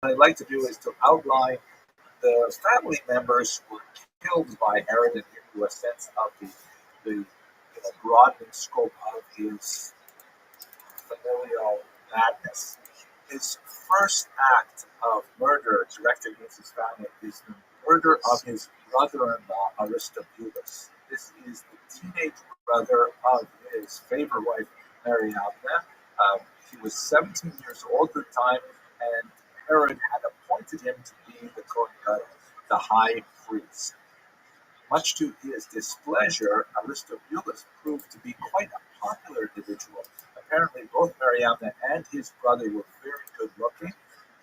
I'd like to do is to outline the family members who were killed by Herod and give you a sense of the broadening scope of his familial madness. His first act of murder directed against his family is the murder of his brother-in-law, Aristobulus. This is the teenage brother of his favorite wife, Mariamne. He was 17 years old at the time, and Herod had appointed him to be the high priest. Much to his displeasure, Aristobulus proved to be quite a popular individual. Apparently, both Mariamne and his brother were very good looking,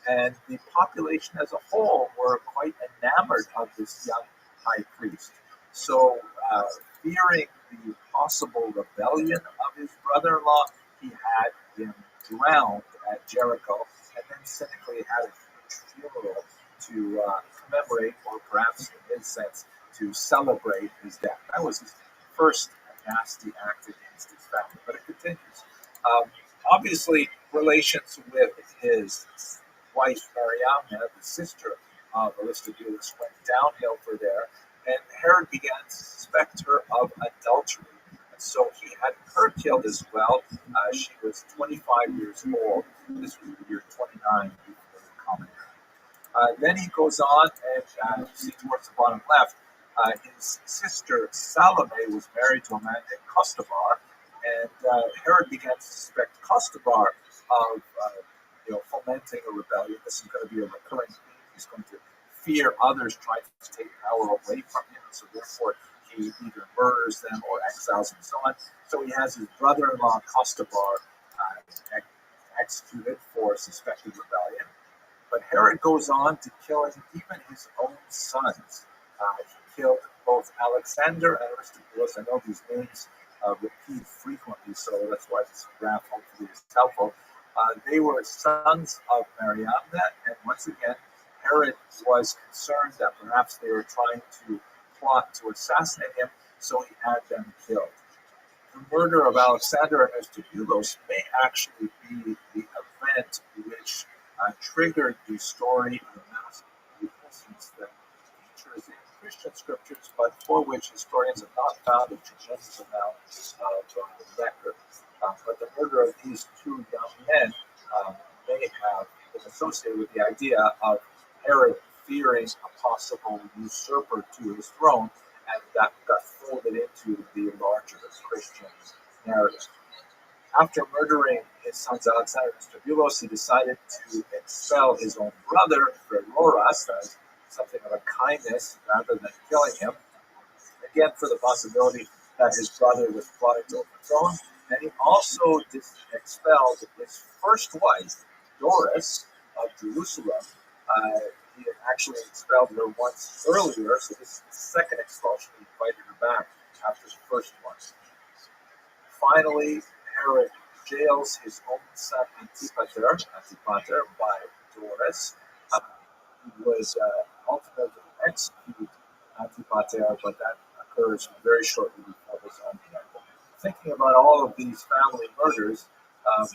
and the population as a whole were quite enamored of this young high priest. So, fearing the possible rebellion of his brother-in-law, he had him drowned at Jericho, and then cynically had a huge funeral to commemorate, or perhaps in his sense, to celebrate his death. That was his first nasty act against his family, but it continues. Obviously, relations with his wife Mariamne, the sister of Aristobulus, went downhill for there, and Herod began to suspect her of adultery. And so he had her killed as well. She was 25 years old. This was the year 29 before the Common Era. Then he goes on, and you see towards the bottom left, his sister Salome was married to a man named Costobar, and Herod began to suspect Costobar of fomenting a rebellion. This is going to be a recurring theme. He's going to fear others trying to take power away from him, so therefore he either murders them or exiles them and so on. So he has his brother-in-law Costobar executed for suspected rebellion. But Herod goes on to killing even his own sons. He killed both Alexander and Aristobulus. I know these names repeat frequently, so that's why this graph hopefully is helpful. They were sons of Mariamne, and once again, Herod was concerned that perhaps they were trying to plot to assassinate him, so he had them killed. The murder of Alexander and Aristobulus may actually be the event which triggered the story of mass repentance that features in Christian scriptures, but for which historians have not found a tremendous amount of record. But the murder of these two young men may have been associated with the idea of Herod fearing a possible usurper to his throne, and that got folded into the larger Christian narrative. After murdering his sons Alexander and Aristobulus, he decided to expel his own brother, Pheroras, as something of a kindness rather than killing him, again for the possibility that his brother was plotting to overthrow him. And he also expelled his first wife, Doris, of Jerusalem. He had actually expelled her once earlier, so this is the second expulsion. He invited her back after the first one. Finally, Herod jails his own son Antipater by Doris. He was ultimately executed Antipater, but that occurs very shortly before his own death. Thinking about all of these family murders,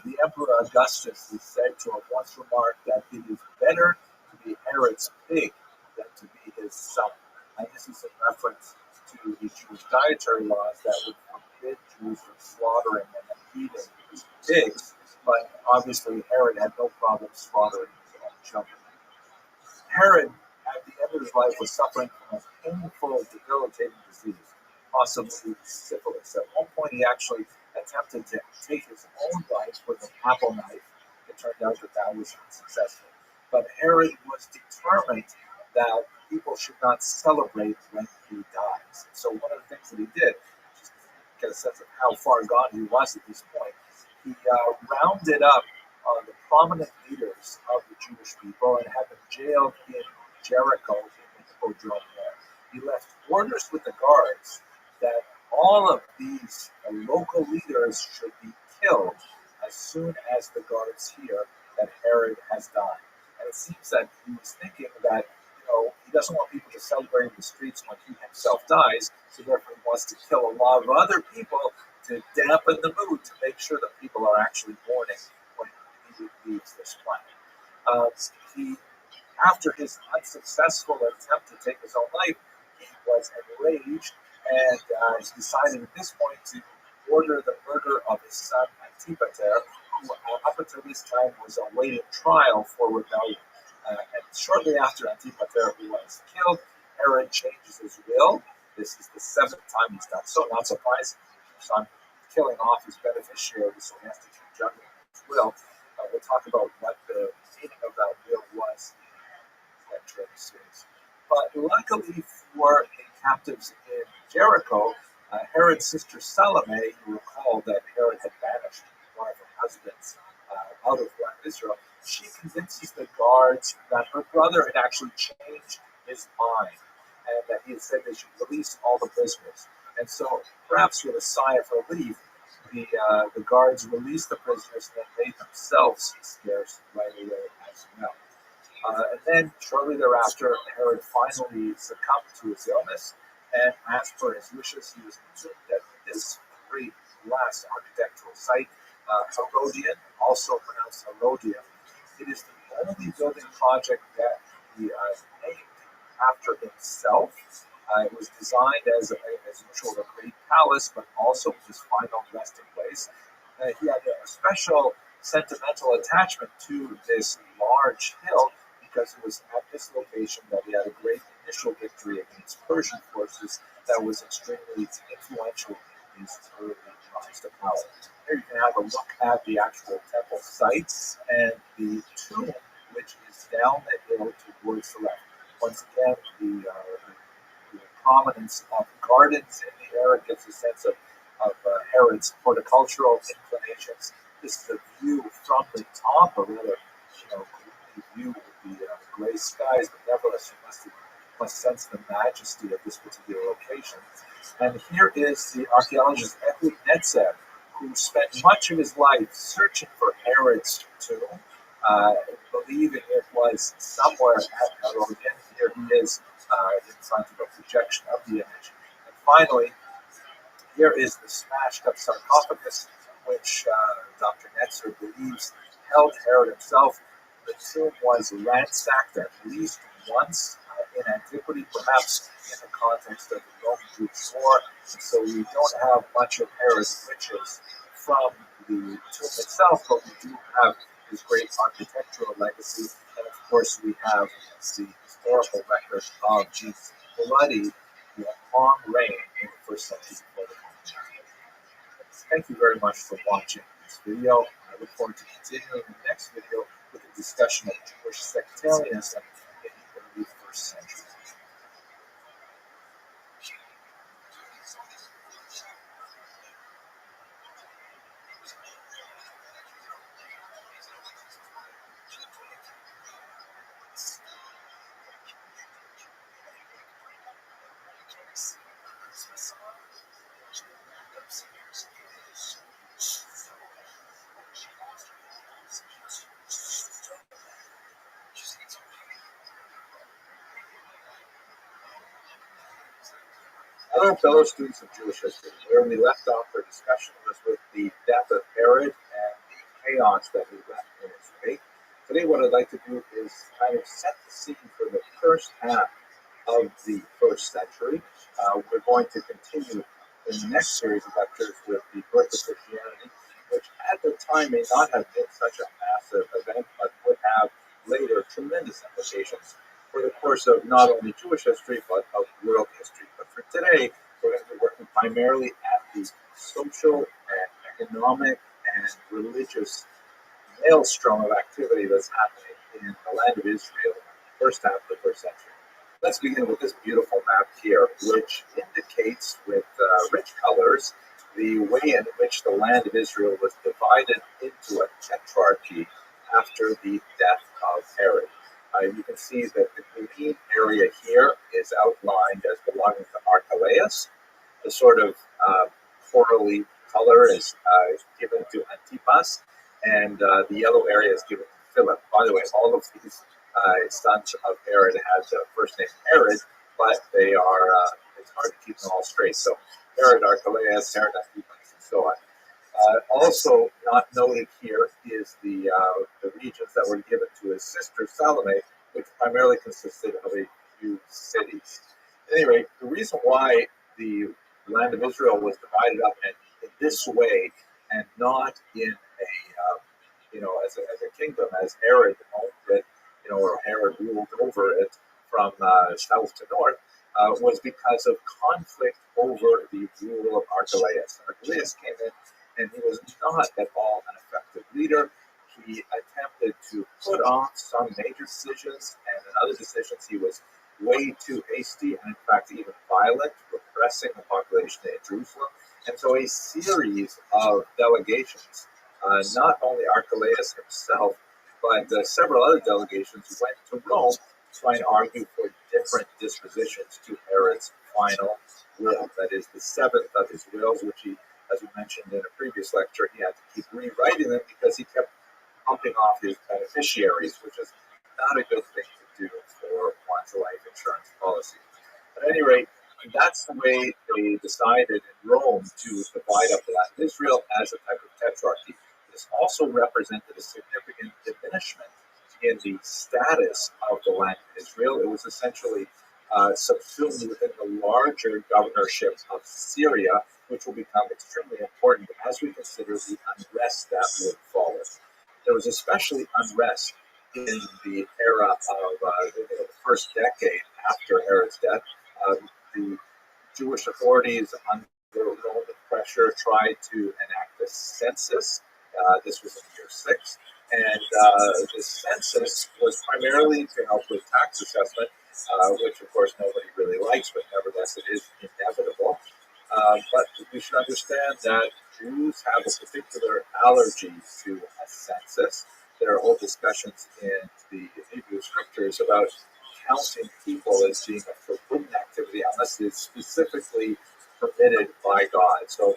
the Emperor Augustus is said to have once remarked that it is better to be Herod's pig than to be his son. And this is in reference to the Jewish dietary laws that would forbid Jews from slaughtering and eating pigs, but obviously Herod had no problem slaughtering his own children. Herod, at the end of his life, was suffering from a painful, debilitating disease, possibly syphilis. At one point, he actually attempted to take his own life with an apple knife. It turned out that was unsuccessful. But Herod was determined that people should not celebrate when he dies. So one of the things that he did, just to get a sense of how far gone he was at this point, he rounded up the prominent leaders of the Jewish people and had them jailed in Jericho in the Hippodrome there. He left orders with the guards that all of these local leaders should be killed as soon as the guards hear that Herod has died. And it seems that he was thinking that, he doesn't want people to celebrate in the streets when he himself dies, so therefore he wants to kill a lot of other people to dampen the mood, to make sure that people are actually mourning when he leaves this planet. He After his unsuccessful attempt to take his own life, he was enraged and decided at this point to order the murder of his son Antipater, who up until this time was awaiting trial for rebellion. And shortly after Antipater was killed, Herod changes his will. This is the seventh time he's done so. Not surprising. So I'm killing off his beneficiary, so he has to keep juggling his will. We'll talk about what the meaning of that will was later in the series. But luckily for the captives in Jericho, Herod's sister Salome, you recall that Herod had banished one of her husbands out of Israel, she convinces the guards that her brother had actually changed his mind and that he had said they should release all the prisoners. And so, perhaps with a sigh of relief, the guards released the prisoners and then made themselves scarce right away as well. And then, shortly thereafter, Herod finally succumbed to his illness, and as per his wishes, he was entombed at this great last architectural site, Herodian, also pronounced Herodium. It is the only building project that he named after himself. It was designed as usual, a great palace, but also his final resting place. He had a special sentimental attachment to this large hill because it was at this location that he had a great initial victory against Persian forces that was extremely influential in his early rise to power. Here you can have a look at the actual temple sites and the tomb, which is down the hill towards the left. Once again, the prominence of gardens in the area gives a sense of Herod's horticultural inclinations. This is a view from the top, a rather gloomy view with the gray skies, but nevertheless you must sense the majesty of this particular location. And here is the archaeologist Ehud Netzer, who spent much of his life searching for Herod's tomb, believing it was somewhere at Herod. Again, here he is in front of a projection of the image. And finally, here is the smashed up sarcophagus, which Dr. Netzer believes held Herod himself. The tomb was ransacked at least once in antiquity, perhaps in the context of the Roman-Jewish War. And so we don't have much of Herod's riches from the tomb itself, but we do have his great architectural legacy. And of course, we have the historical record of Jesus' bloody, long reign in the first century before the Roman. Thank you very much for watching this video. I look forward to continuing in the next video with a discussion of Jewish sectarianism in the early first century. Hello, fellow students of Jewish history. Where we left off our discussion was with the death of Herod and the chaos that he left in his wake. Today, what I'd like to do is kind of set the scene for the first half of the first century. We're going to continue in the next series of lectures with the birth of Christianity, which at the time may not have been such a massive event, but would have later tremendous implications for the course of not only Jewish history, but of world history. But for today, we're going to be working primarily at the social and economic and religious maelstrom of activity that's happening in the land of Israel in the first half of the first century. Let's begin with this beautiful map here, which indicates with rich colors the way in which the land of Israel was divided into a tetrarchy after the death of Herod. You can see that the green area here is outlined as belonging to Archelaus. The sort of corally color is given to Antipas, and the yellow area is given to Philip. By the way, all of these sons of Herod had the first name Herod, but they are, it's hard to keep them all straight. So Herod Archelaus, Herod Antipas, and so on. Also not noted here is the regions that were given to his sister Salome, which primarily consisted of a few cities. At any rate, the reason why the land of Israel was divided up in this way and not in as a kingdom, as Herod owned it, or Herod ruled over it from south to north, was because of conflict over the rule of Archelaus. Archelaus came in, and he was not at all an effective leader. He attempted to put off some major decisions, and in other decisions he was way too hasty and, in fact, even violent, repressing the population in Jerusalem. And so a series of delegations, not only Archelaus himself, but several other delegations went to Rome to try and argue for different dispositions to Herod's final will. That is, the seventh of his wills, which he, as we mentioned in a previous lecture, he had to keep rewriting them because he kept pumping off his beneficiaries, which is not a good thing to do for one's life insurance policy. At any rate, that's the way they decided in Rome to divide up the land of Israel as a type of tetrarchy. This also represented a significant diminishment in the status of the land of Israel. It was essentially subsumed within the larger governorship of Syria, which will become extremely important as we consider the unrest that would follow. There was especially unrest in the era of the first decade after Herod's death. The Jewish authorities, under Roman pressure, tried to enact a census. This was in year 6. And the census was primarily to help with tax assessment, which, of course, nobody really likes, but nevertheless, it is inevitable. But we should understand that Jews have a particular allergy to a census. There are whole discussions in the Hebrew scriptures about counting people as being a forbidden activity unless it's specifically permitted by God. So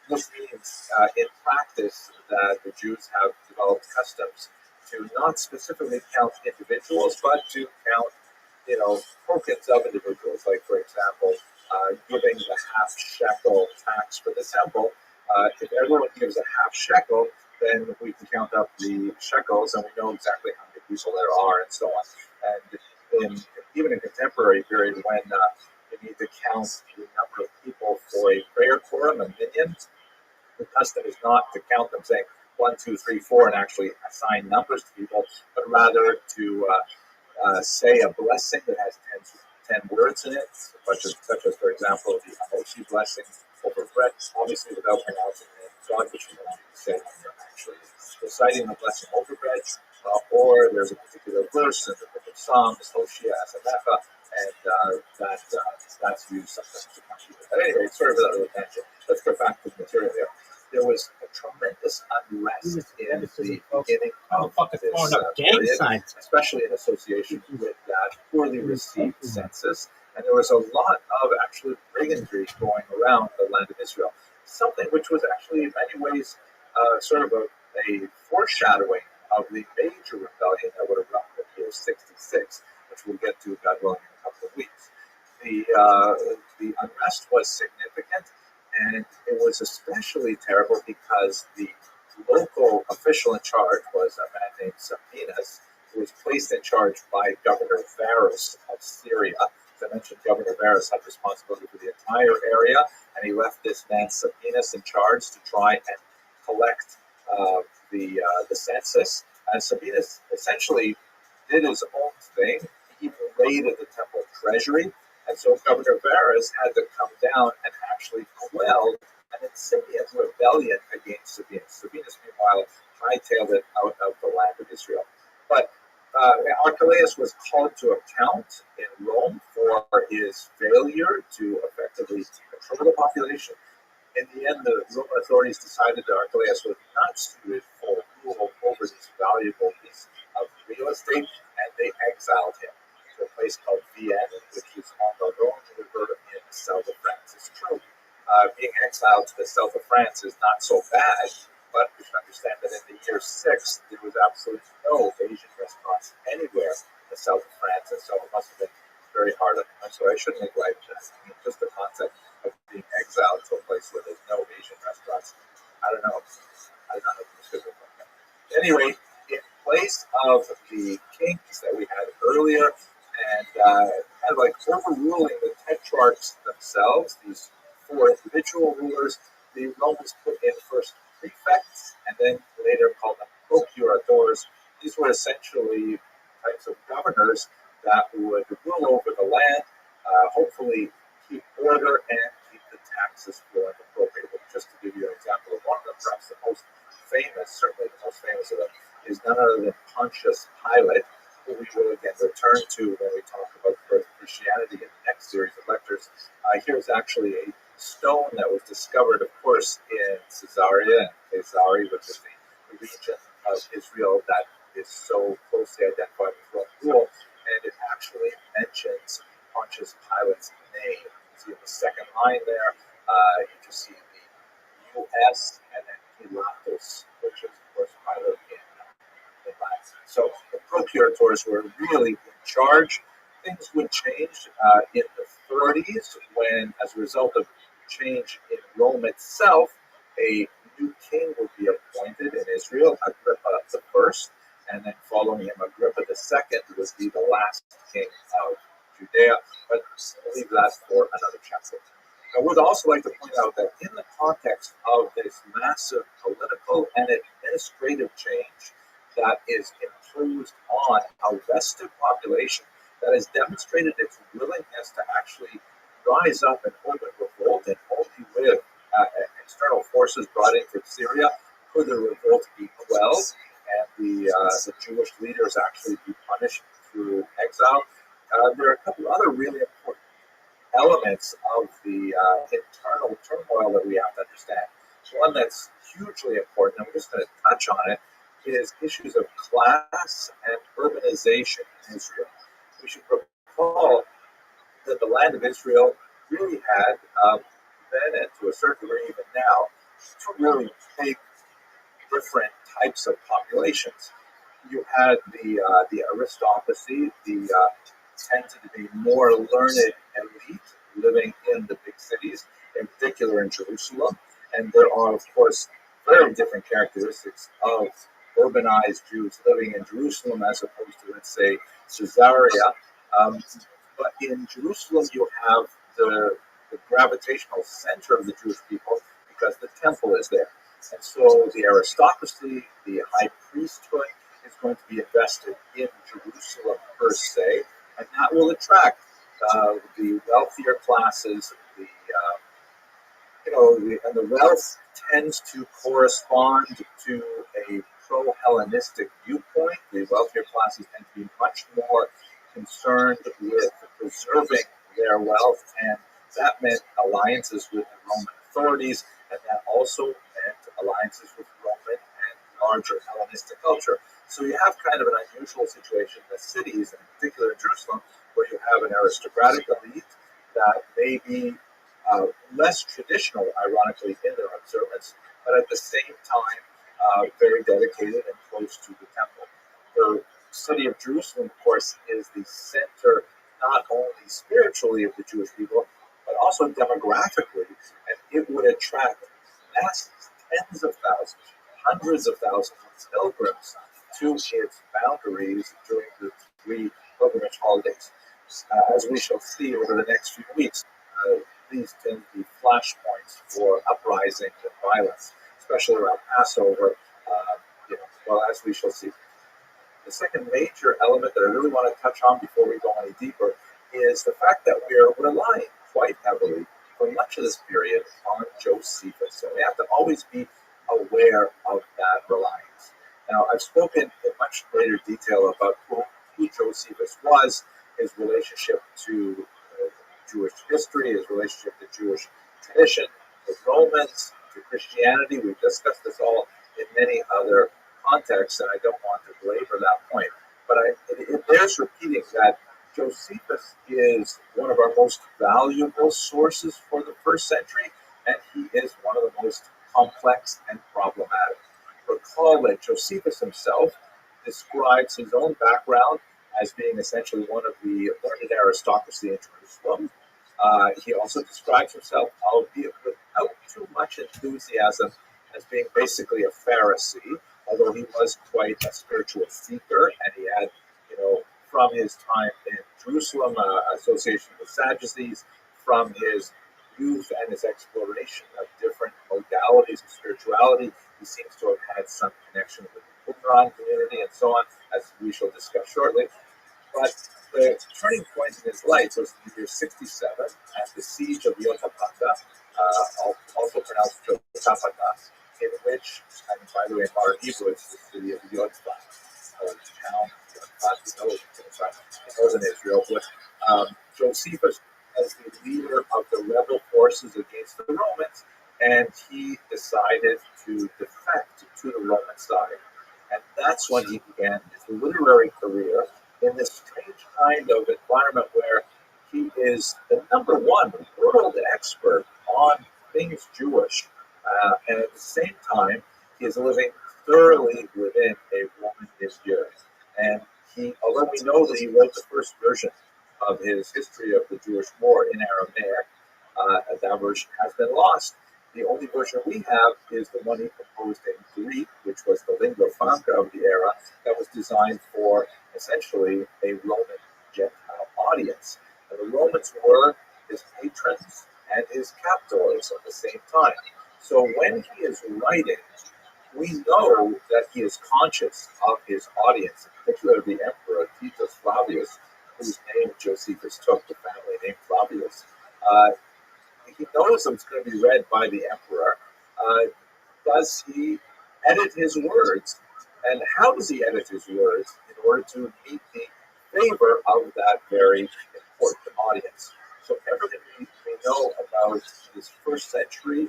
this means in practice that the Jews have developed customs to not specifically count individuals, but to count, tokens of individuals. Like, for example, giving the half shekel tax for the temple. If everyone gives a half shekel, then we can count up the shekels and we know exactly how many people there are and so on. And even in contemporary period, when you need to count the number of people for a prayer quorum, a minyan, the custom is not to count them saying 1, 2, 3, 4 and actually assign numbers to people, but rather to say a blessing that has 10 words in it, such as, for example, the Amosi blessing over bread, obviously without pronouncing the name of God, which you don't say when you're actually reciting the blessing over bread, or there's a particular verse in the book of Psalms, Hoshea Asamecha, and that's used sometimes to count people. At any rate, sort of without really tangent, let's get back to the material here. There was a tremendous unrest in the beginning of this period, especially in association with that poorly received census. And there was a lot of actual brigandry going around the land of Israel, something which was actually in many ways sort of a foreshadowing of the major rebellion that would erupt in year 66, which we'll get to, God willing, in a couple of weeks. The unrest was significant, and it was especially terrible because the local official in charge was a man named Sabinus, who was placed in charge by Governor Varus of Syria. As I mentioned, Governor Varus had responsibility for the entire area, and he left this man Sabinus in charge to try and collect the census. And Sabinus essentially did his own thing. He raided the temple treasury, and so Governor Varus had to come down and actually quell an incipient rebellion against Sabinus. Sabinus, meanwhile, hightailed it out of the land of Israel. But Archelaus was called to account in Rome for his failure to effectively control the population. In the end, the Roman authorities decided that Archelaus was not suited for rule over this valuable piece of real estate, and they exiled him to a place called Vienne, which is on the Rhone River in the south of France. It's true, being exiled to the south of France is not so bad, but we should understand that in the year 6, there was absolutely no Asian restaurants anywhere in the south of France, and so it must have been very hard on him. So I shouldn't neglect that. I mean, just the concept of being exiled to a place where there's no Asian restaurants. I don't know how to describe it. At any rate, in place of the kings that we had in earlier, and kind of like overruling the tetrarchs themselves, these four individual rulers. The Romans put in first prefects, and then later called them procurators. These were essentially types of governors that would rule over the land, hopefully keep order and keep the taxes flowing appropriately. Just to give you an example of one of them, perhaps the most famous, certainly the most famous of them, is none other than Pontius Pilate, who we will again return to when we talk about the birth of Christianity in the next series of lectures. Here's actually a stone that was discovered, of course, in Caesarea, which is the region of Israel that is so closely identified with Roman rule, and it actually mentions Pontius Pilate's name. You see in the second line there, you just see the U.S. and then Pilatus, which is, of course, Pilate in Latin. So the procurators were really in charge. Things would change in the 30s when, as a result of change in Rome itself, a new king would be appointed in Israel, Agrippa I, and then following him, Agrippa II would be the last king of Judea. But we'll leave that for another chapter. I would also like to point out that in the context of this massive political and administrative change that is imposed on a restive population that has demonstrated its willingness to actually rise up and open revolt, and only with external forces brought in from Syria could the revolt be quelled and the Jewish leaders actually be punished through exile. There are a couple other really important elements of the internal turmoil that we have to understand. One that's hugely important, and we're just going to touch on it, is issues of class and urbanization in Israel. We should recall that the land of Israel really had, then and to a certain degree even now, two really big different types of populations. You had the aristocracy, the tended to be more learned elite living in the big cities, in particular in Jerusalem. And there are, of course, very different characteristics of urbanized Jews living in Jerusalem as opposed to, let's say, Caesarea. But in Jerusalem, you have the gravitational center of the Jewish people because the temple is there. And so the aristocracy, the high priesthood, is going to be invested in Jerusalem per se, and that will attract the wealthier classes. And the wealth tends to correspond to a pro-Hellenistic viewpoint. The wealthier classes tend to be much more concerned with preserving their wealth, and that meant alliances with the Roman authorities, and that also meant alliances with Roman and larger Hellenistic culture. So you have kind of an unusual situation in the cities, and in particular in Jerusalem, where you have an aristocratic elite that may be less traditional, ironically, in their observance, but at the same time very dedicated and close to the temple. The city of Jerusalem, of course, is the center not only spiritually of the Jewish people, but also demographically, and it would attract massive tens of thousands, hundreds of thousands of pilgrims to its boundaries during the three pilgrimage holidays. As we shall see over the next few weeks, these tend to be flashpoints for uprisings and violence, especially around Passover, as we shall see. The second major element that I really want to touch on before we go any deeper is the fact that we're relying quite heavily for much of this period on Josephus. So we have to always be aware of that reliance. Now, I've spoken in much greater detail about who Josephus was, his relationship to Jewish history, his relationship to Jewish tradition, the Romans, to Christianity. We've discussed this all in many other contexts, and I don't want to belabor that point. But it bears repeating that Josephus is one of our most valuable sources for the first century, and he is one of the most complex and problematic. Recall that Josephus himself describes his own background as being essentially one of the learned aristocracy in Jerusalem. He also describes himself, albeit without too much enthusiasm, as being basically a Pharisee, although he was quite a spiritual seeker, and he had, from his time in Jerusalem, association with Sadducees, from his youth and his exploration of different modalities of spirituality. He seems to have had some connection with the Qumran community and so on, as we shall discuss shortly. But the turning point in his life was in the year 67 at the siege of Yotapata, also pronounced Yotapata, in which, and by the way, in modern Hebrew, it's the city of Yotzba, or the town of Yotapata, in northern Israel, with Josephus as the leader of the rebel forces against the Romans, and he decided to defect to the Roman side. And that's when he began his literary career in this strange kind of environment where he is the number one world expert on things Jewish. And at the same time, he is living thoroughly within a Roman milieu. And although we know that he wrote the first version of his history of the Jewish war in Aramaic, that version has been lost. The only version we have is the one he composed in Greek, which was the lingua franca of the era, that was designed for essentially a Roman Gentile audience. And the Romans were his patrons and his captors at the same time. So when he is writing, we know that he is conscious of his audience, in particular the emperor Titus Flavius, whose name Josephus took, the family name Flavius. He knows it's going to be read by the emperor. Does he edit his words? And how does he edit his words in order to meet the favor of that very important audience? So everything we know about this first century,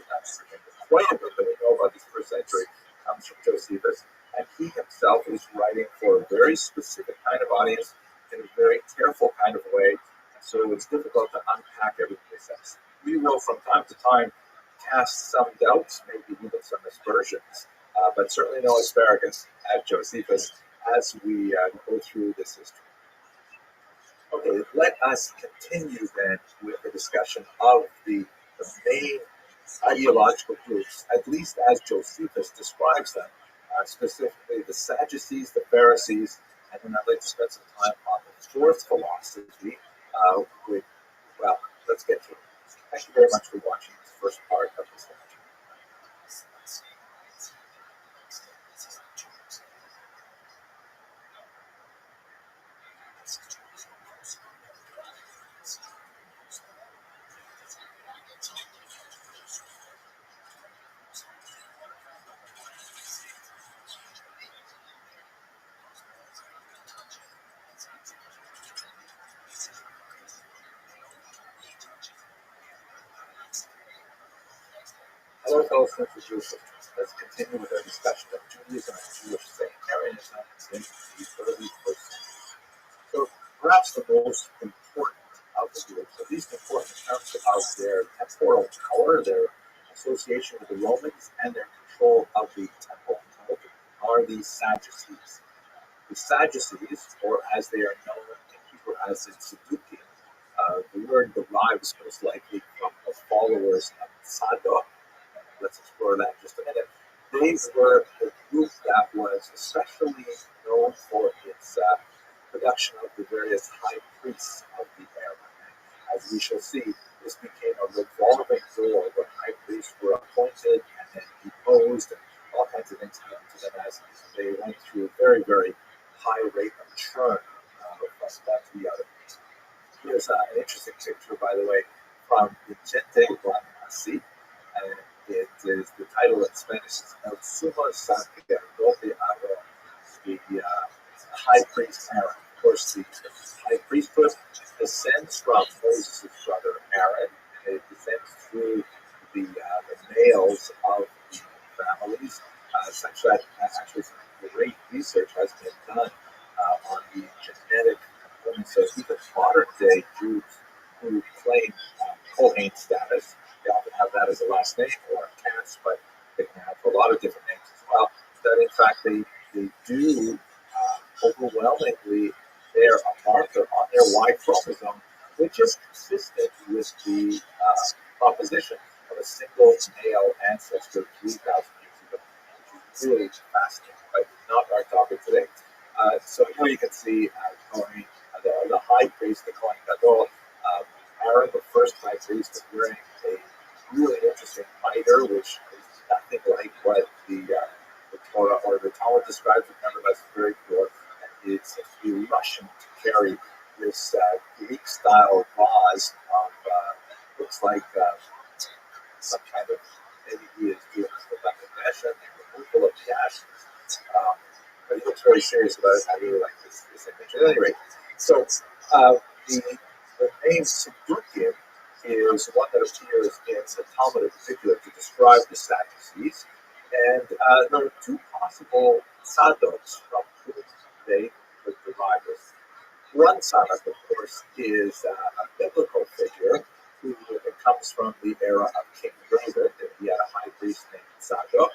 quite a bit that we know about this first century, comes from Josephus. And he himself is writing for a very specific kind of audience in a very careful kind of way. So it's difficult to unpack everything he says. We will, from time to time, cast some doubts, maybe even some aspersions, but certainly no asparagus at Josephus as we go through this history. Okay, let us continue then with the discussion of the main ideological groups, at least as Josephus describes them, specifically the Sadducees, the Pharisees, and then I'd like to spend some time on the fourth philosophy, well, let's get to it. Thank you very much for watching this first part of this lecture. Hello, fellow students of Jewish literature. Let's continue with our discussion of Judaism and Jewish sectarianism in the early first century. So, perhaps the most important of the groups, at least important in terms of their temporal power, their association with the Romans, and their control of the temple, are the Sadducees. The Sadducees, or as they are known in Hebrew as the Tzaddukim, the word derives most likely from the followers of Tzadok. Let's explore that in just a minute. They were a group that was especially known for its production of the various high priests of the era. As we shall see, this became a revolving door where high priests were appointed and then deposed, and all kinds of things happened to them as they went through a very, very high rate of churn from one to the other. Here's an interesting picture, by the way, from Vicente Guanasi. It is the title in Spanish is El Sumo Sacerdote Aaron, the high priest Aaron. Of course, the high priesthood descends from Moses' brother Aaron, and it descends through the males of the families, such that actually some great research has been done on the genetic components of even modern day Jews who claim Kohen status. They often have that as a last name or a caste, but they can have a lot of different names as well. That in fact they do overwhelmingly bear a marker on their Y chromosome, which is consistent with the proposition of a single male ancestor 3,000 years ago, which is really fascinating, but not our topic today. So here you can see Kohen high priest, the Kohen Gadol, Aaron, the first high priest, was wearing a really interesting mitre, which is nothing like what the Torah or the Talmud describes it. Nevertheless, very cool. And it's Russian to carry this Greek-style vase of looks like some kind of, maybe he is doing like a fashion, removal of the ashes. But he looks very serious about it. I really like this image. At any rate, so the name Sadukim is one that appears in the Talmud in particular to describe the Sadducees. And there are two possible Sadoks from whom they could derive this. One Sadok, of course, is a biblical figure who comes from the era of King David, and he had a high priest named Zadok.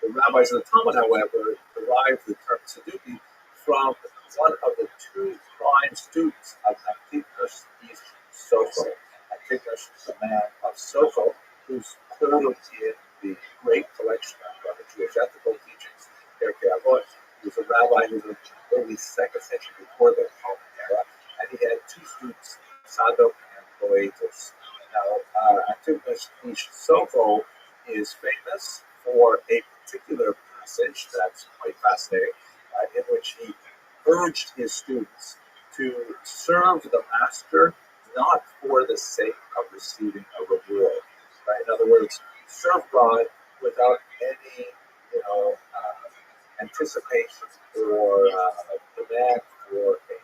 The rabbis of the Talmud, however, derived the term Saduki from one of the two prime students of Antigonus East Sopho. Antigonus, the man of Sopho, who's quoted in the great collection of Jewish ethical teachings, Pirkei Avot. He was a rabbi who lived in the early 2nd century before the Roman era, and he had two students, Sadok and Boetus. Now, Antigonus East Sopho is famous for a particular passage that's quite fascinating, in which he urged his students to serve the master not for the sake of receiving a reward. Right? In other words, serve God without any, anticipation or demand for a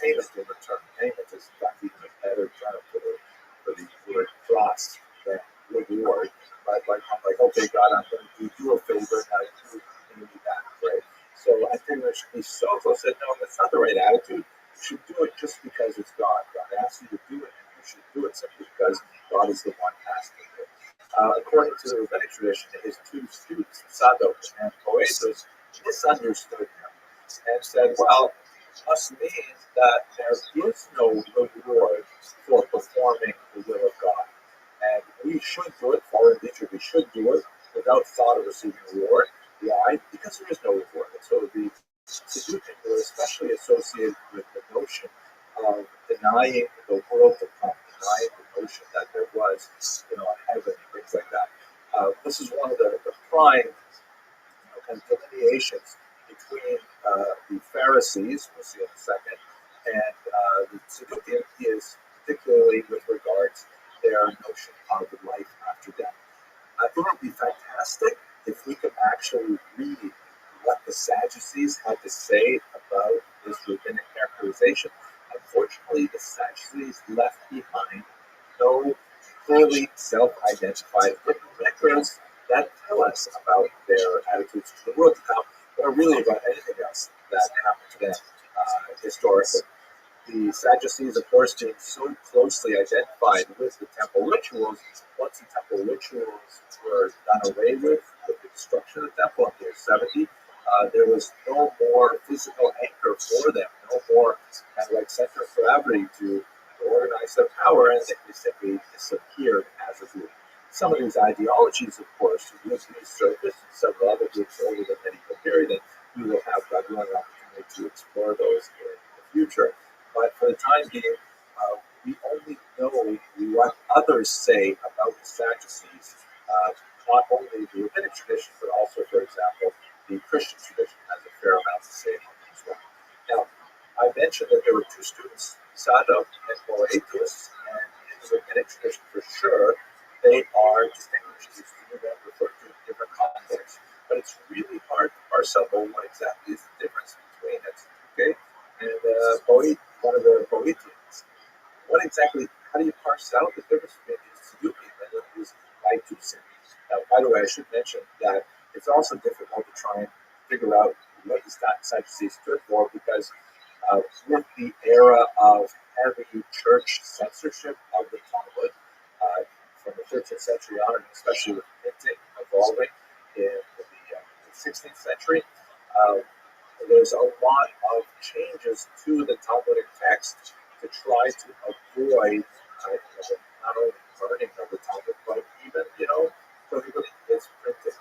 payment in return. Payment is in fact even a better term for the word cross than reward. Right? Like, okay, God, I'm going to do you a favor, now you pay me back, right? So I think there should be Sopho said, no, that's not the right attitude. You should do it just because it's God. God asks you to do it, and you should do it simply because God is the one asking you. According to the rabbinic tradition, his two students, Sadok and Boetus, misunderstood him and said, well, it must mean that there is no reward for performing the will of God. And we should do it, following nature, we should do it without thought of receiving a reward. Why? Because there is no reward. And so the Saduceans were especially associated with the notion of denying the world to come, denying the notion that there was, a heaven and things like that. This is one of the prime kind of delineations between the Pharisees, we'll see in a second, and the Saducean is particularly with regards to their notion of life after death. It would be fantastic if we could actually read what the Sadducees had to say about this rabbinic characterization. Unfortunately, the Sadducees left behind no clearly self-identified written records that tell us about their attitudes to the world to come, or really about anything else that happened to them historically. The Sadducees, of course, being so closely identified with the temple rituals, once the temple rituals were done away with the destruction of the temple in year 70, there was no more physical anchor for them, no more kind of like center of gravity to organize their power, and they simply disappeared as a group. Some of these ideologies, of course, would resurface in several other groups over the medieval period, and we will have God willing opportunity to explore those in the future. But for the time being, we only know what others say about the Sadducees, not only the rabbinic tradition, but also, for example, the Christian tradition has a fair amount to say on them as well. Now, I mentioned that there were two students, Sadok and Boetus, and in the rabbinic tradition, for sure, they are distinguished. These two men refer to different contexts, but it's really hard to parse out what exactly is the difference between it. Okay, and one of the Boetians. What exactly? How do you parse out the difference between these Saducean and these Baitusin? Now, by the way, I should mention that it's also difficult to try and figure out what the Sadducees stood for because with the era of heavy church censorship of the Talmud from the 13th century on, and especially with printing evolving in the 16th century, there's a lot of changes to the Talmudic text to try to avoid not only burning of the Talmud, but even, prohibiting its printing.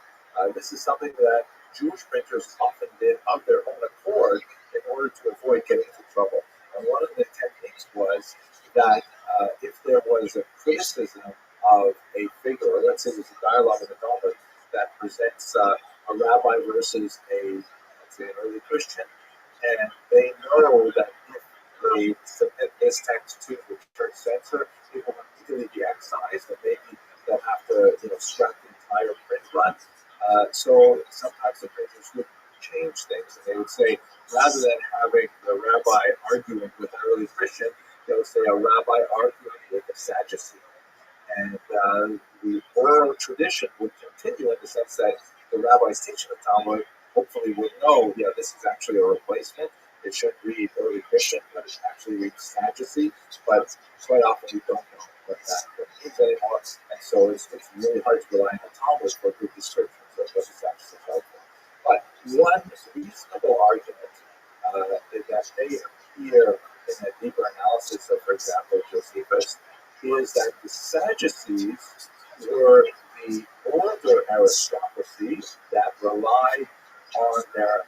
This is something that Jewish printers often did of their own accord in order to avoid getting into trouble. that if there was a criticism of a figure, or let's say there's a dialogue in the Talmud that presents a rabbi versus let's say, an early Christian, and they know that if they submit this text to the church censor, it will immediately be excised, and maybe they'll have to, scrap the entire print run. So sometimes the printers would change things, and they would say, rather than having the rabbi arguing with an early Christian, they would say a rabbi arguing with a Sadducee. And the oral tradition would continue in the sense that the rabbis teaching the Talmud hopefully would know, this is actually a replacement. It should read early Christian, but it actually reads Sadducee. But quite often we don't know what that means anymore. And so it's really hard to rely on the Talmud for good descriptions of what the Sadducees are for. But one reasonable argument that may appear in a deeper analysis of, for example, Josephus, is that the Sadducees were the older aristocracy that relied on their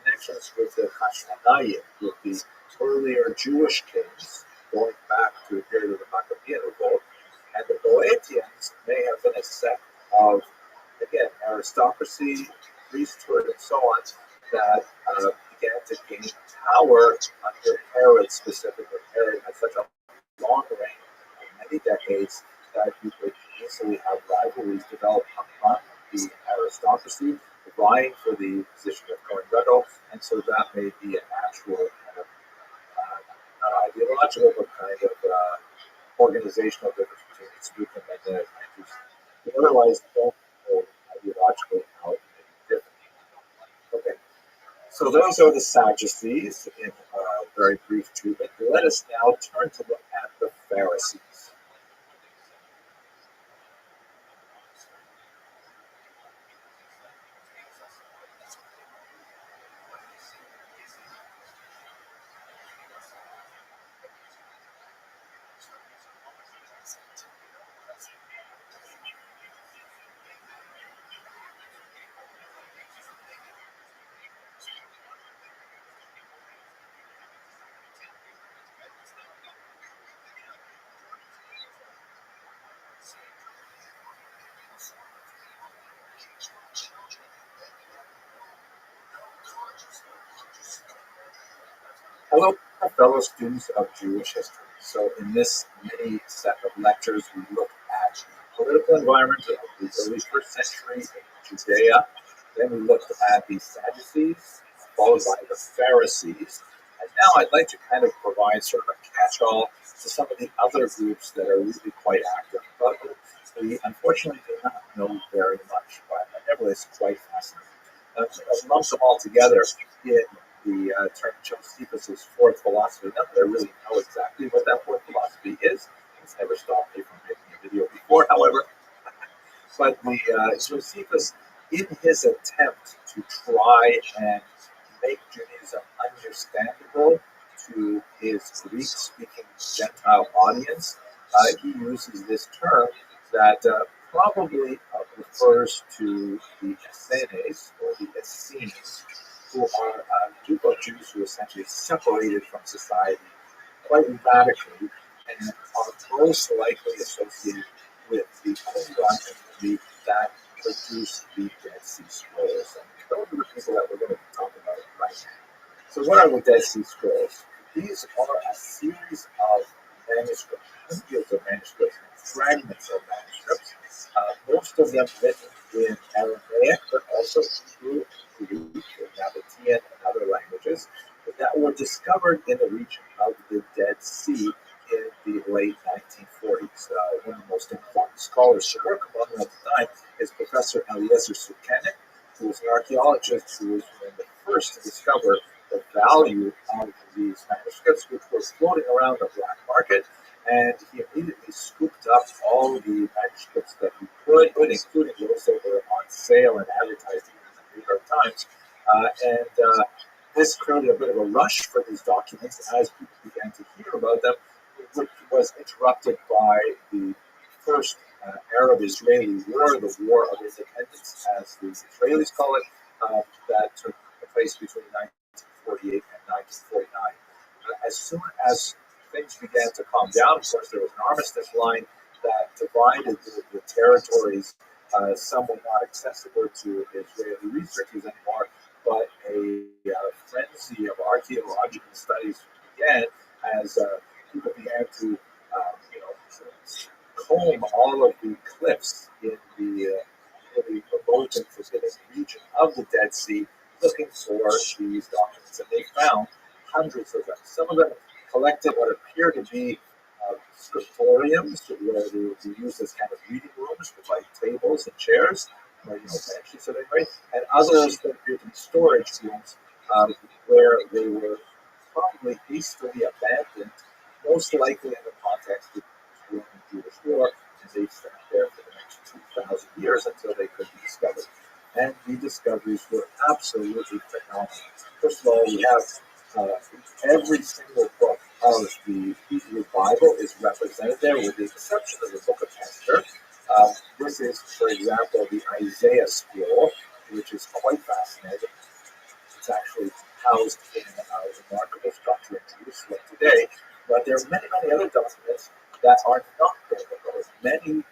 connections with the Hashmonayim, with the earlier Jewish kings, going back to the period of the Maccabean revolt, and the Boetians may have been a sect of, again, aristocracy, priesthood, and so on, that began to gain power under Herod specifically. Herod had such a long reign of many decades that you could easily have rivalries develop among the aristocracy, vying for the position of Kohen Gadol, and so that may be a natural kind of not ideological, but kind of organizational difference between the Tzdukim and the Jews. But otherwise, don't know ideologically how it may be different. Okay, so those are the Sadducees in very brief treatment. Let us now turn to look at the Pharisees. Hello, fellow students of Jewish history. So in this mini set of lectures, we look at the political environment of the early first century in Judea. Then we looked at the Sadducees, followed by the Pharisees. And now I'd like to kind of provide sort of a catch-all to some of the other groups that are really quite active, but we unfortunately do not know very much, but nevertheless quite fascinating. I've lumped them all together in the term Josephus' fourth philosophy. Not that I really know exactly what that fourth philosophy is. It's never stopped me from making a video before, however. But the Josephus, in his attempt to try and make Judaism understandable to his Greek-speaking Gentile audience, he uses this term that probably refers to the Essenes, or the Essenes, who are a group of Jews who essentially separated from society quite radically and are most likely associated with the Qumran community that produced the Dead Sea Scrolls. And those are the people that we're going to be talking about right now. So what are the Dead Sea Scrolls? These are a series of manuscripts, hundreds of manuscripts, fragments of manuscripts, most of them written in Aramaic, but also Hebrew, Greek, Nabatean, and other languages that were discovered in the region of the Dead Sea in the late 1940s. One of the most important scholars to work among them at the time is Professor Eliezer Sukenik, who was an archaeologist who was one of the first to discover the value of these manuscripts, which were floating around the black market. And he immediately scooped up all the manuscripts that he could, including those that were on sale and advertised in the New York Times. This created a bit of a rush for these documents as people began to hear about them, which was interrupted by the first Arab-Israeli war, the War of Independence, as the Israelis call it, that took place between 1948 and 1949. As soon as things things began to calm down. Of course, there was an armistice line that divided the territories. Some were not accessible to Israeli researchers anymore, but a frenzy of archaeological studies began as people began to, comb all of the cliffs in the really remote and forbidden region of the Dead Sea, looking for these documents, and they found hundreds of them. Some of them collected what appear to be scriptoriums, where they would be used as kind of reading rooms with like tables and chairs, or benches of anyway, and others that appear to be storage rooms, where they were probably hastily abandoned, most likely in the context of the Roman Jewish War, and they sat there for the next 2,000 years until they could be discovered. And the discoveries were absolutely phenomenal. First of all, we have every single book of the Hebrew Bible is represented there, with the exception of the book of Esther. This is, for example, the Isaiah scroll, which is quite fascinating. It's actually housed in a remarkable structure in Jerusalem today. But there are many, many other documents that are not biblical. Many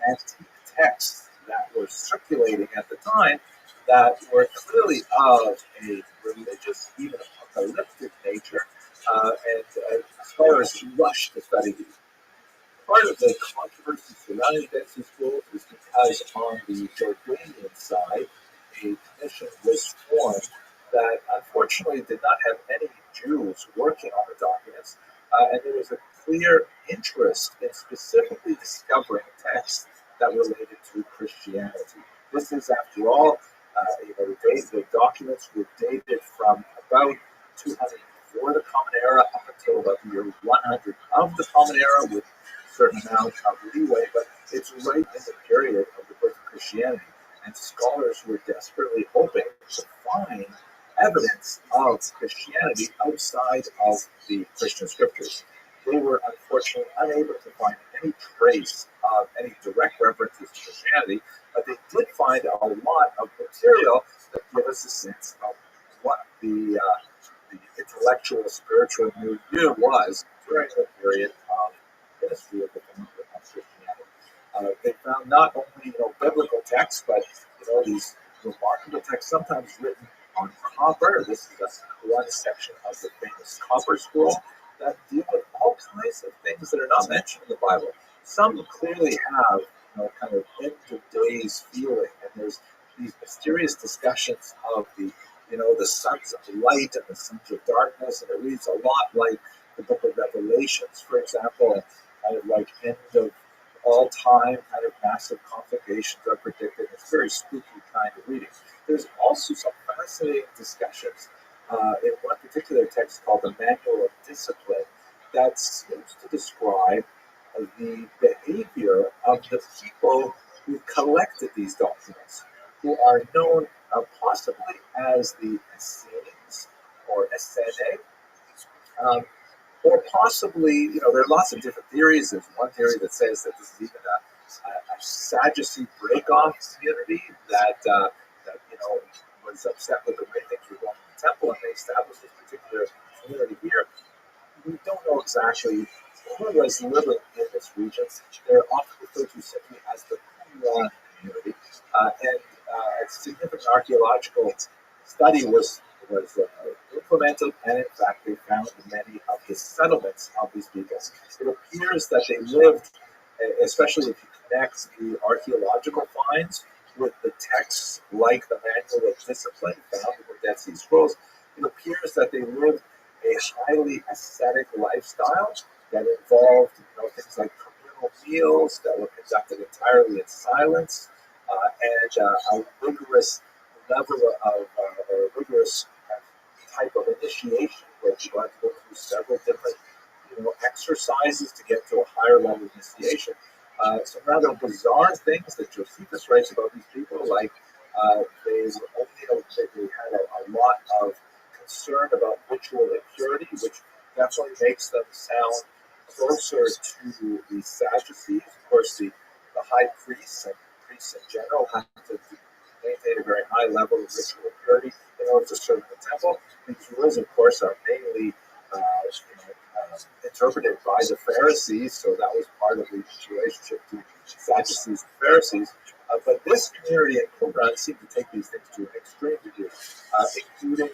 antique texts that were circulating at the time that were clearly of a religious, even apocalyptic nature, and scholars rushed to study these. Part of the controversy surrounding Dead Sea Scrolls is because on the Jordanian side, a commission was formed that unfortunately did not have any Jews working on the documents, and there was a clear interest in specifically discovering texts that related to Christianity. This is, after all, the documents were dated from about 200 before the Common Era up until about the year 100 of the Common Era, with a certain amount of leeway, but it's right in the period of the birth of Christianity. And scholars were desperately hoping to find evidence of Christianity outside of the Christian scriptures. They were unfortunately unable to find any trace of any direct references to Christianity, but they did find a lot of material that give us a sense of what the intellectual, spiritual milieu was during the period of the history of the Christianity. They found not only biblical texts, but these remarkable texts, sometimes written on copper. This is one section of the famous copper scroll that deal with all kinds of things that are not mentioned in the Bible. Some clearly have kind of end of days feeling, and there's these mysterious discussions of the sons of light and the sons of darkness, and it reads a lot like the book of Revelations, for example, and kind of like end of all time, kind of massive conflagrations are predicted. It's very spooky kind of reading. There's also some fascinating discussions in one particular text called the Manual of Discipline that seems to describe the behavior of the people who collected these documents, who are known possibly as the Essenes or Essene, or possibly, there are lots of different theories. There's one theory that says that this is even a Sadducee break-off community that was upset with the way things were going in the temple, and they established this particular community here. We don't know exactly who was living in this region. They're often referred to simply as the Qumran community, and a significant archaeological study was implemented, and in fact they found many of the settlements of these people. It appears that they lived, especially if you connect the archaeological finds with the texts like the Manual of Discipline found in the Dead Sea Scrolls, it appears that they lived a highly ascetic lifestyle that involved things like communal meals that were conducted entirely in silence, and a rigorous level of or a rigorous type of initiation where you had to go through several different exercises to get to a higher level of initiation. Some rather bizarre things that Josephus writes about these people, like they had a lot of concern about ritual impurity, which definitely makes them sound closer to the Sadducees. Of course, the high priests and priests in general have to maintain a very high level of ritual purity in order to serve in the temple. These rules, of course, are mainly interpreted by the Pharisees, so that was part of the relationship to Sadducees and Pharisees. But this community in Qumran seemed to take these things to an extreme degree, including,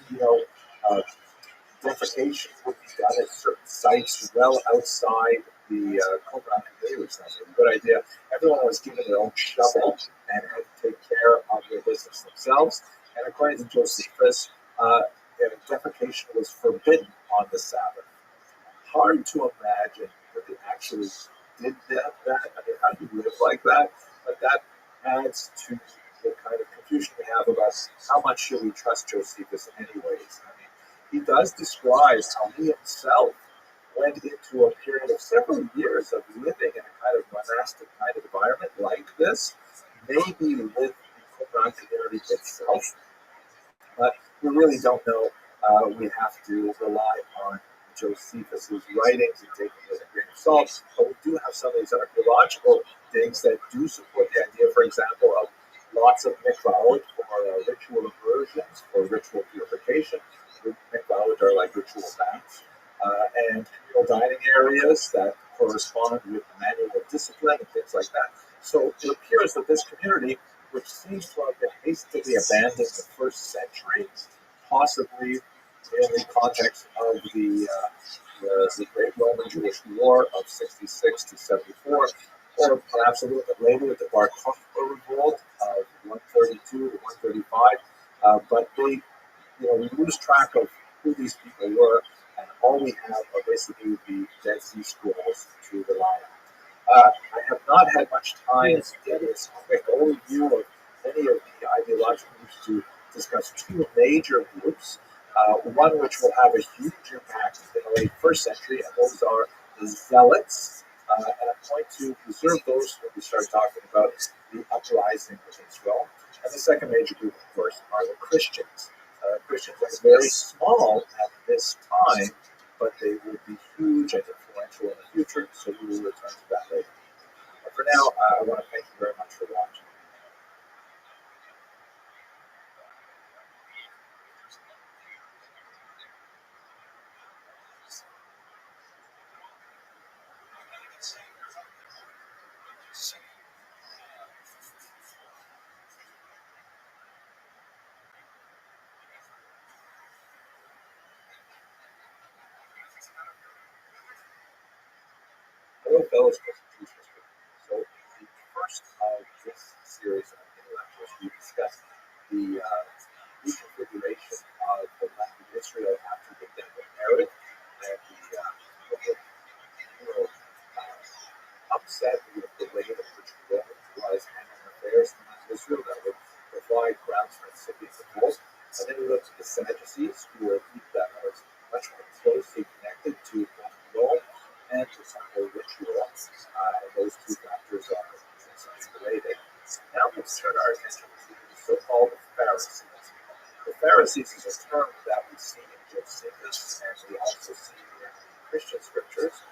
defecation would be done at certain sites well outside the Qumran community, which sounds like a good idea. Everyone was given their own shovel and had to take care of their business themselves. And according to Josephus, defecation was forbidden on the Sabbath. Hard to imagine that they actually did that. I mean, how do you live like that? But that adds to the kind of confusion we have about how much should we trust Josephus anyways. I mean, he does describe how he himself went into a period of several years of living in a kind of monastic kind of environment like this, maybe with the Qumran community itself. But we really don't know. We have to rely on Josephus's writings and take them with a grain of salt. But we do have some of these archaeological things that do support the idea, for example, of lots of mikvaot for ritual immersions, for ritual purification. Mikvaot are like ritual baths. And communal dining areas that correspond with manual discipline and things like that. So it appears that this community, which seems to have been hastily abandoned in the first century, possibly in the context of the Great Roman Jewish War of 66 to 74, or perhaps a little bit later with the Bar Kokhba revolt of 132 to 135. But we lose track of who these people were, and all we have are basically the Dead Sea Scrolls to rely on. I have not had much time to get this quick overview of many of the ideological groups to discuss two major groups. One which will have a huge impact in the late first century, and those are the Zealots. And I'm going to reserve those when we start talking about the uprising of Israel. And the second major group, of course, are the Christians. Christians are very small at this time, but they will be huge and influential in the future, so we will return to that later. But for now, I want to thank you very much for watching. Hello, fellow teachers. So, the first of this series of intellectuals, we discussed the reconfiguration of the land of Israel after the death of Herod, and the upset with the way in which Rome was handling affairs in Israel that would provide grounds for incipient revolt. And then we looked at the Sadducees, who were a group that was much more closely connected to Rome and to temple ritual. And those two factors are related. Now let's turn our attention to the so-called Pharisees. The Pharisees is a term that we see in Josephus and we also see in Christian scriptures.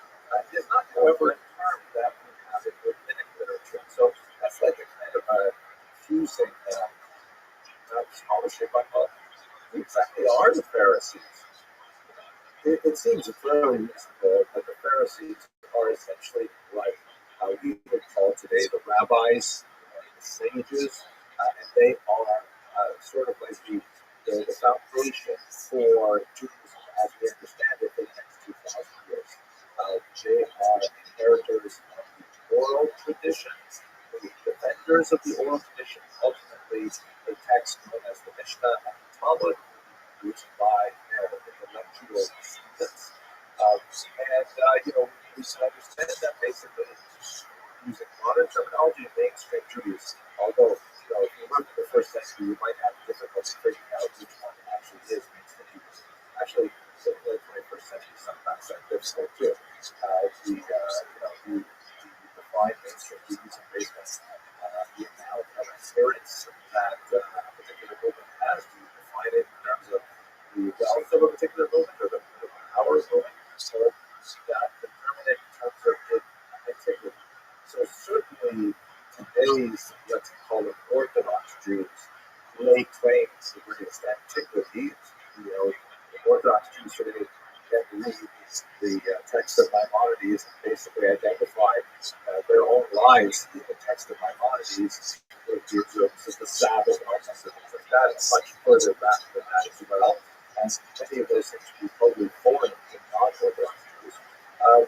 It is not, however, a term that we have in rabbinic literature. So that's like a kind of a confusing scholarship on who exactly are the Pharisees. It seems fairly reasonable that the Pharisees are essentially like we would call today the rabbis, the sages, and they are sort of like the foundation for Judaism as we understand it for the next 2,000 years. They are inheritors of the oral tradition, the defenders of the oral tradition, ultimately a text known as the Mishnah and the Talmud, used by intellectual students. We should understand that basically using modern terminology in mainstream Judaism. Although, if you look at the first century, you might have difficulty figuring out which one actually is mainstream Judaism. Actually, in the 21st century, sometimes that's difficult too. You define mainstream Judaism based on the amount of adherence that a particular movement has. Do you define it in terms of the wealth of a particular movement or the power of a movement? So that determine it in terms of its antiquity. So certainly today's, let's call them Orthodox Jews, lay claim to the greatest antiquity. The Orthodox Jews today can read the the text of Maimonides and basically identified their own lives in the text of Maimonides with the observance of the Sabbath and all kinds of things like that. It's much further back than that as well. And many of those things would be totally foreign to non-Orthodox Jews.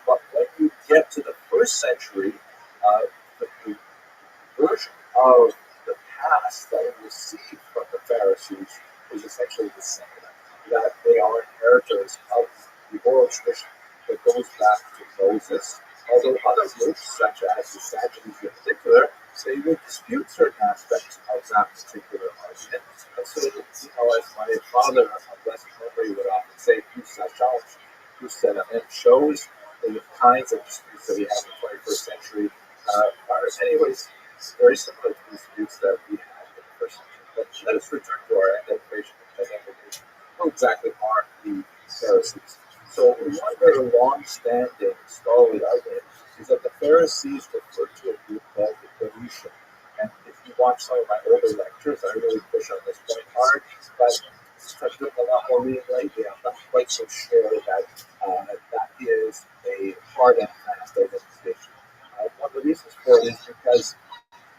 But when you get to the first century, the version of the past that we received from the Pharisees is essentially the same, that they are inheritors of the oral tradition that goes back to Moses, although other groups, such as the Sadducees in particular, they would dispute certain aspects of that particular argument. And so, as my father, of blessed memory, would often say, who said it shows the kinds of disputes that we have in the 21st century are anyways very similar to the disputes that we had in the first century. But let us return to our identification and identification. Who exactly are the Pharisees? So one very long-standing scholarly argument is that the Pharisees refer to a group called the Parisha. And if you watch some of my older lectures, I really push on this point hard, but since I'm doing a lot more reading lately, I'm not quite so sure that that is a hard and fast identification. One of the reasons for it is because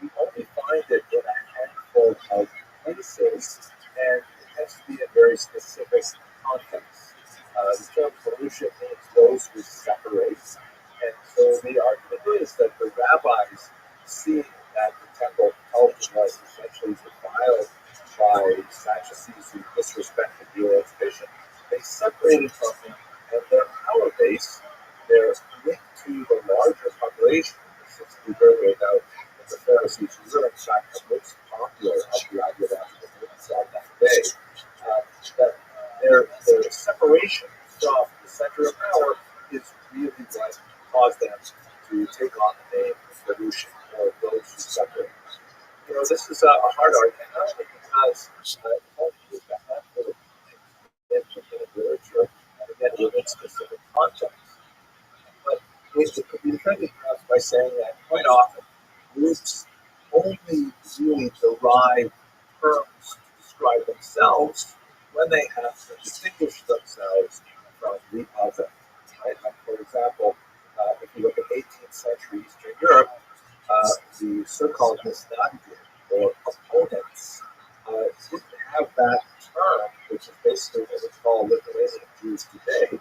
we only find it in a handful of places, and it has to be in very specific contexts. The term pollution means those who separate, and so the argument is that the rabbis, seeing that the temple culture was essentially defiled by Sadducees who disrespected the oral tradition, they separated from him, and their power base, their link to the larger population, since we further out that the Pharisees were in fact the most popular of the ideological movements of that day, that their separation from the center of power is really what caused them to take on the name of Yerushin, or those who separate. This is a hard argument, not only because it only used a handful of things in literature, and again within specific contexts. But it could be defended perhaps by saying that quite often groups only really derive terms to describe themselves when they have to distinguish themselves from the other. Right? Like for example, if you look at 18th century Eastern Europe, the so-called Misnagdim, or opponents, didn't have that term, which is basically what we call Lithuanian Jews today.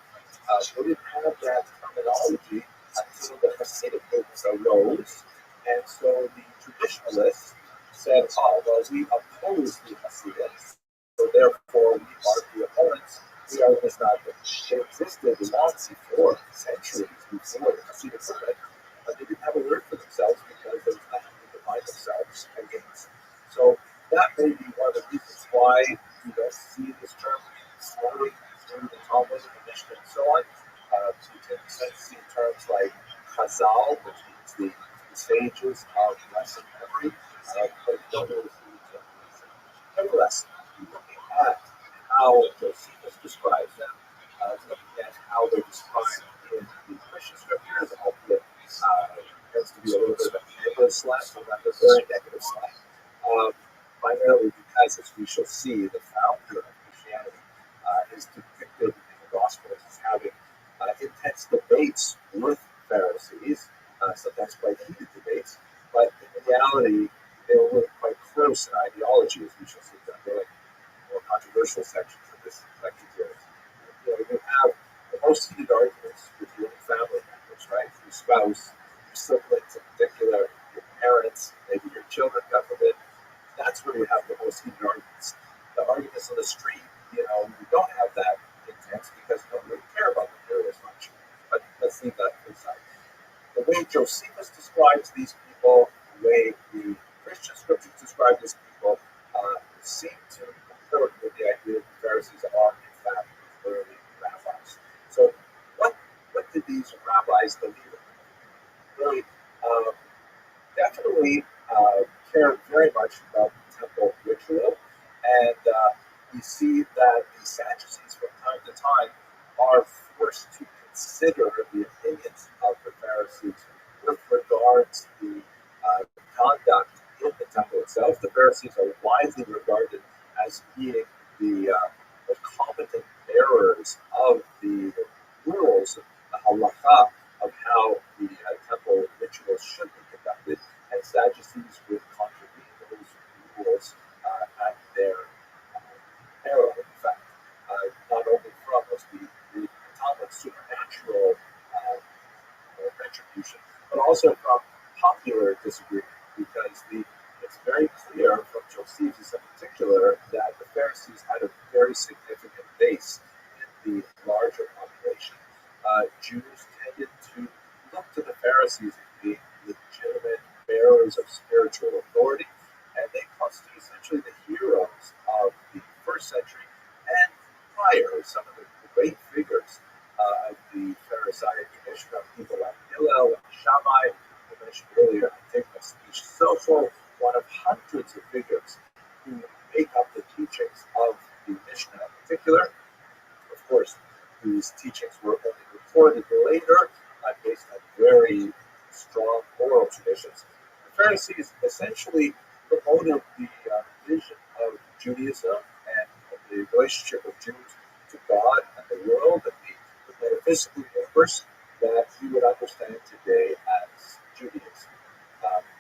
They didn't have that terminology until the Hasidic movement arose, and so the traditionalists said, "Oh, well, we oppose the Hasidics, so therefore we are the opponents. We are the Misnagdim." They existed long before, centuries before the Hasidic movement, but they didn't have a word for themselves because there was nothing to define themselves against. So that may be one of the reasons why you don't see this term flowing through the Talmud and the Mishnah and so on. You can see terms like Chazal, which means the sages of lesson memory, but you don't really see the term. Nevertheless, looking at how Josephus describes them, looking at how they're described in the Christian scriptures, albeit tends to be a little bit of a negative slant, so not a very negative slant. Primarily because, as we shall see, the founder of Christianity is depicted in the Gospels as having intense debates with Pharisees, sometimes quite heated debates, but in reality, they were really quite close in ideology, as we shall see down the more controversial sections of this lecture series. You have the most heated arguments with your own family members, right? Your spouse, your siblings in particular, your parents, maybe your children, God forbid. That's where you have the most heated arguments. The arguments on the street, you don't have that intense because you don't really care about them very as much. But let's leave that aside. The way Josephus describes these people, the way the Christian scriptures describe these people, seem to comport with the idea that the Pharisees are, in fact, early rabbis. So, what did these rabbis believe in? They definitely cared very much about the temple ritual, and we see that the Sadducees, from time to time, are forced to consider the opinions of the Pharisees with regards to the conduct in the temple itself. The Pharisees are widely regarded as being the competent bearers of the rules, the halacha of how the temple rituals should be conducted, and Sadducees would contravene those rules at their peril, in fact, not only from the Talmud's supernatural retribution, but also from popular disagreement, because it's very clear from Josephus in particular that the Pharisees had a very significant base in the larger population. Jews tended to look to the Pharisees as being legitimate bearers of spiritual authority, and they constitute essentially the heroes of the first century and prior. Some of the great figures of the Pharisaic tradition of people like Hillel and Shammai, who mentioned earlier, I think my speech so full, one of hundreds of figures who make up the teachings of the Mishnah in particular, of course, whose teachings were only recorded later, based on very strong oral traditions. The Pharisees essentially promoted the vision of Judaism and the relationship of Jews to God and the world and the metaphysical universe that we would understand today as Judaism.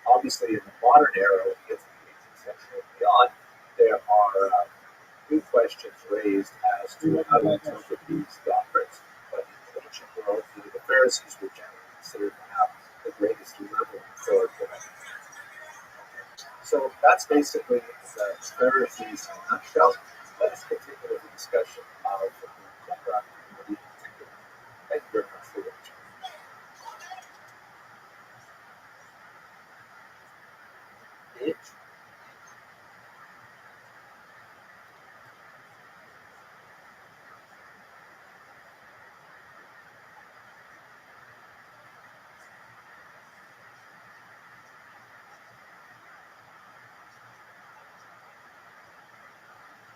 Obviously, in the modern era, when we get to the 18th century and beyond, there are new questions raised as to how to interpret these doctrines. But in the ancient world, the Pharisees were generally considered to have the greatest liberal authority. So that's basically the Pharisees in a nutshell. Let us continue with the discussion of the Qumran community in particular. Thank you very much for watching.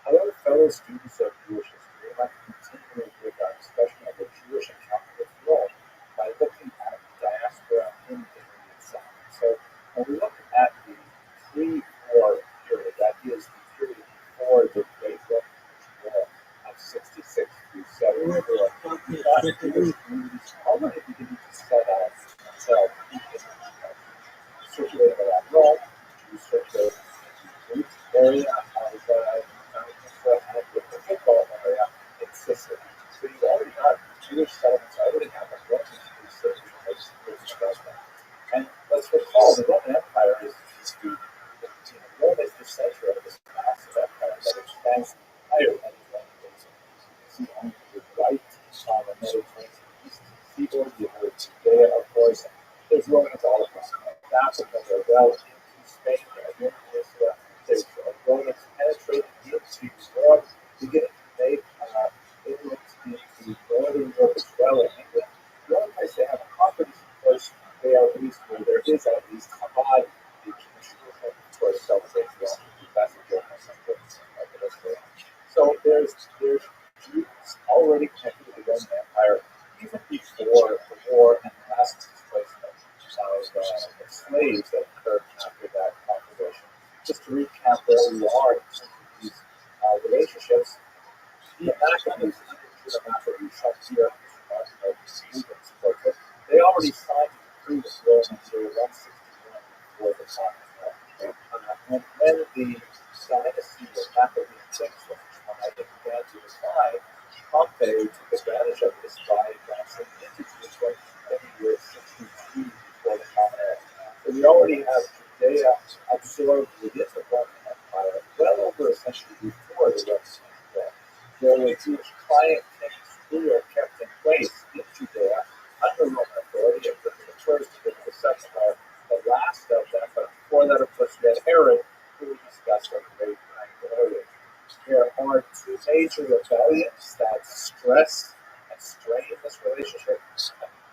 Hello, fellow students of Jewish history. I'd like to continue with our discussion of the Jewish encounter with Rome by looking at diaspora in Italy itself. So, when we look at the pre-war period, that is the period before the Great Revolution War of 66 through 70, Jewish communities already beginning to set out themselves in Italy. Circulating around Rome, Jews circulating in the Greek area with the football area in Sicily. So you already have Jewish settlements, already have a Roman Jewish settlement. And let's recall the Roman Empire is Rome is the center of this massive empire that expands higher than the Roman Basin. You see on the right on the Mediterranean east seaboard, you have Judea, of course, and there's Romans all across Africa, they're well into Spain, they're there's Romans penetrating into Europe, beginning to make inroads into northern Europe as well in England. The only place they have properties, of course, they are at least where there is at least Chabad, the Jewish movement, of course, celebrates the classic Jonas and the So there's Jews already connected to the Roman Empire even before the war and the mass displacement of slaves that occurred after that conflagration. Just to recap where we are in terms of these relationships, the Maccabees, the Maccabees up here, they already signed a decree with Rome until 161 before the time of and when the dynasty of Maccabean kings from began to decline, Pompey took advantage of this by advancing into Jerusalem in the year 62 before the Common Era. So we already have Judea absorbed within the Roman Empire well over a century before the Roman Empire. There were Jewish client kings who were kept in place in Judea under Roman authority, and the first and the second are the last of them. But before that, of course, we had Herod, who we discussed on the very earlier. There are two major rebellions that stress and strain this relationship.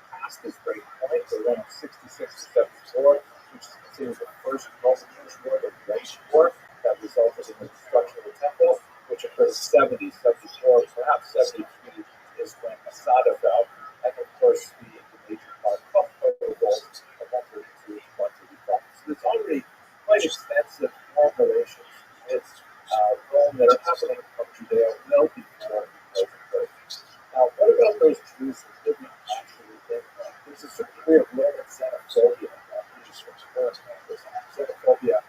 Past this great point, the one of 66 to 74, which is considered the first Roman Jewish war, the Great War, that resulted in the destruction of the temple, which occurred in 70, 74, perhaps 73 is when Masada fell. And of course, the major part of the revolt of 132 to 135. So there's already quite extensive warm relations with Rome that are happening from Judea well before the Roman Empire. Now, what about those Jews who We have Roman xenophobia, which is from current members. Xenophobia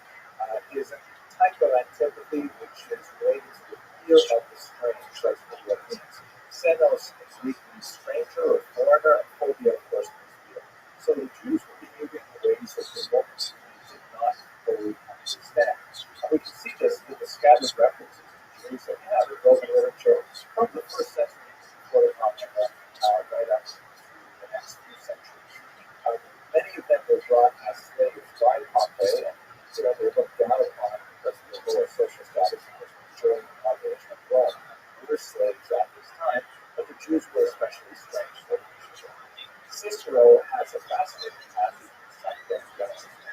is a type of antipathy which is related to the fear of the strange. That's what it means. Xenos means stranger or foreigner, and phobia, of course, means fear. So the Jews were behaving in ways that the Romans did not fully understand. And we can see this in the scattered references to Jews that we have in Roman literature from the first century before the Common Era, right up to the next few centuries. Many of them were brought as slaves by Pompey, and they looked down upon because of their lower social status during the population of Rome. They were slaves at this time, but the Jews were especially strange for the Jews. Cicero has a fascinating passage in Second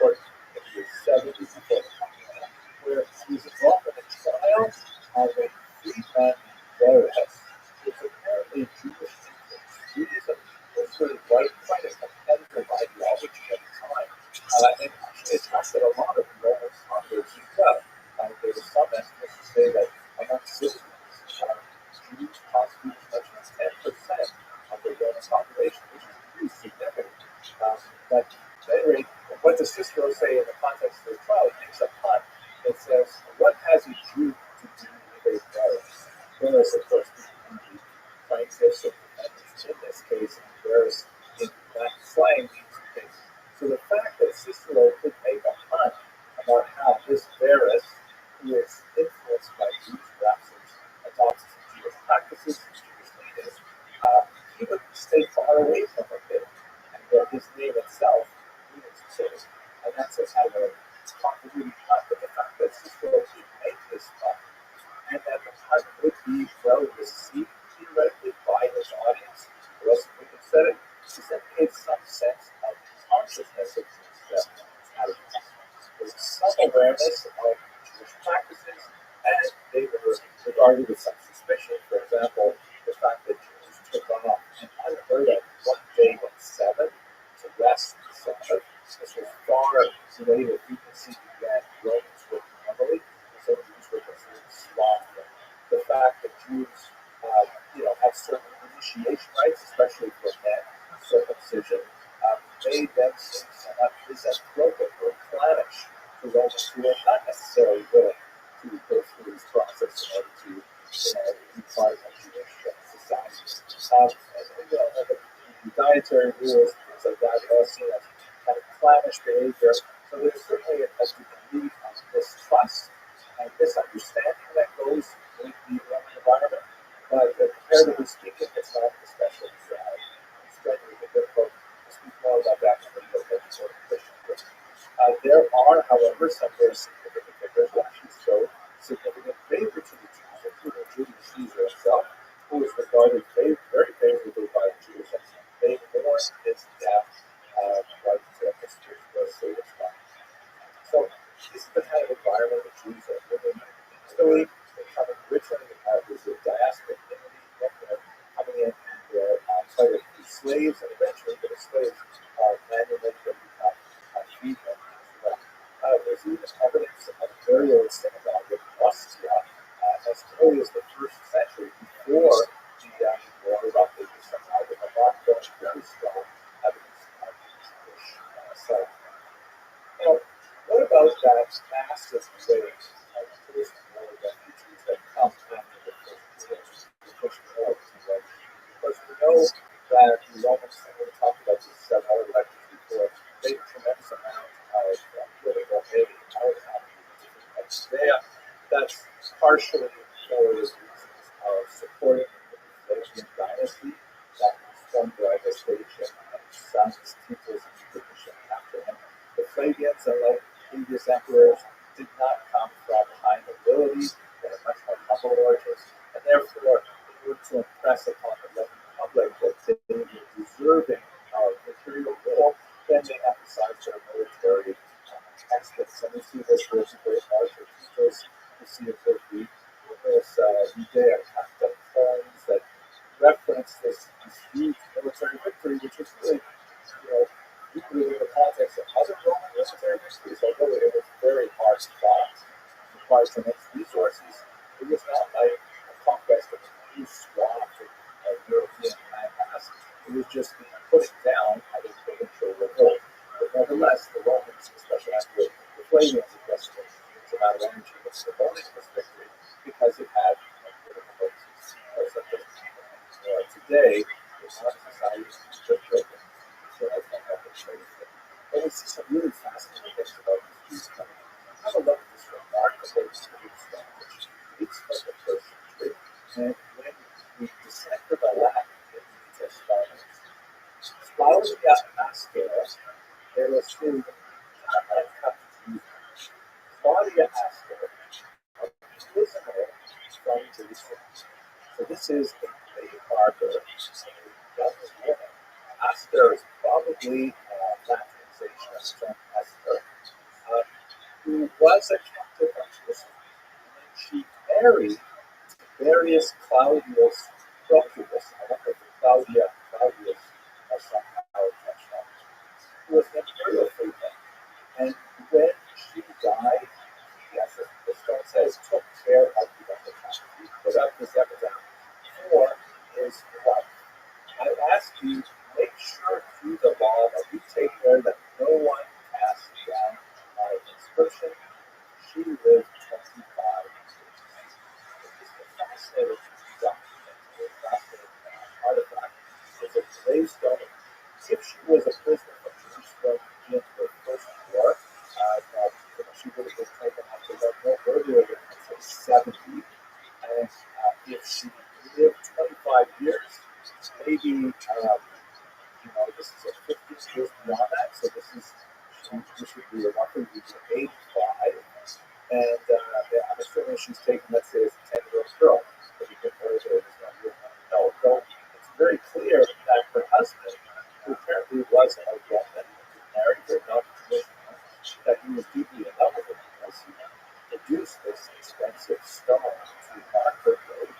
Court in the 70s before the Common Era, where he's involved in a trial of a freedman named Varus, who was apparently Jewish influence. Judaism was really quite a competitive ideology at the time, and actually attracted a lot of Roman converts as well. There was some estimates to say that among citizens, Jews constitute as much as 10% of the Roman population, which is pretty significant. But at any rate, what does Cicero say in the context of the trial? It makes a punt. It says, "What has a Jew to do with a Varus?" Varus, of course, being the scientific defendants in this case, and Varus in that slang means case. So the fact that Cicero could make a punt about how this Varus, who is influenced by Jewish practices, adopts Jewish practices and Jewish leaders, he would stay far away from a bit, and his name itself means city. And that's a kind of convoluted punt, but the fact that Cicero could make this punt, and that the punt would be well received theoretically by his audience, the rest of the said it, just indicates some sense of consciousness of his attitude. There's some awareness of Jewish practices, and they were regarded with some suspicion. For example, the fact that Jews took off an unheard of 1 day in 7 to rest the Sabbath. This was far later frequency than Romans were normally, so Jews were considered slothful. The fact that Jews, have certain initiation rites, especially for men, circumcision, made them seem somewhat misanthropic or clannish to Romans who were not necessarily willing to go through this process in order to, be part of Jewish society. The dietary rules, things like that, all seen as kind of clannish behavior. So there's certainly a degree of mistrust and misunderstanding that goes with the Roman environment. But comparatively speaking, it's not especially sad. It's generally difficult to speak more about that from the sort of Christian Christian. There are, however, some very significant figures who actually show significant favor to the Jews, including Julius Caesar himself, who was regarded very favorably by the Jews, and they mourned his death right to history was so much. So this is the kind of environment that Jews are living in. Italy, becoming richer, there's a diasporic community that are coming in and they're trying to be slaves, and eventually the slaves manually can become freedmen as well. There's even evidence of burial in synagogue in Austria as early as the 1st century before the war erupted. Somehow with a lot going very strong evidence of Jewish site. What about that massive wave of post-war refugees that come after the First War? Because we know that the Romans, and we talked about this several other lectures before, made a tremendous amount of political aid out of Judea. That's partially for the reasons of supporting the Flavian dynasty that was formed by Vespasian and some people's tradition after him. The Flavians, unlike previous emperors, did not come from high nobility. They had much more humble origins, and therefore, in order to impress upon the Roman public that they were deserving of material role, then they emphasized their military experts. And we see this with great larger Titus, we see it with the numerous Judaic poems that reference this huge military victory, which was really, equally in the context of other Roman military victories, although it was very hard fought, required tremendous resources. It was not like a conquest of a new swath of European landmass. It was just being put down at a actual revolt. But nevertheless, the Romans, especially after the Flavians addressed it, it's about energy, but the Romans was victory because it had political basis. Today, the modern society is just broken. So I think that would show you that. But we see some really fascinating things about these coming. Have a look at this remarkable street stone, which dates from the first century. And when we decipher the Latin, it means as follows. Claudia Aster, there was two Claudia Aster, a prisoner from Jerusalem. So this is a barber, a young woman. Aster is probably Latinization of from Esther, who was a captive of Jerusalem. And then she married Tiberius Claudius Proculus. I wonder if Claudius somehow touched on, who was an imperial freedman. And when she died, he, as the stone says, took care of the epitaph. He put up his epitaph for his wife. I ask you, make sure through the law that you take care that no one casts down my inscription. She lived 25 years. It's a fascinating document, a fascinating artifact. It's a gravestone. If she was a prisoner from Jerusalem in the First War, she would have been taken up to no earlier than, say, 70. And if she lived 25 years, maybe, this is a 50 years beyond that, so this would be roughly 85. And I'm assuming she's taken, let's say, as a 10-year-old girl, but you can hear there is no real no. So it's very clear that her husband, who apparently was a Roman, married her, not traditional, that he was deeply in love with her because he produced this expensive stone to mark her grave.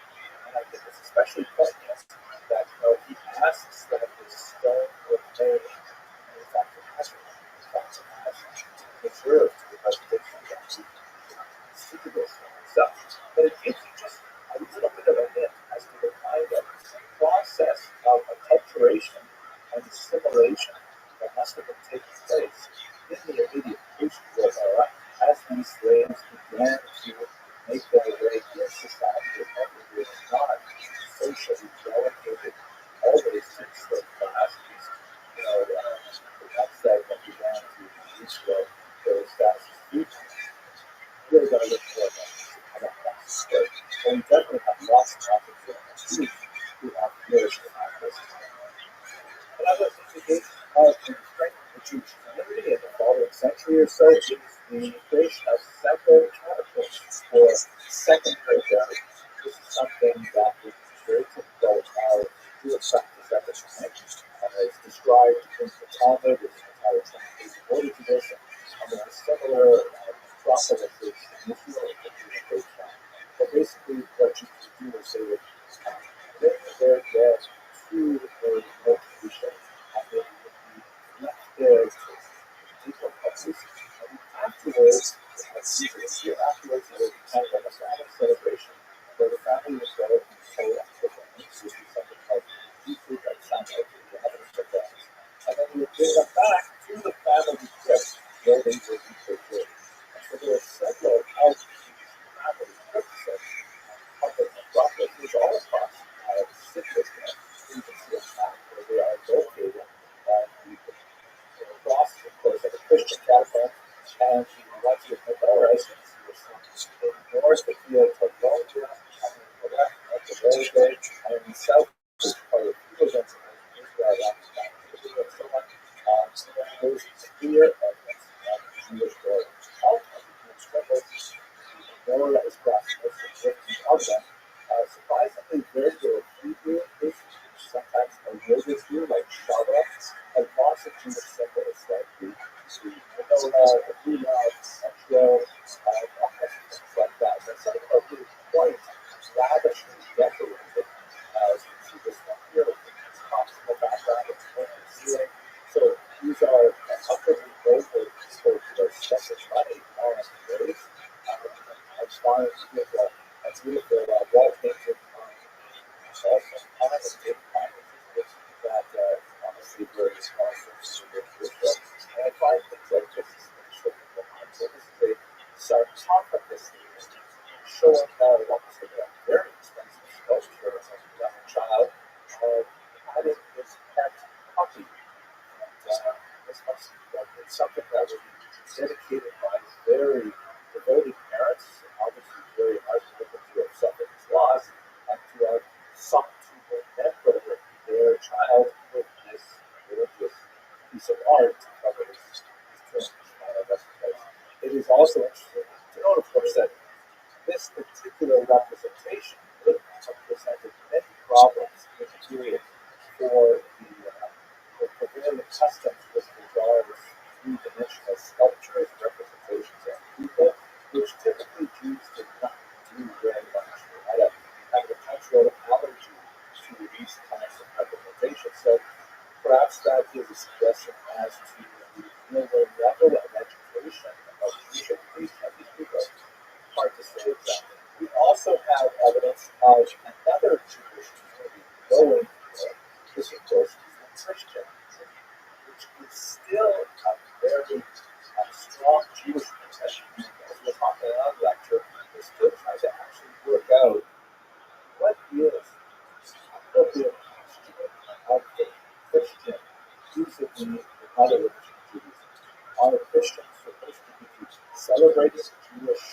And I think it's especially poignant that he asks that this stone remain, in fact, preserved because they can see this stuff. But it gives you just a little bit of a hint as to the kind of process of acculturation and assimilation that must have been taking place in the immediate post-war era as these slaves began to make their way in society and were not socially relegated always to the slave class. The upset that began to reach their status as fugitives. Really got to look for that. I don't know. But we definitely have lots of opportunities who have flourished in our business. But I was thinking of the strength of the Jewish community in the following century or so is the creation of several catapults for secondary burial. This is something that is very typical of our Jewish practice at the time. It's described in the Talmud, there's an entire chapter devoted to this, and there are similar necropolises in Israel and in the But basically, what you can do is they would bring their dead to a location, and they would be left there to people places. And afterwards, afterwards, there would be kind of like a family celebration where the family would go and play up the remains, which is something called deeply like Sunday, the evidence of that. And then we would bring them back to the family crypt where they would be preserved. And so there are several of these family crypts and public necropolises all across the city of Canada. You can see a map where they are located. You can cross, of course, at a Christian catacomb, and once you hit the horizon, you see north the field of Belgium, and in the left of the railway, and in the south is part of the field of Israel. So there's clear evidence of Jewish burial. All of the struggles, the door that was crossed, most of them, surprisingly very good Hebrew issues, sometimes a religious view like Shabbat, and lots of Jewish symbols like the menorah, the lulav, Etrog, things like that. And some of them are really quite lavishly decorated. You can see this one here with the tops in the background, it's going to ceiling. So these are upwardly vocal for their special money on graves. I find a beautiful wall painting also on it, that honestly very small. puppy. This must have been something that was dedicated by very devoted parents, obviously very articulate to have suffered his loss, and to have sought to remember their child with this religious piece of art to cover his tomb. It is also interesting to note, of course, that this particular representation would have presented many problems in the period for the prevailing customs with regards to three-dimensional sculptures, representations of people, which typically Jews did not do very much. They had a cultural allergy to these kinds of representations. So perhaps that is a suggestion as to the level of education of Jewish priests at these people. Hard to say exactly. We also have evidence of another Jewish community going there. This, of course, is the Christian, which is still a very strong Jewish confession. As we'll talk in another lecture, we're still trying to actually work out what is appropriate posture of the Christian vis-a-vis the other religion of Judaism. Are Christians supposed to be celebrating Jewish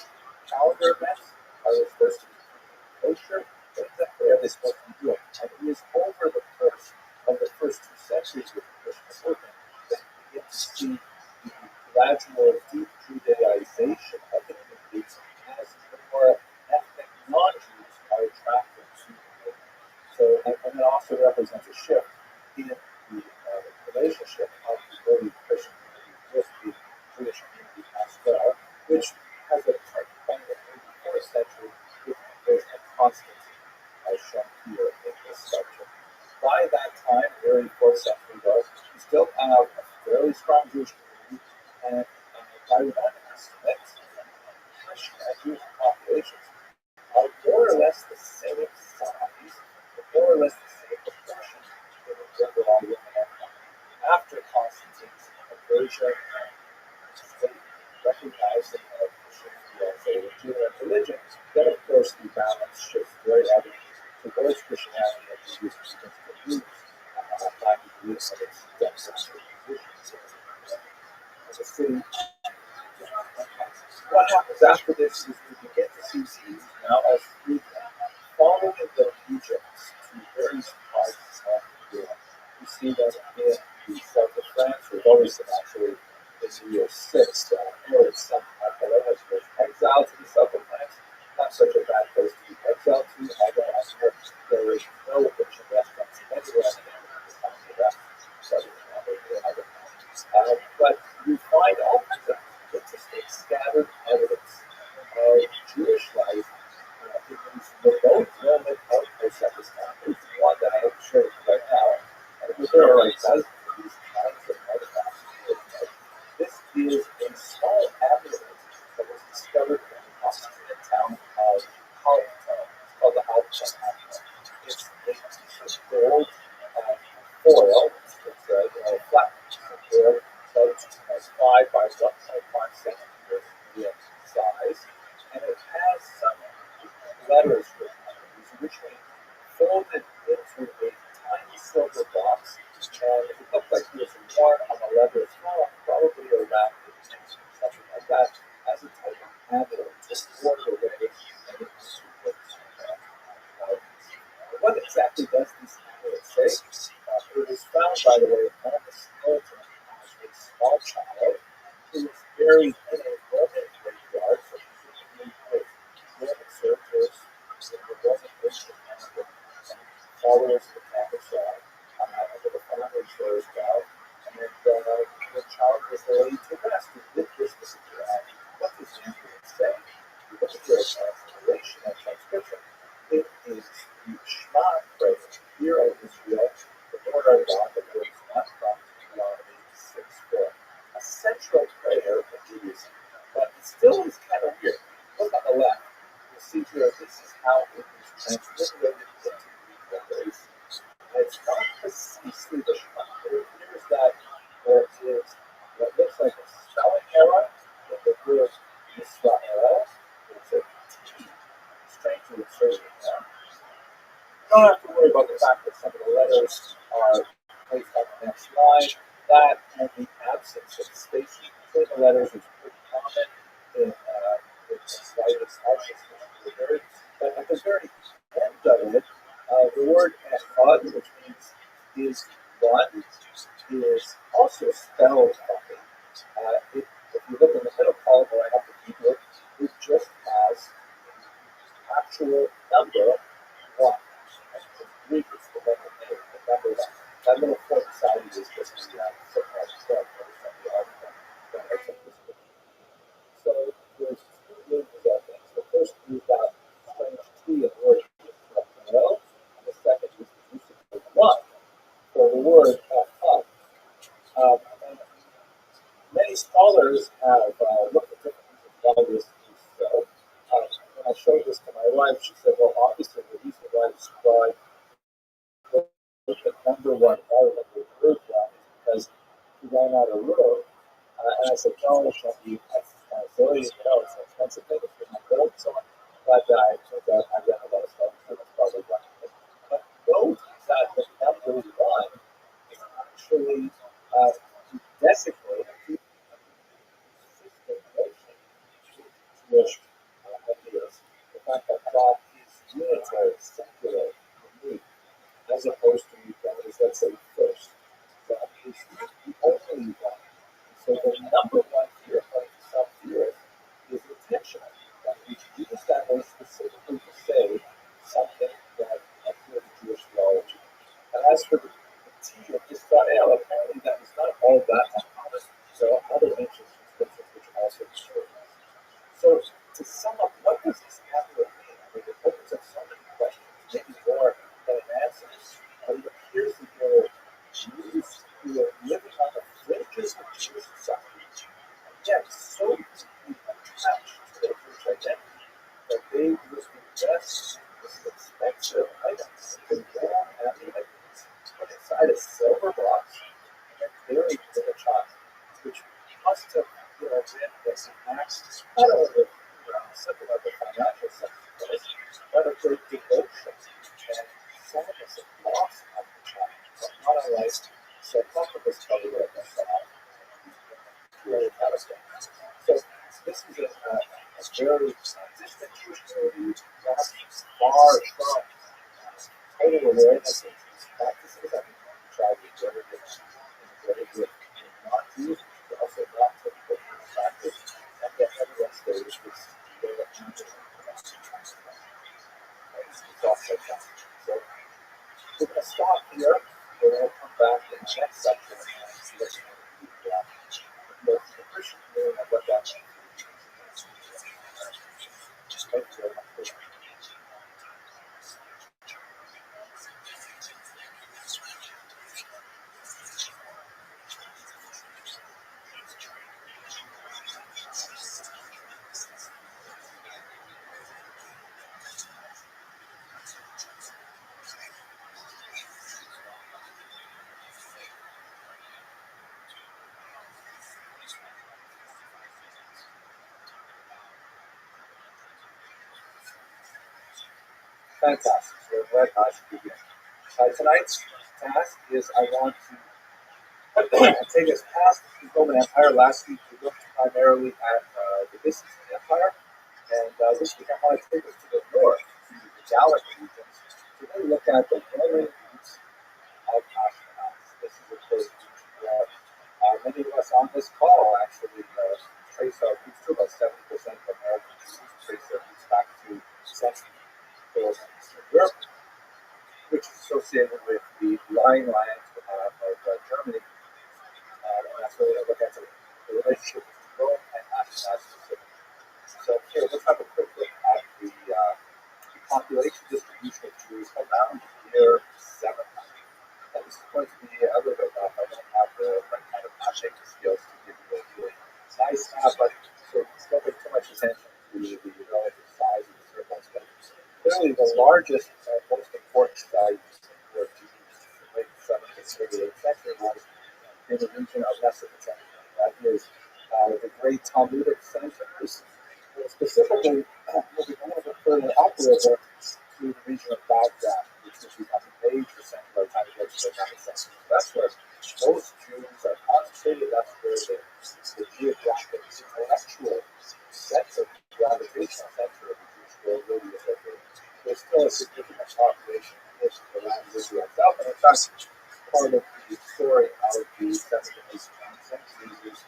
calendar events? Are they supposed to be kosher? What exactly are they supposed to be doing? And it is over the course of the first 2 centuries of the Christian movement that we begin to see the gradual deep Judaization of the communities as more ethnic non-Jews are attracted to the movement. So, and it also represents a shift in the relationship of the early Christian community with the Jewish community as well, which has a type of the 4th century with the conversion of Constantine, as shown here in this sculpture. By that time, early 4th century though, we still have a fairly strong Jewish community, and by one estimate, Christian and Jewish populations are more or less the same size, more or less the same proportion in the overall Roman Empire. After Constantine's conversion and state recognized that Christianity as a legitimate religion, then of course the balance shifts very heavily towards Christianity and Judaism begins to lose back to the use of its dominant position as a city. What happens after this is we begin to see Jews now as free men following the legions to various parts of Europe. We see them in the south of France. We've always been actually in the year 6, Herod, son of Herod, was exiled to the south of France. Not such a bad place to be exiled to, although I heard there is no Christian restaurants anywhere in the time of that. But we find all kinds of interesting scattered evidence of Jewish life in these remote Roman outposts at this time. There's one that I have shown you right now, and there are like dozens of these kinds of artifacts. This is a small amulet that was discovered in the Austrian town of Halton. It's called the Halton amulet. It's a piece of gold foil. It's a flat piece of foil. About 5 by 1.5 centimeters in size, and it has some letters written on it. It was originally folded into a tiny silver box, and it looked like it was worn on a leather strap, probably around something like that, as a type of amulet, just worn away, and it was super. What exactly does this amulet say? It was found, by the way, in one of the skeletons as a small child who was buried in a Roman graveyard, so presumably with Roman soldiers in the Roman ancient empire and followers of the Catholic side, under the family's there as well. And the child was laid to rest with this particular amulet. What does the amulet say? You look at your translation and transcription. It is the Shema prayer. Hear, O Israel, the Lord our God, the Lord is not from Deuteronomy 6:4. A central prayer of Judaism, but it still is kind of weird. Look on the left. You'll see here, this is how it is transliterated into Greek letters. It's not precisely the Shema. It appears that there is what looks like a spelling error in the word Israel. It's a T, strangely inserted there. You don't have to worry about the fact that some of the letters are placed on the next next line, that and the absence of space between the letters is pretty common in slightest words. But at the very end of it, the word echad, which means is one, is also spelled funny. If you look in the middle column where I have the Hebrew, it just has actual number one. And in Greek, it's the letter A, the number one. That little point beside it is just the so-called step from the article that I took this with. So there's two meanings of things. The first is that strange T in the word no, and the second is the use of one for the word echad. And many scholars have looked at different reasons why this is so. When I showed this to my wife, she said, well, obviously the reason why the scribe put the number one rather than the word one is because he ran out of room. And I said, no, it can't be a zillion, it's an expensive thing, it's not gold, so on. But I ran a lot of stuff, so that's probably why. But note that the number one is actually designate a consistent notion to Jewish ideas. The fact that God is unitary, singular, unique, as opposed to God is, let's say, first. God is the only one. So the number one here, according to some theorists, is intentional. That we use that word specifically to say something that appears in Jewish theology. And as for the T of Israel, apparently that is not all that uncommon. There are other ancient inscriptions which also show this. So to sum up, what does this capital mean? I mean, it opens up so many questions, maybe more than it answers. But it appears that there are Jews who are living on the fringes of Jewish society, and yet so deeply attached to their Jewish identity that they would invest this expensive items in gold amulets put inside a silver box and buried in a child, which must have been this act not only something like the financial sacrifice, but of great devotion and sadness and loss of the child, not unlike sarcophagus covered with a really Palestine. So this is a very distant Jewish community, not far from total awareness of these practices. I mean, we try to get rid of it in non-Jews, but also not typical Jewish practice, and yet everyone stays this way of Jewish. It's also that. So we're going to stop here. We're going to come back in the next section and look at the Christian meaning of what that means. Thank you very much. Fantastic. So glad I should begin. Tonight's task is I want to take us past the Roman Empire. Last week we looked primarily at the Byzantine Empire, and this week I want to take us to the north, to the Gallic regions, to really look at the Roman roots of astronauts. This is a place where many of us on this call actually trace our roots to. About 70% of Americans trace their roots back to Central Europe, which is associated with the Rhine land of Germany. And that's where we're going to look at the relationship between Rome and astronauts specifically. So here, let's have a quick look at the population distribution of Jews around the year 700. And this is going to be a little bit rough. I don't have the right kind of matching skills to give you a really nice map, but so don't pay too much attention to the relative size of the circles. But clearly, the largest and most important sites were Jews in the late 7th and early 8th century was in the region of Mesopotamia. That is the great Talmudic centers. Specifically, moving a little bit further up the river to the region of Baghdad, which would become a major center by the time it gets to the 9th century. So that's where of the 7th and 8th centuries is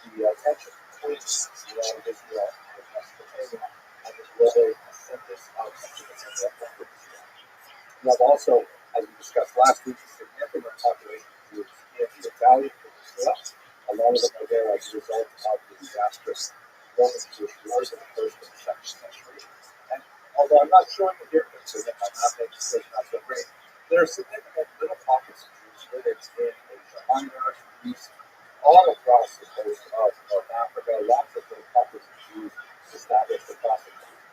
the tension between the land of Israel and Mesopotamia and the global ascendance of Mesopotamia from Israel. We have also, as we discussed last week, a significant population of Jews in the Italian peninsula. A lot of them are there as a result of the disastrous Roman Jewish wars in the 1st and 2nd century. And although I'm not showing the difference in it, I'm not making this not so great, there are significant little pockets of Jews living in Asia Minor, East, all across the coast of North Africa. Lots of little pockets of Jews established across the country.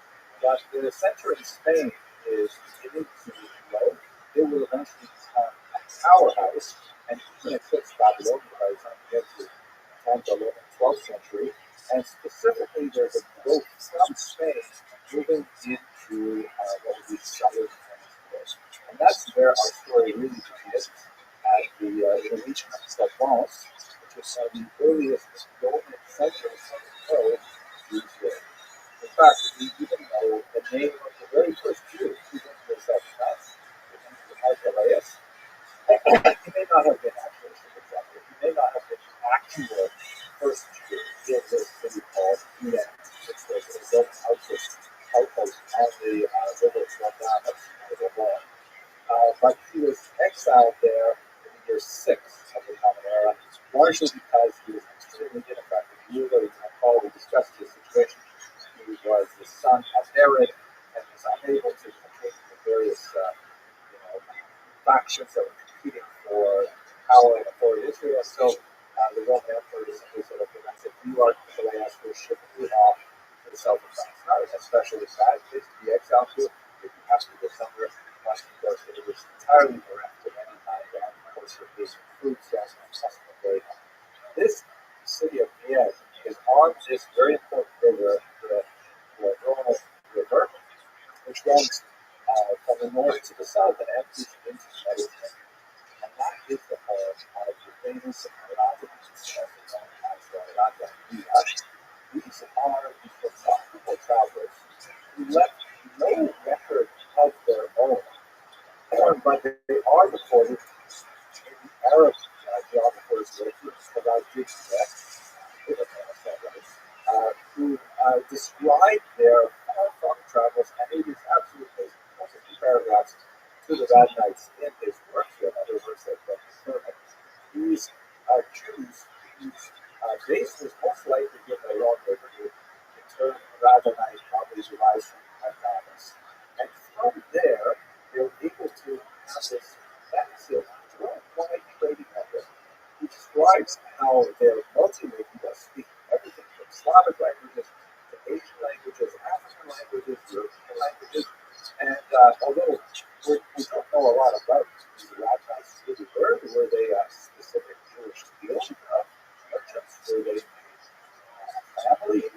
But the center in Spain is beginning to grow. It will eventually become a powerhouse, and even eclipse Babylon by the time we get to 10th, 11th, 12th century. And specifically, there's a growth from Spain moving into what would be southern hemisphere. And that's where our story really begins, at the region of Provence, which is one of the earliest Roman centers of the world Jews live. In fact, we even know the name of the very first Jew who went to the southern France, Archelaus. He may not have been actually, he may not have been the actual first Jew in this city called GUINNESS, which was a Roman outpost on the river Rabbi of the Wall. But he was exiled there in the year 6 of the Common Era, largely because he was extremely ineffective. You really recall we discussed his situation. He was the son of Herod and was unable to compete with various factions that were competing for power and authority in Israel. So the Roman Emperor simply said, okay, that's it. You are Archelaus, we're shipping you off to the south of France. Not an especially bad place to be exiled to. If you have to go somewhere, of course, it was entirely bereft of any kind of course of this food source and accessible very high. This city of Vienna is on this very important river, the Rhone River, which runs from the north to the south and empties into the Mediterranean. And that is the home of the famous Rabbi. These are the philosophical travelers who left no record of their own, but they are recorded in the Arab geographers' literature about GUINNESS, who describe their far-flung travels, and it is absolutely almost a few paragraphs to the Rabbi's in his works, in other words, that the sermon. These Jews whose base was most likely given a long neighborhood, the term Rabbi probably derives from Rabbanus. And from there, they were able to have this massive worldwide trading network. He describes how they're multilingual, speaking everything from Slavic languages to Asian languages, African languages, European languages. And although we don't know a lot about these rabbis, were they a specific Jewish field of merchants? Were they family?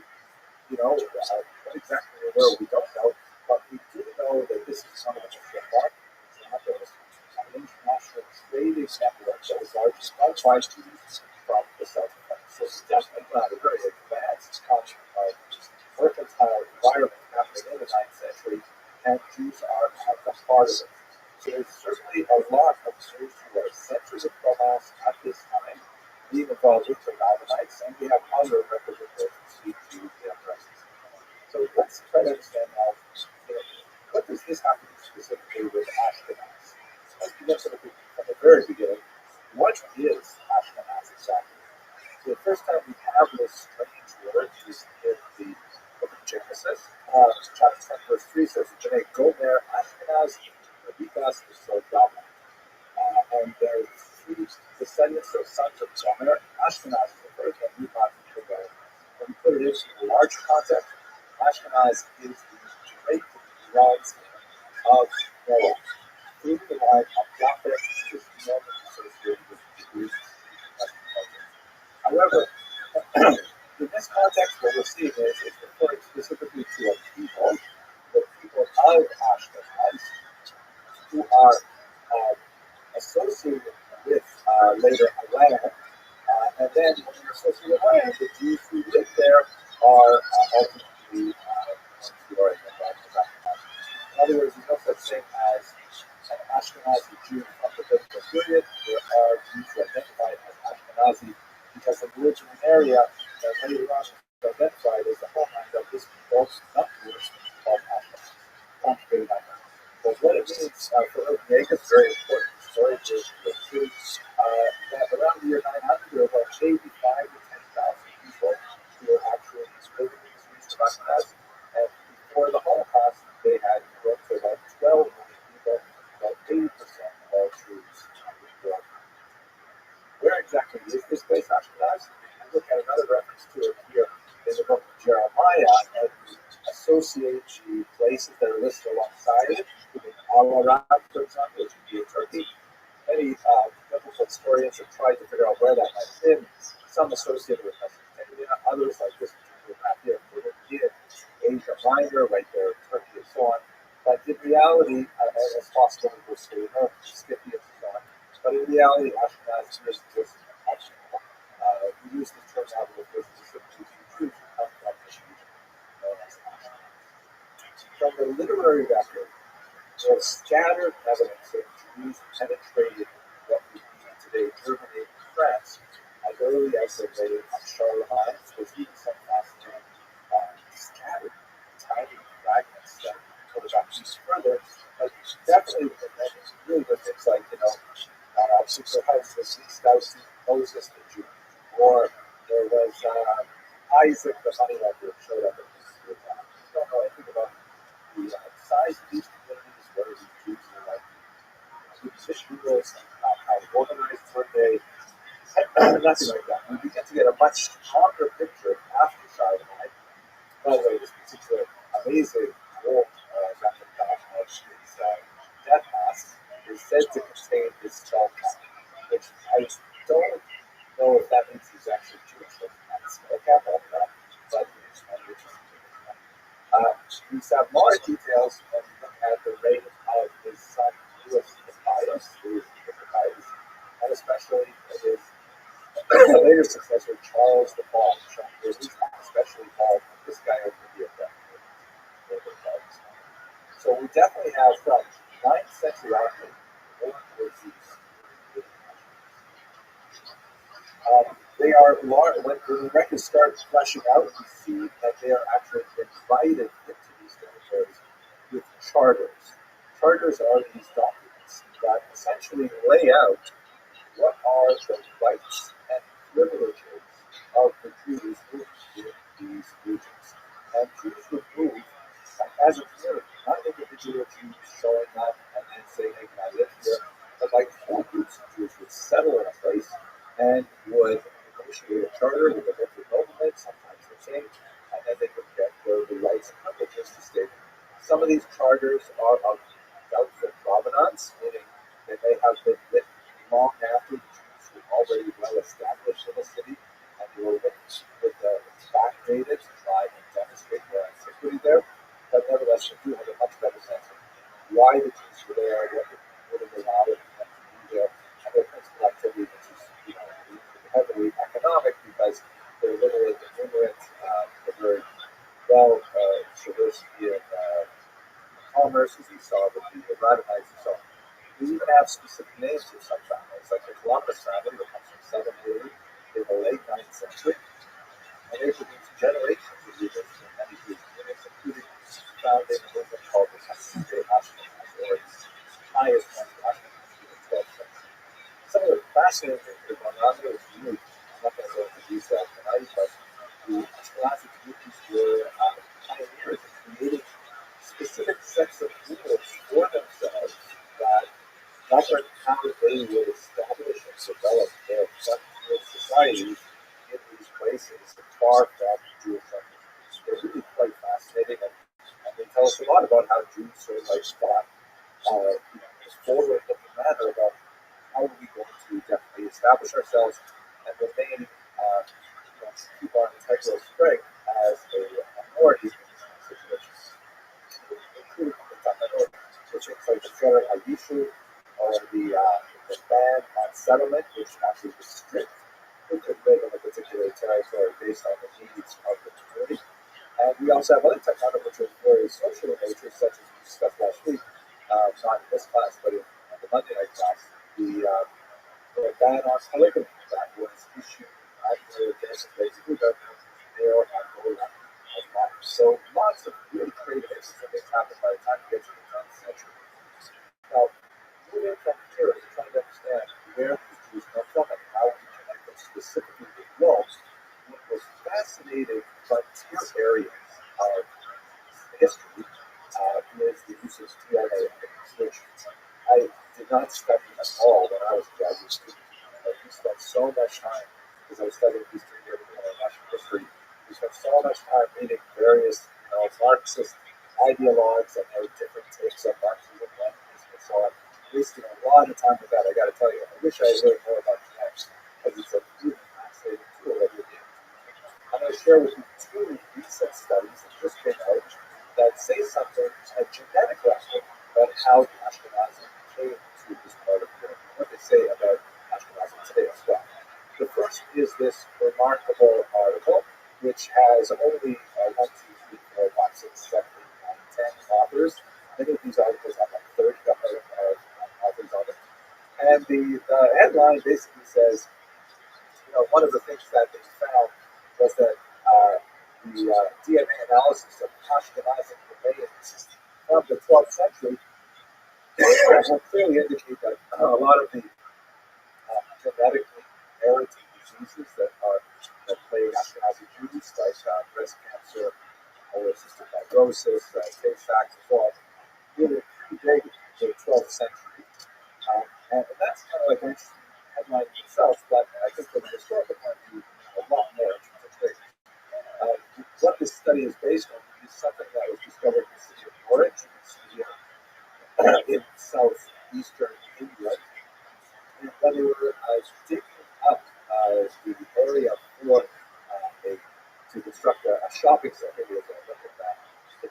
What exactly they were, we don't know. But we do know that this is one of the remarkable examples of an international trading network that was largely run by Jews from the south of France. So it's definitely not a very advanced concept of mercantile environment happening in the 9th century, and Jews are a part of it. So there's certainly a lot of Jews who are centers of Provence at this time being involved with the Rabbinites, and we have other representatives who speak to their presence. So let's try to understand now, what does this have to do specifically with Ashkenaz? Let's begin from the very beginning. What is Ashkenaz exactly? So the first time we have this strange word is in the book of Genesis. Chapter 10, verse 3 says, Jane, go there, Ashkenaz, Rabikas, so Rabbi. And there's 3 descendants or sons of Gomer. Ashkenaz is the first, and Rabikas is the second. When we put it into a large context, Ashkenaz is the great rise of Noah. Through the line of Japheth is normally associated with the Jews. However, in this context, what we're seeing is it's referring specifically to a people, the people of Ashkenaz, who are associated with later Iran. And then when you're associated with Iran, the Jews who live there are ultimately who are identified as Ashkenaz. In other words, there's no such thing as an Ashkenazi Jew from the biblical period. There are Jews who identify Ashkenazi because of the original area that later on was identified as the homeland of this people's not tourists called Ashkenazi. Complicated background. But what it means for Vegas is very important story that around the year 900 there were about maybe 5 to 10,000 people who were actually living in the streets of Ashkenaz. And before the Holocaust, they had grown to about 12 million people, about 80% of all Jews in the world. Where exactly is this place, Ashkenaz? I look at another reference to it here in the book of Jeremiah and associate the places that are listed alongside it. Al-Arab, for example, which would be in Turkey. Many biblical historians have tried to figure out where that might have been. Some associated with Mesopotamia, others, like this particular map here, put it in Asia Minor, right there in Turkey and so on. But in reality, as possible, we'll see Scythians and so on. But in reality, Ashkenaz is just Ashkenaz. We use this term now to refer specifically to Jews who come from this region, known as Ashkenaz. From the literary record, there is scattered evidence that Jews penetrated what would be today Germany and France as early as the day of Charlemagne. There's even some fascinating scattered tiny fragments that go back east further, but definitely really the things like, Super House was leased out to Moses the Jew, or there was Isaac the moneylender showed up in this. We don't know anything about the size of these communities, whether these Jews were like superstition rules, how organized were they, nothing like that. We begin to get a much stronger picture after Charlemagne. By the way, this particular amazing wall replica of his death mask is said to contain his skull cap, which I don't know if that means he's actually Jewish or not a skull cap or not, but it's kind of interesting. We have more details when we look at the reign of his son, Louis Matthias, and especially his later successor, Charles the Bald, especially called this guy over here. So we definitely have from 9th century onward, they are large. When the records start fleshing out, we see that they are actually invited into these territories with charters. Charters are these documents that essentially lay out what are the rights and privileges of the Jews moving in these regions. And Jews would move as a community, not individual Jews showing up and then saying, hey, can I live here? But like whole groups of Jews would settle in a place and would negotiate a charter with the local government, sometimes the king, and then they would get the rights and privileges to stay there. Some of these charters are of doubtful provenance, meaning they may have been written long after the Jews were already well established in the city, and they were written with the backdated to try and demonstrate their antiquity there. But nevertheless, we do have a much better sense of why the Jews were there, what would have allowed them to be there, and their principal activity, which is heavily economic because they're literally immigrant, they're very well traversed in commerce, as you saw with the Rabbi and so on. We even have specific names for some families, like the Columbus family that comes from southern Italy in the late 9th century, and they produced generations of leaders in many Jewish communities, including founding a movement called the Hasidic Ashkenaz, or its highest one of Ashkenaz in the 12th century. Some of the fascinating things that are going on there is unique. I'm not going to go into detail tonight, but the Ashkenazi Jews were pioneers in creating specific sets of rules for themselves that govern how they would establish and develop their flexible societies in these places far from Jewish countries. They're really quite fascinating, and they tell us a lot about how Jews sort of like thought in this forward-looking manner about how are we going to definitely establish ourselves and remain, keep our integral strength as a minority in this situation. Including the minority, which includes the Sheret HaYishuv, or the ban on settlement, which actually restricts who could live in a particular territory based on the needs of the community. And we also have other technology which are very social in nature, such as we discussed last week, not in this class, but in the Monday night class, the ban on polygamy that was basically the male and lower left of matter. So lots of really creative interesting things happen by the time you get to the 10th century. Now, moving from here to trying to understand where these Jews come from and how we connect them specifically with Rome, what was fascinating frontier areas of history is the use of DNA evidence, which I did not study at all when I was a graduate student. We spent so much time, because I was studying Eastern European and International history, we spent so much time reading various Marxist ideologues and their different takes on Marxism, Leninism, and so on. Wasting a lot of time with that, I got to tell you. I wish I had learned more about genetics, because it's a really fascinating tool that you'll be able to use. I'm going to share with you two recent studies that just came out that say something at genetic level about how the Ashkenazim came to this part of Europe, what they say about Ashkenazim today as well. The first is this remarkable article, which has only 1, 2, 3, 4, 5, 6, 7, 8, 9, 10 authors. Many of these articles have like 30 authors on them. And the headline basically says, one of the things that they found was that the DNA analysis of Ashkenazim remains from the 12th century will clearly indicate that a lot of the genetically inherited diseases that plague Ashkenazi Jews, like breast cancer, or cystic fibrosis, Tay-Sachs, and so on, really predate the 12th century. And that's kind of like an interesting headline in itself, but I think from a historical point of view, a lot more in terms of trade. What this study is based on is something that was discovered in the city of Norwich, in southeastern England. And when they were digging up the area for to construct a shopping center, there was the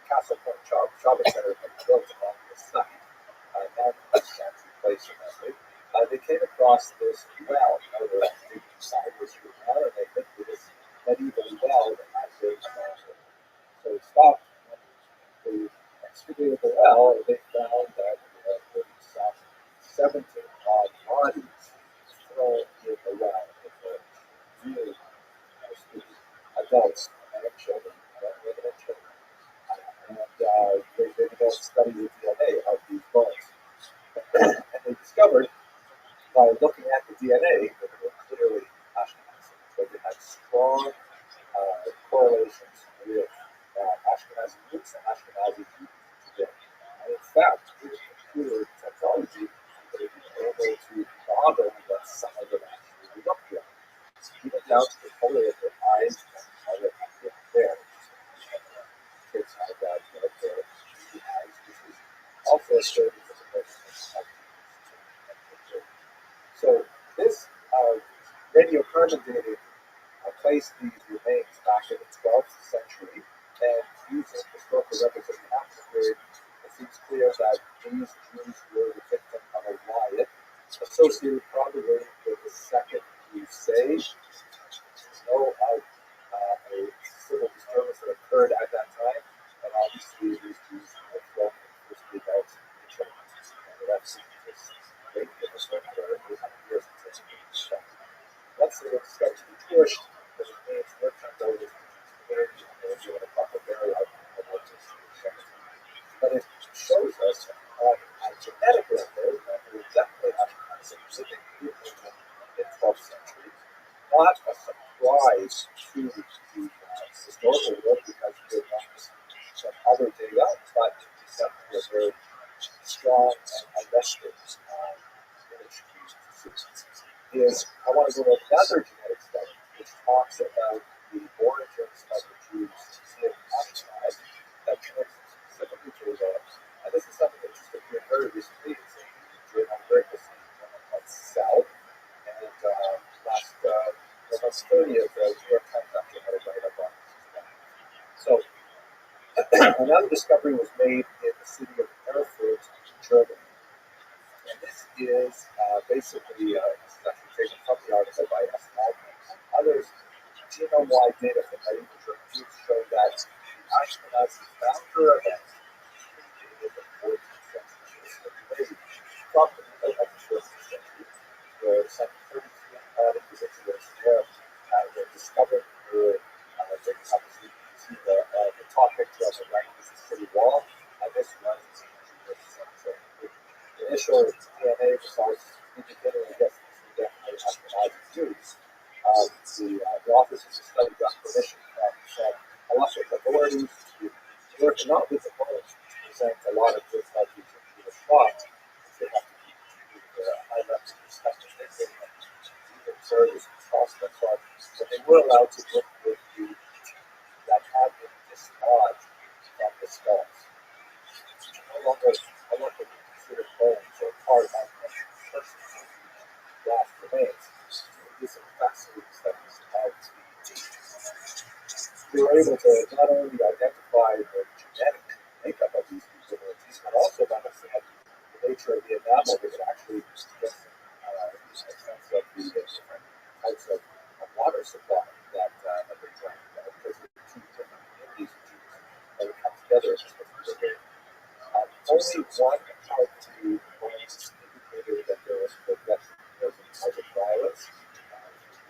Castle Point shopping center that was built on the site, down in West Chancery Place in that way. They came across this well. They were digging sideways through the well, and they hit this medieval well that had been abandoned. So they stopped, and they excavated the well, and they found that there were some 17 odd bodies thrown in the well. Really adults and children, women and children. And they began to study the DNA of these bones. And they discovered, by looking at the DNA, that they were clearly Ashkenazi. So they had strong correlations with Ashkenazi roots and Ashkenazi Jews today. And in fact, with computer technology, they've been able to model what some of them actually look like, even down to the color of their eyes and how they look there. Kids have that, their eyes, which is also a story for the person. So this radiocarbon dating placed these remains back in the 12th century, and using historical records of the Nazi period, it seems clear that these Jews were the victim of a riot associated probably with the Second Crusade. No a civil disturbance that occurred at that time, and obviously these Jews were thrown in the first big out in China. And that's just great difference for 800 years until it's been. Once they were discovered to be Jewish, the remains were turned over to the community, and they were given a proper burial of what was shepherd. But it shows us on a genetic level that there was definitely Ashkenazi living in the 12th century. Not a surprise to the historical world, because we have done some other data, but it's definitely a very strong and arresting image is I want to go to another genetic study which talks about the origins of the Jews in Ashkenaz that connects specifically to Israel. And this is something that just appeared very recently. It's in the journal very recently called Cell. And last November 30th, the New York Times actually had a write-up on this. So another discovery was made in the city of Erfurt, Germany. And this is basically, this is actually taken from the article by S. Malcolm and others. Genome-wide data from medieval German Jews show that the Ashkenazi founder event in the 14th century from the middle of the 14th century, where some 33 odd individuals there were Offices of Study got permission from some halachic authorities to work not with the opponents to present a lot of good arguments in Jewish law. They have to keep their high levels of discussion thinking and even service and trust and so on. But they were allowed to work with the that had been dislodged from the skulls. No longer considered bones or part of the person's last remains. These are fascinating studies of they were able to not only identify the genetic makeup of these disabilities, but also understand the nature of the enamel that could actually get a sense of the different types of water supply that they drank, because there were two different communities of Jews that would come together as a game. Only one part of the bones indicated that there was progression. There was a type of violence,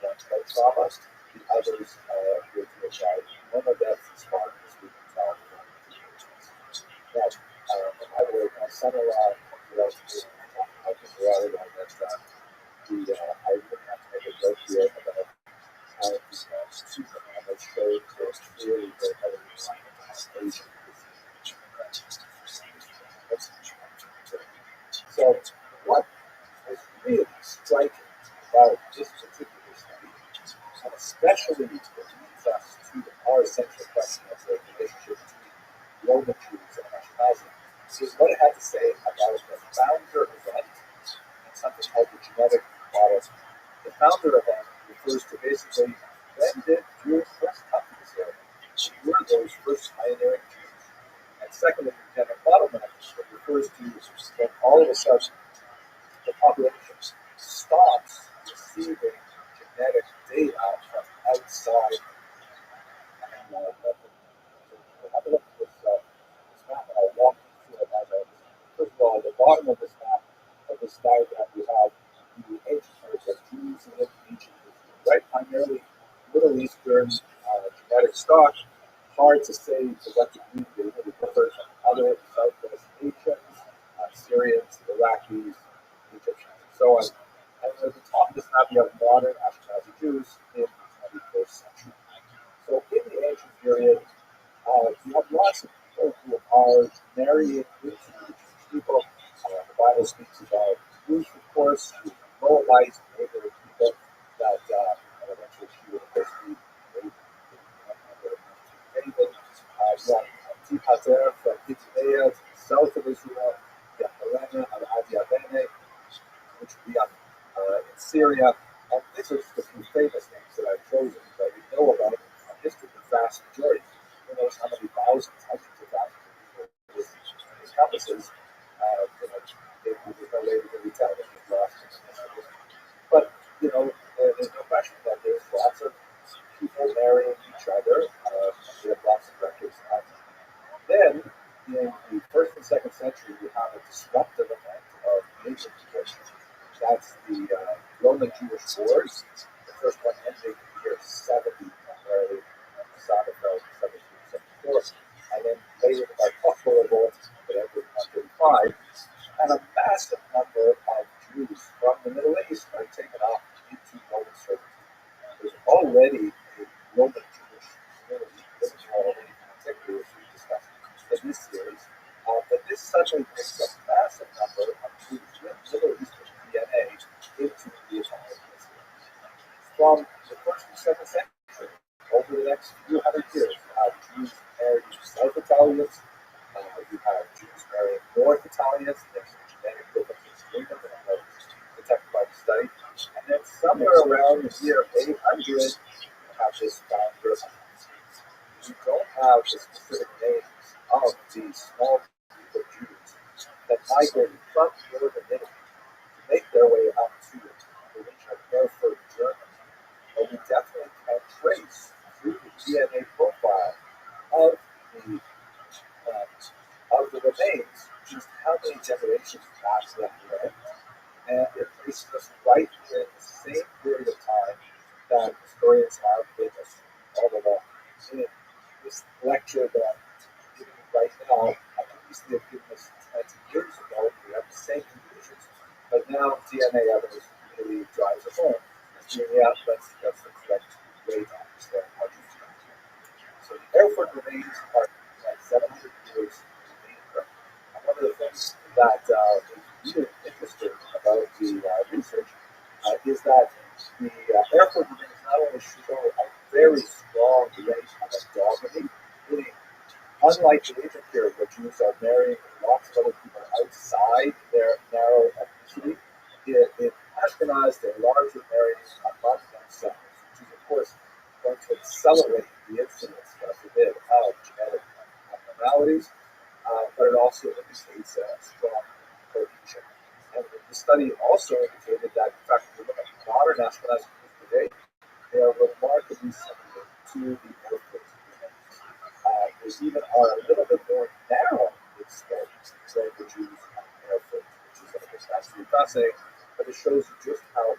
one type of trauma. The others were to a child. None of that is far as we can tell from the images. Now, by the way, my son-in-law pointed out to me, I think the other one that I would have to make a joke here about how the Superman that showed was clearly very heavily reliant on Asian. So, what is really striking about this particular study, and especially what leads us to our essential question of the relationship between Roman Jews and Ashkenazim, is what it had to say about the founder event and something called the genetic model. The founder event refers to basically when did Jews first come to this area? Who were those first pioneering Jews? And secondly, the genetic model method refers to when all of a sudden the population stops receiving genetic data from outside. And have a look at this map, and I'll walk you through it as I. First of all, at the bottom of this map, of this diagram, we have the ancient areas of Jews in Egypt, right? Primarily Middle Eastern genetic stock. Hard to say to what degree they really differ from other Southwest Asians, Syrians, Iraqis, Egyptians, and so on. And at the top of this map, you have modern Ashkenazi Jews in the 21st century. So in the ancient period, you have lots of people who are marrying into Jewish people. The Bible speaks about Jews, of course, who Moabites, neighboring people that eventually she would, of course, be David. Tipater from Ptolemy, south of Israel, Helena and Adiabene, which would be up in Syria. And these are the few famous names that I've chosen that we know about in history, the vast majority. Who knows how many thousands, hundreds of thousands of people in these campuses, they will be later to retell that we've lost. But, there's no question that there's lots of people marrying each other. We have lots of records of that. Then, in the first and second century, we have a disruptive event of major tradition. That's the Roman Jewish Wars. The first one ending in the year 70, primarily Sonnenfeld, 1774, and then later the Bar Kokhba revolt that ended in 135, and a massive number of Jews from the Middle East are taken off into Roman servitude. There's already a Roman Jewish community that is already particularly as we discussed in this series, but this suddenly brings a massive number of Jews with Middle Eastern DNA into the Italian history. From the first and second century, over the next few hundred years, you have Jews marrying South Italians, you have Jews marrying North Italians, there's some genetic differences between them that are detected by the study, and then somewhere around the year 800, you have this founder. You don't have the specific names of these small group of Jews that migrated from northern Italy to make their way up to the region of Erfurt, Germany. But we definitely can trace through the DNA profile of the remains just how many generations passed that way. And it places us right in the same period of time that historians have given us all along. In this lecture that I'm giving right now, I could easily have given us 20 years ago. We have the same conclusions. But now DNA evidence really drives us home. Yeah, that's the correct way to understand how Jews got here. So the Erfurt remains are like 700 years in Europe. And one of the things that is really interesting about the research is that the Erfurt remains not only show a very strong rate of endogamy, meaning unlike the ancient period where Jews are marrying lots of other people outside their narrow ethnicity, in Ashkenaz they're largely marrying among themselves, which is of course going to accelerate the incidence, God forbid, of genetic abnormalities, but it also indicates a strong cohesion. And the study also indicated that, in fact, if you look at modern Ashkenazi Jews today, they are remarkably similar to the Erfurt remains. They even are a little bit more narrow in scope than the Jews of Erfurt, which is, of course, absolutely fascinating, but it shows you just how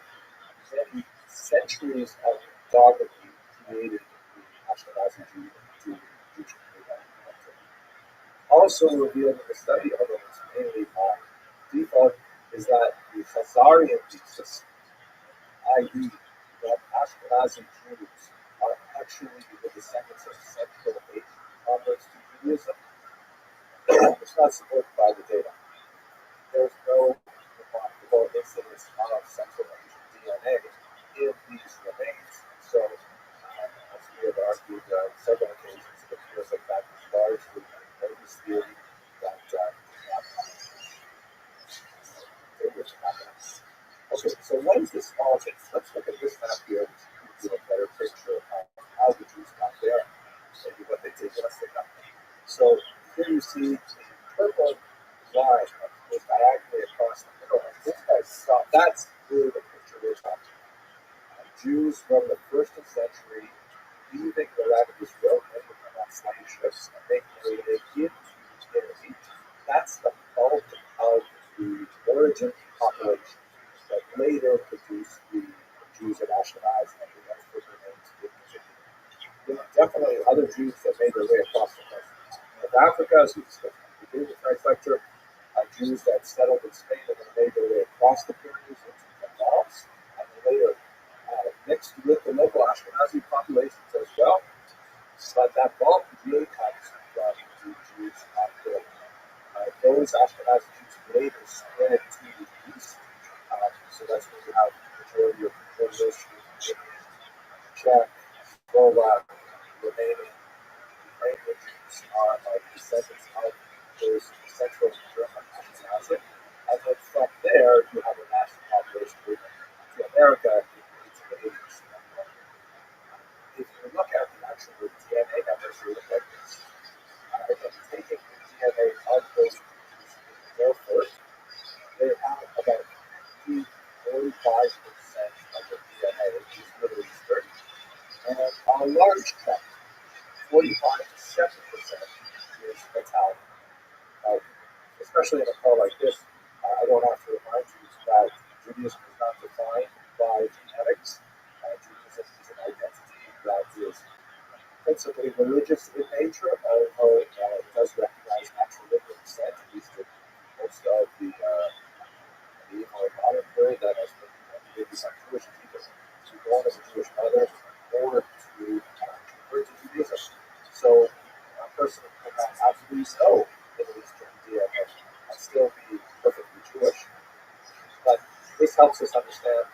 many centuries of endogamy created the Ashkenazi Jewish community. Also revealed in the study, although it's mainly default, is that the Khazarian thesis, i.e., that Ashkenazi Jews are actually the descendants of Central Asian converts to Judaism, it's not supported by the data. There's no remarkable incidence of Central Asian DNA in these remains. So, as we have argued several occasions, it appears like that is largely a bogus theory that Okay, so what is this politics? Let's look at this map here, which gives you a better picture of how the Jews got there, maybe what they did once they got there. So here you see the purple line that goes diagonally across the middle, and this guy's stop. That's really the picture we're talking about. Jews from the 1st century leaving the land of Israel, many of them on slave ships, and making their way into Italy. That's the bulk of the origin population that later produced the Jews of Ashkenaz and the Erfurt remains in particular. There are definitely other Jews that made their way across the coast. North Africa, as we discussed in the beginning of tonight's lecture, Jews that settled in Spain and then made their way across the Pyrenees into the Alps, and then later mixed with the local Ashkenazi populations as well. But that bulk really comes from the Jews of Europe. Those Ashkenazi Jews later spread to the east. So that's where you have the majority of Polish, Czech, Slovak, Romanian, Ukrainian Jews are descendants of those Central German Ashkenazi. And then from there, you have a massive population movement to America in the 1880s. If you look at the actual DNA numbers, you look like this. Again, taking the DNA of those Jews in Erfurt, they have about 45% of the DNA is Middle Eastern, and a large chunk, 45 to 7%, is Italian. Especially in a call like this, I don't have to remind you that Judaism is not defined by genetics. Judaism is an identity that is principally religious in nature, although it does recognize natural biblical descent, at least in most of the modern period that has been maybe some Jewish people to be born as a Jewish mother or to convert to Judaism. So a person can have absolutely no Middle Eastern DNA and still be perfectly Jewish. But this helps us understand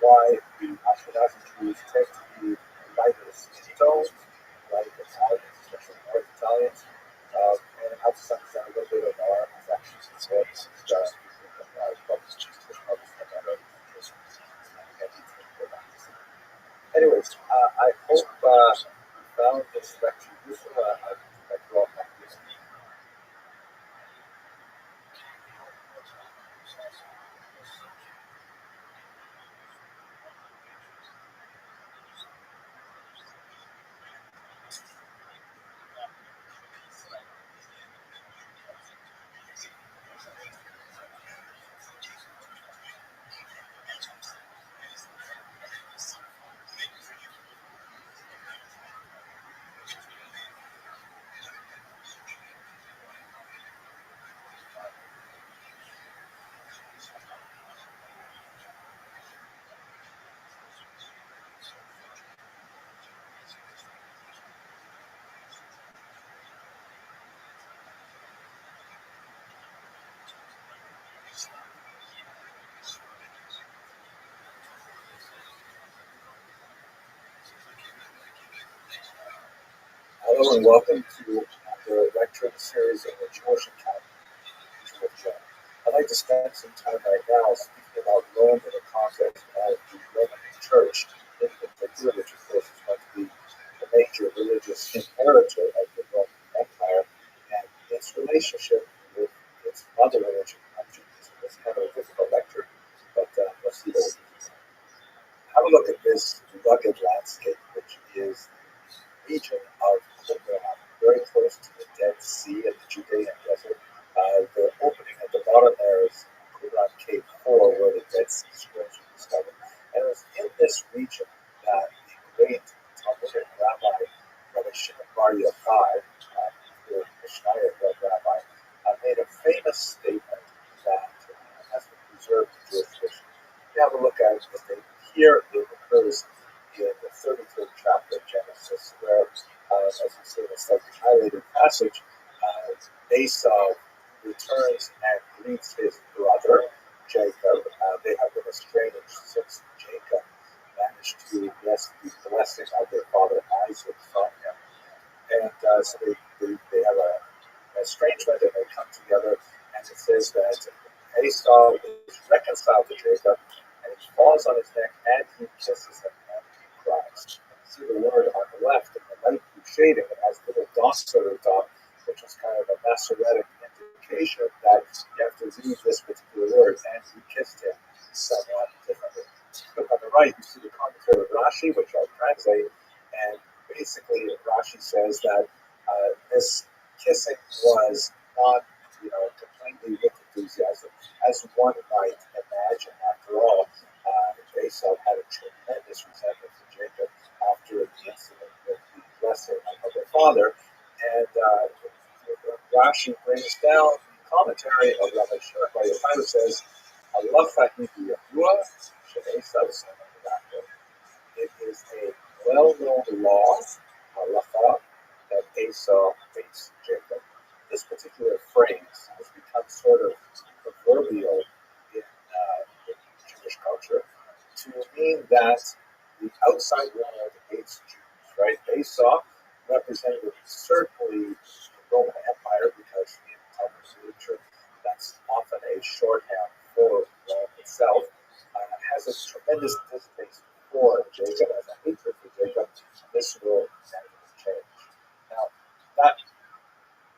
why the Ashkenazi Jews tend to be lighter skin tones, like Italians, especially North Italians, and it helps us understand a little bit of our affections and thoughts. Anyways, I hope you found this lecture useful. I'd like to all thank you. Hello and welcome to the lecture series on the Jewish account. I'd like to spend some time right now speaking about Rome in the context of the Roman Church in particular, which of course is going to be the major religious inheritor of the Roman Empire and its relationship with its other religion countries. It's kind of a difficult lecture, but let's see what we can. Have a look at this rugged landscape, which is region of Qumran, very close to the Dead Sea and the Judean desert. The opening at the bottom there is Qumran Cave 4, where the Dead Sea Scrolls were discovered. And it was in this region that the great Talmudic rabbi, Rabbi Shimon Bar Yochai, the Mishnah rabbi, made a famous statement that has been preserved in Jewish tradition. You have a look at the statement here. It occurs in the 33rd chapter of Genesis, where, as you see in a slightly highlighted passage, Esau returns and greets his brother, Jacob. They have been estranged since Jacob managed to wrest the blessing of their father Isaac from him. And so they have an estrangement and they come together, and it says that Esau is reconciled to Jacob, and he falls on his neck and he kisses him. Christ. See the word on the left in the light blue shading, it has little dots over the top, which is kind of a Masoretic indication that you have to read this particular word, and he kissed him somewhat differently. Look on the right, you see the commentary of Rashi, which I'll translate, and basically Rashi says that this kissing was not, completely with enthusiasm, as one might imagine. After all, Esau had a tremendous resentment for Jacob after the incident with the blessing of their father, and Rashi brings down the commentary of Rabbi Shimon Bar Yochai, who says, "Halacha hi b'Yahuah she'Esau sema Yaakov." It is a well-known law, halacha, that Esau hates Jacob. This particular phrase has become sort of proverbial in Jewish culture to mean that the outside world hates Jews, right? Esau represented certainly the Roman Empire, because in Talmudic literature, that's often a shorthand for Rome itself, has a tremendous distaste for Jacob, as a hatred for Jacob. This will never change. Now, that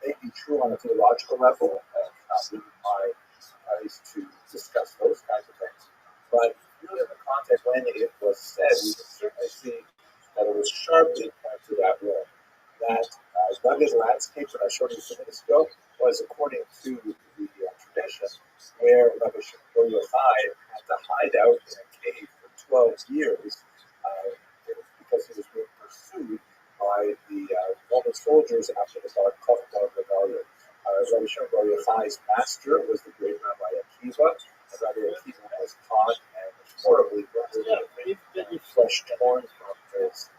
may be true on a theological level, and not really my place to discuss those kinds of things. But really, in the context when it was said, we can certainly see that it was sharply pointed to that role. That rugged landscape that I showed you a few minutes ago was according to the tradition, where Rabbi Shimon Bar Yochai had to hide out in a cave for 12 years because he was being pursued by the Roman soldiers after the Bar Kokhba rebellion. Rabbi Shimon Bar Yochai's master was the great Rabbi Akiva, and Rabbi Akiva was caught and was horribly wounded, flesh torn from his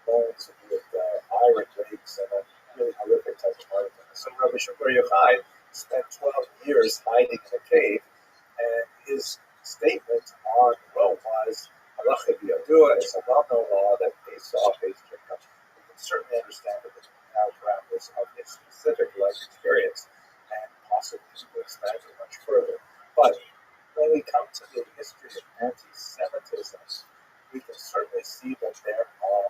bones with iron rakes and a really horrific type of martyrdom. So Rabbi Shimon Bar Yochai spent 12 years hiding in a cave, and his statement on Rome was, "Halacha b'Yahuah," it's a well-known law that Esau hates Jacob. You can certainly understand it within the parameters of his specific life experience, and possibly to expand it much further. But when we come to the history of anti-Semitism, we can certainly see that there are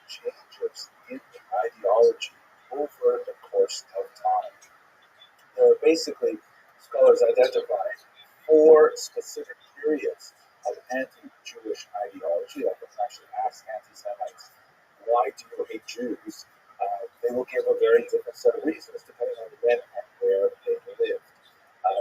changes in the ideology over the course of time. There are basically, scholars identify 4 specific periods of anti-Jewish ideology. I can actually ask anti-Semites, why do you hate Jews? They will give a very different set of reasons depending on when and where they lived.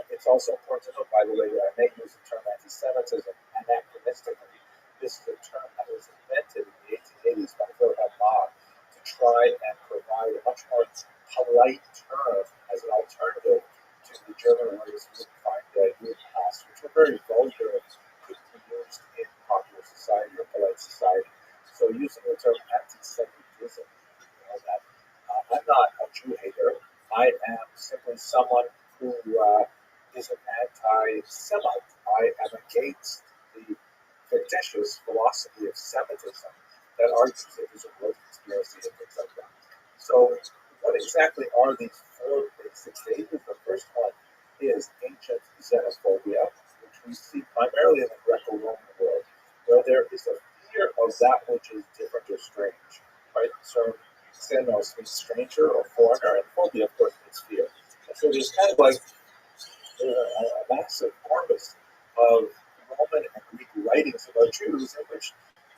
It's also important to note, by the way, that I may use the term anti-Semitism anachronistically. This is a term that was invented in the 1880s by Rabbi to try and provide a much more polite term as an alternative to the German words you would find Judenhass, which were very vulgar and couldn't be used in popular society or polite society. So using the term anti-Semitism, that I'm not a Jew hater. I am simply someone who is an anti-Semite. I am against the fictitious philosophy of Semitism that argues it is a growth conspiracy and things like that. So, what exactly are these four basic stages? The first one is ancient xenophobia, which we see primarily in the Greco-Roman world, where there is a fear of that which is different or strange. Right? So, xenos means stranger or foreigner, and phobia, of course, means fear. And so there's kind of like a massive corpus of Roman and Greek writings about Jews in which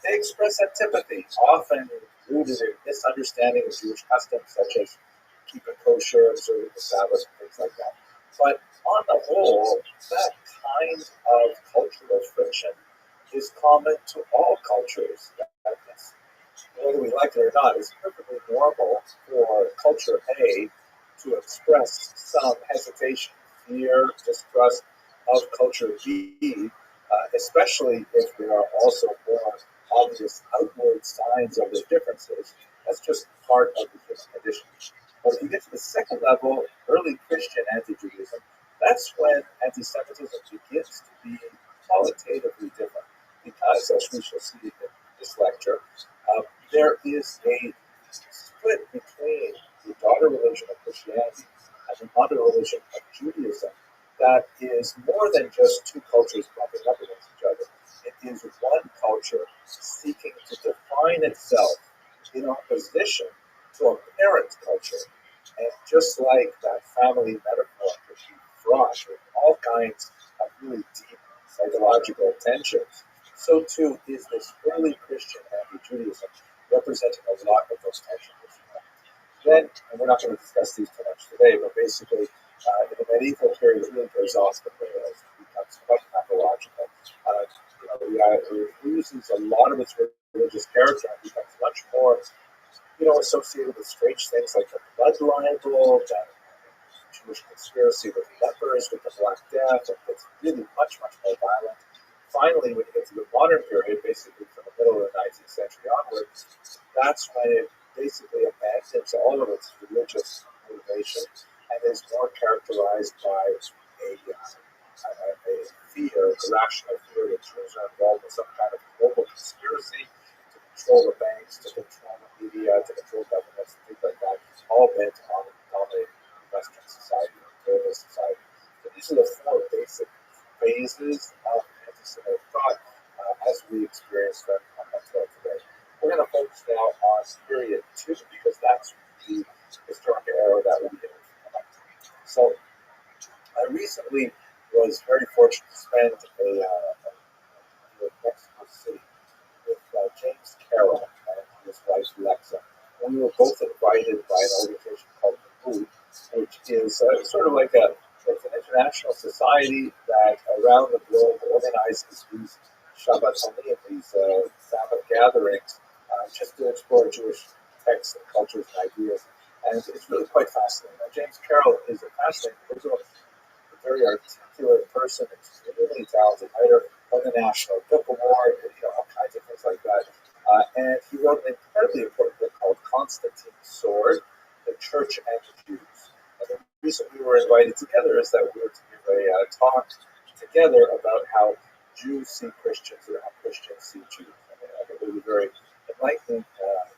they express antipathy, often rooted in misunderstanding of Jewish customs, such as keeping kosher, observing the Sabbath, and things like that. But on the whole, that kind of cultural friction is common to all cultures. Whether we like it or not, it's perfectly normal for culture A to express some hesitation, fear, distrust of culture B, especially if there are also more obvious outward signs of the differences. That's just part of the human condition. But if you get to the second level, early Christian anti-Judaism, that's when anti-Semitism begins to be qualitatively different. Because, as we shall see in this lecture, there is a split between the daughter religion of Christianity and the mother religion of Judaism that is more than just two cultures bumping up against each other. It is one culture seeking to define itself in opposition to a parent culture. And just like that family metaphor could be fraught with all kinds of really deep psychological tensions, so too is this early Christian anti-Judaism representing a lot of those tensions. Then, and we're not going to discuss these too much today, but basically, in the medieval period, it really goes off the rails. It becomes quite pathological. It loses a lot of its religious character and becomes much more, associated with strange things like the blood libel, the Jewish conspiracy with lepers, with the Black Death, and it's really much, much more violent. Finally, when you get to the modern period, basically from the middle of the 19th century onwards, that's when it basically abandons all of its religious motivation and is more characterized by a fear, a rational fear that Jews are involved in some kind of global conspiracy to control the banks, to control the media, to control governments, and things like that, all bent on dominating Western society, global society. So these are the four basic phases of anti-Semitic thought as we experience them until today. We're going to focus now on period 2 because that's the historic era that we have. So I recently was very fortunate to spend a in Mexico City with James Carroll and his wife Lexa. And we were both invited by an organization called GUINNESS, which is sort of like it's an international society that around the globe organizes these Shabbatonim, these Sabbath gatherings, just to explore Jewish texts and cultures and ideas. And it's really quite fascinating. Now, James Carroll is a fascinating person, a very articulate person, extremely talented writer, won the National Book Award, and all kinds of things like that. And he wrote an incredibly important book called Constantine's Sword, The Church and the Jews. And the reason we were invited together is that we were to give a talk together about how Jews see Christians and how Christians see Jews. I think it was a very enlightening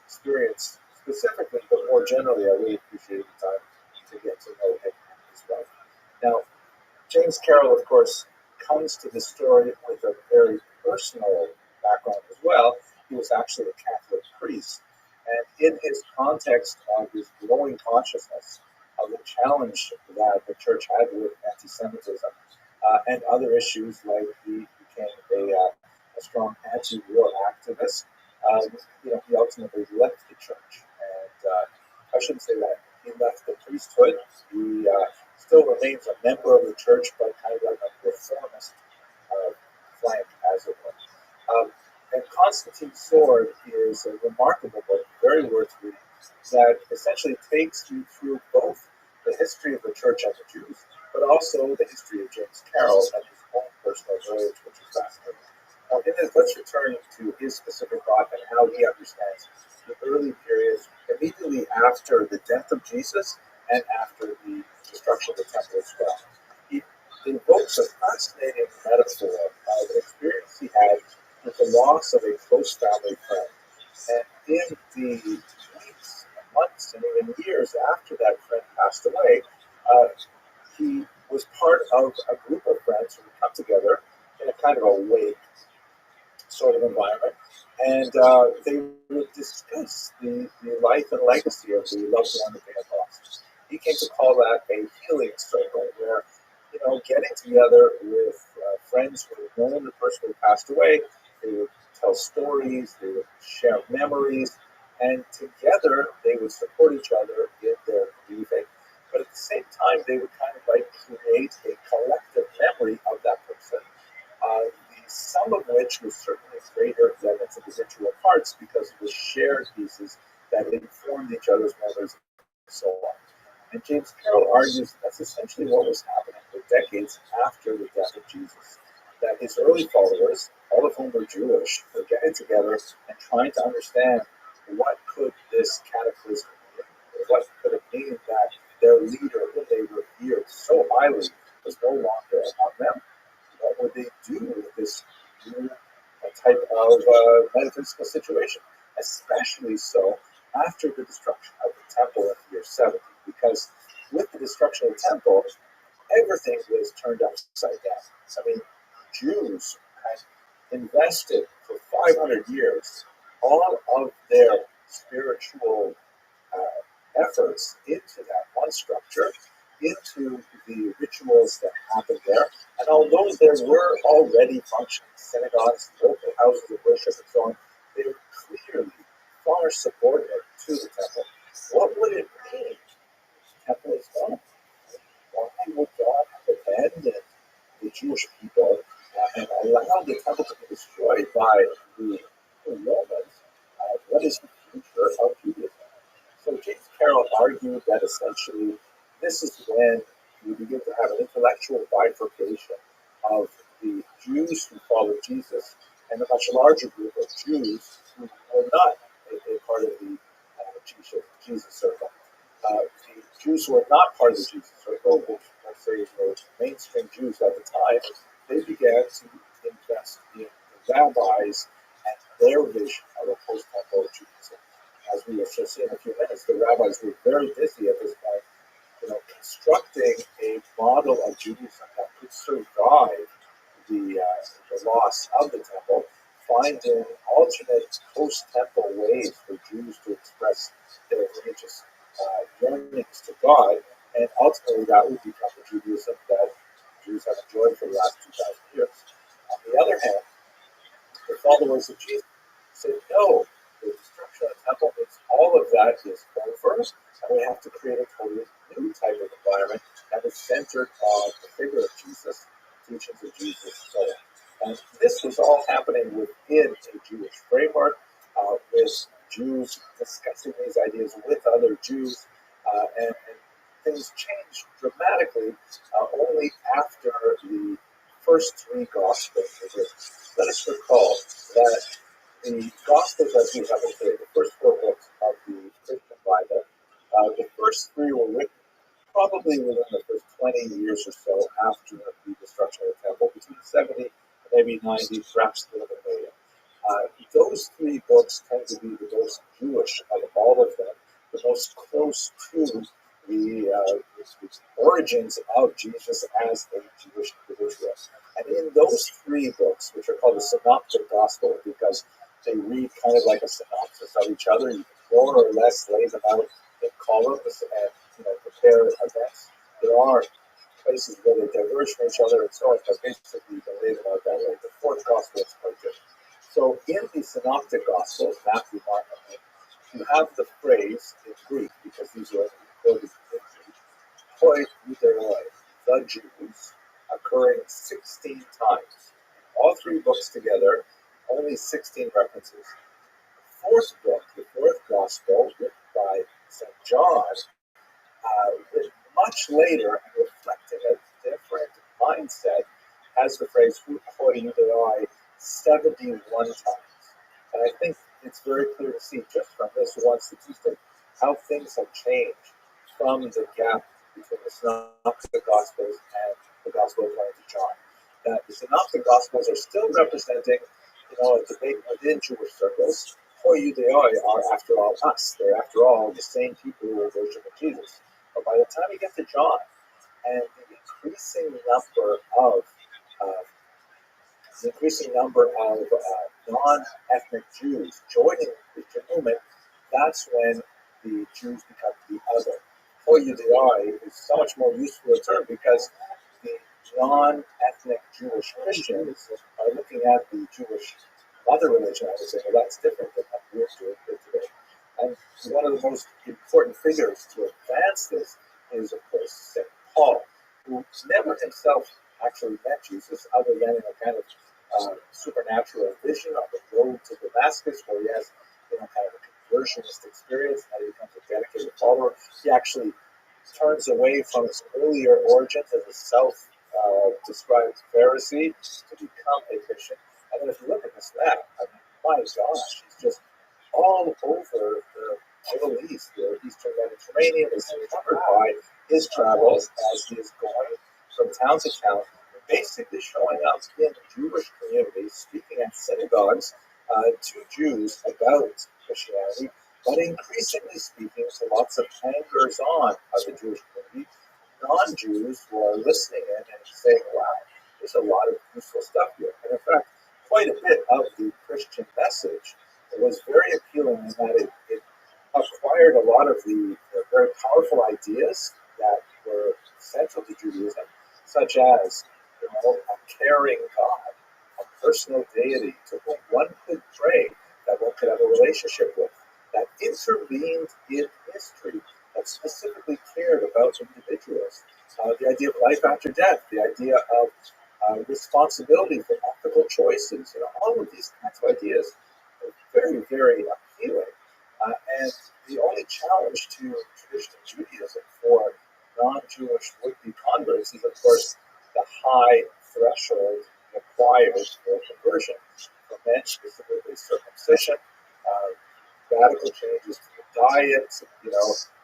experience specifically, but more generally, I really appreciated the time to get to know him as well. Now, James Carroll, of course, comes to the story with a very personal background as well. He was actually a Catholic priest. And in his context of his growing consciousness of the challenge that the church had with anti-Semitism and other issues, like he became a strong anti-war activist, he ultimately left the church. And I shouldn't say that. He left the priesthood. He still remains a member of the church, but kind of like a reformist flank, as it were. And Constantine's Sword is a remarkable book, very worth reading, that essentially takes you through both the history of the church and the Jews, but also the history of James Carroll and his own personal voyage, which is fascinating. Now, in this, let's return to his specific thought and how he understands the early periods immediately after the death of Jesus and after the destruction of the temple as well. He invokes a fascinating metaphor of an experience he had with the loss of a close family friend. And in the weeks, months, and even years after that friend passed away, uh, he was part of a group of friends who would come together in a kind of a wake sort of environment, and they would discuss the life and legacy of the loved one that they had lost. He came to call that a healing circle, where getting together with friends who had known the person who passed away, they would tell stories, they would share memories, and together they would support each other in their grieving. But at the same time, they would kind of like create a collective memory of that person, the sum of which was certainly greater than its individual parts because it was shared pieces that informed each other's memories and so on. And James Carroll argues that's essentially what was happening for decades after the death of Jesus. That his early followers, all of whom were Jewish, were getting together and trying to understand what could this cataclysm mean, or what could it mean that their leader, whom they revered so highly, was no longer among them. What would they do with this new type of metaphysical situation? Especially so after the destruction of the temple in the year 70, because with the destruction of the temple, everything was turned upside down. I mean, Jews had invested for 500 years all of their spiritual efforts into that one structure, into the rituals that happened there. And although there were already functioning synagogues, local houses of worship, and so on, they were clearly far subordinate to the temple. What would it mean if the temple is gone? Why would God have abandoned the Jewish people and allowed the temple to be destroyed by the Romans? What is the future of Judaism? So James Carroll argued that essentially this is when you begin to have an intellectual bifurcation of the Jews who followed Jesus and a much larger group of Jews who were not a part of the Jesus circle. The Jews who were not part of the Jesus circle, which let's say were mainstream Jews at the time, they began to invest in the rabbis and their vision of a post-temple Judaism. As we will see in a few minutes, the rabbis were very busy at this point, constructing a model of Judaism that could survive the loss of the temple, finding alternate post-temple ways for Jews to express their religious yearnings to God, and ultimately that would become the Judaism that Jews have enjoyed for the last 2,000 years. On the other hand, the followers of Jesus said, no, the destruction of the temple means all of that is over, and we have to create a totally new type of environment that is centered on the figure of Jesus, teachings of Jesus, and so on. And this was all happening within a Jewish framework, with Jews discussing these ideas with other Jews, and things changed dramatically only after the first three Gospels were written. Let us recall that the Gospels, as we have it today, the first four books of the Christian Bible, the first three were written probably within the first 20 years or so after the destruction of the temple, between 70 and maybe 90, perhaps a little bit later. Those three books tend to be the most Jewish of all of them, the most close to the origins of Jesus as a Jewish individual. And in those three books, which are called the Synoptic Gospel, because they read kind of like a synopsis of each other, you can more or less lay them out in columns and compare events. There are places where they diverge from each other and so on, but basically you can lay them out that way. The fourth Gospel is quite different. So in the Synoptic Gospels, Matthew, Mark, and Luke, you have the phrase in Greek, because these are quoted in Greek, hoi euderoi, the Jews, occurring 16 times. All three books together, only 16 references. The fourth book, the fourth Gospel, written by St. John, written much later and reflecting a different mindset, has the phrase hoi euderoi 71 times. And I think it's very clear to see just from this one statistic how things have changed from the gap between the Synoptic Gospels and the Gospel according to John. That the Synoptic Gospels are still representing, a debate within Jewish circles. Judei are, after all, us. They're, after all, the same people who are worshiping Jesus. But by the time you get to John, and uh, the increasing number of non-ethnic Jews joining the Christian movement, that's when the Jews become the other. Judei is so much more useful a term because the non-ethnic Jewish Christians are looking at the Jewish mother religion. I would say, well, that's different than what we're doing here today. And one of the most important figures to advance this is, of course, St. Paul, who never himself actually met Jesus other than in a kind of supernatural vision on the road to Damascus, where he has, kind of a conversionist experience, and he becomes a dedicated follower. He actually turns away from his earlier origins as a self-described Pharisee to become a Christian. And then if you look at this map, I mean, my gosh, he's just all over the Middle East, the Eastern Mediterranean is covered by his travels as he is going from town to town, basically showing up in Jewish communities, speaking at synagogues to Jews about Christianity, but increasingly speaking to lots of hangers-on of the Jewish community, non-Jews who are listening in and saying, wow, there's a lot of useful stuff here. And in fact, quite a bit of the Christian message was very appealing in that it acquired a lot of the very powerful ideas that were central to Judaism, such as a caring God, a personal deity to whom one could pray, that one could have a relationship with, that intervened in history, that specifically cared about individuals. The idea of life after death, the idea of responsibility for ethical choices, all of these kinds of ideas are very, very appealing. And the only challenge to traditional Judaism for non-Jewish would-be converts is, of course, the high threshold required for conversion. For men, specifically circumcision, radical changes to the diet.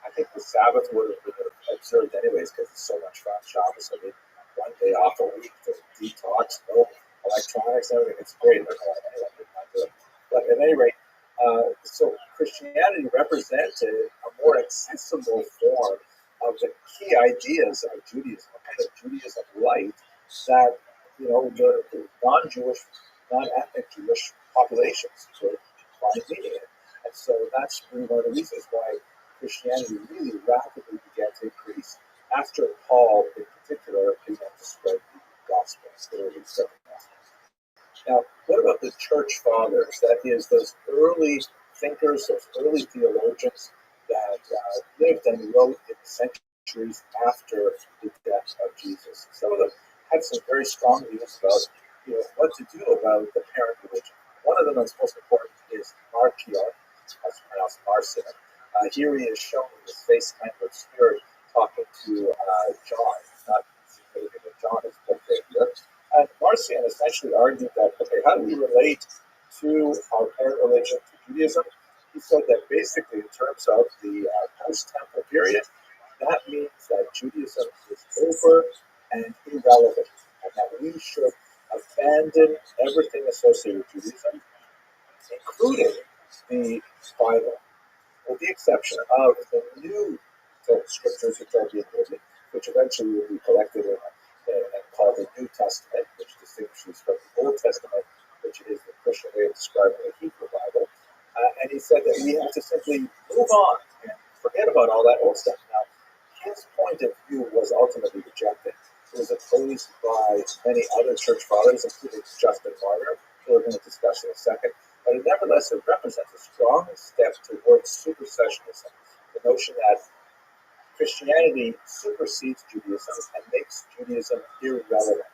I think the Sabbath would have been observed anyways because it's so much fun. Shabbos, I mean, one day off a week to detox, no electronics, everything. It's great. I don't know why anyone did not do it. But at any rate, so Christianity represented a more accessible form of the key ideas of Judaism, a kind of Judaism light that the non-Jewish, non-ethnic Jewish populations could find meaning in. And so that's really one of the reasons why Christianity really rapidly began to increase after Paul, in particular, began to spread the gospel, literally spread the gospel. Now, what about the church fathers? That is, those early thinkers, those early theologians that lived and wrote in the centuries after the death of Jesus. Some of them had some very strong views about what to do about the parent religion. One of them that's most important is Marcion, that's pronounced Marcion. Here he is shown in his face kind of obscured talking to John, not significant that John is portrayed here. And Marcion essentially argued that, okay, how do we relate to our parent religion, to Judaism? He said that basically in terms of the post-temple period, that means that Judaism is over and irrelevant, and that we should abandon everything associated with Judaism, including the Bible, with the exception of the new scriptures which are being written, which eventually will be collected and called the New Testament, which distinguishes from the Old Testament, which is the Christian way of describing the Hebrew Bible. And he said that we have to simply move on and forget about all that old stuff. Now, his point of view was ultimately rejected. It was opposed by many other church fathers, including Justin Martyr, who we're going to discuss in a second. But nevertheless, it represents a strong step towards supersessionism, the notion that Christianity supersedes Judaism and makes Judaism irrelevant.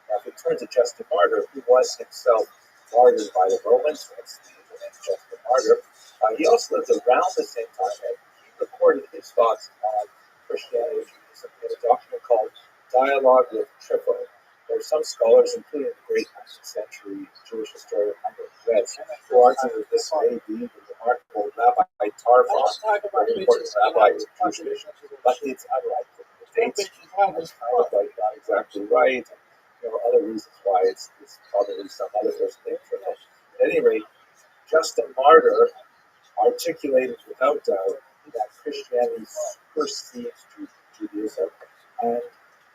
Now, if we turn to Justin Martyr, who was himself martyred by the Romans, hence the name Justin Martyr, he also lived around the same time, and he recorded his thoughts on Christianity and Judaism in a document called Dialogue with Trypho. There are some scholars, including the great 19th century Jewish historian Heinrich Betz, who argue that this may be the remarkable Rabbi Tarfon, a very important rabbi in Jewish tradition, but it's unlikely. The dates are kind of like not exactly right, and other reasons why it's probably some other person named for that. At any rate, Justin Martyr articulated without doubt that Christianity supersedes Judaism, and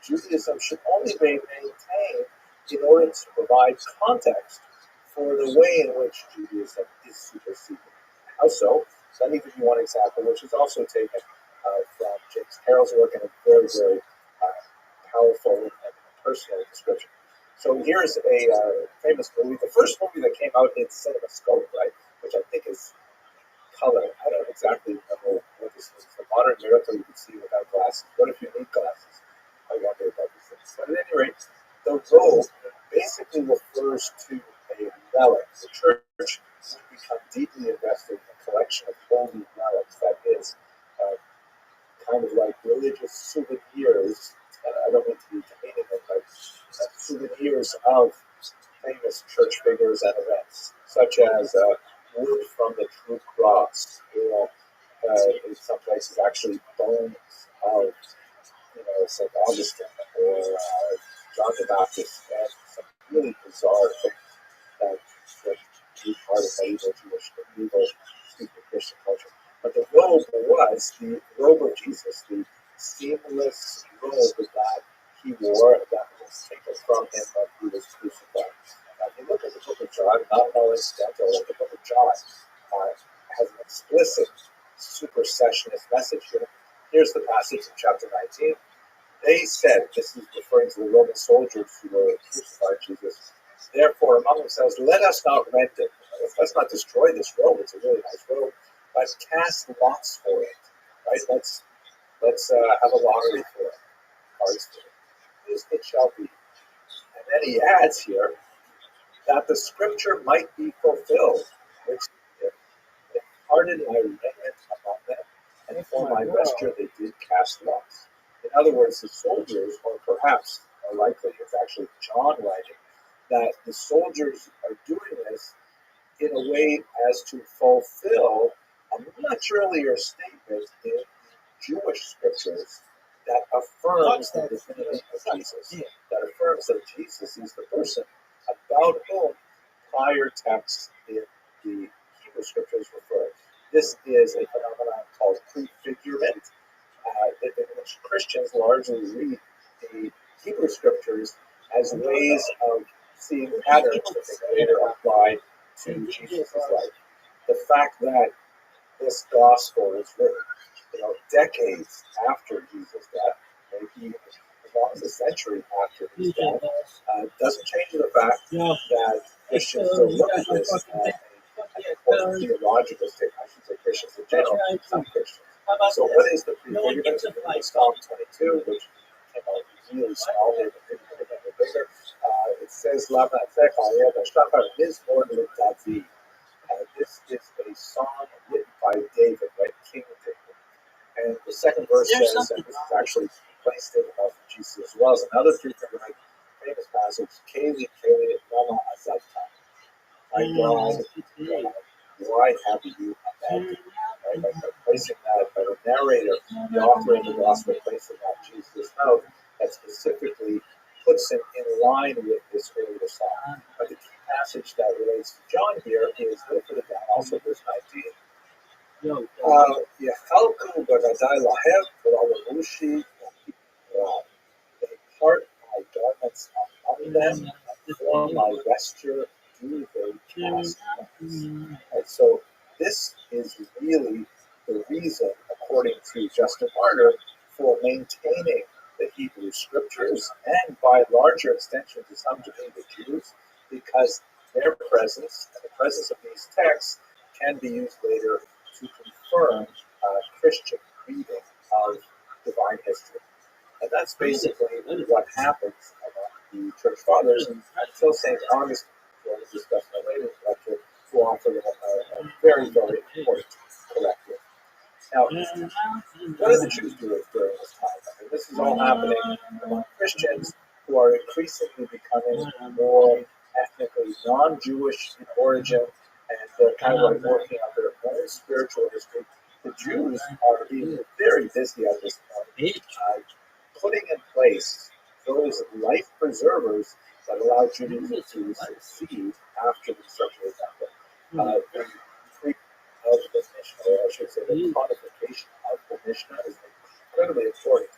Judaism should only be maintained in order to provide context for the way in which Judaism is superseded. How so? So let me give you one example, which is also taken from James Carroll's work in a very, very powerful and personal description. So here's a famous movie, the first movie that came out in CinemaScope, right, which I think is color. I don't exactly remember what this is. The modern miracle you can see without glasses. What if you need glasses? I wonder about these things. But at any rate, the robe basically refers to a relic. The church has become deeply invested in a collection of holy relics. That is kind of like religious souvenirs. I don't mean to be demeaning them, but souvenirs of famous church figures and events, such as wood from the true cross, or in some places actually bones of St. Augustine or John the Baptist, and some really bizarre things that be part of medieval Christian culture. But the robe was the robe of Jesus, the seamless robe that he wore that was taken from him when he was crucified. Now, if you look at the book of John, not all incidental, the book of John has an explicit supersessionist message here. Here's the passage in chapter 19. They said, this is referring to the Roman soldiers who were crucified Jesus, therefore among themselves, let us not rent it. Let's not destroy this robe. It's a really nice robe. Let's cast lots for it. Right? Let's have a lottery for it. Cards for it. This it shall be. And then he adds here that the scripture might be fulfilled, which if parted my raiment among them, and for my vesture they did cast lots. In other words, the soldiers, or perhaps more likely, it's actually John writing, that the soldiers are doing this in a way as to fulfill a much earlier statement in Jewish scriptures that affirms the divinity of Jesus, that affirms that Jesus is the person about whom prior texts in the Hebrew scriptures refer. This is a phenomenon called prefigurement, in which Christians largely read the Hebrew scriptures as ways of seeing patterns that they later apply to Jesus' life. The fact that this gospel was written, decades after Jesus' death, maybe as long as a century after his death, doesn't change the fact that Christians still look at this as a theological statement. I should say Christians in general, some Christians. So what is the prefigurement? Psalm 22, which came out really small, maybe bigger. It says, Lama Techa, his Lord with David. This is a song written by David, right? King David. And the second verse says, and this is actually placed in about Jesus as well as another prefigurement, famous passage, Kali, Lama Azata. My God, why have you abandoned me? Right? By placing that, by the narrator, the author of the gospel, placing that Jesus' mouth, that specifically puts him in line with this earlier psalm. But the key passage that relates to John here is, look at it down, also verse 19. Yechalku b'gadai lahem v'alamushi, they part my garments among them, and for my vesture do they cast lots. And so this is really the reason, according to Justin Martyr, for maintaining the Hebrew scriptures, and by larger extension to some degree the Jews, because their presence and the presence of these texts can be used later to confirm Christian reading of divine history. And that's basically what happens among the church fathers until St. Augustine, who we'll discuss in a later lecture, who offered a very, very important corrective. Now, what do the Jews do during this time? I mean, this is all happening among Christians who are increasingly becoming more ethnically non-Jewish in origin, and they're kind of like working on their own spiritual history. The Jews are being very busy at this point, putting in place those life preservers that allow Judaism to succeed after the destruction of the temple. The creed of the Mishnah, or I should say the codification of the Mishnah, is an incredibly important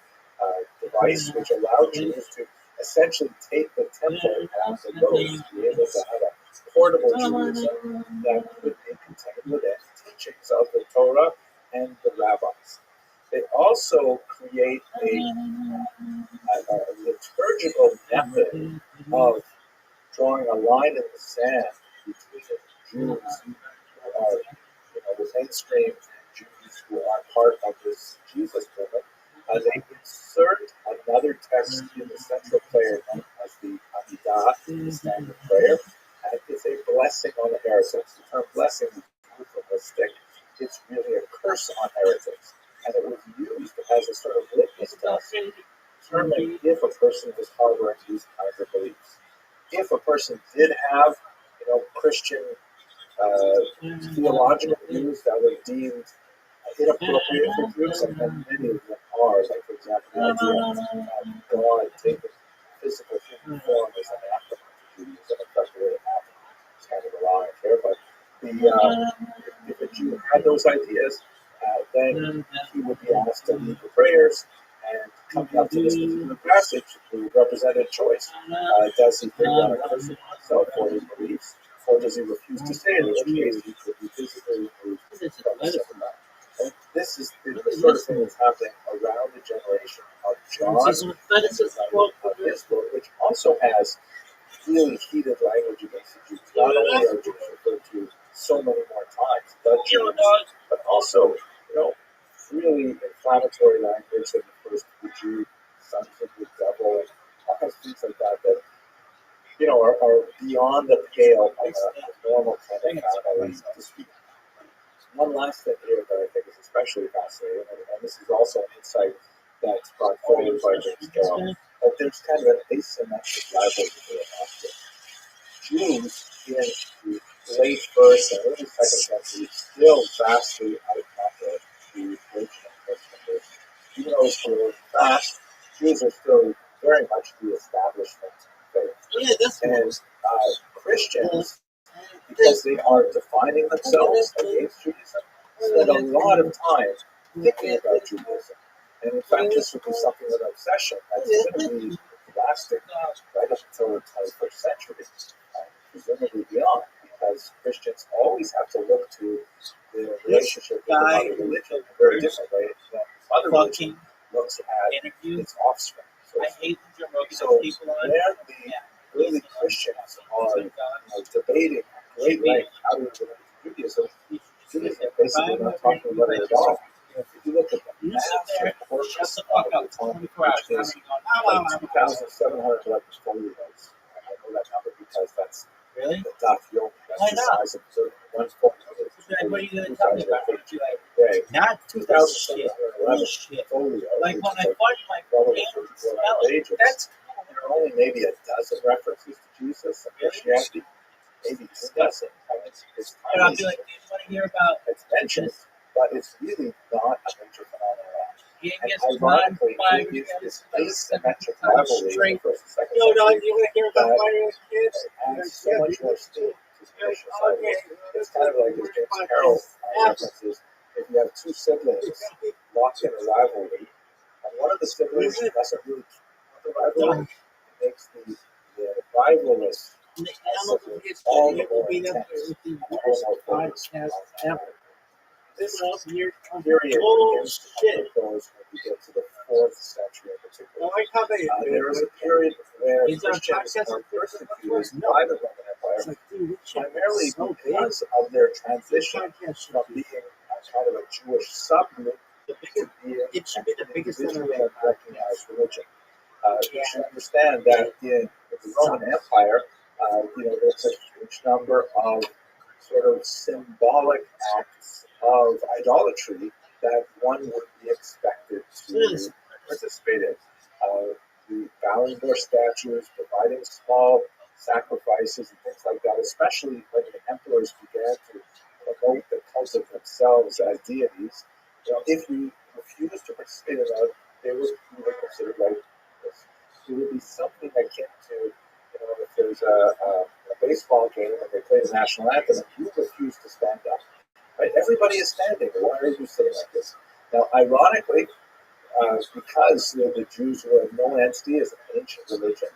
device which allowed Jews to essentially take the temple as a road to be able to have a portable Judaism that would be contained within teachings of the Torah and the rabbis. They also create a liturgical method of drawing a line in the sand between the Jews who are, the mainstream Jews who are part of this Jesus movement. They insert another text in the central prayer known as the Amidah, the standard prayer, and it's a blessing on the heretics. The term blessing is euphemistic. It's really a curse on heretics. And it was used as a sort of litmus test to determine if a person was harboring these kinds of beliefs. If a person did have, Christian theological views that were deemed inappropriate for Jews, and many of them are, like for example, the idea of God taking physical human form as an afterthought to Judaism, and that's really happened. It's kind of a lie here, but if a Jew had those ideas, then he would be asked to lead the prayers, and coming up to this particular passage, the represented choice. Does he bring down a curse upon himself for his beliefs, or does he refuse to say it, in which case he could be physically removed from the synagogue? And this is the sort of thing that's happening around the generation of John, of his book, which also has really heated language against the Jews. Not only are Jews referred to so many more times, the Jews, but also, really inflammatory language that refers to the Jew, sons of the devil, and all kinds of things like that are beyond the pale of a normal kind of family to speak. One last thing here that I think is especially fascinating, and this is also an insight that's brought forward by James Carroll, that there's kind of an asymmetric rivalry going on here. Jews in the late first and early second century still vastly outnumber the original Christian. Even though it's growing fast, Jews are still very much the establishment faith. And Christians, because they are defining themselves against Judaism, spend a lot of time thinking about Judaism. And in fact, this would be something of an obsession that's going to be lasting right up until the 21st century, and presumably beyond, because Christians always have to look to the relationship with the mother religion in a very different way than the mother religion looks at its offspring. So where the early Christians are debating at great length how to relate to Judaism, Judaism basically not talking about it at all. If you look at the massive corpus of the Talmud, which is like 2,711 folios, and I know that number because that's the Daf Yomi, that's the size of one folio. What are you going to tell me about it? Not 2,711 folios. Like when I watch my pages, that's there are only maybe a dozen references to Jesus and Christianity, maybe 2 dozen. It's but I'll be like, do you want to hear about it's mentioned, but it's really not a major phenomenon. And one ironically, it is this asymmetric rivalry in the first and second you want century to hear about my kids? adds so much more steam to the Christian side. It's kind of like as James Carroll references, if you have 2 siblings locked in a rivalry, and one of the siblings doesn't really keep the rivalry, it makes the rivalrous all the more intense and all the more focused on this period begins to close when we get to the 4th century in particular. There is a period where Christians are persecuted by the Roman Empire, primarily because of their transition from being kind of a Jewish subgroup to being an individually recognized religion. You should understand that in the Roman Empire, there's a huge number of sort of symbolic acts of idolatry that one would be expected to participate in. The bowing their statues, providing small sacrifices and things like that, especially when the emperors began to promote the cult of themselves as deities. If you refuse to participate in that, you were considered like this. It would be something akin to, if there's a a baseball game and they play the national anthem and you refuse to stand up. Right? Everybody is standing. Why are you sitting like this? Now, ironically, because the Jews were a known entity as an ancient religion,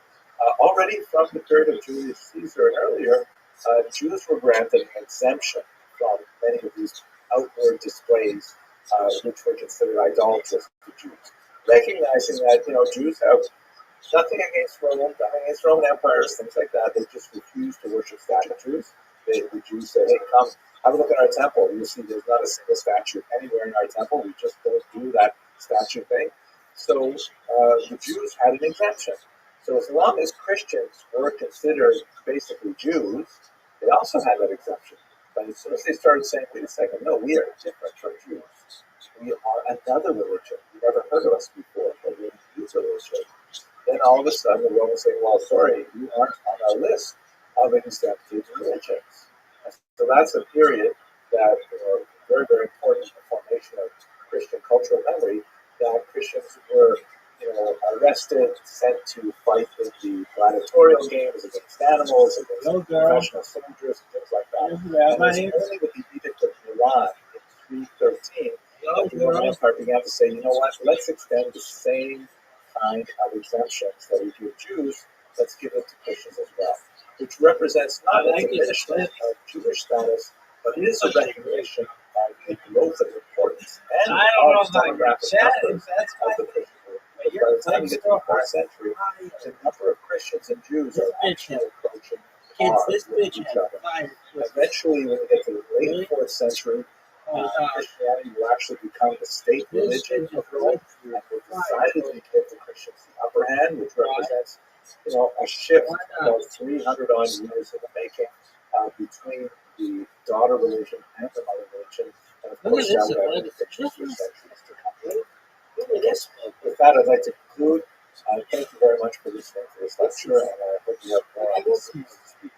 already from the period of Julius Caesar and earlier, Jews were granted an exemption from many of these outward displays, which were considered idolatrous to Jews. Recognizing that Jews have nothing against Roman empires, things like that. They just refuse to worship statues. The Jews say, "Hey, come have a look at our temple. You see, there's not a single statue anywhere in our temple. We just don't do that statue thing." So the Jews had an exemption. So as long as Christians were considered basically Jews, they also had that exemption. But as soon as they started saying, "Wait a second, no, we are different from Jews. We are another religion. You never heard of us before, but we're a Jews religion." Then all of a sudden the Romans say, "Well, sorry, you aren't on our list of accepted religions." And so that's a period that very, very important in the formation of Christian cultural memory, that Christians were arrested, sent to fight in the gladiatorial games against animals, against professional soldiers, and things like that. And it was only with the Edict of Milan in 313 that the Roman Empire began to say, "You know what, let's extend the same kind of exemptions that we give Jews, let's give it to Christians as well," which represents not a diminishment of Jewish status, but it is a recognition of the growth of importance and of demographic numbers of the Christian group. By the time you get to the 4th century, the number of Christians and Jews are actually approaching with each other. Eventually, when we get to the late 4th century, Christianity will actually become the state religion of Rome, and will decidedly give the Christians the upper hand, which represents, a shift about 300 odd years in the making between the daughter religion and the mother religion, and of course that will have implications for centuries to come. With that, I'd like to conclude. Thank you very much for listening to this lecture, and I hope you have more on this to speak.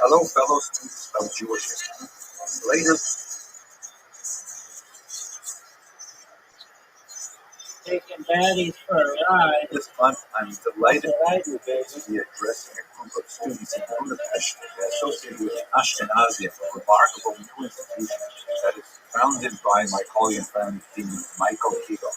Hello, fellow students of Jewish history. Later, Taking baddies for a ride. this month, I'm delighted to be addressing a group of students in Budapest associated with the Ashkenazi, a remarkable new institution that is founded by my colleague and friend, Dean Michael Kegel.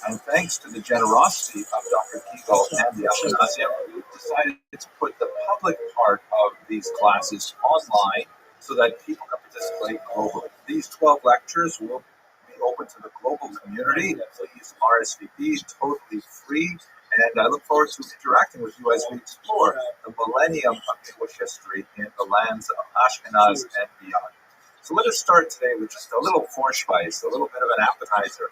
And thanks to the generosity of Dr. Kegel and the Ashkenazi, we decided to put the public part of these classes online so that people can participate globally. These 12 lectures will be open to the global community. Please RSVP, totally free. And I look forward to interacting with you as we explore the millennium of Jewish history in the lands of Ashkenaz and beyond. So let us start today with just a little Vorspeise, a little bit of an appetizer.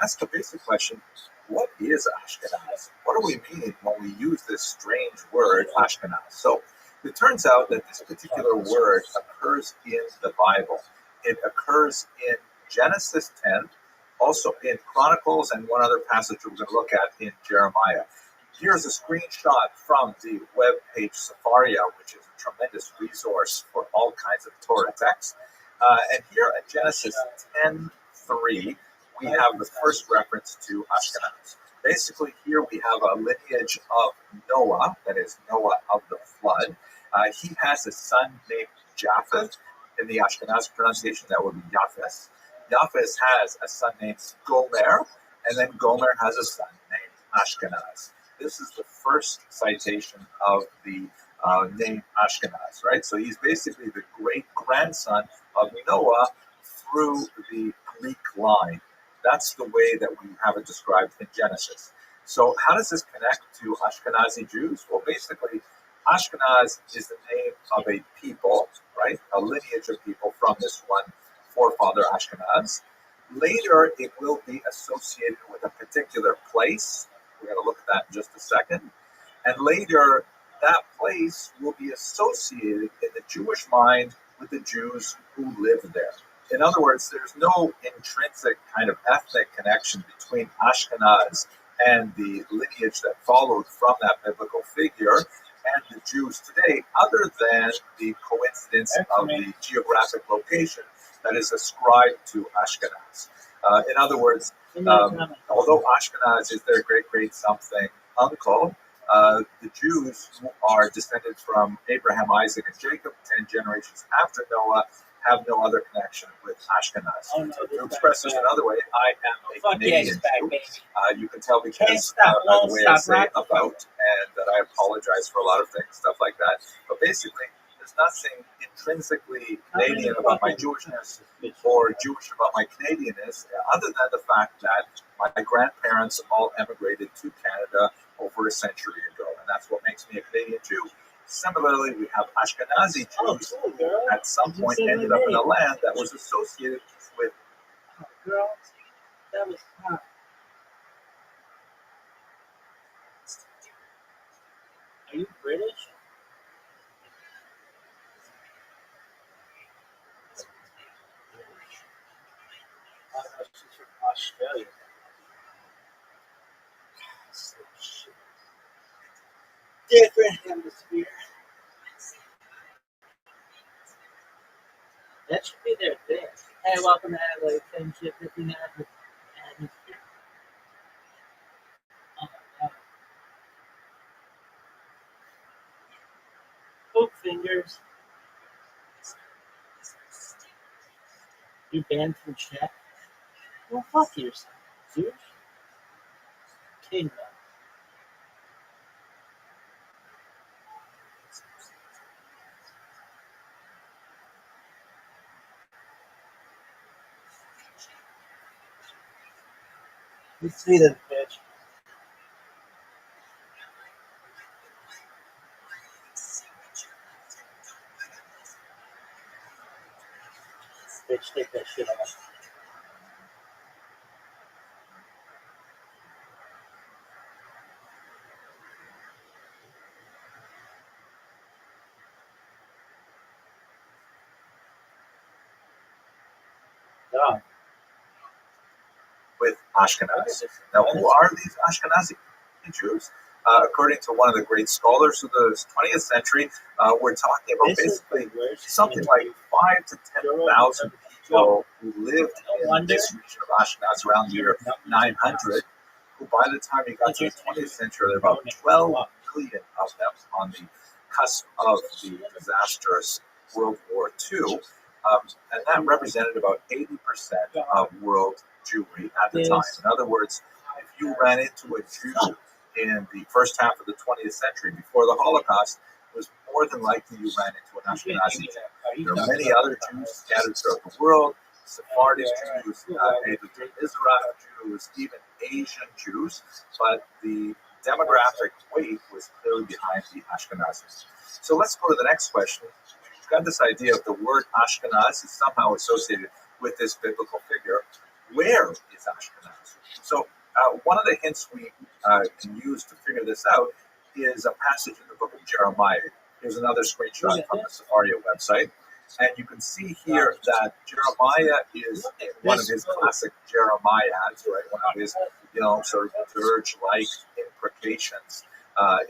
Ask a basic question: what is Ashkenaz? What do we mean when we use this strange word, Ashkenaz? So it turns out that this particular word occurs in the Bible. It occurs in Genesis 10, also in Chronicles, and one other passage we're going to look at in Jeremiah. Here's a screenshot from the web page Sefaria, which is a tremendous resource for all kinds of Torah texts. And here at Genesis 10:3, we have the first reference to Ashkenaz. Basically, here we have a lineage of Noah, that is Noah of the flood. He has a son named Japheth. In the Ashkenaz pronunciation, that would be Japheth. Japheth has a son named Gomer, and then Gomer has a son named Ashkenaz. This is the first citation of the name Ashkenaz, right? So he's basically the great-grandson of Noah through the Greek line. That's the way that we have it described in Genesis. So how does this connect to Ashkenazi Jews? Well, basically, Ashkenaz is the name of a people, right? A lineage of people from this one forefather Ashkenaz. Later, it will be associated with a particular place. We're going to look at that in just a second. And later, that place will be associated in the Jewish mind with the Jews who live there. In other words, there's no intrinsic kind of ethnic connection between Ashkenaz and the lineage that followed from that biblical figure and the Jews today, other than the coincidence of the geographic location that is ascribed to Ashkenaz. In other words, although Ashkenaz is their great something uncle, the Jews who are descended from Abraham, Isaac, and Jacob, 10 generations after Noah, have no other connection with Ashkenaz. To express this another way, I am a Canadian Jew. You can tell because of the way I say about, and that I apologize for a lot of things, stuff like that. But basically, there's nothing intrinsically Canadian about my Jewishness or Jewish about my Canadianness, other than the fact that my grandparents all emigrated to Canada over a century ago, and that's what makes me a Canadian Jew. Similarly, we have Ashkenazi Jews who at some point ended up in a land that was associated with. Oh, girl, that was hot. Are you British? Oh, no, she's from Australia. Different hemisphere. That should be their thing. Hey, welcome to Adelaide. Friendship, different atmosphere. Poke fingers. You banned from chat? Well, fuck yourself, dude. Kingdom. You see this bitch. Bitch, take that shit off. Dog. With Ashkenaz. Now, who are these Ashkenazi Jews? According to one of the great scholars of the 20th century, we're talking about basically something like 5 to 10,000 people who lived in this region of Ashkenaz around the year 900, who by the time you got to the 20th century, there were about 12 million of them on the cusp of the disastrous World War II. And that represented about 80% of world Jewry at the time. In other words, if you ran into a Jew in the first half of the 20th century before the Holocaust, it was more than likely you ran into an Ashkenazi Jew. There are many other Jews scattered throughout the world, Sephardic Jews, Israel Jews, even Asian Jews, but the demographic weight was clearly behind the Ashkenazis. So let's go to the next question. We've got this idea of the word Ashkenaz is somehow associated with this biblical figure. Where is Ashkenaz? So one of the hints we can use to figure this out is a passage in the book of Jeremiah. Here's another screenshot from the Sefaria website. And you can see here that Jeremiah is one of his classic Jeremiads, right? One of his, sort of dirge-like imprecations.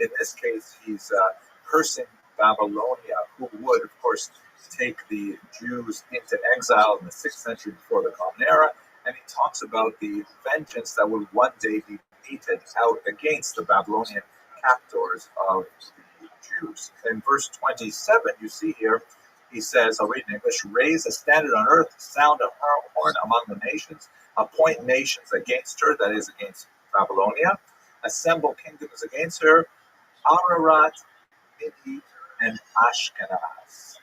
In this case, he's cursing Babylonia, who would, of course, take the Jews into exile in the 6th century before the Common Era. And he talks about the vengeance that would one day be meted out against the Babylonian captors of the Jews. In verse 27, you see here, he says, I'll read in English, raise a standard on earth, sound a horn among the nations, appoint nations against her, that is, against Babylonia, assemble kingdoms against her, Ararat, Midi, and Ashkenaz.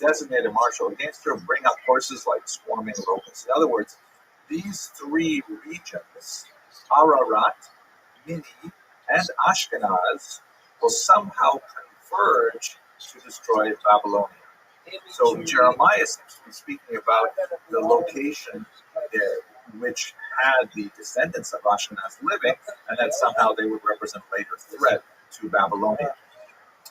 Designate a marshal against her, bring up horses like swarming locusts. In other words, these three regions, Ararat, Mini, and Ashkenaz, will somehow converge to destroy Babylonia. So Jeremiah seems to be speaking about the location which had the descendants of Ashkenaz living, and that somehow they would represent later threat to Babylonia.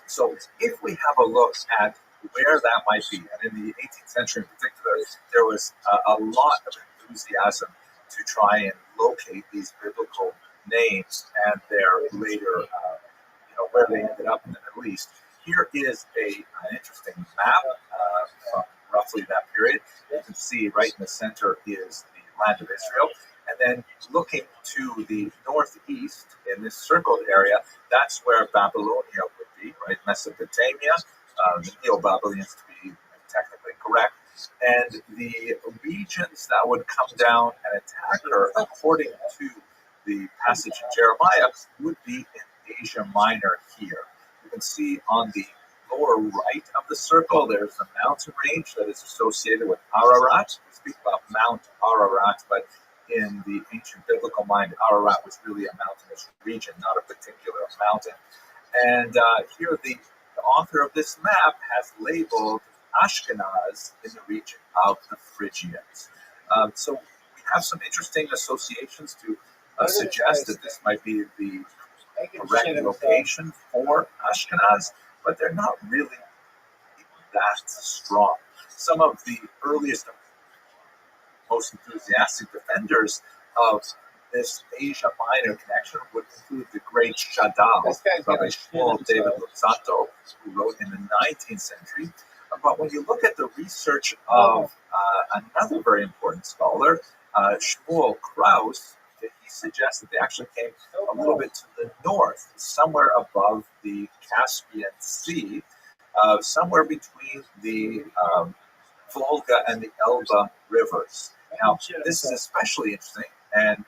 So if we have a look at where that might be. And in the 18th century in particular, there was a lot of enthusiasm to try and locate these biblical names and their later, where they ended up in the Middle East. Here is an interesting map from roughly that period. You can see right in the center is the land of Israel. And then looking to the northeast in this circled area, that's where Babylonia would be, right? Mesopotamia, the Neo-Babylonians to be technically correct. And the regions that would come down and attack her, according to the passage in Jeremiah, would be in Asia Minor here. You can see on the lower right of the circle, there's a mountain range that is associated with Ararat. We speak about Mount Ararat, but in the ancient biblical mind, Ararat was really a mountainous region, not a particular mountain. And here the author of this map has labeled Ashkenaz in the region of the Phrygians. So we have some interesting associations to suggest that this might be the correct location for Ashkenaz, but they're not really that strong. Some of the earliest and most enthusiastic defenders of this Asia Minor connection would include the great Shaddam, Rabbi David Luzzatto, who wrote in the 19th century. But when you look at the research of another very important scholar, Shmuel Kraus, he suggests that they actually came a little bit to the north, somewhere above the Caspian Sea, somewhere between the Volga and the Elba rivers. Now, this is especially interesting, and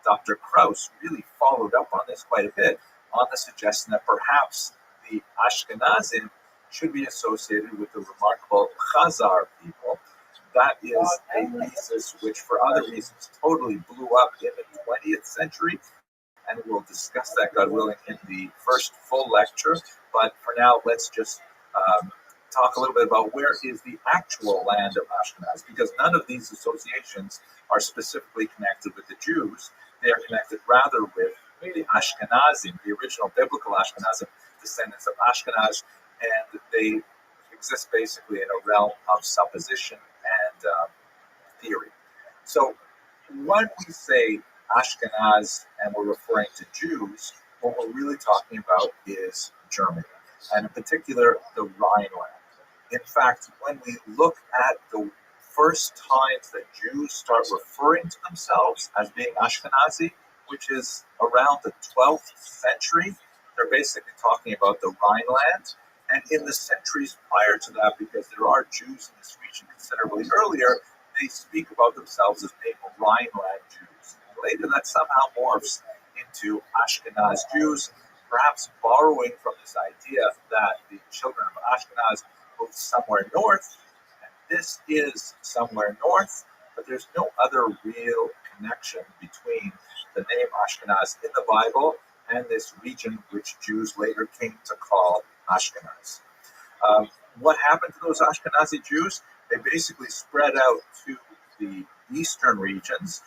Dr. Kraus really followed up on this quite a bit, on the suggestion that perhaps the Ashkenazim should be associated with the remarkable Khazar people. That is a thesis which, for other reasons, totally blew up in the 20th century, and we'll discuss that, God willing, in the first full lecture. But for now, let's just talk a little bit about where is the actual land of Ashkenaz, because none of these associations are specifically connected with the Jews. They are connected rather with the Ashkenazim, the original biblical Ashkenazim, descendants of Ashkenaz, and they exist basically in a realm of supposition and theory. So when we say Ashkenaz and we're referring to Jews, what we're really talking about is Germany, and in particular the Rhineland. In fact, when we look at the first times that Jews start referring to themselves as being Ashkenazi, which is around the 12th century, they're basically talking about the Rhineland. And in the centuries prior to that, because there are Jews in this region considerably earlier, they speak about themselves as being Rhineland Jews. And later that somehow morphs into Ashkenaz Jews, perhaps borrowing from this idea that the children of Ashkenaz moved somewhere north, and this is somewhere north, but there's no other real connection between the name Ashkenaz in the Bible and this region which Jews later came to call Ashkenaz. What happened to those Ashkenazi Jews? They basically spread out to the eastern regions,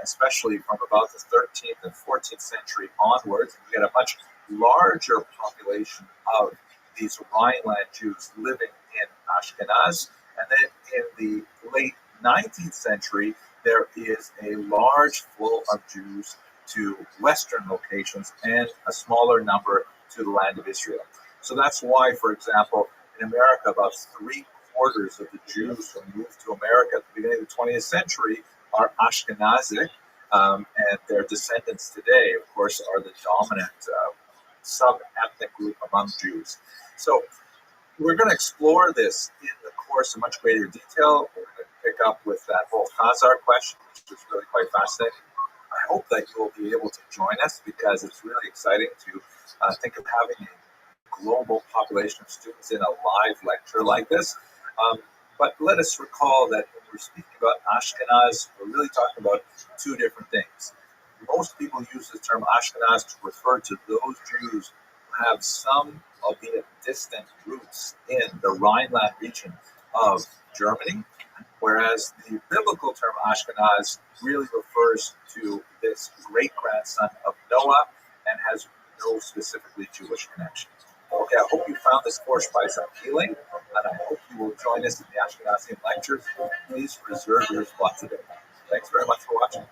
especially from about the 13th and 14th century onwards. You get a much larger population of these Rhineland Jews living in Ashkenaz. And then in the late 19th century, there is a large flow of Jews to Western locations and a smaller number to the land of Israel. So that's why, for example, in America, about 3/4 of the Jews who moved to America at the beginning of the 20th century are Ashkenazic, and their descendants today, of course, are the dominant sub-ethnic group among Jews. So we're going to explore this in the course in much greater detail. We're going to pick up with that whole Khazar question, which is really quite fascinating. I hope that you will be able to join us, because it's really exciting to think of having a global population of students in a live lecture like this. But let us recall that when we're speaking about Ashkenaz, we're really talking about two different things. Most people use the term Ashkenaz to refer to those Jews who have some, albeit distant, roots in the Rhineland region of Germany, whereas the biblical term Ashkenaz really refers to this great-grandson of Noah and has no specifically Jewish connection. Okay, I hope you found this course by some healing, and I hope you will join us in the Ashkenazian lectures. Please reserve your spot today. Thanks very much for watching.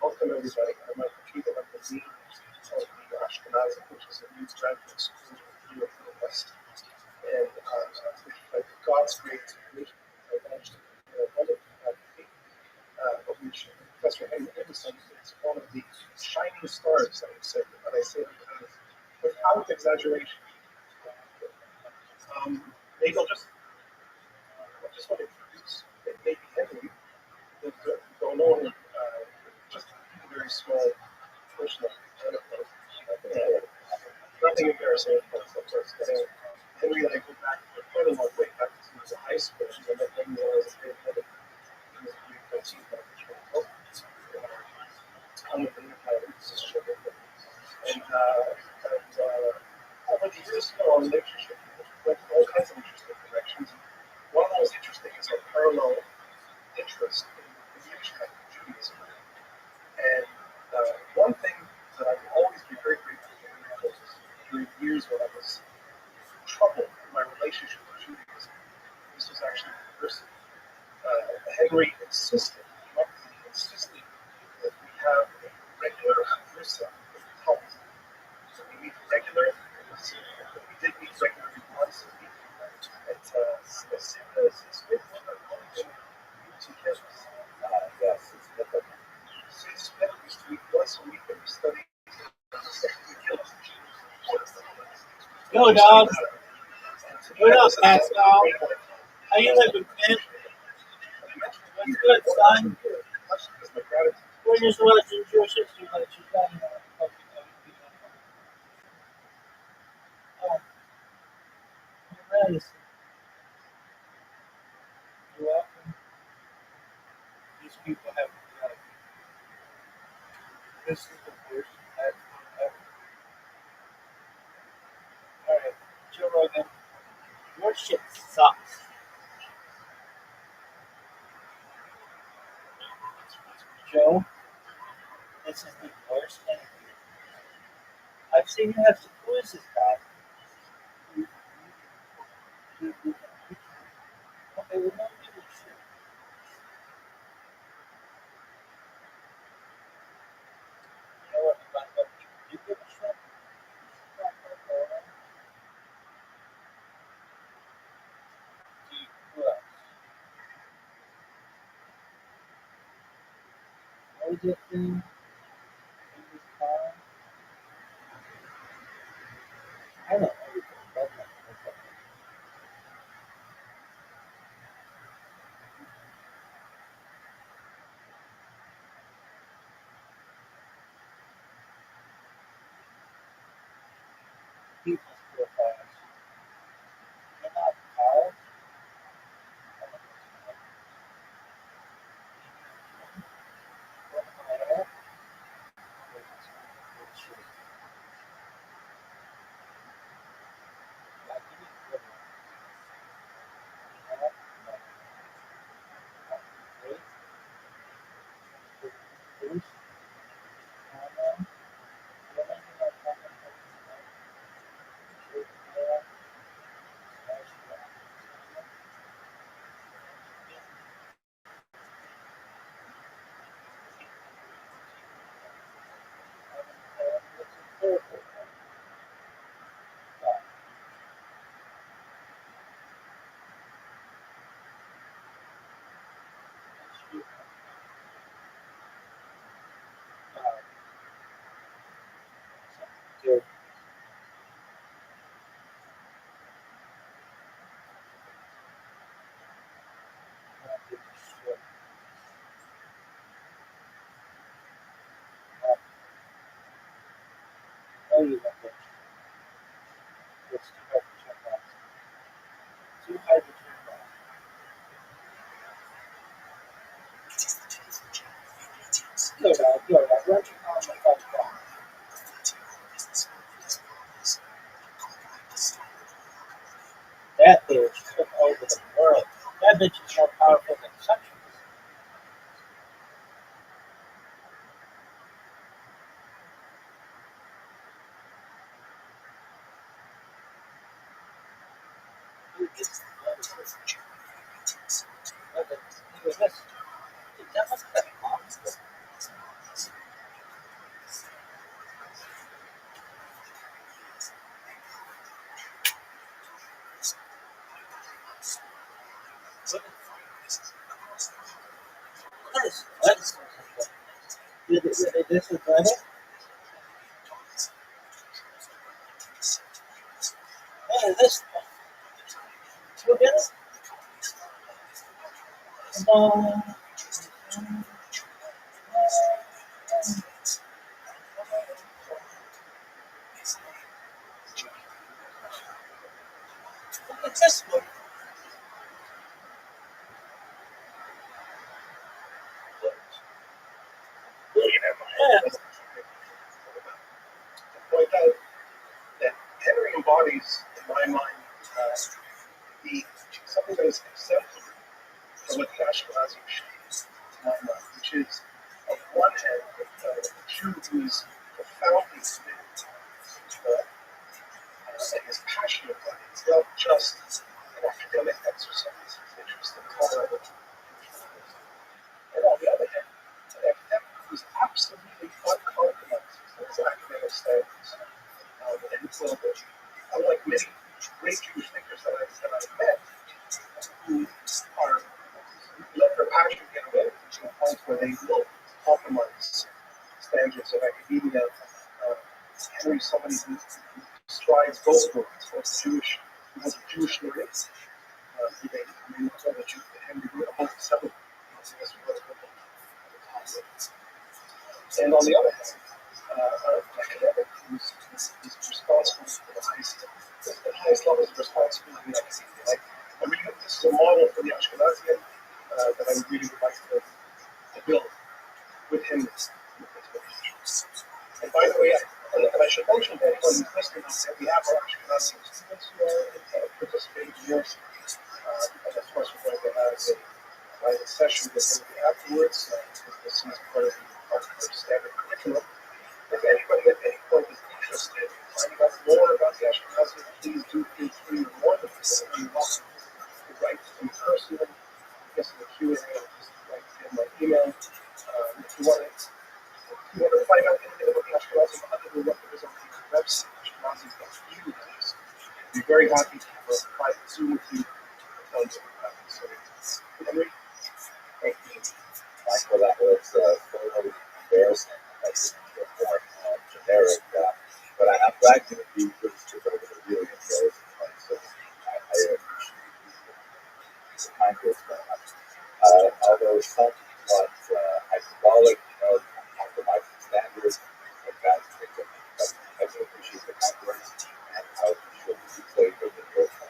Welcome everybody. I'm Michael Keegan. I'm the dean of the Ashkenazi, which is a youth graduate school in the West. And by God's grace, I managed to another faculty, of which Professor Henry Emerson is one of the shining stars, I would say, and I say that without exaggeration. Maybe I just want to introduce maybe Henry, the well-known, just a very small personal anecdote. Nothing embarrassing, of course. Henry and I go back quite a long way, back to he was in high school. I met Henry when I was a grade 11. He was a grade 13, but I was really close. I'm a big children. And over the years, our relationship went in all kinds of interesting directions. One of the most interesting is our parallel interest in Yiddishkeit and Judaism. And one thing that I will always be very grateful for was during years when I was troubled in my relationship with Judaism. This was actually the university. Henry insisted that we have a regular Hamrusa cult. So we meet regularly. We did meet regularly once a week at 6 campus. Yes, it's different. We used to meet once a week and we studied. Go, dog. What up, Pascal? How you living, man? What's good, son? We're just watching Jewish history lectures. Oh, nice. You're welcome. These people have this is the worst ever. Alright, Joe Rogan. Your shit sucks. Joe, this is the worst interview. I've seen you have some quizzes back. Okay, well, no, give a shit. You know what? People do give a shit. Who else? What was that thing? I don't know everything about that. People's profiles. You're not proud. Two hydrogen bonds. You're right. Working on the phone call. That bitch took over the world. That bitch is more powerful than countries. This is right. Hey, this you get it? Look at this one. Yeah. Point out that Henry embodies, in my mind, the something that is exemplary from what the Ashkenazi is, in my mind, which is, on one hand, a Jew who is profoundly committed and is passionate about it. It's not just an academic exercise. It's interesting. And on the other hand, an academic who is absolutely uncompromised in his academic standards. And so, unlike many great Jewish thinkers that I've met, who are let their passion get away to the point where they will compromise standards of academia. Henry's somebody who strives both worlds, both Jewish, who has a Jewish learning. He may not have a Jew, Henry grew up both several. And on the other hand, an academic who's responsible for the highest levels of responsibility in academia. Like, I really, this is a model for the Ashkenazian that I really would like to build with him. And by the way, I should mention that when he's listening, that we have our Ashkenazi students who are participating in yours. And of course, we're going to have a private session with him afterwards. This is part of our standard curriculum. If anybody at any point is interested in finding out more about the Ashkenazi, please do feel free to more than you're welcome to write to me personally. Yes, in the Q&A, just write in my email. If you want to find out anything about the Ashkenazi other than what there is on the website, Ashkenazi.eu, I'd be very happy to have a private Zoom with you and tell you about it. So, Henry, thank you. Michael, that was totally embarrassing. That's more generic, but I'm glad you put it over the really embarrassing one. So I appreciate the kind words very much. Although somewhat hyperbolic, compromising standards, like that, but I do appreciate the kind words and how you should be played with the words from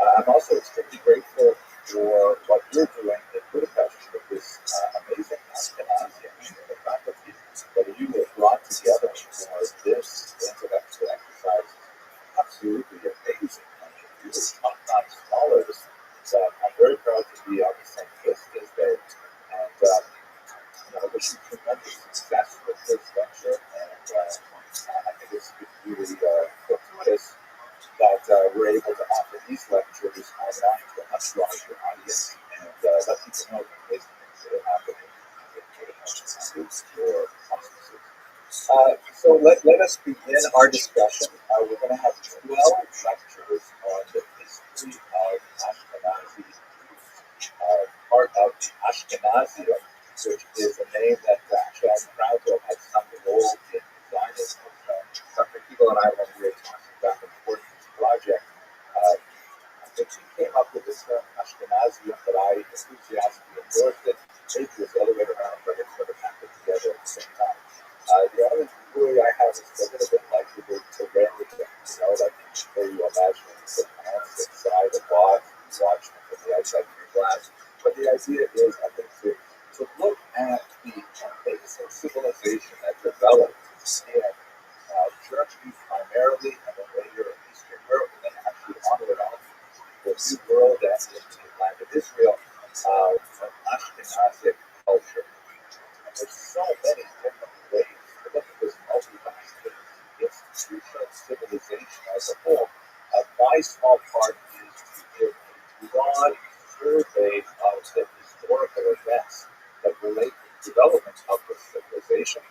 I'm also extremely grateful for what you're doing in Budapest with this amazing Ashkenazi and faculty that you have brought together for this intellectual exercise. Absolutely amazing. You were top-notch scholars. I'm very proud to be on the same list as they. And I wish you tremendous success with this venture. And I think it's really fortuitous that we're able to offer these lectures online to a much larger audience and let people know the amazing things that are happening in your conferences. So let us begin our discussion. We're going to have 12 lectures on the history of Ashkenazi, part of Ashkenazium, which is a name that actually I'm proud to have had some role in designing. Dr. Kegel and I, when we were talking back and forth this project, I think he came up with this term Ashkenazium, but I enthusiastically endorsed it. Maybe it was the other way around, but it sort of happened together at the same time. The only worry I have is a little bit likely to rail education as a whole. My small part is to give a broad survey of the historical events that relate to the development of the civilization.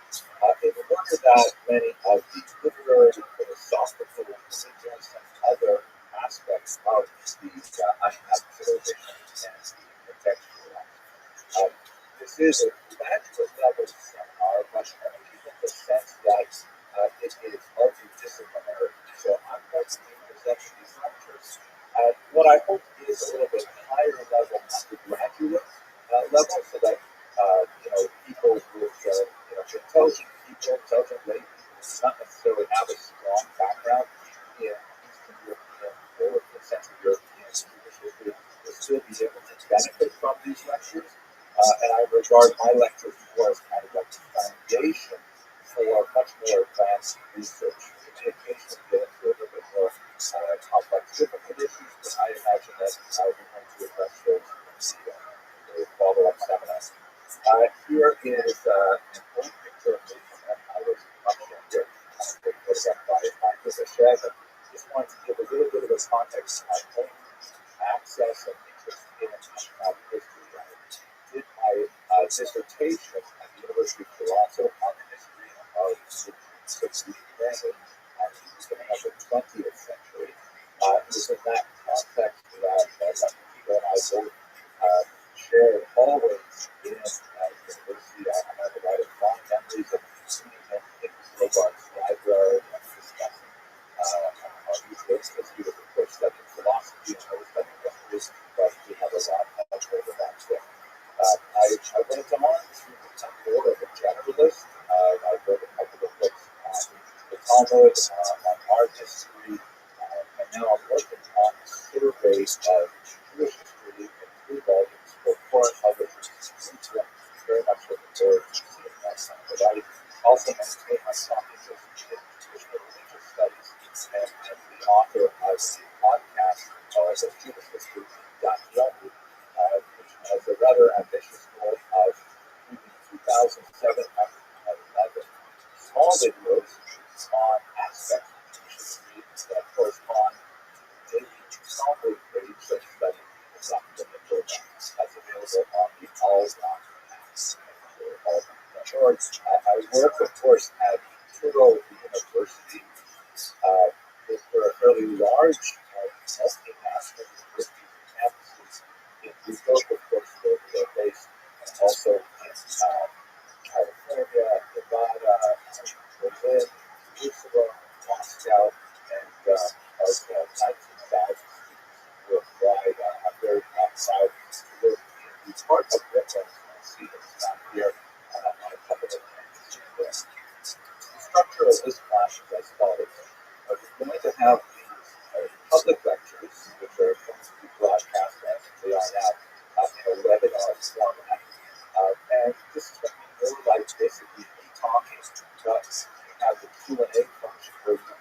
In order that many of the literary, philosophical, religious, and other aspects of the untapped civilization can be contextualized. This is a graduate level seminar, but only in the sense that it is multidisciplinary. So I'm going to be presenting these lectures at what I hope is a little bit higher level undergraduate level, so that people with intelligent people, intelligent lay people, who do not necessarily have a strong background in Eastern European or Central European history will still be able to benefit from these lectures. And I regard my lectures more as kind of like the foundation for much more advanced research. We may occasionally get into a little bit more complex, difficult issues, but I imagine that we're going to address those in the follow-up seminars. Here is an old picture of me when I was much younger. It was up by Mr. Sheva. Just wanted to give a little bit of a context on my own access and interest in history. I did my dissertation at the University of Toronto on the history of the 16th century and the beginning of the 20th century. It was in that context that Dr. Kigo and I both shared always in university. I have a lot of fond memories of meeting him in Robart's library and discussing our research, because he was, of course, studying philosophy and I was studying history, but we have a lot of overlap there. I went into art through the board of a generalist. I wrote a couple of books on the Talmud, on art history, and now I'm working on a survey of Jewish history in 3 volumes for foreign publishers. Very much looking forward to seeing that. But I also maintain my strong interest in traditional religious studies and the author of the podcast called Jewish History, which has a rather ambitious goal of reading 2,711 small videos on aspects of Jewish history that correspond to the daily Talmud page that study the document program. That's available on the all.org. I work, of course, at Touro University. We're a fairly large multinational university campuses in Europe, of course, where we are based, and also in California, Nevada, Berlin, Jerusalem, Moscow, and also 19,000 worldwide. I'm very proud to work in the part of Brooklyn, see it's not here on a couple of campuses there. The structure of this class is as follows. We're going to have these public lectures, which are going to be broadcast as they are now in a webinar format. And this is going to be more like basically me talking, but we have the Q&A function where you can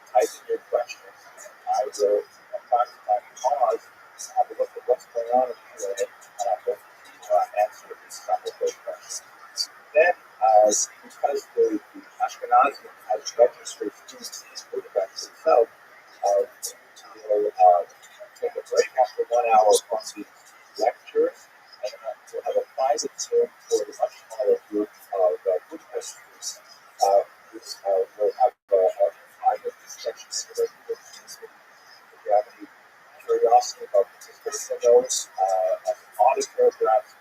type in your questions, and I will, from time to time, pause and have a look at what's going on in the Q&A, and I'm going to answer some of those questions. Then, because the Ashkenazi has registered students for the lecture itself, we'll take a break after 1 hour from these lectures, and then we'll have a private Zoom for the much smaller group of group students. We'll have a private discussion so that if you have any curiosity about participating in those, as an audit paragraph,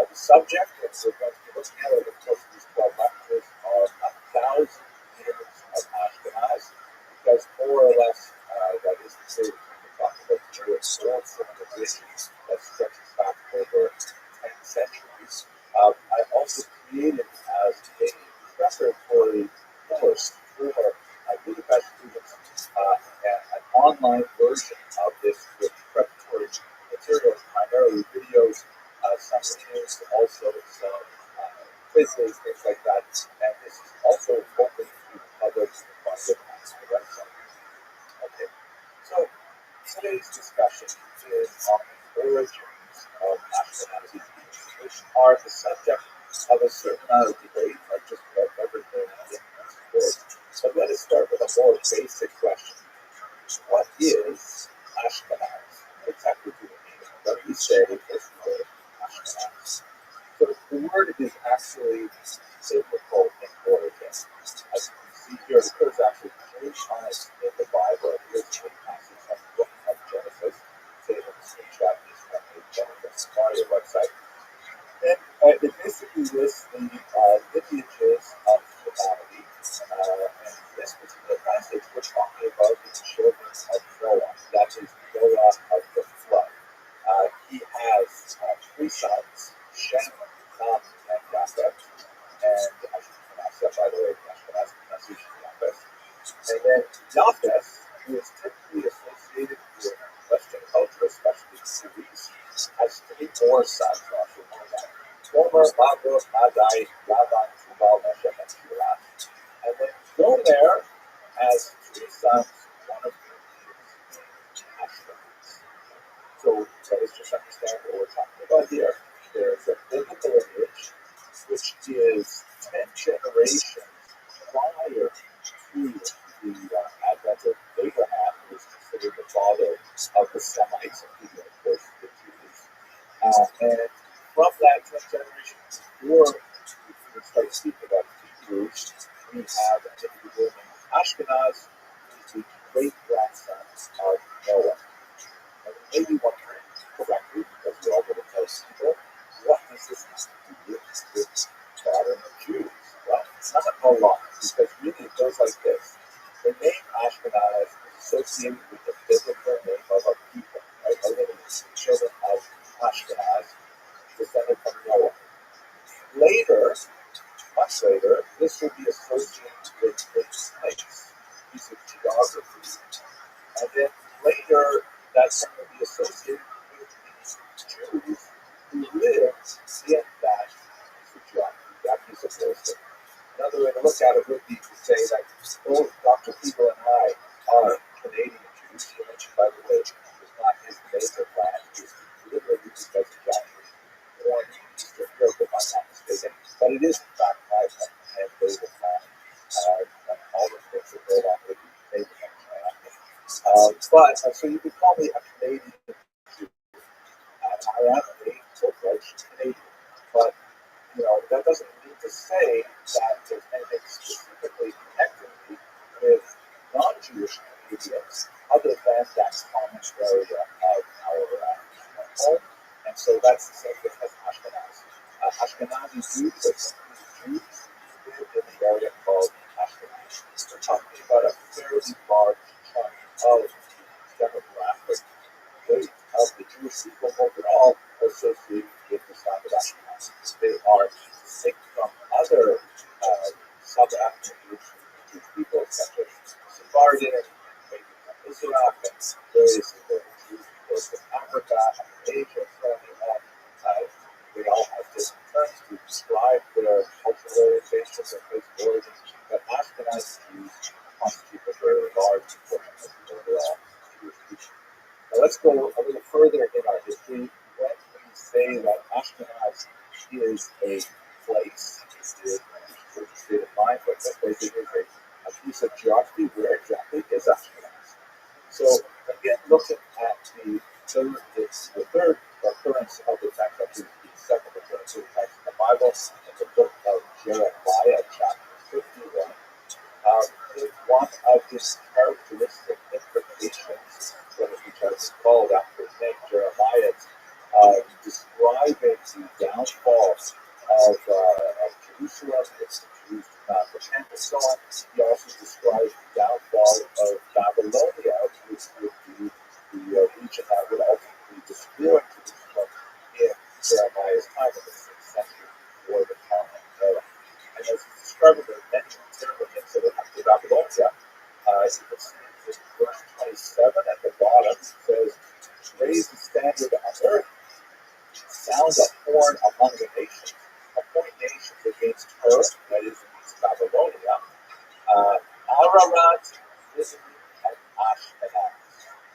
the subject that we're going to be looking at over the course of these 12 lectures are 1,000 years of Ashkenaz, because more or less that is the period when we're talking about the Jewish world civilization that stretches back over 10 centuries. I also created as a preparatory course for Budapest students an online version of this with preparatory materials, primarily videos, some reviews, also some quizzes, things like that. And this is also open to the public on the website. Okay, so today's discussion is on the origins of Ashkenazi Jews, which are the subject of a certain amount of debate, like just about everything in this course. So let us start with a more basic question. What is Ashkenaz? What exactly do it mean? What do we say this word Ashkenaz? So the word is actually biblical in origin. As you can see here, it occurs actually 3 times in the Bible. It appears 3 times in the book of Genesis. Say in the screenshot is from the Genesis Mario website. And it basically lists the lineages of humanity. And this particular passage, we're talking about the children of Noah. That is Noah of the flood. He has 3 sons, Shem, Ham, and Japheth. And I should pronounce that, by the way, Ashkenaz pronunciation Japheth. And then Japheth, who is typically associated with Western culture, especially Jews, has 3 more sons. Gomer, Magog, Madai, Lavan, Tubal, Meshem, and Shirah. And then Gomer has 3 sons, one of whom is Ashkenaz. So let's just understand what we're talking about here. There's a biblical lineage, which is 10 generations prior to the advent of Abraham, who is considered the father of the Semites, including, of course, the Jews. And from that 10 generations before we start speaking about Hebrews, we have an individual named Ashkenaz, who is the great-grandson of Noah. And you may be wondering, correctly, because we all live in those people, what does this have to do with modern Jews? Well, it's not a lot, because really it goes like this. The name Ashkenaz is associated with the biblical name of a people, right? A lineage, the children of Ashkenaz, descended from Noah. Later, much later, this will be associated with a place, a piece of geography. And then later, that's going to be associated with the Jews who lived in that piece of geography, that piece of real estate. Another way to look at it would be to say that both Dr. People and I are Canadian Jews. He mentioned, by the way, it was not his native land. It was literally because of Joshua born in Eastern Europe, if I'm not mistaken. But it is, in fact, my native land. All the things that go along with the Canadian land. So you could call me a Canadian Jew. I am a full-fledged Canadian. But that doesn't mean to say that there's anything specifically connecting me with non-Jewish Canadians other than that common area of our home. And so that's the same thing as Ashkenaz. Ashkenazi Jews are simply Jews who live in the area called Ashkenaz. We're talking about a fairly large chunk of the demographic weight of the Jewish people overall associated with the side of Ashkenaz. They are distinct from other sub-ethnic Jewish people, such as Sephardim, maybe from Israel, and various other Jewish people from Africa and Asia, they all have different terms to describe their cultural orientation, their place of origin, but Ashkenaz Jews constitute a very large portion of the overall Jewish people. Now let's go a little further in our history. When we say that Ashkenaz is a place, it's a state of mind, but that place is a piece of geography. Where exactly is Ashkenaz? So again, looking at the third occurrence of the text, actually the second occurrence of the text in the Bible, in the book of Jeremiah, chapter 51, is one of his characteristic implications, which has called after his name, Jeremiah, describing the downfall of Jerusalem, its Jews do not repent, and so on. He also describes the downfall of Babylonia, which would be the region that would ultimately destroy Jerusalem in Jeremiah's time in the 6th century before the Common Era. And as he's describing the many terrible things that would happen to Babylonia, as you can see in verse 27 at the bottom, it says, "Raise the standard on earth, sound a horn among the nations, appoint nations against her," that is against Babylonia, Ararat, Israel, and Ashkenaz.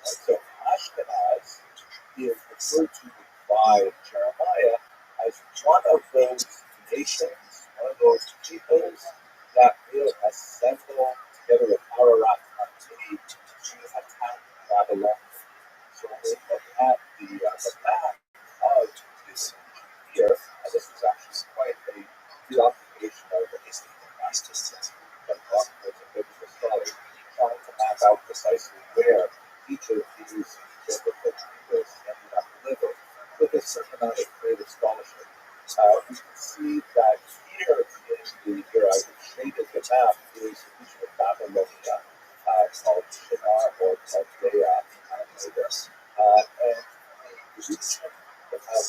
And so Ashkenaz is referred to by Jeremiah as one of those nations, one of those peoples that will assemble together with out precisely where each of these biblical peoples ended up living with a certain amount of creative scholarship. We can see that here in the here I've shaded the map is the region of Babylonia called Shinar or called Dea later. And the region that has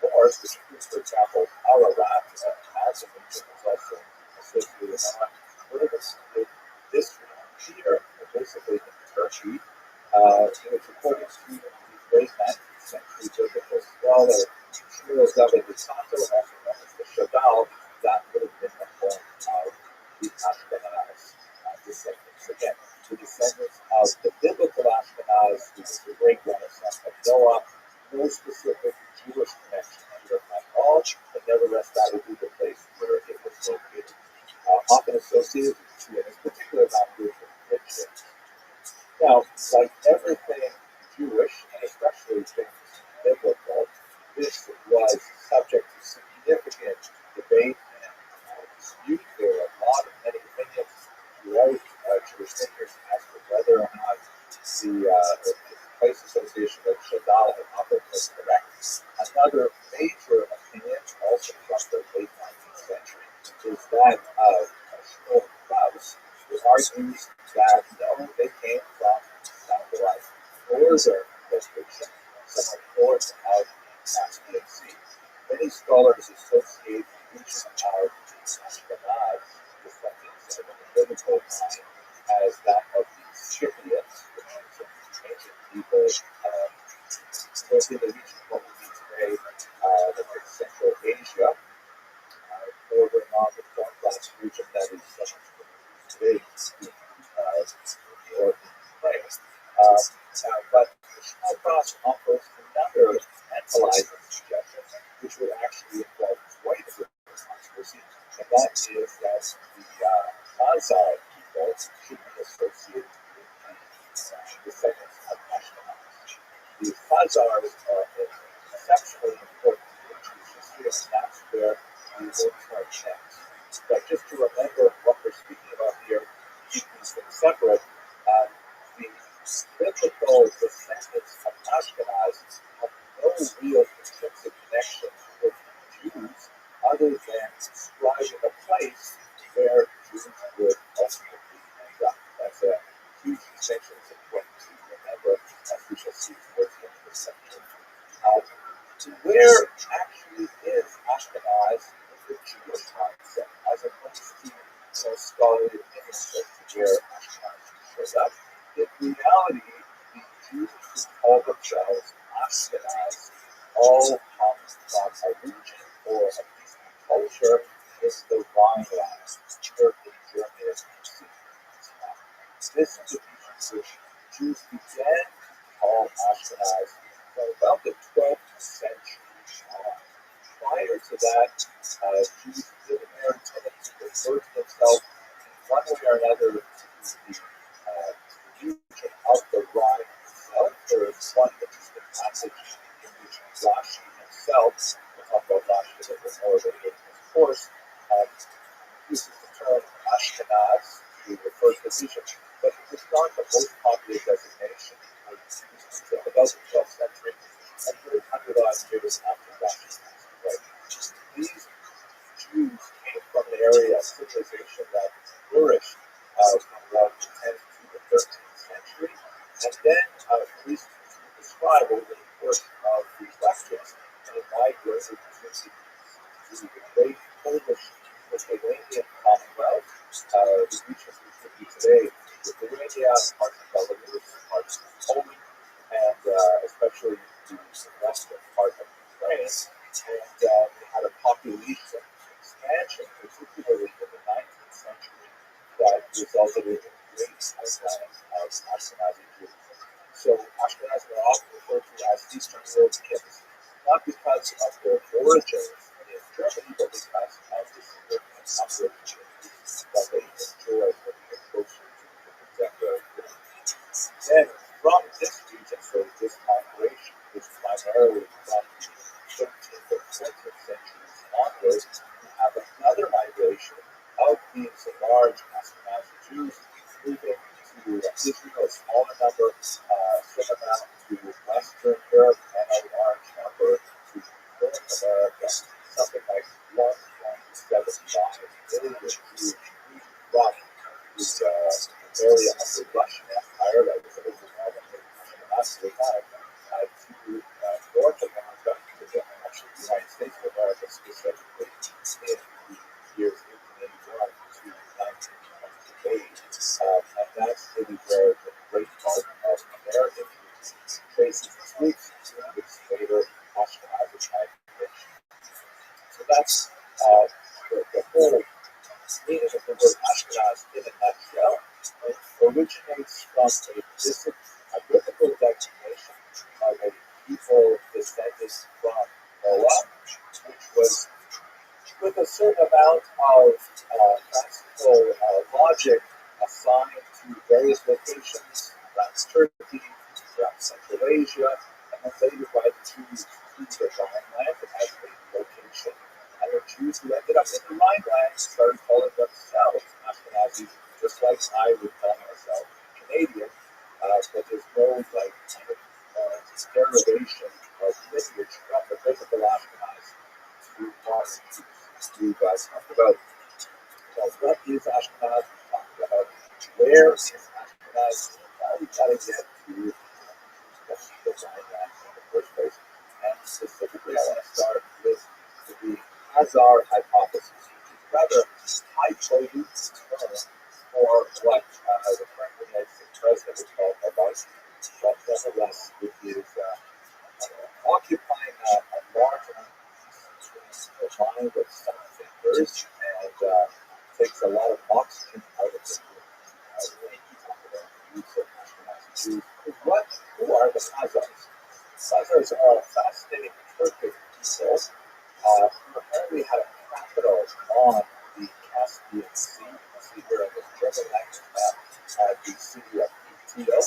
wars, which includes, for example, Ararat, as a region is also associated with that. We're going to see this region here, basically in Turkey, which according to the late 19th century biblical scholar Shmuel David Sato, also known as the Shadal, that would have been the home of the Ashkenaz descendants. Again, the descendants of the biblical Ashkenaz, who was the great grandson of Noah, no specific Jewish connection here at all, but nevertheless that would be the place where it was located. Often associated to it, in particular language of Christians. Now, like everything Jewish, and especially things biblical, this was subject to significant debate and dispute. There were a lot of many opinions throughout Jewish thinkers as to whether or not the place association of Shadal and Apple was correct. Another major opinion, also from the late 19th century, is that of Shmuel Klaus, who argues that no, they came from the northern location, somewhat north of the Caspian Sea. Many scholars associate the region of Ashkenaz, descendants of the biblical line, as that of the Scythians, which is an ancient people in the region of what we see today, that's in Central Asia, bordering on the Caucasus region that is today or place. But Shmuel offers another tantalizing suggestion, which would actually involve quite a bit of controversy, and that is that the Khazar people should be associated with the descendants of Ashkenaz. The Khazars are an exceptionally important Jewish history, and that's where we will turn next. But just to remember what we're speaking about here, keep these things separate. The biblical descendants of Ashkenaz have no real intrinsic connection with Jews other than describing a place where Jews would ultimately end up. That's a huge distinction that's important to remember, as we shall see towards the end of this section. Where actually is Ashkenaz in the Jewish mindset, as opposed to scholarly opinions as to where Ashkenaz shows up? In reality, the Jews who call themselves Ashkenaz all come from a region or at least a culture in the Rhineland, here in Germany, as we see. This is the region which Jews began to call Ashkenaz from about the 12th century on. Prior to that, Jews living there tended to refer to themselves in one way or another to the region of the Rhine itself. There is one interesting passage in which Rashi himself, we'll talk about Rashi a little bit more later in this course, uses the term Ashkenaz to refer to the region, but it was not the most popular designation. It was used until about the 12th century, and 100 odd years after Rashi's passing away. These Jews came from an area of civilization that flourished from around the 10th to the 13th century, and then, at least to describe over the course of these lectures, they migrated to the great Polish Lithuanian Commonwealth, the regions which would be today Lithuania, parts of Belarus, parts of Poland, and especially the western part of Ukraine. And they had a population expansion, particularly in the 19th century, that resulted in a great pipeline of Ashkenazi Jews. So Ashkenazis are often referred to as Eastern Europeans, not because of their origins in Germany, but because of the significant number of Jews that they enjoyed when they were closer to the contemporary period. Then, from this region, so this migration, which primarily from the 13th or 14th centuries onwards, we have another migration of these large Ashkenazi Jews moving to Israel, a smaller number, similar amount to Western Europe, and a large number to North America. Something like 1.75 million Jews brought to the area of the Russian Empire that was overwhelmingly Ashkenazi at the time, to North America, to actually the United States of America specifically, in the years 1881 to 1928. And that's really where the great part of American faces its roots in this later Ashkenazi migration. So that's the whole meaning of the word Ashkenaz in a nutshell. It originates from a biblical designation of a people descended from Noah, which was with a certain amount of classical logic assigned to various locations, perhaps Turkey, perhaps Central Asia, and then later by the Jews to the Rhineland as a location. And the Jews who ended up in the Rhineland started calling themselves Ashkenazis, just like I would call myself Canadian, but there's no like kind of derivation of lineage from the physical Ashkenaz to modern Jews. We've talked about what is Ashkenaz, we've talked about where is Ashkenaz, now we've got to get to the Rhineland in the first place. And specifically, I want to start with the Hazar hypothesis, which is rather high-potent term for what the current United States president would call a bust, but nevertheless, it is occupying a large amount of mind with some thinkers and takes a lot of oxygen out of the when you talk about the use of Ashkenazi Jews. Who are the Khazars? Khazars are a fascinating Turkic people who apparently had a capital on the Caspian Sea. You can see here on this German language map the city of Tito,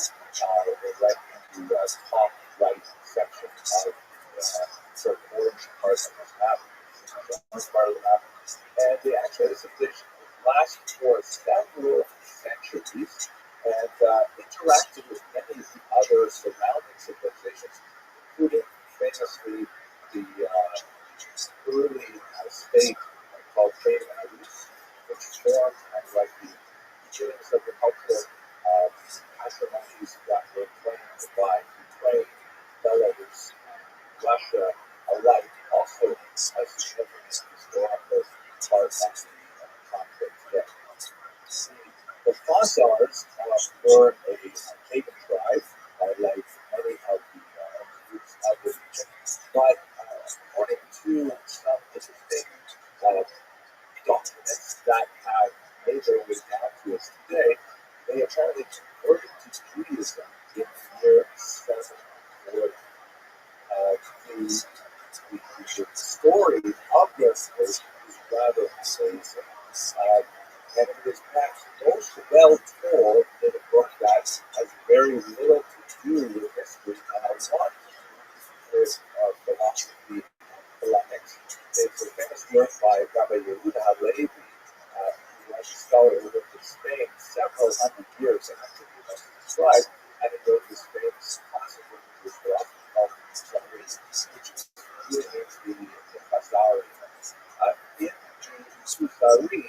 right in the top right section of the sort of orange part of this map, the orange part of the map. And the actual civilization lasted for several centuries and interacted with many of the other surrounding civilizations, including famously the early state called Taik, which formed kind of like the beginnings of the cultural patrimonies that were claimed by Ukraine, Belarus, and Russia alike, also a significant historical part of the conflict today. The Khazars were a pagan tribe, like many of the groups of the region, but according to some interesting documents that have made their way down to us today, they apparently converted to Judaism in the year 740. The story of this is rather amazing. And it is perhaps most well told in a book that has very little to do with history, and I want is philosophy polemics. It's a famous work by Rabbi Levi, who was a scholar who lived in Spain several hundred years, and actually he was described, and he wrote this famous classic work of philosophy called which is the Khazari. In the Suzari,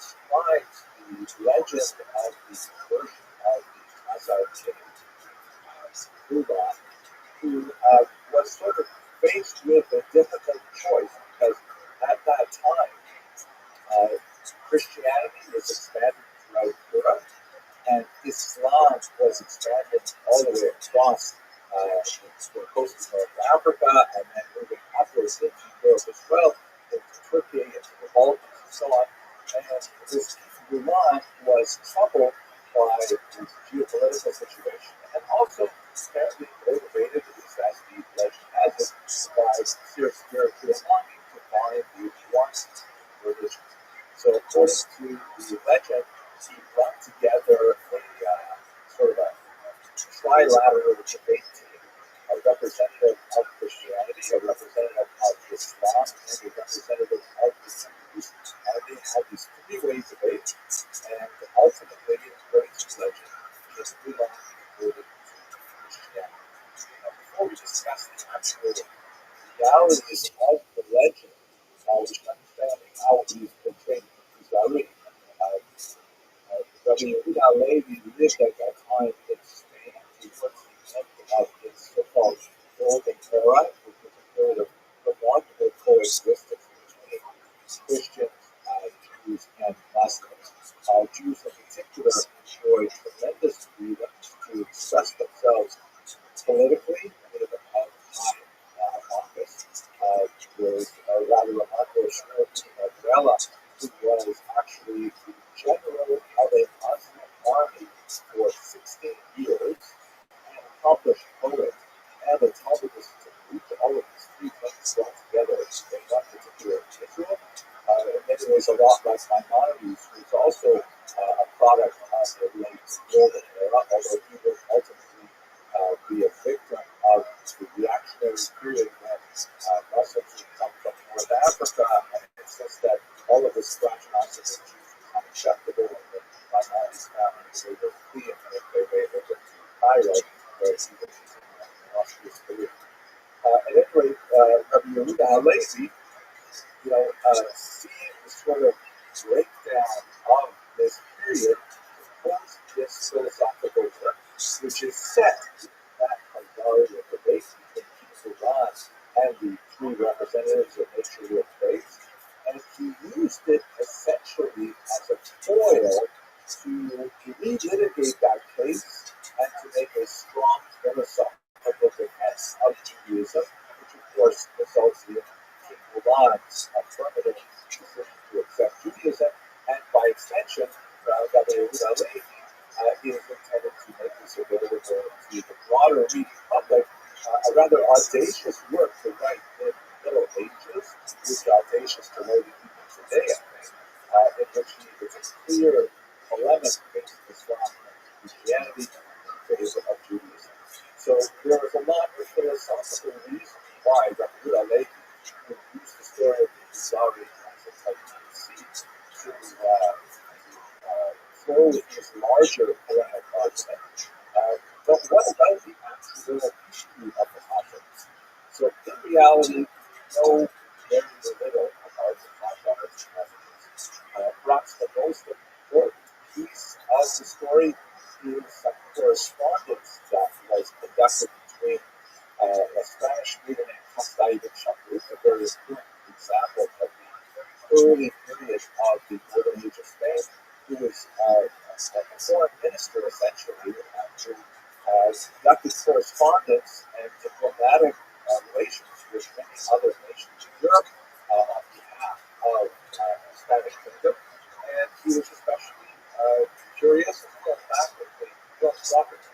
describes the legend of the conversion of the Khazar king, Rabbi, who was sort of faced with a difficult choice because at that time, Christianity was expanding throughout Europe, and Islam was expanding all the way across the coast of North Africa, and then moving upwards into Europe as well, into Turkey, into the Balkans, and so on. And this Iran was troubled by this geopolitical situation, and also apparently motivated, at least as the legend has it, by sheer spiritual longing to find the one religion. So according to the legend, he brought together a sort of a trilateral debate team, a representative of Christianity, a representative of Islam, and a representative of the Jews. And they had these three-way debate, and ultimately, according to legend, realities of the legend, which understanding how he's portrayed Kuzari. Rabbi Yehuda Levi lived at that time in Spain. He was the end of his so-called golden era, which was a period of remarkable coexistence between Christians, Jews, and Muslims. Jews in particular enjoyed tremendous freedoms to express themselves politically. I mean, at the time, Marcus was a rather remarkable umbrella who was actually the general of a Muslim army for 16 years, an accomplished poet, and the Talmud is to reach all of these three things brought together in one particular individual. In many ways, a lot like Maimonides, who's also a product of the late golden era, although he would ultimately be a victim of the reactionary period when Muslims would come from North Africa and insist that all of this French nonsense is unacceptable, and that Maimonides family they were fleeing and they were able to Cairo, where he was in Austria's career. At any rate, Rabbi Yehuda Halevi, seeing the sort of breakdown of this period, composed this philosophical work, which is set in that Hagari of debate between King Iran and the three representatives of nature real faith, and he used it essentially as a foil to relitigate that case and to make a strong philosophical defense of Judaism, which of course results in King Iran's affirmative decision to accept Judaism, and by extension, Rabbi Yehuda Levi is intended to make this available to the broader reading public, a rather audacious work to write in the Middle Ages, which is audacious to write even today, I think, in which he is a clear polemic against Islam and Christianity in favor of Judaism. So there is a lot of philosophical reasons why Rabbi Yehuda Levi would use the story of the Kuzari as a type of seed to throw his larger polemic argument. But what about the actual history of the Hashemites? So in reality, we know very little about the Hashemites messages. Perhaps the most important piece of the story is a correspondence that was conducted between a Spanish leader named Taik a very important example of the early period of the Golden Age of Spain, who was a foreign minister essentially, who conducted correspondence and diplomatic relations with many other nations in Europe on behalf of the Spanish kingdom. And he was especially curious and philosophically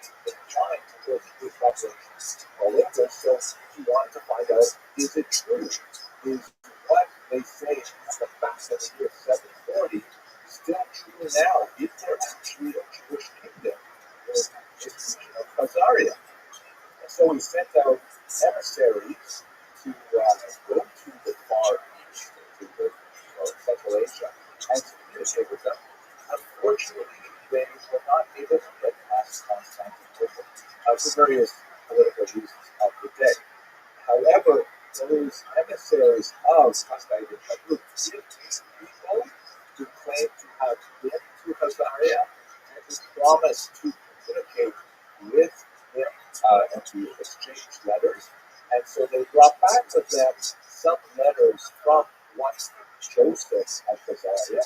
trying to build good reparations all over. So he wanted to find out, is it true? Is what they say back in the year 740 still true now? Is there actually a Jewish kingdom in this region of Khazaria? And so he sent out emissaries to go to the Far East, to the Central Asia, and to communicate with them. Unfortunately, they were not able to get past Constantinople for various political reasons of the day. However, those emissaries of Constantinople did meet people who claimed to have been to Khazaria and who promised to communicate with him and to exchange letters. And so they brought back with them some letters from one Joseph of Khazaria,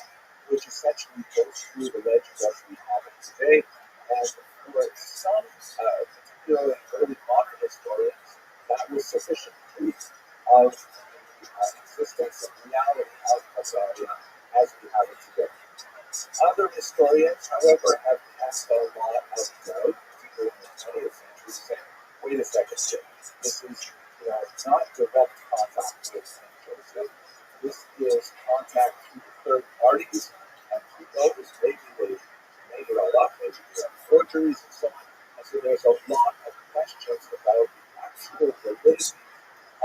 which essentially goes through the legend as we have it today. And for some, particularly early modern historians, that was sufficient proof of the existence and reality of Khazaria as we have it today. Other historians, however, have cast a lot of doubt, particularly in the 20th century, saying, wait a second, this is not direct contact with Saint Joseph. This is contact through third parties, and who knows, maybe they made it all up, maybe there are forgeries and so on. And so there's a lot of questions about the actual validity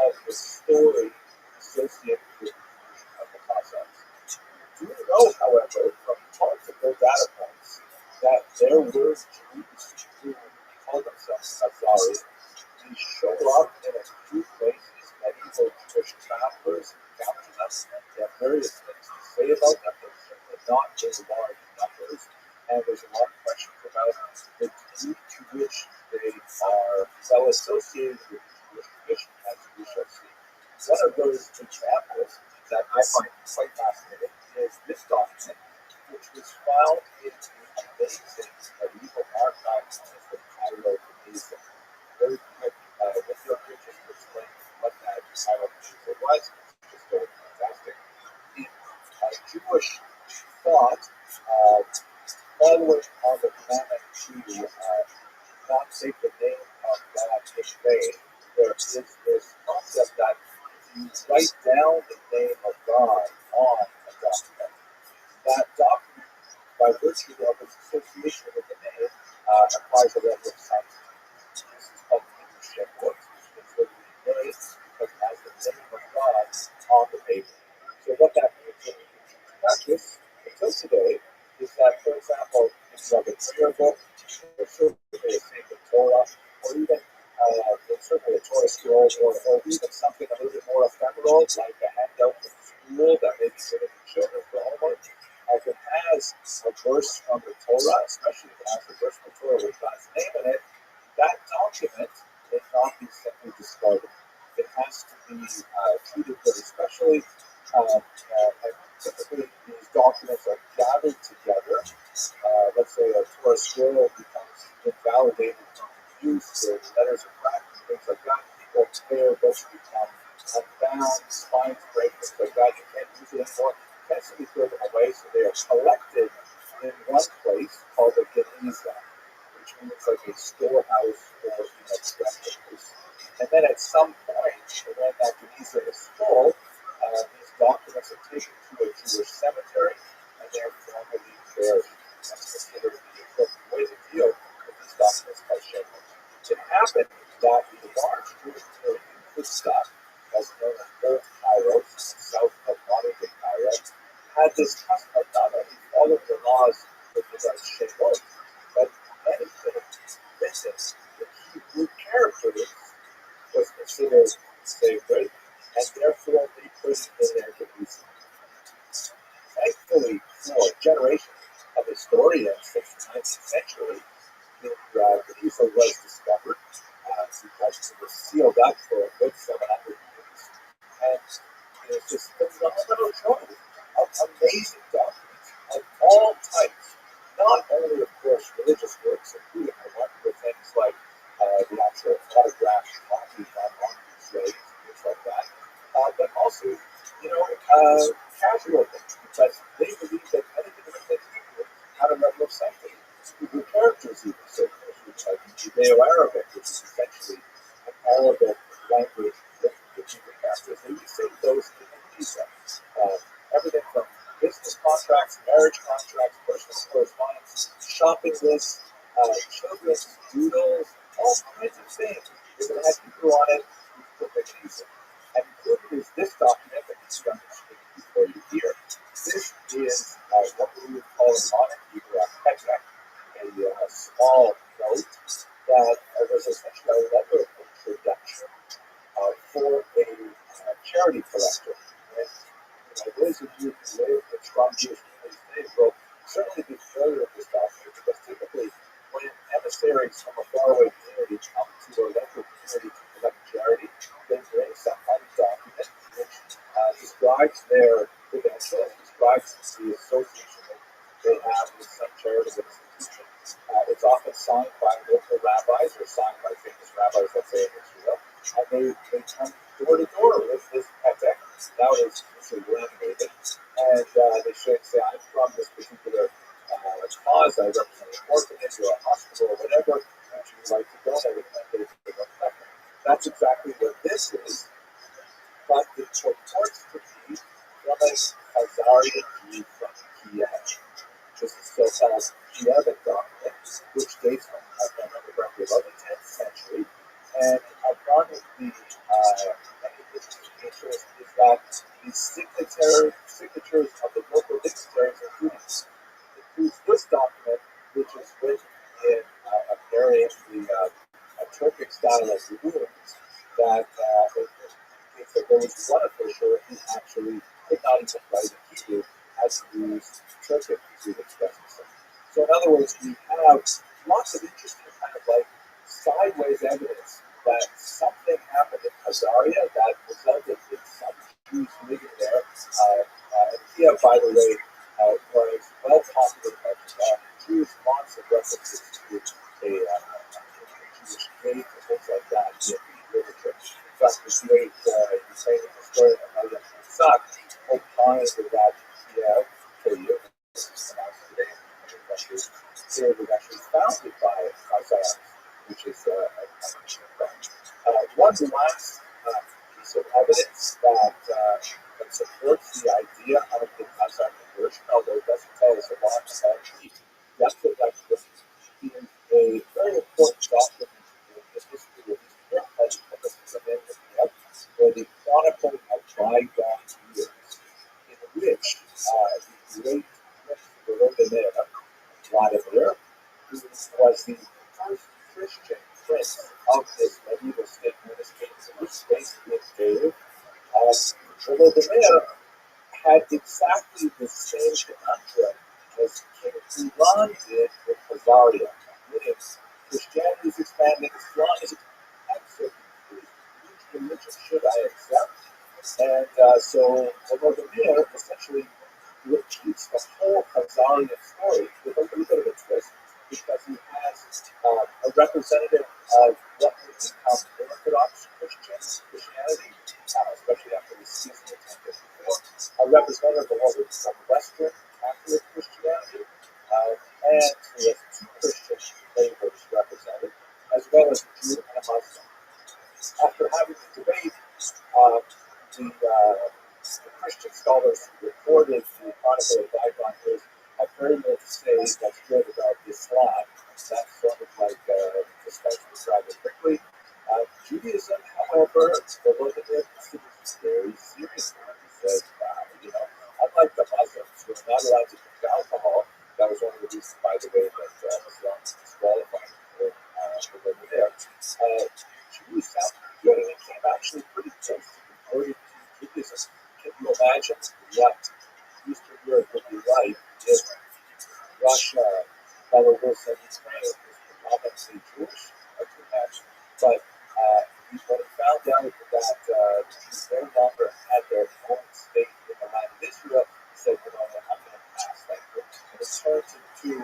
of the story associated with the fusion of the Cossacks. We do know, however, from multiple data points that there were Jews who called themselves Khazari. They show up in a few places, many example, Jewish travelers encounter them, and they have various things to say about them. They're certainly not in large numbers, and there's a lot of questions about the degree to which they are well associated with the Jewish tradition, as we shall see. One of those examples that I find quite fascinating is this document, which was found in the amazing medieval archives of the Cairo Museum. Very quick, the film just to explain what that Cairo Museum was. It's just very fantastic. In Jewish thought, following on the commandment to not take the name of God in vain, there is this concept that you write down the name of God on a document. That document, by virtue of its association with the name, applies a level of sanctity. This is called leadership works, which means that the name, because it has the name of God on the paper. So what that means in practice until today is that, for example, if you have a prayer book, or certainly a sacred Torah, or even certainly a Torah scroll, or even something a little bit more ephemeral, like a handout from school that may be given to children for homework. If it has a verse from the Torah, especially if it has a verse from the Torah with God's name in it, that document may not be simply discarded. It has to be treated very specially. And typically, these documents are gathered together. Let's say a Torah scroll becomes invalidated from use, the letters are cracked and things like that. Or prayer books become unbound, spines break, things like that. You can't use it anymore. You can't simply throw them away, so they are collected in one place called the Geniza, which means like a storehouse or treasure house. And then at some point, when that Geniza is full, these documents are taken to a Jewish cemetery and they're formally buried. That's considered the appropriate way to deal with these documents by Shemot. It happened that the large Jewish community in Woodstock, as known as Old Cairo, south of modern-day Cairo, had this custom of not only following the laws with regards to Shemot, but anything written in Hebrew characters was considered sacred, and therefore they put it in their Geniza. Thankfully, for generations of historians since the 19th century, the Geniza was discovered because it was sealed up for a good 700 years. And it's just phenomenal trove of amazing documents of all types. Not only, of course, religious works, including remarkable things like the actual autographed copies on these slaves and things like that, but also, casual things, because they believed that anything within Hebrew had a level of sanctity. Hebrew characters even, so like Judeo-Arabic, which is essentially an Arabic language with Hebrew characters. They received those in Geniza. Everything from business contracts, marriage contracts, personal correspondence, shopping lists, children's doodles, all kinds of things. If it had Hebrew on it, you put the Geniza. And included is this document that is demonstrated before you here. This is what we would call in modern Hebrew a petek, a small note that was essentially a letter of introduction for a charity collector. And those of you who live in strong Jewish communities today will certainly be familiar with this document, because typically when emissaries from a faraway community come to a local community to collect charity, they bring some kind of document which describes their credentials, describes the association that they have with some charitable institution. It's often signed by local rabbis or signed by famous rabbis, let's say in Israel, and they come door to door with this petek. Now it is laminated, and they should say, I'm from this particular cause, I represent an orphanage or a hospital or whatever, and you would like to donate it, and they give a petek. That's exactly what this is, but it purports to be from a Khazarian Jew from Kiev. This is still called Kievan document, which dates from, if I remember correctly, about the 10th century. And one of the many interesting features is that the signatures of the local dignitaries includes this document, which is written in apparently a Turkic style of runes that it's a very there was one official who actually could not even write in Hebrew, had to use Turkic to express himself. So in other words, we have lots of interesting kind of like sideways evidence that something happened in Khazaria that resulted in some Jews living there. And here, by the way, was well popular that Jews lots of references to a Jewish faith and things like that in literature. In fact, the great Ukrainian historian Rabbi opined that Kiev, Kyiv, Syria was actually founded by Isaiah, which is one last piece of evidence that supports the idea of the Khazar conversion, although it doesn't tell us a lot about the depth of that conversion, is a very important document in the history of Israel called the Book of Kiev, where the chronicle of bygone years, in which the great Vladimir, who was the first Christian prince of this medieval state ministry, which basically gave Volodymyr had exactly the same conundrum as King Iran did with Khazaria, meaning Christianity is expanding, Islam is expanding, which religion should I accept? And so Volodymyr essentially repeats the whole Khazarian story with a little bit of a twist, because he has a representative of what would become Orthodox Christianity, especially after the season of 1054, a representative of what would become Western Catholic Christianity, and he has two Christian flavors represented, as well as a Jew and a Muslim. After having the debate, the Christian scholars who recorded the Chronicle of Bygone Years have very little to say that's good about Islam. That's sort of like dispensed rather quickly. Judaism, however, Volodymyr considers very seriously. He says, unlike the Muslims who are not allowed to drink alcohol, that was one of the reasons, by the way, that Islam disqualified Volodymyr. Jews sound good, and it came actually pretty close to converting to Judaism. Can you imagine what Eastern Europe would be like if Russia, Belarus, and Ukraine was predominantly Jewish? I can imagine. But when he found out that the Jews no longer had their own state in the land of Israel, he said, I'm going to pass that book. And it turns into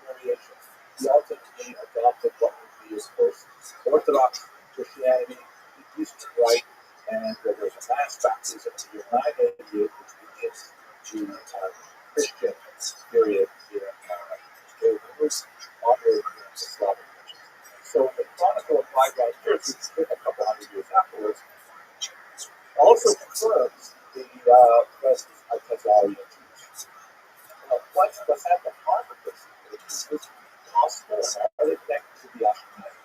variations. He ultimately adopted what would be, of course, Orthodox Christianity, the Eastern Rite, and there was a mass baptism in the year 988, which begins the Christian period here in onward to Slavic nations. So the Chronicle of Bygone Years, which is written a couple hundred years afterwards, also confirms the presence of Khazarian Jews. What's at the heart of this? Is this possible, and are they connected to the Ashkenazi?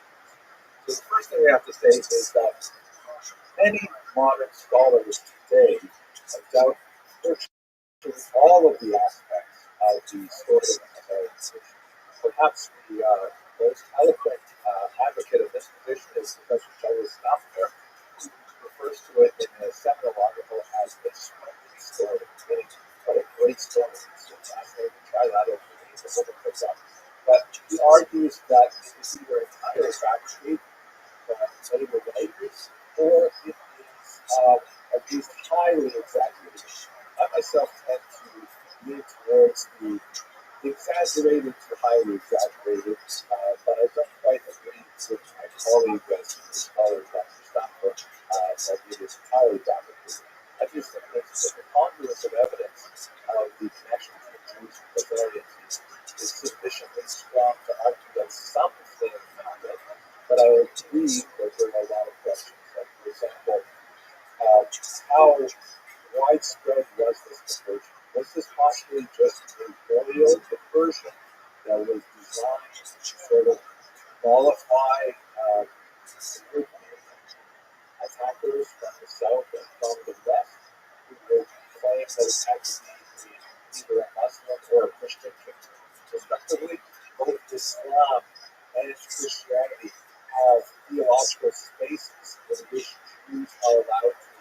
So the first thing we have to say is that many modern scholars today doubt virtually all of the aspects of the story of Khazarian Jews. Perhaps the most eloquent advocate of this position is Professor Charles Knopfler, who refers to it in a seminal article as a splendid story, meaning what a great story. It's so fascinating. Try that over the book picks up. But he argues that it is either entirely fabricated from medieval writers, or it is at least highly exaggerated. I myself tend to lean towards the exaggerated to highly exaggerated, but I don't quite agree with my colleague, scholar Dr. Stanford, that it is entirely fabricated. I just think that the preponderance of evidence of the connection between Jews and Khazarians is sufficiently strong to argue that something happened, but I agree that there are a lot of questions. Like, for example, how widespread was this conversion? Was this possibly just a royal conversion that was designed to sort of qualify attackers from the south and from the west who would claim that it had to be either a Muslim or a Christian kingdom? Respectively, both Islam and Christianity have theological spaces in which Jews are allowed to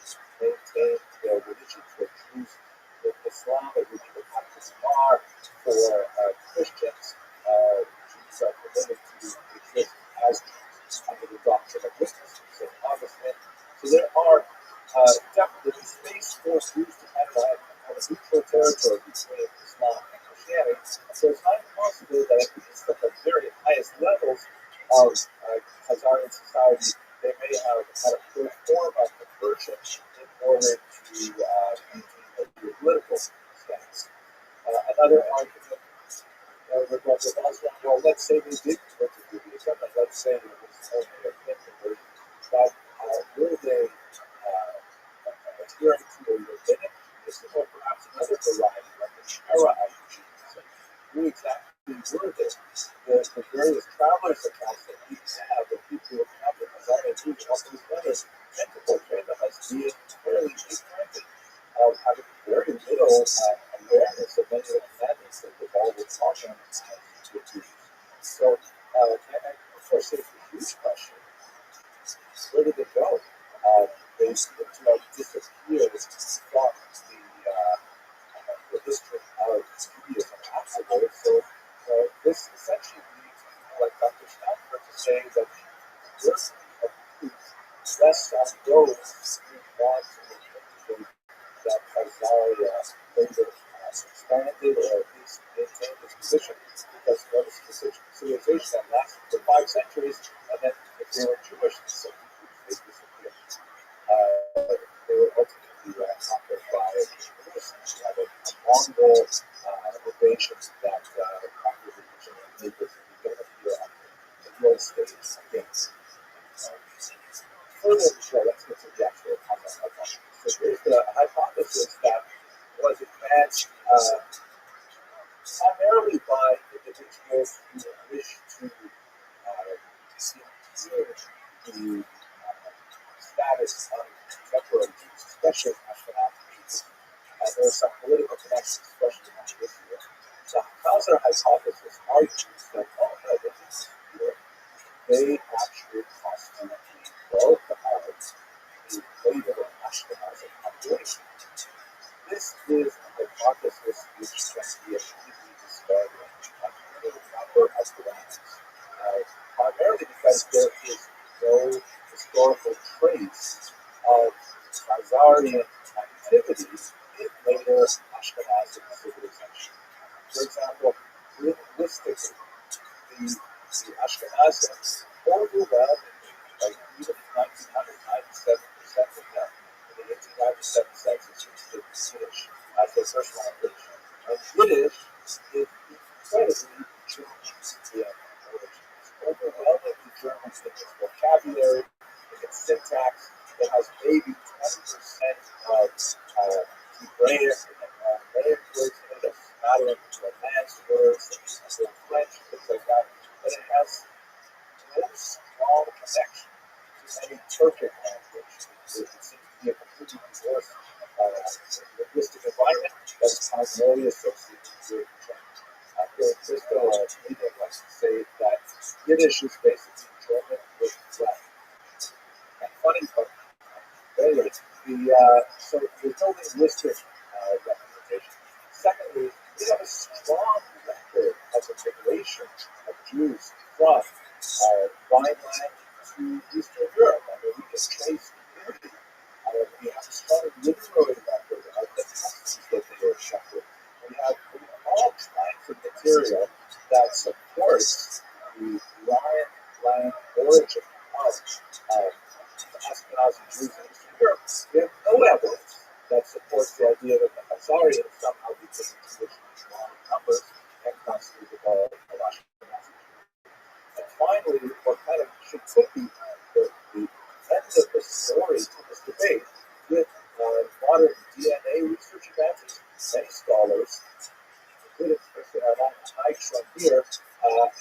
of Khazarian society, they may have had a pro forma conversion in order to maintain a political stance. Another argument was also, well, let's say they did convert to Judaism, and let's say it was only a thin conversion, but were they adhering to a rabbinic Judaism or perhaps another variety, like the Shara Judaism? Who exactly were they? The various travelers' accounts that we have, the people who have the Khazarian Jews, all those letters, tend to portray them as being fairly ignorant, having very little awareness of many of the commandments that the Bible was talking about to the Jews. So, and of course, there's a huge question: where did they go? They seem to have disappeared from the history of Judaism afterwards. So, this essentially leads people like Dr. Stanford to say that this rests on those who want to indicate that Khazarian later expanded or at least maintained its position, because notice the civilization that lasted for 5 centuries, and then if they were Jewish, so they disappeared. They were ultimately conquered by Muslims, had a Mongol invasion that conquered the region and made this region appear on the world stage again. Further, let's get to the actual hypothesis. So here's the hypothesis that was advanced primarily by individuals who wish to improve the status of contemporary Jews, especially Ashkenazi Jews. And there are some political connections, especially in this year. The Hauser hypothesis argues that, oh no, this is here. They actually constitute both the Arabs and later Ashkenazi population. This is a hypothesis which can be immediately dispelled on any number of grounds, primarily because there is no historical trace of Khazarian activities in later Ashkenazi civilization. For example, linguistically, the Ashkenazis overwhelmingly, like even 1997% of them, in the 1897 census, speak Yiddish as their first language. And Yiddish is incredibly German origins. Overwhelmingly German in its vocabulary, in its syntax. It has maybe 20% of Hebraic words in it, a smattering of Romance words, and French, things like that. But it has no strong connection to any Turkic language. It seems to be a completely divorced linguistic environment that's primarily associated with German. Bill Christo, a comedian, likes to say that Yiddish is basically German with French. And funny, but anyway, so there's no linguistic representation. Secondly, we have a strong record of the migration of Jews from Vineland to Eastern Europe. I mean, we can trace community. We have a strong literary record of the texts that they were shepherded. We have all kinds of material that supports the land origin of Ashkenazi Jews in Eastern Europe. We have no evidence that supports the idea that the Khazarians somehow became Jewish in small numbers and constituted the bulk of Ashkenazi Jews. And finally, what kind of should put the end of the story to this debate with modern DNA research advances, many scholars, including Professor Taik here,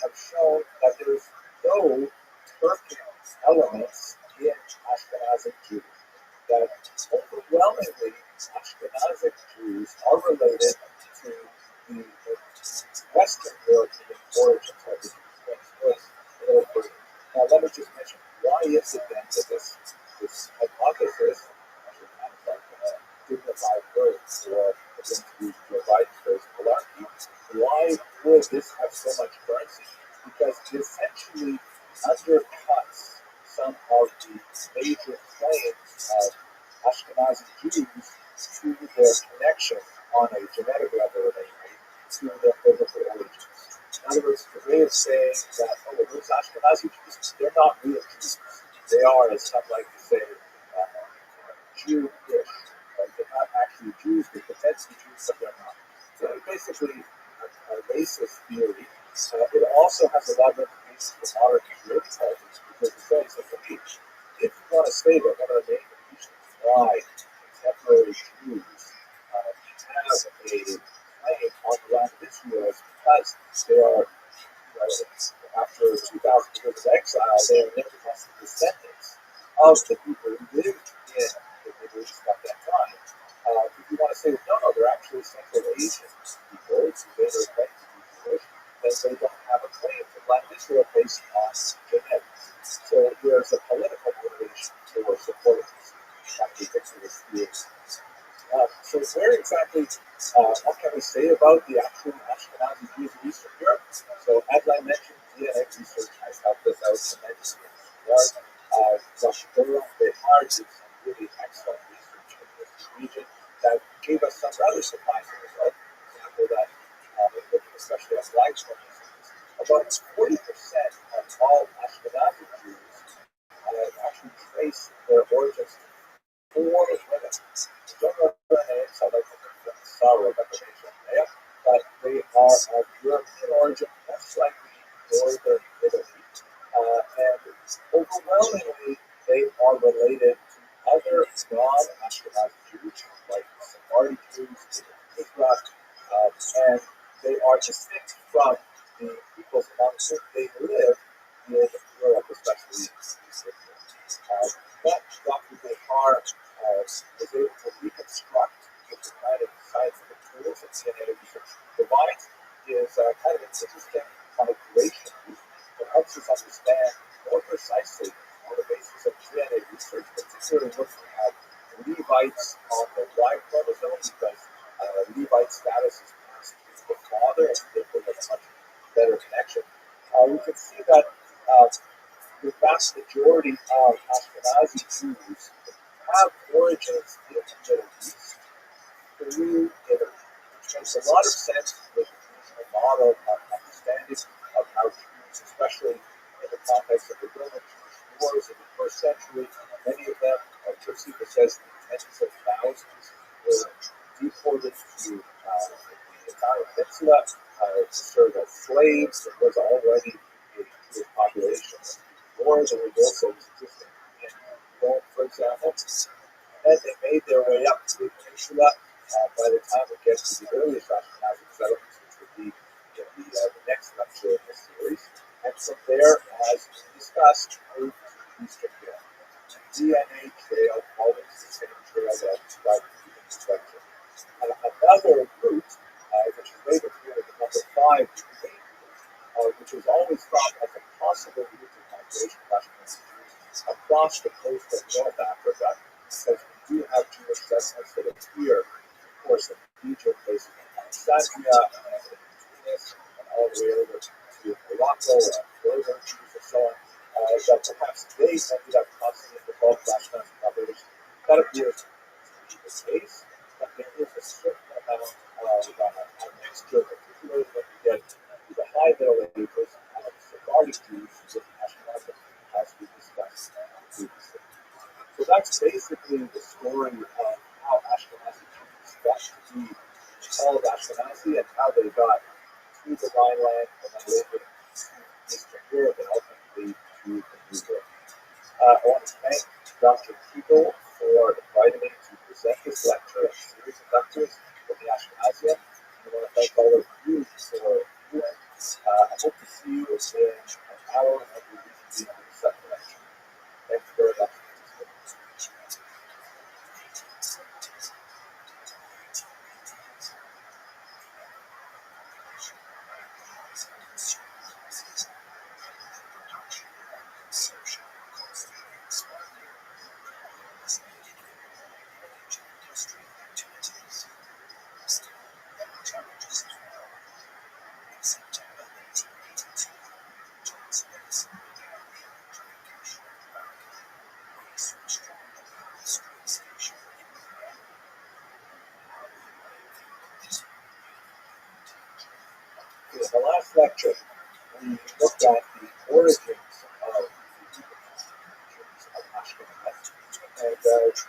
have shown that there is no Turkic elements in Ashkenazi Jews. That overwhelmingly Ashkenazi Jews are related to the Western European origins of the Jews. Now, let me just mention, why is it then that this hypothesis, dignified words, or again to use Joe Biden's phrase, malarkey, why would this have so much currency? Because it essentially undercuts some of the major claims of Ashkenazi Jews to their connection on a genetic level, to their biblical origins. In other words, the way of saying that, oh, those those Ashkenazi Jews, they're not real Jews. They are, as some like to say, Jewish. They're not actually Jews. They pretend to be Jews, but they're not. So basically, a racist theory. It also has a lot of implications for modern Israeli politics because it says that if you want to say that one of the main reasons why contemporary Jews have a claim on the land of Israel is because they are, after 2,000 years of exile, they are nevertheless the descendants of the people who lived in the Middle East at that time. If you want to say, no, they're actually Central Asian people, it's later claim to be Jewish, then they don't have a claim to land of Israel based on genetics. So there's a political motivation for supporting this ridiculous theory. So where exactly, what can we say about the actual Ashkenazi Jews in Eastern Europe? So as I mentioned, DNA research has helped us out tremendously in this regard. Dr. Durham, they hired some really excellent research in this region that gave us some rather surprising results. For example, that looking especially at black women, about 40% of all Ashkenazi Jews actually trace their origins to 4 women. Don't know their names, I like to think that sorrow about the nation there, but they are of European origin, most likely northern Italy, and overwhelmingly they are related to other non-Ashkenazi Jews, like Sephardi Jews, Israel, and they are distinct from the peoples among whom they live in Europe, especially but Dr. Behar was able to reconstruct with the kind of scientific tools that DNA research provides is kind of an interesting calculation that helps us understand more precisely on the basis of DNA research, particularly looking at Levites on the Y chromosome, because Levite status is passed to the father, and therefore there's a much better connection. We can see that the vast majority of Ashkenazi Jews have origins in the Middle East through Italy, which makes a lot of sense with the traditional model of understanding of how Jews, especially in the context of the Roman Jewish wars in the first century, many of them, Josephus says, tens of thousands were deported to the entire peninsula to serve as slaves. There was already a Jewish population more than we also existing in Rome, for example. And they made their way up to the peninsula. By the time we get to the earliest Ashkenazi settlements, which would be in the next lecture in this series, and from there, as discussed, moved to Eastern Europe. DNA trail follows the same trail that described in the structure. Another route, which is later created the number 5 which was always thought as a possible route of migration across the coast of North Africa, because we do have Jewish settlements that appear, of course, in Egypt, basically in Alexandria, and in Tunis, and all the way over to Morocco, and Berber Jews, and so on, that perhaps they ended up crossing the bulk of Ashkenazi population. That appears to be the case, but there is a certain amount of mixture, particularly when you get to the high Middle Ages, Sephardi Jews with Ashkenazi, as we discussed previously. So that's basically the story of how Ashkenazi Jews got to be called Ashkenazi and how they got to the Rhineland and then later to Eastern Europe and ultimately to the New World. I want to thank Dr. Kegel for inviting me to present this lecture and series of lectures from the Ashkenazia. I want to thank all of you for viewing. I hope to see you in an hour and we reconvene on the second lecture. Thank you very much. In the last lecture, we looked at the origins of Ashkenaz. And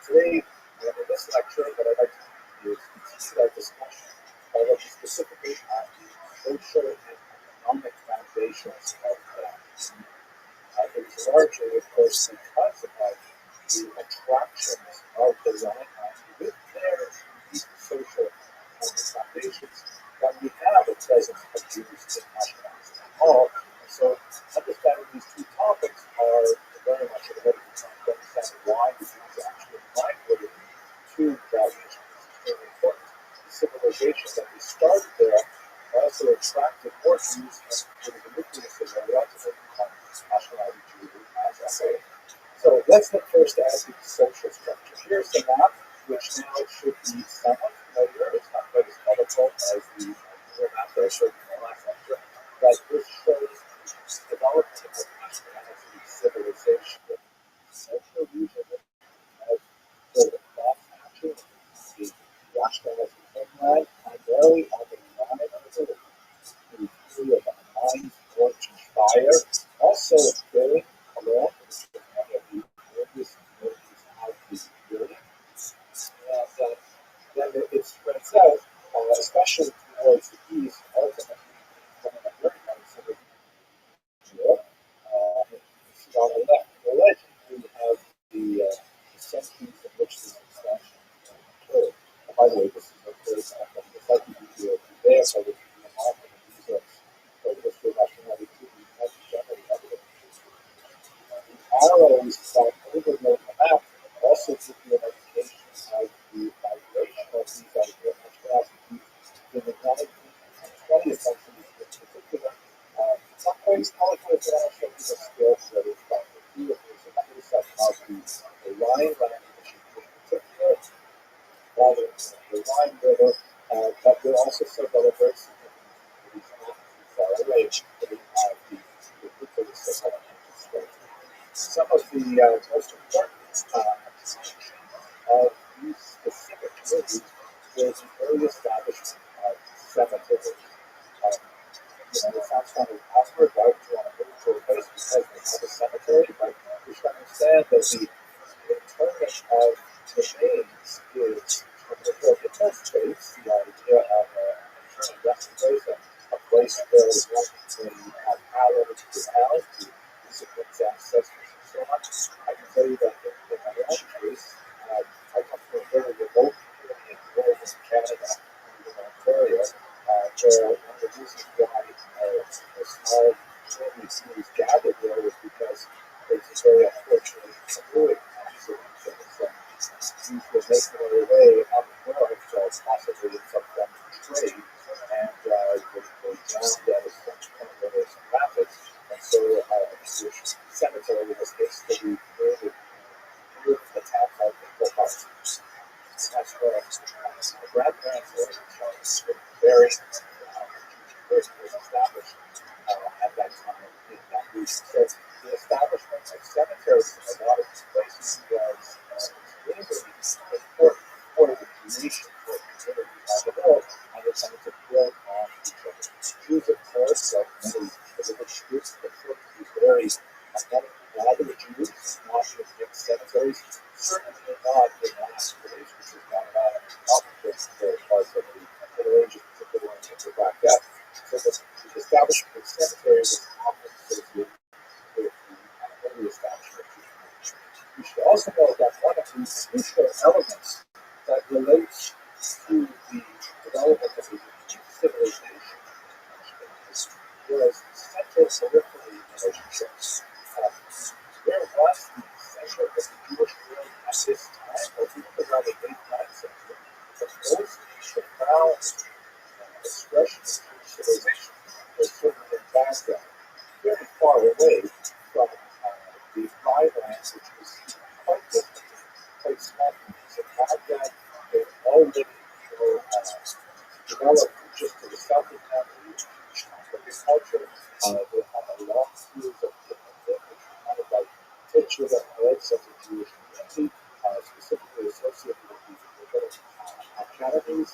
today, in this lecture, what I'd like to do is continue our discussion by looking specifically at the social and economic foundations of that. It was largely, of course, because of the attractions of the Zionites with their deep social and economic foundations that we have a presence of Jews in Ashkenaz at all. And so, understanding these two topics are very much a way to understand why the Jews actually migrated to that region. It's very important. The civilization that we started there also attracted more Jews and the nucleus of their ultimately become Ashkenazi Jews as a whole. So let's look first at the social structure. Here's the map, which now should be somewhat familiar. It's not quite as colorful as the map that I showed you in the last lecture, but this shows the development of Ashkenazi civilization. The central region has sort of a cross hatching the Ashkenazi homeland, primarily on the line of the area of mines, forged fire, also occurring along with many of the earliest communities of the area. And then it spreads out, especially towards the east, ultimately becoming a very center here. You see on the left of the legend, we have the centuries in which this expansion occurred. And by the way, this is a very the second video there, so we can remark that these are history of Ashkenazi Jews and generally other the arrows that overlay the map also give you an indication of the migration of these Ashkenazi Jews in the 19th and 20th centuries in particular. Not quite as colorful as I'll show you the scale studies, but the view of this of the Rhine language in particular, rather the Rhine River, but there are also several other very significant these mountains far away that have the nucleus of some of the most important of these specific communities was the early establishment of cemeteries. It sounds kind of awkward, right, to want to move to a place because they have a cemetery, but we should understand that the interment of remains is the first place, the idea of an eternal resting place, a place where one can have hallowed to the house, to visit one's ancestors and so on. I can tell you that in my own case, I come from a very remote community in northern Canada, in Ontario, where one of the reasons why a small communities gathered there was because there's a very unfortunate brewing accident that Jews were making their way up north, possibly in some form of trade, and they drowned at a French point where there's some rapids, and so the cemetery was hastily created near the town called Nicholas. And that's where my grandparents were very was established at that time in that region. So the establishment of cemeteries in a lot of these places was extremely important for the nation, for the community as a whole, and they tended to build on each other. Jews, of course, like many religious groups, prefer to be buried neither Jews, not in mixed cemeteries, certainly not in mass graves, which is not very parts of the Middle Ages, particularly in the Black Death. So the establishment of cemeteries is often associated with the early establishment of Jewish. We should also know that one of the crucial elements that relates to the development of the civilization was central periphery relationships. There was the center of the Jewish world at this time, or even around the 8th century, but most profound expressions of civilization was certainly in Baghdad, very far away from the Rhinelands, which was quite different, quite small. So Baghdad had already developed just to the south of town, agriculture. They had a long series of different things, which were kind of like pictures of heads of the Jewish community, specifically associated with the academies.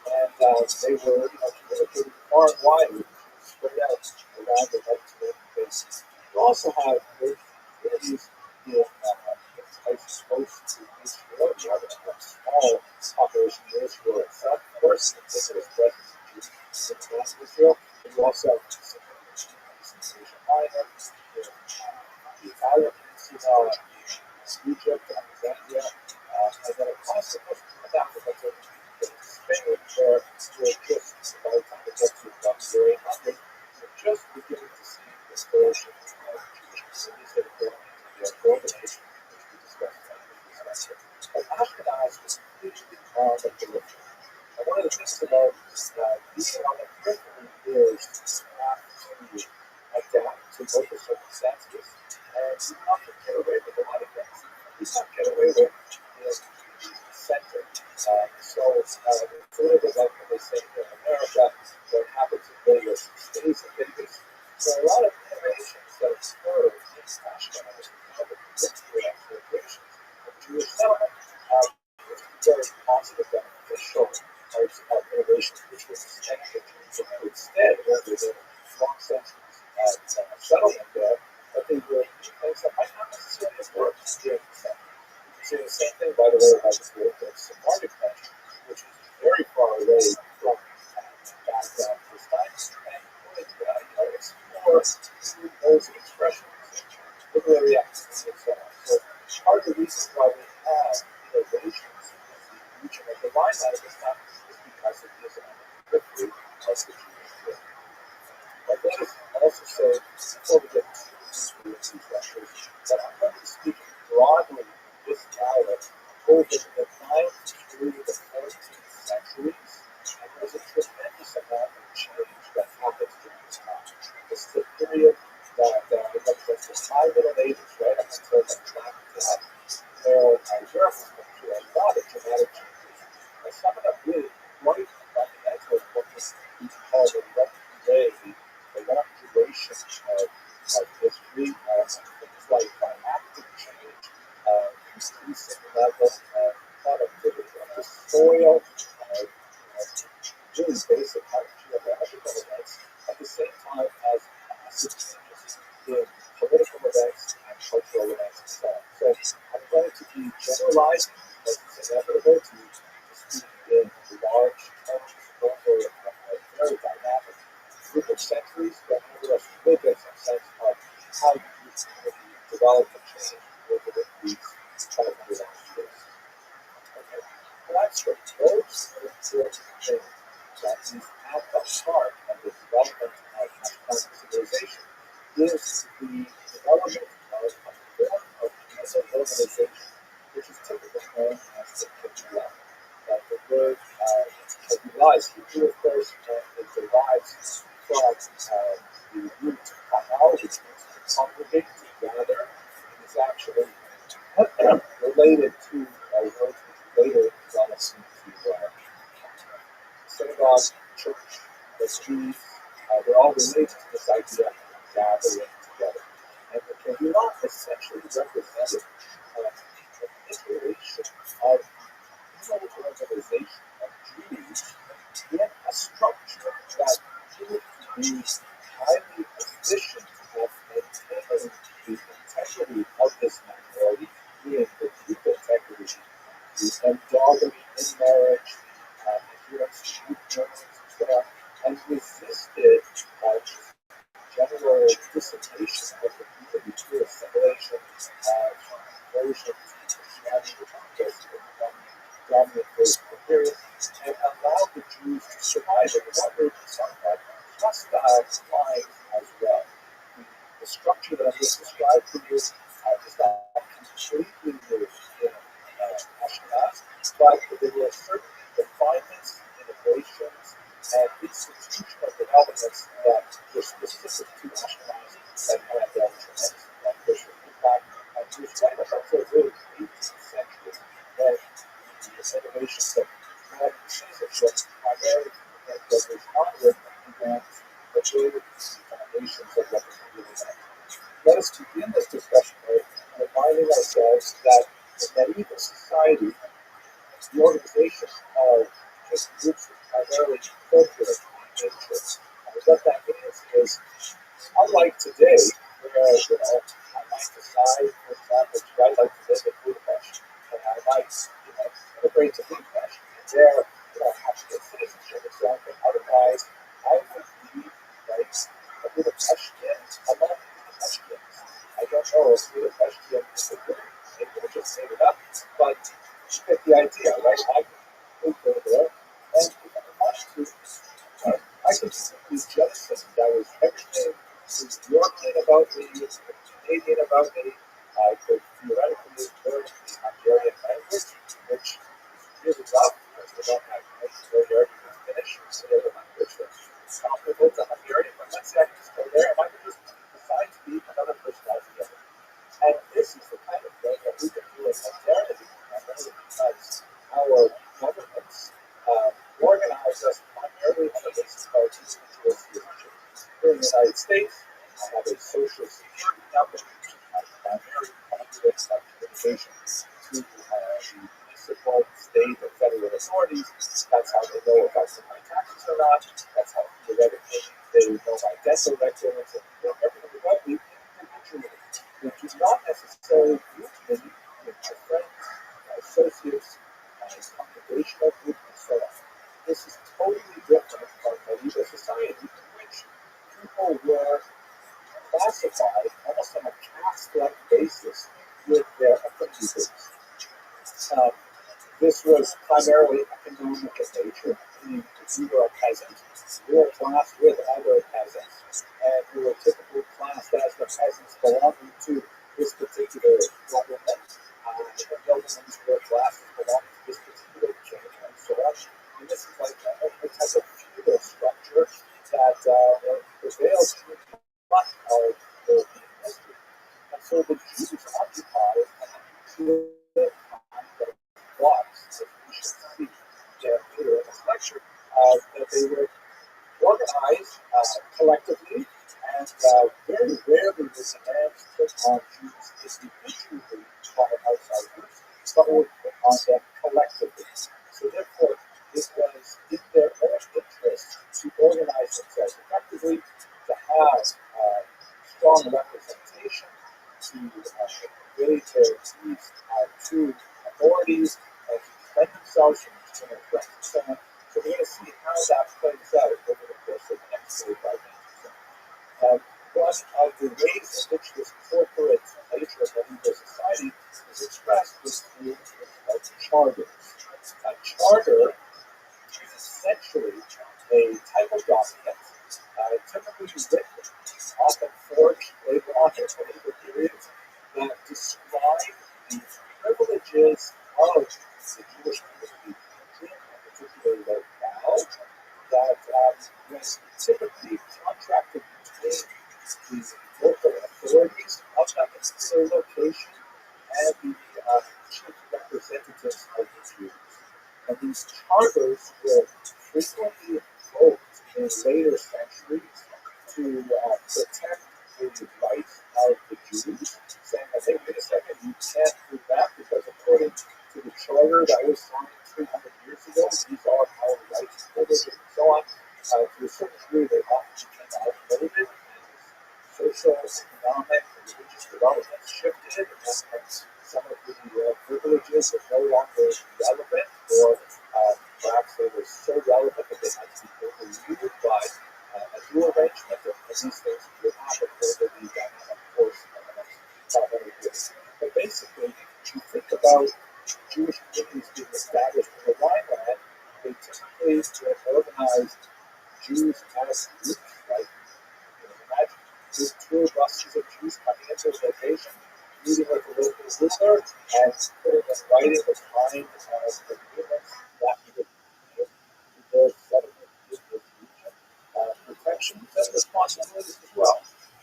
And they were communicating far and wide, spread out around the right to base also have communities in places close to Israel. You have a small population in Israel itself. Of course, Israel's presence in Israel. But you also have some communities in Asia Minor, in the Italian Peninsula, Egypt, Alexandria, and then across the coast of Africa to Spain, where we're just, by the time it gets to about 800, we're just beginning to see the exploration of Jewish cities that are going into the urban age, which we discussed in this lecture. But Ashkenaz was completely on the periphery. And one of the things about being on the periphery is not to adapt to local circumstances, and you often get away with a lot of things. You can't get away with the center. So it's a little bit like what they say here in America, what happens in Vegas stays in Vegas. So a lot of innovations that occurred in Ashkenaz are the periphery applications of Jewish settlement. Very positive, beneficial types of innovations which were sustained instead, rather than long centuries of settlement there, but they were things that might not necessarily have worked here in the center. You can say the same thing, by the way, about the work of Sephardic country, which is very far away from Baghdad this time, and would explore those expressions, literary actions, and so on. So part of the reason why we have innovations in the region of the line out of this time is because it is on the periphery of the Jewish world. But let us also say, before we get into these lectures, that I'm going to be speaking broadly this dialect over the 9th through the 14th centuries, and there's a tremendous amount of change that happens during this time. This is the period that represents the high Middle Ages, right up until the time of death, where Europe is going through a lot of dramatic changes. And some of them really quite fundamental to what we call the long duration of history, things like active change, increasing level of productivity of the soil, really basic geographical events, at the same time as massive changes in political events and cultural events and so on. So I'm going to be generalizing, but it's inevitable to speak in large terms over a very dynamic group of centuries, but nevertheless we will get some sense of how these communities developed and changed over these 500 years. Okay. But that's the most important thing that is at the heart of the development of Ashkenazi civilization is the development of a form of human organization, which is typically known as the Kehillah. The word Kehillah is Hebrew, of course, and it derives from the root kahal, which means to congregate, to gather, and is actually related to words which later developed into synagogue, church, street. They're all related to this idea of gathering together. And the Kehillah essentially represented an iteration of human organization of Jews in a structure that proved to be highly efficient at maintaining the integrity of this minority, being the group integrity, the endogamy in marriage, adherence to group norms, and so on, and resisted general dissipation of the community through assimilation, conversion, Christianity, which of course was dominant for a period, and allowed the Jews to survive in one way or somewhat, hostile lives as well. The structure that I just described for you is not completely new in Ashkenaz, but there were certain refinements, innovations, and institutional developments that were specific to Ashkenaz that had a tremendous beneficial impact on Jewish life up until really the 18th century, when the innovations of modern citizenship primarily and what was onward began to build the foundations of what was really like. Let us begin this discussion by reminding ourselves that in medieval society, the organization of just groups is primarily corporate in nature. What that means is, unlike today, where I might decide, for example, do I like to live in Budapest, and I might, immigrate to Budapest, and there, have to get citizenship or something. Otherwise, I would be like a Budapestian among Budapestians. I don't know if Budapestian is a word. Maybe I just made it up, but you get the idea, right? I can go there, and if I want to, I can simply jettison that was everything was European about me, Canadian about me. I could theoretically learn the Hungarian language, which is really rough because they don't have much to learn to finish consider the language that's comparable to Hungarian. But let's say I can just go there and I can just decide to be another person altogether. And this is the kind of thing that we can do in modernity, primarily because our governments organize us primarily on the basis of our individual citizenship. Here in the United States, I have a social security number, which is my primary conduit of communication to the municipal, state, or federal authorities. That's how they know if I pay my taxes or not. That's how theoretically they know my dental records and everything about me individually. They do not necessarily group me with my friends, my associates, my congregational group, and so on. This is totally different from medieval society in which people were classified almost on a caste-like basis with their affinity groups. This was primarily economic in nature, meaning if you were a peasant, you were classed with other peasants, and you were typically classed as the peasants belonging to this particular government. The noblemen were classed as belonging to this particular king, and so on. And this is like a type of feudal structure that prevails through much of European history. And so the Jews occupied the blocks, as we should see later in this lecture, that they were organized collectively, and very rarely was a man put on Jews individually by outside groups, but were put on them collectively. So therefore, it was in their own interest to organize themselves effectively, to have strong representation, to convey their views to authorities, and to defend themselves from external threats and so on. So we're going to see how that plays out over the course of the next 45 minutes. One of the ways in which this corporate nature of medieval society is expressed is through what's called charters. A charter is essentially a type of document, typically written, often forged later on in medieval periods, that describe the privileges of the Jewish community in a particular locale that was typically contracted between the local authorities of that particular location and the chief representatives of the Jews. And these charters were frequently invoked in later centuries to protect the rights of the Jews, saying that, hey, wait a second, you can't do that because according to the charter that was signed 300 years ago, these are our rights and privileges and so on. To a certain degree, they often became outmoded, and social, economic, and religious development shifted, and some of the privileges were no longer relevant, or perhaps they were so relevant that they had to be overruled by a new arrangement, and these things would happen over the dynamic course of the next 500 years. But basically, you think about Jewish communities being established in the Rhineland, they typically were organized Jews as groups, right? Imagine this tour buses of Jews coming into a location, meeting with the local ruler, and putting in writing the kind of agreements that would give to their settlement in this region, protections and responsibilities as well.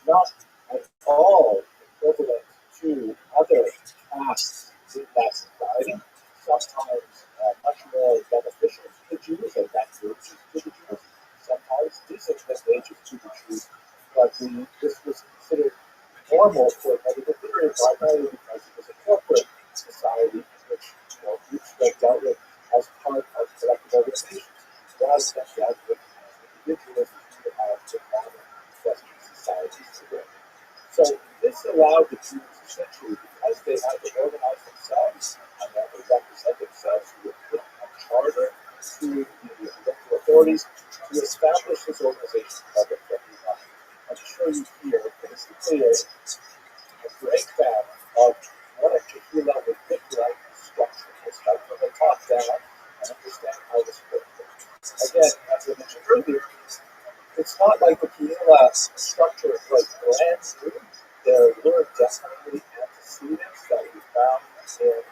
Not at all equivalent to other castes in that society, sometimes much more beneficial to the Jews and advantageous to the Jews, sometimes disadvantageous to the Jews. But this was considered normal for medieval period, primarily because it was a corporate society in which groups were dealt with as part of collective organizations, rather than dealt with as individuals who have in modern Western societies today. So this allowed the Jews essentially, because they had to organize themselves and that they represent themselves, to put a charter to the local authorities to establish this organization called the Kehillah. I'll show you here basically a breakdown of what a Kehillah would look like structure. Let's start from the top down and understand how this works. Again, as I mentioned earlier, it's not like the Kehillah structure is like brand new. There were definitely antecedents that we found in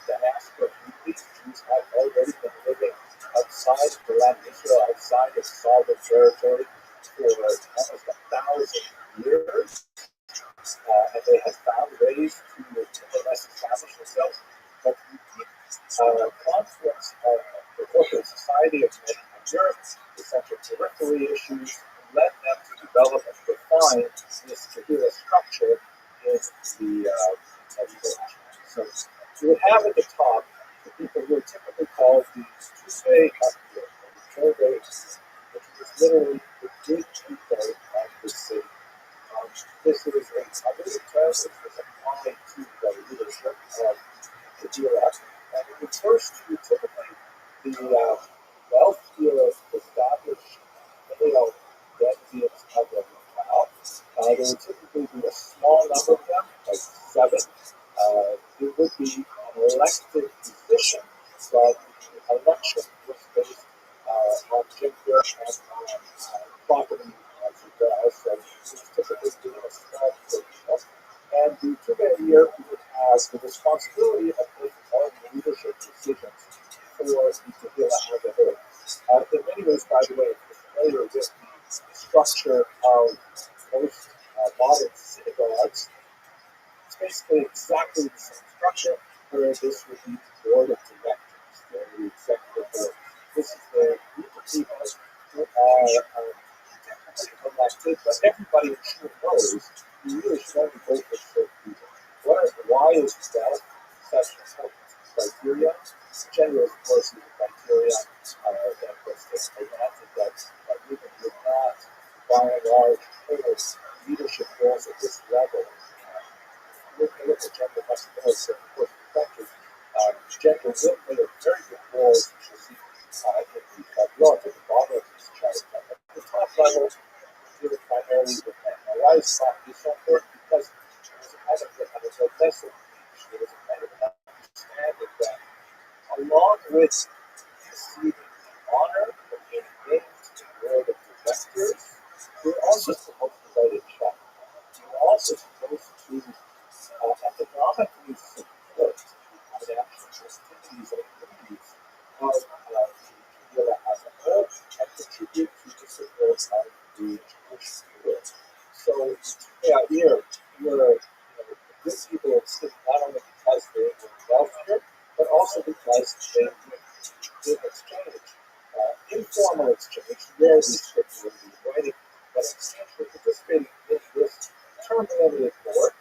diaspora communities. Jews had already been living outside the land of Israel, outside of sovereign territory for almost 1,000 years. And they had found ways to more or less establish themselves. But the deep conflicts of the corporate society of Europe, the central periphery issues, led them to develop and refine this particular structure in the medieval age. So you would have at the top the people who are typically called the Tusei Akiyot, or the Todes, which is literally the good people of the city. This is a public test that was applied to the leadership of the GUINNESS, and it refers to typically the wealthier established male residents of the locale. There would typically be a small number of them, like 7. It would be an elected position, but the election was based on gender and on property as well. So it's typically being a small position. And the Brigadier would have the responsibility of making all the leadership decisions for the Kehillah as a whole. In many ways, by the way, if you're familiar with the structure of most modern synagogues, it's basically exactly the same structure, where this would be the board of directors, the executive board. This is the group of people who are elected, but everybody in Shul knows you really should only vote for certain people. Why is that such an important criteria? Gender, of course, is a criteria that was taken for granted that women would not, by and large, hold leadership roles at this level. Look at gender much more so, of course, in the country. Gender will play a very good role, as you should see in the relative bottom of this chart. At the top level, dealing primarily with men. Now, why is this so important? Because there was a kind of a lesson. There was a kind of an understanding that along with receiving honor from being named to the board of directors, you're also supposed to write a check. You're also supposed to economically support the financial activities and needs of the Kehillah as a whole and contribute to the support of the Jewish world. So here, you're good people in the city not only because they were wealthier, but also because they did exchange, informal exchange, rarely scripturally writing, but essentially participating in this terminally ignored.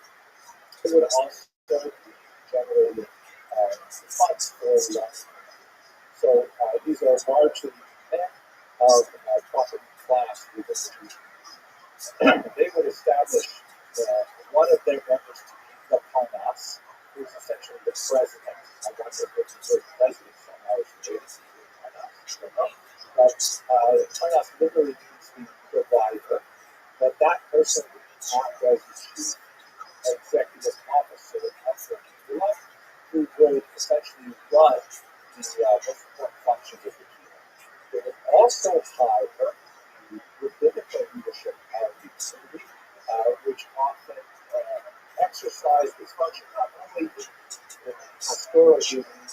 It would also be generating funds for the office. So these are largely men of property class within the Jewish community. They would establish one of their members to be the Parnas, who is essentially the president. I wonder if it's the president somehow is related to the Parnas. I don't know. But Parnas literally means the provider. But that person would act as the chief executive officer of the Kehillah, who would essentially run the most important functions of the Kehillah. They would also hire the rabbinical leadership of the community, which often exercise this function not only in pastoral duties,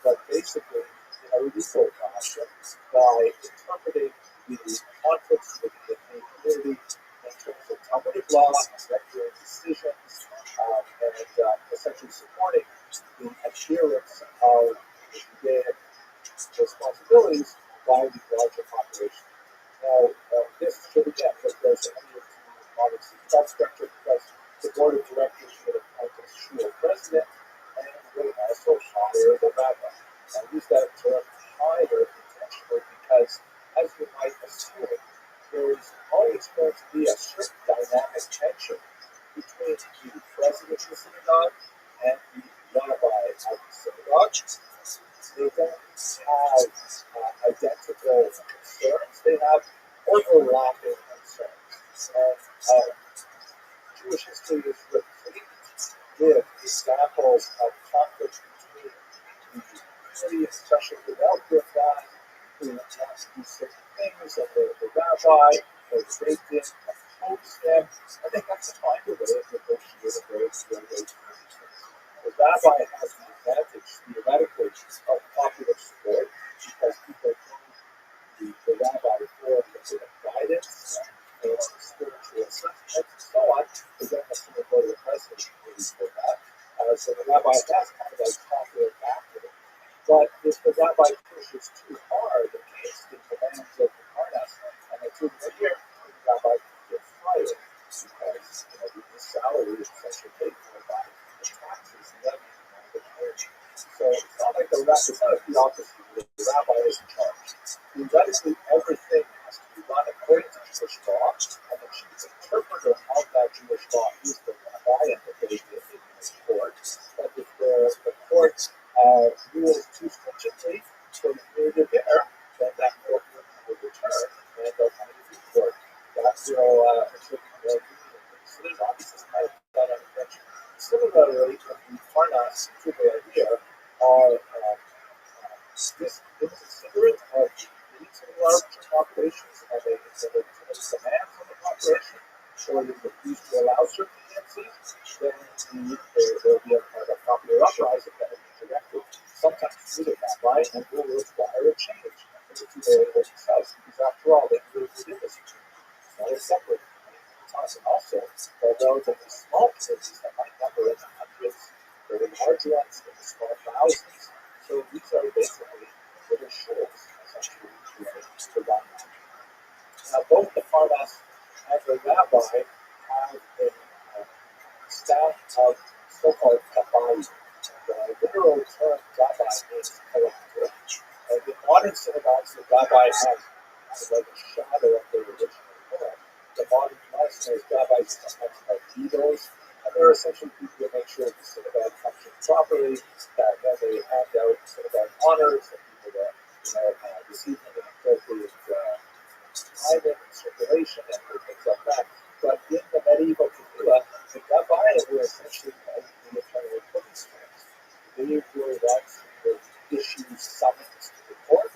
but basically in a legal fashion by interpreting the conflicts within the community in terms of Talmudic law, regular decisions, and essentially supporting the adherence of the Judaic responsibilities by the larger population. Now, this should again look very similar to the modern city structure because the board of directors should appoint a shul president and would also hire the rabbi. I use that term hire intentionally because, as you might assume, there is always going to be a certain dynamic tension between the president of the synagogue and the rabbi of the synagogue. They don't have identical concerns. They have overlapping concerns. And Jewish history is replete with examples of conflict between the community, especially the elder God, who wants to do certain things, and the rabbi, or the Beit oppose him. I think that's a fine way of negotiating those things. The rabbi has the advantage, theoretically, of popular support because people know the rabbi for a bit of guidance and spiritual assistance and so on. They don't necessarily go to the president for that. So the rabbi has kind of a popular backing. But if the rabbi pushes too hard against the demands of the Parnas and the two here, the rabbi gets fired because the salary is essentially paid for by the taxes and revenue of the church. So it's not like it's not a theocracy where the rabbi is in charge. Theoretically, everything has to be done according to Jewish law, and the chief interpreter of that Jewish law is the rabbi and the Beit in the court. But if the court rules too stringently for the period there, then that court will return and they'll come to the court. That will actually be more lenient. So there's obviously kind of that unintention. Similarly, when the Parnas people here are inconsiderate of the needs of large populations and they demand from the population, or they refuse to allow certain dances, then there will be a kind of popular uprising that will be directed sometimes through the rabbi and will require a change in the two variables themselves, because after all, they live within this community. It's not a separate community. And also, they're relatively small communities that might number in the hundreds, or the larger ones in the small thousands. So these are basically little shoals, essentially, to run. Now, both the Parnas and the rabbi have a staff of so-called Rabbi. The literal term rabbi means collector. In modern synagogues, the rabbi has like a shadow of the original form. The modern Westerners, rabbis sometimes called leaders, and they're essentially people who make sure the synagogue functions properly, that they hand out synagogue honors, that people receive them in appropriate climate and circulation and things like that. But in the medieval Kahila, the rabbi were essentially the eternal police force. They were the ones who would issue summons to the court.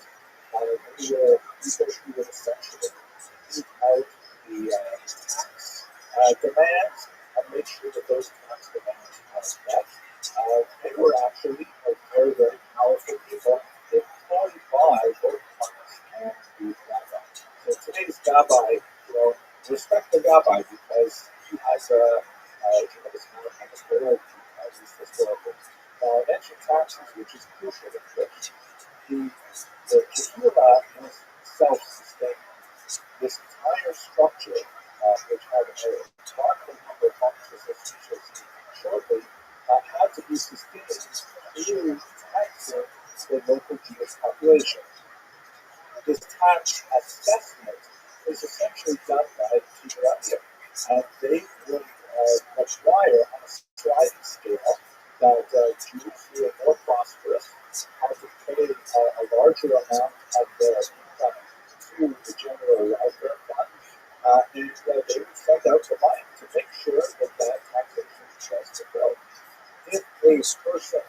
They were people who would essentially mete out the tax demands and make sure that those tax demands are met. They were actually a very, very powerful people employed by both parties and the rabbi. So today's rabbi, respect the rabbi because he has a tremendous amount of authority as is historical. Now, I mentioned taxes, which is crucial in Christian. The Kahila is self-sustaining. This entire structure, which had a remarkable number of functions as we shall see shortly, had to be sustained through taxing the local Jewish population. This tax assessment is essentially done by the Rabbi, and they would require on a sliding scale that Jews who are more prosperous had to pay a larger amount of their income to the general welfare fund, and they would send out the money to make sure that taxation was fulfilled. If a person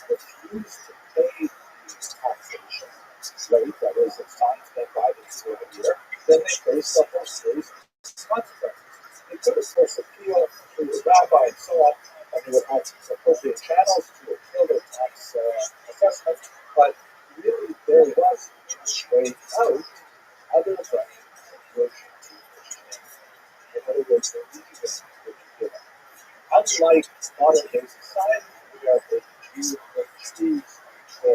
refused to pay the taxation rate that is assigned to them by the year, then they face the whole series of consequences. They could, of course, appeal to the rabbi and so on, and they would have appropriate channels to appeal their tax assessment, but really there was no way out other than conversion to Christianity. In other words, the leaving the Kahila. Unlike modern day society, where the Jew may choose the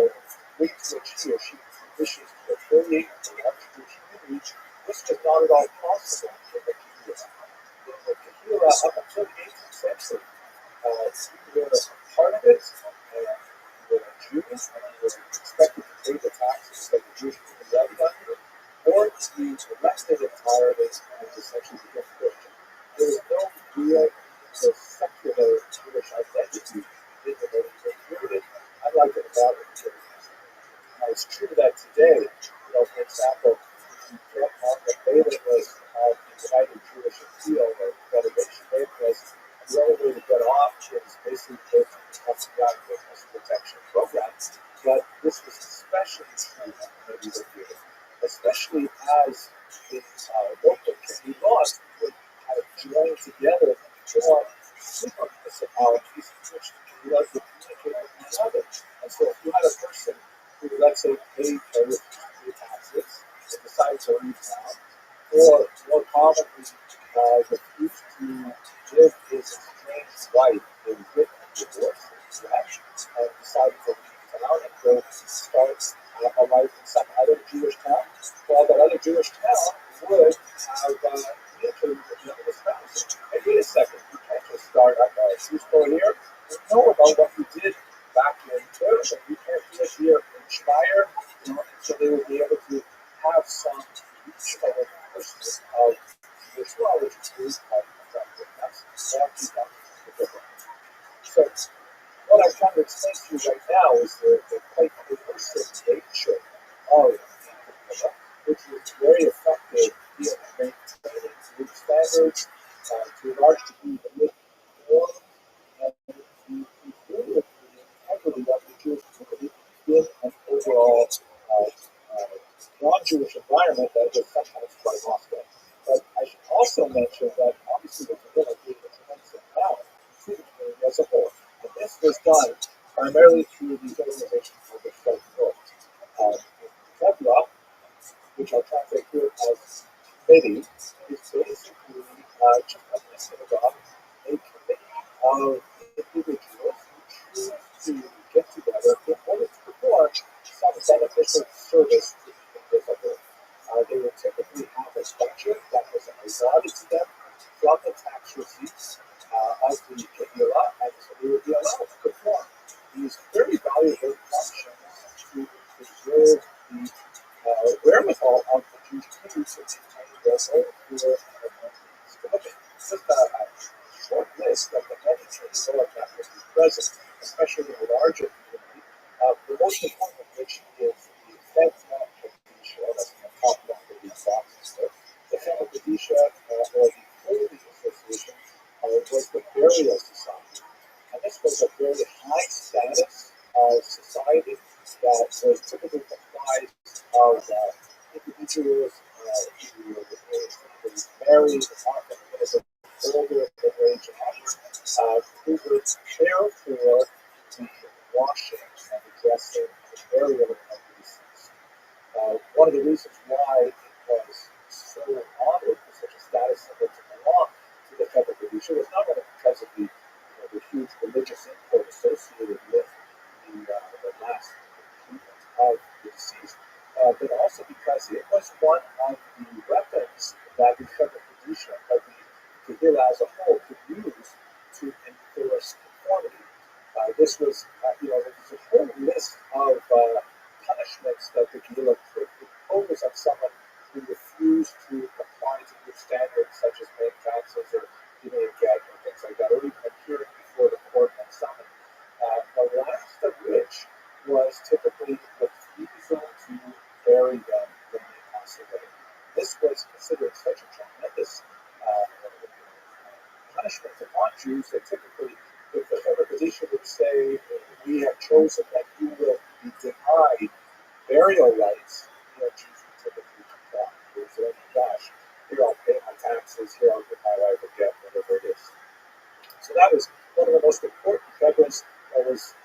ways which he or she wishes to affiliate with the large Jewish community, this was not at all possible in the Kahila. In the Kahila, up until the 18th century, you were a part of it, and you were a Jew, and you were expected to pay the taxes that the Jewish community levied on you, or you rested entirely and essentially became Christian. There was no real the only way to get off is basically to have some kind of witness protection program. But this was especially true in medieval period, especially as the local community laws would have joined together and form super municipalities in which the community would communicate with one another. And so if you had a person who, let's say, paid or refused to pay taxes and decided to leave town, or more commonly, refused to give his estranged wife a written divorce, perhaps, and decided to leave town and go start a life in some other Jewish town, well, that other Jewish town would have communicated with the other spouse. Hey, wait a second, you can't just start a shoe store here. You know about what you did back in Turkey, and you can't do it here in Speyer, and so they would be able to have some reach of a person of Jewish law, which is effective. That's actually the difference. So, what I'm trying to explain to you right now is the quite coercive nature of Antifa, which was very effective in maintaining group standards to a large degree, the reform and the improvement of the integrity of the Jewish community in an overall non-Jewish environment that was sometimes quite hostile. But I should also mention that obviously the community gave a tremendous amount to the community as a whole. And this was done primarily through these organizations called the Shelf Fedra, which I'll translate here as committee, is basically just like a synagogue, a committee of individuals who choose to get together in order to perform some beneficial service to the community as a whole. They would typically have a budget that was allotted to them from the tax receipts of the Kehillah, and so they would be allowed to perform these very valuable functions to preserve the wherewithal of the Jewish community to maintain their own pure and just a short list of the many Kehillah that would be present, especially in a larger community, the most important of which is the Fedra Kedisha, that's the top one of these boxes there. The Fedra Kedisha, or the Holy Association, was the burial society. And this was a very high status society that was typically comprised of individuals who were married, often a little bit older in age and upward, who would care for the washing and the dressing and the burial of these things. One of the reasons why it was so honored for such a status symbol to belong to the Fedra Kedisha was not only because of the huge religious import associated with the last treatment of the deceased, but also because it was one of the weapons that the Fedra Kedisha, that the Kehillah as a whole, could use to enforce conformity. This was, there was a whole list of punishments that the Kehillah could impose on someone who refused to comply to good standards, such as paying taxes or giving a get or things like that, or even appearing before the court and summon. The last of which was typically refusal to bury them when they pass away. This was considered such a tremendous punishment upon Jews that typically, if the Fedra Kedisha would say, we have chosen that you will be denied burial rights, Jews would typically comply. They would say, oh my gosh, here I'll pay my taxes, here I'll get my life again, whatever it is. So that was one of the most important fedras that was,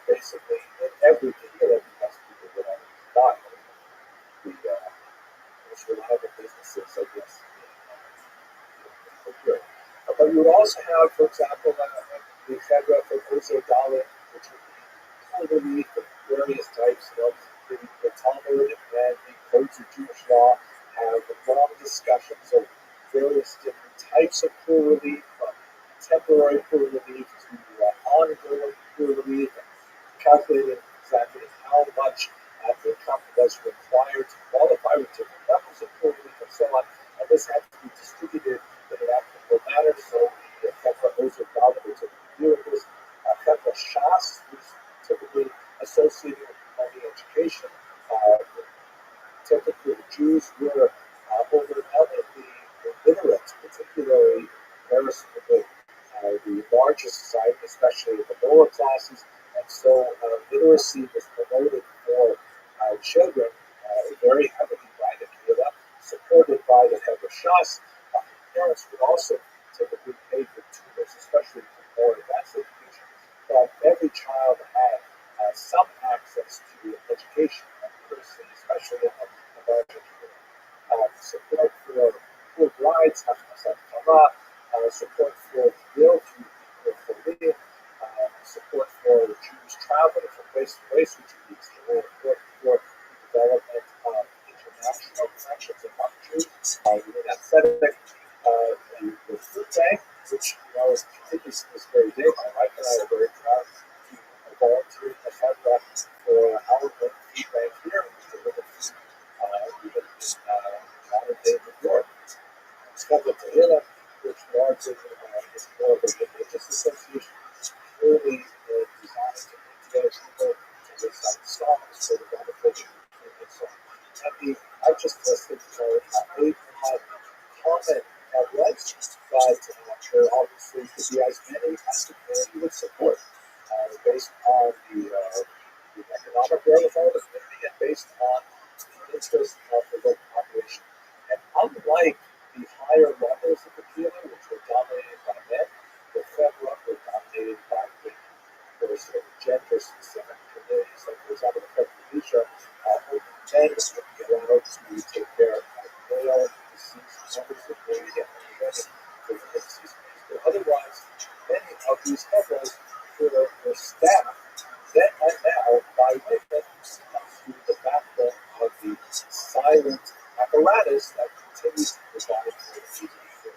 basically in every Kehillah because people would always die. The most reliable businesses, I guess, here. But you would also have, for example, the fedra for Ozer Dalit, which would be quarterly for various types. The Talmud and the codes of Jewish law have long discussions of various different types of poor relief, from temporary poor relief to ongoing poor relief, and calculating exactly how much income was required to qualify with different levels of poor relief and so on. And this had to be distributed in an equitable manner. So the Fedra Ozer Dalit would typically deal with this. Fedra Shas was typically associated with promoting education. Typically, the Jews were overwhelmingly illiterate, particularly in comparison with the richer society, especially in the lower classes, and so literacy was promoted for children very heavily by the Kehillah, supported by the head of Shas. Parents would also typically pay for tutors, especially for more advanced education, but every child had some access to education and literacy, especially in the larger support for poor brides, support for real for living, support for Jews traveling from place to place, which would be extremely important for the development of international connections among Jews. Within aesthetic, the food bank, which continues to this very day. My wife and I are very proud to volunteer in the Hebra for our food bank here, and we deliver food even in modern day New York. Scheduled to Hila, which largely is more of a religious association, really designed to motivate people to recite songs for the benefit and so on. And I just listed 8 common headlines, but there obviously could be as many as the community would support, based on the economic growth of the community and based on the interest of the local population. And unlike the higher levels of the Kehillah, which were dominated by men, the Fedra were dominated by women. There were sort of gender-specific communities, like for example, the Fedra men was looking around to take care of male deceased members of the community and women for the deceased members. But otherwise, many of these Fedras were staffed then and now by women through the backbone of the silent apparatus that continues to provide for the community.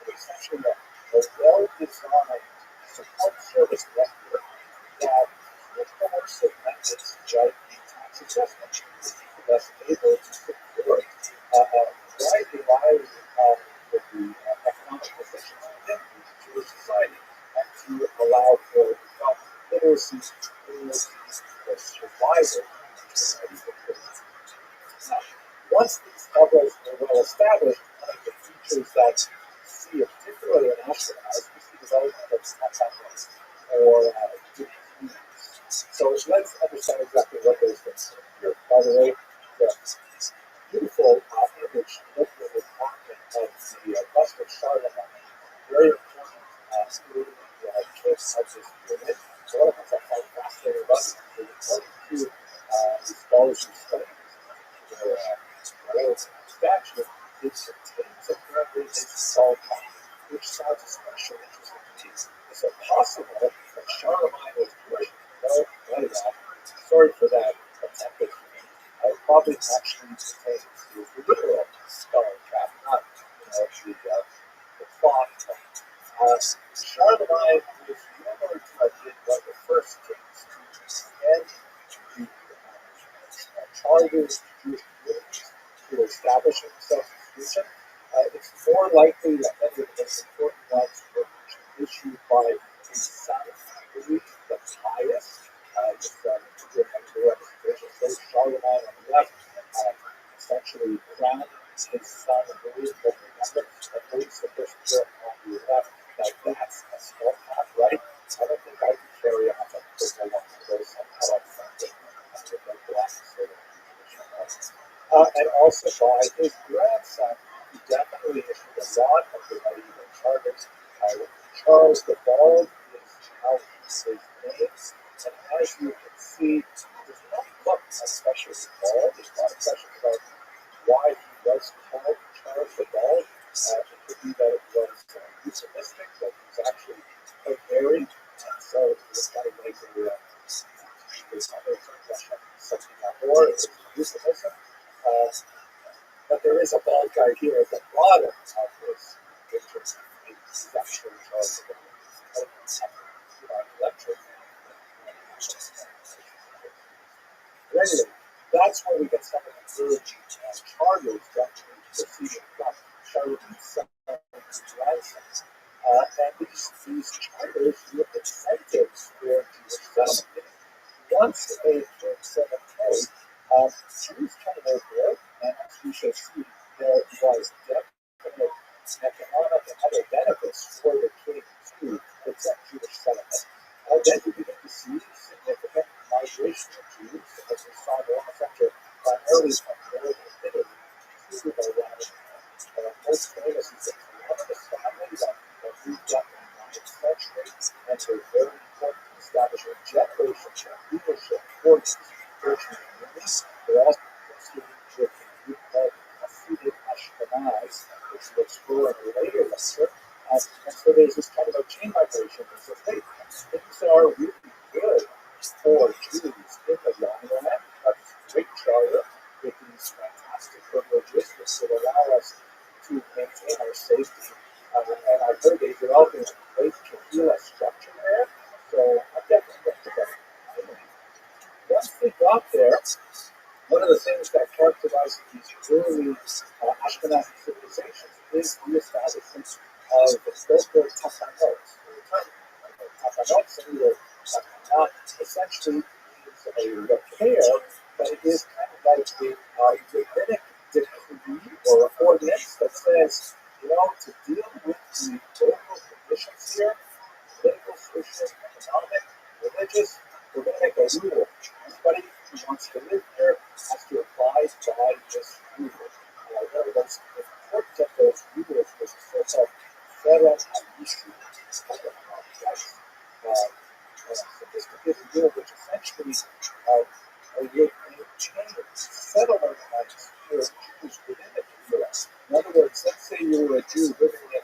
It's essentially a well-designed support service network that, with coercive methods, like tax assessment, is thus able to support a variety of the economic positions within the Jewish society and to allow for literacy, for survival. Now, once these levels are well established, one of the features that we see, particularly in Ashkenaz, is the development of snapshots or communities. So let's understand exactly what those things are. Here, by the way, the beautiful image looking at the content of the bust of Charlemagne, very important in the case of this pyramid. So one of the things I find fascinating about it is according to the scholars who study the statue, it contains apparently a salt mine, which sounds especially interesting to me. Is it possible that Charlemagne was Jewish? No, not at all. Sorry for that attempted. I probably actually contains the literal skull cap, not the cloth. Charlemagne was rumored to have been one of the first kings to end the charters of Jewish communities to establish themselves as Christian. It's more likely that many of the most important ones were issued by a son of Louis the Pious. The representation shows Charlemagne on the left, essentially crowned his son Louis, but remember that Louis the first year on the left. Now that's a small cap, right? I don't think I could carry on a purple one of those. I don't find it. And also by his grandson, who definitely issued a lot of the medieval charters. Charles the Bald is how his name. And as you can see, there's not look especially bald. There's not a question about why he was called Charles the Bald. It could be that it was euphemistic, that he was actually quite married. And so it was kind of like there's other something more, it's euphemism. But there is a bald guy here at the bottom of this picture. It's actually Charles the Bald. Lecture. But anyway, that's where we get some of the early charters that proceeded from Charlemagne's son and grandsons. And these charters were incentives for Jewish settlement. Once a king set a code, Jews came over, and as we shall see, there was definite economic and other benefits for the king too. It's that Jewish settlement. Then you begin to see significant migration of Jews, as we saw in the last lecture, primarily from northern Italy to the Roman. Most famous is the Columbus family that moved up in the 9th century, and they're very important to establishing generations of leadership for these Christian communities. They're also associated with a group called Hasidic Ashkenaz, which we'll explore in a later lecture. And so there's this kind of a chain migration that says, hey, things are really good for Jews in the long run. Have this great charter with these fantastic privileges which would allow us to maintain our safety. And I heard they developing a great Kahila structure there. So I'm definitely going to that. Once they got there, one of the things that characterizes these early Ashkenazi civilizations is the establishment of the so-called takanot. Takanot, singular takanot, essentially means a repair, but it is kind of like a rabbinic decree or ordinance that says, to deal with the political conditions here, political, social, economic, religious, we're going to make a rule. Anybody who wants to live there has to abide by this rule. One of the most important of those rules was the so-called Federal Issue. A sophisticated rule which essentially would maintain settlement rights for Jews within the U.S. In other words, let's say you were a Jew living in,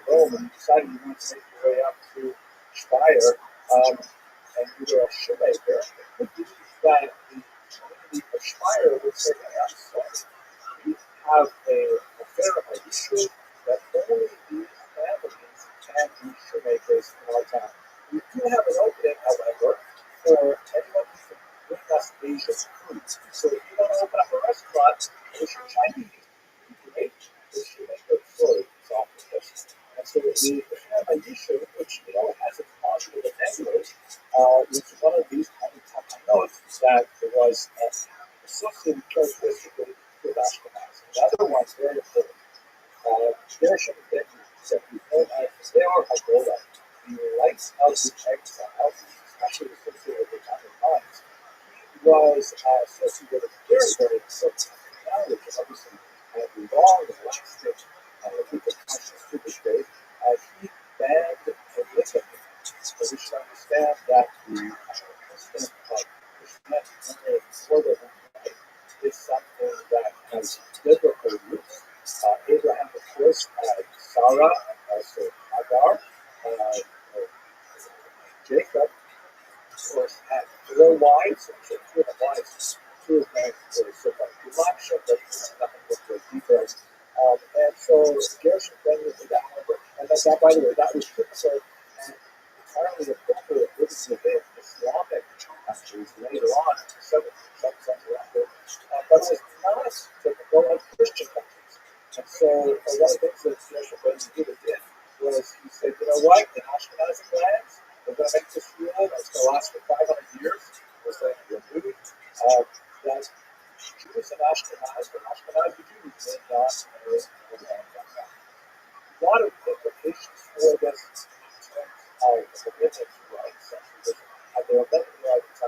Rome, and you decided you wanted to make your way up to Speyer, and you were a shoemaker. It could be that the community of Speyer would say, hey, I'm sorry, we have a Federal issue that only these families can be shoemakers in our town. We do have an opening, however, for anyone who can bring us Asian food. So if you want to open up a restaurant, which are Chinese, you can make the shoemaker story. It's often this. And so the Federal issue, which has its positive and negatives, was one of these kind of takanot that was associated characteristically with Ashkenaz. Another one's very important. Gershom that we know as they are Hagolah, the likes of the exile, especially associated with the Common Times, he was associated with a very, very important knowledge, obviously long and lasting repercussions to this day. He banned polygamy. So we should understand that the system of Christianity more than one is something that has biblical roots. Abraham, of course, had Sarah, and also Hagar. Jacob, of course, had 4 wives, actually 2 of the wives. 2 of them were so by Elisha, but nothing with the details. And so Gershom then was the number. And that, by the way, that was typical and entirely appropriate within Islamic countries later on, in the 7th century after. But it was not typical of Christian countries. And so one of the things that Gershom Ben Yehuda did was he said, you know what, in Ashkenazic lands, we're going to make this rule that's going to last for 500 years. We're saying removed that Jews and Ashkenazi Jews may not marry the land like that. A lot of implications for this in terms of the women's rights. There are many rights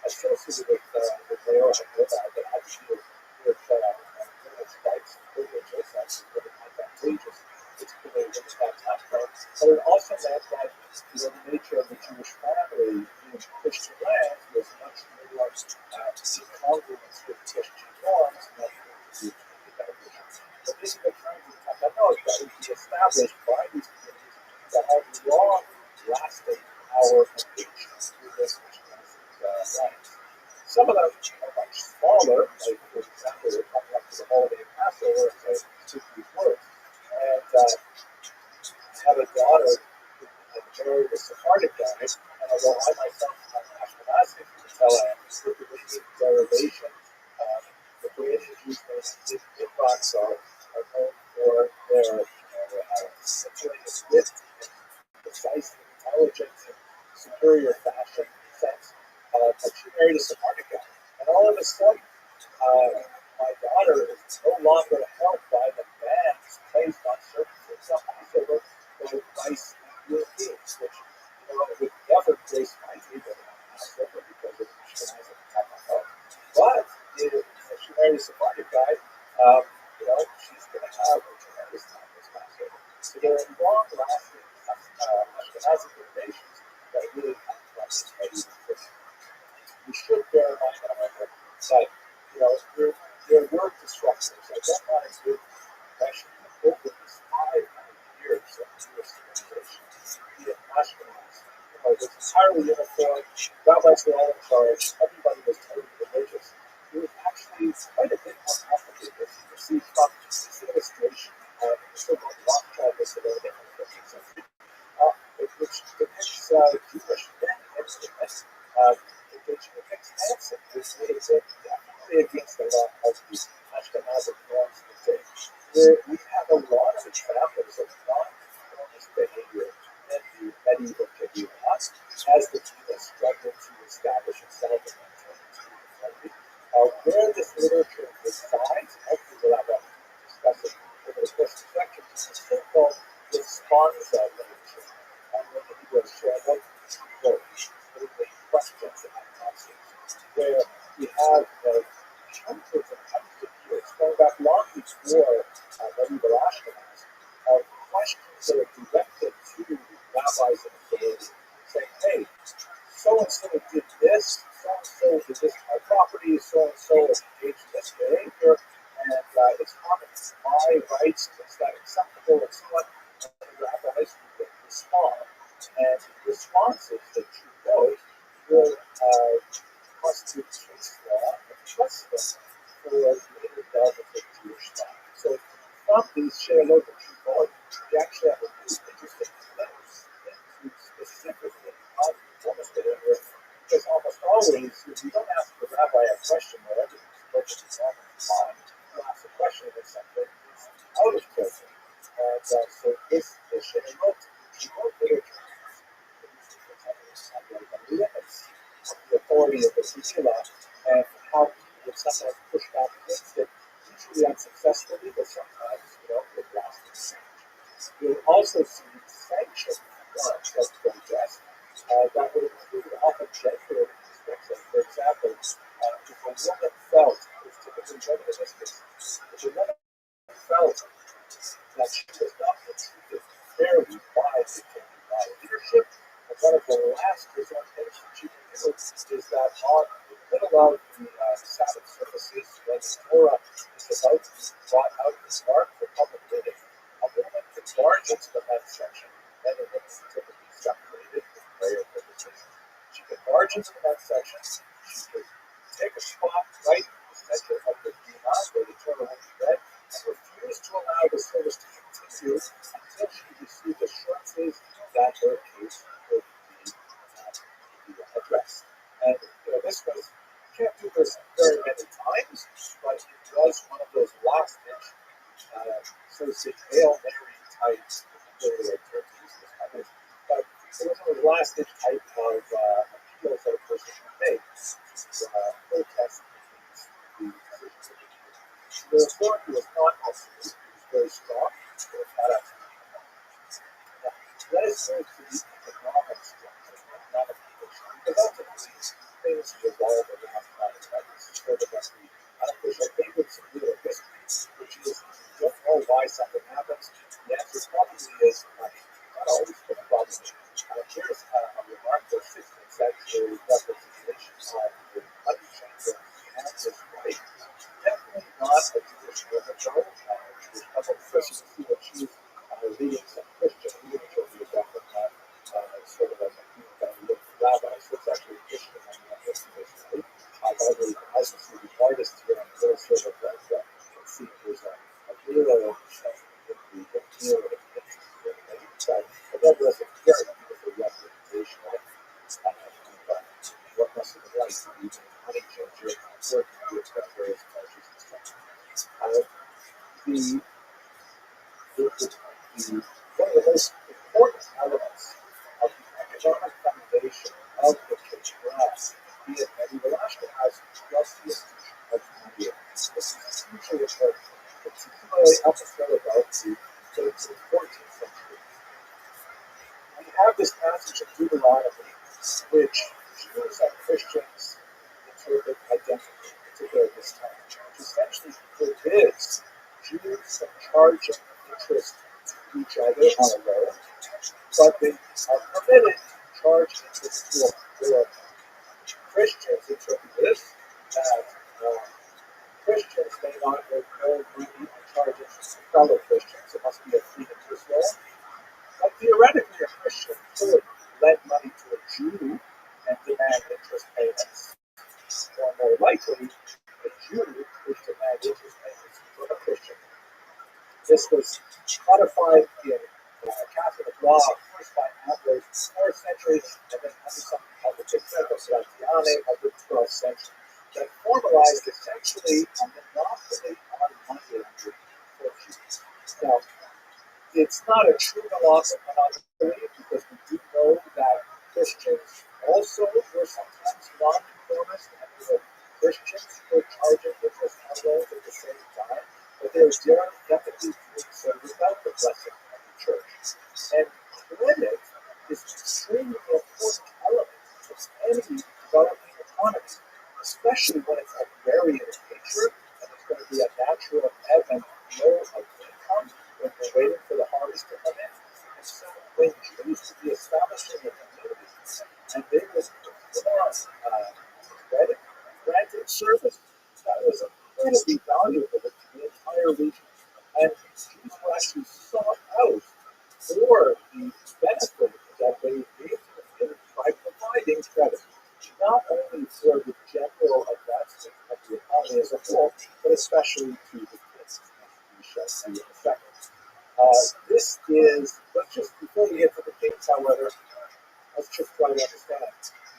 associated with Mayor Hagodah that have to do with women's rights and privileges. That's really advantageous. It's really fantastic. But it also meant that the nature of the Jewish family in Christian lands was much more incongruous with Christian norms and that would be beneficial. But these are the kinds of takanot that would be established by these communities that have long-lasting power and reach through this lands. Some of them are much smaller, like for example, we're coming up to the holiday of Passover, and so these words. And I have a daughter who married a Sephardic guy, and although I myself am Ashkenazi, you can tell I have a Lithuanian derivation. Lithuanian Jews, these Itvaks are known for their scintillating wit, precise intelligence, and superior fashion sense. But she married a Sephardic guy, and all of a sudden, my daughter is no longer held by the bans placed on certain things on Passover for vice and Europeans, which would never grace my table whatsoever because of Ashkenazim alcohol. But if she marries a Sephardic guy, she's going to have a tremendous time this Passover. So there are long-lasting Ashkenazic relations that really come from this medieval tradition. We should bear in mind, however, that there were disruptors. I don't want to give impression that over these 500 years of Jewish civilization, the Ashkenaz was entirely uniform. Rabbis were all in charge. Everybody was totally religious. It was actually quite a bit more complicated. You see from this illustration of the so-called Rothschild disability in the 15th century, which depicts Jewish men and women. Which depicts Nancy, which is definitely against the law of the Ashkenazic norms of the day. Where we have a lot of examples of non-conformist behavior in the medieval Judea as the Jews struggled to establish itself in the 19th where this literature resides, hopefully we'll have a discussion over the course of the section, is the so-called responsa literature. When the Hebrews share about the questions about concepts, where we have hundreds and hundreds of years, going back long before medieval Ashkenaz, of questions that are directed to rabbis and authorities, saying, hey, so-and-so did this, so-and-so did this to my property, so-and-so engaged in this behavior, and it's common to my rights, is that acceptable, and so on. And the rabbis would respond, and responses that you know will constitute case law and precedent for later development of Jewish thought. So from these Sheilot and Shuvot, we actually have a really interesting glimpse into specifically non-conformist behavior, because almost always, if you don't ask the rabbi a question where everything's perfectly normal and fine, you ask a question that something is out of kilter. And so this Sheilot and Shuvot literature limits the authority of the Sila and how people would sometimes push back against it, usually unsuccessfully, but sometimes, with lasting change. You'll also see sanctions warrants of protest that would include often gender aspects. For example, if a woman felt, it's typically women in this case, if a woman felt that she was not treated fairly by the leadership, and one of the last representations she can do is that on the middle of the Sabbath services, when the Torah is about to be brought out and marked for public reading, a woman can barge into the men's section, men and women typically separated for prayer purposes. She can barge into the men's section, she can take a spot right in the center of the Bima, where the Torah will be read, and refuse to allow the service to continue until she received assurances that her case would be addressessed. And this was, you can't do this very many times, but it was one of those last-ditch, so to say, Hail Mary types, really like terms to use this method, but it was one of the last-ditch type of appeals that a person could make to protest against the decisions of the Jews. The authority was not absolute, it was very strong, so it had a let us move to the economic structure, economic condition, because ultimately things revolve around economic values. It's sort of like the unofficial favorites of real history, which is you don't know why something happens. The answer probably is money. Not always, but probably. Here's a remarkable 16th century representation of the money changer and his wife. Definitely not a Jewish woman, though. Jewish couple, because you see that she's leading some Christian literature to the death of that sort of a rabbi. So it's actually a Christian traditionally. However, you can also see the artist here on the sort of like you can see there's a halo of the halo of the inside. But that was a very beautiful representation of what must have been like to be a money changer working with various cultures and stuff. One of the most important elements of the economic foundation of the Torah, be it medieval Ashkenaz, was the institution of Judea. This is usually a particularly emphasis passage in Deuteronomy, which Jews and Christians interpret identically, particularly this time, which essentially forbids Jews from charging interest to each other on a loan, but they are permitted to charge interest to a Christians interpret this that Christians may not owe money and charge interest to fellow Christians. It must be a free interest loan. But theoretically, a Christian could lend money to a Jew and demand interest payments. Or more likely, a Jew could demand interest payments from a Christian. This was codified in Catholic law, first by Ambrose in the 4th century, and then under something called the Decreto Gratiane of the 12th century, that formalized essentially a monopoly on money lending for Jews. Now, it's not a true monopoly because we do know that Christians also were sometimes non-conformist, and there were Christians who were charging interest on loans at the same time, but they were definitely doing so without the blessing of the church. And credit is an extremely important element of any developing economy, especially when it's agrarian in nature and it's going to be a natural ebb and flow of income when we're waiting for the harvest to come in. And so when Jews would be establishing a community and they would perform credit granting service, that was incredibly valuable to the entire region. And Jews were actually sought out for the benefit that they gave to the community by providing credit, not only for the general advancement of the economy as a whole, but especially to the kids, as we shall see in a second. This is, let's just, before we get to the kings, however, let's just try to understand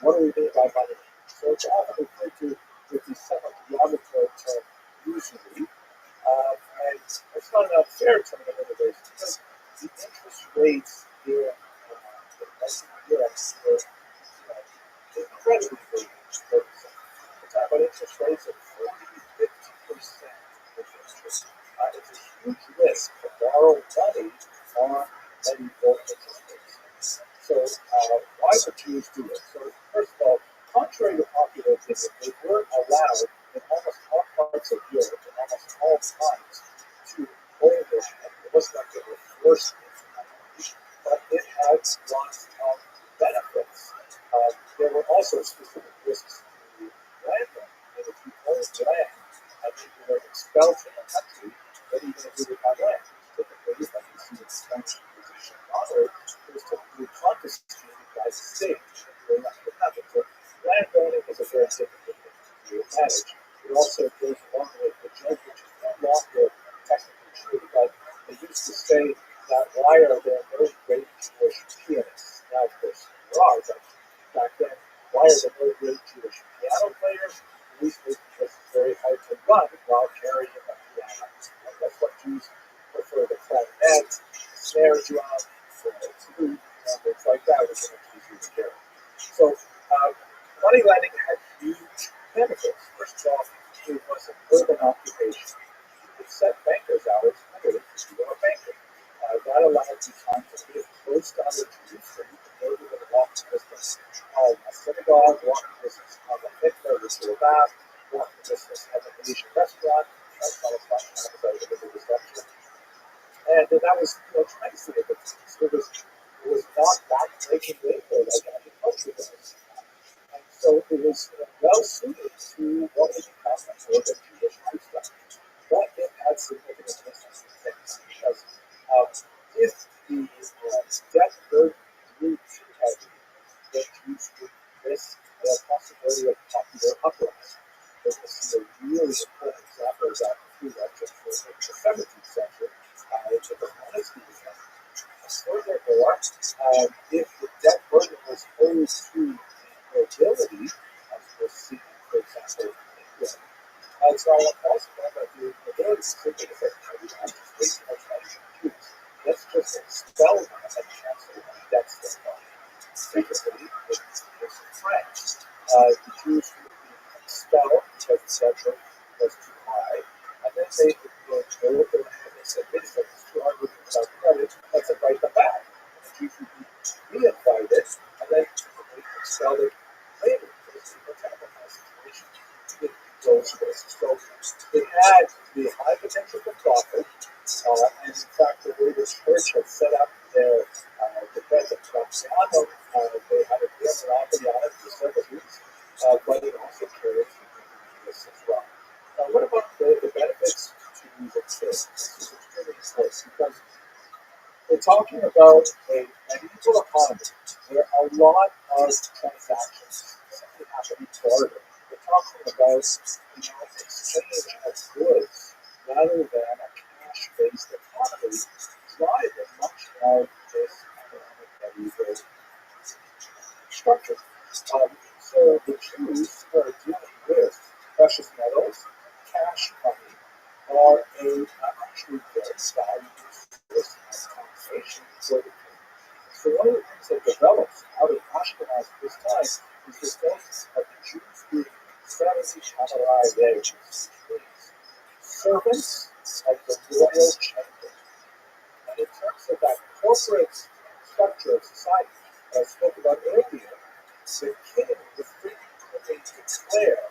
what do we mean by money. So it's often referred to with the somewhat derogatory term usury, and it's not an unfair term in many ways because the interest rates in the U.S. were incredibly low. We're talking about interest rates of 40, 50% interest. It's a huge risk to borrow money on many low interest rates. So why would Jews do it? So first of all, contrary to popular opinion, they were allowed in almost all parts of Europe and almost all times to hold this. It wasn't like they were forced into that, but it had lots of benefits. There were also specific risks to landlord. And if you owned land and you were expelled from the country, what are you going to do with that land? Typically, like you see in Spanish Inquisition model, it was typically confiscated by the state. So landowning is a very difficult thing to manage. It also goes along with the joke, which is no longer technically true, but they used to say that why are there no great Jewish pianists? Now, of course, there are, but back then, why are there no great Jewish piano players? Usually because it's very hard to run while carrying a piano. And that's what Jews prefer, the clarinet, the snare drum, the flute, things like that, which are much easier to carry. So, money lending had huge benefits. First of all, it was an urban occupation. You could set bankers' hours literally because you were a banker. That allowed you time to live close to other Jews, so you could go to the walking distance of a synagogue, walking distance of a mikveh, or to a bath, walking distance of an Asian restaurant. That's not as much as I was able to reception. And that was tremendously a good thing. So it was not back-breaking labor like agriculture was. And so it was well suited to what would become a urban Jewish lifestyle. But it had significant things because if the debt burden grew too heavy, then Jews would risk the possibility of popular uprising. This is a really important example of that through just in the 17th century. It took a honesty event. Furthermore, if the debt burden was owed to nobility, as we'll see, for example, in England, it's not impossible that the nobility simply said, no, we have to pay too much money to Jews. Let's just expel them and cancel the debts that are. Secondly, in the case of France, the Jews would be expelled because the debt burden was too high, and then they would go to the land and said, wait a second, it's too hard to do without credit, let's invite them back. And the Jews would be reinvited, talking about an equal economy where a lot of transactions simply happen in barter. We're talking about exchange of goods rather than a cash-based economy driving much of this economic medieval structure. So the Jews who are dealing with precious metals, cash money, are actually very valuable source of taxation for the king. So one of the things that develops out of Ashkenaz at this time is this notion of the Jews being servants of the royal chamber. And in terms of that corporate structure of society that I spoke about earlier, the king was frequently declare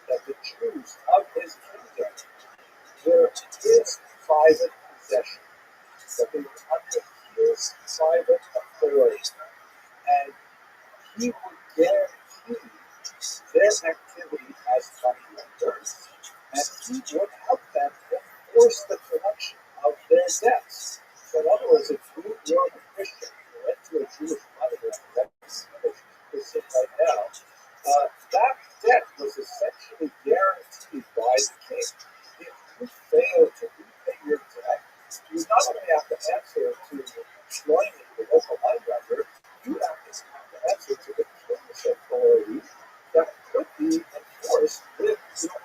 that the Jews of his kingdom were his private possession, that they were under his private authority, and he would guarantee their activity as money lenders, and he would help them enforce the collection of their debts. So in other words, if you were a Christian who went to a Jewish money lender, which is sitting right now, that debt was essentially guaranteed by the king. If you fail to repay your debt, you not only have to answer to joining the local money lender, you have to answer to the king's authority that could be enforced with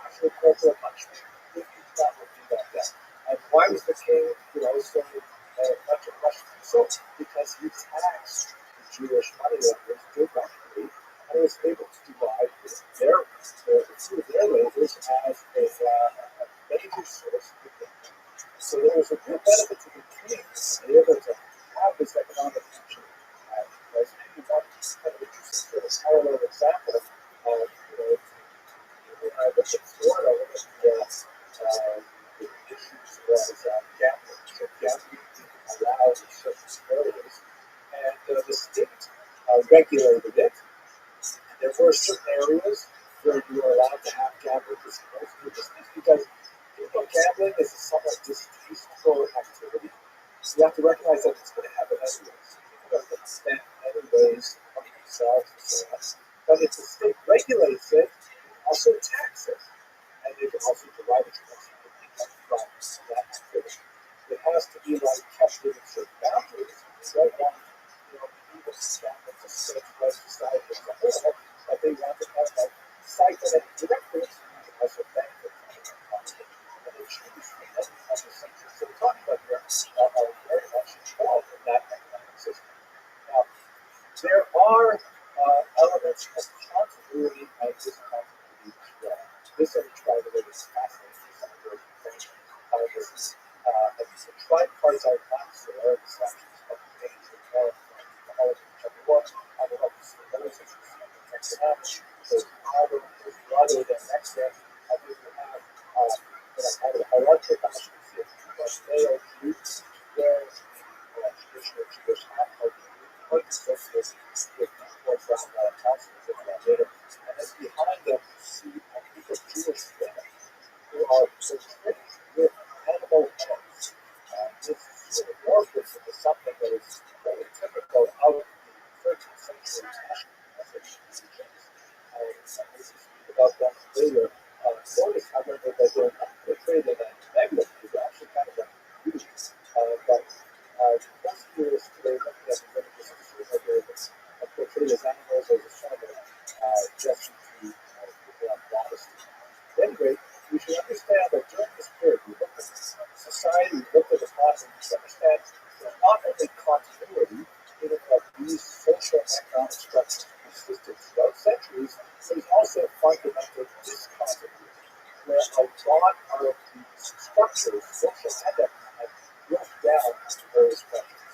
actual corporal punishment if you do not repay that debt. And why was the king, so much of a Russian insult? Because he taxed the Jewish money lenders directly, and he was able to derive through their labors as a major source of income. So there was a real benefit to the king to be able to have this economic action. As maybe one kind of interesting sort of parallel example, when I looked at Florida, one of the issues was gambling. So gambling being allowed in certain areas, and the state regulated it. There were certain areas where you were allowed to have gambling casinos. Because gambling is a somewhat distasteful activity. So you have to recognize that it's going to happen anyways. People are going to spend anyways on themselves and so on. But if the state regulates it, also tax it. And they can also derive a tremendous income from that activity. It has to be kept within certain boundaries. You don't want people to stand up to centralized society as a whole, but they want to kind of cycle it directly and also benefit from the economy. And the Jews in the 20th century, so we're talking about here, are very much involved in that economic system. Now, there are elements of continuity and discontinuity as well. This image, by the way, is fascinating. This is very important. This is a tripartite map, so there are the sections of the page and all of chapter 1. I will help you see those as you see the text of that. There's Adam, there's brother, then next step. I think we have kind of a hierarchical fashion. You see male Jews, where traditional Jewish household associated with points around that council later. And then behind them, you see a group of Jewish women who are portrayed with animal heads. This sort of morphism is something that is very typical of the 13th century national message. As we speak about them later, notice, however, that they're not portrayed in a negative way. They're actually kind of a beauty. But most viewers today looking at the images of the portrayed as animals as a form of gesture to modesty. Anyway, we should understand that during this period, we look at society, we look at the economy, we understand there's not only continuity, meaning that these social and economic structures persisted throughout centuries, but it's also fundamental discontinuity, where a lot of these structures, social and economic, broke down to various pressures.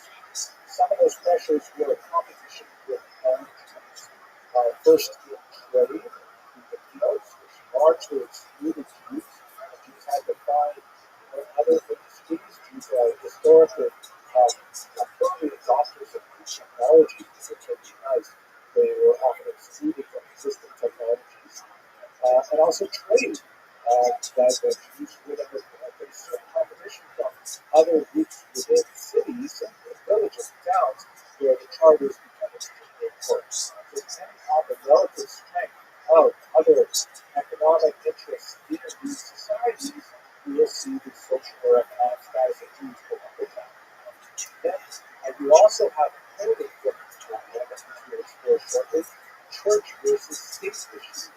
Some of those pressures were a competition with countries. First, in trade, the fields, which largely excluded Jews. Jews had to find other industries. Jews historically firmly adopters of new technologies, because they were often excluded from existing technologies. And also trade. That the Jews would have faced competition from other groups within cities and villages. charters become extremely important. So depending on the relative strength of other economic interests in these societies, you will see the social or economic status of Jews go up or down. Then, and you also have a third important dynamic which we'll explore shortly, church versus state issues.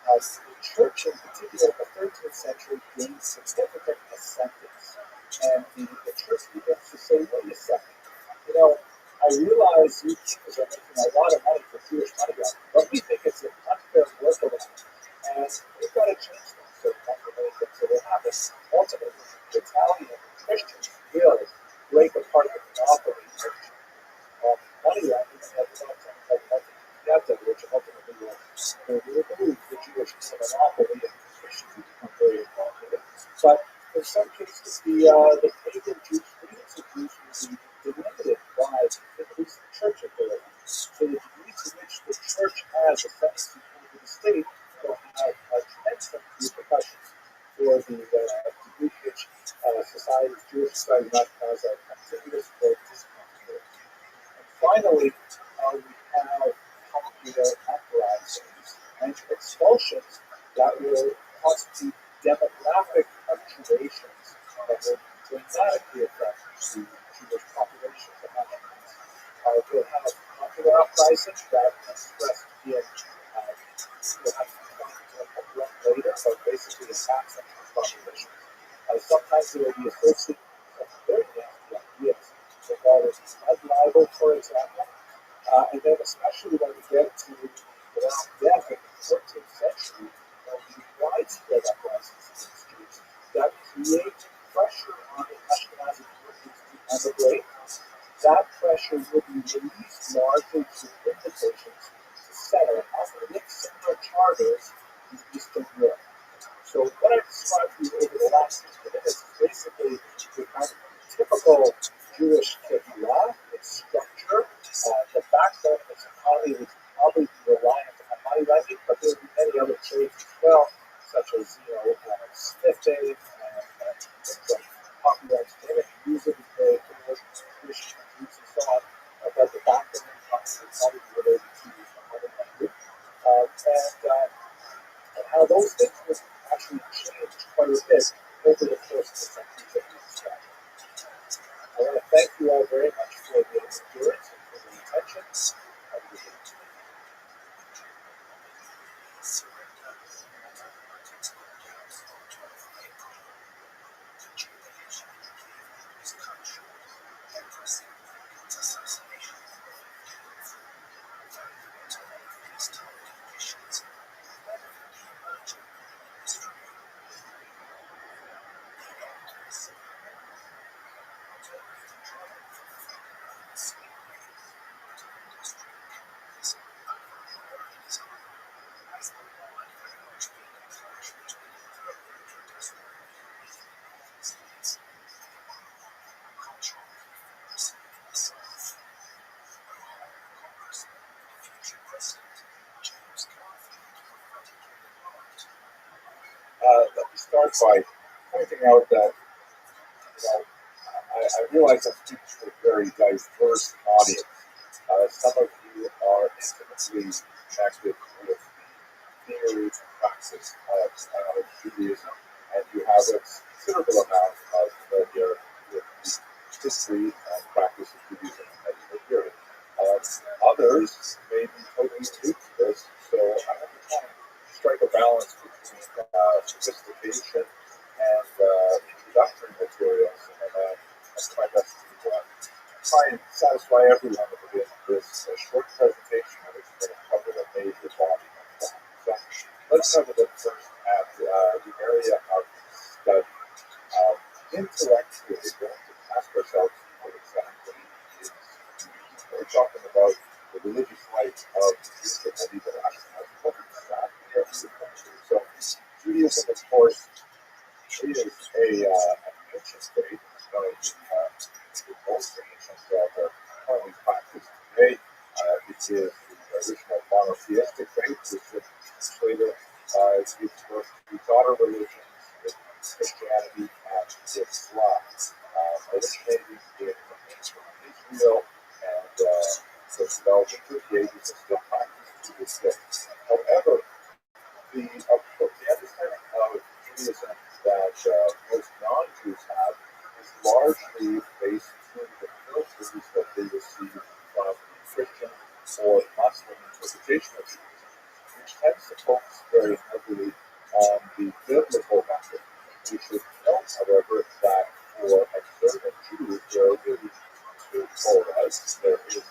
The church, in particular, in the 13th century, gained significant ascendance. And the church begins to say, wait a second, I realize you Jews are making a lot of money for Jewish money, but we think it's an unfair workaround. And we've got to change things. So one of the many things that will happen, ultimately, Italian Christians will break apart the monopoly of money lending and which ultimately will remove the Jewish monopoly and Christians will become very involved with it. But in some cases, the pagan Jews, freedoms of Jews will be limited by increasing church authority. So the degree to which the church has ascendancy over the state will have tremendous repercussions for the degree to which Jewish society not has a continuous or discontinuity. And finally, we have popular uprisings and expulsions that will constitute demographic fluctuations that will dramatically affect the Jewish population of the nations. We'll have popular uprisings that expressed in, we'll have to come to a couple of later, but basically attacks on Jewish populations. Sometimes it will be associated with some very nasty ideas regarding blood libel, for example. And then especially when we get to around death in the 14th century, there will be widespread uprisings against Jews that create pressure on the Ashkenazi communities to emigrate. That pressure will be released largely through invitations to settle with similar charters in Eastern Europe. So what I've described to you over the last 6 minutes is basically the kind of typical Jewish kehillah, its structure. The backbone of its economy would probably be reliant on money lending, but there would be many other trades as well, such as smithing and things like popular entertainment, music is very important, Christian groups and so on. But the backbone of the economy would probably be related to money lending. And how those things would actually change quite a bit over the course of the centuries that we described. I want to thank you all very much for the endurance and for the attention. Have a good day. Let me start by pointing out that I realize I'm speaking to a very diverse audience. Some of you are intimately connected with the theory and praxis of Judaism, and you have a considerable amount of familiarity with the history and practice of Judaism in the medieval period. Others may be totally new to this, so I'm going to try and strike a balance between sophistication and introductory materials, and that's my best to try and satisfy everyone within this short presentation that is going to cover the major body of thought. So let's have a look first at the area of study. Intellectually, we're going to ask ourselves what exactly is Judaism. We're talking about the religious life of the medieval Ashkenazi. What exactly are we referring to? So Judaism, of course, is an ancient faith. So the most ancient that are currently practiced today. It is the original monotheistic faith, which would later gives birth to daughter religions, Christianity and Islam, originating in Israel and developed in the 80s and still practiced to this day. However, the understanding of Judaism that most non-Jews have is largely based through the filters that they receive from Christian or Muslim interpretation of Judaism, which tends to focus very heavily on the biblical method. We should note, however, that for observant Jews, there are really two Torahs. There is the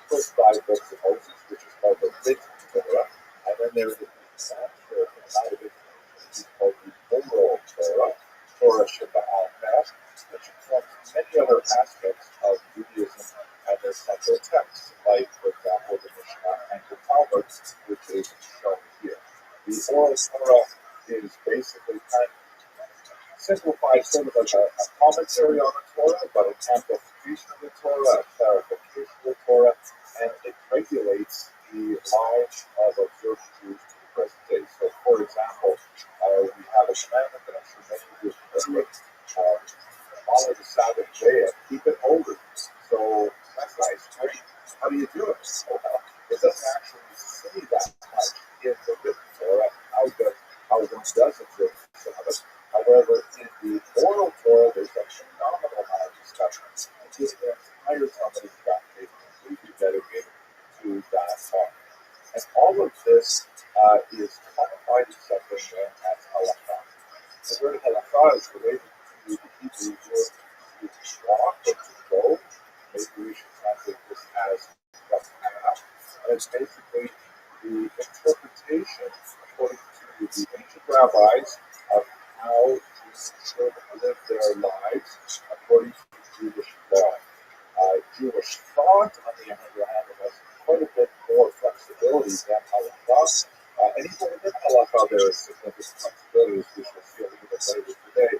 first 5 books of Moses, which is called the written Torah, and then there is the out of it, which is called the oral Torah, Torah Shabbat, which informs many other aspects of Judaism and their central texts, like, for example, the Mishnah and the Talmud, which is shown here. The oral Torah is basically kind of simplified, sort of like a commentary on the Torah, but an amplification of the Torah, a clarification of the Torah, and it regulates the lives of observant Jews to the present day. So, for example, we have a commandment that I'm sure many of you are familiar with, follow the Sabbath day and keep it holy. So, that's nice, right? How do you do it? Well, it doesn't actually say that much in the written Torah, how one does observe the Sabbath. However, in the oral Torah, there's a phenomenal amount of discussion. And just the entire Talmud is completely dedicated to that topic. And all of this is codified in something known as halakha. The word halakha is related to the Hebrew word to walk or to go. Maybe we should translate this as rabbah. And it's basically the interpretation, according to the ancient rabbis, of how Jews should live their lives according to Jewish law. Jewish thought, on the other hand, has quite a bit more flexibility than halakha. And even within halakha, there is significant flexibility, as we shall see a little bit later today.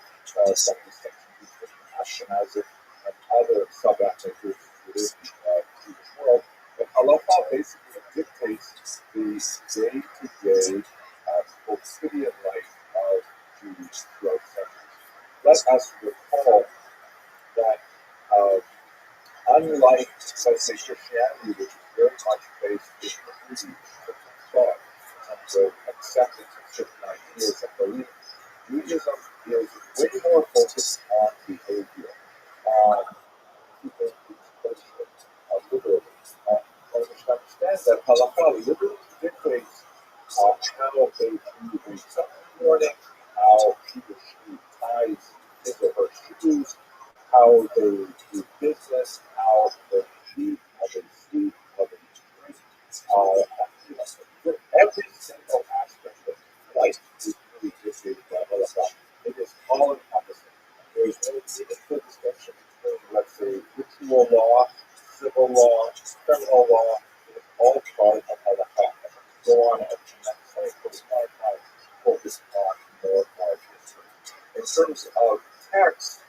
Some distinctions between Ashkenazic and other sub-ethnic groups within the Jewish world. But halakha basically dictates the day-to-day quotidian life of Jews throughout centuries. Let us recall that unlike, let's say, Christianity, which is very much based in the Christian thought, in terms of acceptance of certain ideas and beliefs, Judaism is way more focused on behavior, on keeping these cultures literally. And we should understand that halakha literally dictates how they do things in the morning, how people should ties his or her shoes, how they do business, how they eat, how they sleep, how they drink, every single aspect of life is really dictated by halakha. It is all encompassing. There is no meaningful distinction between, let's say, ritual law, civil law, criminal law. It is all part of halakha. And go on at 25 times focus on more large history. In terms of text,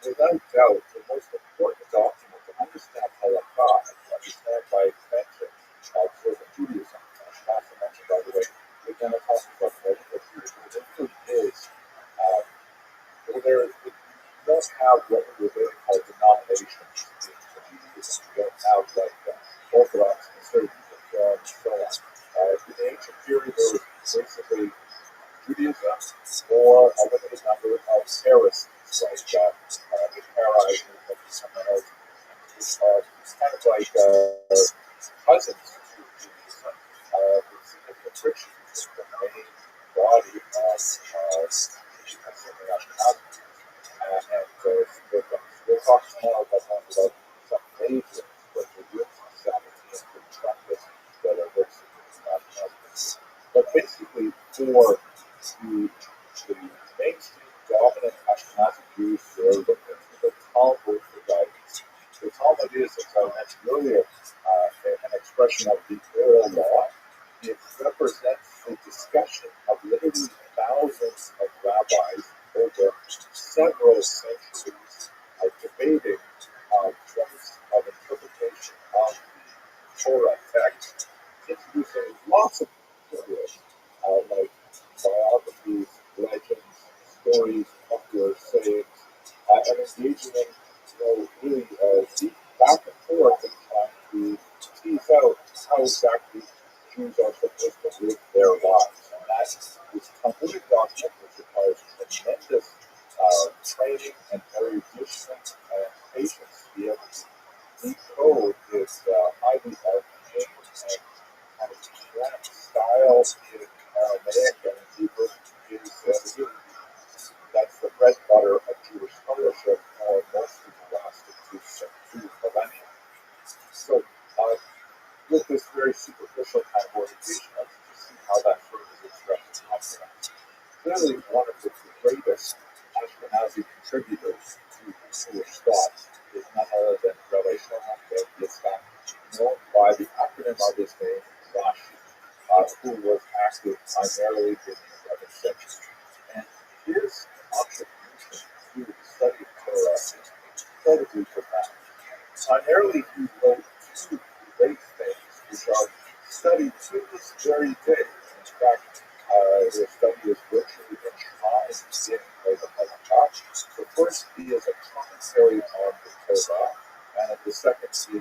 without doubt, the most important document to understand halakha and to understand by extension observant Judaism, as Pastor mentioned, by the way, we're going to talk about medical Judaism. It really is, you don't have what we would really call denominations in Judaism. You don't have like Orthodox, Conservative, and so on. In the ancient period, there was basically Judaism or a limited number of heresies, like the Karaites and the Semites, which are kind of like cousins to Judaism, with significant frictions in the main body of something Ashkenazi. And we'll talk tomorrow about some major contributions that in practice that are very significant Ashkenazi. But basically, for the mainstream dominant Ashkenazi Jews, they're looking to the Talmud for guidance. The Talmud is, as I mentioned earlier, an expression of the oral law. It represents a discussion of literally thousands of rabbis over several centuries of debating points of interpretation of the Torah text, introducing lots of materials like biographies, legends, stories, popular sayings, and engaging in really deep back and forth and trying to tease how exactly Jews are supposed to live their lives. And that is Talmudic document, which requires tremendous training and erudition and patience to be able to decode this highly archaic and kind of cramped style in Aramaic and in Hebrew is really that's the bread and butter of Jewish scholarship for most of the last two millennia. So, with this very superficial kind of orientation, let's just see how that sort of is expressed in context. Clearly, one of the greatest Ashkenazi contributors to Jewish thought is none other than Rabbi ben Yitzchak, known by the acronym of his name, Rashi, who was active primarily in the 11th century. And his contribution to the study of Torah is incredibly profound. Primarily, he wrote two great things which are studied to this very day. In fact, their study is virtually enshrined in the Halakha. The first is a commentary on the Torah, and the second is a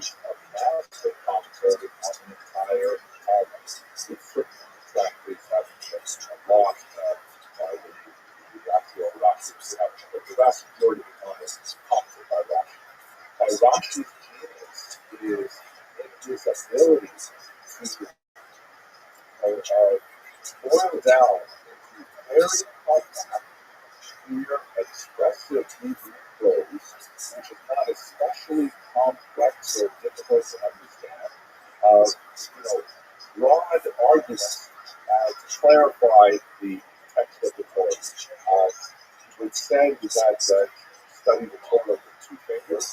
massive commentary on the entire Talmud. It's certainly exactly lost the actual Rashi, but the vast majority of the Talmud is commented by Rashi. Rashi's genius is in his ability to boil down into very compact, clear, expressive Hebrew prose, which is not especially complex or difficult to understand. Broad arguments to clarify the text of the Torah. It's said that study the Torah with two fingers.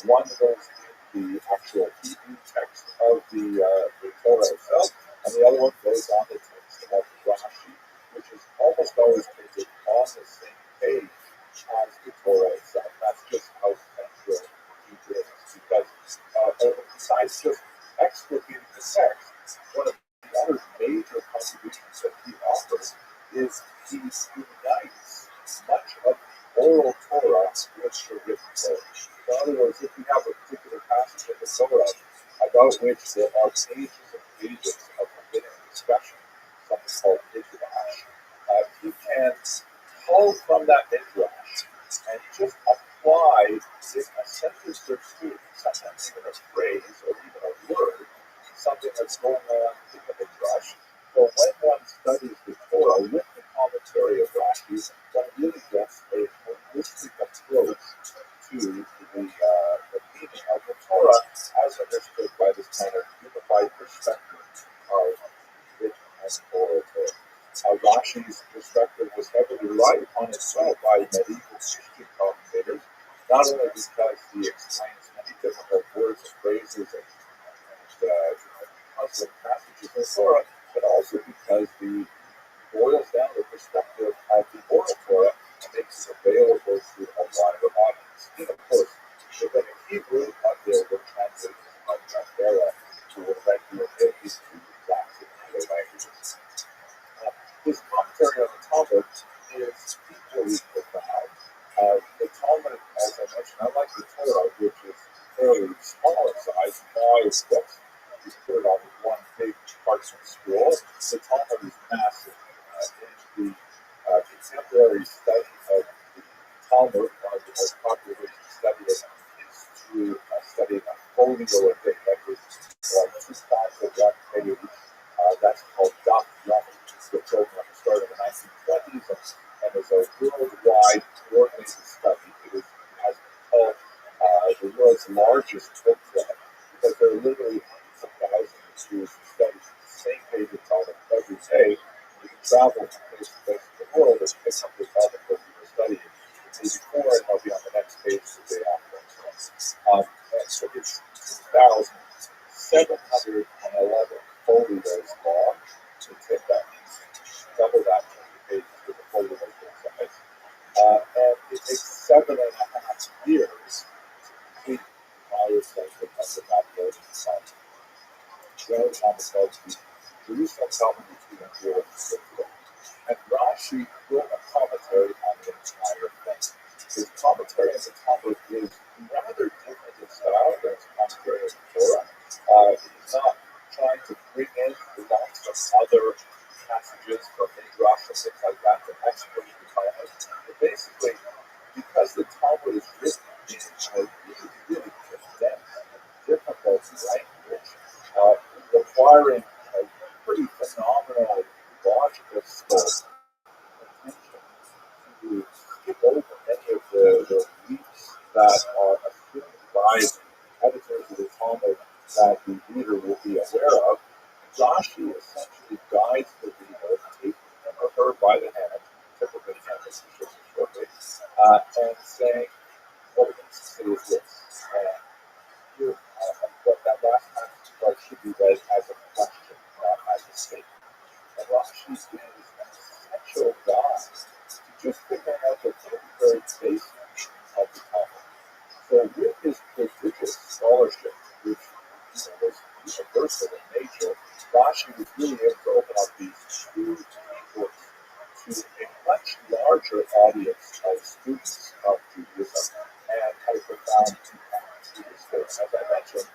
One goes in the actual Hebrew text of the Torah itself, and the other one goes on the text of Rashi, which is almost always printed on the same page as the Torah itself. That's just how central Hebrew is, because besides just explicating the text, one of the other major contributions that he offers is he unites much of the oral Torah with the written Torah. In other words, if we have a particular passage in the Torah about which there are pages and pages of rabbinic discussion, something called midrash, he can pull from that midrash and just apply in a sentence or two, sometimes even a phrase or even a word, something that's going on in the midrash. So when one studies the Torah with the commentary of Rashi, one really gets a holistic approach to the meaning of the Torah as understood by this kind of unified perspective of written and oral Torah. Rashi's perspective was heavily relied upon as well by medieval Christian commentators, not only because he explains many difficult words and phrases and puzzling passages in the Torah, but also because he boils down the perspective of the oral Torah and makes it available to a wider audience. And of course, within Hebrew, there were translations of that era to regular English to classic other languages. His commentary on the Talmud is equally profound. The Talmud, as I mentioned, unlike the Torah, which is fairly small in size, 5 books, you put it on one big parchment scroll. The Talmud is massive. In the contemporary study of the Talmud, one of the most popular ways to study it is through studying a folio a day. That is 2 times of 1 page. That's called Daf Yomi. The program started in the 1920s and is a worldwide coordinated study. It has been called the world's largest book club because there are literally hundreds of thousands of Jews who study the same page of Talmud every day. You can travel from place to place in the world and pick up the Talmud book you were studying. Maybe 4 and I'll be on the next page the day after. And so it's 2,711 folios long. To take that means double that many pages with the folio size. And it takes 7.5 years to complete the entire section of the Babylonian Talmud. Well, Talmud called the Jerusalem Talmud between Europe and Israel. And Rashi wrote a commentary on the entire thing. His commentary on the Talmud is rather different in style than his commentary on the Torah. He's not trying to in lots of other passages from Midrash and things like that to explain the Talmud. But basically, because the Talmud is written in a really, really condensed and difficult language, requiring a pretty phenomenal logical scope attention to skip over many of the leaps that are assumed by editors of the Talmud that the reader will be aware of. Rashi essentially guides the reader, taking him or her by the hand, typically hand is just shortly, and saying, what it means to say is this. And here, what that last part should be read as a question, not as a statement. And Rashi is an essential guide to just figure out the very basics of the Talmud. So with his prodigious scholarship, which was universal in nature, Rashi was really able to open up these two books to a much larger audience of students of Judaism and had a profound impact to this work. As I mentioned,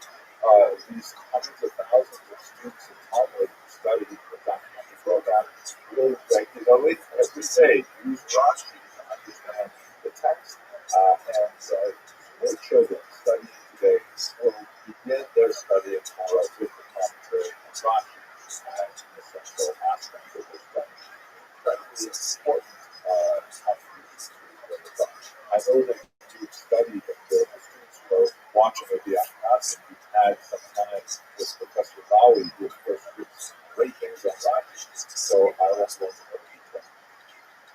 these hundreds of thousands of students in Talmud study the documentary program really regularly, every day, use Rashi to understand the text. And more children studying today will begin their study of Torah with the commentary on Rashi as an essential aspect of their study. Incredibly important contributions to the book. I know that you've studied the students who are watching at the Ashkenazim. You've had some time with Professor Rabbi, who of course gives great things on Rashi, so I won't go into more detail.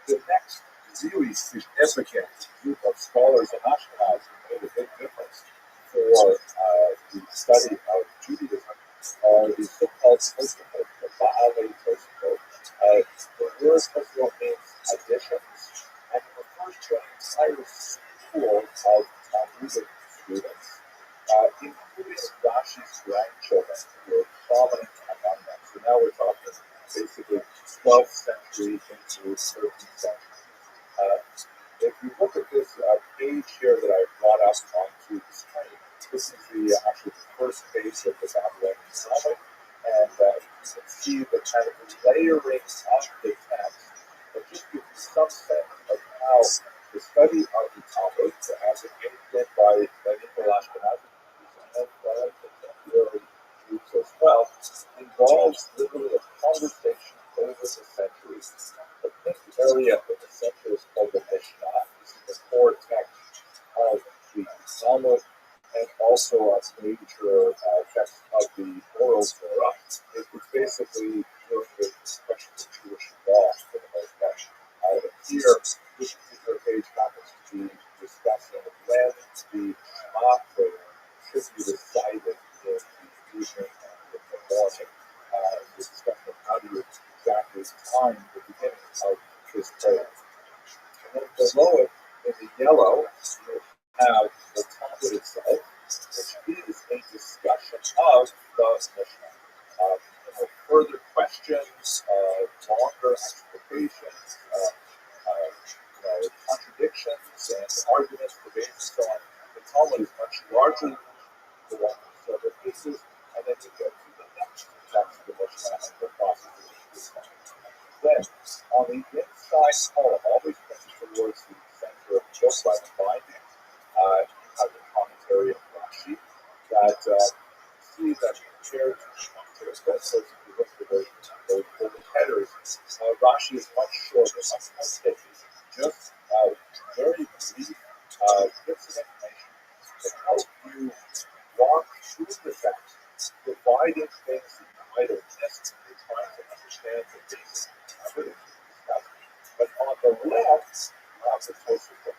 The next really significant group of scholars in Ashkenaz who made a big difference for the study of Judaism are the so-called Tosafot, the Baalei Tosafot. The word Tosafot means additions, and it refers to an entire school of Talmudic students, including Rashi's grandchildren, who were prominent among them. So now we're talking basically 12th century into 13th century. If you look at this page here that I brought up onto the screen, this is actually the first page of the Babylonian Talmud, and you can see the kind of layering of the text that just gives you some sense of how the study of the Talmud, as it came in by Nicola Ashkenazi and contemporary Jews as well, involves literally a conversation over the centuries. The next area of the center is called the Mishnah. This is the core text of the Talmud and also a major text of the Oral Torah. It's basically dealing with questions of Jewish law for the most part. Here, this particular page happens to be discussing when the Shema prayer should be recited in the evening and in the morning. The discussion of how do you exactly time the beginning of this prayer. And then below it, in the yellow, you have the Talmud itself, which is a discussion of the Mishnah. Further questions, longer explications, contradictions, and arguments, debates, and so on. The Talmud is much larger than the one with several pieces, and then you get to the next text of the Mishnah and the process of this. Then, on the inside column, always pointing towards the center of the book by the binding, you have the commentary of Rashi that see that compared to the commentary, especially if you look at the headers, Rashi is much shorter, much more pithy, just very brief bits of information to help you walk through the text, providing things that you might have missed when you're trying to understand the basic evidence of the stuff. But on the left, the Tosafot.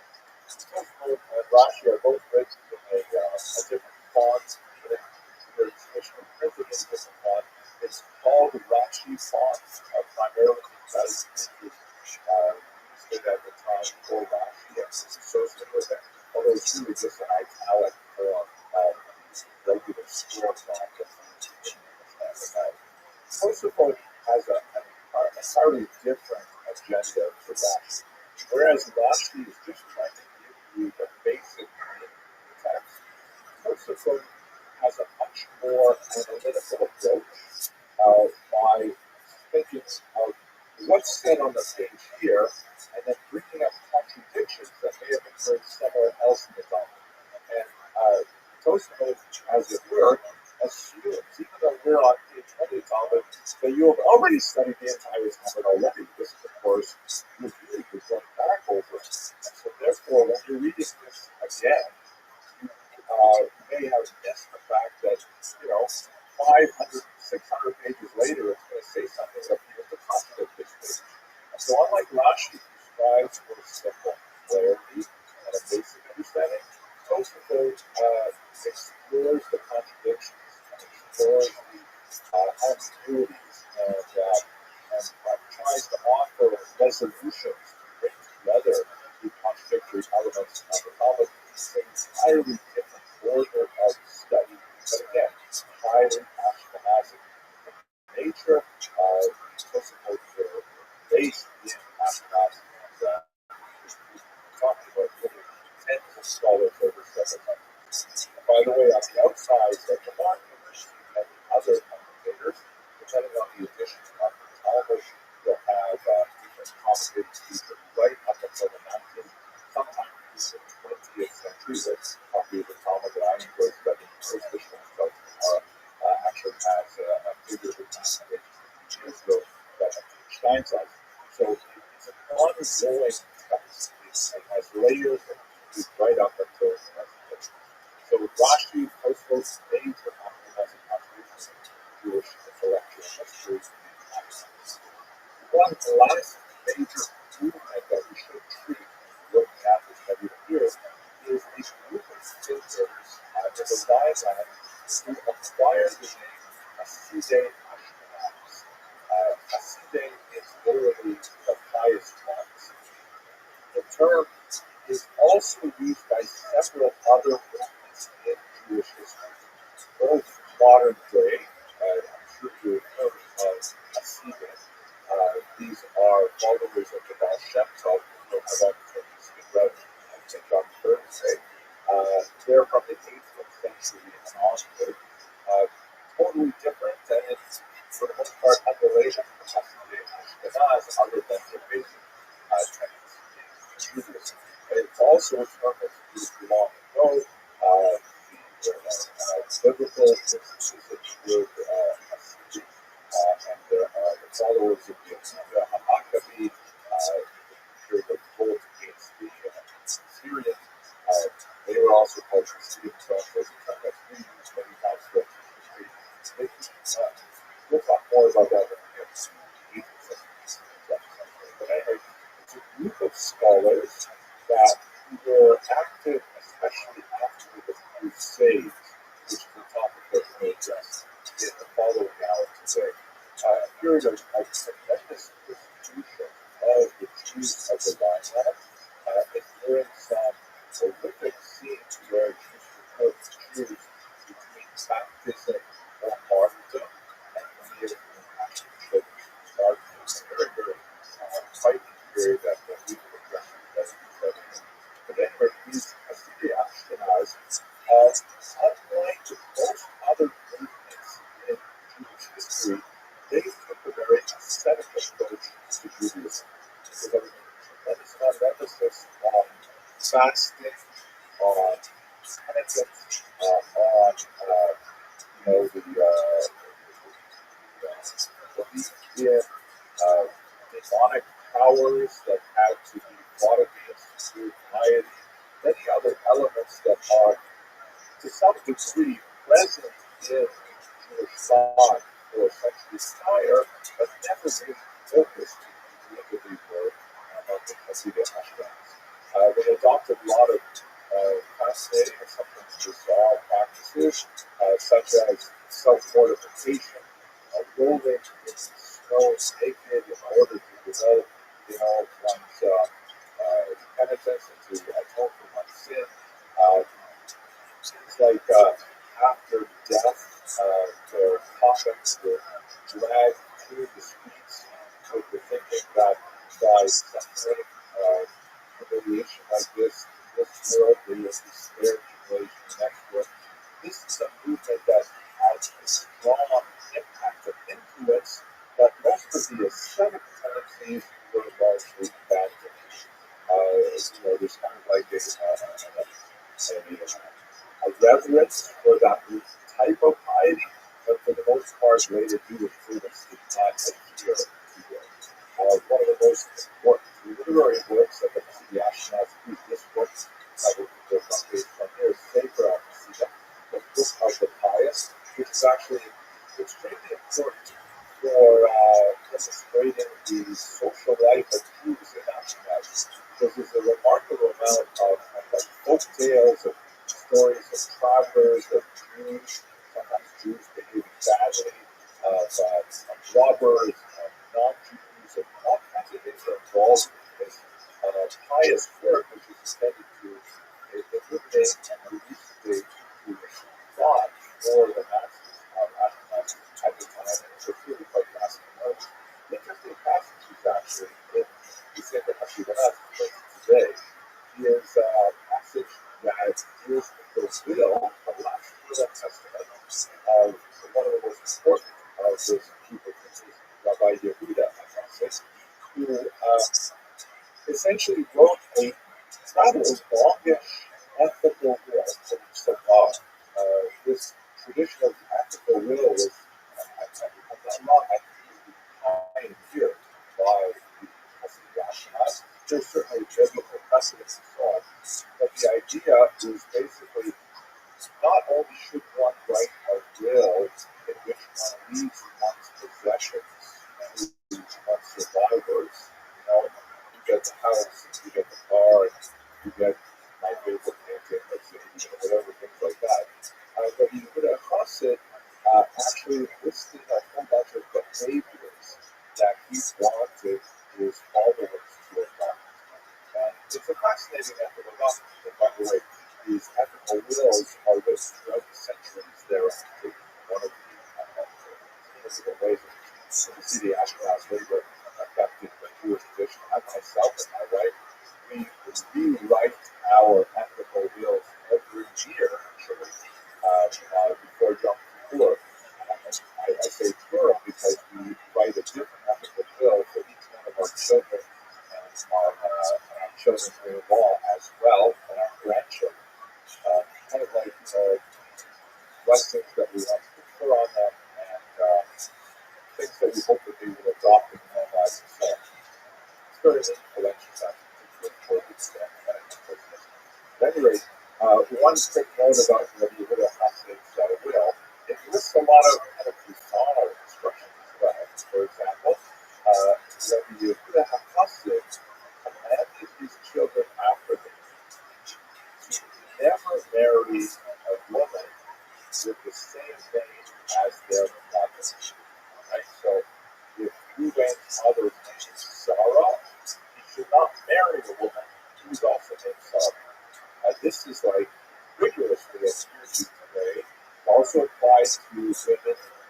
Tosafot and Rashi are both written in a different font. They're traditionally printed in a different font. It's called Rashi font, primarily because it was used at the time for Rashi and it's associated with it, although it's really just an italic form of regular square font that's used in the Tosafot has an entirely different agenda for Rashi. Whereas Rashi is just trying to give you the basic meaning of the text, Tosafot has a much more analytical approach. by thinking of what's said on the page here, and then bringing up contradictions that may have been heard somewhere else in the Talmud. And Tosfos, as it were, assumes, even though we're on page 20 of the Talmud, that you have already studied the entire Talmud already. This is, of course, reviewed, we're going back over it. And so therefore, when you're reading this again, you may have missed the fact that, 500, 600 pages later, it's going to say something that appears to contradict this page. And so unlike Rashi, who strives for simple clarity and a basic understanding, Tosfos explores the contradictions and explores the ambiguities and tries to offer resolutions to bring together the contradictory elements of the Talmud. It's an entirely different order of study, but again, highly Ashkenazic in nature. Tosfos were based in Ashkenaz, and we're talking about really tens of scholars over several hundred. By the way, on the outside, that the markers and other commentators, depending on the edition of the Talmud, will have different commentators featured right up until the 19th, sometimes the 20th century. That's probably the Talmud that I enjoy studying most. This one actually has a figure of translation years ago that Steinsaltz. So it's an ongoing text. It has layers that lead right up until the present. So Rashi, Tosfos, major compromising contributions to Jewish intellectual history and access. One last major movement that we should treat looking at this heavy here is a group of thinkers in the Zion who acquired the name Hasidei Ashkenaz. Hasidei is literally the highest ones. The term is also used by several other movements in Jewish history, both modern day, I'm sure you've heard of Hasidim. These are followers of the Baal Shem Tov, who have opportunities to read and take on Thursday. They're from the 18th century and onward. Totally different, and it's for the most part unrelated to Hasidei Ashkenaz, other than their basic tenets in Judaism. It's also a term that's used long ago. The biblical instances that you would Hasidim and the followers of the Maccabi, period of revolt against the Syrians. They were also called Hasidim, so there's a term that's reused many times throughout history. We'll talk more about that in the next 8 But anyway, it's a group of scholars that were active, especially after the Crusades, which is the topic that we may address in the following hour today. A period of tremendous persecution of the Jews of the Zion, enduring some horrific scenes where Jews were Jews between baptism or martyrdom, and many of them actually children started in a very, very fighting period that we will address in the But anyway, these Hasidei Ashkenaz, unlike most other movements in Jewish history, they took a very ascetic approach to Judaism. So there was a tremendous amount of emphasis on fasting, on penitence, on the belief in demonic powers that had to be fought against through piety, many other elements that are to some degree present in Jewish thought for centuries prior, but never really focused individually were among the Hasidei Ashkenaz. They adopted a lot of fascinating and sometimes bizarre practices, such as self-mortification, rolling in snow naked in order to develop, one's penitence and to atone for one's sin. It's like after death, their coffins were dragged through the streets with the thinking that by suffering humiliation like this world, they will be spared humiliation in the next world. This is a movement that has a strong impact and influence for the ascetic tendencies were largely abandoned. There's kind of like a reverence for that type of piety, but for the most part, related to the freedoms did not adhere to it. One of the most important literary works of the Ashkenazi this book I will go from here is Sefer HaChasidah, the book of the pious, which is actually extremely important for demonstrating the social life of Jews in Ashkenaz. Because there's a remarkable amount of folk tales, of stories of travelers, of Jews, sometimes Jews behaving badly, of robbers, of non-Jews, and all kinds of things are involved in this pious work, which is intended to illuminate and elucidate Jewish thought for the masses of Ashkenaz at the time, and it's really quite fascinating. Interesting passages actually in the Sefer HaShivanah today is a passage that deals with the will of the last Testament of one of the most important of those people, Rabbi Yehuda, who essentially wrote a rather longish ethical will. So this tradition of ethical will was not pioneered by the Ashkenaz. There's certainly biblical precedents and so on, but the idea is basically not only should one write a will in which one leaves one's possessions to one's survivors, you get the house, you get the car, you get my favorite painting, let's say, whatever, things like that. But you put across it, actually listing a whole bunch of behaviors that he wanted his followers to adopt. And it's a fascinating ethical document. And by the way, these ethical wills are written throughout the centuries thereafter. One of the significant ways in which you see the Ashkenaz labor affected the Jewish tradition. I myself, in my right, we rewrite our ethical wills every year, actually, before Yom Kippur. I say plural because we write a different ethical will for each one of our children and our children-in-law as well, and our grandchildren. Kind of like blessings that we want to confer on them and things that we hope that they will adopt in their own lives as well. It's very meaningful exercise for this At any rate, one quick note about Rabbi Yehuda Hasid's will. It lists a lot of kind of bizarre instructions as well. For example, Rabbi Yehuda Hasid commanded his children after him to never marry a woman with the same name as their mother. Right? So, if Reuben's mother's name is Sarah, he should not marry a woman who's also named Sarah. This is like rigorously adhered to today. Also applies to women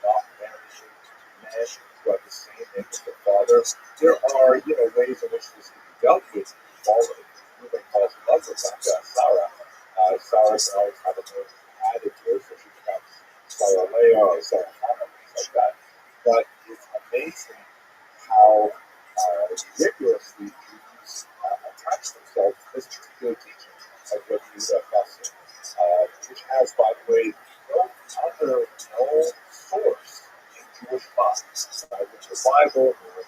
not marrying men who have the same name as their father. There are, ways in which this can be dealt with. Reuben calls mother back Sarah. Sarah can always have a name added to her, so she becomes Sarah Leah or Sarah Hannah, things like that. But it's amazing how rigorously Jews attach themselves to this particular teaching of Rabbi Yehuda Hasid, which has, by the way, no source in Jewish thought, neither the Bible, nor the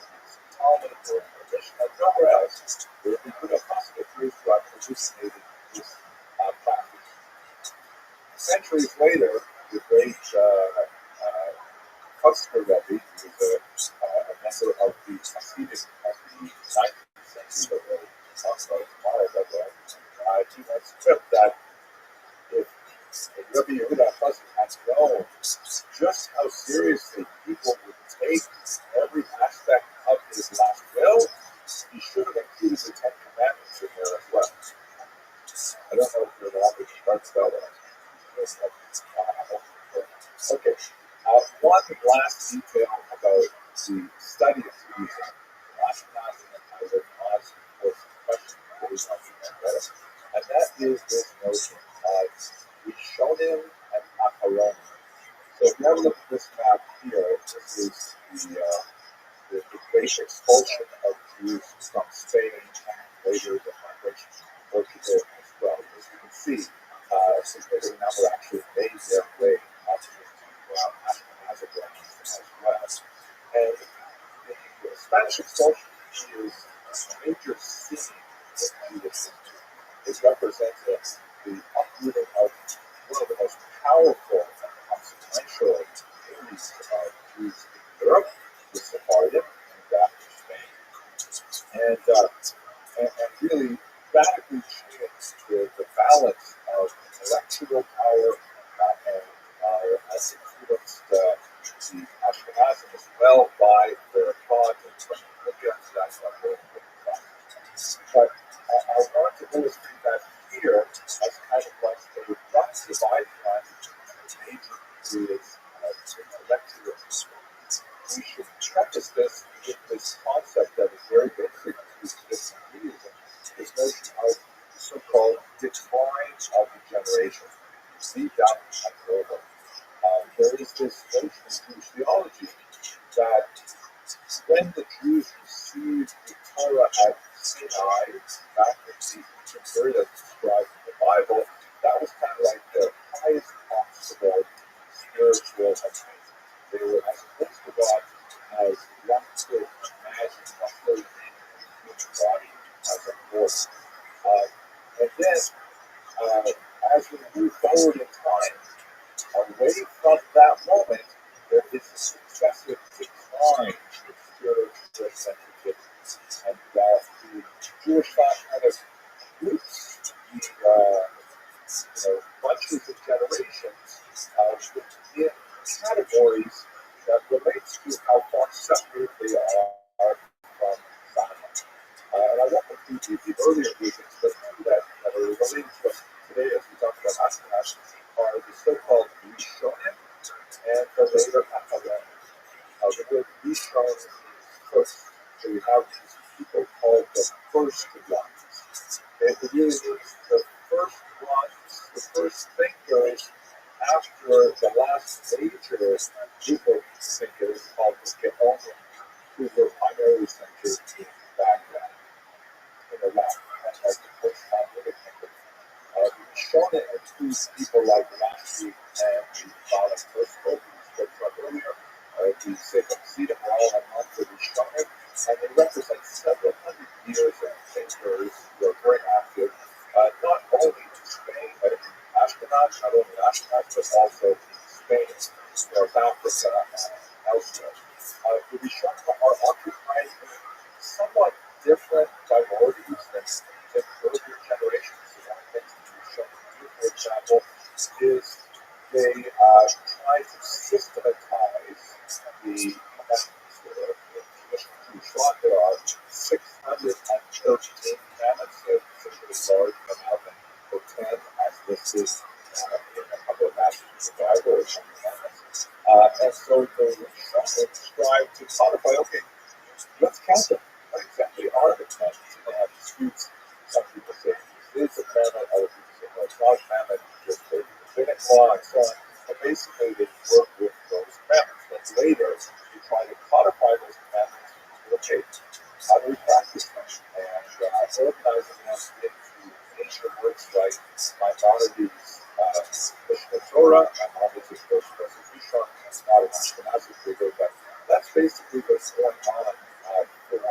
Talmud, nor the Mishnah, nowhere else. Rabbi Yehuda Hasid appears to have hallucinated this practice. Centuries later, the great Husker Rabbi, who was a member of the Hasidic of the 19th century, that we'll talk about tomorrow, by the way, he once quipped that if Rabbi Yehuda Hasid had known just how seriously people would take every aspect of his last will, he should have included the Ten Commandments in there as well. I don't know if you're allowed to start spelling. Okay. One last detail about the study of Judaism. Last class, I will ask for some questions based on the and that is this notion of Rishonim and Acharonim. So if you have a look at this map here, this is the expulsion of Jews from Spain and later the migration to Portugal as well. As you can see, a significant number actually made their way up to Ashkenazic lands as well. And the Spanish expulsion is a major scene in Jewish history. It represents the uprooting of one of the most powerful and consequential communities of Jews in Europe, the Sephardim, and after Spain, and really radically changed the balance of intellectual power and has influenced the Ashkenazim as well by their thought and we'll get to that stuff later. But I want to illustrate that here as kind of like a rough divide line between major periods of intellectual history. We should preface this with this concept that is very basic to this Judaism, this notion of the so-called decline of the generation. See that at Rabbi. There is this notion in Jewish theology that when the Jews received the Torah at Sinai, back in the ancient period that's described in the Bible, that was kind of like the highest possible spiritual attainment. They were as close to God as one could imagine what was in the human body as a force. And then, as we move forward in time, away from that moment, there is a successive decline in spiritual sensitivity. And the Jewish thought kind of groups the bunches of generations within categories that relates to how far separated they are from Sinai. And I won't complete the earlier groupings, but two that are related to us today as we talk about Ashkenaz are the so-called Rishonim and the later Acharonim. The word Rishon is first, so we have these people called the first ones. It really means the first ones, the first thinkers after the last major group of thinkers called the Geonim, who were primarily centered in Baghdad, in Iraq, as the first monolithic thinkers. The Rishonim includes people like Rabbi and the Baal Tosfot, who we spoke about earlier, the Sefer Chassidim are all among the Rishonim, and they represent several hundred years of thinkers who are very active, not only in Spain, but in Ashkenaz, not only Ashkenaz, but also Spain, North Africa, and elsewhere. The Rishonim are occupying somewhat different priorities than earlier generations. One of the things the Rishonim do, for example, is they try to systematize the commandments. The traditional Jewish law, there are 613 commandments, a particularly large amount, or 10 as listed in a couple of passages of the Bible or some commandments. And so the Rishonim strive to codify, okay, let's count them. What exactly are the commandments? And they have disputes. Some people say this is a commandment, other people say no, it's not a commandment, just the rabbinic law and so on. But basically, they work with those commandments. But later, they try to codify those commandments into a tape. How do we practice them? And organizing them into ancient works like Maimonides' Mishnah Torah. Maimonides, of course, was a Rishon, not an Ashkenazi figure, but that's basically what's going on for the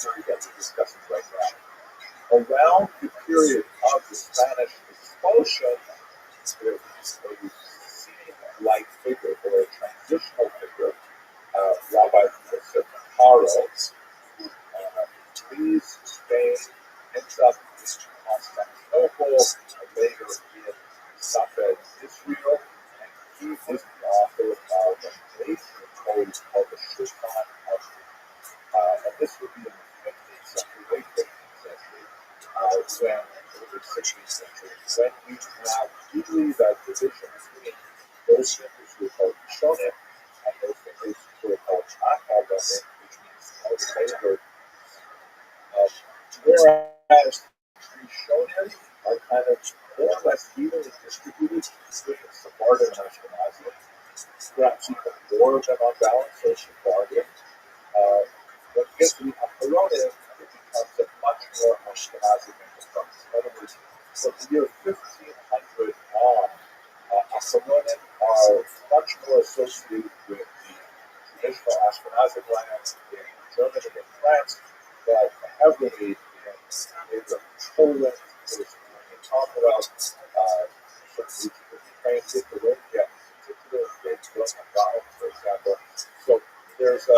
period that we're discussing right now. Around the period of the Spanish expulsion, there is a scene-like figure, or a transitional figure, Rabbi Joseph Caro, who leaves Spain, ends up in Constantinople, and later in Safed, Israel, and he is the author of a major code called the Shulchan Aruch. And this would be in the 15th century, late 15th century, when, or the 16th century, when we have usually that division between those thinkers who are called Rishonim and those thinkers who are called Acharonim, which means later. Whereas Rishonim are kind of more or less evenly distributed between Sephardim and Ashkenazim, perhaps even more of them on balance, so Sephardim. When gets to the Acharonim, it becomes a much more Ashkenazi enterprise. In other words, from the year 1500 on, Acharonim are much more associated with the traditional Ashkenazic lands in Germany and France, but heavily in Poland, in Commonwealth, certain regions of Ukraine, Lithuania, particularly Moldova, for example. So there's a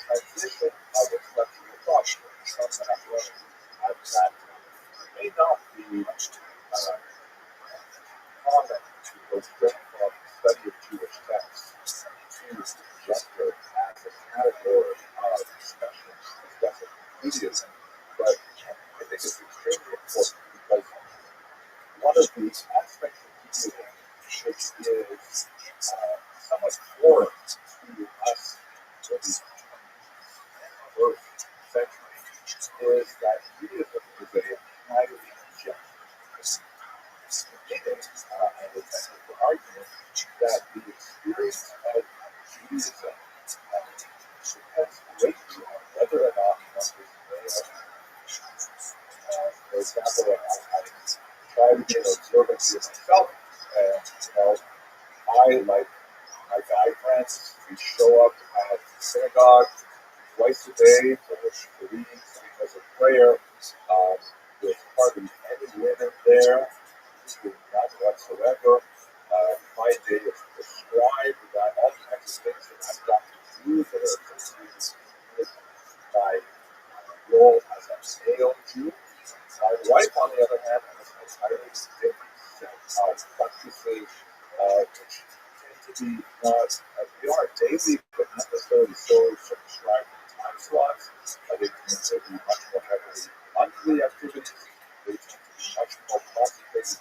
transition of intellectual thought from Acharonim at that may not be common to go straight from study of Jewish texts to gender as a category of discussing Judaism. But I think it's extremely important because one of the aspects of Judaism which is somewhat foreign to us in the first century is that Judaism is a highly gendered meaning, and it's an argument that the experience of Judaism depends greatly on whether or not one is male. For example, I try to be an observant to myself, and I, like my guy friends, we show up at the synagogue twice a day for the readings because of prayer. There's hardly any women there, none whatsoever. My day is prescribed by all kinds of things that I've got to do that are associated with my role as a male Jew. My wife, on the other hand, has an entirely different set of practices, which tend to be not, they are daily, but not necessarily so circumscribed in time slots. They tend to be much more heavily monthly activities. They tend to be much more concentrated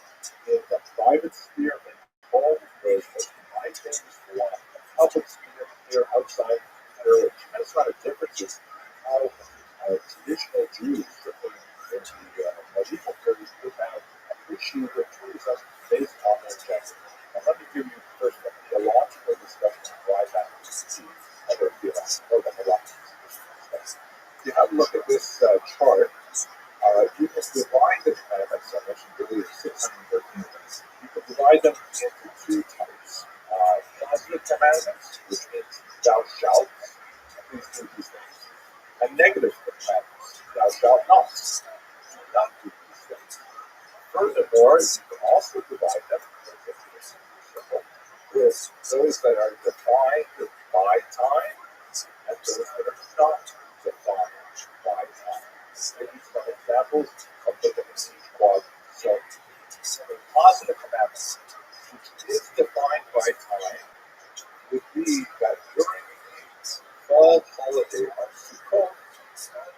in the private sphere and home, whereas most of my things belong in the public sphere here outside. There are a tremendous amount of differences in how traditional Jews in the medieval period would have appreciated Judaism based on their gender. Now, let me give you first a theological discussion of why that is the other theological or the Herocrates discussion. If you have a look at this chart, you can divide the commandments. I mentioned earlier 613 of them. You can divide them into two types. Positive commandments, which means thou shalt, please do these things. And negative commandments, thou shalt not, do not do these things. Furthermore, you can also divide them with those that are defined by time and those that are not defined by time. Give you some examples of the things each quadrant. So, the positive commandments, which is defined by time, would be that during the fall holiday of Sukkot,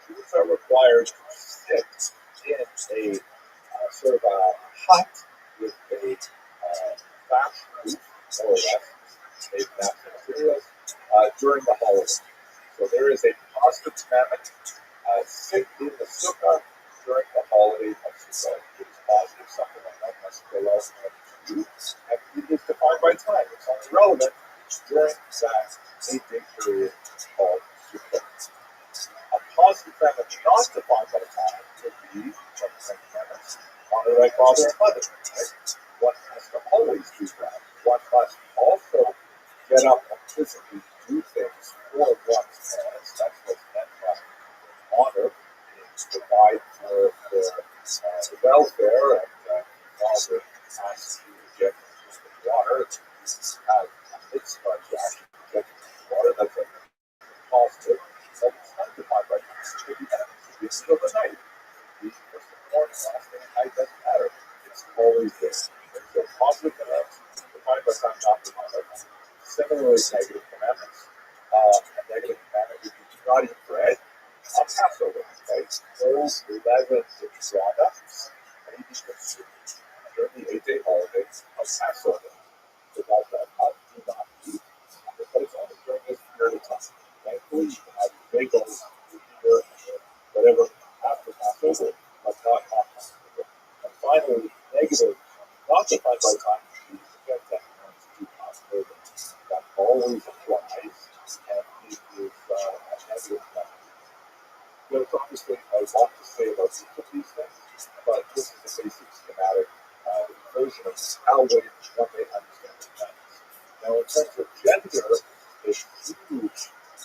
Jews are required to sit in a sort of a hut with a thatched roof, more or less, made of natural materials, during the holiday. So there is a positive commandment, sit in the sukkah during the holiday of Sukkot. It is positive, something like that must go out and do, and it is defined by time. It's only relevant during that 8-day period called Sukkot. A positive commandment not defined by time would be from the same commandments, honor thy father and mother. Right? One has to always do that. One must also get up and physically do things for one's parents. That's what's meant by honor, is to provide for the welfare, and father has to get water, to have a mitzvah to actually get water. That's a positive, but it's not defined by time. It could be that in the middle of the night. The first thing in the morning, last thing at night, doesn't matter. It's always there. So positive commandments, defined by time, not defined by time. Similarly, negative commandments. A negative commandment is you do not eat bread on Passover. Right? Those 11 products may be consumed during the 8-day holiday of Passover. Without that, do not eat. But it's only during this period of time. Thankfully, you can have bagels, beer, whatever after Passover, but not on Passover. And finally, negative, not defined by time, you forget that do not live. That always applies, and it is a negative commandment. there's obviously a lot to say about each of these things, but this is the basic schematic version of how one may understand the planets. Now, in terms of gender, the huge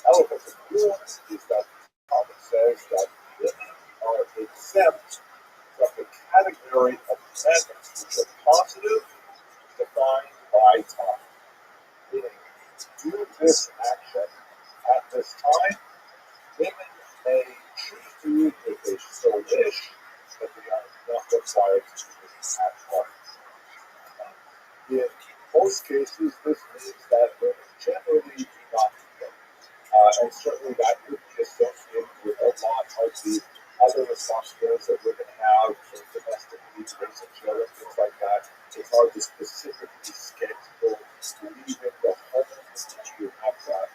elephant in the room is that Talmud says that women are exempt from the category of planets which are positive, defined by time. Meaning, do this action at this time. Women may choose to use it if they so wish, but they are not required to use it at all. In most cases, this means that women generally do not do it. And certainly that would be associated with a lot of the other responsibilities that women have in domestic needs, raising children, things like that. It's hard to specifically schedule leaving the home if you have that,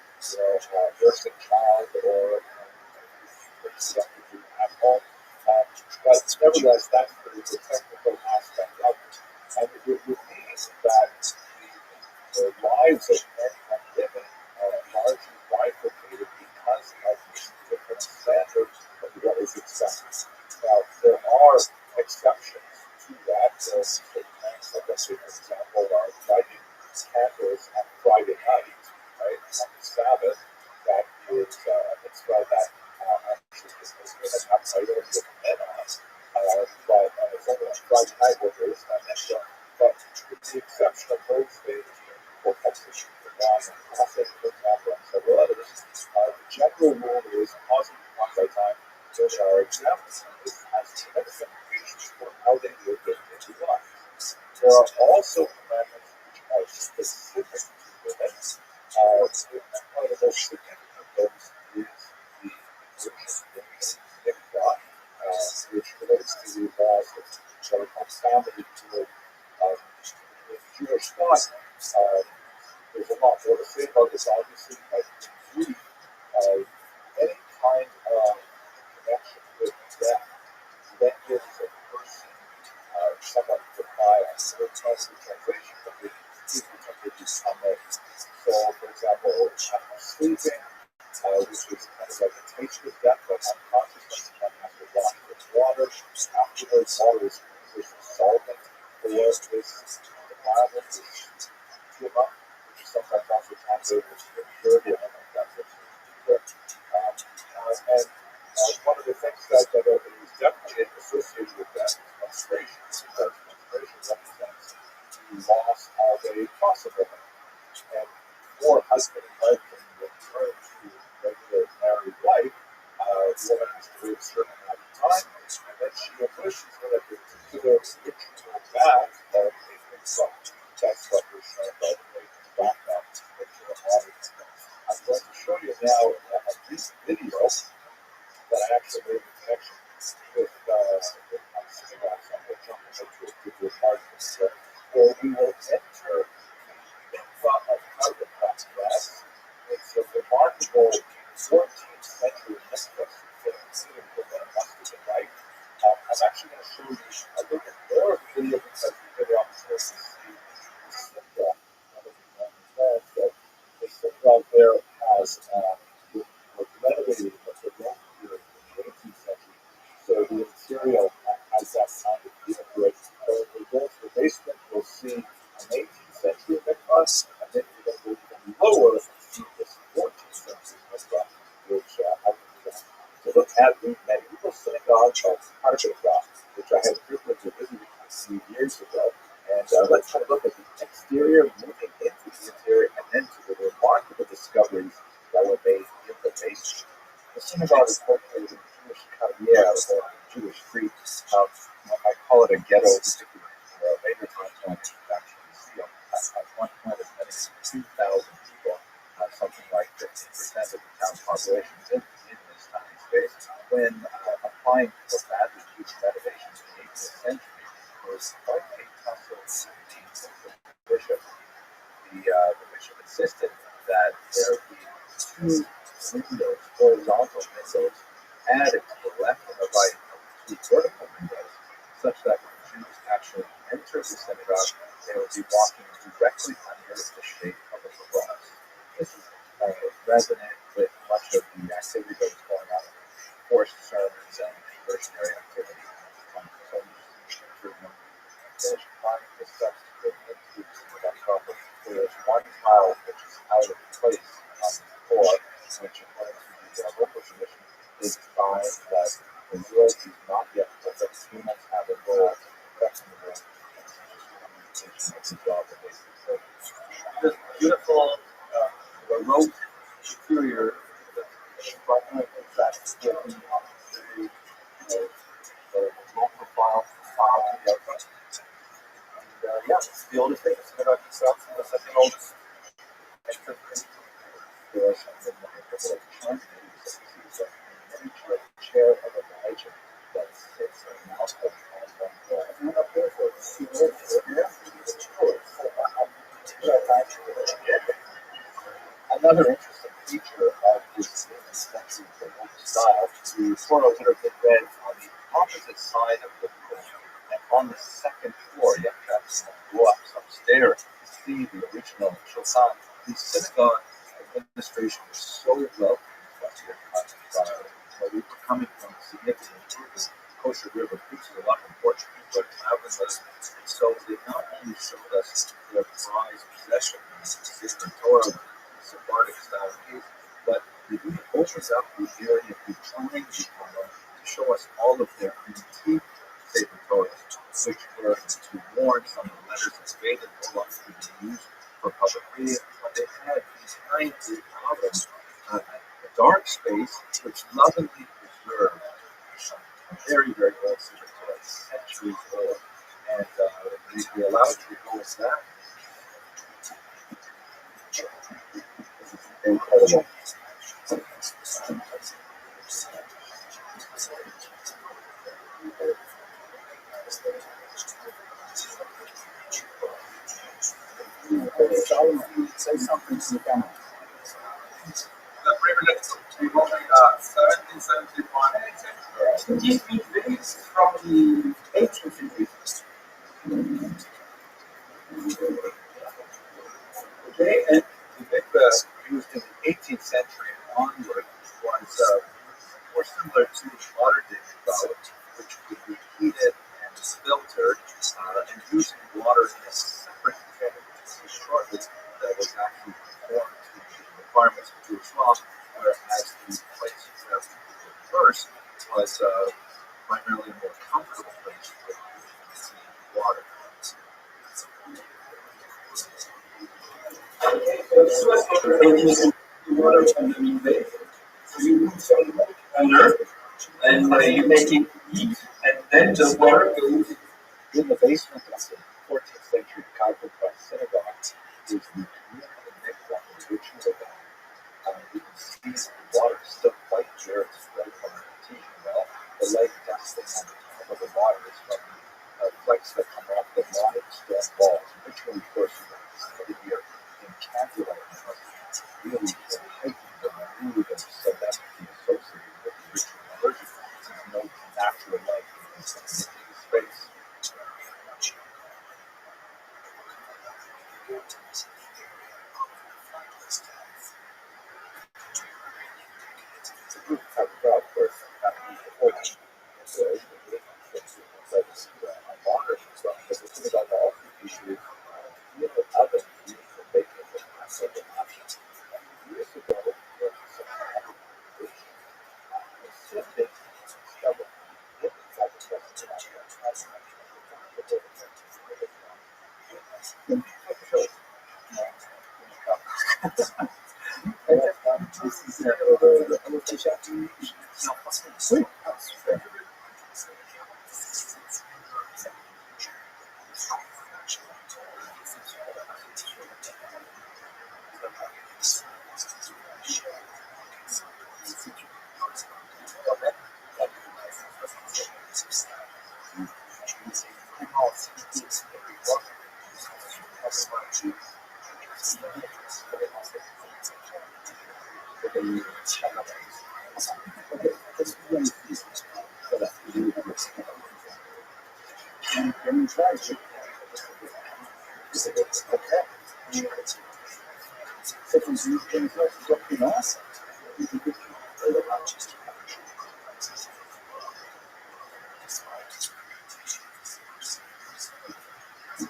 nursing child or stuff to do at home. But nevertheless, that's the technical aspect of it. And it would mean that the lives of men and women are largely bifurcated because of different standards of what is expected. Now, there are exceptions to that. There's certain things, like let's say, for example, are lighting candles on Friday night, right, on the Sabbath. That is a mitzvah that actually women have titles with men on. But it's only on Friday night where there is that mitzvah. But with the exception of those days, for taxation for wine and coffee, for example, and several others, the general rule is positive one by time, which are exempt, and this has significant implications for how they live their daily lives. There are also commandments which are specific to women. And one of the most significant of those is the mikvah, which relates to the laws of what are called family to in Jewish thought. There's a lot more to say about this, obviously, but in brief, any kind of connection with death renders a person somewhat defiled. So it's also the translation of the Hebrew language is so, for example, sleeping, which is kind of like a taste of death, but unconsciousness, one has to wash with water. Afterwards, water is a solvent for this defilement, which tuma, which is sometimes also translated as impurity. I don't know if that's correct. And one of the things that is definitely associated with that is menstruation, because menstruation represents the loss of a possible marriage. And for husband and wife can return to regular married life, the woman has to wait a certain amount of time, and then she wishes for a particular ritual back of a insult. That's what we're showing by the way back that picture of all these things. I'm going to show you now a recent video that I actually made a connection with my synagogue, so I'm going to jump into a part of this, where we will enter the mikvah of Taik. It's a remarkable 14th century mikvah that considered the men must have been right. I'm actually going to show you a little bit more of the video because we get the opportunity to see the synagogue. That the synagogue there has was renovated in the Roman period in the 18th century. So the interior has that kind of feel to it. So when we go to the basement, you'll see an 18th century mikvah, and then you're going to go even lower and see this 14th century mikvah, which I think we're going to look at the medieval synagogue of Taik, which I had the privilege of visiting a few years ago. And let's have a look at the exterior, moving into the interior, and then to the remarkable discoveries that were made in the basement. The synagogue is located in Jewish Carrière, or Jewish Street. I call it a ghetto, particularly later times when it's actually see at one point as many as 2,000 people, something like 15% of the town's population in this tiny space. When applying for badly huge renovations in the 18th century, was quite a tussle with the bishop. The bishop insisted that there be two windows, horizontal windows, added to the left and the right of the two vertical windows, such that when Jews actually enter the synagogue, they would be walking directly under the shape of a cross. This is resonant with much of the activity that was going on forced sermons and diversionary activity. So there's one discussed in that topic. There's one child which is out of place on the floor, which according to the local tradition is a sign that the world is not yet perfect. Humans have a role in perfecting the world. This beautiful Baroque interior that's given the low profile together. And yeah, it's the oldest thing. It's been itself, and the second oldest. There are something like a charm chair of Elijah that sits in the mouth of and up there for another interesting feature of this extensive style, the photo would have been read on the opposite side of the room, and on the second floor, you have to go up some stairs to see the original Shulchan. The synagogue administration was so well constructed. We were coming from significant rivers, kosher river, which is a lot of important people are traveling with. So they not only showed us their prized possession, the Torah, Sephardic style case, but it really opens up the area behind the Torah to show us all of their antique Sefer Torahs, which were to warn some of the letters that faded no longer to be used for public reading, but they had behind the album a dark space which lovingly preserved a very, very old Sefer Torah, centuries old, and we allowed you to go with that. Incredible. Say something to the camera. The privilege to be only 1771. These dates from the 18th century. Okay, and the mikveh used in the 18th century and onward was more similar to modern day mikveh, which would be heated and filtered and using water in a separate container. Shortly, that was actually conformed to the requirements of Jewish law, whereas the place where people first was primarily a more comfortable place for water. Water underneath it. So you put some under, and you make it heat, and then the water goes in the basement of the 14th century Catholic synagogue. Is the community mikveh, which is you can see the water is still quite clear. It's right from an artesian well. The light dusting on the top of the water is from the flakes that come off the limestone walls, ritually forcing every year in candlelight. Really taking the mood of solemnity associated with the ritual liturgy. There's no natural light in this space.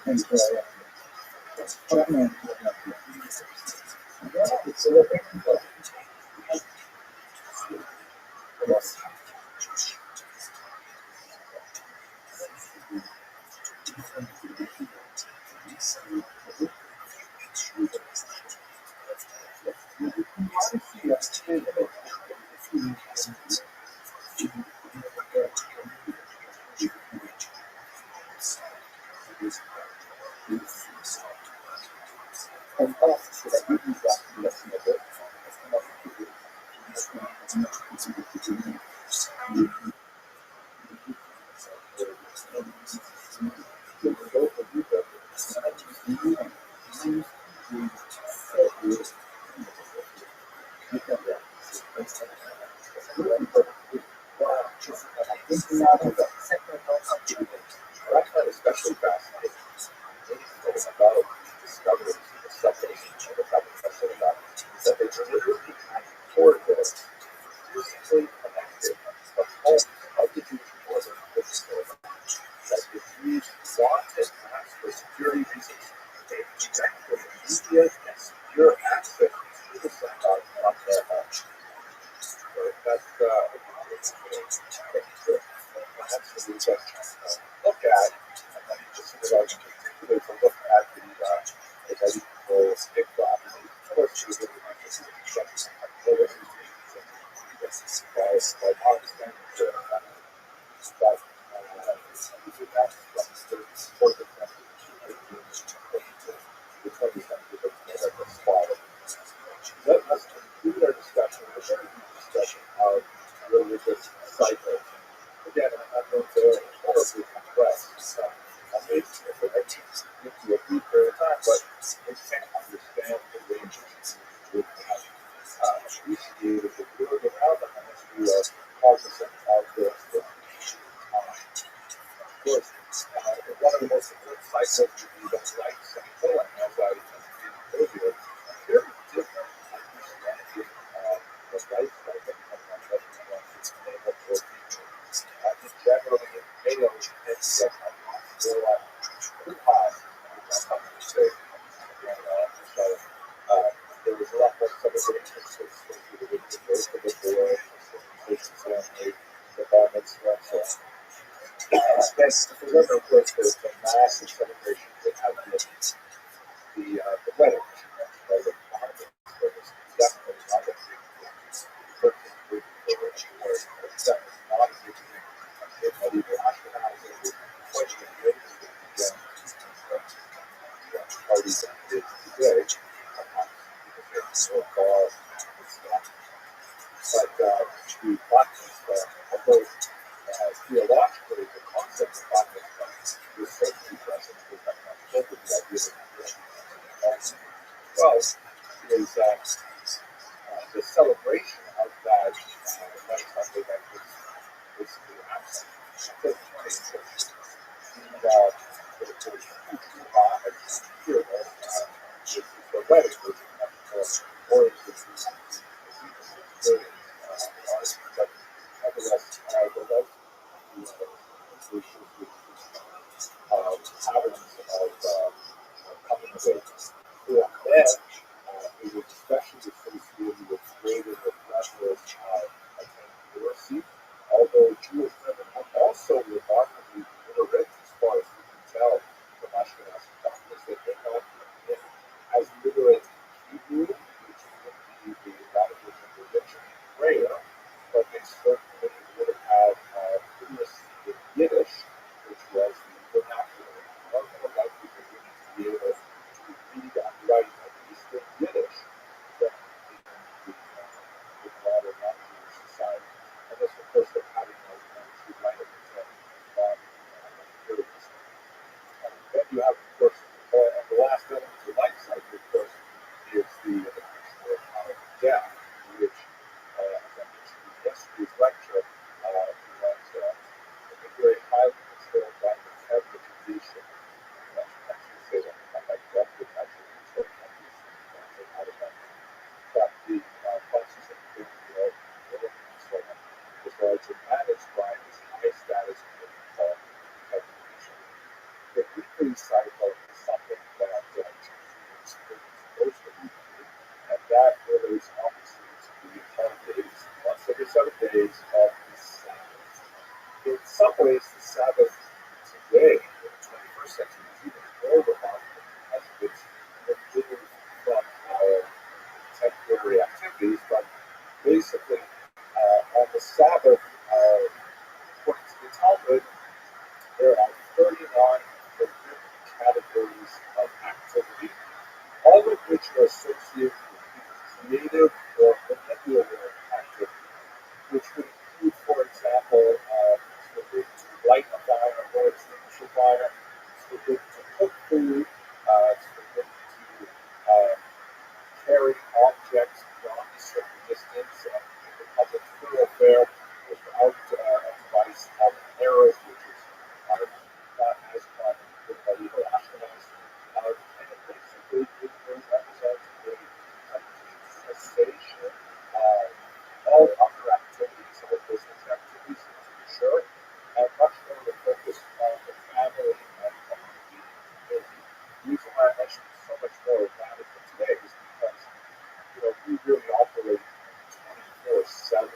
What I find especially fascinating about discoveries in the second and the second about is that they literally record this physically connected the whole of the Jewish order with the story. That the Jews wanted perhaps for security reasons, they direct the media and secure access to the synagogue from their home. So that's perhaps we can look at, and then just synagogue in particular, to look at the medieval stick-flap. Of course, she was really interested in construction and activities, like Augustine, but these are not from the 4th century to the 20th century, but that's a spot. Let us conclude our discussion with a very brief discussion of religious cycles. Again, I'm not going to horribly compress. I may give you a brief period of time, but we can understand the ranges we have appreciated the word of how the ministry of cognizant of the of course, one of the most important cycles would be the light cycle, and as I indicated earlier, very different understanding of the light cycle from what everyone is able to teach. In general, in males, it's still pretty high. That's something to say. So there was a lot more celebration associated with the birth of the boy, the ceremony, the bar mitzvah, so yes, remember, of course, there's the massive celebration that have the wedding, right? The harvest, but it's definitely not a big thing. Perfect group for it's definitely not a big thing. In medieval Ashkenazi, it was quite a big thing again. Parties that did today, because it's so far, it's not. But the practice, although theologically, the concept of practice is certainly present with that concept of the idea that well, is the celebration of that Sunday that was the absent. So it's funny, and the huge here, the wedding was more but nevertheless, the love patterns of coming of age. For men, it was especially associated with greater levels of literacy, although Jewish women were also remarkably literate as far as days of the Sabbath. In some ways, the Sabbath today, in the 21st century, is even more remarkable as it's removed from our contemporary activities, but basically, on the Sabbath, according to the Talmud, there are 39 different categories of activity, all of which are associated with creative or manipulative activity, which would include, for example, it's forbidden to light a fire or extinguish a fire, it's forbidden to cook food, it's forbidden to carry objects beyond a certain distance in the public thoroughfare without a device of errors, which is not as common with medieval Ashkenaz. And basically, it represents a complete cessation of all other activities, all business activities, to be sure, and much more of a focus on the family and community. And the reason why I mention so much more of that today is because we really operate in a 24/7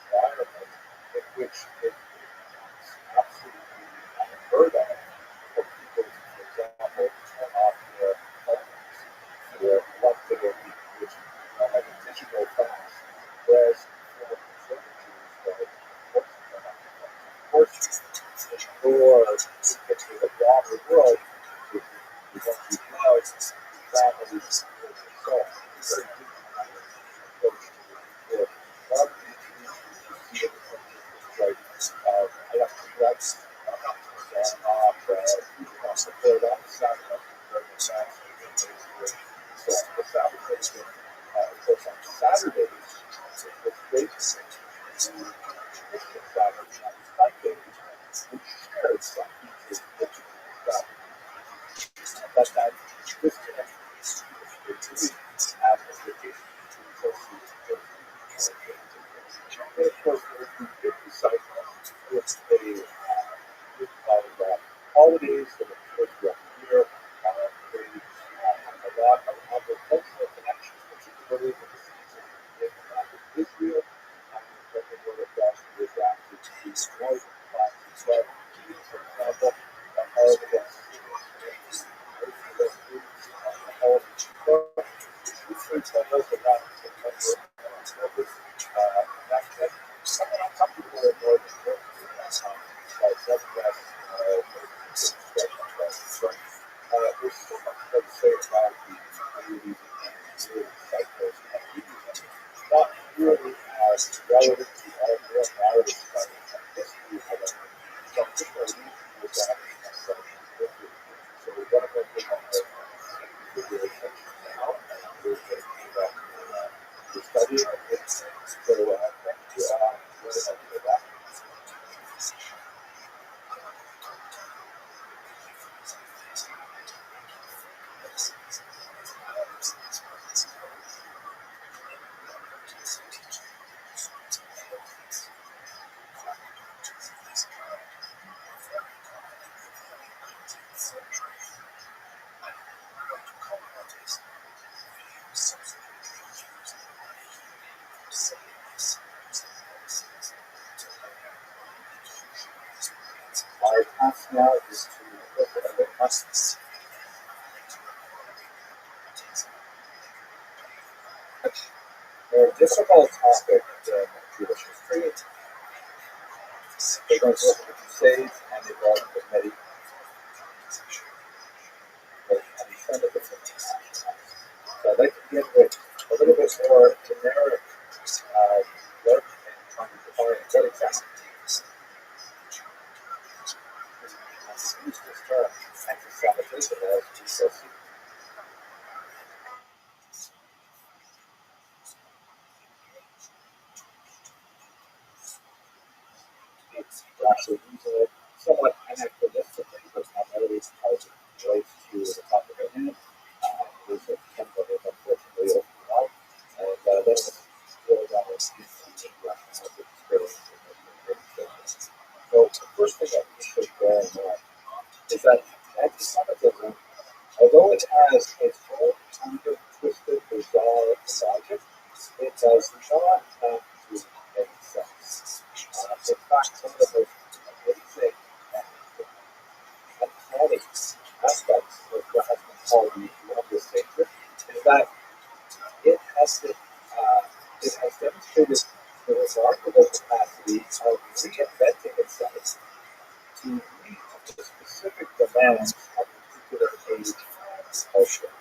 environment in which it's absolutely unheard of for people to, for example, turn off their phones for 1 day a week, which is like a digital fast. Whereas for conservative Jews, well, of course, they're not the phones. Of course, ignore the broader world, if you don't use love, families, and so on. It's very different kind of approach to it. For a lot of these issues, you see it in terms of things like electric lights, not to turn off, support on Saturday, very fast, so the Sabbath is of course, on Saturdays, it's basic to Christian Sabbath, on Sundays, we share some features with the Sabbath. But that disconnect is really application to associate and of course, the 50 cycle is a group of holidays that occur throughout the year. They have a lot of agricultural connections, particularly with the season in the land of Israel. But the word of God is adapted to these northern classes as well. For example, the holiday of the holiday of usually tell us about September and October. Some people are more than working at that time, but that's there's so much more to say about the daily cycles of eating, not really as relative to all more narrative studies of history, however. Some people are using this as so one of them is on the attention now, and we're going to study it. So thank you very much for that. Our task now is to look at the must. A difficult topic in Jewish history. They're going to look at the Crusades and the involvement of medieval anti-Semitism. So I'd like to begin with a little bit more generic look and trying to define what exactly use this term, anti-Semitism, as we shall see. We're actually using it somewhat anachronistically, but primarily because it relates to the topic at hand. There's a template that unfortunately opened out, and then it's really down into the rationale of experience. So the first thing that we should bear in mind is that anti-Semitism, although it has its own kind of twisted, bizarre logic, it does not have to make sense. some of the most amazing and uncanny aspects of what has been called the wondrous nature is that it has demonstrated the remarkable capacity of reinventing itself to meet the specific demands of a particular age and culture.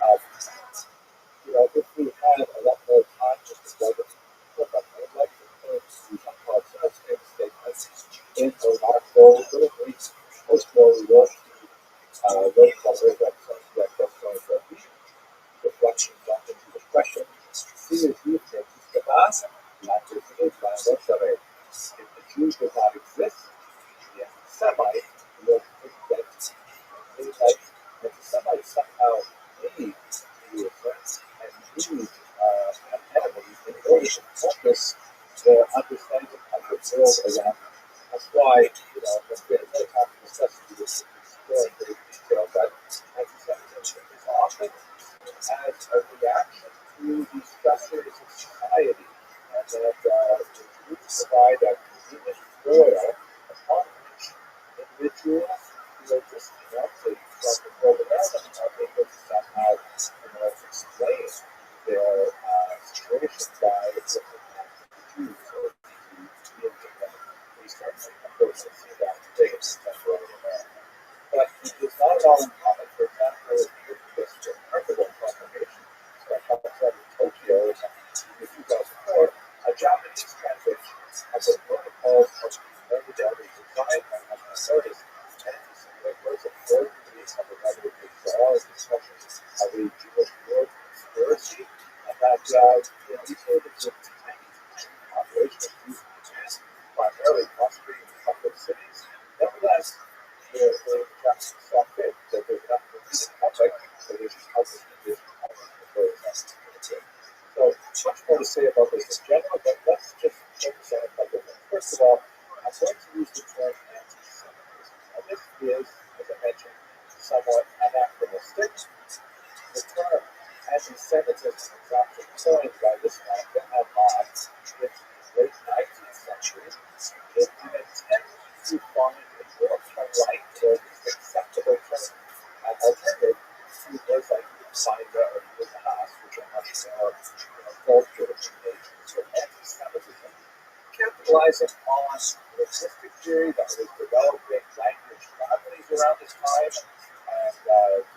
Uh, if we had a lot more time just to delve into the book, I would like to turn to Jean-Paul Sartre's famous statements in a remarkable little brief post-war work wrote called Rabbi, reflections on the question, si le juif n'existe pas, la société va retirer. If the Jew does not exist, the Semite will exist. Like, if the Semites somehow need the offense and need an enemy in order to focus their understanding of the world around them. That's why, when we had another time to discuss this more in great detail, but anti-Semitism is often as a reaction to the stressors of society, and that the Jews provide a convenient foil upon which individuals who are disconnected from the world around them are able to somehow explain their situation by looking at the Jews or the independent. We certainly, unfortunately, see that today in contemporary America. But it is not at all uncommon, for example, in this remarkable proclamation that comes out of Tokyo in 2004, a Japanese translation of the protocols of the design by national artists and was a third release of a rather bizarre discussion of a Jewish world conspiracy, and that these were the tiny population of Jews in Japan, primarily concentrated in public cities. Nevertheless, the Japanese saw fit that there's enough for me in public, so they just help us in this so, much more to say about this in general, but let's just focus on a couple of things. First of all, I'm going to use the term anti-Semitism. Now, this is, as I mentioned, somewhat anachronistic. The term anti-Semitism was actually coined by this man, Ben Ahmad, in the late 19th century, in an attempt to find a more polite or acceptable term, an alternative to words like Sinda or Yunahas, which are much more cultural in nature. So anti-Semitism, capitalizing on linguistic theory that was developing language families around this time, and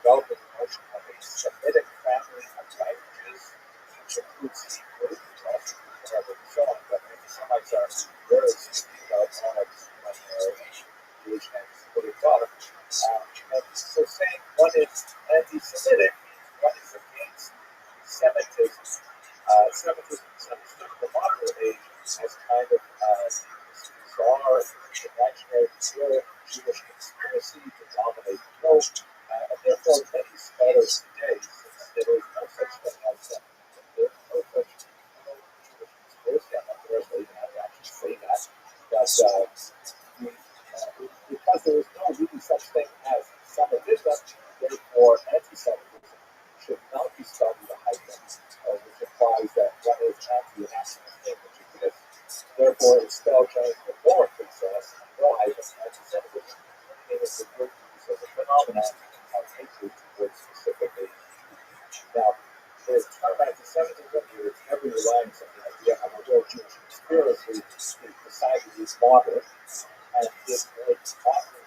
developing the notion of a Semitic family of languages, which includes Hebrew, which also is shown that anti-Semites are very speaking about Arabs when Jewish and Semitic thought. And so saying one is anti-Semitic, one is against Semitism. Semitism is understood in the modern age as kind of bizarre, imaginary, pure Jewish conspiracy to dominate the world, and therefore many scholars today, since there is no such thing as Semitism, there is no such Jewish conspiracy. I'm not sure if they even have to actually say that, because there is no really such thing as Semitism, therefore anti-Semitism should not be spelled with a hyphen, which implies that one is anti an accident thing which exists. Therefore, it's spelled anthropomorphic, so that's no hyphen, anti-Semitism, meaning it's referred to as a phenomenon of hatred towards specifically. Now, the term anti-Semitism here is heavily relying on the idea of a real Jewish conspiracy is decidedly modern, and it would often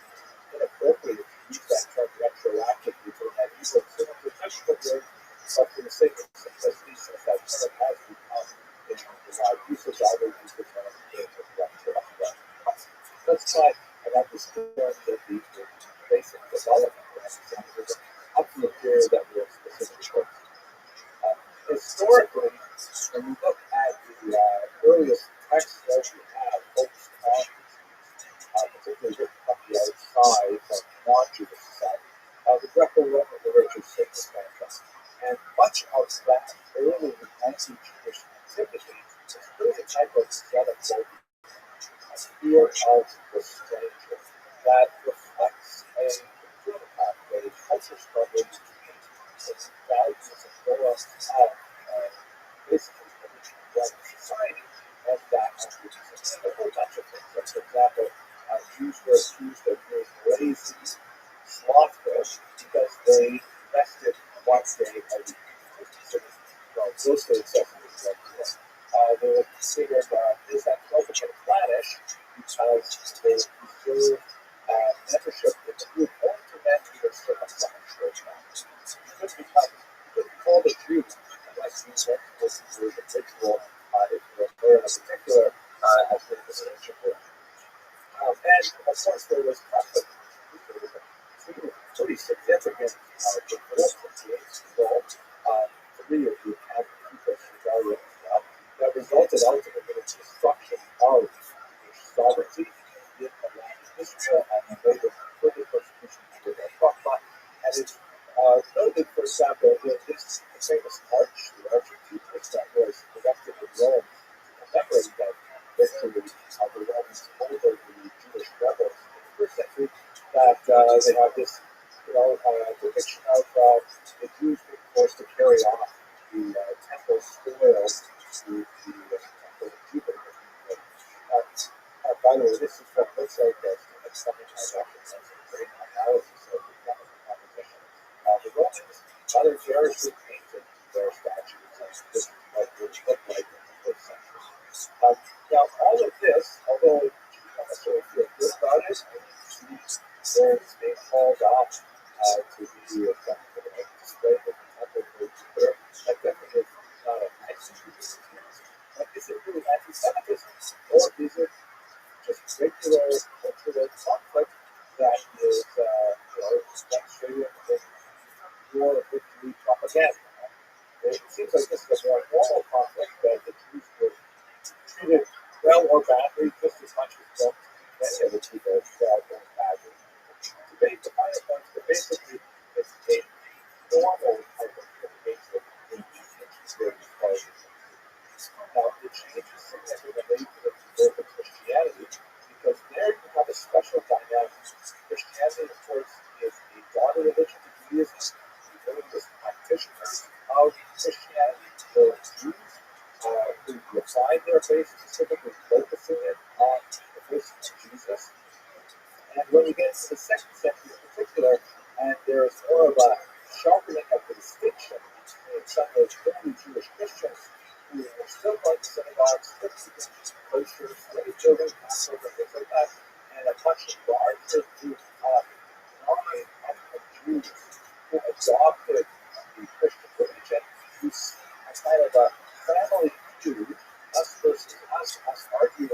inappropriate to use that term retroactively to an evil cynical technical word, but for the sake of simplicity, since that term has become a wide usage, I will use the term retroactive. Let's try and understand the basic development of anti-Semitism up to the period that we are specifically focused. Historically, when we look at the earliest texts that we have focused on particularly written from the outside of non-Jewish society, the Greco-Roman literature certainly stands up. And much of that early anti-Jewish activity is really a type of xenophobia, a fear of the stranger that reflects a phenotype, a culture struggle between the values and morals of basically the white society and that of Judaism. A whole bunch of things that ancient world. And of course, there was conflict. Pretty significant difference involved. Three of the Catholic rebellion that resulted ultimately in the destruction of sovereignty in the land of Israel and later further persecution under the Rabbi. And it's noted, for example, in this famous march, the March of Judas, that was conducted in Rome to commemorate that victory of the Romans over the Jewish rebels in the first century, that they have this, depiction of the Jews being forced to carry off the temple spoils to the temple of Jupiter. By the way, this is what looks like something like that. It's a great analysis of the chemical composition. The Romans, other variously painted their statues, and this is what it would look like in the first century. Now, all of this, although you don't necessarily feel good about it, where it's being hauled off to be displayed in the temple of Jupiter, that definitely is not a nice experience. But is it really anti-Semitism, or is it just regular cultural conflict that is, demonstrated in war victory propaganda? It seems like this is a more normal conflict that the Jews were treated well or badly just as much as many of the people felt badly. The final point is that basically it's a normal type of communication in various parties. Now, it changes significantly to the birth of Christianity because there you have a special dynamic. Christianity, of course, is a daughter religion to Judaism. The earliest practitioners of Christianity were Jews who refined their faith, specifically focusing it on the person of Jesus. And when you get into the second century in particular, and there's more of a sharpening of the distinction between some of those early Jewish Christians who were still going to synagogues, still keeping kosher, slave building, Passover, things like that, and a much larger group of non-ethnic Jews who adopted the Christian religion, who see a kind of a family feud, us versus us arguing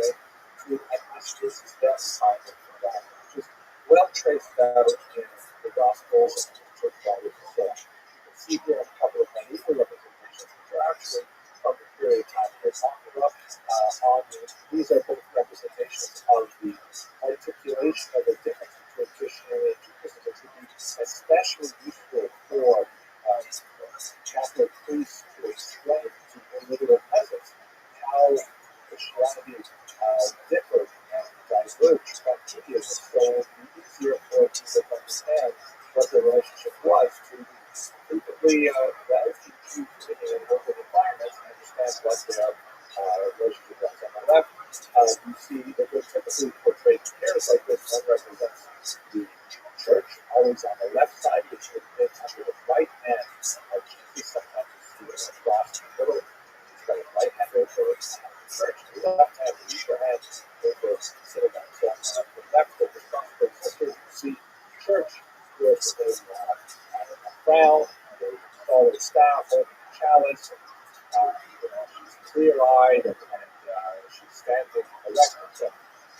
to us versus them kind of that, which is well traced out in the Gospels and the church fathers and so on. You can see here a couple of medieval representations, which are actually from the period of time we're talking about. These are both representations of the articulation of the difference between Christianity and Judaism, which would be especially useful for Catholic priests to explain to illiterate peasants how Christianity differed and diverged from Judaism, so it would be easier for people to understand what the relationship was to completely wealthy Jews living in urban environments and understand what their relationship was. On the left, you see that they're typically portrayed pairs like this. One represents the church, always on the left side, which is under the right hand of Jesus. Sometimes you see a cross in the middle. He's got his right hand over the church, the left hand, the other hand over the synagogue. So on the left of the gospel sisters, you see church with a crown, a solid staff, holding a chalice. She's clear-eyed and she's standing erect. So,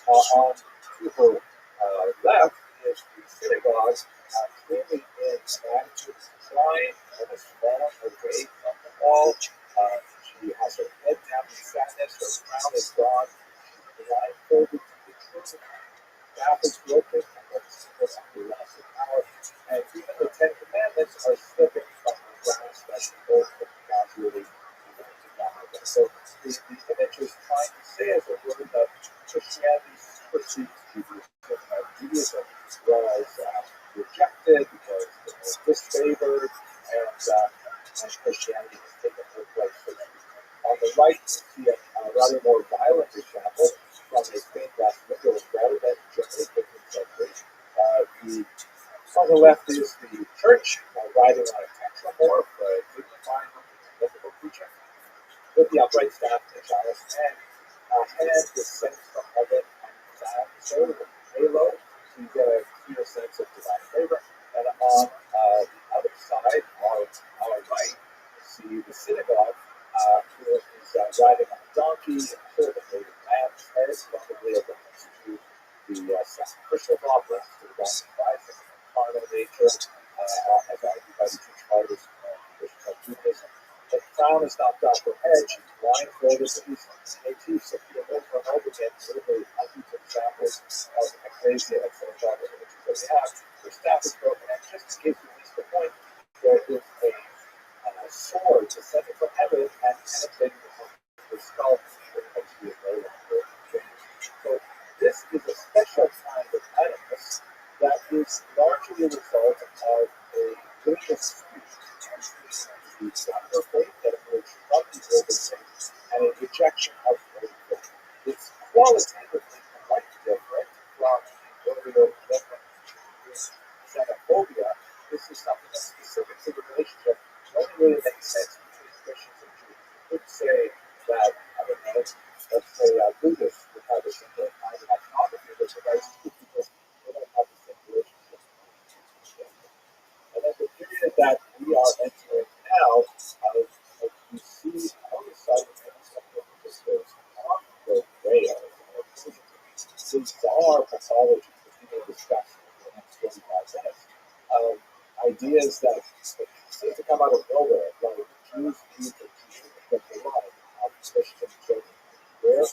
on to her left is the synagogue, clearly in an attitude of decline and is fallen away from the wall. She has her head down in sadness, her crown is gone, she's blindfolded to the truth. Staff is broken, and what's the loss of power. And even the Ten Commandments are slipping from her grasp as the old gradually begin to die. So the image is trying to say as a word that Christianity supersedes Judaism. Judaism was rejected, was disfavored, and Christianity has taken her place. So on the right, you see a rather more violent example from a stained glass window rather than Germany, 15th century. On the left is the church riding on a tetromorph, dignifying mythical creature, with the upright staff and the chalice, and hand descends from heaven and down so with a halo, so you get a clear sense of divine favor. And on the other side, our right, you see the synagogue, who is riding on a donkey, and holding a lamb's head, probably a of them execute the sacrificial offerings to the God of Christ and the carnal nature, as argued by the two charters of Judaism. The crown is knocked off her head, she's blindfolded, and these motifs appear over and over again, literally hundreds of examples of ecclesia and synagogue images that we have. Her staff is broken, and just to give you at least the point, there is a sword descending from heaven and penetrating the skull, which is no longer changed. So this is a special kind of animus that is largely a result of a religious speech between the secular faith that emerged from the urban faith and a rejection of the urban faith. It's qualitatively quite different from the earlier xenophobia. This is something that's specific to the relationship. It only really makes sense between Christians and Jews. You could say that, I don't know, let's say Buddhists would have a similar kind of iconography that provides two people who don't have the same relationship. And then the period that we are entering now, you see all of a sudden just those conflict rails or bizarre pathologies that people discuss in the next 45 minutes. Ideas that seem to come out of nowhere, like Jews need to get the line of Christian children. Where is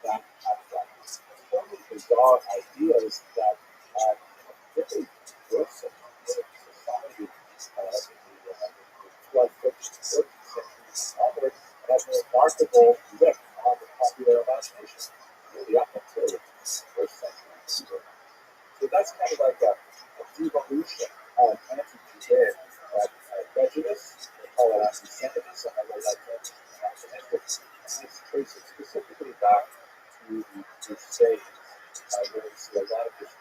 that come from? Totally bizarre ideas that really worse in society in the 12th, 13th, 14th century onward, and has a remarkable grip on the popular imagination, really up until the first century. So that's kind of like a devolution of anti-Judaic prejudice. They call it anti-Semitism, although that term is not connected. And it's traced specifically back to the Crusades, where we see a lot of this.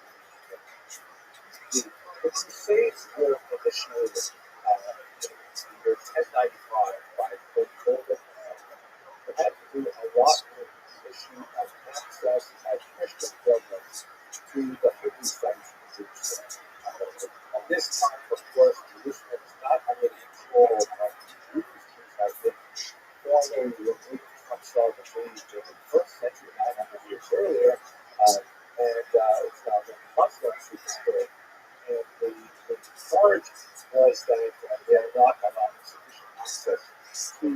The Crusades were initiated in the year 1095 by Pope Urban. It had to do a lot with the issue of access as Christian pilgrims to the holy sites of Jerusalem. At this time, of course, Jerusalem is not under the control of the Jews. Jews have been formally removed from sovereignty during the first century, 900 years earlier, and it's now the Muslims who control it. And the charge was that they are not allowing sufficient access to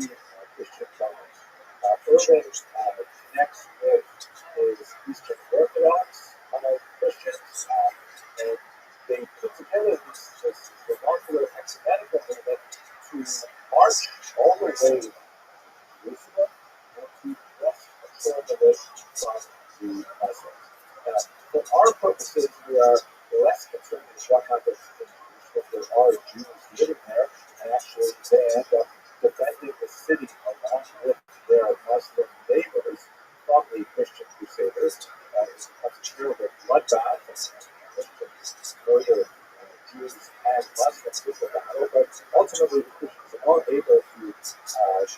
Christian pilgrims. Urban connects with his Eastern Orthodox Christians, and they put together this remarkable ecumenical movement to march all the way to Jerusalem and to wrest control of it from the Muslims. For our purposes, we are less concerned with what happens in Jerusalem. There are Jews living there, and actually they end up defending the city along with their Muslim neighbors from the Christian Crusaders. It becomes a terrible bloodbath, and Christians murder Jews and Muslims with the battle, but ultimately the Christians are able to get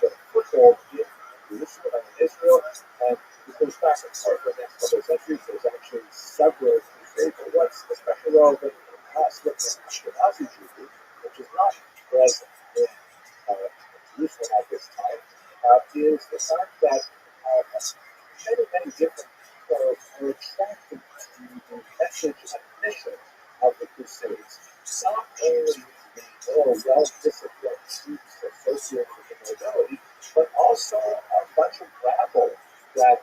a foothold in Jerusalem and in Israel, and it goes back and forth for the next couple of centuries. There's actually several crusades, but what's especially relevant for us looking at Ashkenazi Jewry, which is not present in Jerusalem at this time, is the fact that many different people were attracted to the message and mission of the Crusades. Not only the more well-disciplined troops associated with the nobility, but also a bunch of rabble that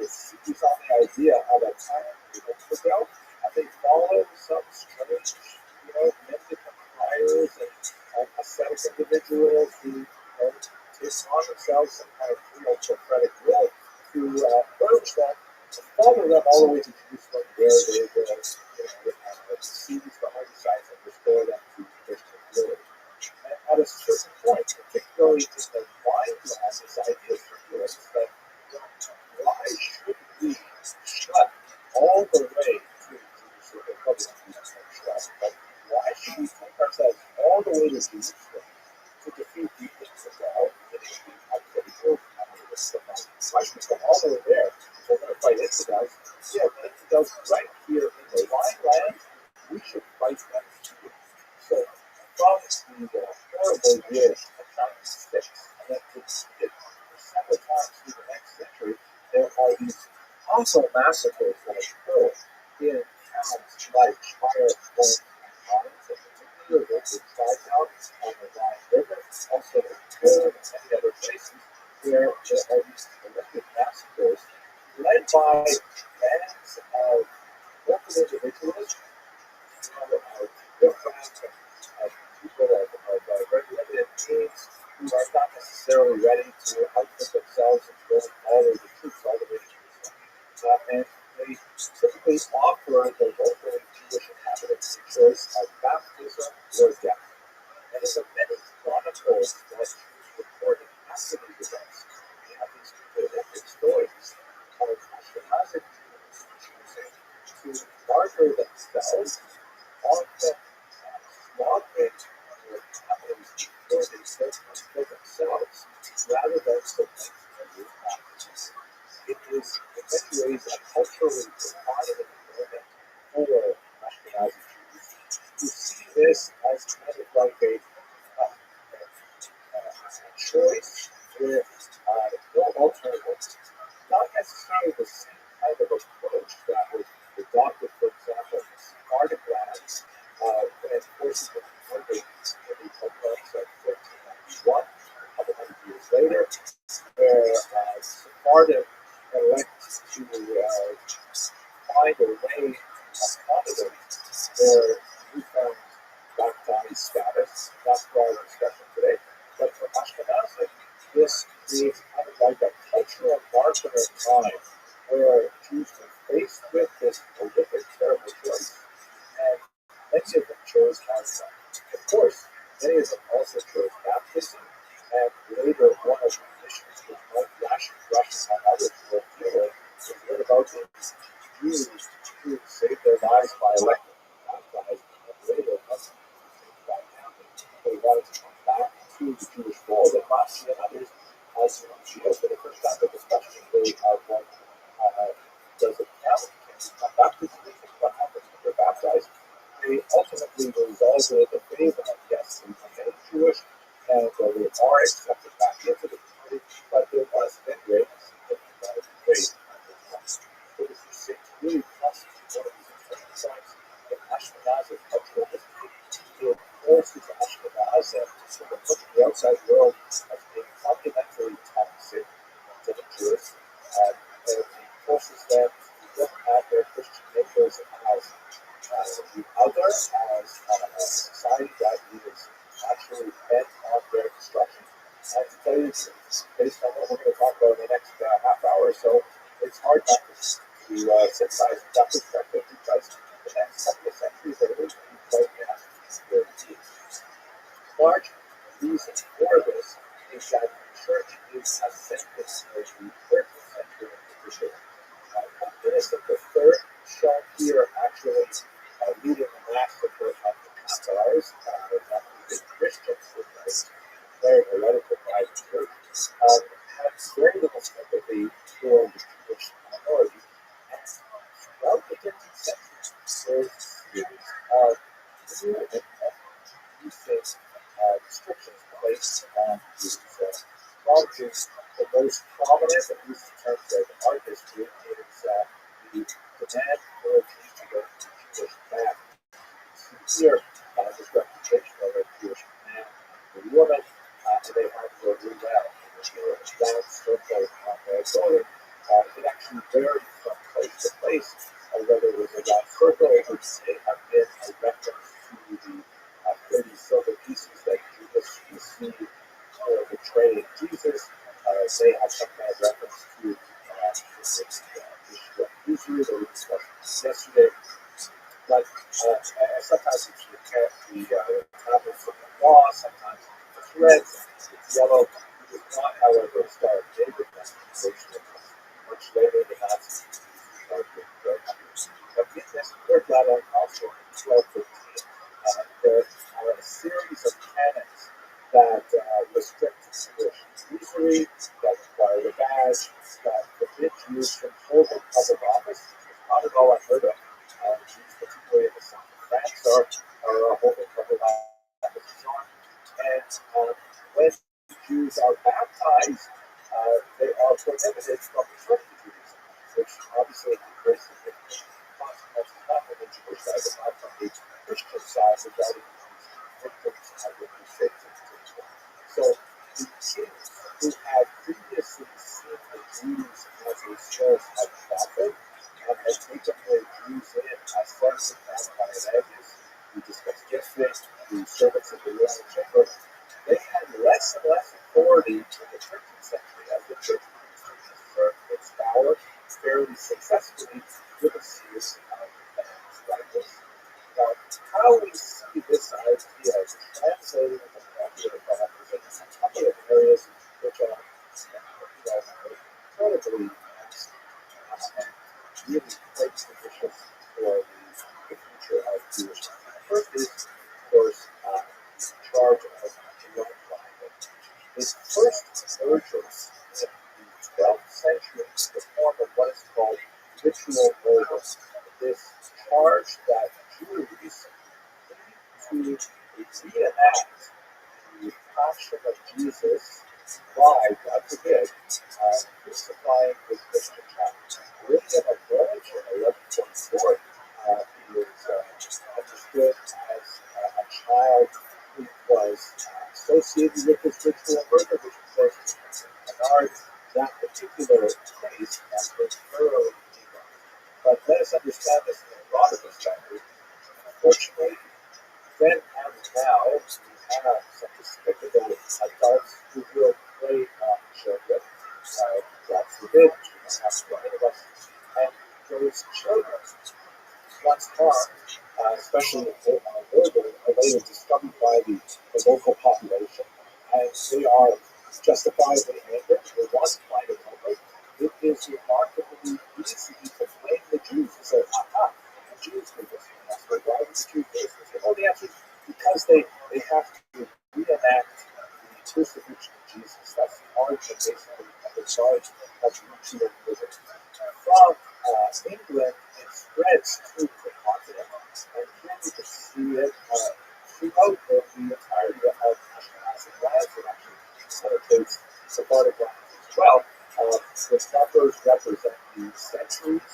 seized on the idea of a time to go, and they followed some strange, mythical priors and ascetic individuals who take on themselves some kind of real prophetic role to urge them to follow them all the way to Jerusalem, where they will seize the holy sites and restore them to Christian liberty. And at a certain point, particularly in the wine glass, this idea circulates that why should we shut all the way to Jerusalem? Probably not shut, but why should we take ourselves all the way to Jerusalem to defeat the Israel in the October? Why should we come all the way there? We're going to fight infidels. Yeah, the infidels right here in the wine land, we should fight them too. So from the horrible year of 1996, and then it's several times through the next century, there are these also massacres that occur in towns like Shire Point and Collins, in particular the tri-towns on the Rhine River, also in Poland and many other places where there are these horrific massacres led by bands of local individuals, different people of very limited means who are not necessarily ready to outfit themselves and go all of the troops all the way to Jerusalem. And they typically offer the local Jewish inhabitants the choice of baptism or death. And in the many chronicles that Jews reported after these events, we have these horrific stories of Ashkenazic Jews choosing to martyr themselves, often slaughtering their inhabitants before they kill themselves, rather than submit to the practices. It is in many ways a culturally defining moment for Ashkenazi Jews who see this as kind of like a choice with no alternatives. Not necessarily the same kind of approach that was adopted, for example, in the Sephardic lands when forces were converted in the Conference of 1491, a couple hundred years later, where Sephardim elect to find a way to accommodate their newfound baptized status. That's for our discussion today. But for Ashkenazi, this creates kind of like a cultural marker of time where Jews were faced with this horrific, terrible choice. And many of them chose martyrdom. Of course, many of them also chose baptism. And later, one of the missions which Mike Rush and others will deal with is what about these Jews who saved their lives by electing baptized, and later, once that happened, they wanted to come back to the Jewish fold. And Rashi and others, as she opened the first time of discussion, really of what does it count? Can you come back to Jerusalem? What happens when you're baptized? They ultimately resolved it in the favor of yes, we remain Jewish, and we are accepted back into the community, but there was then great significant faith. So this is really constitutes one of these important points in Ashkenazi cultural history. It forces Ashkenazim to look at the outside world as being fundamentally toxic to the Jews, and it forces them to look at their Christian neighbors as the other, as a society that is actually bent on their destruction. And to tell you the truth, based on what we're going to talk about in the next half hour or so, it's hard not to synthesize that perspective because the next couple of centuries are going to be quite nasty. Large reason for this is that the church is ascending as the 13th century in particular. Pope Innocent III shown here actually leading the massacre of the Cathars, that the Christians were very heretical by the church, had very little sympathy for the Jewish minority. And throughout the 15th century, there's a series of new and recent restrictions placed on these marches. The most prominent, at least in terms of art history, is the demand for a Jew to go to Jewish man. Here, this representation of a Jewish man and woman, and they have to do well. Down circle on their building. It actually varied from place to place, whether it was a round circle, which may have been a reference to the 30 silver pieces that Judas received for betraying Jesus. They have some kind of reference to the usury that we discussed yesterday. But sometimes it's the tablets of the law, sometimes it's red, it's yellow. It is not, however, a Star of David representation much later the Nazis started with red. But in this court battle also in 1215, there are a series of canons that restrict Jewish usury, that require the badge, that forbid Jews from holding public office. Not at all unheard of. Jews, particularly in the south of France, are holding public office on. And when Jews are baptized, they are prohibited from returning to Judaism, which great conditions for the future of Jewish life. First is, of course, the charge of blood libel. His first emergence in the 12th century in the form of what is called ritual murder. This charge that Jews need to reenact the passion of Jesus by, God forbid, crucifying the Christian child. William of Orange in 1124, he was understood as a child who was associated with this ritual murder, which of course regards that particular case as was thoroughly illegal. But let us understand this in a broader perspective. Unfortunately, then and now, we have some despicable adults who will prey on children. God forbid, we must have for any of us. And those children, once harmed, especially murder, are later discovered by the local population, and they are justifiably angered. They want to find it over. It is remarkably easy to blame the Jews and say, aha, the Jews did this. And that's why the Jews did this. Oh, the answer is because they have to reenact the crucifixion of Jesus. That's the origin, basically, of the charge of ritual murder. From England, it spreads to the continent, and here you can see it throughout the entirety of Ashkenazi lands. It actually penetrates Sephardic lands as well. The numbers represent the centuries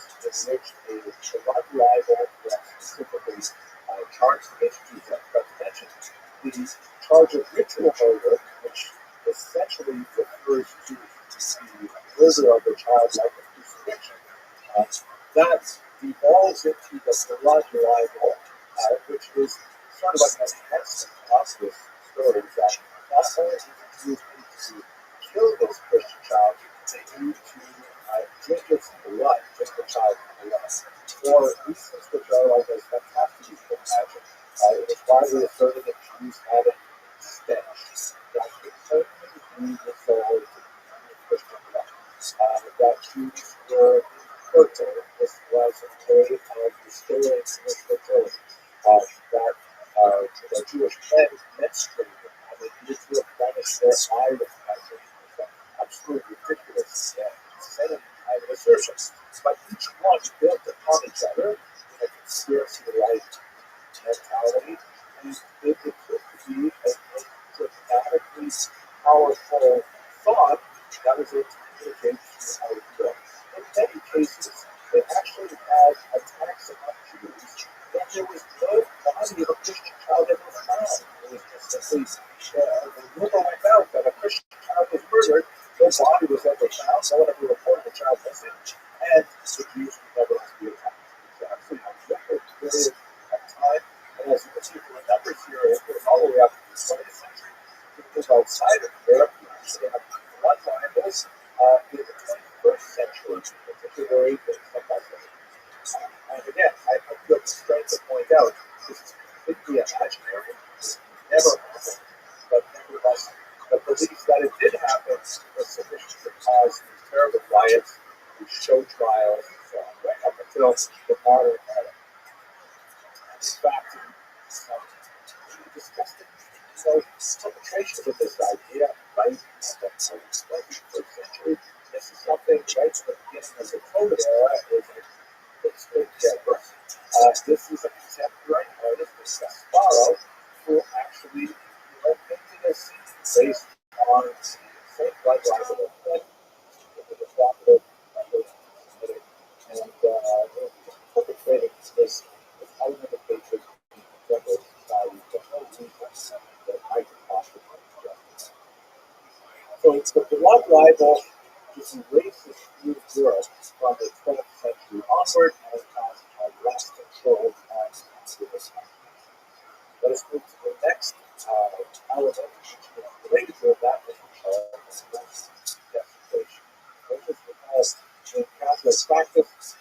in which a blood libel was specifically charged against Jews. But to mention the charge of ritual murder, which essentially refers to the murder of a child like a crucifixion, that devolves into the blood libel, which is sort of like an enhancement of this story that not only do the Jews need to kill this Christian child, they need to drink its blood, drink the child's blood. For reasons which are like as fantastic as you can imagine, it is widely asserted that Jews had a stench that could certainly be resolved in Christian blood. That Jews were infertile. This was a way of restoring infertility. That the Jewish men menstruated and they needed to replenish their iron measure. Absolutely ridiculous and insane kind of assertions. But each one built upon each other in a conspiracy-like mentality, and it proved to be a dramatically powerful thought that was able to communicate throughout the. In many cases, they actually had attacks upon Jews, and there was no body of a Christian child that was found. It was just simply the rumor went out that a Christian child was murdered. No body was ever found. No one ever reported the child missing, and the Jews would never have to be attacked. It's absolutely unfortunate period of time. And as you can see from the numbers here, it goes all the way up to the 20th century. Because outside of Europe, you actually have blood libels in the 21st century, particularly in and again, I feel constrained to point out this is completely imaginary. This never happened, but nevertheless, the belief that it did happen was sufficient to cause these terrible riots, these show trials, and so on, right up until the modern era. And in fact, we discussed it. So, penetration with this idea, right? In the 21st century, this is something right from the beginning of the COVID era is this is a contemporary artist, Gasparo, who actually painted a scene based on the same blood libel that the cooperative submitted, and perpetrating this element of hatred in contemporary society for no reason that I could possibly justify. So it's the blood libel just erases through Europe from the 12th century onward and has lost control on this country. Let us move to the next element, which is related to that, which is desecration. Which is because in Catholic practice,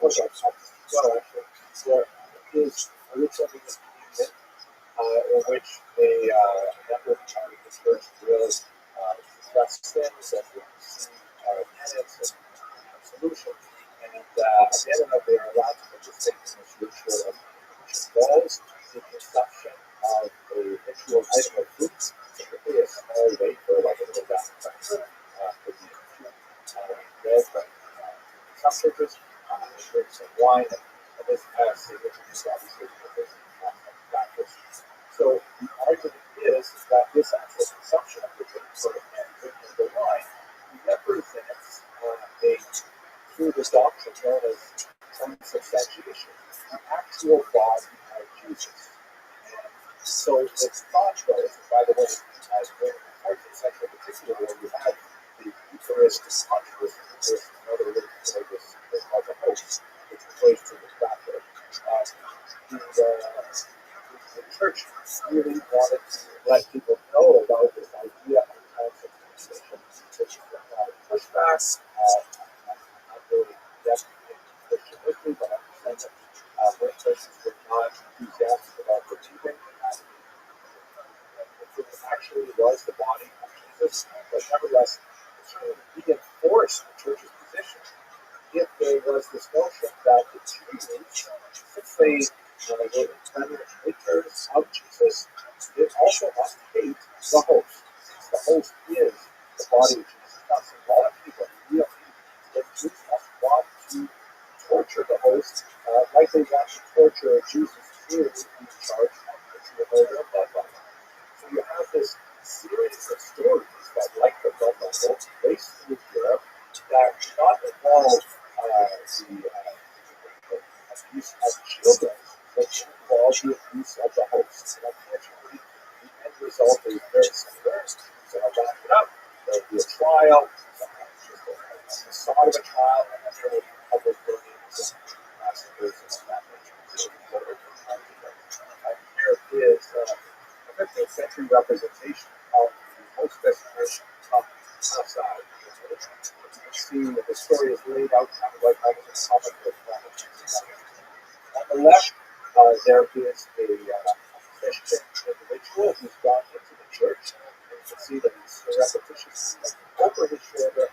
Orthodox practice as well, actually, there is a ritual communion in which a member of the church will discuss sins and receive penance and absolution. And the end of they are allowed to participate in this ritual of which involves the consumption of a ritual item of food, typically a small wafer, like a little round cracker, could be bread, but some churches drink some wine, and this has significant obviously for this practice. So the argument is that this actual consumption of the drink, sort of drinking of the wine, represents a through this doctrine known as transubstantiation, the actual body of Jesus. And so it's thought goes, and by the way, during the 14th century in particular, where you had the Eucharist controversy, Eucharist is another little this called the host, which relates to this factor. The church really wanted to let people know about this idea of transubstantiation, which pushed back not really depth in Christian history, but I understand that when Christians were not enthusiastic about believing that it actually was the body of Jesus, but nevertheless, it certainly reinforced the church's position. If there was this notion that the Jews, since they were the permanent haters of Jesus, they also must hate the host, since the host is the body of Jesus. Now, symbolically, but really, the Jews must want to torture the host like they want to torture Jesus through in charge of the murder of bloodline. So you have this series of stories that, like the bloodline, go place through Europe that not involve the abuse of children, but involve the abuse of the host. And unfortunately, the end result is very similar. So I'll back it up. There'll be a trial, sometimes just a facade of a trial, and then there will be public burnings and massacres and that nature. Here is a 15th century representation of the host destination of outside. You can see that the story is laid out kind of like how the comic book on the left, there is a Christian individual who's gone into the church. And you can see that he's repetitiously over his shoulder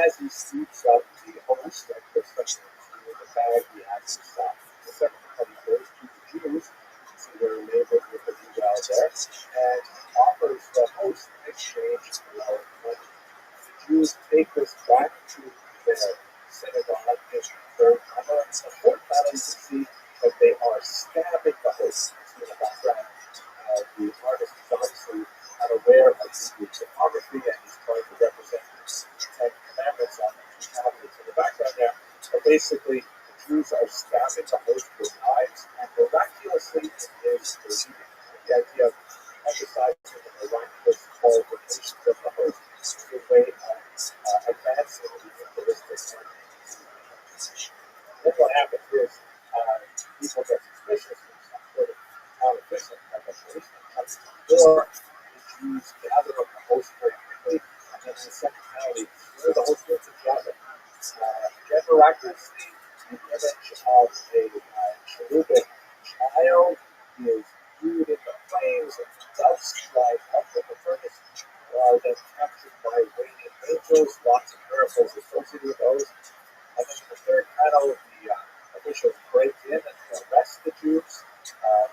as he sweeps up the host and puts them into the bag he has himself. The second one he goes to the Jews. You can see they're labeled with the blue bell there. And he offers the host in exchange for money. The Jews take this back to their synagogue in the third panel. In the fourth panel, you can see that they are stabbing the host in the background. The artist is obviously unaware of the typography and he's trying to represent the Ten Commandments on the tablets in the background there. But basically, the Jews are stabbing the host with knives, and miraculously, it is the idea of emphasizing the miraculous qualifications of the host is a way of advancing the Eucharistic. Then what happens is people get suspicious of some sort of counterfeit, like a policeman comes to the door, the Jews gather up the host very quickly, and then in the second panel, they throw the host into the oven. Again, miraculously, the image of a cherubic child is viewed in the flames and dust flies up from the furnace, then captured by radiant angels, lots of miracles associated with those. And then in the third panel, the officials break in and arrest the Jews.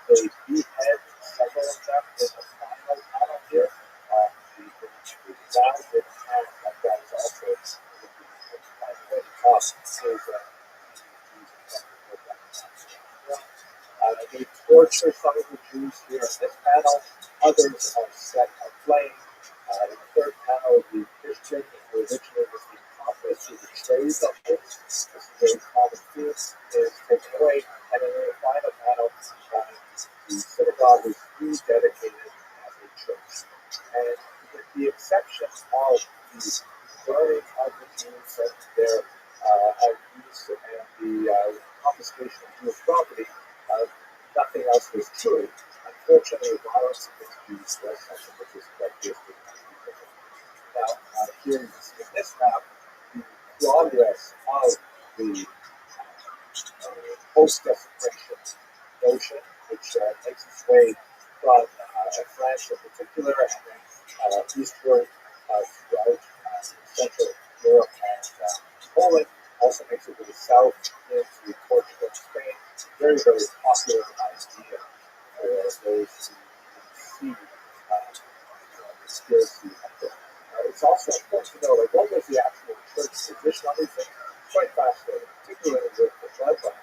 They behead several of them in the final panel here. The sound in hand like that is also by the way, the cost is they torture some of the Jews here in this panel. Others are set aflame. In the third panel, the Christian who originally was the accomplice who betrays the host. This is a very common theme, is taken away. And in the final panel, the synagogue is rededicated as a church. And with the exception of the burning of the Jews and their abuse and the confiscation of Jewish property, nothing else was true. Unfortunately, violence against Jews was something which was characteristic. Now, here you can see in this map the progress of the post-desecration notion, which makes its way from France in particular, and then eastward throughout Central Europe and Poland. also makes it to the south into Portugal, Spain. Very, very popular idea for those who see the scarcity of it. It's also important to know, like, what was the actual church position on these things? Quite fascinating, particularly with the blood level.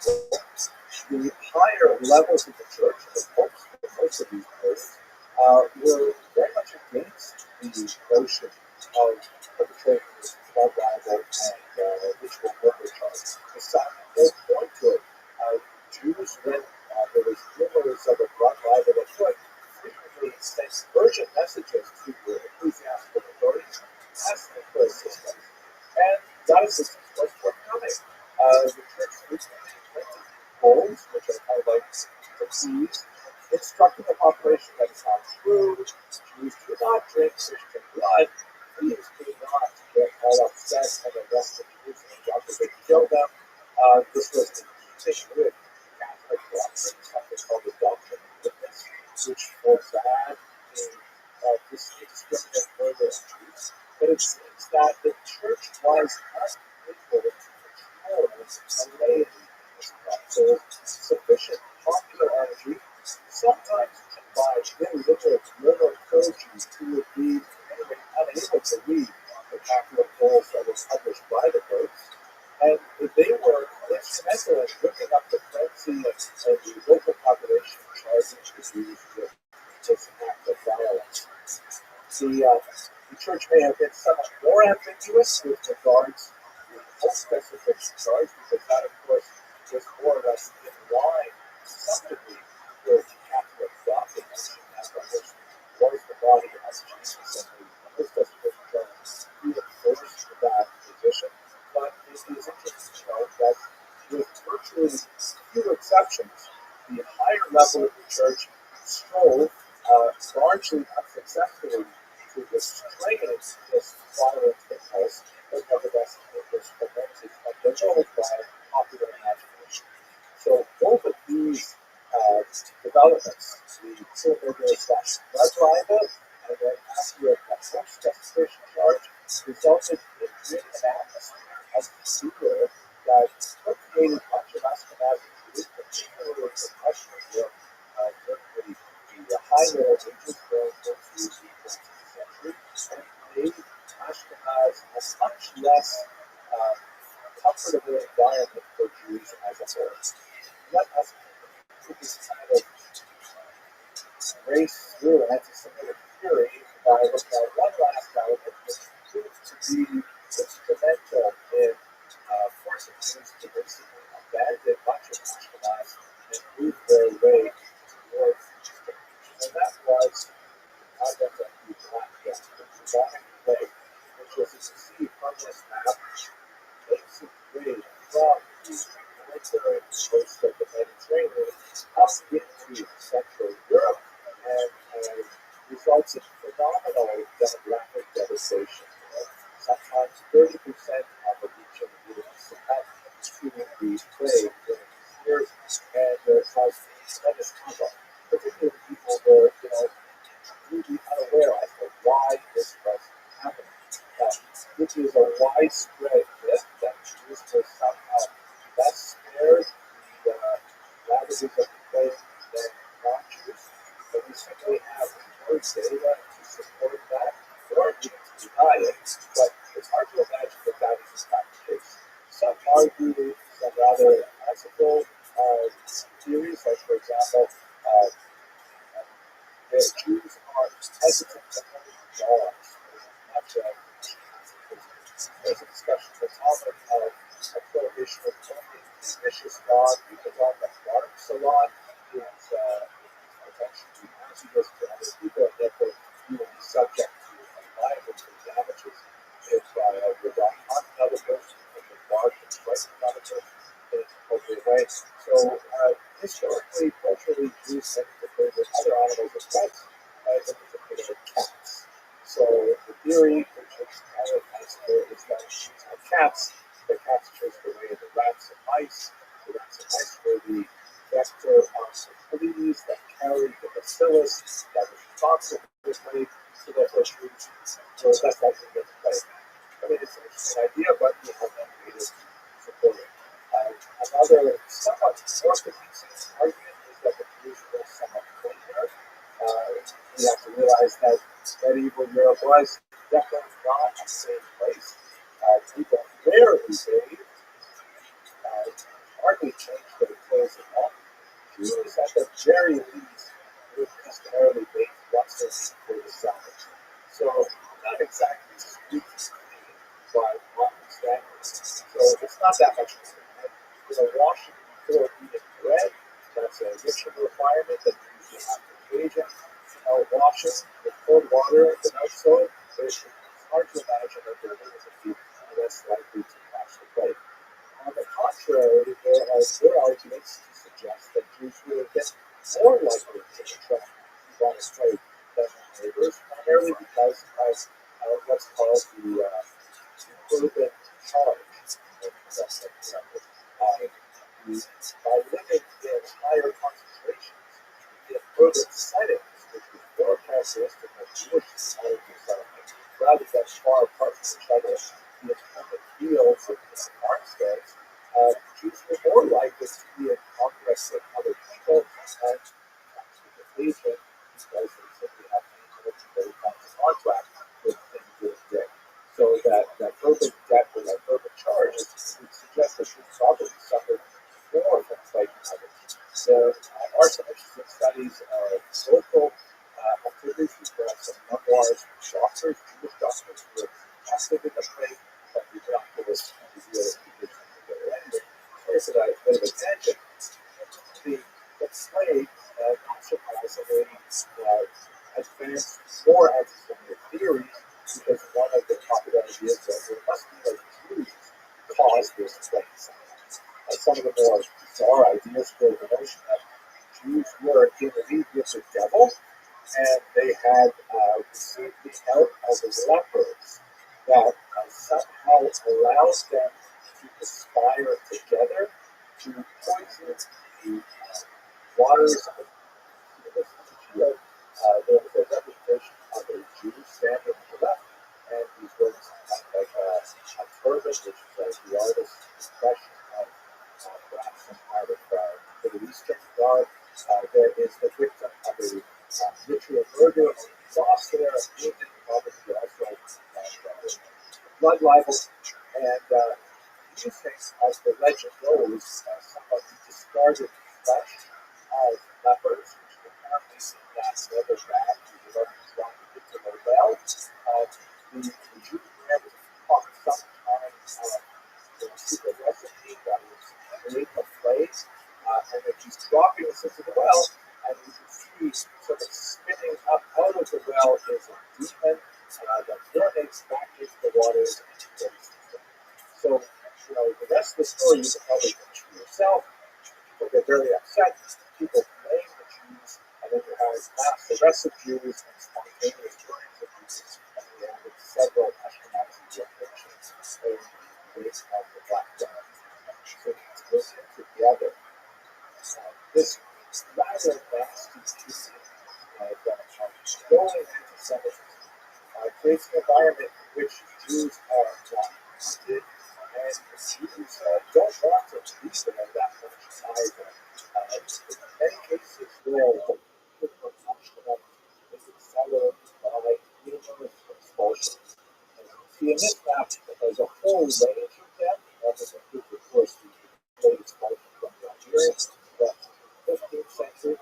The higher levels of the church, the popes for most of these periods, were very much against the notion of perpetrating this blood libel and ritual murder charge. The sign will point to it. Jews, when there was rumors of a blood libel afoot, frequently sent urgent messages to the ecclesiastical authorities asking for assistance. And that assistance was forthcoming. The church recently printed bulls, which are kind of like the keys, instructing the population that it's not true. Jews do not drink Christian blood. Please do not get all upset and arrest the Jews and the they kill them. This was in keeping with Catholic doctrine, something called the doctrine of witness, which forbade this indiscriminate murder of Jews. But it seems that the church was unable to control a laity. So sufficient popular energy, sometimes by illiterate liberal clergy who would be anyway unable to read the Catholic bulls that were published by the popes, and they were instrumental in whipping up the frenzy of the local population, charging the Jews with this act of violence. The church may have been somewhat more ambiguous with regards to the whole specific charge, because that, of course, was more or less in line to some degree with Catholic doctrine, that was the body of Jesus, and the specific charge reinforced that position. But it is interesting to note that with virtually few exceptions, the higher level of the church strove largely unsuccessfully to restrain this violent impulse, but nevertheless it was fermented and developed by popular imagination. So both of these developments, the blood libel and then after a post-desecration charge, resulted in an atmosphere of fear that permeated much of Ashkenazi Jews, particularly in Russian Europe during the high Middle Ages, going into the 14th century, and made Ashkenaz a much less comfortable environment for Jews as a whole. Let us put this kind of race through anti-Semitic theory by looking at one last element that proved to be instrumental in forcing Jews to basically abandon much of Ashkenaz and move their way towards Eastern. And that was the conduct of the Black Death, the bubonic plague, which, as you can see from this map, takes its way from the military coast of the Mediterranean up into Central Europe and results in phenomenal demographic devastation. Sometimes 30% of the region would succumb to the plague during these years, and there caused tremendous havoc, particularly people were, really unaware as to why this was happening. Which is a widespread myth that Jews were somehow less spared the ravages of the plague than non-Jews. But we simply have no data to support that or even to deny it. But it's hard to imagine that that is in fact the case. Some argue some rather fanciful theories, like, for example, that Jews are hesitant to hold dogs. There's a discussion in the Talmud of a prohibition of owning a vicious dog, because on the barks a lot is potentially hazardous to other people, and therefore you will be subject to liable for damages if the dog harms another person, if the bark and strikes another person in an appropriate way. So historically, culturally, Jews tended to favor other animals as pets, in particular cats. So the theory, which is kind of fanciful, is that Jews have cats. The cats chase away the rats and mice. The rats and mice were the vector of the fleas that carried the bacillus that was responsible for this plague. So therefore, Jews were less likely to get the plague. I mean, it's an interesting idea, but you have no data to important. Another somewhat orthodox argument is that the Jews were somewhat cleaner. We have to realize that medieval Europe was definitely not a safe place. People rarely bathed, hardly changed their clothes at all. Jews, at the very least, would customarily bathe once a week for the summer. So, not exactly sweet clean, but modern standards. So, it's not that much different. Washing before eating bread, that's a ritual requirement that you have to engage in. Washing with cold water without soap, it's hard to imagine that there is a few less likely to catch the plague. On the contrary, there are good arguments to suggest that Jews would have been more likely to contract bubonic plague than their neighbors, primarily because of what's called the urban charge. By living in higher concentrations in urban settings, which is more characteristic of Jewish society settlement, rather than far apart from each other in open fields and farmsteads, Jews were more likely to be in contact with other people and with Asia because they simply have to come in contact with things during the day. So that urban debt or that urban charge would suggest that Jews probably suffered more from plague than others. There are some interesting studies of social activities. We've got some memoirs from doctors, Jewish doctors who were active in the plague, but we cannot give us an idea of the anyway. First, a bit of a tangent. The plague, not surprisingly, advanced more anti-Semitic theories because one of the popular ideas that there must be like Jews caused this plague. Some of the more bizarre ideas were the notion that Jews were in league with the devil, and they had received the help of the lepers that somehow allows them to conspire together to poison the waters of the field. There was a representation of a Jew standing on the left, and he's wearing something like a turban, which is the artist's expression of perhaps some kind of Middle Eastern god. There is the victim of a ritual murder on the cross there, a demon, probably also blood libel, and these things, as the legend goes, somewhat discarded flesh of lepers, which apparently seemed that rather bad to the Romans wanted it to go well. The Jews were able to talk sometimes the secret recipe that was made of clays, and then he's dropping this into the well, and you can see sort of spinning up out of the well is a demon that urinates back into the waters and kills them. So, the rest of the story you can probably finish for yourself. People get very upset. People blame the Jews, and then you have mass arrests of Jews and spontaneous burnings of Jews, and we have several Ashkenazi afflictions in the base of the Black Death. So it's listening together. This rather nasty teaching that going anti-Semitism creates an environment in which Jews are not wanted, and Jews don't want to treat them that much either. In many cases, where the people are Ashkenazi is accelerated by numerous expulsions. See, in this map, there's a whole range of them. This includes, of course, the expulsion from Nigeria, the 15th century,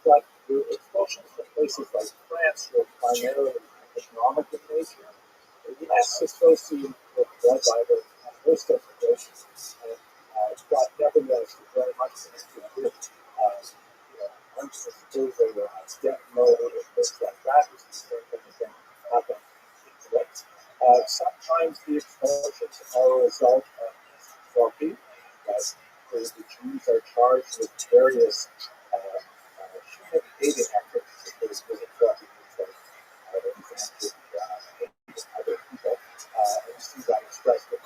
but the expulsions from places like France were primarily economic in nature, less associated with blood libel and those types of things, but nevertheless very much connected with unsuspected death mode and things like that, which is the same thing that happened in Kuwait. Sometimes the expulsions are a result of therapy, because the Jews are charged with various human-hating activities, if there's really therapy, other people, and you see that expressed in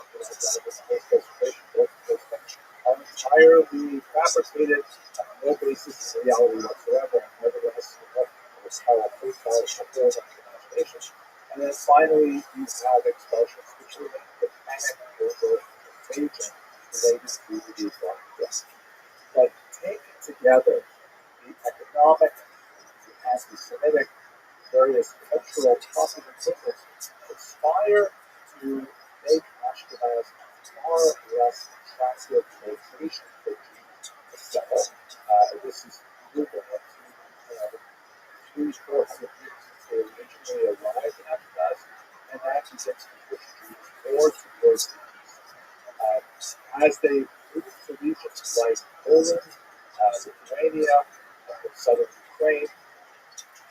are entirely fabricated, no basis in reality whatsoever, and nevertheless, it's how a free power fulfills our imagination. And then finally, you have expulsions which relate to panic over contagion, related to the Islamic death. But taken together, the economic and the Semitic various cultural popular movements conspire to make Ashkenaz far less attractive location for Jews to settle. This is moving up to 300-400 years since they originally arrived in Ashkenaz, and that begins to push Jews more towards the east. As they move to regions like Poland, Lithuania, southern Ukraine,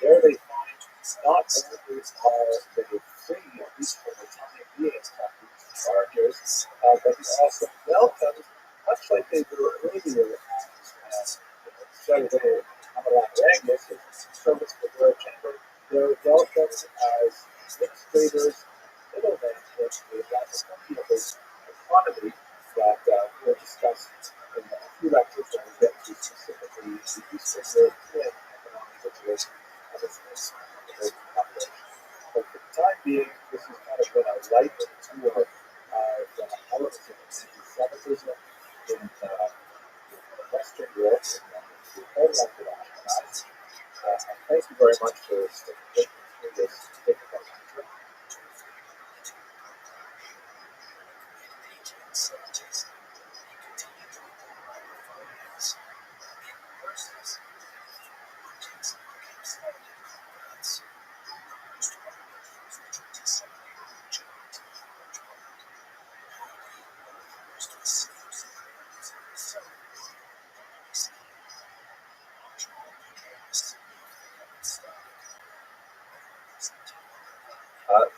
there they find not only are they free, at least for the time being, from these charges, but they also welcome, much like they were earlier as Saturday Hamalat Angus and service for the chamber, they're welcomed as administrators, middlemen in the Latin economy that we'll discuss in a few lectures when we get to specifically the Eastern European economic situation of its population. But for the time being, this has kind of been a light tour of Hellenism and anti-Semitism in Western Europe and the homeland of Ashkenaz. Thank you very much for sticking through this difficult lecture.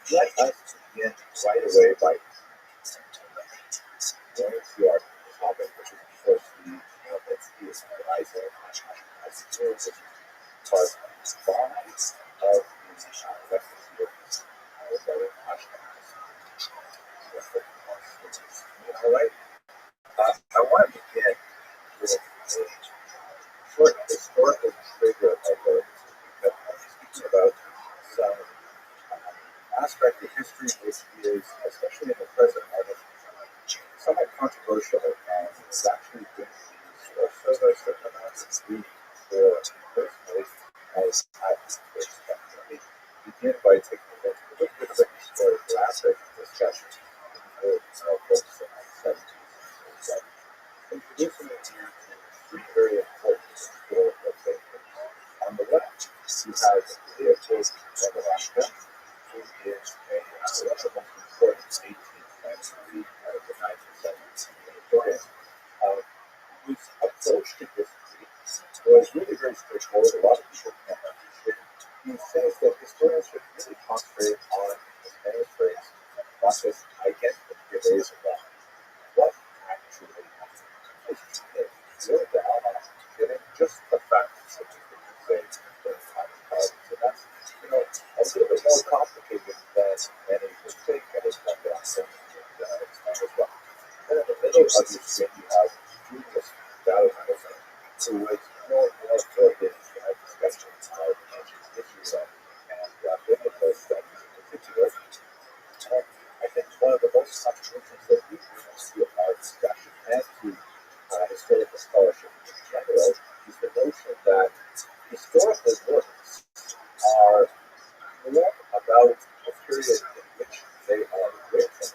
Let us begin right away by going to our topic, which is, of course, the is rising as it is part 5 of the Western European All right. I want to begin with a short historical trigger of the speaking about some aspect of history which is, especially in the present moment, somewhat controversial, and it's actually been the source of a certain amount of reading for personally as I let me begin by taking a little bit of a historiographic discussion of folks in the 70s and introducing it to three very important historical figures. On the left, you have Leopold Nebraska, who is a one of the most important 18th century to 19th century historian, whose approach to history was really very straightforward. A lot of people can't appreciate it. He says that historians should really concentrate on his manuscripts, not just identity days about what actually happened. Really down on getting just the facts that you can say that so that's a little bit more complicated than many would think, and it's not that simple to explain as well. Then in the middle of your screen you have Julius Valentine, who was more for his discussion of ancient Israel and biblical studies in particular. And I think one of the most controversial that we bring to our discussion and to historical scholarship in general is the notion that historical works are more about the period in which they are written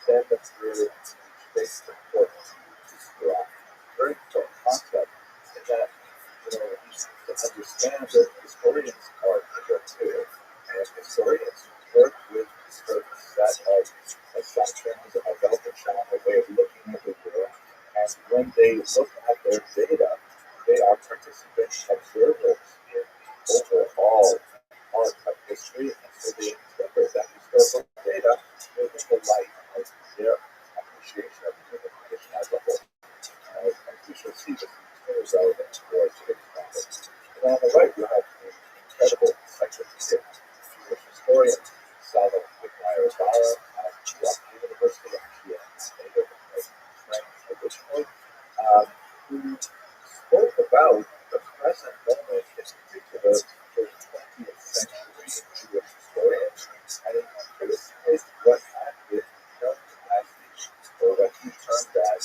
than the period in which they support describe. Very important concept in that, to understand that historians are interpretive and historians work with a certain set of assumptions, a well-defined way of looking at the world, and when they look at their data, they are participants, observers in the overall part of history, and so they interpret that historical data within the light of their appreciation of the human condition as a whole. And we shall see this very relevant for today's topic. And on the right, you have an incredible encyclopedia. Jewish historian Salo Wittmeyer-Barra at Yale University, actually a native of France originally, who spoke about the present moment, in particular, for 20th century Jewish historians, and he criticized what had been termed as or what he termed as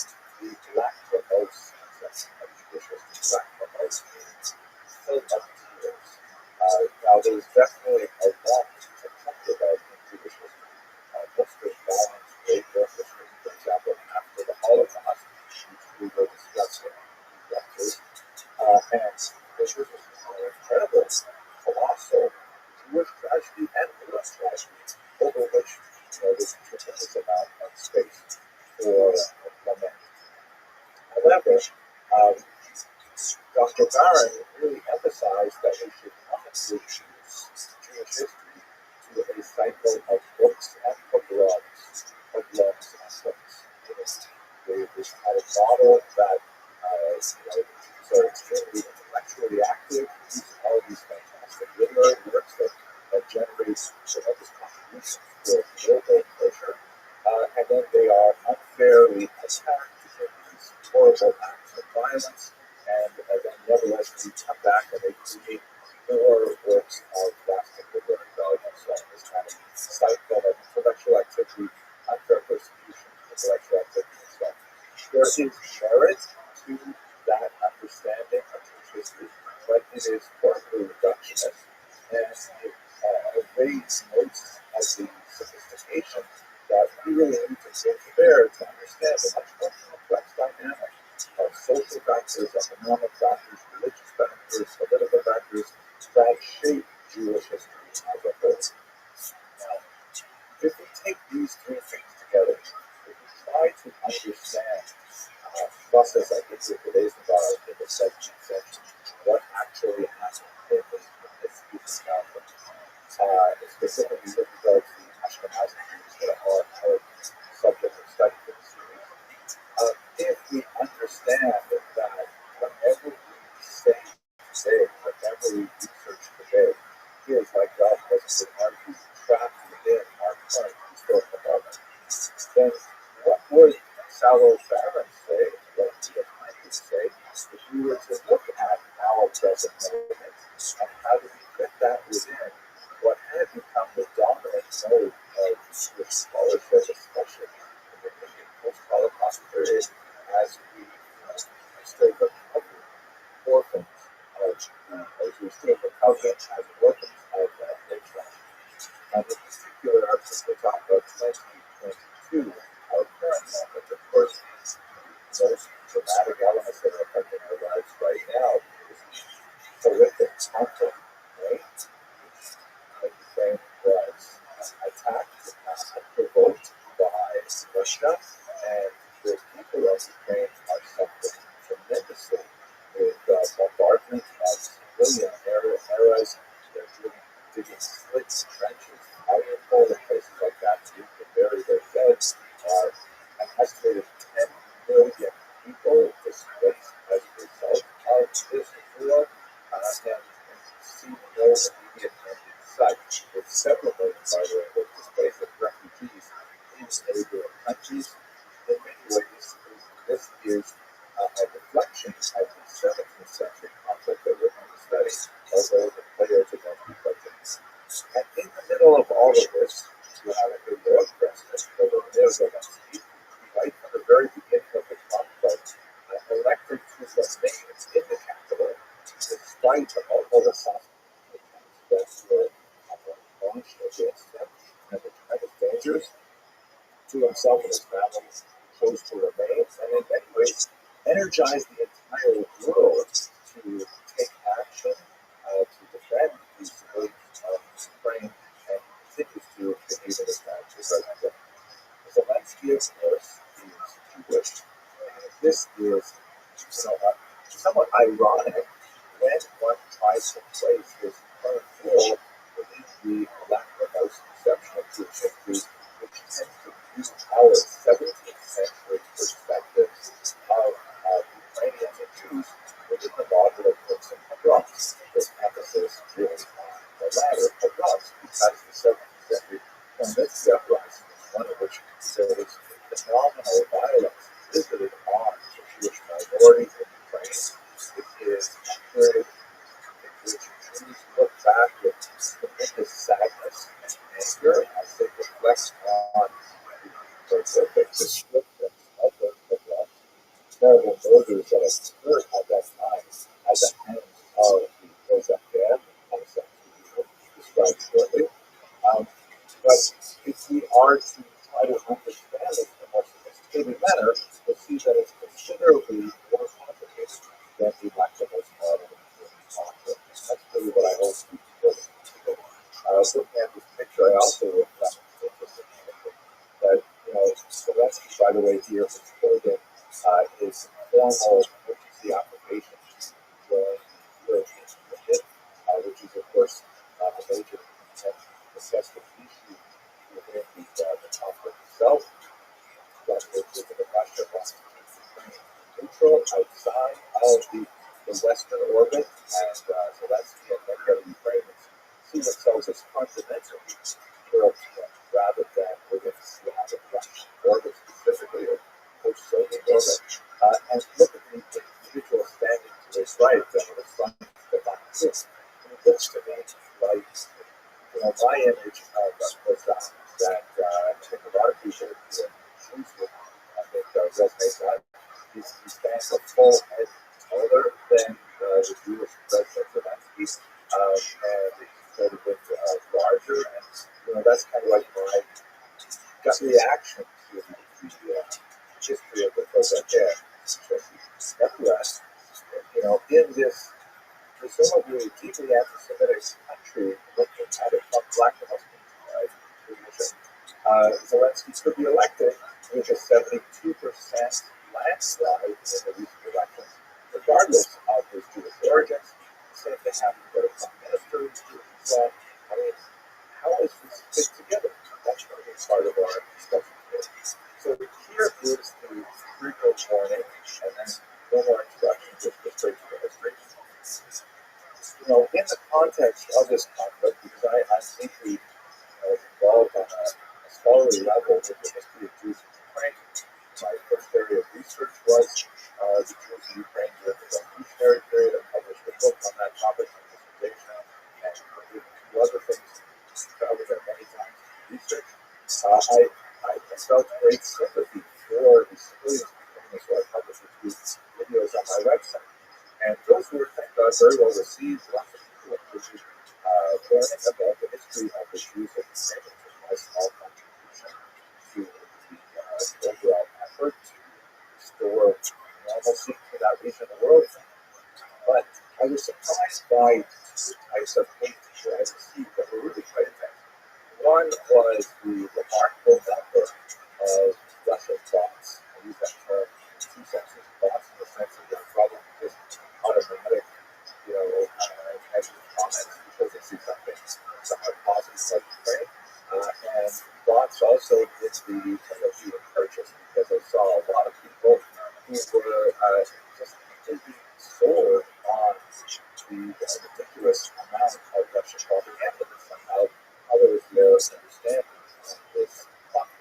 And this was an incredible, colossal Jewish tragedy and U.S. tragedy over which there's a tremendous amount of space for lament. However, um, Dr. Barron really emphasized that we should not reduce Jewish history to a cycle of books and pogroms and books. They had a model that so extremely intellectually active, these all these fantastic literary works that generate tremendous contributions to global culture, and then they are unfairly attacked in these horrible acts of violence, and then nevertheless we come back and they create more works of lasting literary value. So this kind of cycle of intellectual activity, unfair persecution, intellectual activity, and stuff. There is merit to that understanding of Jewish history, but it is horribly reductionist, and it evades most of the sophistication that we really need to bring to bear to understand the much more complex dynamic of social factors, economic factors, religious factors, political factors that shape Jewish history as a whole. Now, if we take these three things together, if we try to understand process, I think, with today's environment in the 17th century, what actually happened in this Eastern Catholic, specifically with regard to the Ashkenazi Jews that are our subject of study for this series. If we understand that whatever we say today, whatever we research today, is like God has been argued, trapped within our current historical moment, then what would Sallow Barron say, what would I say, if we were to look at our present moment and how do we fit that within what had become the dominant mode of Jewish scholarship, especially in the Indian post-Holocaust period, as we still recover orphans as we still recover as orphans of that nation. And in particular, our sister talked about 2022, our current moment, of course, the most dramatic elements that are affecting our lives right now is horrific conflict, right? Ukraine was attacked and provoked by Russia, and the people of Ukraine are suffering tremendously with bombardment of civilian areas. They're digging slits, trenches, Mariupol, and places like that to bury their dead. An estimated 10 million people displaced as a result of this war, and see no immediate end in sight, with several million, by the way, of displaced refugees in neighboring countries. In many ways, this is a reflection of the 17th century conflict that we're going to study, although the players are going to be quite different. And in the middle of all of this, you have a heroic president, Volodymyr Zelensky, right from the very beginning of the conflict, elected to remain in the capital, despite all the assassinations that were launched against him and the tremendous dangers. To himself and his family, chose to remain, and in many ways energized the entire world to take action to defend these civilians of Ukraine, and continues to behave in this manner to the present day. Zelensky, of course, is Jewish, and this is somewhat ironic when one tries to place his current role within the lachrymose conception of Jewish history, which tends to view our 17th century perspective of Ukrainians and Jews within the model of books and pogroms. This emphasis really on the latter, pogroms, because the 17th century commits the uprising, one of which there was phenomenal violence visited on the Jewish minority in Ukraine. It is a period in which Jews look back with tremendous sadness and anger as they reflect on the horrific descriptions of those pogroms, terrible murders that occurred at that time at the hands of the Rozakher, described shortly. But if we are to try to understand this in a more sophisticated manner, we'll see that it's considerably more complicated than the lachrymose model here is holding his formal emergency application to join the European Union, which is, of course, a major contested issue within the conflict itself. But we're keeping Russia neutral outside of the Western orbit, and so that's many other Ukrainians see themselves as continental Europe rather than within the Russian orbit specifically, or post-Soviet orbit. And look at the individual standing to his right, the front of the back. It looks to me like, my image of Kozak that I think a lot of people here choose with, I think resonates on. He stands a full head taller than the Jewish President Zelensky, and he's a little bit larger, and that's kind of like my gut reaction to the history of the Kozak era. Nevertheless, in this presumably deeply anti-Semitic country looking at it from black and position, Zelensky could be elected with a 72% landslide in the recent elections, regardless of his Jewish origins. The same thing happened with the prime minister, Jewish. I mean, how does this fit together? That's going to be part of our discussion today. So here is the trigger warning, and then one more introduction, just straight to the history. In the context of this conflict, because I'm deeply involved on a scholarly level with the history of Jews in Ukraine, my first area of research was the Jews in Ukraine during the Revolutionary period. I published a book on that topic, on dissertation, and a few other things traveled there many times in research. I felt great sympathy for the civilians in Ukraine, so I published a few videos on my website. And those were, thank God, very well received. Lots of people interested learning about the history of the Jews of Ukraine, which was my small contribution to the overall effort to restore normalcy to that region of the world. But I was surprised by the types of hate that I received that were really quite intense. One was the remarkable number of Russian bots. I use that term in two senses. Bots in the sense that they're probably just automatic, negative comments because they see something somewhat positive like Ukraine. And bots also did the being purchased because I saw a lot of people who were just completely sold on the ridiculous amount of Russian propaganda that somehow others there understand this topic.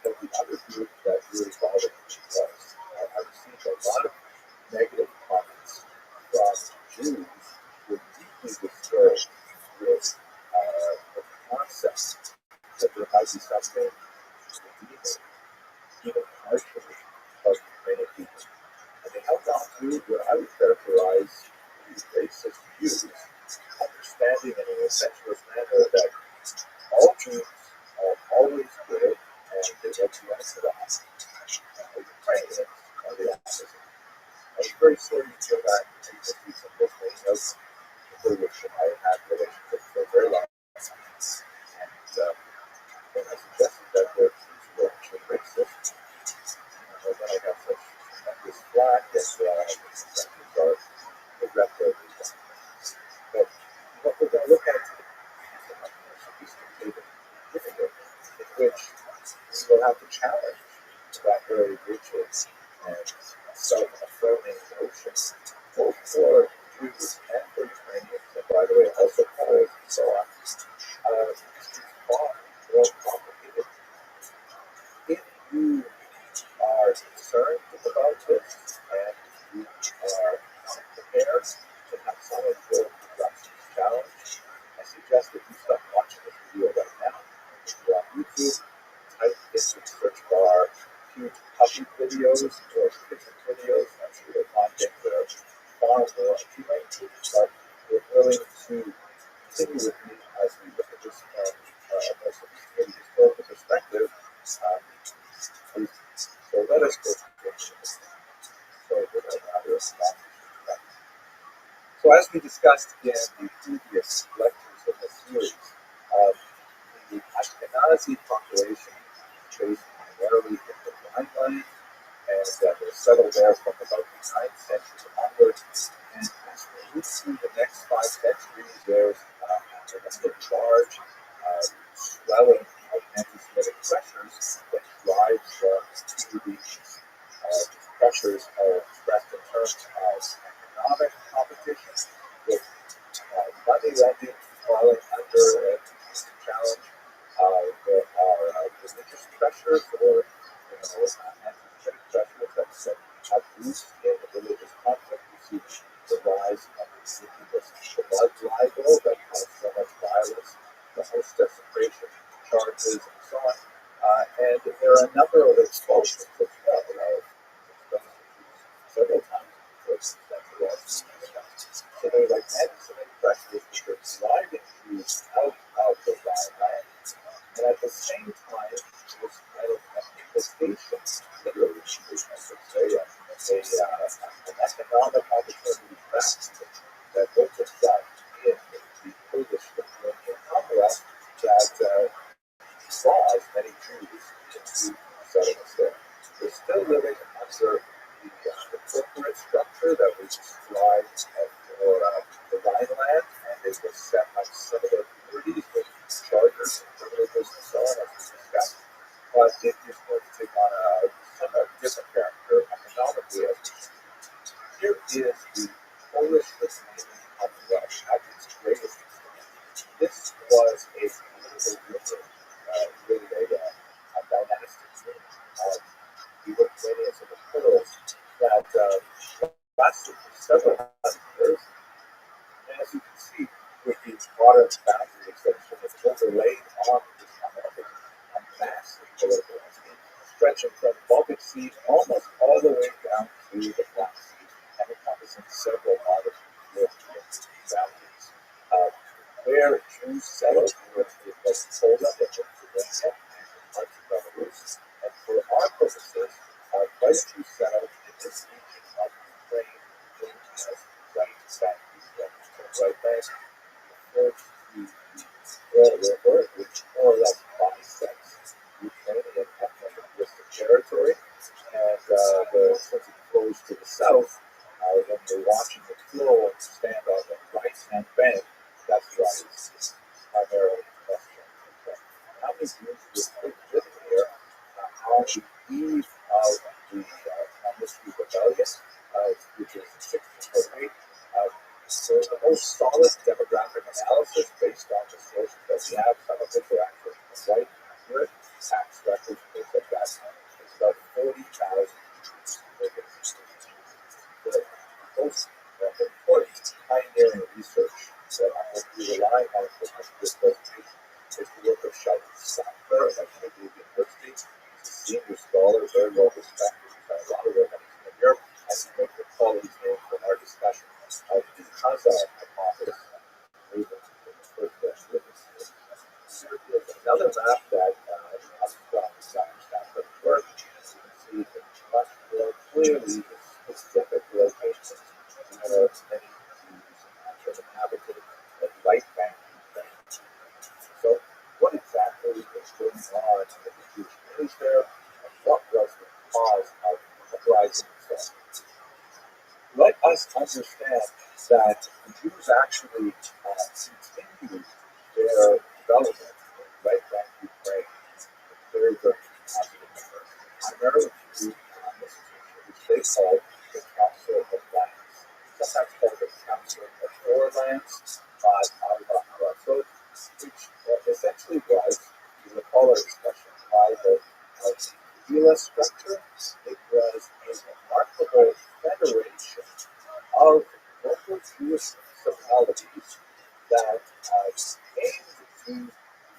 But the other group that really bothered me was I received a lot of negative comments from Jews who were deeply disturbed with the concept that there might be something redeeming, even partially, of Ukrainian people. And they held on to what I would characterize as racist views, understanding in an essentialist manner that all Jews are always good and they want to Orthodox. Ukrainians are the opposite. I was very sorry to hear that in the piece of this videos, for which I had relationships for a very long time. And I suggested that their views were actually racist. And then I got such tremendous flack that sections are irreparably damaged. But what we're going to look at today is a much more sophisticated video in which we will have to challenge that very rigid and self-affirming notion, both for Jews and for Ukrainians, and by the way, also Poles and so on. It's far more complicated. If you are concerned about this and you are not prepared to have someone go through Russian challenge, I suggest that you stop watching this video right now. If you're on YouTube, type into the search bar cute puppy videos or kitchen videos. I'm sure you'll find things that are far more appealing. But we're willing to continue with me as we look at this from a more sophisticated historical perspective. So let us go through this. So as we discussed in the previous lectures in this series, the Ashkenazi population is based primarily in the Rhineland, and they settled there from about the 9th century onwards. And as we move through the next 5 centuries, there's a large swelling of anti-Semitic pressures that drives to these pressures are expressed in terms of economic competition, with money lending falling under challenge. There are religious pressures or anti-Semitic pressures that have roots in religious conflict. We see the rise of the blood libel that caused so much violence, the host desecration charges, and so on. And there are a number of expulsions as well. Several times so there's like anti-Semitic pressures which are driving Jews out of the Rhineland, and at the same time, this kind of implications, literally, I should say, an economic opportunity that opens up in the Polish Lithuanian Commonwealth that draws many Jews into settlements there. They're still living under the corporate structure that was described for the Rhineland, and they were set up similar communities with charters and privileges and so on, as we discussed. But it is going to take on a somewhat different character economically. Here is the Polish Lithuanian Commonwealth at its greatest extent. This was a political union, really a dynastic union. The Lithuanians and the Poles that lasted for several hundred years. And as you can see, with these modern boundaries that sort of overlaid on this a massive political landscape, stretching from the Baltic Sea almost all the way down to the Black Sea, and encompassing several modern European boundaries. Where Jews settled was Poland and Lithuania and parts of Belarus. And for our purposes, quite a few settled in this region of Ukraine, as right back right bank, referred to the river, which more or less bisects Ukrainian ethnic territory, and since it flows to the south, when you're watching the flow and stand on the right-hand bank, that's why it's primarily Western Ukraine. How many Jews were living here on the eve of the Mystery Rebellion, which is 1608? So the most solid demographic analysis based on the sources that we have, some of which are actually quite accurate, tax records, things like that, it's about 40,000 Jews living in the most important pioneering research that we rely on for this presentation is the work of Sheldon Sackler at Trinity University. He's a senior scholar, very well respected. He's done a lot of work in Europe, and he makes a colleague's name for our discussion because of hypothesis movement in the first place. There is another map that comes from Sackler's work. You can see the much more clearly the specific locations where many Jews have inhabited the right bank of Ukraine. So, what exactly was going on in the Jewish communities there, and what was the cause of the uprising itself? Let us understand that the Jews actually continued their development in right bank Ukraine in very, very positive manner, primarily through which they called the Council of Lands, sometimes called the Council of Forelands, which essentially was, you recall our discussion by the Vila structure. It was a remarkable federation of local Jewish municipalities that aimed to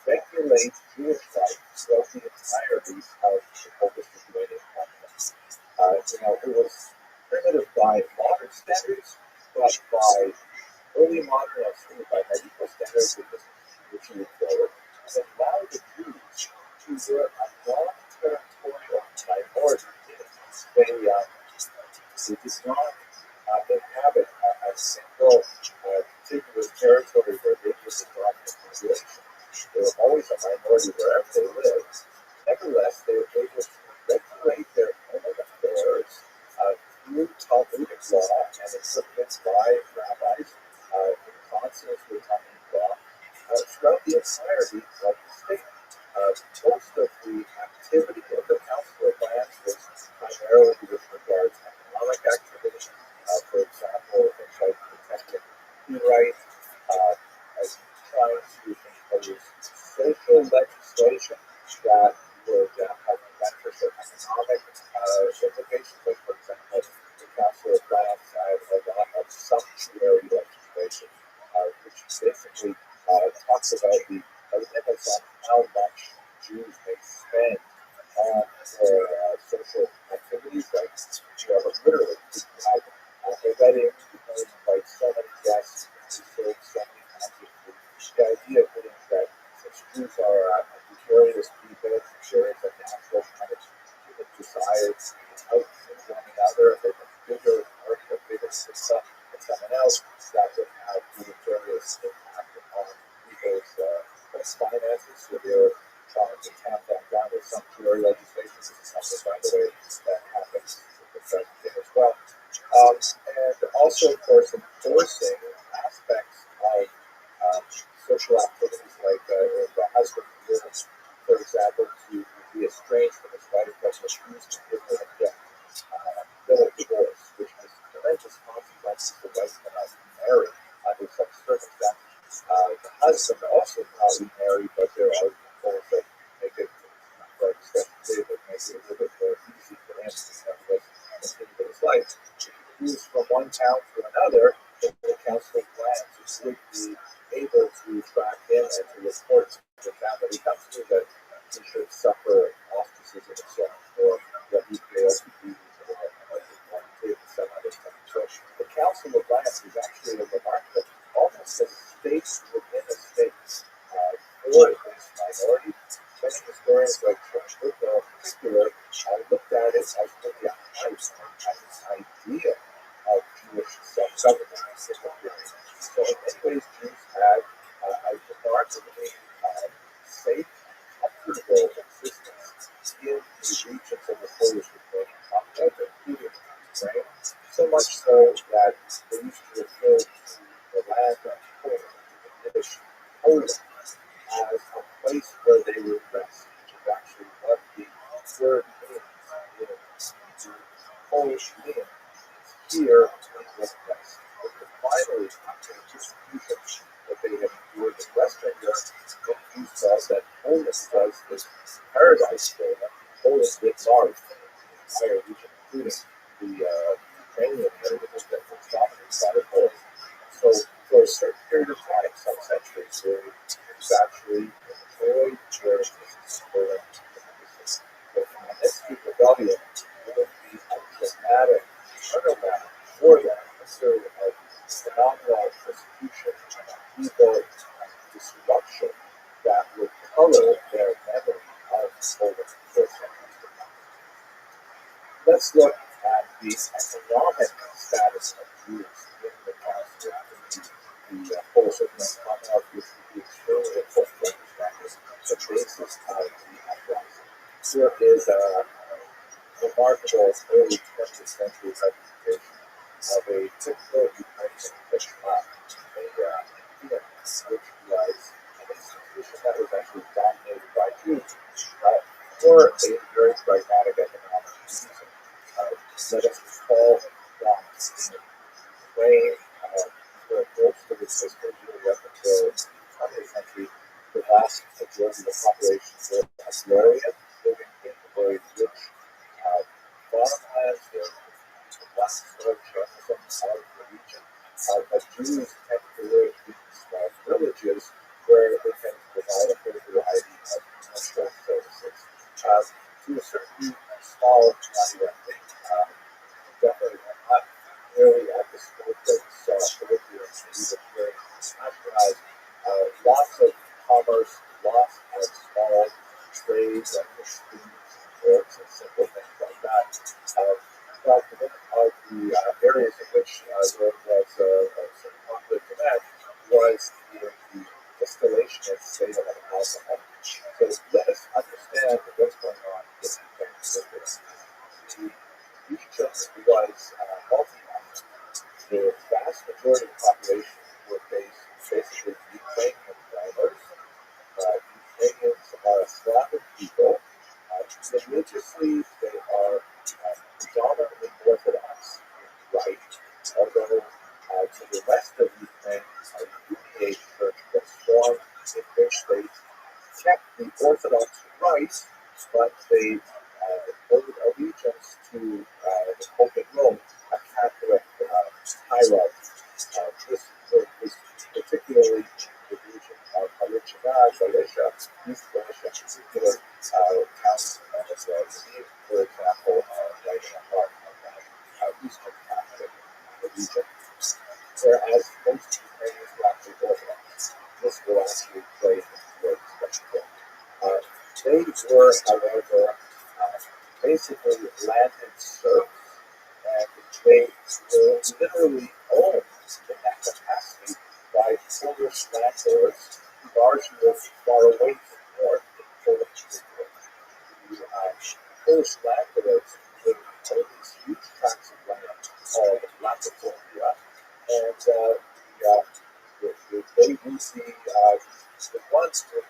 regulate Jewish life throughout the entirety of the Polish Lithuanian complex. It was primitive by modern standards, but by early modern and certainly by medieval standards, it was hugely forward. And it allowed the Jews to wear a non-territorial minority. They did not inhabit a single contiguous territory where they were the dominant population. They were always a minority wherever they lived. Nevertheless, they were able to regulate Talmudic law and interpreted by rabbis in consonance with Talmudic law throughout the entirety of the state. Most of the activity of the Council of Lands was primarily with regards to economic activity. For example, things like protecting copyright, as trying to impose social legislation that would have beneficial economic implications. Like, for example, the Council of Lands had a lot of sumptuary legislation, which basically talks about the limits on how much Jews may spend on their social activities. Like, literally, you have a wedding, you can invite so many guests, you serve so many kinds of food. The idea being that since Jews are gregarious people, there is a natural kind of desire to help one another. If they have bigger or a bigger system than someone else, that would have deleterious impact on people's finances. So they're trying to tamp that down with sumptuary legislation. This is something, by the way, that happens in the present day as well. And also, of course, enforcing aspects of social activities like if a husband wills, for example, to be estranged from his wife, but refuse to give her a gift. Bill of divorce, which has tremendous consequences. The wife cannot marry under such circumstances. The husband also cannot be married, but there are rules that make it, like especially that make it a little bit more easy for him to have this continue his life. If he moves from one town to another, then the Council of Lands would be able to track him and to report to the town that he comes to that he should suffer ostracism and so on for what he fails to do to some other time. So the Council of Lands is actually a remarkable, almost a state within a state for this minority. Many historians like George Whitwell in particular looked at it as really a hype, as an idea of Jewish self-government in the period. So in many ways, Jews had a remarkably safe and comfortable existence in the regions of the Polish Lithuanian including Ukraine. So much so that they used to refer to the land of Poland, the Yiddish Poland, as a place where they would rest, which is actually what the word means in Polish meaning. Here in this place. But the finally, after the persecution that they had endured in Western Europe, the Jews felt that Poland was this paradise for them. Poland writ large, the entire region, including the Ukrainian area that was dominated by the Poles. So for a certain period of time, some centuries, there was actually enjoyed their existence in Poland. But the Nazi rebellion would be a dramatic turnaround for them, a period of phenomenal persecution, upheaval, and disruption that would color their memory of Poland for centuries to come. Let's look at the economic status of Jews in the past the Polish Commonwealth, which would be extremely important to understand the basis of the uprising. Here is a remarkable early 20th century representation of a typical Ukrainian mishpat, which was an institution that was actually dominated by Jews for a very pragmatic economic reason. Let us recall that in Ukraine, where most of its history really up until the 20th century, the vast majority of the population were agrarian, living in a very rich farmlands. There was the vast journalism out of the region. But Jews tend to live in small villages where they can provide a great variety of commercial services. To a certain small amount of things, definitely not nearly at the scope that Philippians and even very nationalized. Lots of commerce, lots of small trade, like machines, books, and simple things like that. But one of the areas in which there was some conflict in that was the distillation and sale of alcohol. So let us understand what's going on in the Pacific. The region was the vast majority of the population were basically Ukrainian farmers. Ukrainians are a Slavic people. Religiously, they are predominantly Orthodox right, although to the rest of Ukraine, UPA Church was formed in which they kept the Orthodox rites, but they owed allegiance to the Pope in Rome, a Catholic hierarchy. This was particularly in the region of Galicia, East Galicia, in particular, counts as Lviv, for example, right in the heart of that Eastern Catholic region, whereas most Ukrainians were actually Orthodox. This will actually play into a discussion. They were, however, basically landed serfs, and they were literally owned in that capacity by Polish landlords who largely lived far away from north in Polish Ukraine. The Polish landlords would own these huge tracts of land called Latifolia, and they would be the ones who drive most of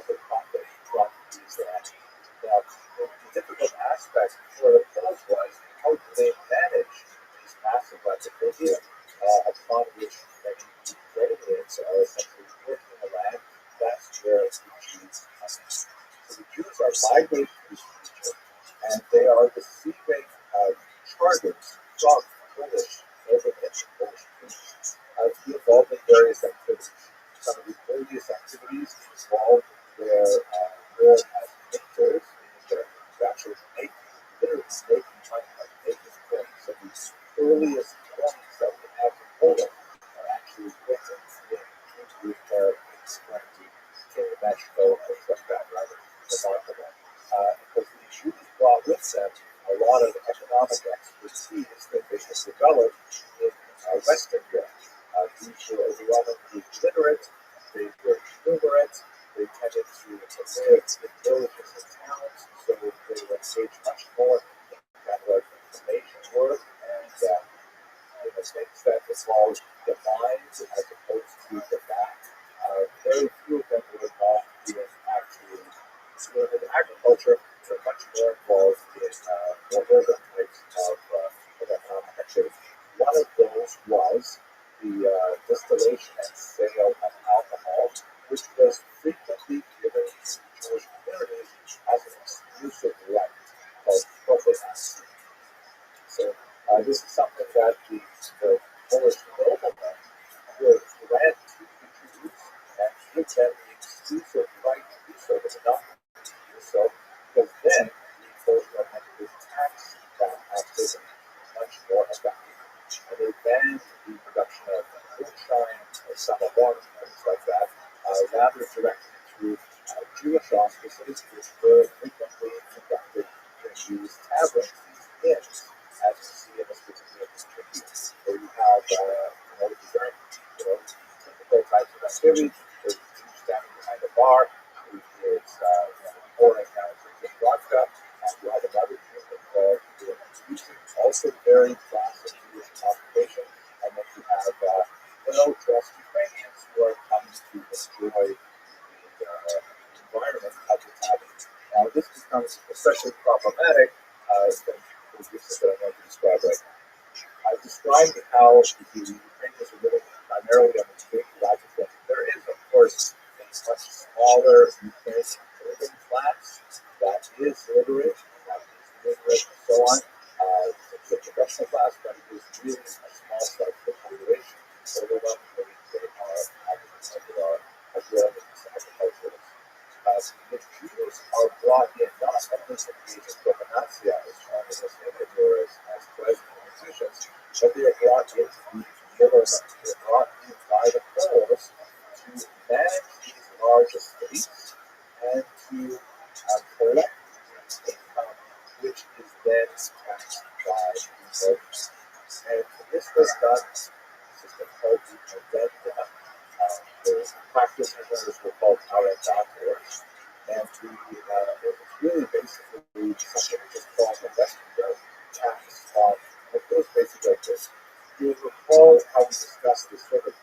the profit from these lands. Now, the difficult aspect for themselves was how do they manage these massive latifolia upon which many Ukrainians are essentially working the land. That's where the Jews come in. So the Jews are migrating to this region, and they are receiving charters from Polish government, Polish priests, to be involved in various activities. Some of the earliest activities involved their role as painters, meaning they're actually literally making money by making coins. So these earliest coins that we have in Poland are actually written in repair in Scranton, King of Mexico, and things like that, rather remarkable. Because the Jews brought with them a lot of economic expertise that they had developed in Western Europe. These were overwhelmingly literate, they were numerate, they tended to live in villages and towns, so they were engaged much more in kind of like information work and things that involved the mind as opposed to the fact. Very few of them were involved in actually in agriculture, but much more involved in more urban types of economic activity. One of those was the distillation and sale of alcohol, which was frequently given to Jewish communities as an exclusive right called propaganda. So this is something that the Polish noblemen would grant to the Jews and give them the exclusive right to do so, but not to do so, because then the Polish government would tax that activity much more effectively. And they banned the production of moonshine or samovar, things like that, rather directed through Jewish auspices, which were frequently conducted in these taverns, these inns, as you see in this particular picture, where you have very typical types of activity. There's a Jew standing behind a bar who is pouring out drinking vodka. You have another Jew involved in music, also very classic Jewish occupation. And then you have well-dressed Ukrainians who are coming to enjoy the environment of the tavern. Now, this becomes especially problematic the reasons that I'm going to describe right now. I described how the Ukrainians are living primarily on these big latifund. There is, of course, a much smaller Ukrainian urban class that is literate, and so on. It's a professional class, but it is really a small set of the population. Overwhelmingly, they are agrarians, agriculturists. The Jews are brought in not only to engage in propaganda, as shown in this image, or as present musicians, but they are brought in to be millermen. They are brought in by the Poles to manage these large estates and to collect income, which is then taxed by the voters. And this was done in a system called the Vendetta. The practitioners were called arrendators, and it's really basically something just called the Western tax on. It goes basically like this. you recall how we discussed this sort of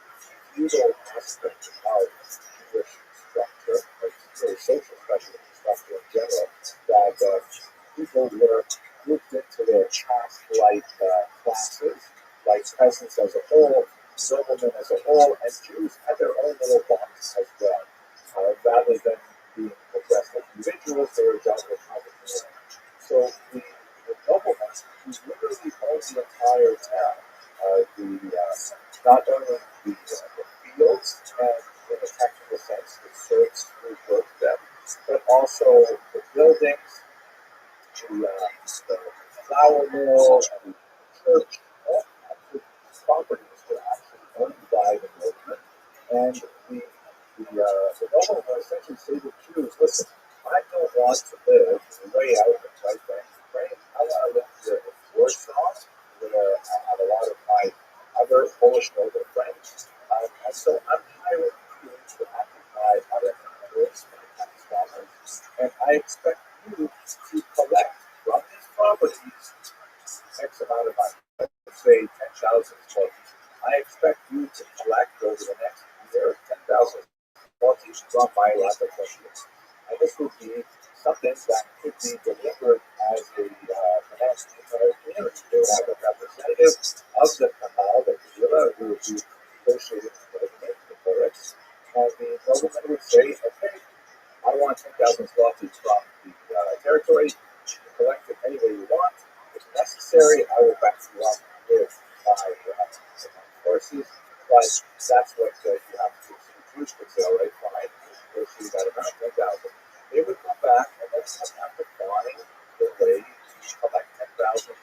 feudal aspect of Jewish structure, or social structure in general, that people were grouped into their caste-like classes, like peasants as a whole, noblemen as a whole, and Jews had their own little box as well. Rather than being addressed as individuals, they were dealt with as a community. So the noblemen who literally owned the entire town, not only the fields and in a technical sense the serfs who worked them, but also the buildings, the flour mill, the church, all kinds of properties were actually owned by the noblemen. And the noblemen were essentially saying to the Jews, listen, I don't want to live way out in the right bank of Ukraine. I want to live here in Warsaw, where I have a lot of my other Polish noble friends. And so I'm hiring you to occupy other areas, my tax dollars, and I expect you to collect from these properties X amount of money, let's say 10,000 zlotys. I expect you to collect over the next year 10,000 zlotys from my lot of questions. And this would be something that could be delivered as a finance to the entire community. They would have a representative of the Kamal, the Kabila, who would be negotiating with the poets. And the nobleman would say, okay, I want 10,000 zlotys from the territory. You can collect it any way you want. If necessary, I will back you up with my forces. But that's what you have to do. So the Jews would say, all right, fine, we'll see that amount, 10,000. They would come back and then have to find the way to collect 10,000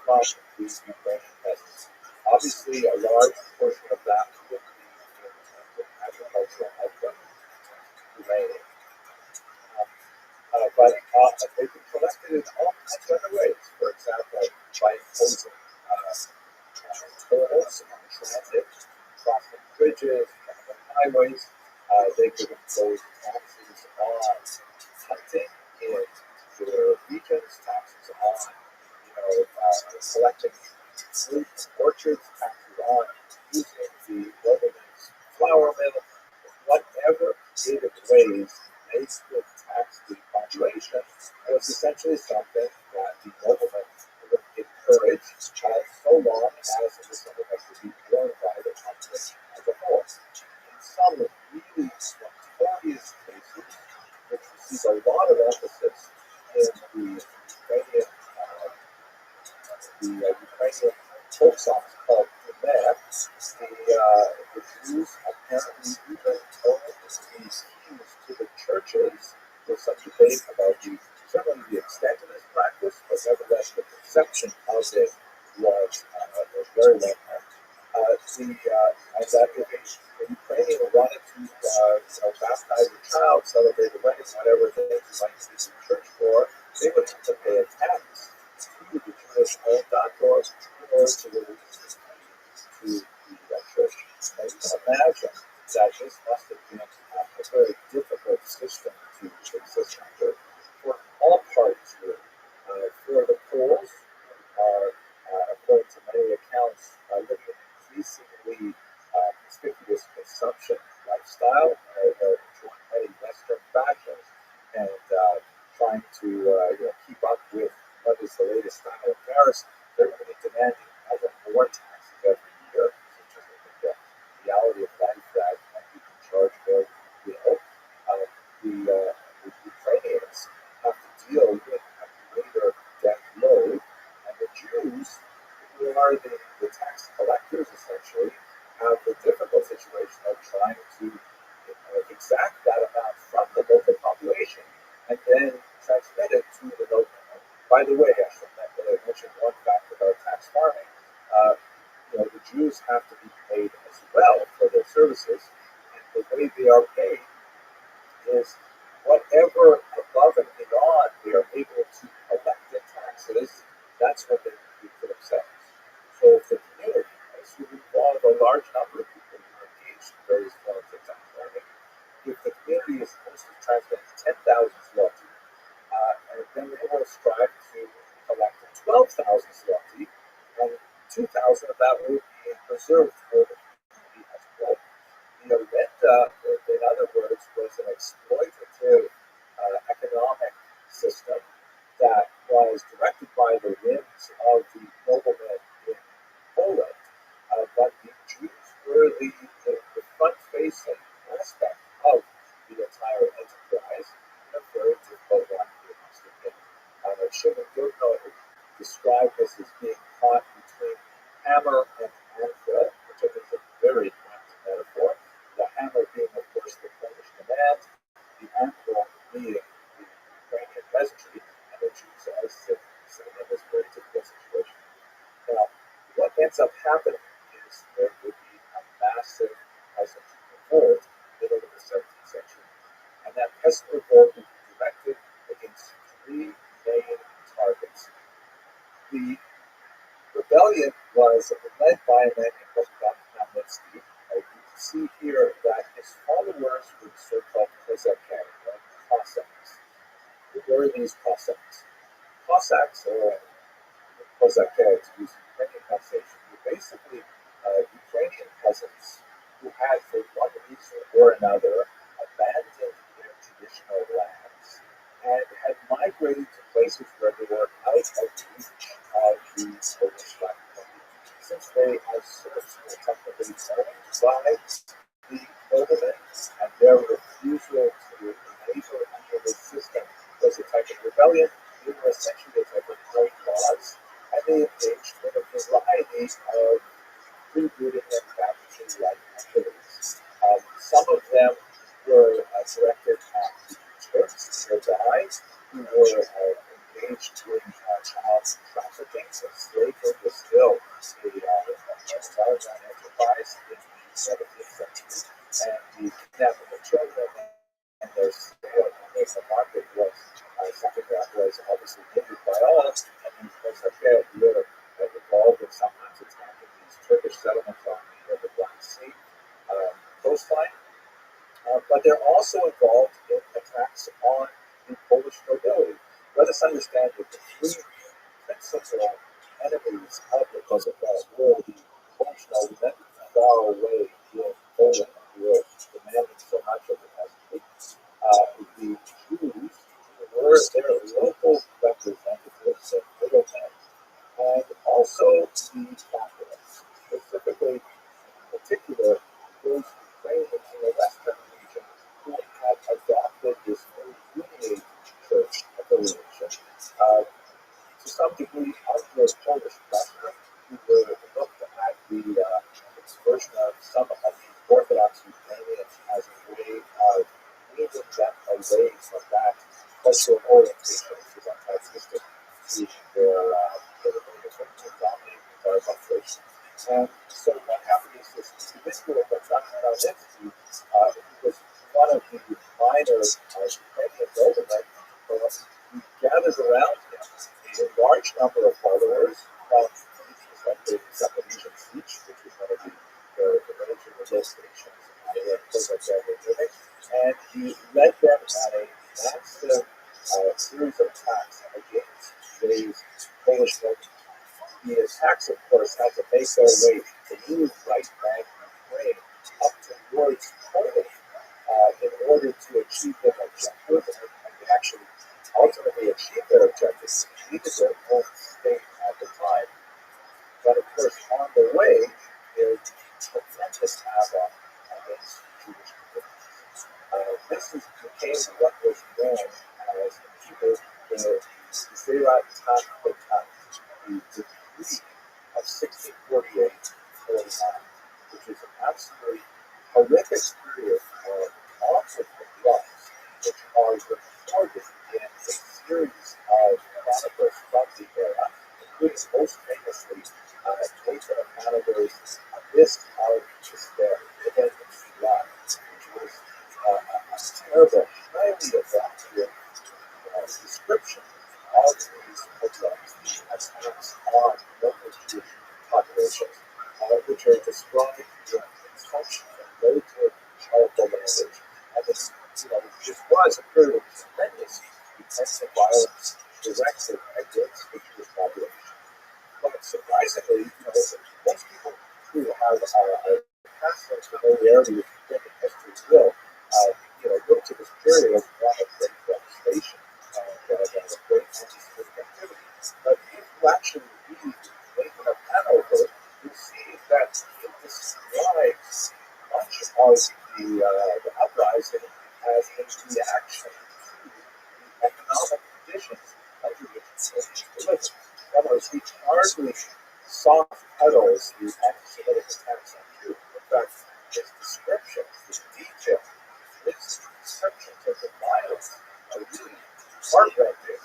from these Ukrainian peasants. Obviously, a large portion of that would be in terms of agricultural output remaining. But they could collect it in all kinds of other ways. For example, by imposing tolls on transit, crossing bridges, and highways. They could impose taxes on hunting in particular regions, taxes on, collecting fruit and orchards, taxes on using the nobleman's flour mill, whatever creative ways they could tax the population was essentially something that the nobleman would encourage, so long as it was something that could be borne by the population as a whole. In some really notorious cases, which receive a lot of emphasis in the Ukrainian folk songs called GUINNESS, the Jews apparently even owned these keys to the churches. There's some debate about certainly the extent of this practice, but nevertheless the perception of it was very well known. And that if a Ukrainian wanted to baptize a child, celebrate a wedding, whatever it is you might use the church for, they would have to pay a tax to the Jewish owned doctors or to the church. And you can imagine that this must have been a very difficult system to exist under for all parties here. For the Poles, are, according to many accounts, living an increasingly conspicuous consumption lifestyle, enjoying many Western fashions, and trying to keep up with what is the latest style in Paris. They're going to be demanding ever more taxes every year, which is the reality of life that people charge more will. The Ukrainians have to deal with a greater debt load, and the Jews, who are the tax collectors essentially, have the difficult situation of trying to exact that amount from the local population and then transmit it to the local. By the way, I should mention one fact about tax farming. The Jews have to be paid as well for their services, and the way they are paid is whatever above and beyond they are able to collect in taxes, that's what they do for themselves. So if the community, as you involve a large number of people who are engaged in various forms of tax farming, if the community is supposed to transmit 10,000 zloty, and then they will strive to collect 12,000 zloty, and 2,000 of that will be in preserved for the community as a whole. The renta, in other words, was an exploitative economic system that was directed by the whims of the noblemen in Poland, but the Jews were the front-facing aspect of the entire enterprise, and a very difficult one it must have been. Shimon Gurno described this as being caught between hammer and anvil, which I think is a very apt metaphor. The hammer being, of course, the Polish command, the anvil being the Ukrainian peasantry, and the Jews as citizens in this very difficult situation. Now, what ends up happening is there would be a massive peasant revolt in the middle of the 17th century. And that peasant revolt would be directed against three main targets. The rebellion was led by a man named Rabbi. You can see here that his followers were the so-called Cossacks. Who were these Cossacks? Cossacks, or Cossacks, to use Ukrainian pronunciation, were basically Ukrainian peasants who had, for one reason or another, abandoned their traditional lands and had migrated to places where they were out of reach of the Polish lands. Since they had serfs were technically owned by the noblemen, and their refusal to labor under this system was a type of rebellion, they were essentially a type of great laws, and they engaged in a variety of freebooting and fabrication-like activities. Some of them were directed at the Turks nearby, who were engaged in child trafficking, so slavery was still a well-known enterprise in the 17th century, and the kidnapping of children and their sale in the market was something that was obviously hated by all, and of course, were involved in sometimes attacking these Turkish settlements on the Black Sea coastline. But they're also involved in attacks on the Polish nobility. Let us understand that the three principal enemies of the Cossacks were the Polish noblemen far away in Poland, who were demanding so much of the peasantry. The Jews were their local representatives and middlemen, and also the Catholics, specifically, in particular, those Ukrainians in the western region who had adopted this new Uniate Church affiliation to some degree under Polish pressure, who were looked at the version of some of the Orthodox Ukrainians as a way of weaning them away from that cultural orientation, which is antagonistic to their dominating entire population. And so what happened is this individual that Rabbi was one of the minor Ukrainian noblemen who gathered around him a large number of followers from the Zaporizhian Siege, which was one of the major negotiations and he led them at a massive series of attacks against these Polish noblemen. The attacks, of course, had to make their way to move right bank Ukraine up towards Poland in order to achieve their objectives, and they actually ultimately achieved their objectives, needed their own state at the time. But of course, on the way, there's tremendous havoc against Jewish communities. This became what was known as the Zerat Taik, the decree of 1648-49, which is an absolutely horrific period of conflict and loss, which are recorded in a series of chronicles from the era, including most famously Taik of Hanover's Abyss of Despair, Event of Blood, which was a terrible, highly evocative description of these pogroms, these attacks on local Jewish populations, which are described in such relative powerful language. And this, this was a period of tremendous intensive violence directed against the Jewish population. But surprisingly, most people who have Catholic familiarity with human history will, look to this period as one of great devastation and of great anti-Semitic activity. But if you actually read Nathan of Hanover, you see that it describes much of the uprising as a reaction to the economic conditions under which Christians were living. In other words, he hardly soft pedals the anti-Semitic attacks on Jews. In fact, his descriptions, his detail, his descriptions of the violence are really heartbreaking.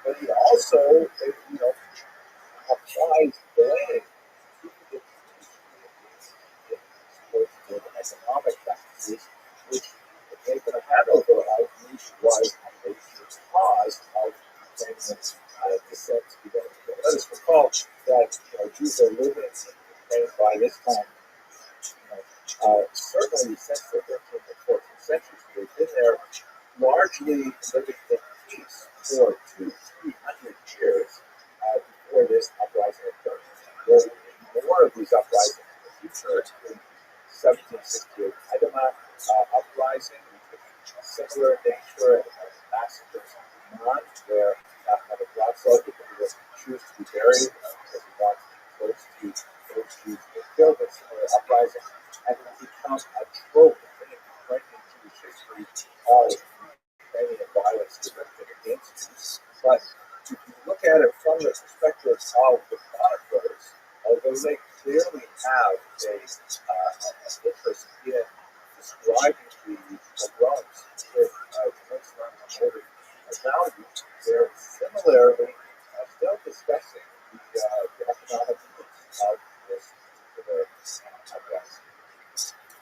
But he also, applies blame to the economic factors, which Nathan of Hanover argued was a major cause of Ukrainian descent to the Ukraine. Let us recall that Jews are living in Ukraine by this time, certainly since the 13th and 14th centuries. They've been there largely living in peace for 200-300 years before this uprising occurred. There will be more of these uprisings in the future. In 1768 Haidamach uprising, similar nature and massacres in Iran, where Ahmed Abdullah would choose to be buried because he wanted to be close to those Jews who were killed in similar uprisings, and it becomes a trope in Ukrainian Jewish history of Ukrainian violence directed against Jews. But if you look at it from the perspective of the chroniclers, although they clearly have an interest in describing the pogroms with Muslim motive value, they're similarly still discussing the economic needs of this particular uprising.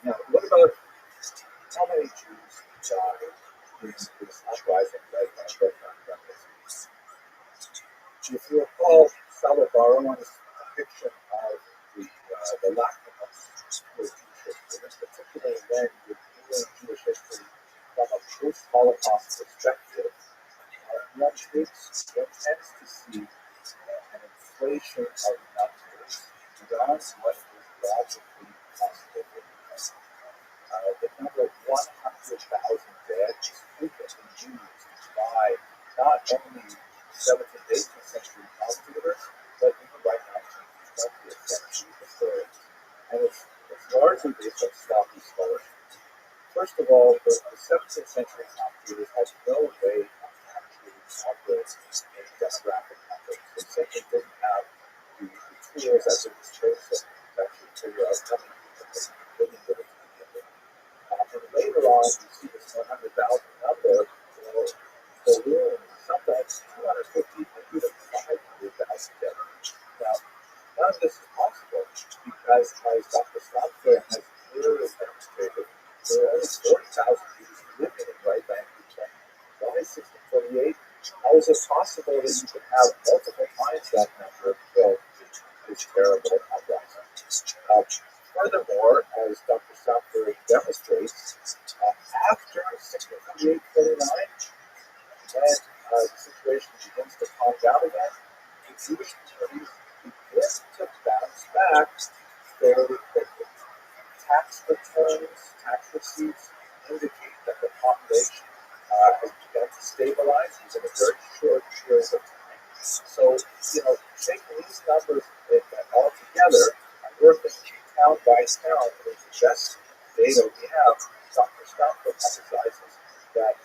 Now, what about how many Jews died in this uprising right now? If you recall Salabaron's depiction of the lack of Jewish history, particularly when you're viewing Jewish history from a post-Holocaust perspective, one tends to see an inflation of numbers beyond what is logically possible. The number 100,000 dead is frequently used by not only 17th, 18th century commentators, but even by 19th, 20th century historians. And it's largely based on sloppy scholarship. First of all, the 17th century commentators had no way of actually calculating in demographic numbers. They simply didn't have the tools as it was chosen to actually figure out how many people living with it. And later on, you see this 100,000 number balloon, sometimes 250, maybe even 500,000 dead. Now, none of this is possible because, as Dr. Stamfer has clearly demonstrated, there are only 40,000 Jews living in right bank Ukraine. Why 1648? How is it possible that you could have multiple times that number killed this terrible uprising? Furthermore, as Dr. Stamfer demonstrates, after 1648-49, when the situation begins to calm down again, the Jewish communities begin to bounce back fairly quickly. Tax returns, tax receipts indicate that the population has begun to stabilize even in a very short period of time. So, taking these numbers all together, working town by town with the best data we have, Dr. Stamfer emphasizes that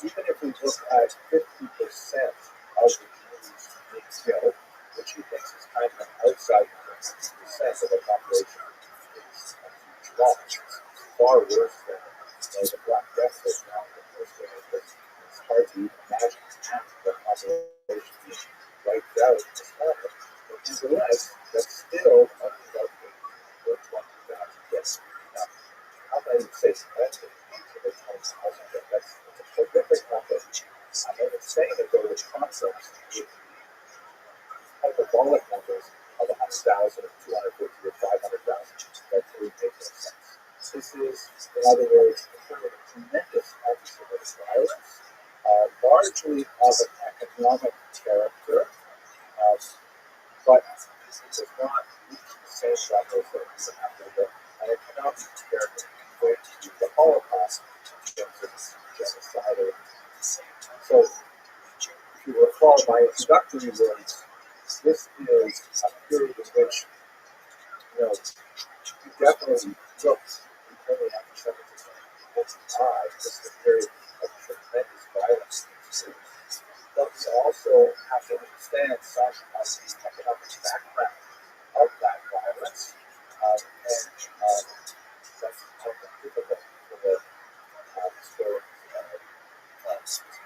even if we look at 50% of the Jews being killed, which he thinks is kind of an outside number, 50% of the population is a huge loss. It's far worse than the Black Death was now in most ways. It's hard to even imagine half the population being wiped out in this moment. But nonetheless, that's still only about 8 or 20,000 deaths. Now, how can I even say that's going to be 20,000 deaths? That's a horrific number. And it's saying that there were concepts with hyperbolic numbers of 100,000, 250, or 500,000 that really make no sense. This is, in other words, a tremendous anti-Semitic violence, largely of an economic character, but it does not reach the same those that even after the, and it cannot be compared with the Holocaust in terms of genocidal. So, if you recall my introductory words, this is a period in which, you definitely looked only after 1795. This is a period of tremendous violence. But we also have to understand some of the economic background of that violence, and that's something difficult for the historic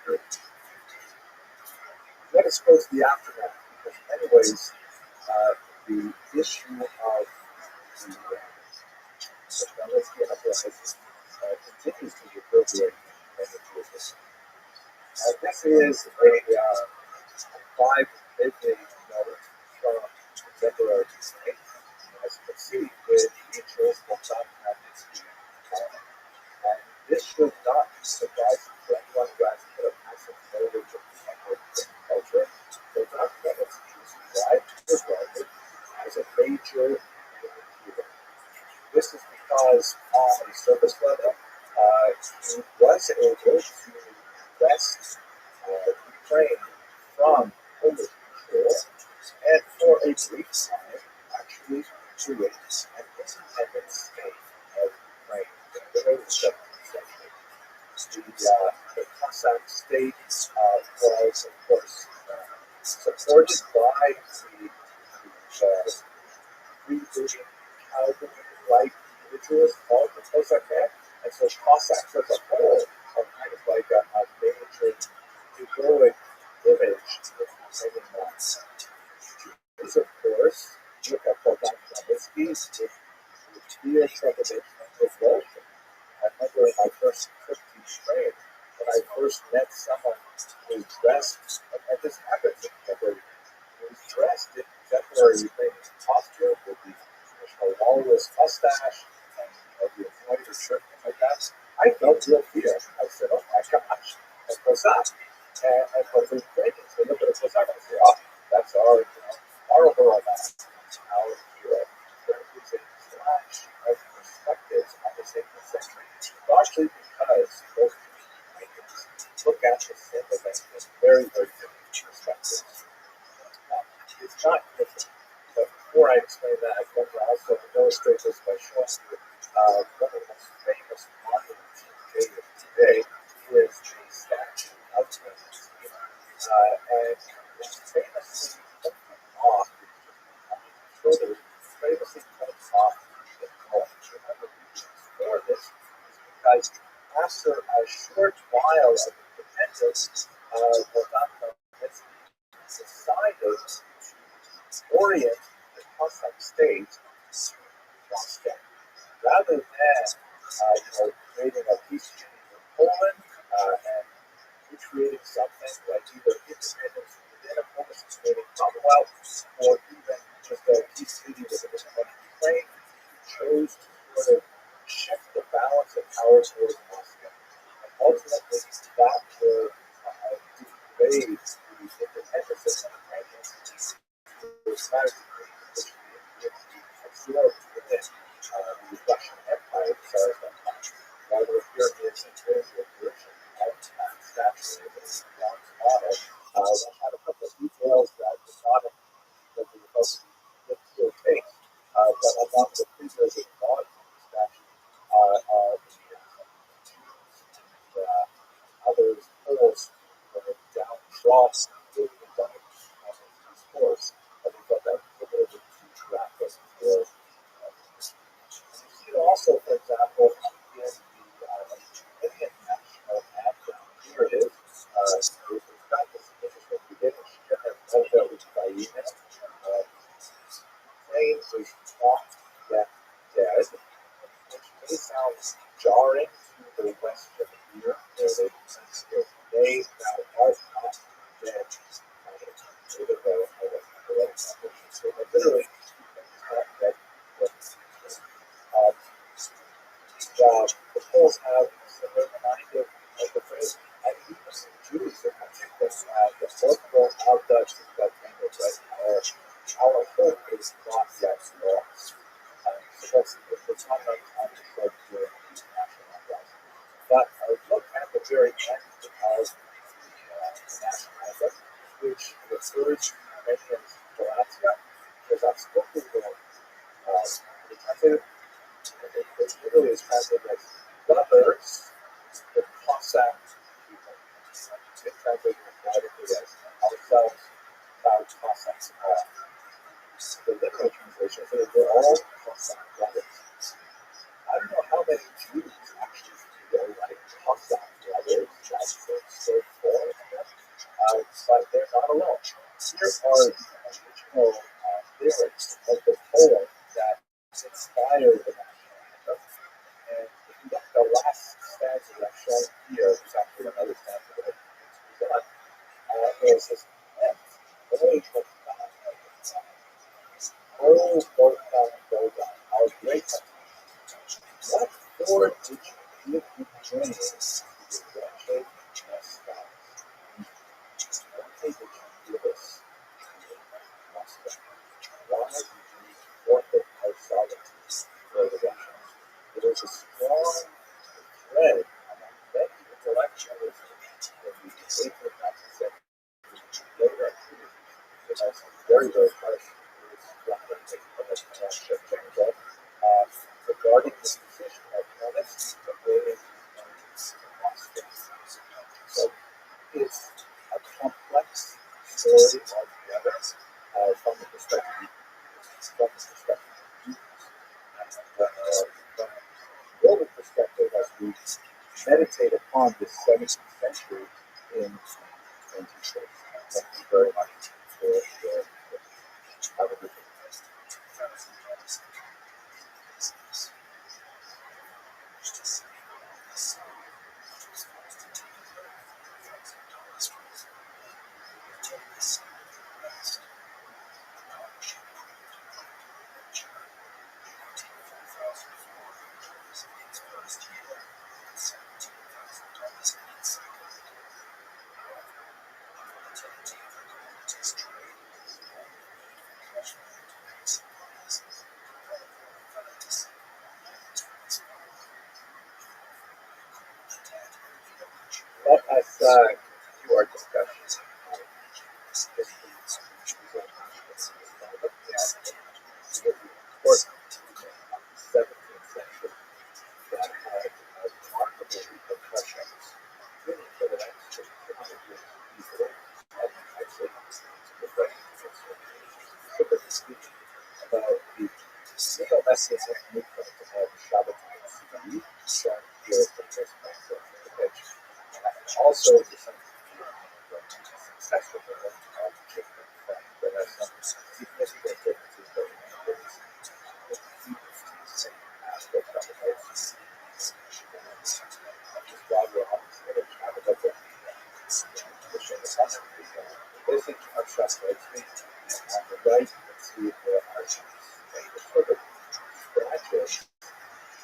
period. Let us go to the aftermath, because in many ways, the issue of the technology uprising continues to reverberate in the Jewish. This is a 5-midday note from contemporary Taik. As you can see, it features what's on this and this should not be surprising for anyone who has a bit of massive knowledge of American culture. The document is described regarded as a major hero. This is because on a surface level, he was able to wrest Ukraine from Polish control and for a brief time actually create an independent state of Ukraine in the early 17th century. The Cossack state was, of course, supported by the freebooting cavalry-like individuals called the Cossack, and so Cossacks as a whole are kind of like a major heroic image of Ukrainian life. Jews, of course, look at Bogdan Khmelnytsky's clear trepidation and revulsion. I remember in my first trip to Ukraine, when I first met someone who was dressed, and this happens in February, who was dressed in contemporary Ukrainian costume with the traditional walrus mustache and the embroidered shirt, things like that. I felt real fear. I said, oh my gosh, a Cossack. And for the Ukrainians, they look at a Cossack and say, oh, that's our, our hero, our hero. There is a clash of perspectives on the 16th century, largely because both Ukrainians look at the same event in very, very different perspectives. It's not different, but before I explain that, I want to also illustrate this by showing you one of the most famous monuments in today is the statue of Khmelnytsky, and it's famously off. Shoulders famously comes off the college. Remember, the reason for this is because after a short while of independence, Bogdan Khmelnytsky decided to orient the Cossack state to Moscow. Rather than creating a peace treaty with Poland and recreating something like either independence within a Polish-Canadian Commonwealth or even just a peace treaty with an independent Ukraine, he chose to sort of shift the balance of power towards Moscow. And ultimately, that will degrade the independence of the Ukrainians to a strategy which absorbed within the Russian Empire, the Tsarist Empire. While the pyramids and pyramid version of that statue in the bronze model, one had a couple of details that was not in the Republic take, but among the figures involved in the statue are the others, Poles, downtrodden, including the his horse, and we thought that was a little bit too graphic for. You see it also, for example, in the Indian national anthem. Here it is. We've got this interesting beginning. Ukraine is not yet dead, which may sound jarring to the Western ear, where they now are not dead. Even though literally, it's not dead. The Poles have a similar kind of the phrase, and even the Jews in particular have the multiple outdoes that kind of right. Our hope is not yet lost. it's not enough time to go through the national anthem. But I would look at the very end of the national anthem, which refers to Mention's Galatia, because that's what we're doing. It literally is translated as the birds, the Cossack people. It translated grammatically as ourselves, proud Cossacks all. The literal translation is that we're all Cossack brothers. I don't know how many Jews actually feel like Cossack brothers. That's so straightforward. But they're not alone. Here are the original lyrics of the poem that inspired the national anthem. And if you look at the last stanza that's shown here, there's actually another stanza that is done. It says, Oh, Bogan, our great country, what for did you give me dreams? The wretched skies. What did you give us? Why did you forfeit our sovereignty for the Russians? It is a strong thread among many intellectuals that we debate with that later. It has very, very harsh regarding the decision of honest avoiding so it's a complex story altogether from the perspective of Jews. And from a global perspective, as we meditate upon this 17th century in 2020. Thank you very much for your have a good day. Let us do our discussion. Of course, 17th century that had remarkable repercussions really for the next 200 years easily. And actually, typically speaking, about the neo-messianic movement of Shabbatai shown here from this image, and also the successful movement of Jacob that has some significant differences between aspects of it. While we're on this image, I would like to this is our shop right here. On the right, you can see there are the sort of scratches.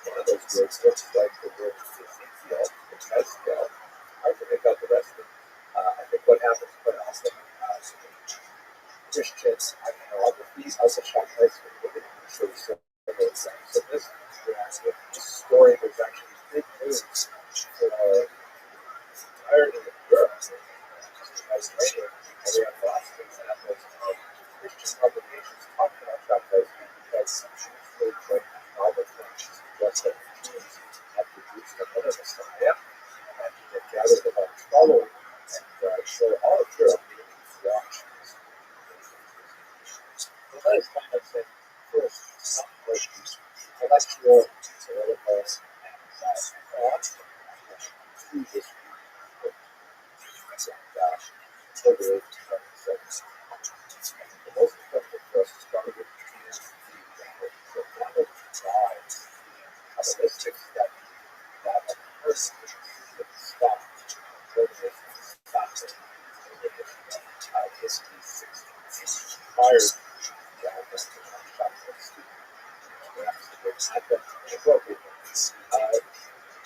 One of those words looks like the word Ezekiel, the Ezekiel. Hard to make out the rest of it. I think what happens quite often Christians iconography as a shop right here. So this story was actually big news for the entirety of Europe. As later, we have lots of examples of Christian publications talking about baptism because they put novel things just like Jews had produced another Messiah and he had gathered a large following and so all of Europe needed to watch this. So that is kind of saying first, some like intellectual, political, and thought to this the most effective for us to start with is the kind of drive, capitalistic step that a person would stop motivation, stop it, history 16 prior to the advent of capitalism.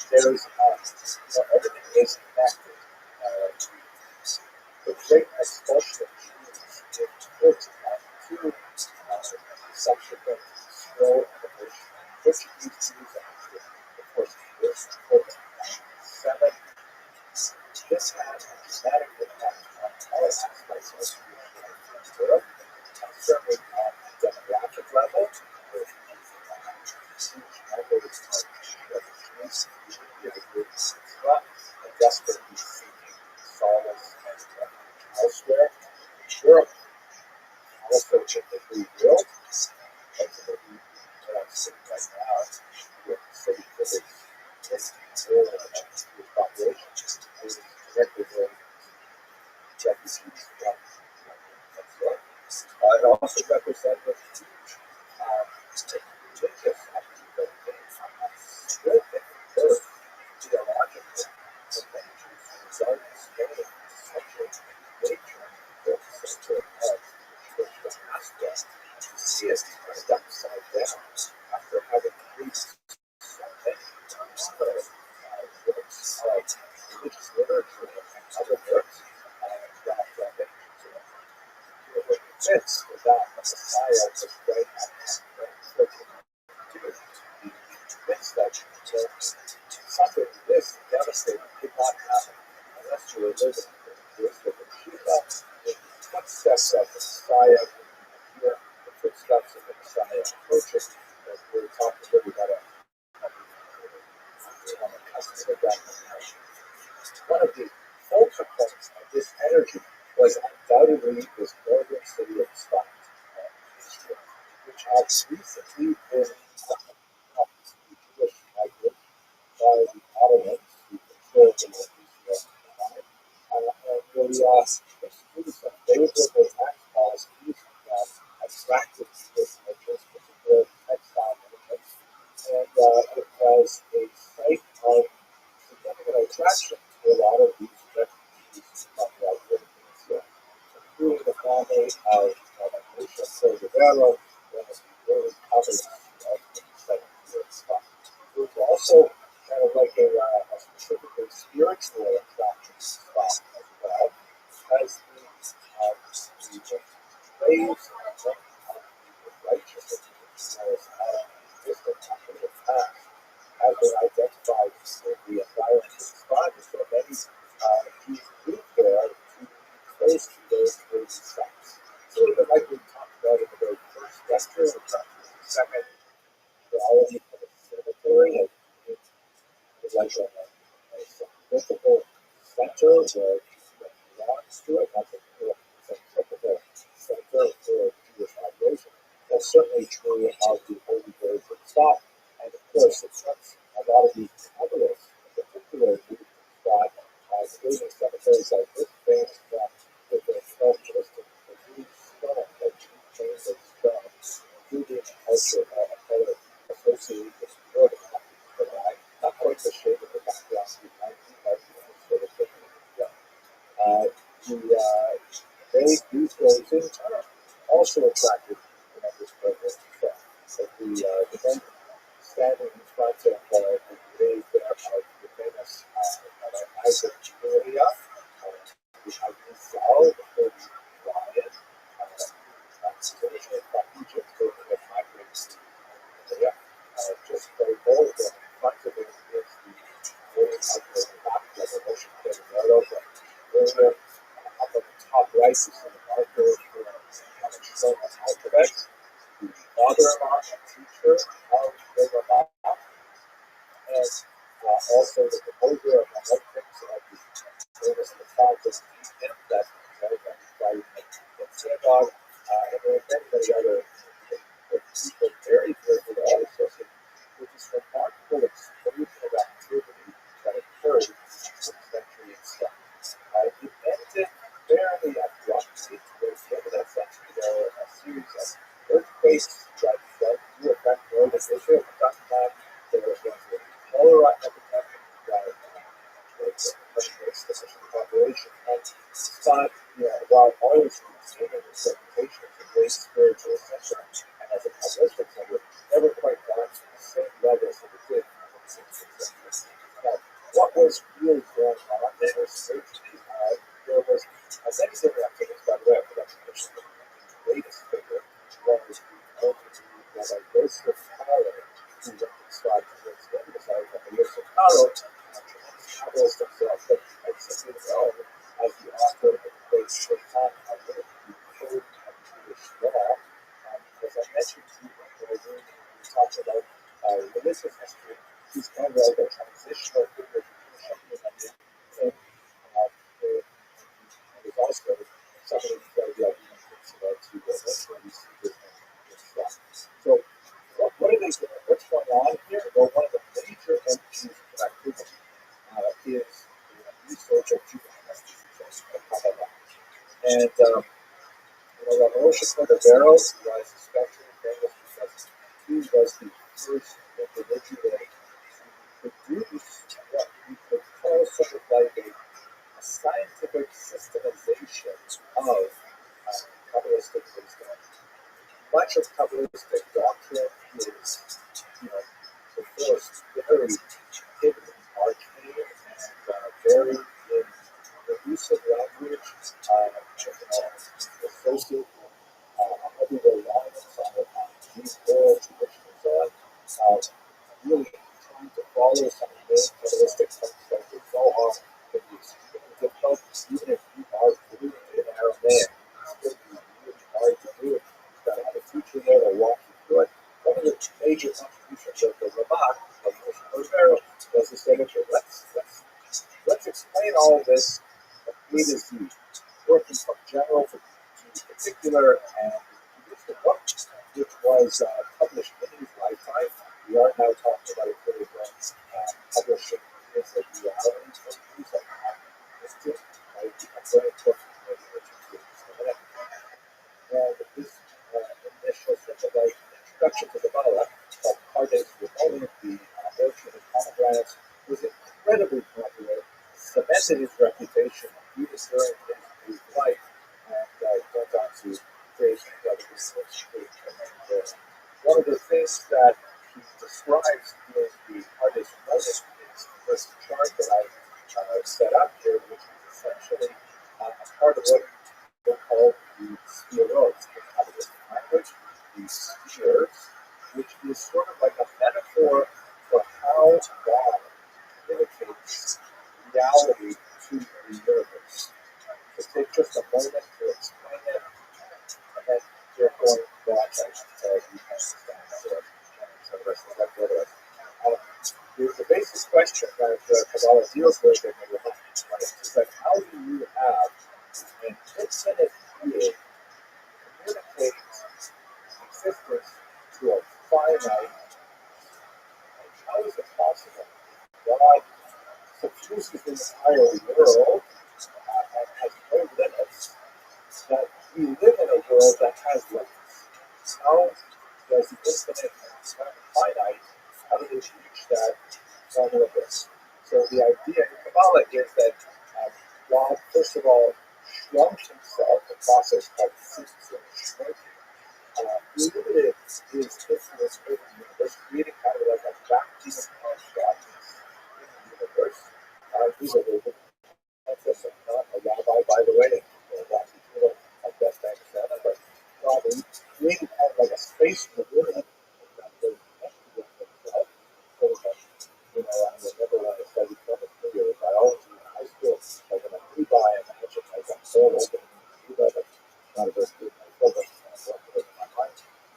There's everything is connected. The great expulsion of Jews in Turkey to subsequent slow evolution which of these two is accurate? Of course, this open. 7. This has a dramatic impact on politics by social Europe, and certainly on a demographic level. With huge numbers of refugees and desperately seeking solace and refuge elsewhere. Europe also typically will. Ultimately, what I'm seeing right now with the city that is more than a huge population is directly related to refugees from Venezuela. It also represents a huge religious activity with birth theological adventures regarding Spain, such a nature of the center of church aspect to see us turned upside down after having preached so many times works of religious literature and other works that fits without a Messiah was right at that convinced that something this devastating could not happen unless you were living in the district of Cuba in the footsteps of the Messiah, here the footsteps of the Messiah approaching, as we were talking a little about one of the focal points of this energy was undoubtedly this northern city of Taik, which had recently been Jewish migrants by the Ottomans who controlled the northeast of and they instituted some favorable tax policies that attracted Jewish merchants, particularly textile merchants, and it was a site of significant attraction to a lot of these refugees from the Iberian Peninsula, including the family of Moshe Cordero, one of the early colonists of the second spot. It was also kind of like a specifically spiritual attraction spot as well, because the waves of righteousness as distant after the past have been identified in the environment of the spot. So many Jews moved there to be close to those early sites. So like we talked about in the very first lecture, we talked about the second quality of the cemetery, and it's like a mythical center where it belongs to it, not the typical center for Jewish migration. That's certainly true of the Holy Graves of Spot, and of course, it's a lot of these Kabbalists, in particular, that creating cemeteries like this famous with their characteristic of huge stone, like chains of stone, including a culture associated with northern but not quite the shape of the background you might be like, sort of thinking these graves in turn also attracted tremendous progress. So the men standing in front of the grave there of the famous Isaac Julia, the Isaac, the Holy Lion, that's originally from Egypt, where they migrated to India, just very bold in front of it is the grave of the back of the Moshe Cordero, earlier up on the top right is the marker for Shlomo Alphabet, the father-in-law and teacher of the Rabbi, and also the composer of the writings of the famous Messiah hymn that was by the synagogue, and there are many other people very all associated with this remarkable explosion of activity that occurred in the 16th century and stuff. It ended fairly abruptly towards the end of that century. There were a series of earthquakes that blew affect northern Israel at that time. There was a cholera epidemic that the population. And Spot, while always maintaining its reputation as a great spiritual center and as a publicity center, never quite Carol, tremendous novels themselves, but I simply know as the author of the short time how little you code of Jewish law. As I mentioned to you when we talked about religious history, he's kind of like a transitional figure between Jewish and there's also somebody who's got the idea about to eventually see this stuff. So what are they doing? What's going on here? Well, one of the major entities of activity is the research of Jewish Kabbalah. And Rabbi Cordovero was especially famous because he was the first individual to produce what we could call sort of like a scientific systemization of Kabbalistic wisdom. Much of Kabbalistic doctrine is, the first very hidden, arcane, and very in elusive language, associated with everyday lives on these oral traditions, really trying to follow some of the Kabbalistic concepts that is so hard to be extremely difficult, even if you are fluent in Aramaic. It's still really hard to do it. You've got to have a teacher there to walk you through it. One of the major contributions of the Rabbi, of Moshe Cordovero, was to say, okay, let's explain all this from A to Z, working from general to particular, and produced a book which was published in his lifetime. We are now talking about a period when publishing is a reality for Jews that have listed, right? I'm very important in the and this initial sort of like introduction to the Kabbalah of Pardes Rebellion, the orchard of pomegranates, was incredibly popular, cemented his reputation even during his life, and went on to create other research. One of the things that he describes in the Pardes Rebellion is this chart that I set up here, which is essentially a part of what we call the spheros in Kabbalistic language, the spheres, which is sort of like a metaphor for how God communicates reality to the universe. So take just a moment to explain it, and then you're going to watch it until you understand so the rest of that video. The basic question that Kabbalah deals with in the Rabbi is like, how do you have an infinite being communicate existence to a finite? How is it possible? God suffuses the entire world and has no limits, that we live in a world that has limits. How does the infinite and finite, how do they reach that formula of this? So the idea in Kabbalah is that God, first of all, shrunk himself, a process called shrinking, limited his influence over the universe, creating kind of like a vacuum of darkness in the universe. He's a little bit not a rabbi, by the way, I guess I understand that, but God created kind of like a space in the world that was himself. So that, I remember when I studied chemistry or biology in high school, like when I flew by, I imagined like a soul opening in Cuba, but not a very good program.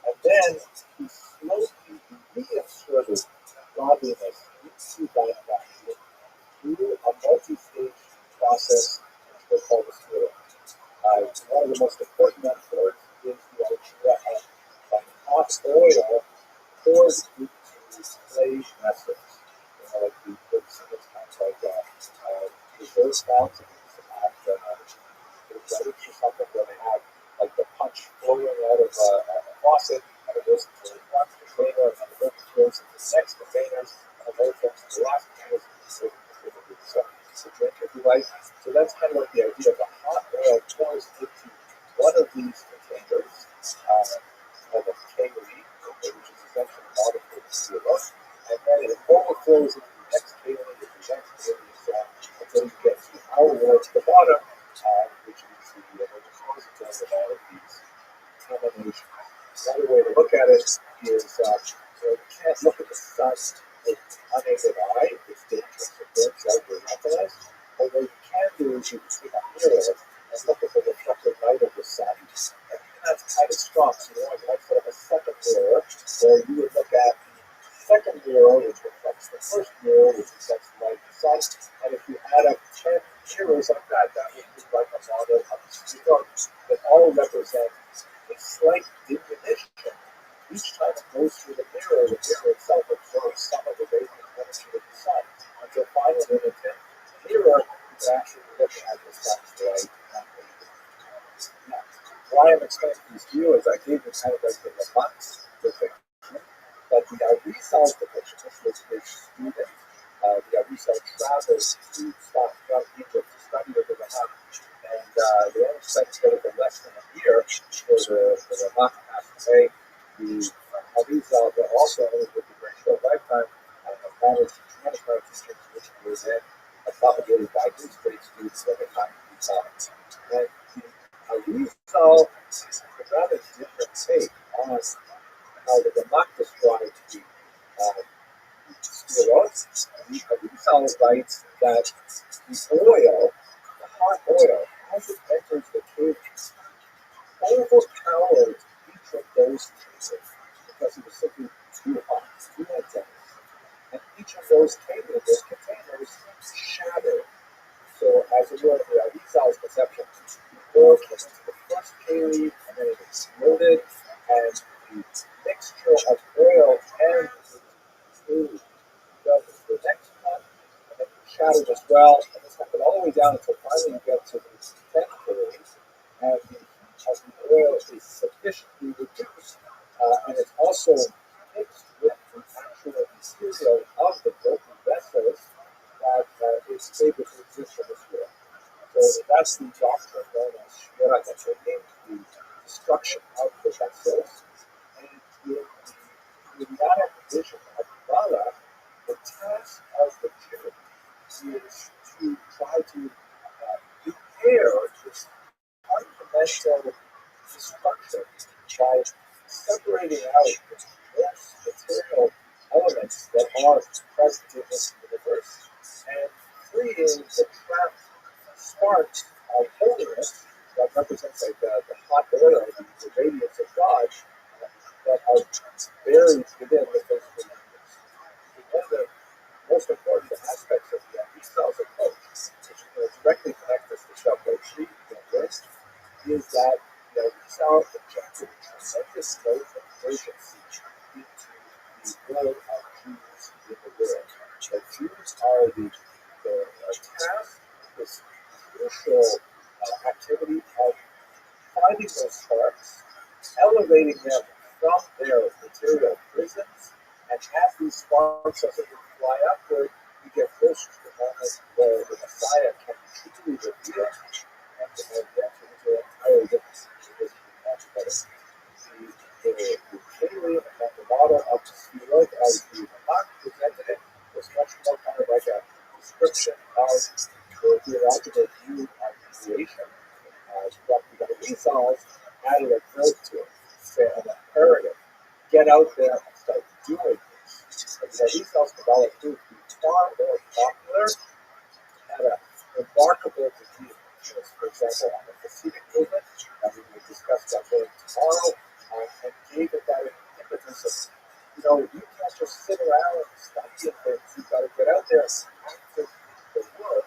And then he slowly reinserted godliness into that vacuum through a multi-stage process which we call the spirit. One of the most important metaphors is the idea of hot oil poured into clay vessels. Like the it's kind of like reverse fountains at the or something where they have like the punch flowing out of a faucet, and it goes into one container, and then it goes into the next container, and then it goes into the last container, so drink if you like. So that's kind of like the idea of the hot oil pours into one of these containers, like a kegli, which is essentially a model for the zero, and then it overflows into the next kegli, the next kegli, and so on, until you get to our world at the bottom, which is the repository of all of these emanations. Another way to look at it is, you can't look at the sun with unaided eye, it's dangerous. things like your retinas. But what you can do is you can take a mirror and look at the reflected light of the sun. And that's kind of strong. So you might set up a second mirror where you would look at the second mirror, which reflects the first mirror, which reflects the light of the sun. And if you add up 10 mirrors like that, that would be like a model of a sphere that all represent a slight diminution. Each time it goes through the mirror itself absorbs some of the radiant energy of the sun until finally in the 10th mirror, you can actually look at the sun's light. Now, why I'm explaining these to you is I gave you kind of like the Lamarck's depiction, but the ROTHSCHILD depiction, this was his student. The ROTHSCHILD traveled to stop from Egypt to study with the Lamarck, and they only spent less than a year before the Lamarck passed away. The ROTHSCHILD also lived a very short lifetime and managed tremendous amount of teachings which he was in, propagated by his great students at the time he taught. And the ROTHSCHILD a rather different take on how the Ramak described the spheros. The ROTHSCHILD writes that the oil, the hot oil, as it enters the cave, overpowered each of those cases because it was simply too hot, too intense. And each of those containers shattered. So as it were, the ROTHSCHILD's perception, the oil came into the first keli, and then it exploded, and the mixture of oil and food fell into the next one, and then it shattered as well, and this happened all the way down until finally you get to the 10th keli, and the heat of the oil is sufficiently reduced, and it's also mixed with the actual material of the broken vessels that is able to exist in this world. So that's the doctrine known as Shmirat HaKelim, the destruction of the vessels. And in the Indiana vision of Kabbalah, the task of the Jew is to try to repair this fundamental destruction by separating out the gross material elements that are present in this universe and freeing the trapped sparks of holiness that represents like the hot oil, the radiance of God that are buried within the physical universe. One of the most important aspects of the ROTHSCHILD's approach, which directly connects us to Shabbat list, is that the ROTHSCHILD projected a tremendous note of urgency into the role of Jews in the world. That Jews are the task, this crucial activity of finding those sparks, elevating them from their material prisons, and as these sparks as they fly upward, we get closer to the moment where the Messiah can be truly revealed and get into an entirely different situation altogether. The Keli and the model of the Spherot as the Ramak presented it was much more kind of like a description of the theological view of creation. But the ROTHSCHILD added a verb to it, say an imperative. Get out there and start doing this. And the ROTHSCHILD's Kabbalah proved to be far more popular, had a remarkable degree of influence, for example, on the Hasidic movement, that we will discuss that more tomorrow, and gave it that impetus of, you can't just sit around and study things. You've got to get out there and practice the work,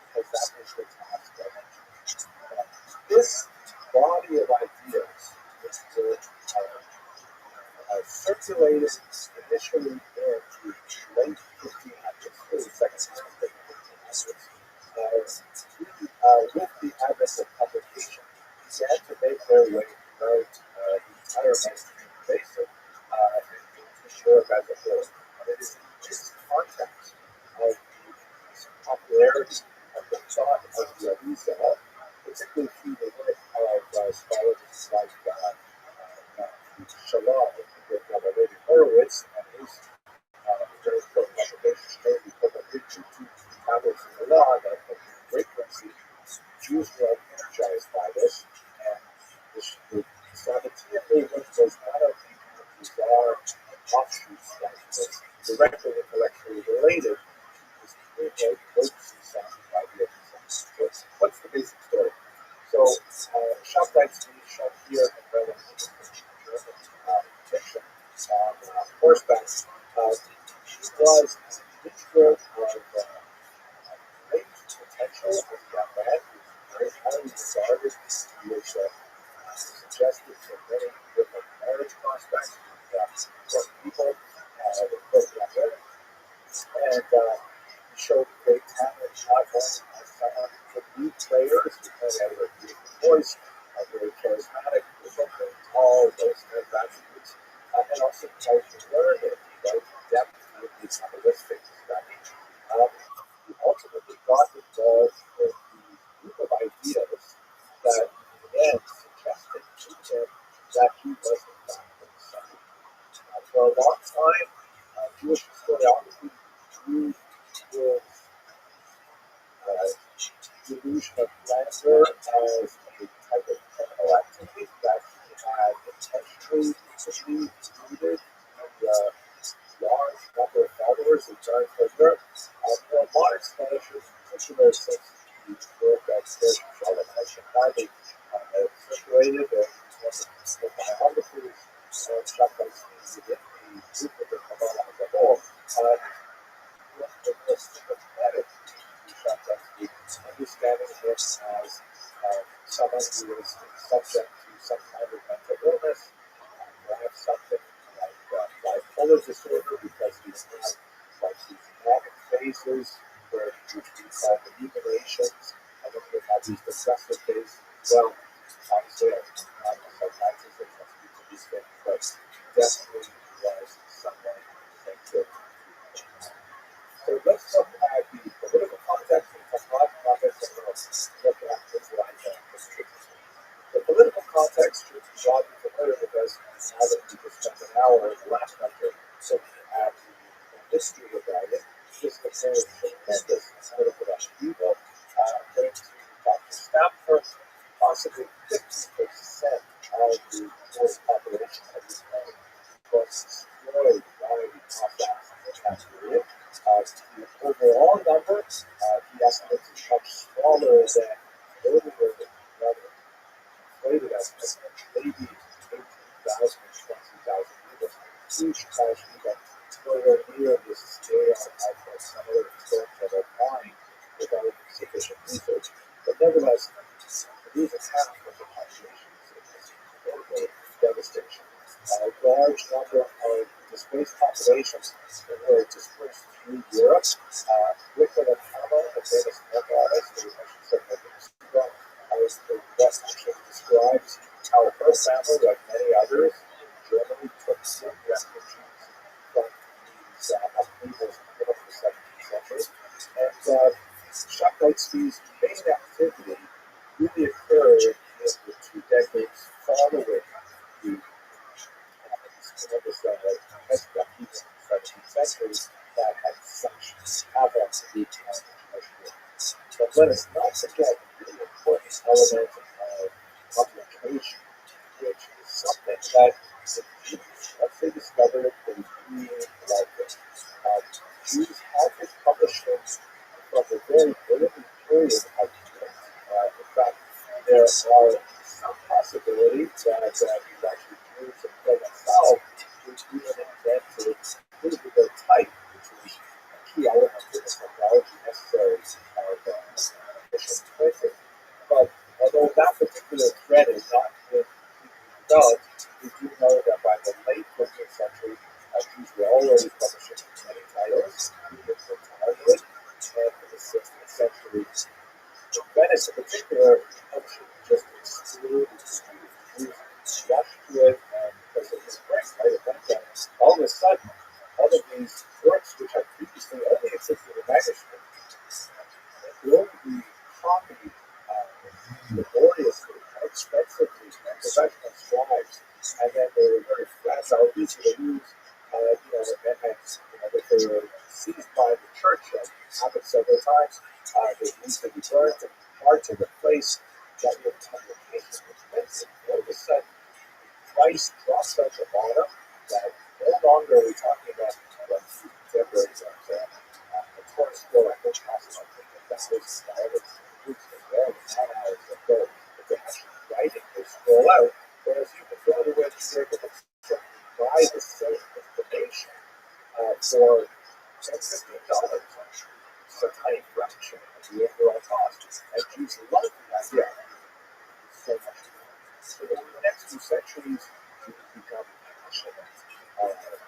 because that is the task of it. This body of ideas, which were circulated initially in the late 1500s, early second half of the 1500s, with the advent of publication, began to make their way throughout the entire mainstream basin into Europe as a whole. And it is in this context of the popularity of the thought of the ROTHSCHILD, particularly through the work of scholars like Shalom, with Rabbi Horowitz, and his very important publication showing the publication to tablets in the law that of great mercy. Jews were energized by this, and the Sabbatean movement was not a bizarre offshoots that was directly intellectually related to this movement was a mixture of great potential as a young man. He was very highly regarded. He was suggested for many different marriage prospects with people with young women. And he showed great talent, not only as someone who could lead players, because he had a beautiful voice, very charismatic, very tall, those kind of attributes, and also quite learned, quite depth with the analytic study. He ultimately got involved in the group of ideas that in the end suggested to him that he was in fact the Messiah. For a long time, Jewish historiography viewed his delusion of grandeur as a type of criminal activity that he had intentionally rooted the large number of followers in North Europe. For modern scholars, in particular, since the work of ROTHSCHILD has been widely circulated, the biographers of Shabbos within the group of the Kabbalah as a whole, was the most sympathetic to Shabbos, understanding him as someone who was subject to some kind of mental illness, perhaps something like bipolar disorder, because he had like these manic phases which we call illuminations, and then he had these depressive phases as well. Obviously, I'm a psychiatrist that can speak to these things, but definitely was someone that could. So let's look at the political context and the technological context, and then let's look at this line history. The political context should be broadly familiar because now that we just spent an hour last night looking at the history of Rabbi, just compared tremendous political upheaval, going to Dr. Stanford, possibly 50% of the world population at this point was destroyed by the Cossacks in that period. The overall number, he estimates, is much smaller than earlier rather inflated estimates, maybe 18,000 or 20,000 people. Huge tragedy, but nowhere near the scale of some other experiments that are flying without sufficient research. But nevertheless, losing half of the population is incredible devastation. A large number of displaced populations that were dispersed through Europe. Wickman and Hammer, the famous artist, who actually said that the West actually describes how her family, like many others in Germany, took some refugees from these upheavals in the middle of the 17th century. And Shabbos's main activity really occurred in the 2 decades following the tremendous upheaval in the 17th century that had such havoc in the economy. But let us not forget the really important element of publication, which is something that the Jews, once they discovered it, they really liked it. Jews had been publishing from the very early period of print. In fact, there are some possibilities that these actually Jews and Provençal would even invented physical type, which is a key element of the technology necessary of efficient printing. But although that particular thread is not been developed, we do know that by the late 15th century, Jews were already publishing many titles, even for Talmud, and in the 16th century, Venice in particular, publishing just excluded Jews rushed to it, and because it was very right at that time, all of a sudden, all of these works which had previously only existed in manuscript will be copied laboriously, expensively, and professional scribes, and then they were very fragile, easy to lose, and if they were seized by the church, as happened several times, they used to be burned and hard to replace. That your publication was expensive. All of a sudden, the price drops at the bottom. That no longer are we talking about contemporaries of the Torah scroll. I think costs about $50,000. It's very hours ago that they're actually writing this scroll out. Whereas you can go to where you're able to buy the same information for and $15. It's a tiny fraction of the overall cost. And Jews love the idea so much. So over the next few centuries, Jews become passionate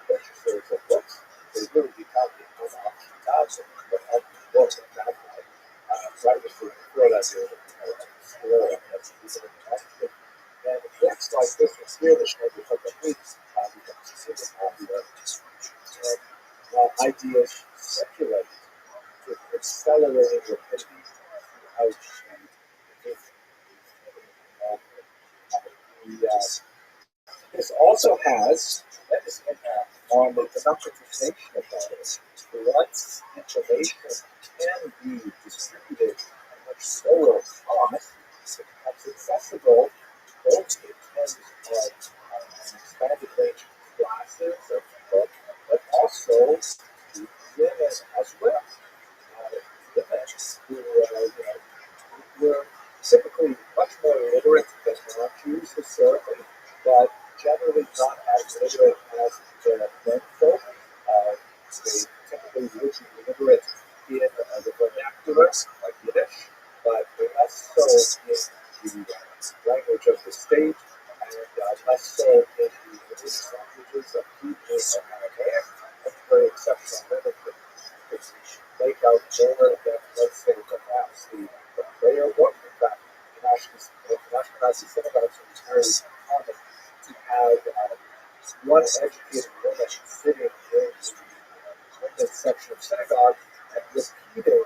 purchasers of books. They really become the ROTHSCHILD, but have books at that point. Right before that, they were school and that's the market. And books like this was here, the Schneider of the Weeks, become super popular. And ideas circulate with accelerating rapidity throughout this also has tremendous impact on the democratization of knowledge. Once information can be distributed at much lower cost, it becomes accessible both in terms of an expanded range of classes of people, but also to women as well. Women who were typically much more literate than non-Jews historically, but generally not as literate as the men folk. They typically would be literate in the vernacular, like Yiddish, but less so in the language of the state, and less so in the religious languages of Hebrew and Aramaic. That's very exceptional women could make out more than, let's say, perhaps the prayer book. In fact, in Ashkenazi synagogues, it was very common to have one educated woman sitting in the women's section of synagogue and repeating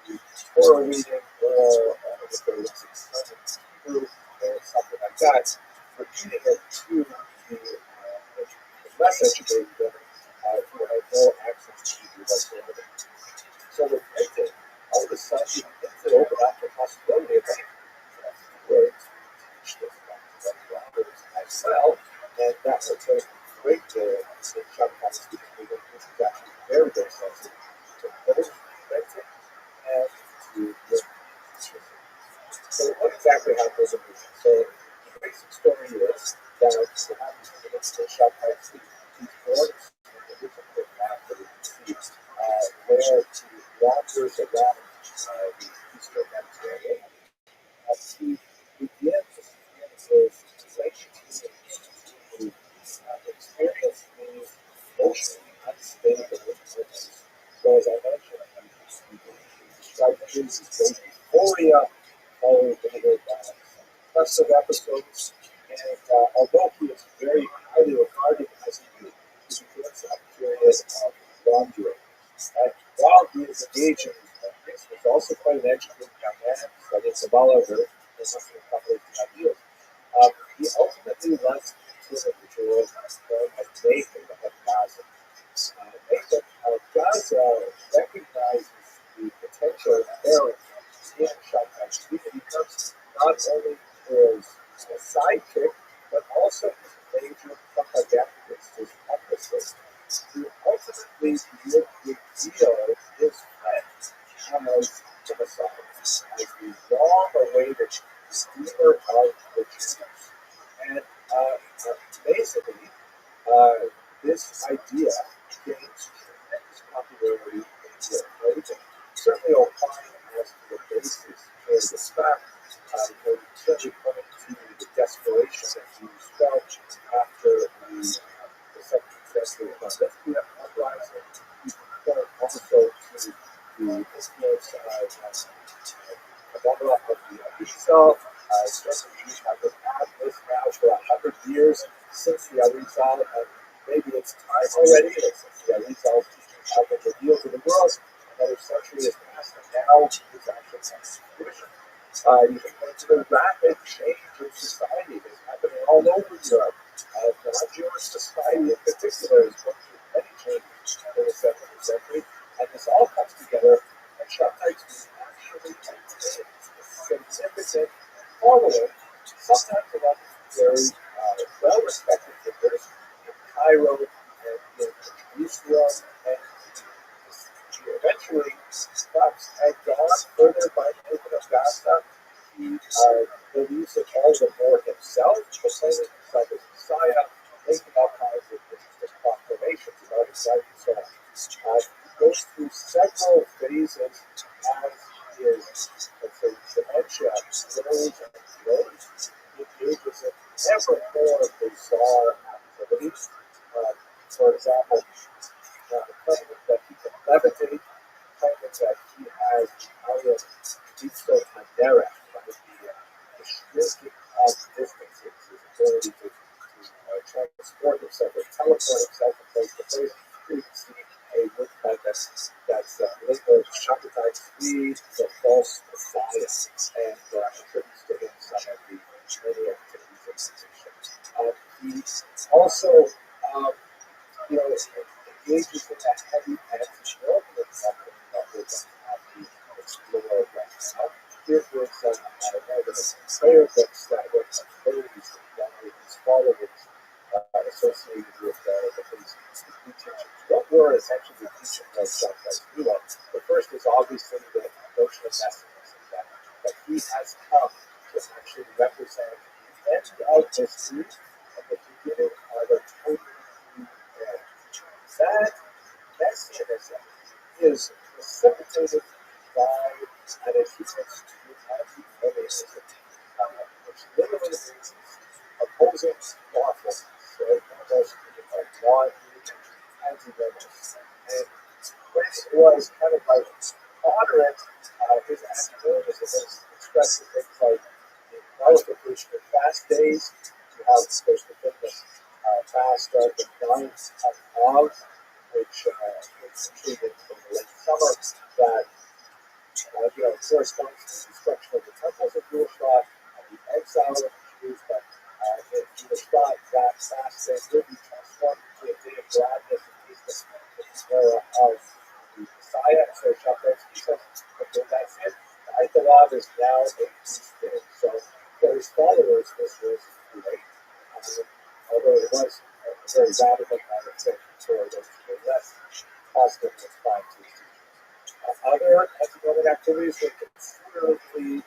the Torah reading or if there was a sermon in Hebrew or something like that, repeating it to the less educated women who had no access to Hebrew whatsoever. So with printing, all of a sudden things that open up the possibility of words teach this language as well, and that will take great deal in Shabbat speaking, which is actually very, very sensitive to both printing and to written. So what exactly happens in movement? So the basic story is that what happens in the Shabbat speaking, he's born in the different map that we can see where he wanders around the Eastern Mediterranean. He begins his late to experience these emotionally unstable winds. So as I mentioned, he described his euphoria, followed with impressive episodes, and although he is very highly regarded as a youth, he begins a period of wandering. And while he is engaged in these wanderings, he's also quite an educated young man, studying Kabbalah, very interested in a couple of ideas. He ultimately runs into an individual known as Taik of Gaza. Gaza recognizes the potential inherent in Shabbat. He becomes not only his sidekick, but also his major propagandist, his publicist, who ultimately reveal his friend as the Messiah, as the long-awaited Redeemer of the Jews. And basically, this idea gains tremendous popularity in Europe. Certainly opine as to the basis for this fact. Certainly pointing to the desperation that Jews felt after the 17th century uprising. You can point also to the influence of Kabbalah of the Arizal. Certainly Jews have been at this now for 100 years since the Arizal, and maybe it's time already that since the Arizal teachings have been revealed to the world, another century has passed, and now it's actually fruition. You can point to the rapid change of society that's happening all over Europe. Non-Jewish society in particular is going through many changes in the 17th century, and this all comes together, and Shabbatites actually maintains a significant following, sometimes among very well-respected figures in Cairo and in Jerusalem, and eventually perhaps had gone further by the movement of Gaza. He believes in all the more himself, proclaiming himself as Messiah, making all kinds of interesting proclamations about his life and so on. Goes through several phases as his, let's say, dementia grows and grows. He engages in ever more bizarre activities. For example, claiming that he can levitate, claiming that he has Dipsopandera, the shrinking of distances, his ability to transport himself or teleport himself from place to place. You can see a woodcut that's labeled Shakatai speed, the false messiah, and attributes to him some of the many activities of sensation. He also engages in that heavy anti-European method that we're going to have to explore right now. Here was a prayer books that were composed by his followers associated with his teachings. What were essentially the teachings of Shakatai? The first is obviously the notion of messianism, that he has come to actually represent the end of history and the beginning of a totally new era. That messianism is precipitated by an adherence to anti-Arianism, which literally means opposing lawfulness, almost law-hating anti-Romanist. And when it was kind of like moderate, his anti-Romanism was expressed in things like the nullification of fast days. You have, of course, the famous fast of the 9th of which was treated in the late summer, that corresponds to the destruction of the temples of Jewish law and the exile of the Jews, but in Jewish law, that fast day will be transformed into a day of gladness and peace in the era of the Messiah. So Shabbos says, okay, that's it. The Ninth of Av is now a feast day. So for his followers, this was great. Although it was a very radical kind of thing for those who were less positive and inclined to his teachings. Other anti-Roman activities were considerably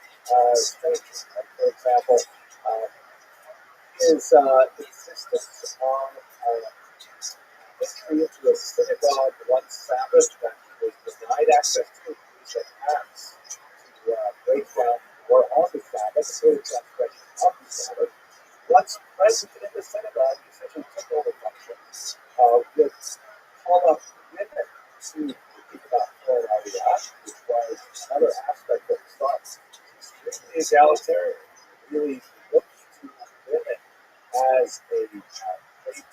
strange. For example, his insistence on entry into a synagogue one Sabbath that he was denied access to, which had acts to break down or on the Sabbath, so transgression of the Sabbath. Once present in the synagogue, he essentially took over functions would call up women to think about Aliyah, which was another aspect of his thoughts. Extremely egalitarian, really looked to women as a great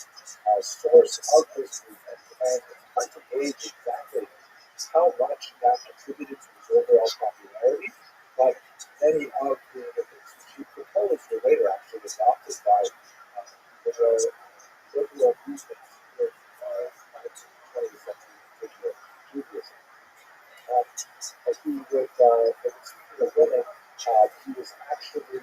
source of this movement, and it's hard to gauge exactly how much that contributed to his overall popularity, but many of the things she proposed were later actually adopted by liberal movements in 20th century particular Judaism. He would, speaking of women, he was actually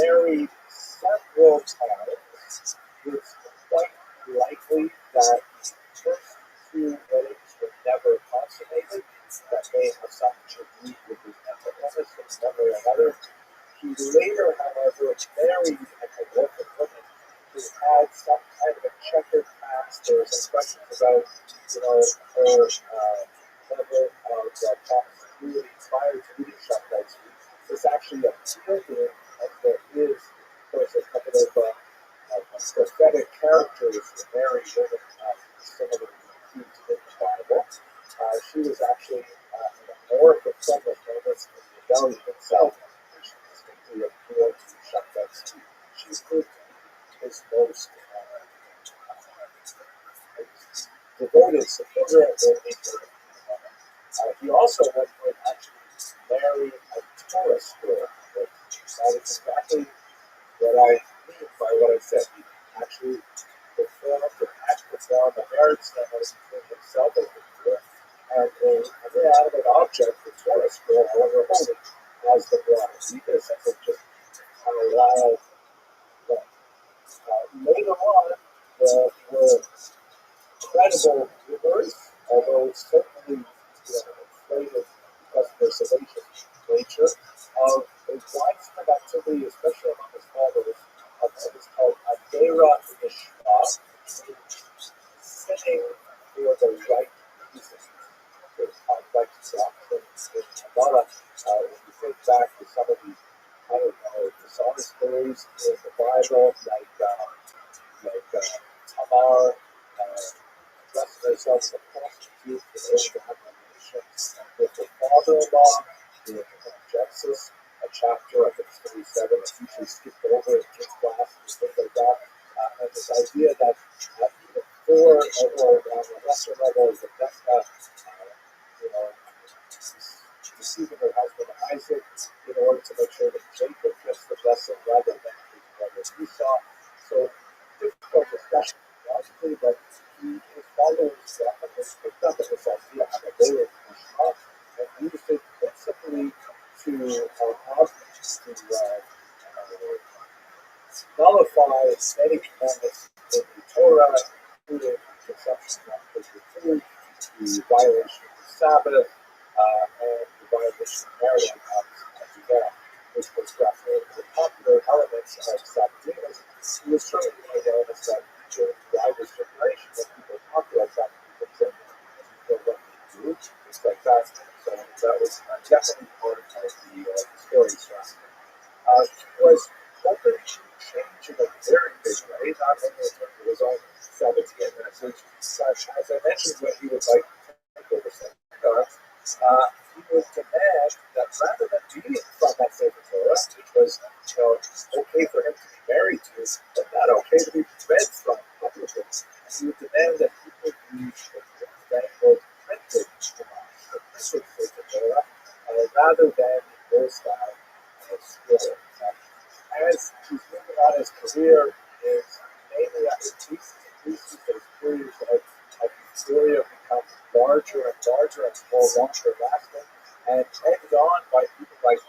married several times. It's quite likely that the first two weddings were never consummated, that may have something to do with his mental illness in one way or another. He later, however, married a Moroccan woman who had some kind of a checkered past. There were some questions about, her level of promiscuity prior to leaving Shakhtite. This actually appealed to him, and there is, of course, a couple of prophetic characters in Mary women, similar to the Bible. She was actually an oracle son of Amos in the rebellion itself, which distinctly appealed to Shakhtite. She proved to be his most devoted supporter of the nature. He also went to actually marry a Taurus girl. That is exactly what I mean by what I said. He actually performed a marriage ceremony between himself and his girl, and an inanimate object, the Taurus girl, however holy, as the bride. You get a sense of just how loud. Later on, there were credible rumors, although certainly inflated because of their salacious nature, of a widespread activity, especially among his followers, of what is called Adera Mishpah, sinning for the right law in Genesis, a chapter, I think it's 37, it's usually skipped over in kids' class and things like that. And this idea that even before or on a lesser level, Rebecca, you know, deceiving her husband Isaac in order to make sure that Jacob gets the blessing rather than his brother Esau. So difficult discussion, logically, but his followers picked up on this idea that they were off and used it principally to nullify many commandments in the Torah, including consumption of non-kosher food, the violation of the Sabbath, and the violation of marriage as well, which was definitely the popular elements of Sabbatheanism. It was certainly one of the elements that during Rabbi's generation, when people talked about Sabbatheanism, and what they do, things like that. So that was definitely part of the story surrounding it. He was open to change in a very big way, not only in terms of his own Sabbathean message, but as I mentioned, when he would take over synagogues, he would demand that rather than being from that sacred Torah, which was okay for him to be married to, but not okay to be read from publicly, he would demand that people use that were printed the printed sacred Torah, rather than their style of scribble. As he's moving on his career, is mainly after theses and theses, those periods of hysteria become larger and larger and more longer lasting, and egged on by people like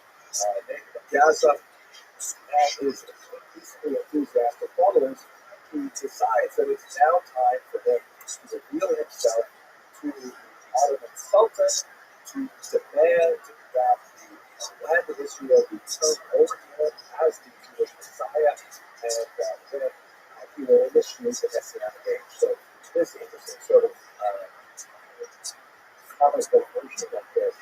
Nathan of Gaza and his increasingly enthusiastic followers, who decides that it's now time for him to reveal himself to the Ottoman Sultan, to demand that the land of Israel be turned over to him as the Jewish Messiah, and then he will initiate the Messianic age. So this interesting sort of comic book version of this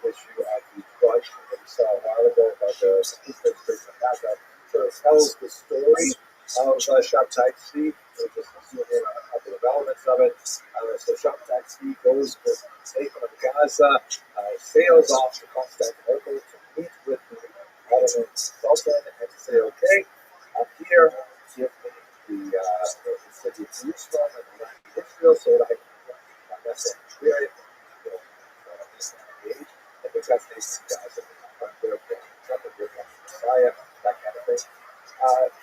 issue of the question that we saw a while ago about the Eastern Streets of Gaza sort of tells the story of Shabtai Tzvi. So just zoom in on a couple of elements of it. So Shabtai Tzvi goes with Taik of Gaza, sails off to Constantinople to meet with the Ottoman Sultan and to say, okay, I'm here, give me the city of Jerusalem and the land of Israel so that I can my message clear. I think that's basically guys that are there for the Messiah, that kind of thing.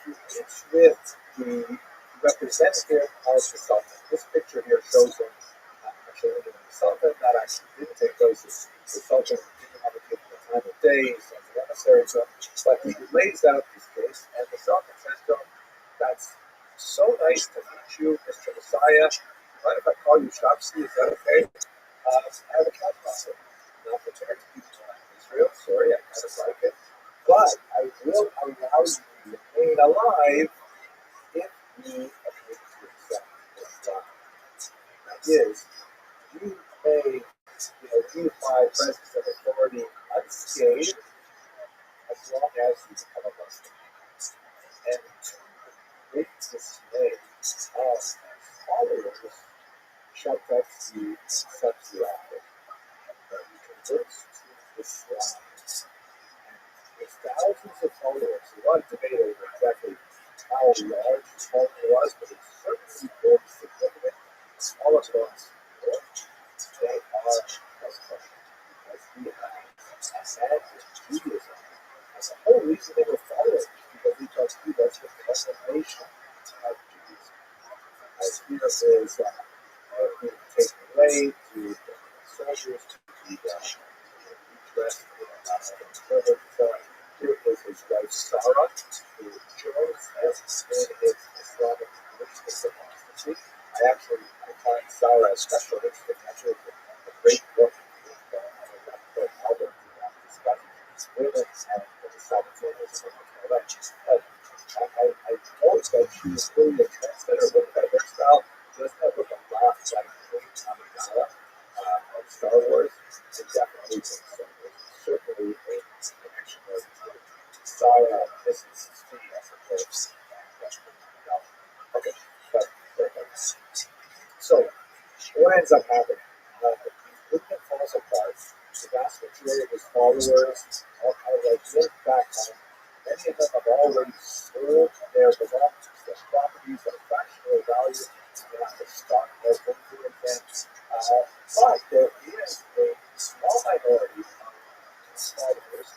He meets with the representative of the Sultan. This picture here shows him actually interviewing the Sultan. That actually didn't take place. The Sultan didn't have a given time of day, so the emissaries, but he lays out his case, and the Sultan says to him, "That's so nice to meet you, Mr. Messiah. Mind if I call you Shopsy? Is that okay? I have a cat problem. Not the chance to keep Israel. Sorry, I kind of like it. But I will allow you to remain alive if you agree to accept this time. That is, you may unify presence of authority unscathed as long as you become a Muslim. And to the great dismay of followers, Shabtai Tzvi accepts the offer. He converts to Islam. And with thousands of followers, a lot of debate over exactly how large his following was, but it's certainly very significant. All of us, they are Muslim because he has added Judaism. And the whole reason they were following because he was the proclamation of Judaism. As here is being taken away to the soldiers to be dressed in here is his wife Sarah, who joins us in his Islamic mystic apostasy. I find Sarah especially actually a great book with Albert discussing women and the Sabbatheanism and all that. But I know that she is really a trendsetter with her hairstyle. She doesn't have like a laugh like Queen Amidala of Star Wars. I definitely think so. There's certainly a connection there between Sarah and Mrs. T, I suppose. Okay, but so what ends up happening? The movement falls apart. The vast majority of his followers are kind of like live back home. Many of them have already sold their belongings, their properties at a fractional value, and they have to start their own new events. But there is a small minority of followers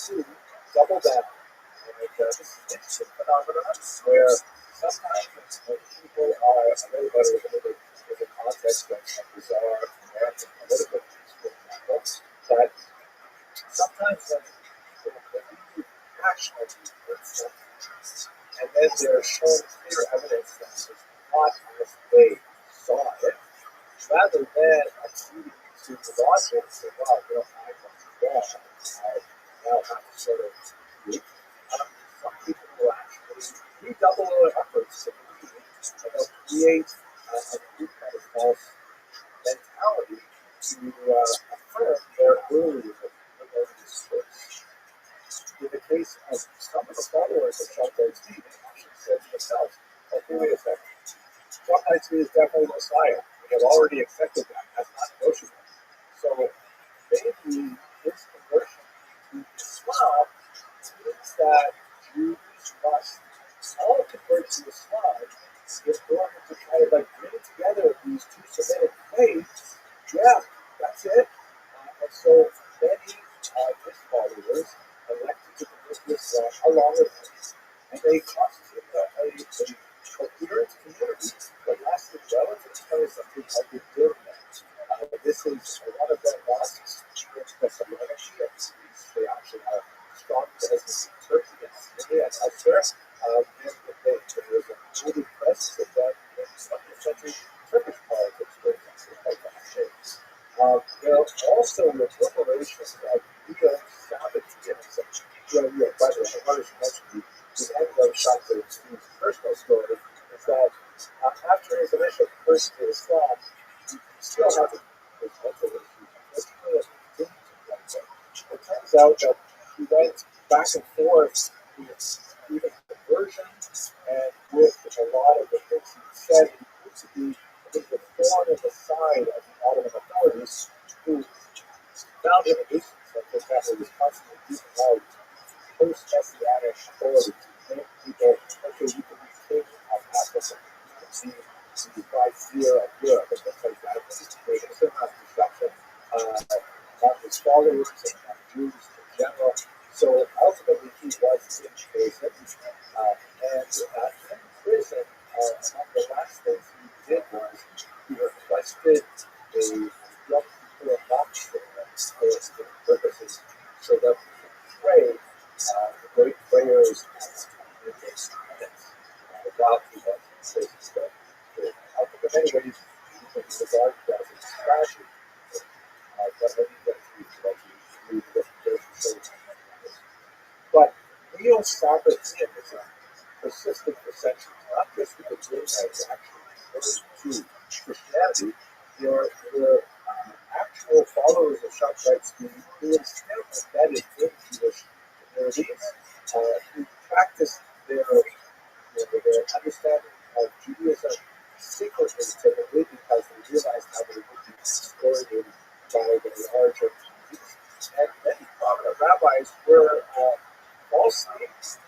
who double down. And this is an interesting phenomenon where sometimes when people are, I know about it in the context of some bizarre American political news, for example, but sometimes when people believe passionately in something, and then they're shown clear evidence that it was not as they saw it, rather than acceding to the logic and say, well, you know, I was wrong, I now have to sort of some people will actually redouble their efforts to believe, and they'll create a new kind of false mentality to affirm their earlier discourse. In the case of some of the followers of John Knightsmead, they actually said to themselves, okay, wait a second, John Knightsmead is definitely the Messiah. We have already accepted that. That's not negotiable. So maybe his conversion to Islam means that Jews must all convert to Islam in order to try to like bring together these two Semitic faiths. Yeah, that's it. And so many of his followers elected to convert to Islam along with him. And they constituted a coherent community that lasted well into the 20th century by doing that. This is a lot of their mosques in Thessalonica. They actually have strong presence in Turkey and Syria and elsewhere. And there was a noted presence of that in 20th century Turkish politics, for example, like that. There are also reverberations of neo-Sabbateanism. By the way, I wanted to mention the end of Shakespeare's personal story is that after his initial conversion to Islam, he still hasn't his mental issues. It turns out that he went back and forth with even conversion and with a lot of the things he said he used to be the thorn in the side of the Ottoman authorities who found him a nuisance. Like, for example, he was constantly using out post-Messianic authority to make people, okay, you can be king of Africa, you can see the idea of Europe and things like that. There's a certain amount of destruction on his followers and Jews in general. So ultimately, he was in prison. And in prison, one of the last things he did was he requested a young people monastery for his purposes so that he could pray the great prayers in his minutes while he was in prison. So, I think in many ways, he was regarded as a tragedy. But neo-Sabbateanism persisted for centuries, not just because Judaism actually converted to Christianity. There were actual followers of Shakespeare who were still embedded in Jewish communities, who practiced their understanding of Judaism secretly, typically, because they realized how they would be exploited by the larger communities. And many prominent rabbis were falsely,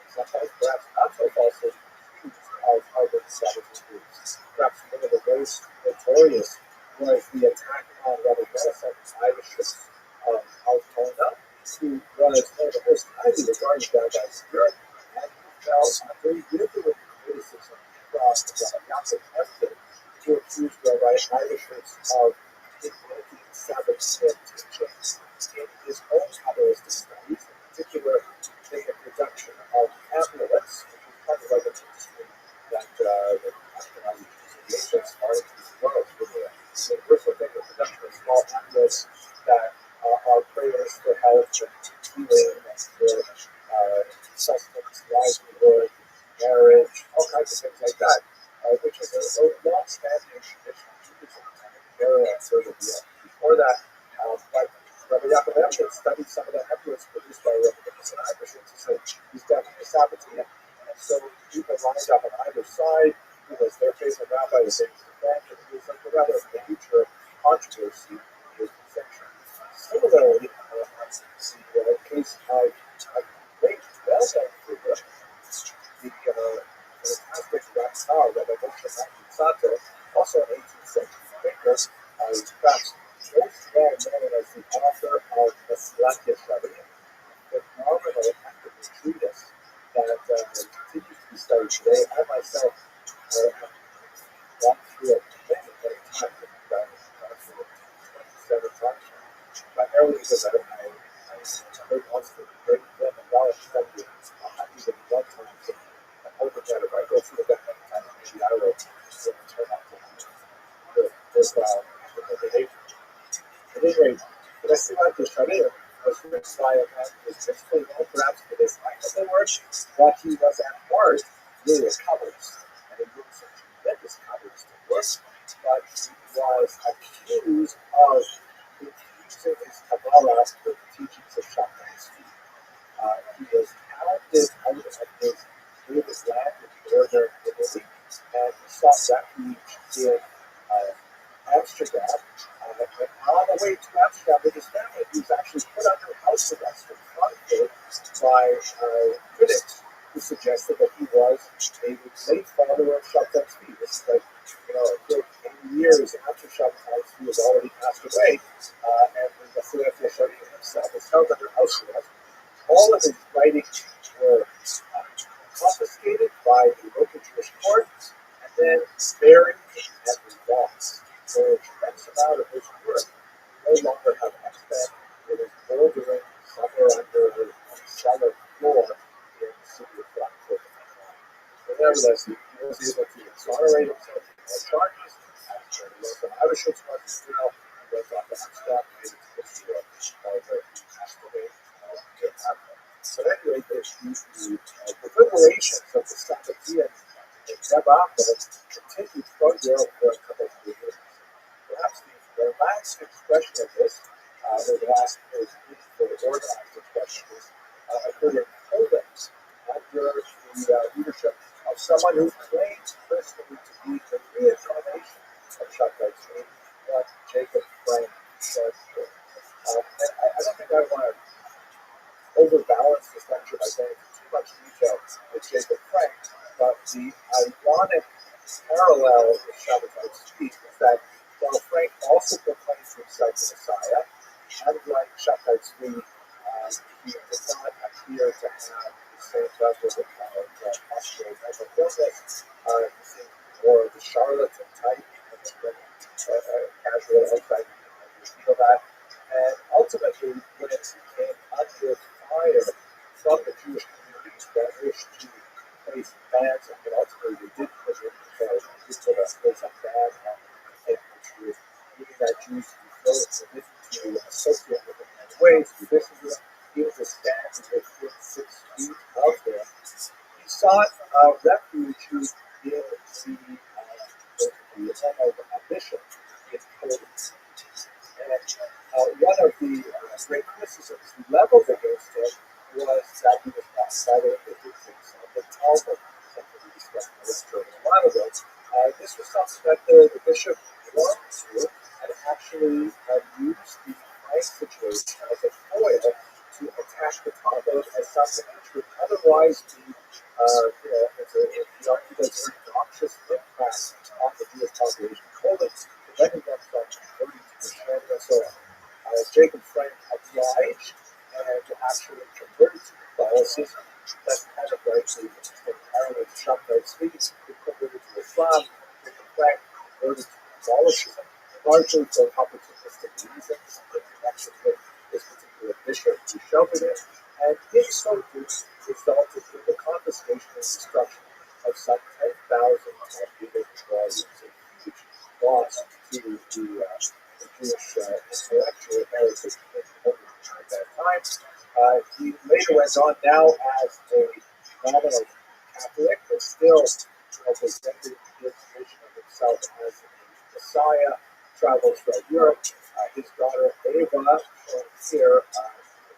sometimes perhaps not so falsely, accused of the Sabbath groups. Perhaps one of the most notorious was the attack on Rabbi Irish of Altona, who was one of the most highly regarded rabbis in Europe, and who fell under rigorous criticism from Rabbi who accused Rabbi Irish of implementing Sabbath teachings in his own Kabbalistic studies, in particular in the production of amulets, which was kind of like an industry that the Ashkenazi started to develop with the universal thing, the production of small amulets that are prayers for health and healing and for sustenance, livelihood, marriage, all kinds of things like that, which is a long-standing tradition of Judaism very sort of before that. But Rabbi Yaakov studied some of the amulets produced by Rabbi Irish, and said he's definitely a Sabbatean. And so people lined up on either side. He was their favorite rabbi, the same as the French, and he was like a rather major controversy in the 18th century. Similarly, the case of a great well-known figure, the fantastic Rabbi Sato, also an 18th century thinker, perhaps most well known as the author of the Rabbi, the phenomenal academic treatise that continues to be studied today. I myself have gone through it many, many times. I've gone through it 27 times, primarily because I heard once the great them and knowledge study. I've used it one time, so I'm hoping that if I go through it that many times, maybe I will turn out to have worthwhile behavior. At any rate, the rest of the Sharia was written by a man who was principally known perhaps for this technical work, but he was at heart really a Kabbalist, and he wrote some tremendous Kabbalistic work, but he was accused of infusing his Kabbalah with the teachings of Shabbos. He was hounded out of his native land in northern Italy, and he sought refuge in Amsterdam. And on the way to Amsterdam with his family, he was actually put under house arrest in Frankfurt by critics who suggested that he was a late follower of Shabtai Tzvi. This is like, a good 80 years after Shabtai Tzvi was already passed away, and the Messiah Yeshari himself was held under house arrest. All of his writings were confiscated by the local Jewish court and then buried and lost. So a tremendous amount of his work no longer have extant. It is bouldering somewhere under a cellar floor in the city of Frankfurt. But nevertheless, he was able to exonerate himself from all charges. After he was an Irish was still, he went on to Amsterdam, made it to Israel, however, he passed away. So anyway, the deliberations of the Sabbathean debacle continued from there for a couple of years. Perhaps the last expression of this, or the last meaningful organized expression of this, occurred in Poland under the leadership of someone who claims personally to be the reincarnation of Shabtai Tzvi, Jacob Frank. And I don't think I want to overbalance this lecture by going into too much detail with Jacob Frank, but the ironic parallel with Shabtai Tzvi is that while Frank also proclaims himself the Messiah, unlike Shabtai Tzvi, he did not appear to have the same level of postural mental illness. He seemed more of the charlatan type, casual outside, you feel that. And ultimately, when it came under fire from the Jewish communities that wished to place bans, and ultimately they did put it in place, they did place a ban on the Jews, meaning that Jews would be forbidden to associate with them in many ways, to listen to them, even to stand within 6 feet of them. He sought refuge in the home of a bishop in Poland. And one of the great criticisms he leveled against him was that he was not following the teachings of the Talmud, something we discussed in the lecture a while ago. This was something that the bishop warned to and actually used the Frank situation as a foil to attack the Talmud as something which would otherwise be, he argued as a very noxious impact on the Jewish population in Poland, preventing them from converting to Christianity and so on. Jacob Frank obliged and actually converted to Catholicism. That's kind of like the parallel to Shabtai Tzvi, who converted to Islam. Jacob Frank converted to Catholicism, largely for opportunistic reasons, in connection with this particular bishop who sheltered it, and in so doing resulted in the confiscation and destruction of some 10,000 Talmudic volumes, a huge loss to the Jewish intellectual heritage in Poland at that time. He later went on now as a nominal Catholic, but still presented his vision of himself as a Messiah, traveled throughout Europe. His daughter Ava, shown here,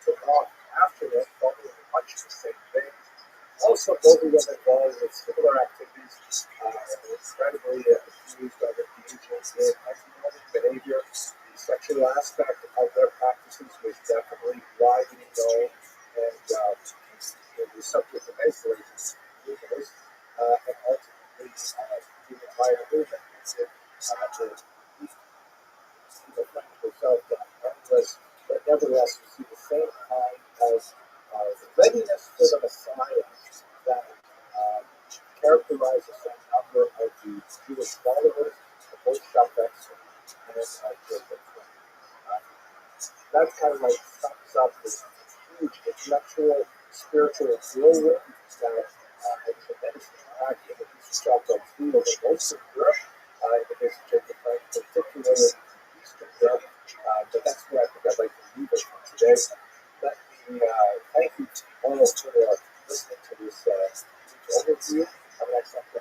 took off after him, following much the same thing. Also, both of them involved with similar activities, incredibly accused of engaging in anti-Roman behavior. The sexual aspect of their practices was definitely widely known and the subject of isolations rumors, and ultimately the entire movement. The French herself was, but nevertheless, we see the same kind of readiness for the Messiah that characterizes a number of the Jewish followers of both Shaphat's and Jacob. That kind of like sums up this huge intellectual, spiritual whirlwind that had tremendous impact in the Shaphat's field in most of Europe, in the case of Jacob, particularly Eastern Europe. But that's where I think I'd like to leave it for today. Let me thank you all for listening to this overview. Have an excellent day.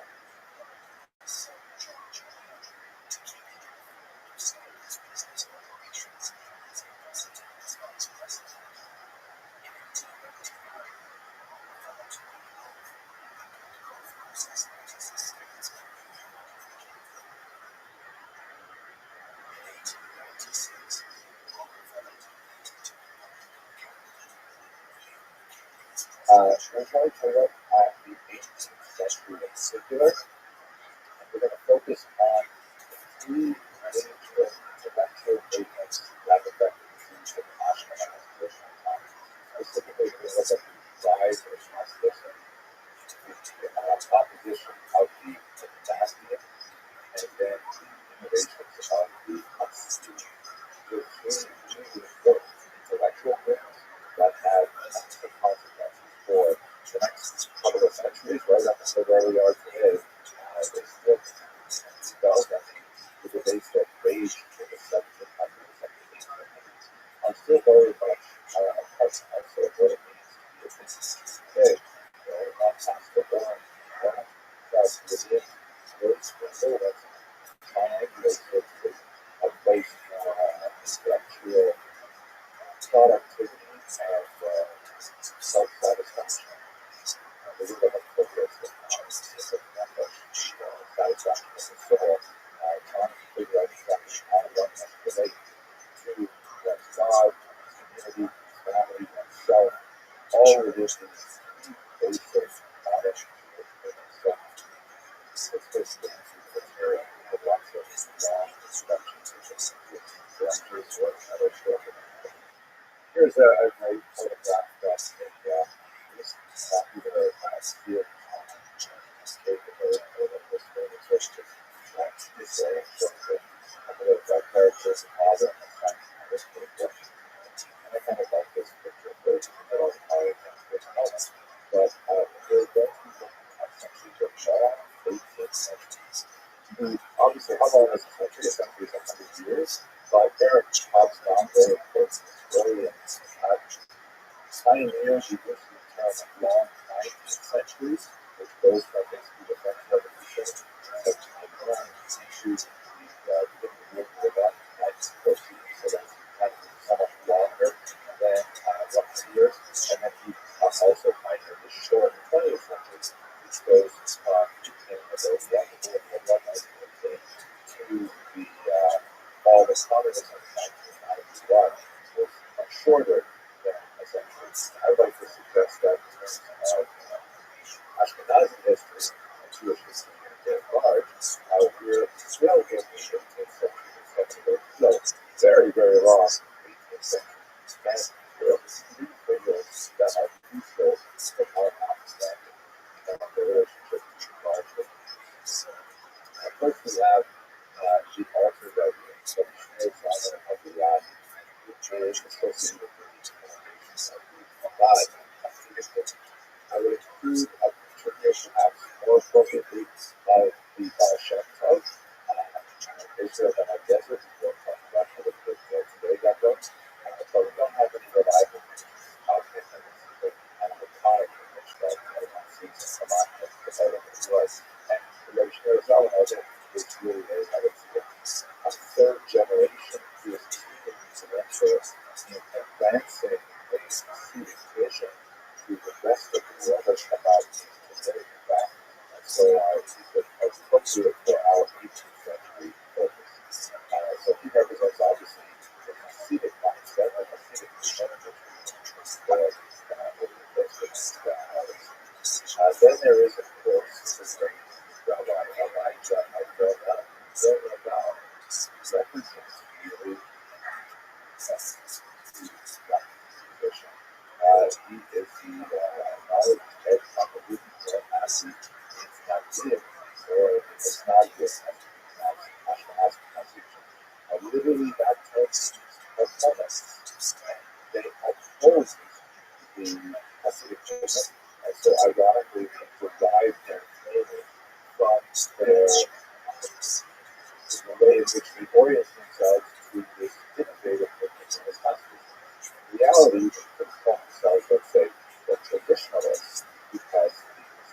We're going to look at the 18th century in particular, and we're going to focus on three major intellectual movements that affected the Jews of Ashkenaz traditional time. Specifically, we're going to look at the rise of Hasidism, the opposition of the Damascene, and then the innovations of the Hasidim. We're seeing really important intellectual movements that have massive consequences for the next couple of centuries, right up until where we are today. They still develop the debates that raged in the 1700s and the 1800s are still very much a part and parcel of what it means to be a business today. Not past the born, within those facilities, find those sorts of place for intellectual productivity and self-satisfaction. The root of a focus is a method satisfaction of the soul, trying to figure out exactly how one must relate to one's God, community, family, and self, all within these basic knowledge of self. It's basically an area with lots of long instructions, which is directors or other children. Here's a great photograph that this either field capable of this thing. It's just this couple of characters, father and son, this picture. And I kind of like this picture for the middle of the art and this moment. But we're going to be looking at centuries of Shaw, 18th centuries. Obviously, how long is a century? A century is 100 years. But Eric talks down very important historians, pioneers who used the term long 19th centuries, which goes from basically the French Revolution to 1789 to the beginning of the War, 1914. So that's somewhat longer than 100 years. And then he also pioneered the short 20th century, which goes from the beginning of the War, 1914, to the fall of communism in 1991. So it's much shorter than a century. I would like to suggest that in terms of Ashkenazi history and Jewish history at large, we're still in the 18th century effectively. No, very, very long 18th century. And there are three figures that are crucial in our understanding of the relationship between large and first we have the altar that we of the God, which is associated with the foundations of God. I would include a picture perhaps more appropriately of the Shem Tov, Israel and our desert, we'll talk about a little bit more today, that goes. But we don't have any reliable out there, and the Taik, which everyone sees in the market, because I don't know what it was. And the revolutionary element is really I would say, a third generation who is keeping these intellectuals in advancing a succeeding vision to the rest of the world about today, in fact. And so it's appropriate for our 18th century focus. So here tradition. He is the knowledge head on the movement for acid. It's not good, or it's not good. Literally, that text of premise. They oppose the Hasidic movement, and so ironically, they derive their meaning from the way in which they orient themselves to this innovative movement in this country. In reality, they call themselves, let's say, the traditionalists, because the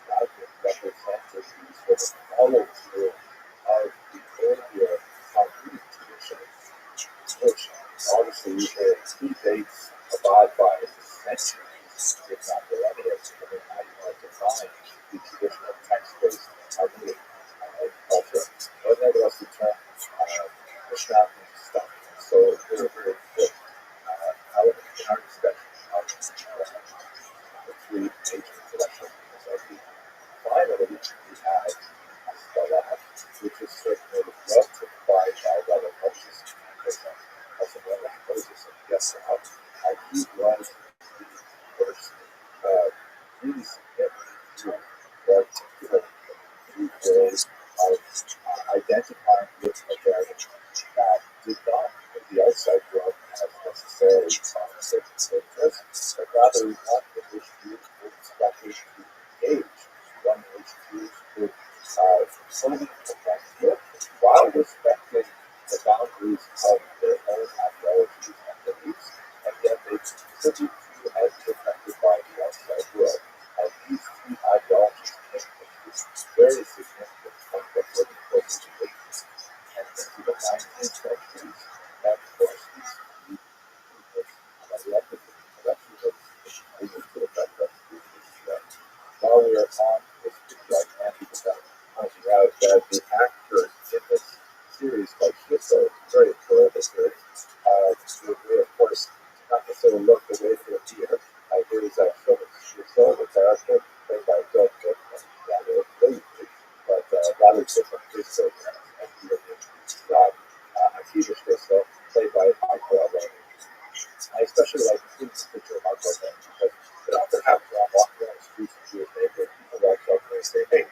Muslims represented these sort of follow-through of the earlier Talmudic tradition, which obviously predates abide by centuries, if not millennia. I mean, how you want to define the traditional text-based Talmudic culture. But nevertheless, the term Mishnah means stuff. So very, very important element in our discussion of the three major intellectual units of the finally, we have Salah, which is certainly well typified by Rabbi Moses as a Rabbi Moses and Yesod. He was the first really significant group that articulated ways of identifying with a variant that did not in the outside world have necessarily certain interests, but rather one in which Jews were expected to engage, one in which Jews could fully connect with, while respecting the boundaries of their own ideologies and beliefs, and yet they contribute to and be affected by the outside world. And these three ideologies came into very significant conflict over the course of the 18th and into the 19th centuries. And of course, these three movements, collectively, moving to affect us through this. While we are on this picture, I can't even stop pointing out that the actors in this series called Shitso is very prolific. We, of course, not necessarily look the way they appear. Here is Shitso, the character, played by Doug rather brilliantly, but rather different Shitso and here in Akiva Shitso, played by Michael Allen. I especially like the picture of Michael Allen because it often happens when I'm walking down the streets of Jewish neighborhoods, people walk up and they say, hey,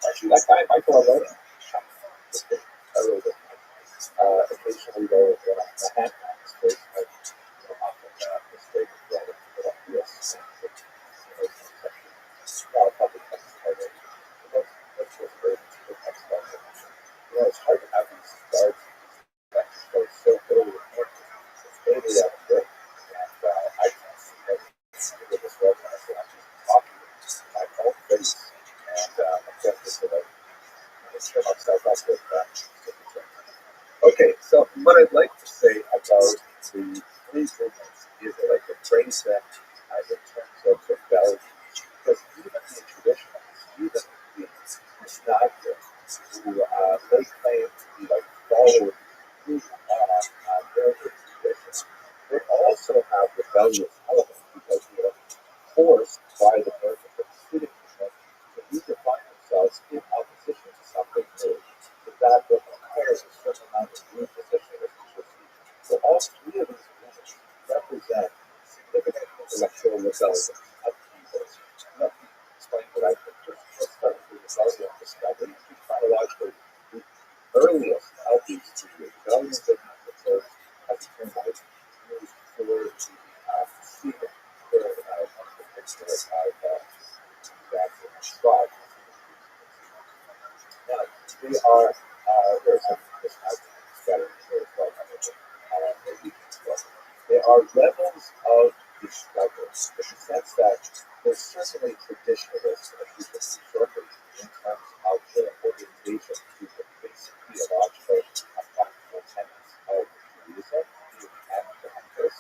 aren't you that guy, Michael Allen? I really don't. Occasionally, though, when I'm in a hand space, I often mistake it rather than put up this. Public that's what's very next level. It's hard to have these guards exercise so early in the morning. It's daily out there, and I can't see that with this website, so I'm just talking to my own face, and I'm tempted to turn myself up with that. Okay, so what I'd like to say about the three movements is I'd like to phrase them in terms of the values, because even the traditionalists, even the Mishnayos, who they claim to be like followers through their traditions, they also have rebellious elements because they are forced by the birth of the Hasidic movement to redefine themselves in opposition to something new. So that requires a certain amount of repositioning of history. So all three of these movements represent significant intellectual rebellion of people. Let me explain what I think. Let's start with the rebellion discovery. Chronologically, the earliest of these three rebellions that the church has turned out moved towards the Stephen, where one of the pictures I've described. Now, they are, there are some scattered here as well. They are rebels of the struggle, in the sense that they're certainly traditionalists, as you can see shortly, in terms of their orientation to the basic theological and practical tenets of Judaism and the Hindus,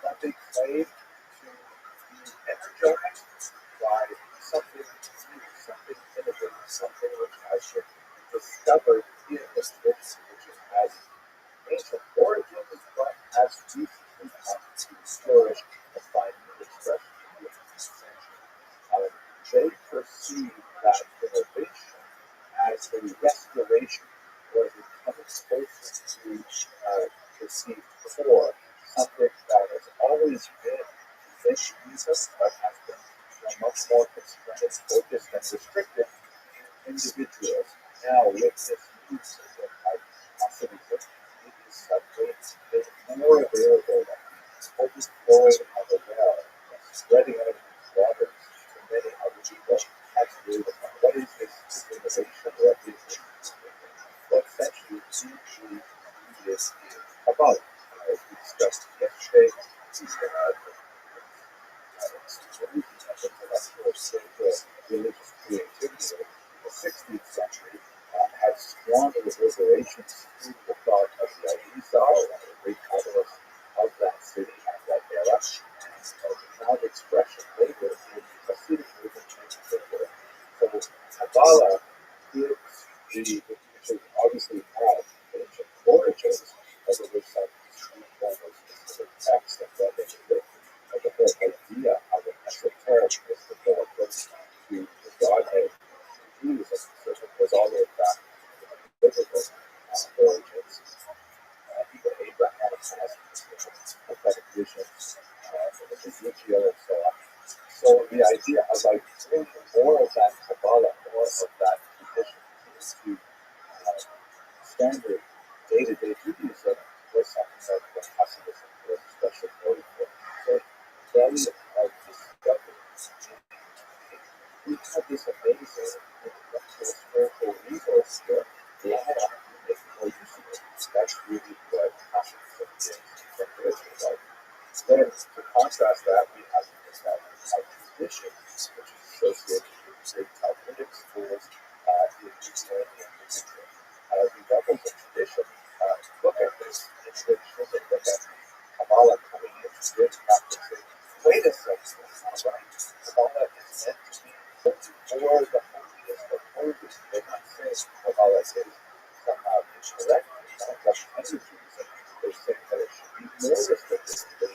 but they claim to be energized by something new, something innovative, something which has been discovered in this tradition, which has ancient origins, but has recently come to flourish and find new expression in the 18th century. They perceive that innovation as a restoration or a coming closer to Hasidism, it is suddenly more available, overflowing of a well, spreading out its waters to many other people. That's really the point. What is this innovation? What is this? Well, essentially, usually this is about, as we discussed yesterday, intellectual spiritual religious creativity in the 16th century had strong reverberations through the thought of the Arizal, one of the great capitalists of that city at that era, and the proud expression later in the Hasidic movement in particular. So Kabbalah gives which is obviously had ancient origins, but it was some almost specific text and what they did. But the whole idea of an esoteric mystical approach to the Godhead in Judaism was all the way back to the biblical origins. Even Abraham has prophetic visions in Ezekiel and so on. So the idea of like bringing more of that Kabbalah, more of that tradition into standard day-to-day Judaism was something that the Hasidism was especially noted for. So value of discovery. We have this amazing intellectual spiritual resource here. Why not make more use of it? That's really what Hasidism is from religion. Like, then to contrast that, we have this tradition, which is associated with great Talmudic schools in Israel in particular. The rebels of tradition look at this in which they look at Kabbalah coming in with practicing. Wait a second, that's not right. Kabbalah is meant to be for the holiest of holies. They're not saying Kabbalah is somehow incorrect, it's not just Judaism. They're saying that it should be more restricted.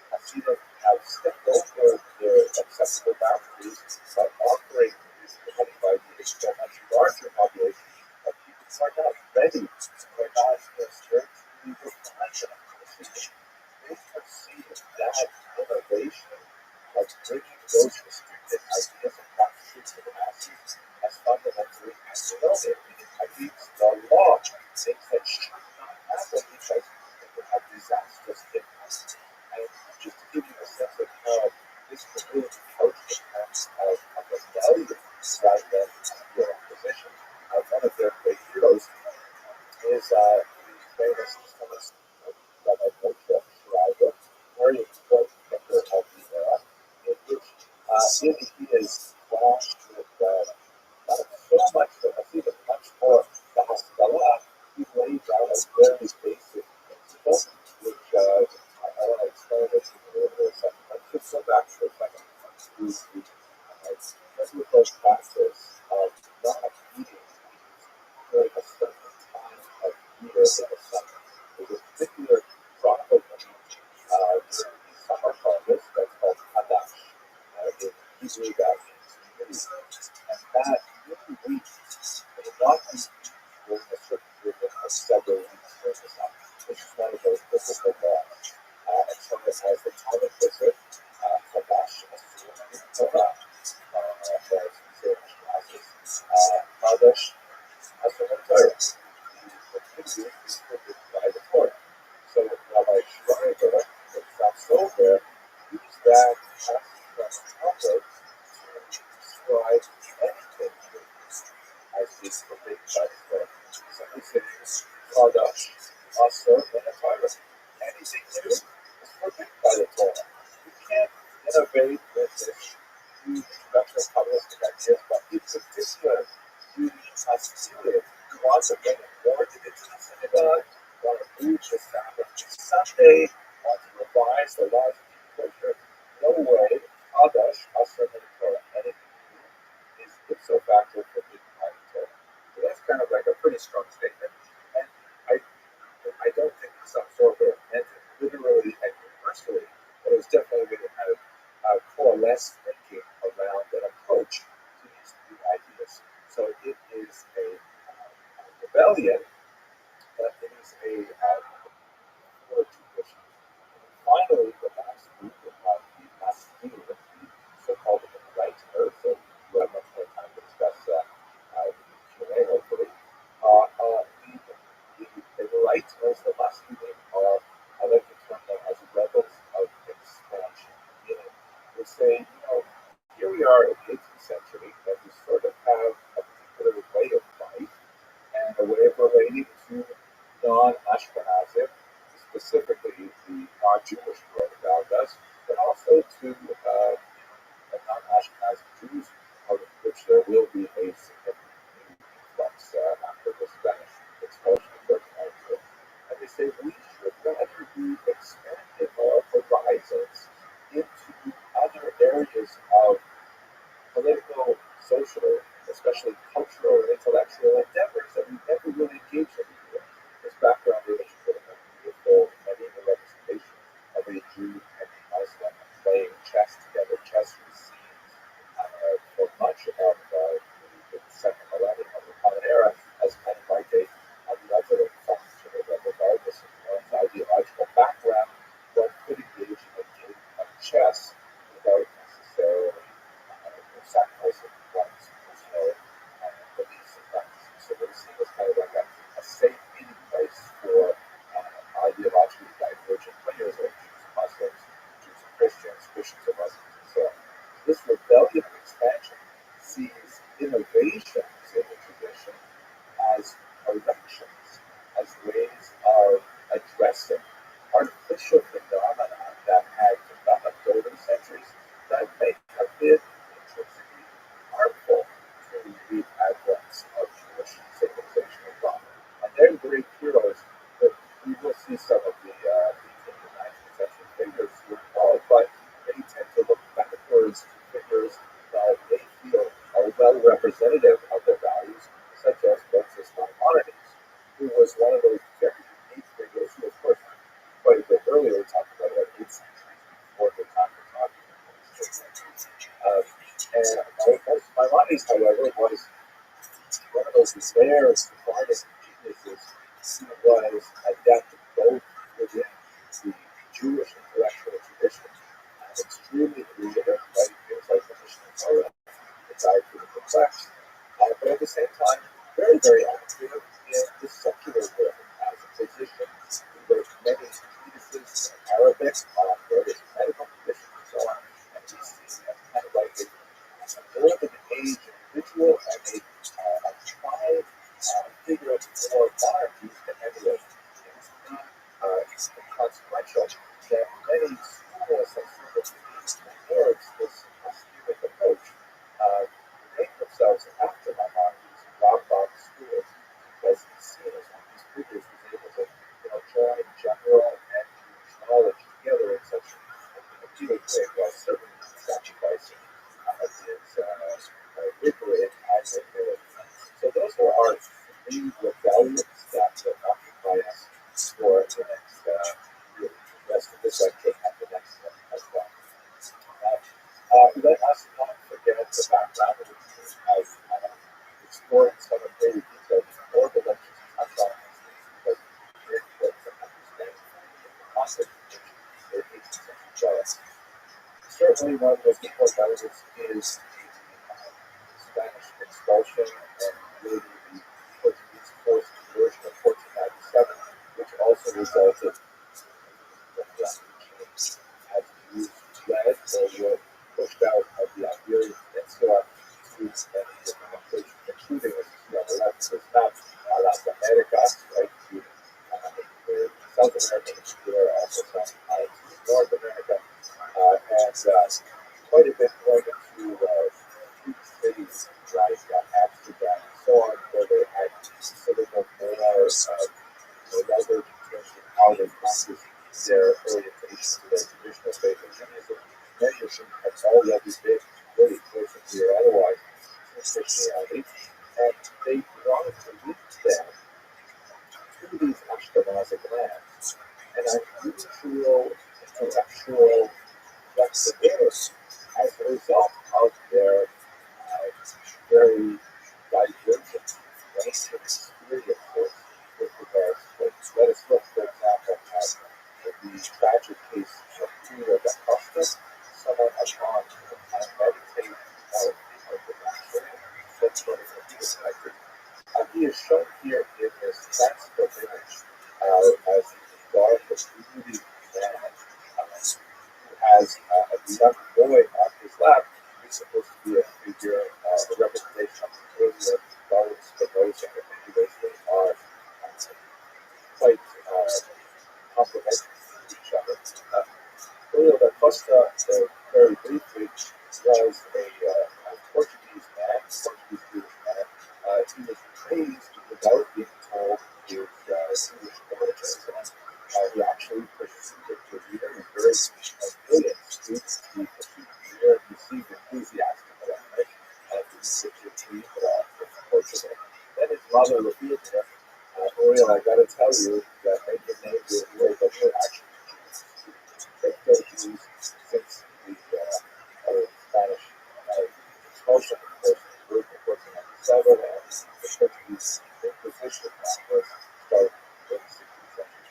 Hasidim have stepped over their acceptable boundaries by offering these 25 years to a much larger population of people who are not ready, who are not spiritually refined enough. They perceive that innovation of bringing those restricted ideas and practices to the masses as fundamentally antinomic, against the law, things that should not happen because it would have disastrous impacts. And just to give you a sense of how this could really coach in terms of rebellion rather than your opposition, one of their great heroes is the famous Islamic Rabbi where he quote the of the era, in which he is clashed with not so much the Hasidim, much more the Haskalah. He lays out a very basic principle, which I want to explain this in a little bit of a second. Let's just go back for a second to the biblical practice of not eating during a certain time of year in the summer. There's a particular crop of during the summer harvest that's called Hadash. In Hebrew, that means new. And that new wheat may not be during a certain period of several weeks during the summer. This is one of those biblical laws. And so this has the time implicit, Hadash, Torah, as English classes, Hadash, as the Torah. The new wheat is forbidden by the Torah. So Rabbi Schreiber, the Passover, used that passage to describe anything as being forbidden by the Torah. So he says, Kadash, Asur, and a Torah. Anything new is forbidden by the Torah. You can't innovate with this huge structural Kabbalistic ideas, but in particular, you have to want to bring more to the synagogue, want to move the Sabbath to Sunday, want to revise the laws of culture. No way, Adash, Asr, and Torah, anything is ipso facto forbidden by the Torah. So that's kind of like a pretty strong statement. And I don't think some sort of meant it literally and universally, but it was definitely going to kind of coalesce thinking around an approach to these new ideas. So it is a rebellion, but it is a tradition. Finally, the last group of the Hasidim, so-called enlighteners, so we have much more time to discuss Q&A hopefully. They were right, those the last people are, I like to term them as rebels of expansion. Meaning, they say, here we are in the 18th century, and we sort of have a particular way of life and a way of relating to non-Ashkenazim, specifically the non-Jewish world around us, but also to the non-Ashkenazim Jews, of which there will be a significant new influx after the Spanish expulsion of Portugal. And they say we should rather be expanding our horizons into other areas of political, social, especially cultural and intellectual endeavors that we never really engaged in before. This background image is a beautiful medieval representation of a Jew and a Muslim playing chess together. Chess was seen for much of the second millennium of the Common Era as kind of like another function regardless of one's ideological background, one could engage in a game of chess without necessarily sacrificing one's personal beliefs and practices. So they see as kind of like a safe meeting place for ideologically divergent players like Jews and Muslims, Jews and Christians, Christians and Muslims, and so on. This rebellion of expansion sees innovations in the tradition as elections, as ways of addressing artificial phenomena that had developed over the centuries that may have been intrinsically harmful to the advance of Jewish civilization and thought. And they're great heroes, but we will see some of the 18th and 19th century figures who are involved, but they tend to look backwards to figures that they feel are well representative of their values, such as Moses Maimonides, who was one of those very unique figures who, of course, quite a bit earlier, we talked about 8th century before the time we're talking about. And Maimonides, however, was one of those rare Sephardic geniuses who was adept both within the Jewish intellectual tradition and extremely creative, right? Things like the Mishnah Torah, the Guide to the Complex, but at the same time, very, very active in the secular world as a physician. He wrote many treatises in Arabic on various medical conditions and so on, and he's seen as kind of like a golden age individual and a tried figure of more monarchies than emulate. It's not inconsequential that many schools and sort of towards this Hasidic approach name themselves after Maimonides, Rambam schools, because he's seen as one of these figures who's able to join general and Jewish knowledge together in such a beautiful way, while certainly sacrificing his rigor in admirability. So those are our three rebellions that occupy us for the next rest of this lecture and the next one as well. Let us not forget the background of which as exploring some of the details before the lectures touch on these things, because it's very important to understand the context in which the 18th century develops. Certainly one of the most important elements is the Spanish expulsion and really the Portuguese forced conversion of 1497, which also resulted in the James as Jews fled or were pushed out of the Iberian Peninsula to many different locations, including, as you see on the left of this map, Las Americas, right, to South America, there are also some to North America, and quite a bit going into Greek cities like Amsterdam and so on, where they had considerable more leverage in terms of how they practice their orientation to their traditional faith and Judaism. Many of them have already been really closely or otherwise since Christianity, and they brought with them to these Ashkenazic lands an unusual intellectual flexibility as a result of their very divergent range of experiences with regards to things. Let us look, for example, at the tragic case of Julio da Costa, someone has gone to kind of meditate on the natural sense of he was connected. He is shown here in this transport image supposed to be a figure, a representation of the earlier gods, but those in many ways they are quite complementary to each other. Julio da Costa, very briefly, was a Portuguese man, Portuguese Jewish man. He was raised without being told his English origins. He actually proceeded to read and very brilliant student. He proceeded to read and received enthusiastic about it. He was in Portugal. Then his mother revealed to him, Julio, I gotta tell you that I can name you Julio, but you're actually Jews since the Spanish expulsion, of course, in 1497, and the Portuguese Inquisition was started in the 16th century.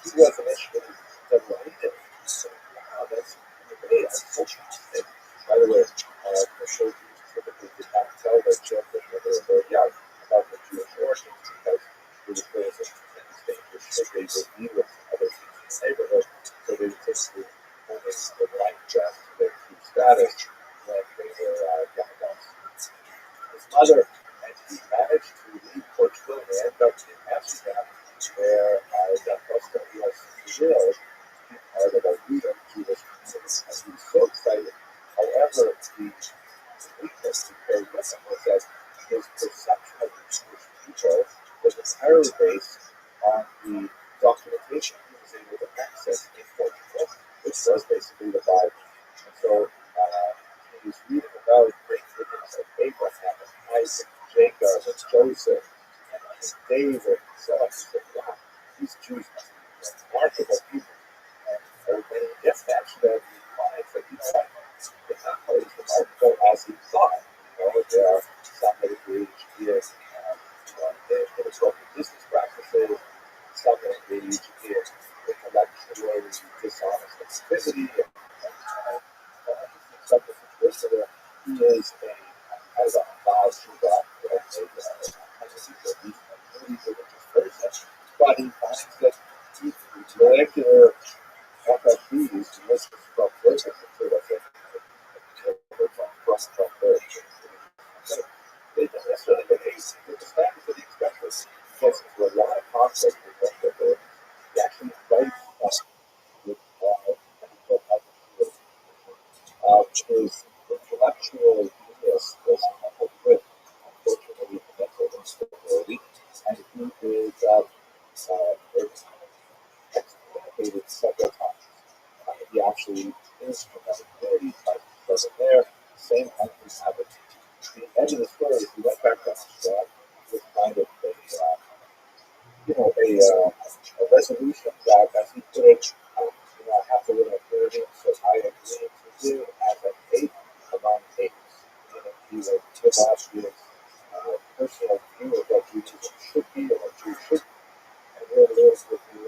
He was initially delighted. So, wow, that's great. I'm so interested. By the way, the Portuguese typically did not tell their children when they were very young about their Jewish origins because it was raised in the state which they would be with other Jews in the neighborhood. So they would typically only like just their Jew status when they were young adults. His mother and he managed to leave Portugal and end up in Amsterdam, where Da Costa was thrilled to be part of a real Jewish community. And he was so excited. However, the weakness he carried with him was that his perception of the Jewish people was entirely based on the documentation he was able to access in Portugal, which was basically the Bible. And so he was reading about great figures like Abraham and Isaac, Jacob and Joseph and David and so on. He said, wow, these Jews must be remarkable people. And when he gets to Amsterdam, he finds that he's not always remarkable as he thought. There are some that engage in inappropriate business practices, some that engage in intellectually dishonest activity, and some that consider he is as a vowed Shiva, but he finds that these regular FFBs, listens from workers, and sort of thing, from they don't necessarily get ace with the standards that he expects. He gets into a lot of conflict with them, but he actually writes with his intellectual genius was coupled with, unfortunately, mental instability, and he is excommunicated several times. He actually is from that community, but he wasn't there. Same uncle habit. The end of the story is he went back to Amsterdam with kind of a resolution that, as he put it, I have to live in a community, so I agree to live as an ape among apes. He would give up his personal view of what Judaism should be and what Jews should be, and he'll live with you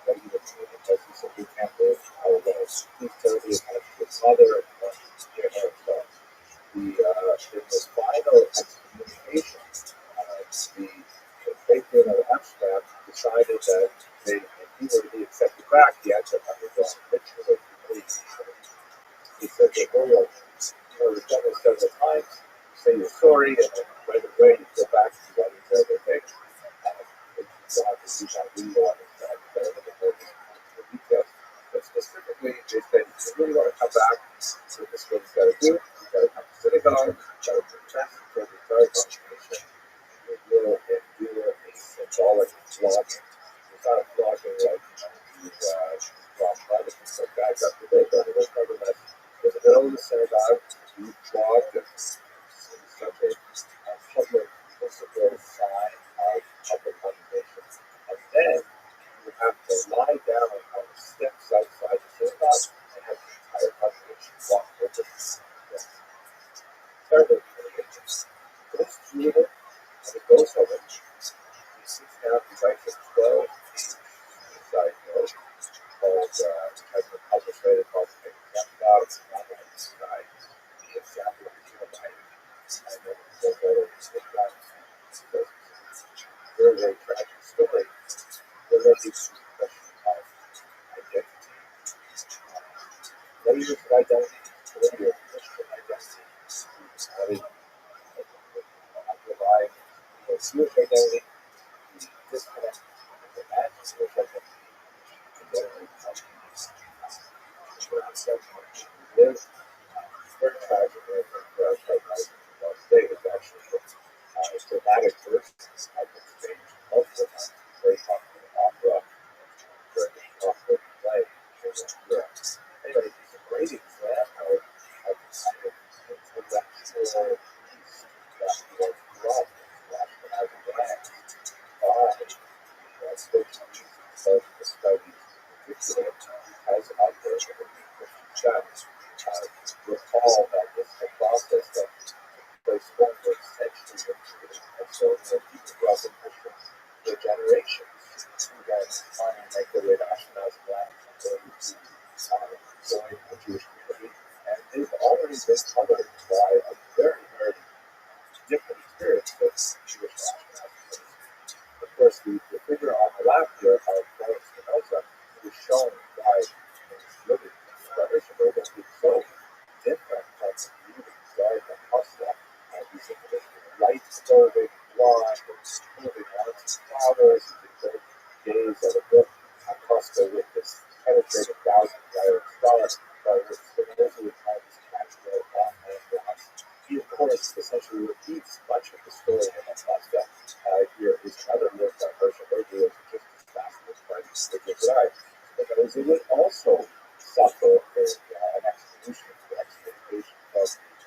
what he would do because he simply can't live our lives. He's terribly attached to his mother and hear her stuff. In this final excommunication, the patron of Amsterdam decided that if he were to be accepted back, he had to undergo a ritual of humiliation. He said that, we've done this several times, say you're sorry, and then right away you go back to what he said that they have to do that reorder the details. But specifically, they said, if you really want to come back, so this is what you got to do. You got to come to synagogue, you got to protest for the entire congregation. You will endure a symbolic flogging. It's not a flogging like flogged by the guys up to date, but it was nevertheless in the middle of the synagogue. You flogged and such a public visible sign of public condemnation. And then you have to lie down on the steps outside the synagogue and have the entire congregation walk over the steps. Terrible humiliation. So this Judah, as it goes over, he sits down, he writes a 12-page suicide note called, has been published later called The Doubts Not on the Sky. The example of human life. I know so better to sit down. It's a very, very tragic story. There was this question of identity. What is your identity? What is your Christian identity? is underlying Jewish identity, disconnect from that Jewish identity. Live very tragically for our life today is actually dramatic verses have been staged multiple times. Very popular opera, very popular play. Anyway, it's a great example of the kind of intellectual piece that was brought as a man by the studies, particularly as an operation of the Christian church. Recall that this is a process that took place over centuries and so that people throughout the Christian generations who then finally make their way to Ashkenaz land and join the Jewish community. And they've already been covered by a very, very different experience with Jewish Ashkenaz. Of course, the figure on the left here of Florence Spinoza is shown by living inspiration of being so different from the beauty started by Costa. These light clothing, blonde, moving on flowers, the gaze at a book on Costa with this penetrating $1,000 stars, with Spinoza would find this natural and he, of course, essentially repeats much of the story in Costa. Here is another work by Herschel Berger, which is just as fascinating by the good eye. Spinoza would also suffer an expectation of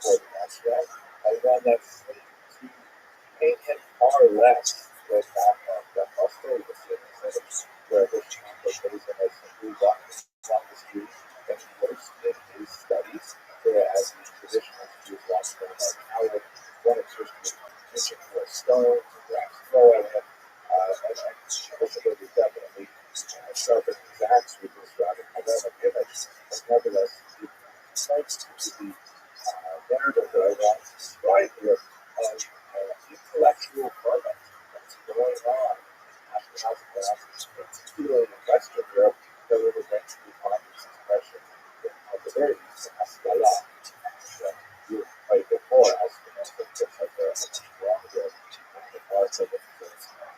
for the natural, and one that's to paint him far less than that Costa was where his transportation has simply walked down the street and immersed in his studies, whereas the traditional Jews walked down like Howard, one exercise reaching for a stone, perhaps throw at him, and Herschel is definitely sharpened his axe with this rather polemic image, but nevertheless, it points to the narrative that I want to describe here of intellectual ferment that's going on in Ashkenaz, particularly in Western Europe, that would eventually find its expression at the very least in Haskalah. You played before Ashkenaz, just like a stronger parts of it,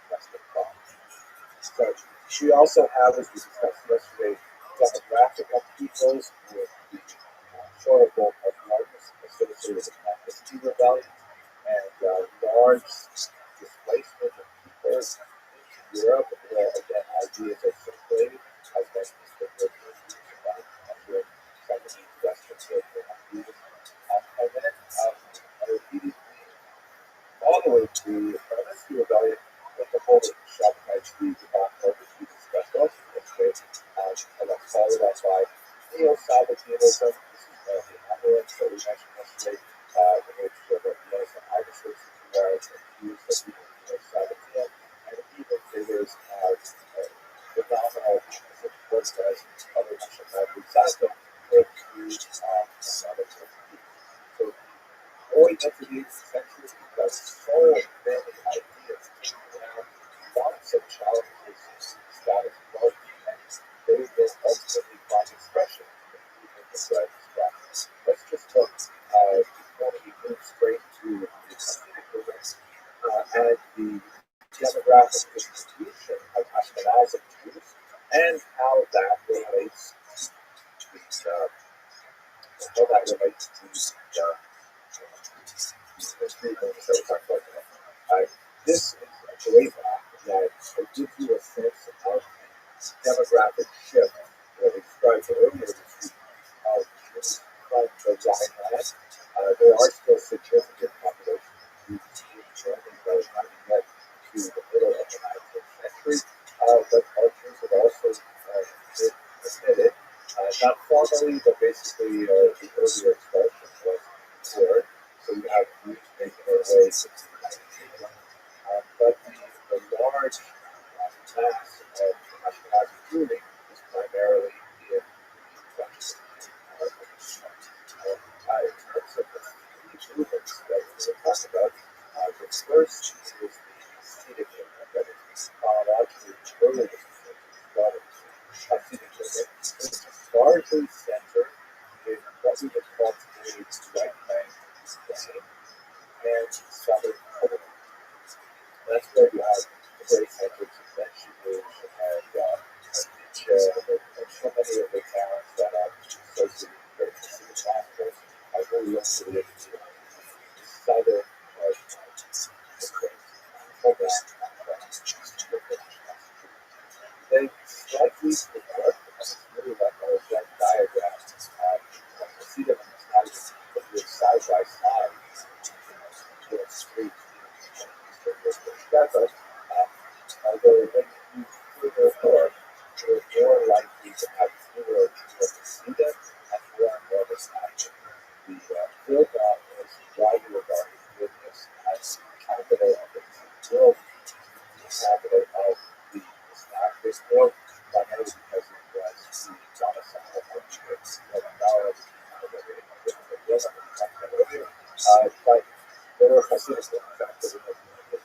Western thought. So we also have, as we discussed yesterday, demographic upheavals with the horrible of largest associated with ethnicity rebellion and large displacement of people in Europe, where again ideas are circulated as mentioned about under Chinese Western European and then immediately following the Ethnicity rebellion with the whole Shabbat Trees about what we discussed also yesterday, and that's followed up by Neo-Sabbatism. This is the Amarant that we mentioned yesterday, in which there was some Irish whereas used as Neo-Sabbatism, and even figures as phenomenal as it was as other national Sabbatism with huge Sabbatism. So Old entities essentially because so many ideas around lots of challenges status quo, and they will ultimately find expression in this practice. Let's just look before we move straight to the Hasidic movements at the demographic distribution of Ashkenaz Jews and how that relates to this is a great app that gives you a sense of the demographic shift that we described earlier this week of Jews from the Rhineland. There are still significant populations of Jews in Germany, though not yet to the middle of the 19th century, but our Jews have also been admitted, not formally, but basically the earlier expulsion was endured. So you have Jews making their way to the United Kingdom. But the large mass of Ashkenaz community is primarily in the West. In terms of the three movements that we're talking about, the first is the Hasidic movement, that is chronologically earliest Hasidic movement. It's largely centered in what we would call today's right-wing Spain, primarily because it was the domicile of church, but there were Hasidic factors as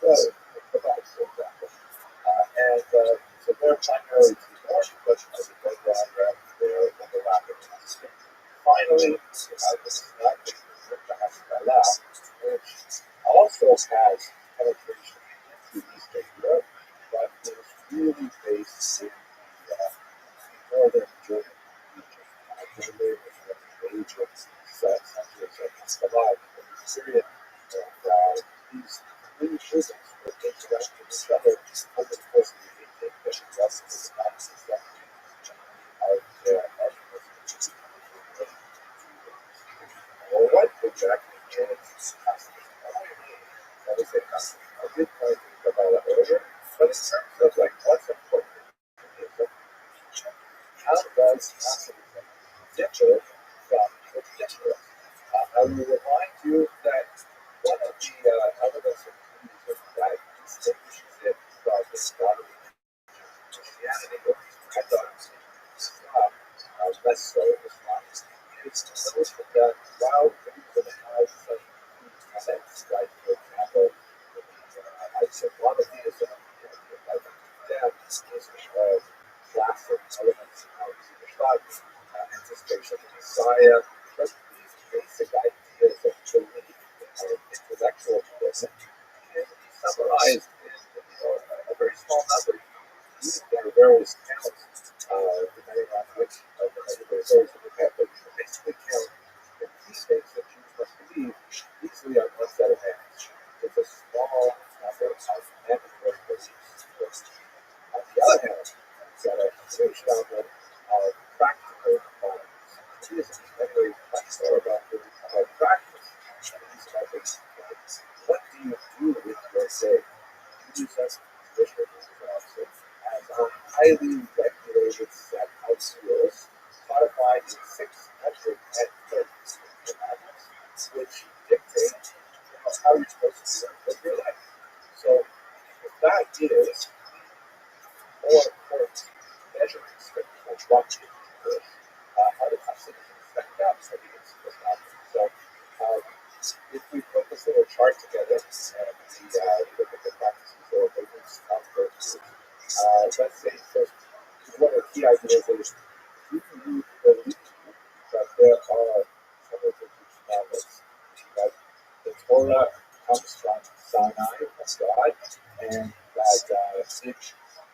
well, provides, for example. So they're primarily to the north, but as it goes on, they're overlapping. Finally, this is not just the Hashkalah, which also has penetration into Eastern Europe, but is really based in the northern German region. Germany was one of the major centers of Hashkalah in the period, and these three prisons were interacting with each other over the course of the 18th and rest of the 19th century. Well, what exactly is custom? I would say custom. I did point to about it earlier, but in terms of like what's important, how does Hasidism differ from Christianity? I will remind you that one of the elements of Judaism that distinguishes it from the scholarly Christianity, or I thought it was less so Islam, is the notion that while Judaism has some tenets, like for example, I'd say monotheism, like that is classic elements of Ishmael, anticipation of the Messiah, but these basic ideas of belief and intellectual tradition can be summarized in a very small number. There are various counts, depending on which of the various areas of the map, but basically count the key things that Jews must believe easily on one set of hands. It's a small number of mandatory beliefs. On the other hand, you've got a huge number of practical requirements. Judaism is very much more about practice. What do you do with your day? Judaism, traditionally also, has a highly regulated set of rules codified in 630 commandments, which dictate how you're supposed to live your life. So, if that is more important measuring stick for what you do, how do Hasidism stack up against this mountain? So, if we put this little chart together and we look at the practices or movements of verses, let's say first, one of the key ideas is you believe that there are some of the commandments, that the Torah comes from Sinai, from God, and that it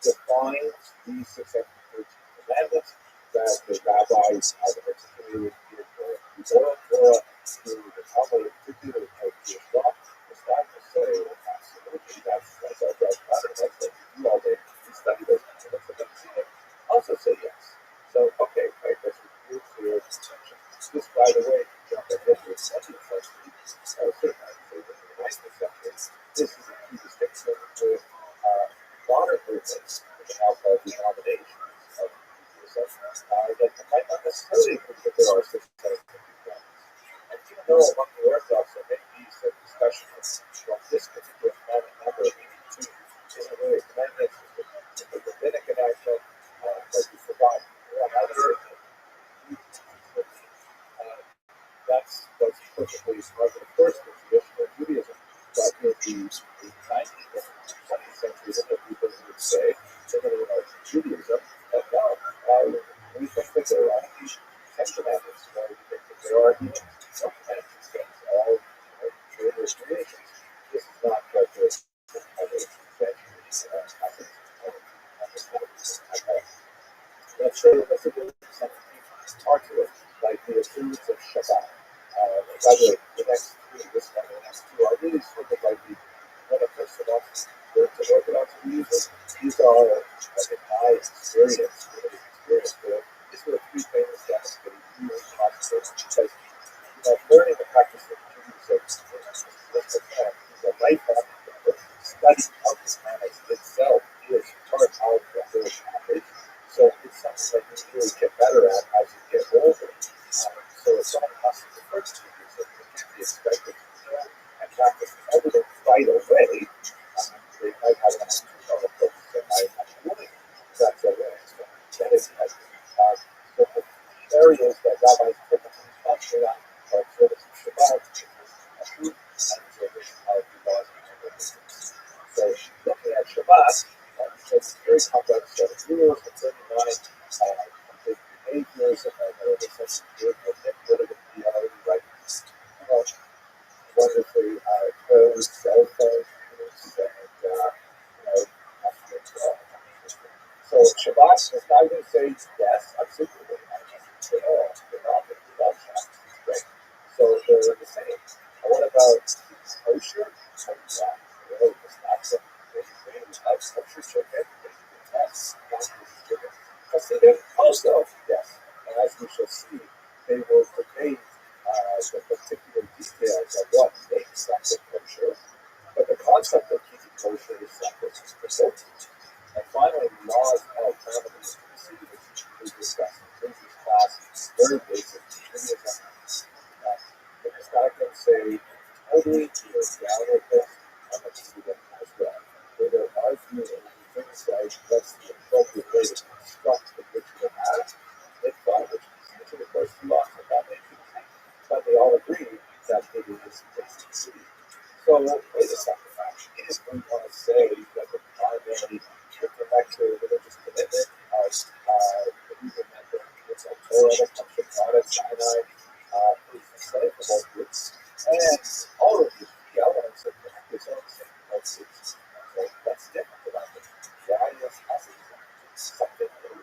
defines these 613 commandments that the rabbis have articulated in the oral Torah to the Talmud, particularly the Jewish law. It's not to say absolutely that's our bread and butter, that's what we do all day. We study those concepts, but then also say yes. So, okay, right, let's move to your distinction. This, by the way, jump ahead to the 20th century, certainly I would say that in the 19th century, this is a key distinction with modern movements, which are now called denominations of Judaism, that might not necessarily agree that there are 613 commandments. And even though among the Orthodox there may be some discussion of this particular commandment number 82 isn't really a commandment, it's a rabbinic enactment, but you forgot one other. That's perfectly smart. Of course, the traditional Judaism, but in the 19th and 20th century, there are people who would say, similar to Judaism, that no, we think that there are only 10 commandments, or we think that there are even some commandments that all creators creations. This is not what the other centuries happens. Let's say let's do something talk to it, like the assurance of Shabbat. By the way, the next three, this one, the next two are really sort of like the Orthodox, the Orthodox views. These are, in my experience, these were three famous steps that we really concentrate because learning the practice of Judaism is a lifelong study of this practice itself is part of the whole package. So it's something that you really get better at as you get older. So if someone has to the first 2 years, it can be expected to know and practice everything right away. They might have an external approach that might not really that's their way. complete behaviors, and the sense of being manipulative and reality, like wonderfully closed cell phone use and so Shabbat is not going to say yes, absolutely. I mean, without Shabbat, it's great. So they're the same. And what about kosher? Oh, yeah, really, it's not something without kosher chicken. That's not kosher chicken. Hasidim also, yes. And as we shall see, they will debate the particular details of what makes something kosher. But the concept of keeping kosher is something important. And finally, laws of family we discussed in the previous class, very basic Judaism. It's not going to say totally tear down with this, I'm going to see them as well. Where there are things like what's the appropriate way to construct the ritual act, mitzvah, which of course the laws of that may be. But they all agree that it is basic. So, wait a second. Is we want to say that the primary intellectual religious commitment as believing that it's a Torah that comes from God at Sinai is the same for both groups. And all of these key elements of his own message. So that's different about it. Why is something new?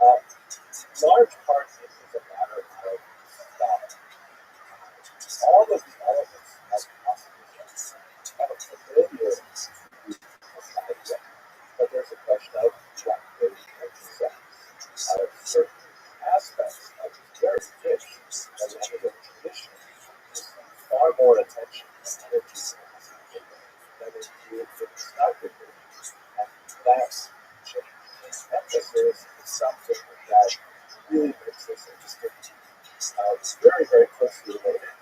Large part is a matter of style. All of the elements of possibility have a familiar but there's a question of what they out of certain aspects of this very fish, the language of tradition, far more attention and energy than is viewed for the starting and that's change. Emphasis is something that really makes this interesting. It's very, very closely related.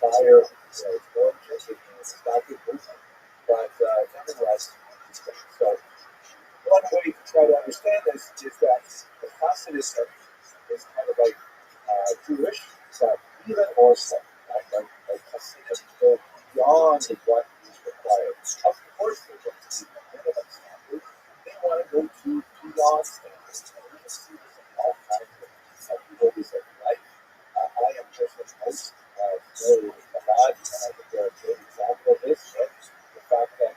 Fire, it's more interesting than it's not good movement. But nevertheless, so one way to try to understand this is that the Hasidism is kind of like Jewish, but even more so. Like Hasidim go beyond what is required. Of course, they want to see the minimum standards. They want to go to beyond standards. And we can see this in all kinds of areas of life. I am just the most familiar with Chabad, and I think they're a great example of this. Right? The fact that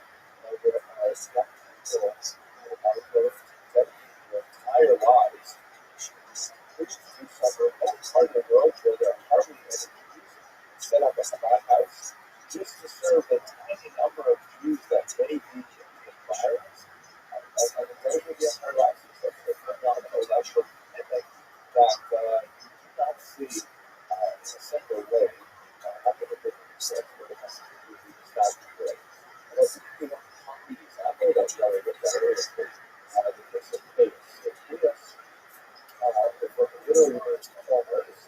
there are young people who are willing to dedicate their entire lives to some remote part of the world where there are hardly any Jews, set up a Chabad house just to serve the tiny number of Jews that may be in the environment. And those would be our lives. So it's phenomenal. That's what I think that you do not see in a simple way after the different steps where the message would be not great. And I think you know, concrete example that we already looked at earlier is the case of Taik. So Judas, the book literally means corners,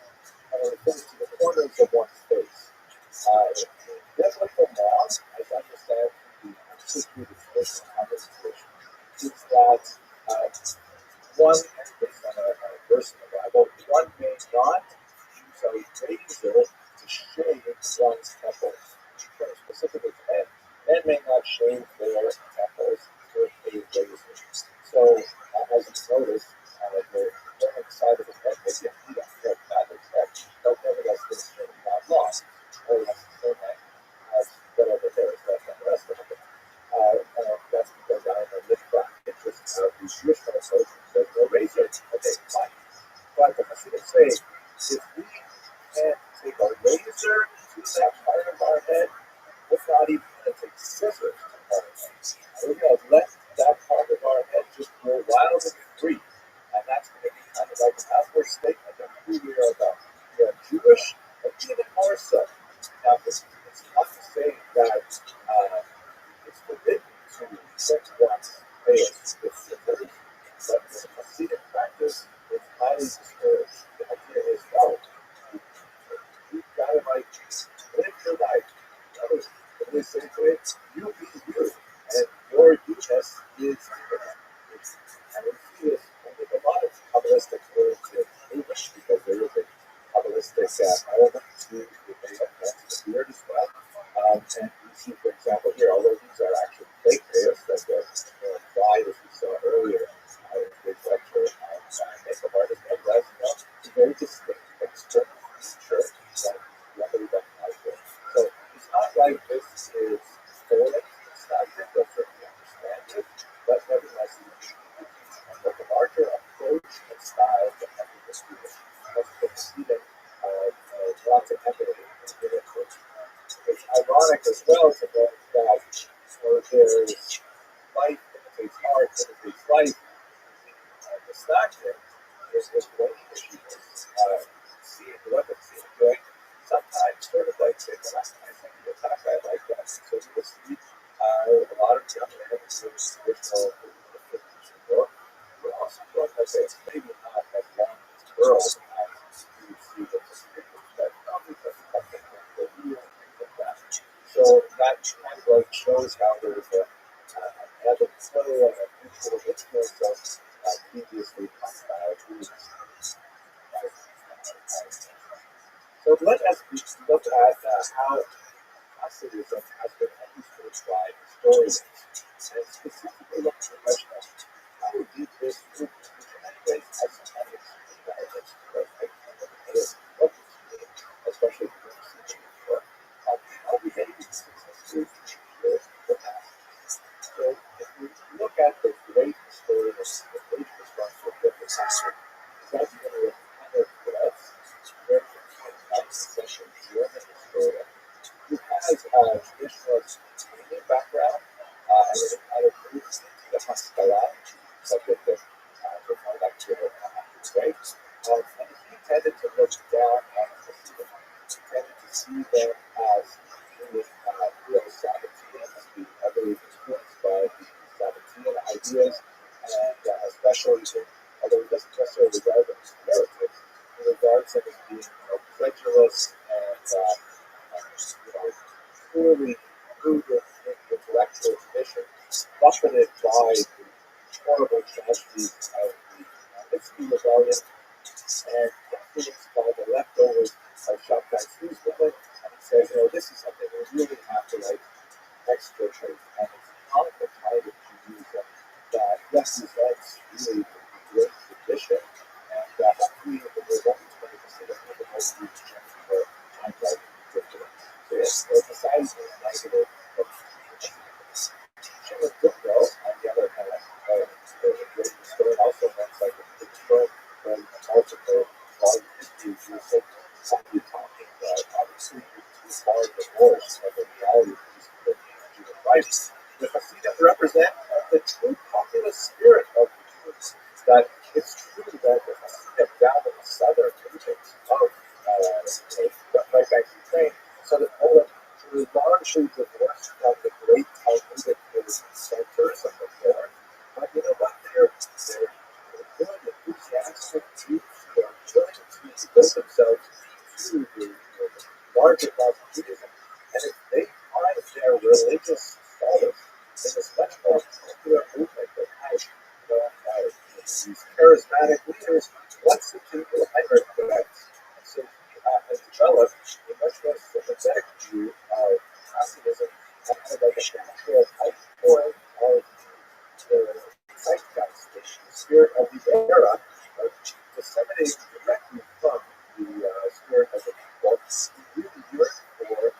and it refers to the corners of one's face. In biblical laws, as I understand the history of the tradition and administration, is that one, based on a verse in the Bible, one may not use a razor to shave one's temples. Specifically for men. Men may not shave their temples with a razor. So, as you notice, the women's side of the head may get beat up very badly, but nevertheless, this is not lost. Or that's the same man as whatever there is left on the rest of it. That's because I am a lip-back interest of the Jewish household. There's no razor. Okay, fine. But the Hasidim say, if we can't take a razor to that part of our head, we're not even going to take scissors to our head. We're going to let that part of our head just grow wild and free. And that's going to be kind of like an outward statement of who we are about. We are Jewish, but even more so. Now, it's not to say that it's forbidden to set one's face with scissors, but in Hasidic practice, it's highly discouraged. The idea is, no, you've got to like live your life. When they say to it, you be you, and your you-ness is different. And we see this with a lot of Kabbalistic words in English, because there is a Kabbalistic element to the beard as well. And we see, for example, here, although these are actually fake hairs that are applied, as we saw earlier, distraction is going to be seeing what the team doing. Sometimes sort of like say, the last time I think the attack I like that. So you will see a lot of young men who traditional work. But also like I say, it's maybe not as long as girls as you see with the speakers that probably doesn't have the real thing like that. So that kind of like shows how there's a ebb and flow and a mutual influence of previously hostile groups. So let us look at how Hasidism has been understood by historians, and specifically look at the question of how did this movement, which in many ways has some elements of especially for the how behaved this group the past. So if we look at the great historians, the great response to the disaster, that's going to kind of threats, where the session German historian who has traditional Canadian background and then kind of moves into the Haskalah subject of reform activity, right? And he tended to look down on Hasidim. He tended to see them as being real Sabbateans, being heavily influenced by the Sabbatean ideas, and especially, although he doesn't necessarily regard them as heretics, he regards them as being credulous and clearly rooted in intellectual tradition, buffeted by the horrible tragedies of the Pitsky rebellion and influenced by the leftovers of Shabtai Tzvi's movement. And he says, this is something we really have to extirpate. And it's not the kind of Judaism that represents really the great tradition and that we were only 20% of the most Jewish for time like particular. So yes, the society is negative, but Shimon Goodwill, on the other hand, there's a great story also that's like a big story from multiple volume histories using somebody talking about obviously too far divorced from the reality of these Jewish rights. The Hasidim represent the true populist spirit of the Jews. That it's true that the Hasidim down in the southern regions of right back to Ukraine, southern Poland, were largely divorced from the great Talmudic centers of the north. But you know what? They're good, enthusiastic Jews who are willing to devote themselves to the larger cause of Judaism. And if they find their religious solace in this much more popular movement that has these charismatic leaders, what's the people Heinrich correct? So he has developed a much more sympathetic view of Hasidism and kind of like a natural outpouring of the zeitgeist, the spirit of the era, disseminated directly from the spirit of the people who really yearn for a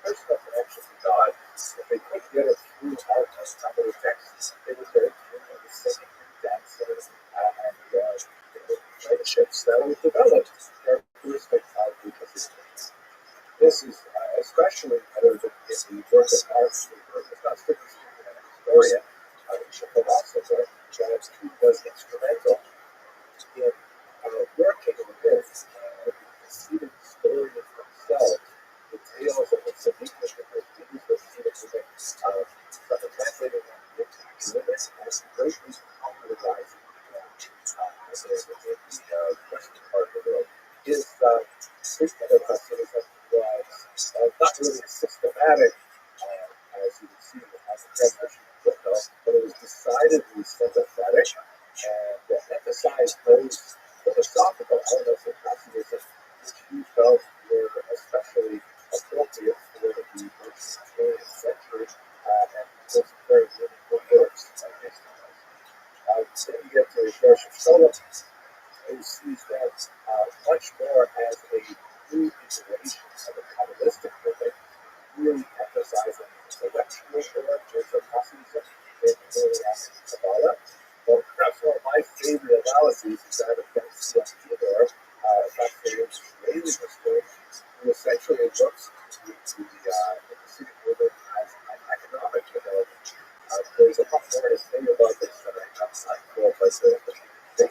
personal connection to God. If they couldn't get it through out of some of the texts, they would get it through the singing and dancing and the friendships that were developed, characteristic of the Hasidim. This is especially evident in the work of Archbishop and historian, Bishop philosopher, that he was instrumental in working with Hasidic historians themselves, the tales of the Tzaddikim and the Jews of Hasidic movement, translating them into limits and greatly popularizing in the Western part of the world. His treatment of Hasidism was not really systematic, as you can see on the definition of footnote, but it was decidedly sympathetic and emphasized those philosophical elements of Hasidism which he felt were especially appropriate for the 20th century and was very meaningful works like this. Then you get to Rosh Hashanah, who sees that much more as a new iteration of the Kabbalistic movement, really emphasizing intellectual characters of Hasidism in early Kabbalah. Well, perhaps one of my favorite analyses is that of Ben Timur, a fascinating Israeli historian, who essentially looks to the Hasidic movement as an economic development. There's a lot more to say about this than I have time for, but basically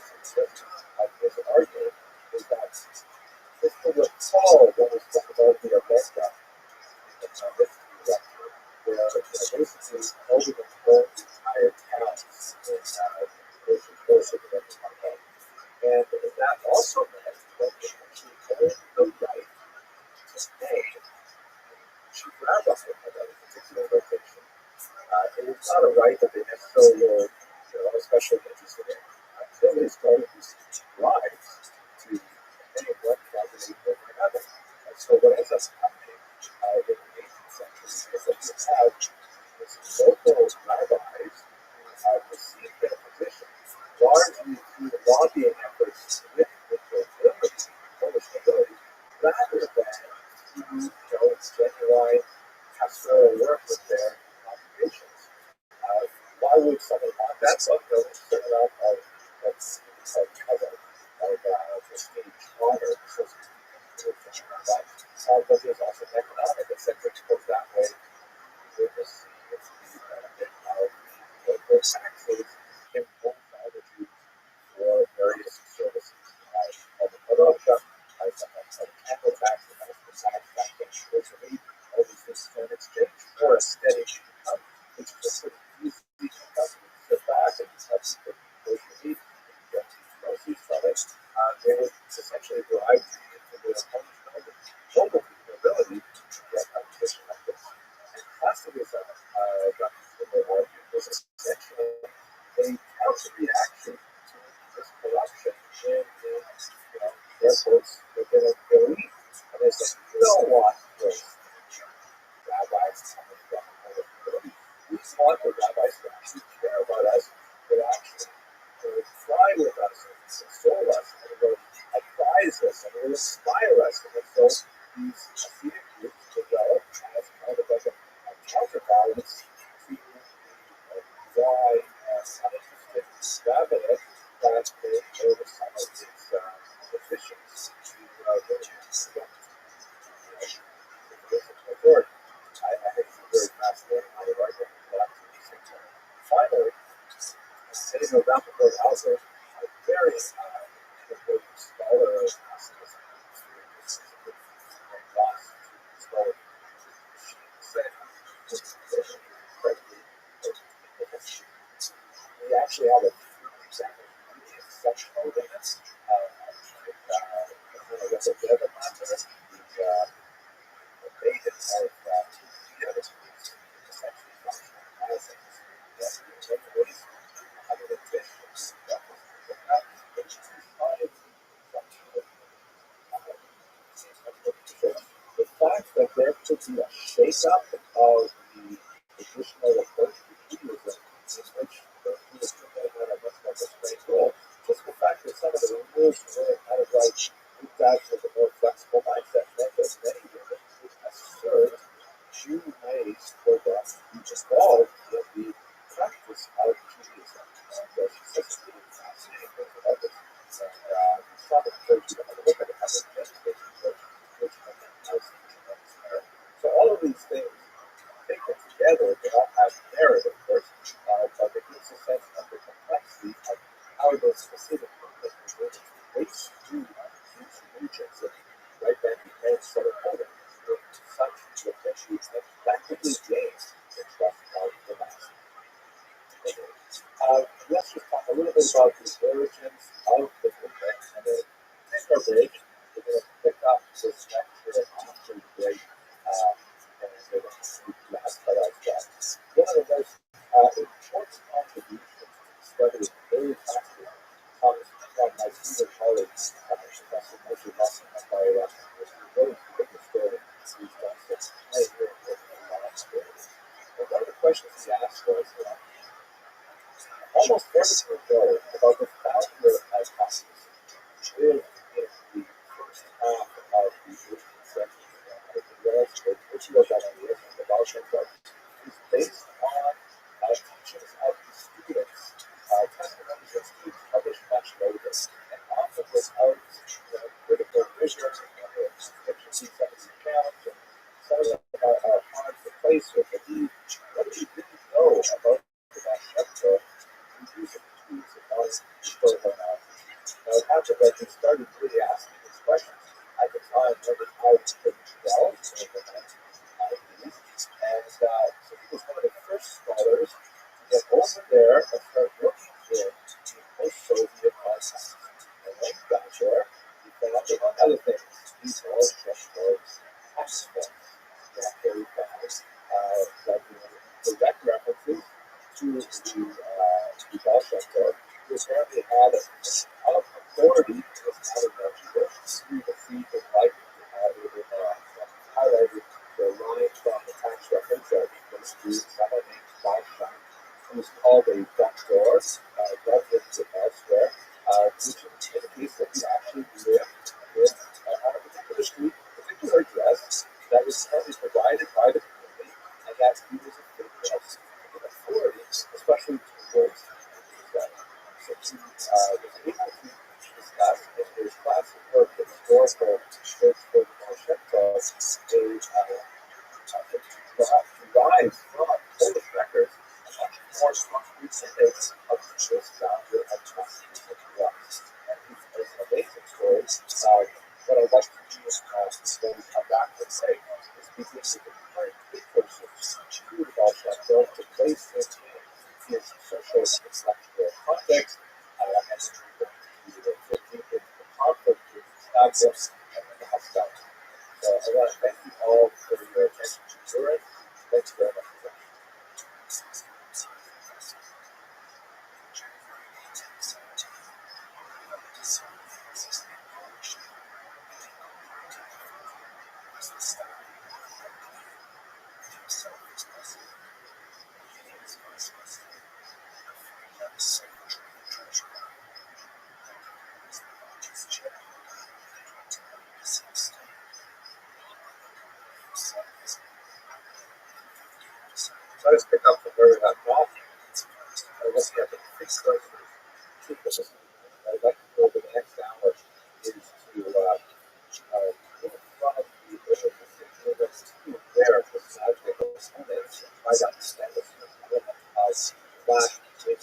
through the lobbying efforts with Polish nobility, rather than through genuine pastoral work with their congregations. Why would someone want that? Well, it's a certain amount of prestige, honor, but there's also an economic incentive to go that way. With this, it's the benefit of the taxes imposed on the Jews for various services. The Russia, annual tax, the tax, all these things in exchange for a steady income, which is sort of easy to sit back and those who need proceeds from it. They would essentially drive into the local nobility to get a position like this. And classicism, was essentially a counter-reaction to this corruption in airports within a elite. And they said, you don't want those rabbis coming from the nobility. We want the rabbis to actually care about us, to actually fly with us, and console us, and will advise us, and will inspire us. And so these Hasidic groups develop as kind of like a counterbalance to the dry and uninterested extravagance that over some of its officials to really authority. I think it's very fascinating how the right wing collects these things. Finally, sitting around the board also a very important scholar of we actually have a exceptional witness. That's a bit of a matter. The basic of essentially functional as the fact that there could be a shake-up of the traditional approach to Judaism, in which the Jews have had a much more restrained role, just the fact that some of the rules were kind of like looked at with a more flexible mindset, meant that many women would assert Jew ways for them to be involved in the practice of Judaism. And there's such a really fascinating thing about this. And probably encourage you to have a look at it as an education approach, which I think has tremendous merit. So all of these things taken together, they all have merit, of course, but it gives a sense of the complexity of how those specific religions relate to these regions that right then became sort of holding with such potentially effectively gains the trust of the masses. Let's just talk a little bit about the origins of the movement, and then take our break. We're going to pick up this lecture after the break, and we're going to see the last part of that. One of the most important contributions to the study of early classicism comes from my senior colleague, Professor Moshe Lawson, and by very particular story he's done since pioneering work in the last years. And one of the questions he asked was, almost 40 years ago, about the founder of classicism lived in the first half of the 18th century, which was on the ROTHSCHILD, is based on teachings of the students, testimonies of students published much later, and often without critical rigor and efficiency of his account, and some of them are hard to place with. But what he didn't know about the ROTHSCHILD use of tools and all this historical analysis. Now, it happened that he started really asking these questions at the time when it was the 12th and the 1990s. And so he was one of the first scholars to get over there and start looking in the post-Soviet context. And when he got there, he found, among other things, these all chessboards, tax forms, that very fast, that direct references to the ROTHSCHILD, which apparently had authority as out of Mexico. You can see the light highlighted the line from the tax reference that was to someone named Weinstein, who was called a doctor, graduate elsewhere, books and the hospitality. So I want to thank you all for your attention to it. Thanks very much. So I just pick up from where we left off. I was looking at the precursors to this. I'd like to go over the next hour is to move from the there to Saturday or Sunday and try to understand this slash and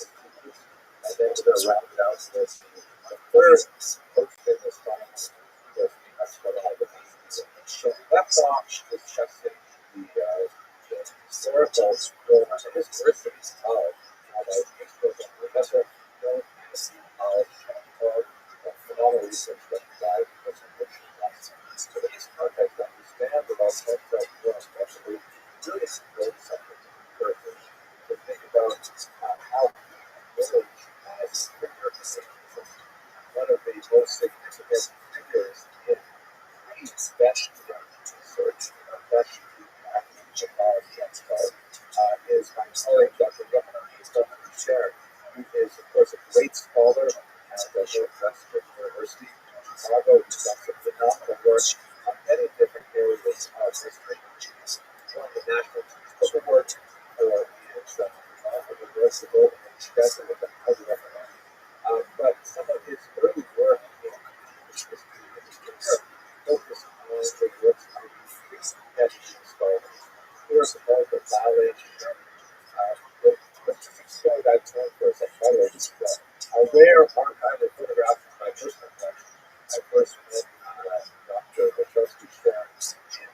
then we're going to round it out with the third posting this time with that's what I would so that's off discussing the historical historicity of Professor phenomenal research that provides so in this context, understand that all types of especially really important subject person to think about how village as a figure one of the most significant figures in best research, best is my colleague Dr. Chair, who is of course a great scholar at Northwestern University in Chicago. He's done some phenomenal work on many different areas of history. Won the National Book Award for his reversible and expressive with the highly recommend. But some of his early work in history focused on the works of these Hessian scholars. There was all the knowledge so that term for a psychologist, a rare archive of photographs of my personal collection. I first met Dr. ROTHSCHILD in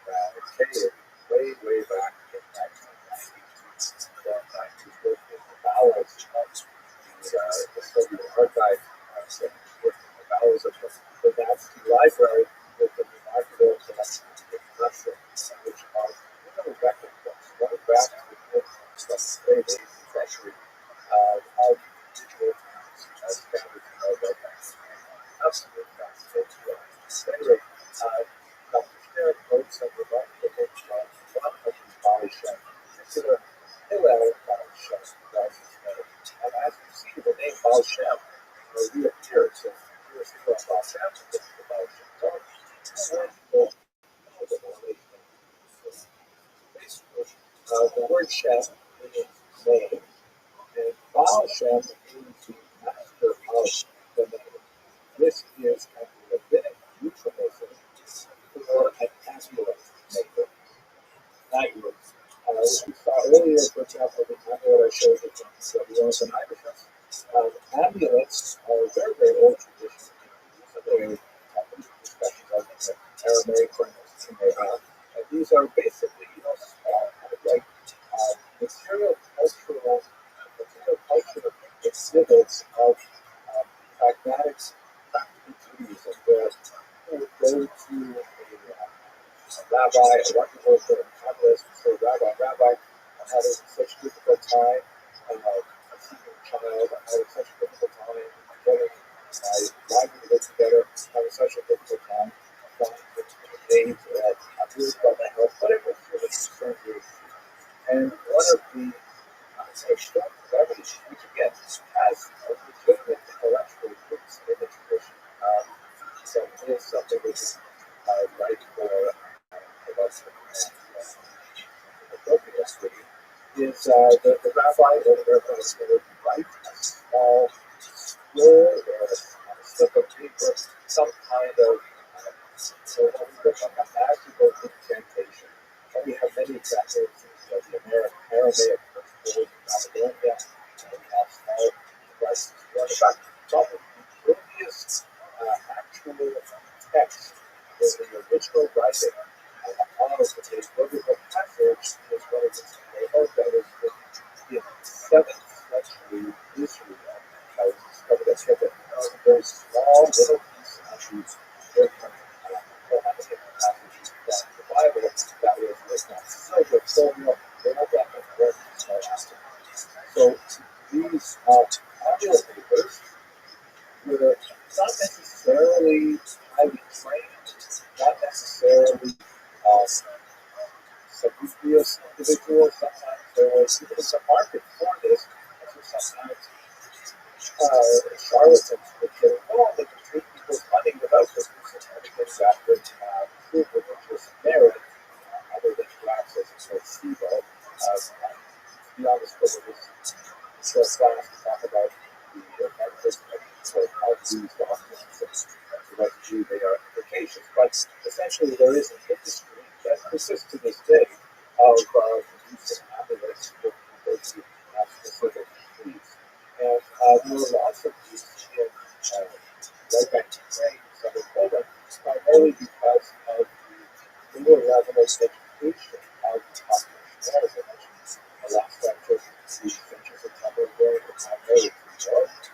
Canada way back in 1990. He was working in the bowels of the Soviet archive, working in the bowels of the Nazi library with the remarkable collection of classics, which are record books, photographs of the late 18th century of digital as standards in our websites. Absolutely fascinating. Anyway, Dr. Sharon wrote some remarkable books on one of these body shots, in particular Hillel body shot, and as you see, the name Baal Shem reappears. So here's Hillel Baal Shem, and this is the Baal Shem. The word Shem means name, and Baal Shem means the master of the name. This is a rabbinic euphemism for an amulet maker. Amulet. As we saw earlier, for example, the amulet I showed you from the Roman and Irish. Amulets are very old tradition. Some very discussions of the Aramaic and these are basically, small, kind of like material cultural exhibits of pragmatic practical duties of where people would go to a rabbi, a wonderful sort of catalyst, and say, Rabbi, I'm having such a difficult time, a seeking child, I'm having such a difficult time getting my livelihood together, I'm having such a difficult time trying to date, I'm really about my health, whatever really concerns you. And one of the extraordinary remedies, which again has a legitimate intellectual roots in the tradition, so it is something which is right for us and appropriate is the rabbi or the rabbi is going to write a small scroll or a slip of paper, some kind of so when we look like a magical incantation, and we have many examples of the Aramaic principles in Babylonia, and we have small devices. In fact, probably the earliest actual text in the original writing of the biblical passage is what is labeled that is in 7th century Israel. I was discovered as a very small little piece of these they're not necessarily highly trained, not necessarily salubrious individuals. Sometimes there was even a market for this, and so sometimes charlatans would get involved and take people's money without producing anything that would prove religious merit other than to access a placebo. To be honest with you, this class to talk about the benefits of these documents and to what degree they are efficacious. But essentially, there is an industry that persists to this day of producing amulets for people who have specific needs. And there were lots of these in right back to Ukraine, Southern Poland, primarily because of the lower level of education of the population. As I mentioned, the last lecture, the centers of Southern Poland were not very large.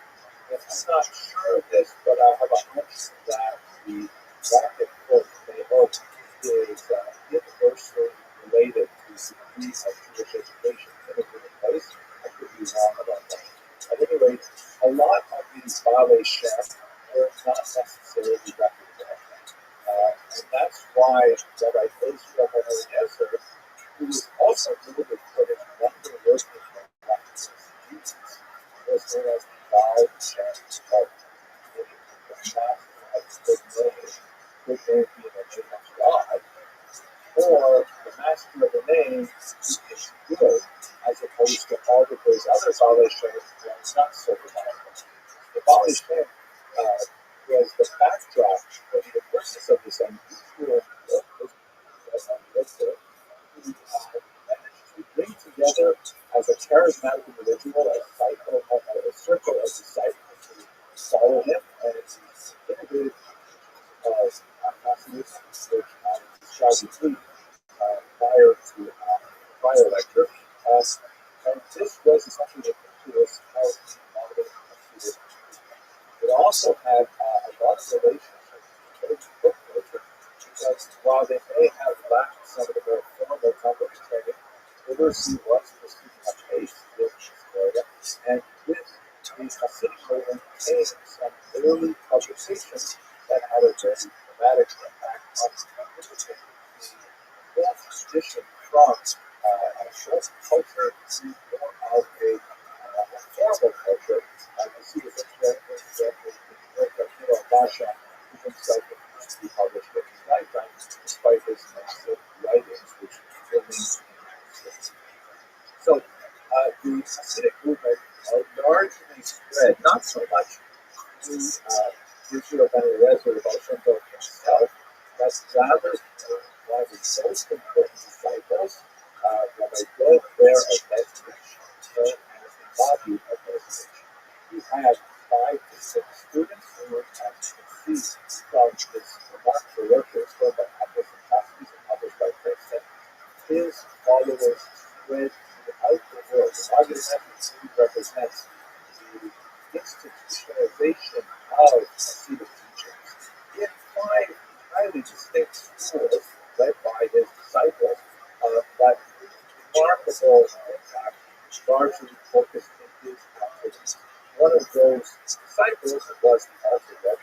And I'm not sure of this, but I have a hunch that the bracket for they hope is inversely related to the degree of Jewish education in a given place. I could be wrong about that. At any rate, a lot of these ballet chefs were not necessarily recognized. And that's why Rabbi Eliezer, who was also noted for his wonder working practices, was known as the ballet chef of the master of good name being a name of God, or the master of the name who is good, as opposed to all of those other ballet chefs who are not so remarkable. The ballet chef was the backdrop for the importance of this unusual work who managed to bring together as a charismatic individual a circle of disciples who follow him and his innovative passages, which described prior to prior lecture. And this was essentially the nucleus of the modern computer. It also had a lot of relationship with book culture, because while they may have lacked some of the more formal company training, literacy was proceeding apace in this area, and with the Hasidic movement came some early publications that had a very dramatic impact on literature. The whole transition from a short culture to more of a formal culture. You see this in the work of Hillel Basha, who himself refused to be published in his lifetime, despite his massive writings, which remains in the United States. So the Hasidic movement largely spread, not so much through Israel Ben Eliezer, the Baal Shem Tov himself, but rather one of his most important disciples, Rabbi Dov Ber of Leipzig, known as the body of Leipzig. He had 5 to 6 students who were, as you can see from this remarkable work that was done by Atlas and Cassius and published by Princeton, his followers spread throughout the world. The Maggid Method represents the institutionalization of Hasidic teachings in 5 highly distinct schools led by his disciples, but remarkable impact largely focused in his activities. One of those disciples was the Alter Rebbe,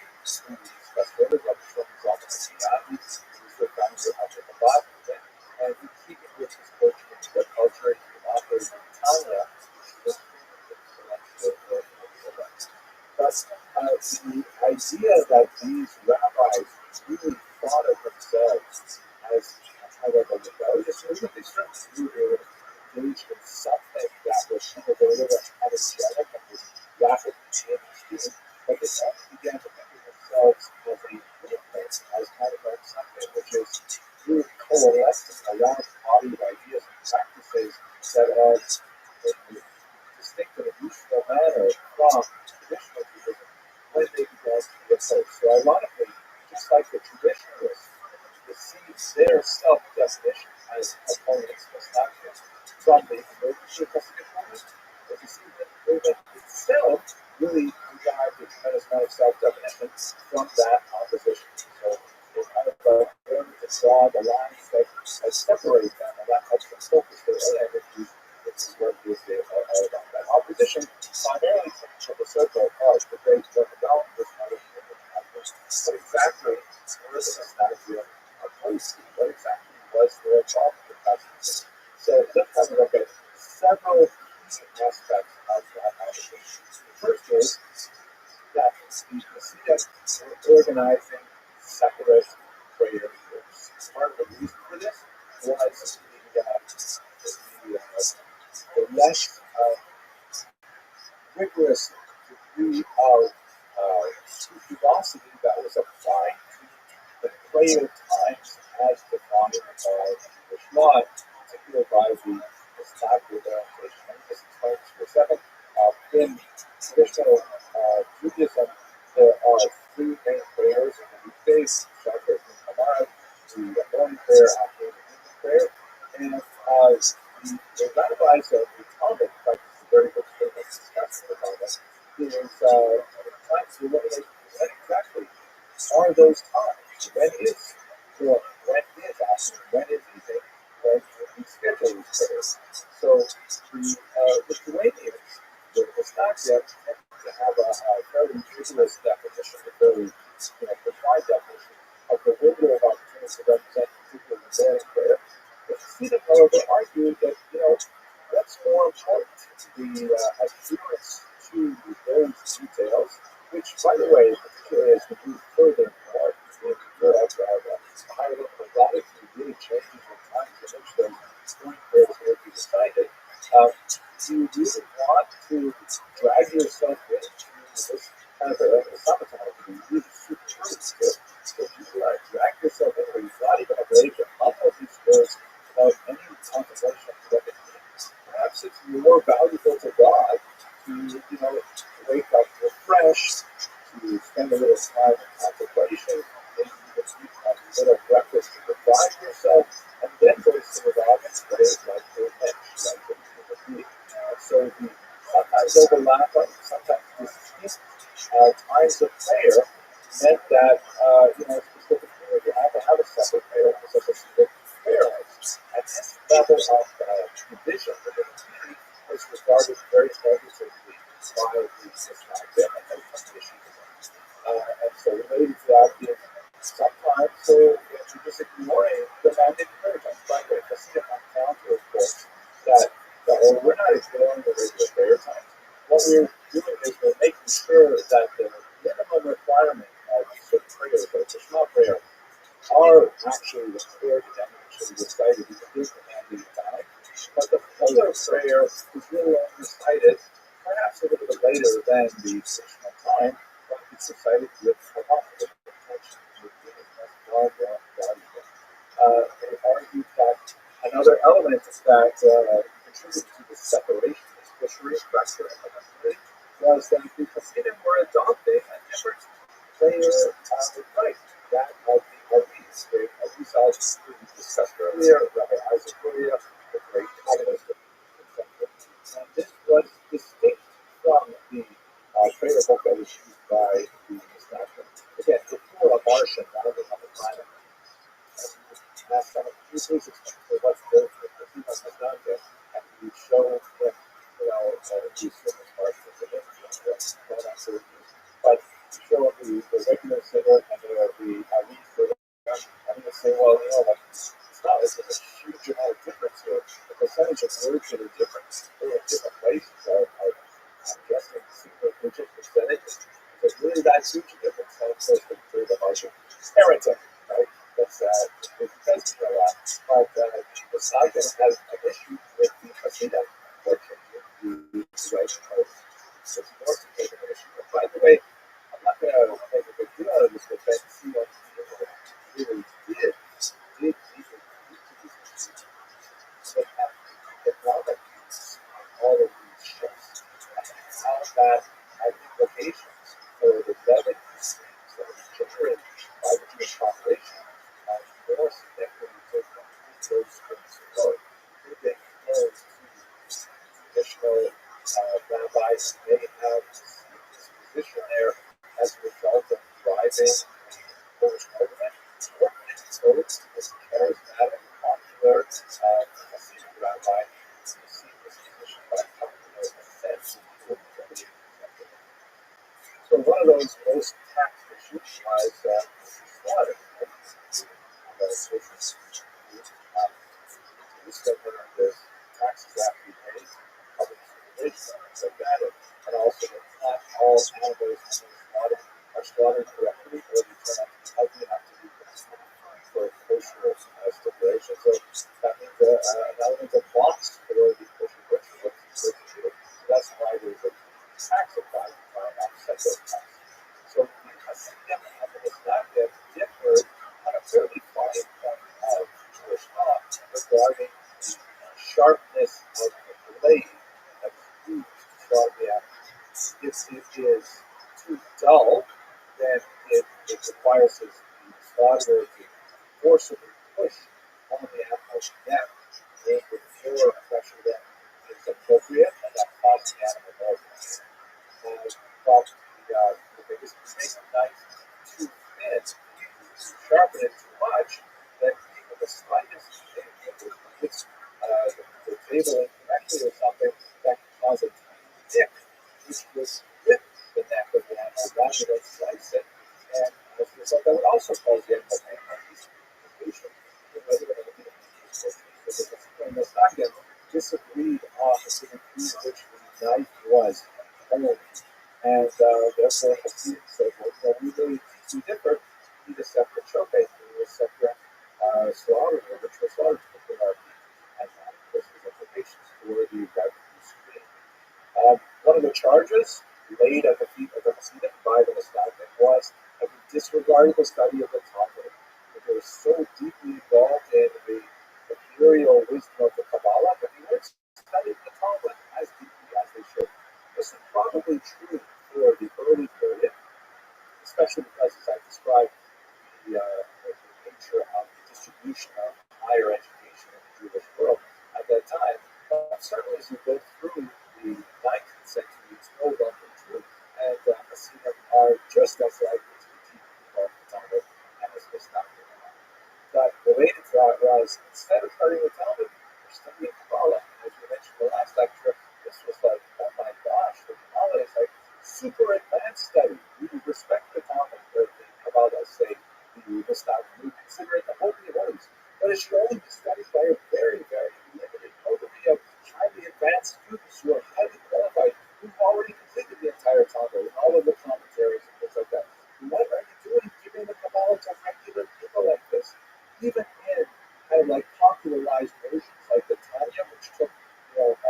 who we discussed earlier, Rabbi Shlomo Zalman Messiahi, who was the founder of the Chabad movement, and in keeping with his approach into the culture, he authored the Tanya, which is but the idea that these rabbis really thought of themselves as kind of a rebellious movement, they certainly knew they were engaged in something that was kind of a little energetic and was rapidly changing, but they also began to think of themselves as a movement, as kind of like something which is really coalescing around embodied ideas and practices that are distinct in a useful manner from traditional Judaism when they began to be approached. So ironically, just like the traditionalists received their self-definition as opponents of Islam from the emergency of Hasidic movement, the Hasidic movement itself really derived a tremendous amount of self-definition from that opposition. So they kind of learned to draw the lines that separate them, and that helps them focus their own energies. This is what is all about. That opposition primarily comes from the circle of the great methodologists, what exactly were the Nastasia opposed to? What exactly was their problem with Nazism? So let's have a look at several aspects of that application. The first is that the Hasidics were organizing separate prayer groups. Part of the reason for this was the less rigorous degree of scrupulosity that was applied to the prayer times as defined by Jewish law, particularly by the established orientation. This explains for a second. In traditional Judaism, there are three main prayers in the weekdays: Shabbat, Hamad, the morning prayer, after the evening prayer, and the rabbis of the Talmud practice a very good statement discussing the Talmud is trying to eliminate what exactly are those times. When is morning? When is afternoon? When is evening? When we schedule these prayers. So the Lithuanians, the Nastasia, tend to have a fairly rigorous definition, a fairly defined definition of the window of opportunity to represent particular morning prayer. The Hasidim, however, argued that what's more important, the adherence to those details, which, by the way, particularly as we move further north into Europe, the higher level of gratitude really changes the times in which those morning prayers will be decided. You really want to drag yourself into this kind of a summertime to be really super true. So if you drag yourself in where you're not even able to utter these words without any contemplation of what it means, perhaps it's more valuable to God to, wake up refreshed, to spend a little time in contemplation, maybe even eat a little breakfast to revive yourself, and then go to synagogue and pray like your mensch, like a human being. So the sometimes overlapping, sometimes distinct times of prayer meant that, specifically you have to have a separate prayer because of the specific prayer life. And this level of division within the community was regarded very negatively by the Nastasia and some issues. And so related to that is sometimes you're just ignoring the mandate prayer times. By the way, Hasidim counter, of course, that we're not ignoring the regular prayer times. What we're doing is we're making sure that the minimum requirement of certain prayers, like the Shema prayer, are actually required and actually recited even if the mandated time. But the fuller prayer is really only recited perhaps a little bit later than the traditional time, but it's recited with a lot of attention to the God. They argued that another element that contributed to the separation, especially fracture of the community, was that the Hasidim were adopting a different prayer rite, that of the Rabbis. The Rabbis, as we discussed earlier, Rabbi Isaac Luria, the great Calvinist of the 15th century. And this was distinct from the prayer book that was used by the Nastasia. Again, if you were a Martian, I don't have a time. Ask someone, can you please explain what's the Nastasia, and you show them, these certain parts of the book, but show up the regular singer and the lead singer, I'm going to say, well, it's not like there's a huge amount of difference here. The percentage of words that are different, they're in different places. I'm guessing single-digit percentages. If it's really that huge a difference, then it's supposed to be the margin. Parenting, right? That's it does show that. But it's not going to have an issue with the Hasidim, unfortunately, the right code. So it's more significant an issue. But by the way, I'm not going to make a big deal out of this, but then see what really did even look at economic all of these shifts and how that had implications for the revenue streams that were generated by the Jewish population more significantly different those streams of growth. Moving those traditional rabbis may have this position there as a result of driving Polish government or exposed to this charismatic, popular Hasidic rabbi to see this position by popular sense of the. So one of those most taxed issues was slaughtered. Still there's taxes that have to be paid, public regulations, like that, and also not all animals when they're slaughtered correctly, or they turn out to be healthy enough to be consumed for kosher stipulation. So that means an element of loss for the kosher ritual. So that's why there's a tax applied to try and offset those taxes. So the Hasidim and the Mishnah differ on a fairly fine point of Jewish law regarding the sharpness of the blade that's used to slaughter the animal. If it is too dull, then it requires the slaughterer to forcibly push on the animal's neck with more pressure than is appropriate, and that causes the animal more pain. But the biggest mistake of knife too thin, sharpen it too much, that even the slightest thing that hits the table incorrectly or something that can cause a tiny nick, which would rip the neck of the animal rather than slice it. And as a result, that would also cause the animal pain, at least the patient. The second disagreed on the degree in which the knife was holy. And therefore, Hasidim said, well, we really differ. We need a separate showcase. We need a separate slaughter, or ritual slaughter to put our feet. And that, of course, has implications for the barbecue screen. One of the charges laid at the feet of the Hasidim by the Mishnah was that they disregarded the study of the Talmud. They were so deeply involved in the ethereal wisdom of the Kabbalah that they weren't studying the Talmud as deeply as they should. This is probably true for the early period, especially because, as I described, the nature of the distribution of higher education in the Jewish world at that time. But certainly, as you go through the 19th century, it's no longer true, and Hasidim are just as likely to be deeply involved in the Talmud as Mishnah. But related to that was, instead of studying the Talmud, we're studying Kabbalah. As we mentioned in the last lecture, this was like, oh my gosh, the Kabbalah is like super advanced study. We respect the Talmud, or the Kabbalah, say, the Mishnah. We consider it the Holy of Holies. But it should only be studied by a very, very limited coterie of highly advanced students who are highly qualified, who've already completed the entire Talmud, all of the commentaries and things like that. What are you doing giving the Kabbalah to regular people like this? Even in kind of like popularized versions like the Tanya, which took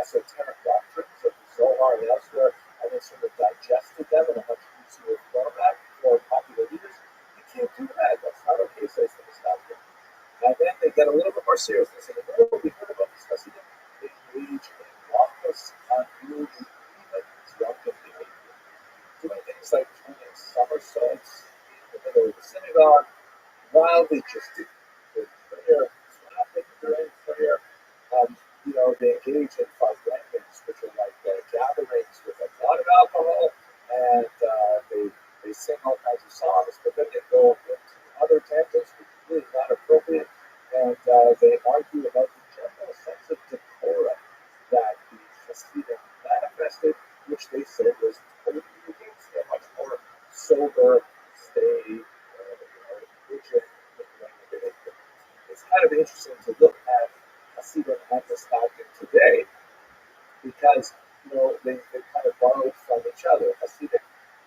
esoteric doctrines of the Zohar and elsewhere, and then sort of digested them in a much easier format for popular readers. You can't do that. That's not okay, says the Mishnah. And then they get a little bit more serious. They say, oh, we heard about this Hasidim. They engage in lawless, unruly, even drunken behavior, doing things like turning somersaults in the middle of the synagogue while they just do prayer, laughing during prayer. They engage in farbrandings, which are like gatherings with a lot of alcohol, and they sing all kinds of songs, but then they go into other tangents, which is really not appropriate, and they argue about the general sense of decorum that the Hasidim manifested, which they said was totally against a much more sober, stay, rigid, behavior. It's kind of interesting to look at Hasidim and Mishnah today because they kind of borrowed from each other. Hasidic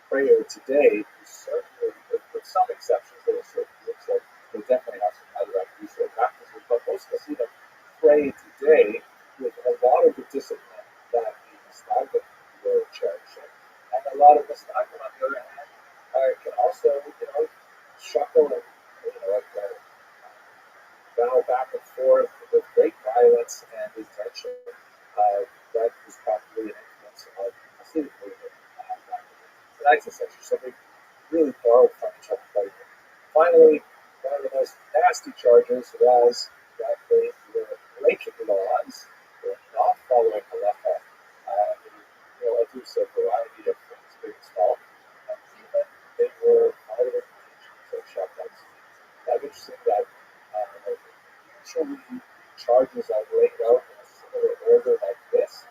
prayer today is certainly, with some exceptions, there are certain groups that they definitely have some other unusual practices, but most Hasidim pray today with a lot of the discipline that the Mishnah were cherishing, and a lot of Mishnah, on the other hand, can also chuckle and bow back and forth with great violence and intention. That was probably an influence of the Hasidic movement back in the 19th century. So they really borrowed from each other quite a bit. Finally, one of the most nasty charges was that they were breaking laws, they were not following halacha, introduced a variety of things, big and small, and even they were following teachings of Shabbat. Kind of interesting that usually charges are laid out in a similar order like this,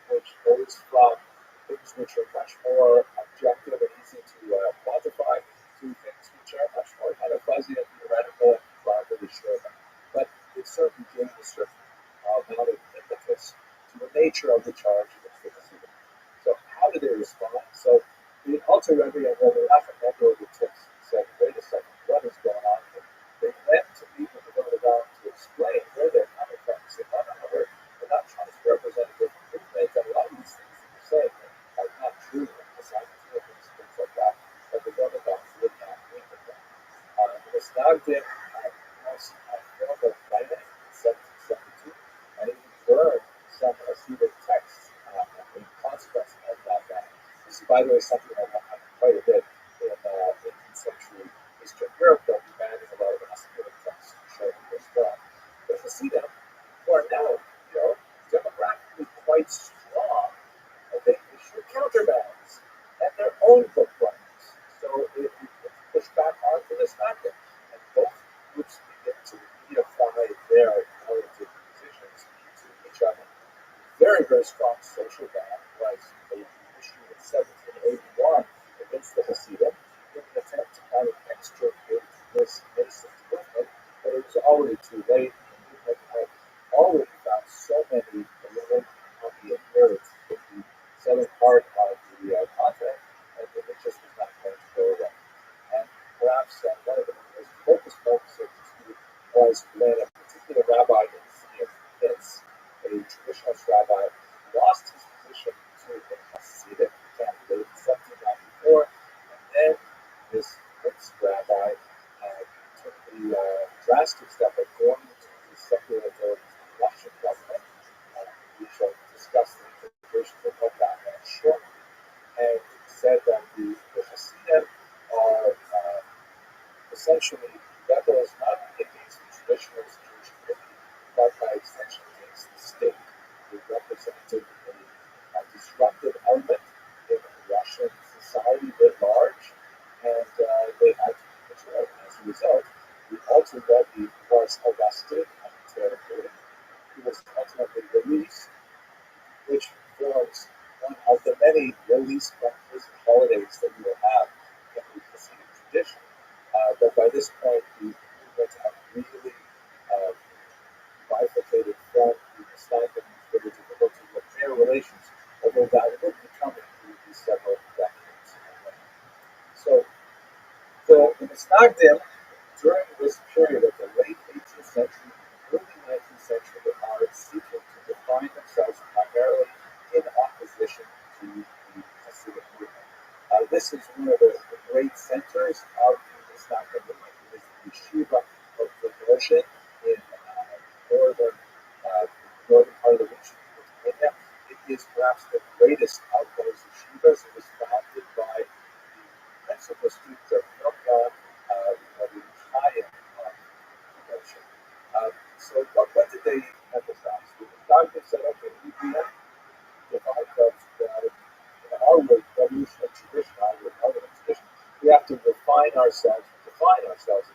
which goes from things which are much more objective and easy to quantify to Misnagdim once filmed a planet in 1772 and even burned some Hasidic texts in consequence of that ban. This is, by the way, something that happened quite a bit in 18th century Eastern Europe, that we banned a lot of Hasidic texts shortly as well. The Hasidim, who are now, demographically quite strong, they issue counterbands and their own book banners. So it pushed back onto this factor. And both groups begin to reify their relative positions to each other. Very, very strong social ban was issued in 1781 against the Hasidim in an attempt to kind of extricate this nascent movement, but it was already too late. The movement had already got so many unhappy adherents in the southern part of the continent, and it just was not going to go away. And perhaps one of the most focused moments of this group was when a particular rabbi in the city of Pitts, a traditionalist rabbi, lost his position to a Hasidic candidate in 1794, and then this Pitts rabbi took the drastic step of going into the secular authorities of the Russian government. We shall discuss the implications of that shortly, and said that the Hasidim are essentially rebels not only against the traditionalist Jewish community, but by extension against the state. They represented a disruptive element in Russian society writ large, and they had to be controlled. As a result, the Alter Rebbe was arrested and interrogated. He was ultimately released, which forms one of the many release from prison holidays that we will have in the Hasidic tradition. But by this point, the movement had really bifurcated from the Misnagdim and the difficulty to repair relations, although that would be coming through these several decades. So the Misnagdim, during this period of the late 18th century, early 19th century, are seeking to define themselves primarily in opposition to the Hasidic movement. This is one of the great centers of the Misnagdim movement. It is the yeshiva of the Goshen in northern part of the region of Pennsylvania. It is perhaps the greatest of those yeshivas. It was founded by the principal students of Noga, the Chaim Goshen. So what did they emphasize? The Misnagdim said, okay, we have our revolutionary tradition, our Republican tradition, we have to define ourselves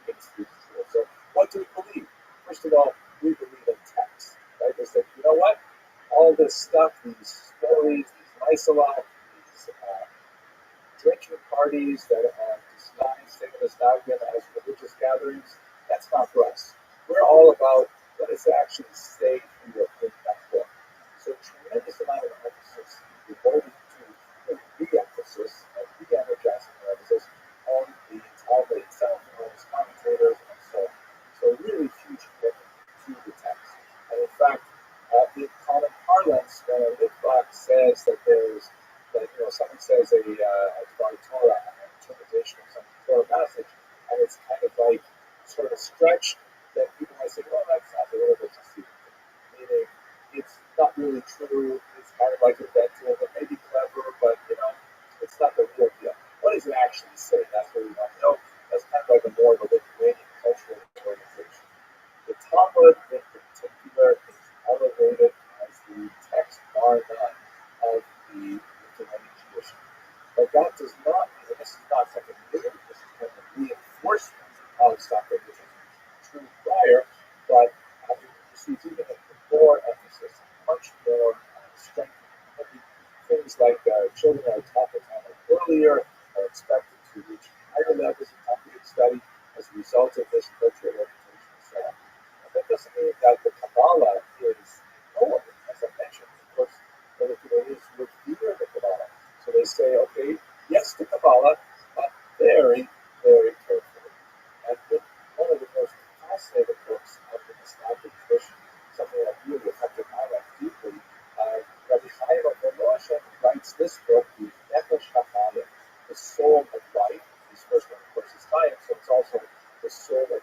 against these tools. So what do we believe? First of all, we believe in text. Right? They said, you know what? All this stuff, these stories, these Maisalot, these drinking parties that are disguised, taken as Nagin as religious gatherings, that's not for us. We're all about what is actually say in that book. So tremendous amount of emphasis devoted to re-emphasis and re-energizing the emphasis on the Talmud itself, on its commentators, and so on. So really huge commitment to the text. And in fact, in common parlance, when a Litvak says that someone says a Dvar Torah, an interpretation of some Torah passage, and it's kind of like sort of stretched, then people might say, well, that's not a little bit deceiving. Meaning, it's not really true, it's kind of like invented, it may be clever, but it's not the real deal. What does it actually say? That's what we want to know. That's kind of like a more of a Lithuanian cultural organization. The Talmud in particular is elevated as the text bar none of the Lithuanian tradition. But that does not mean, and this is not something new, this is kind of a reinforcement of something which is true prior, but it receives even more emphasis, much more strength. Things like children are taught the Talmud earlier, are expected to reach higher levels of Talmudic study as a result of this cultural orientation set. And that doesn't mean that the Kabbalah is ignored. As I mentioned, of course, the Lithuanians revere the Kabbalah. So they say, okay, yes to Kabbalah, but very, very carefully. And in one of the most fascinating books of the Misnagdim tradition, something that really affected my life deeply, Rabbi writes this book, the Nefesh HaChaim, the soul of life. His first name, of course, is Chaim, so it's also the soul of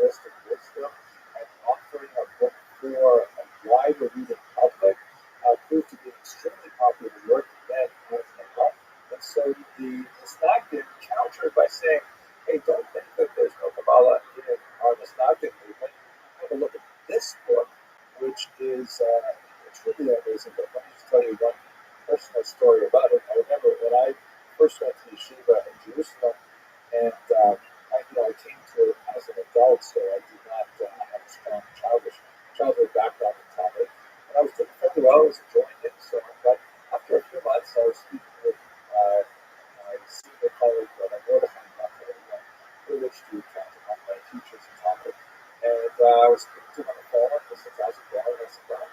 list of wisdom and offering a book for a wider reading public proved to be an extremely popular work then and now. And so the Misnagdim countered by saying, hey, don't think that there's no Kabbalah in our Misnagdim movement. Have a look at this book, which is truly amazing. But let me just tell you one personal story about it. I remember when I first went to yeshiva in Jerusalem, and I came to it as an adult, so I did not have a strong childhood background in Talmud. And I was doing fairly well, I was enjoying it, so but after a few months, I was speaking with my senior colleague, Rabbi, privileged to count among my teachers in Talmud. And I was speaking to him on the phone, and this is how's it going? And I said, well,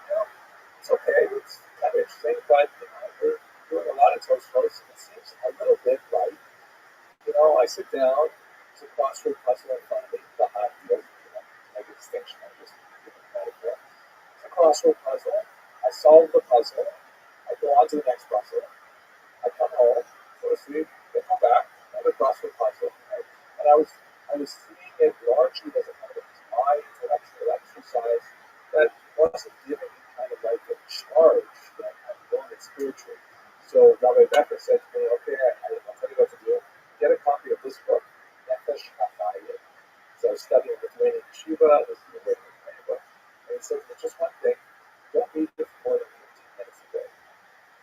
it's okay, it's kind of interesting, but we're doing a lot of toast roasts, and it seems a little bit like, I sit down, it's a crossword puzzle in front of me, the hot deal, like extinction, I'm just giving a metaphor. It's a crossword puzzle, I solve the puzzle, I go on to the next puzzle, I come home, go to sleep, I come back, another crossword puzzle, right? And I was seeing it largely as a kind of my intellectual exercise that wasn't giving me kind of like a charge that I'm going spiritually. So Rabbi Becker said to me, okay, I'll tell you what to do. Get a copy of this book, Nefesh HaChaim. So I was studying Lithuanian Yeshiva, this is a Lithuanian book. And he said, just one thing, don't read it for more than 15 minutes a day.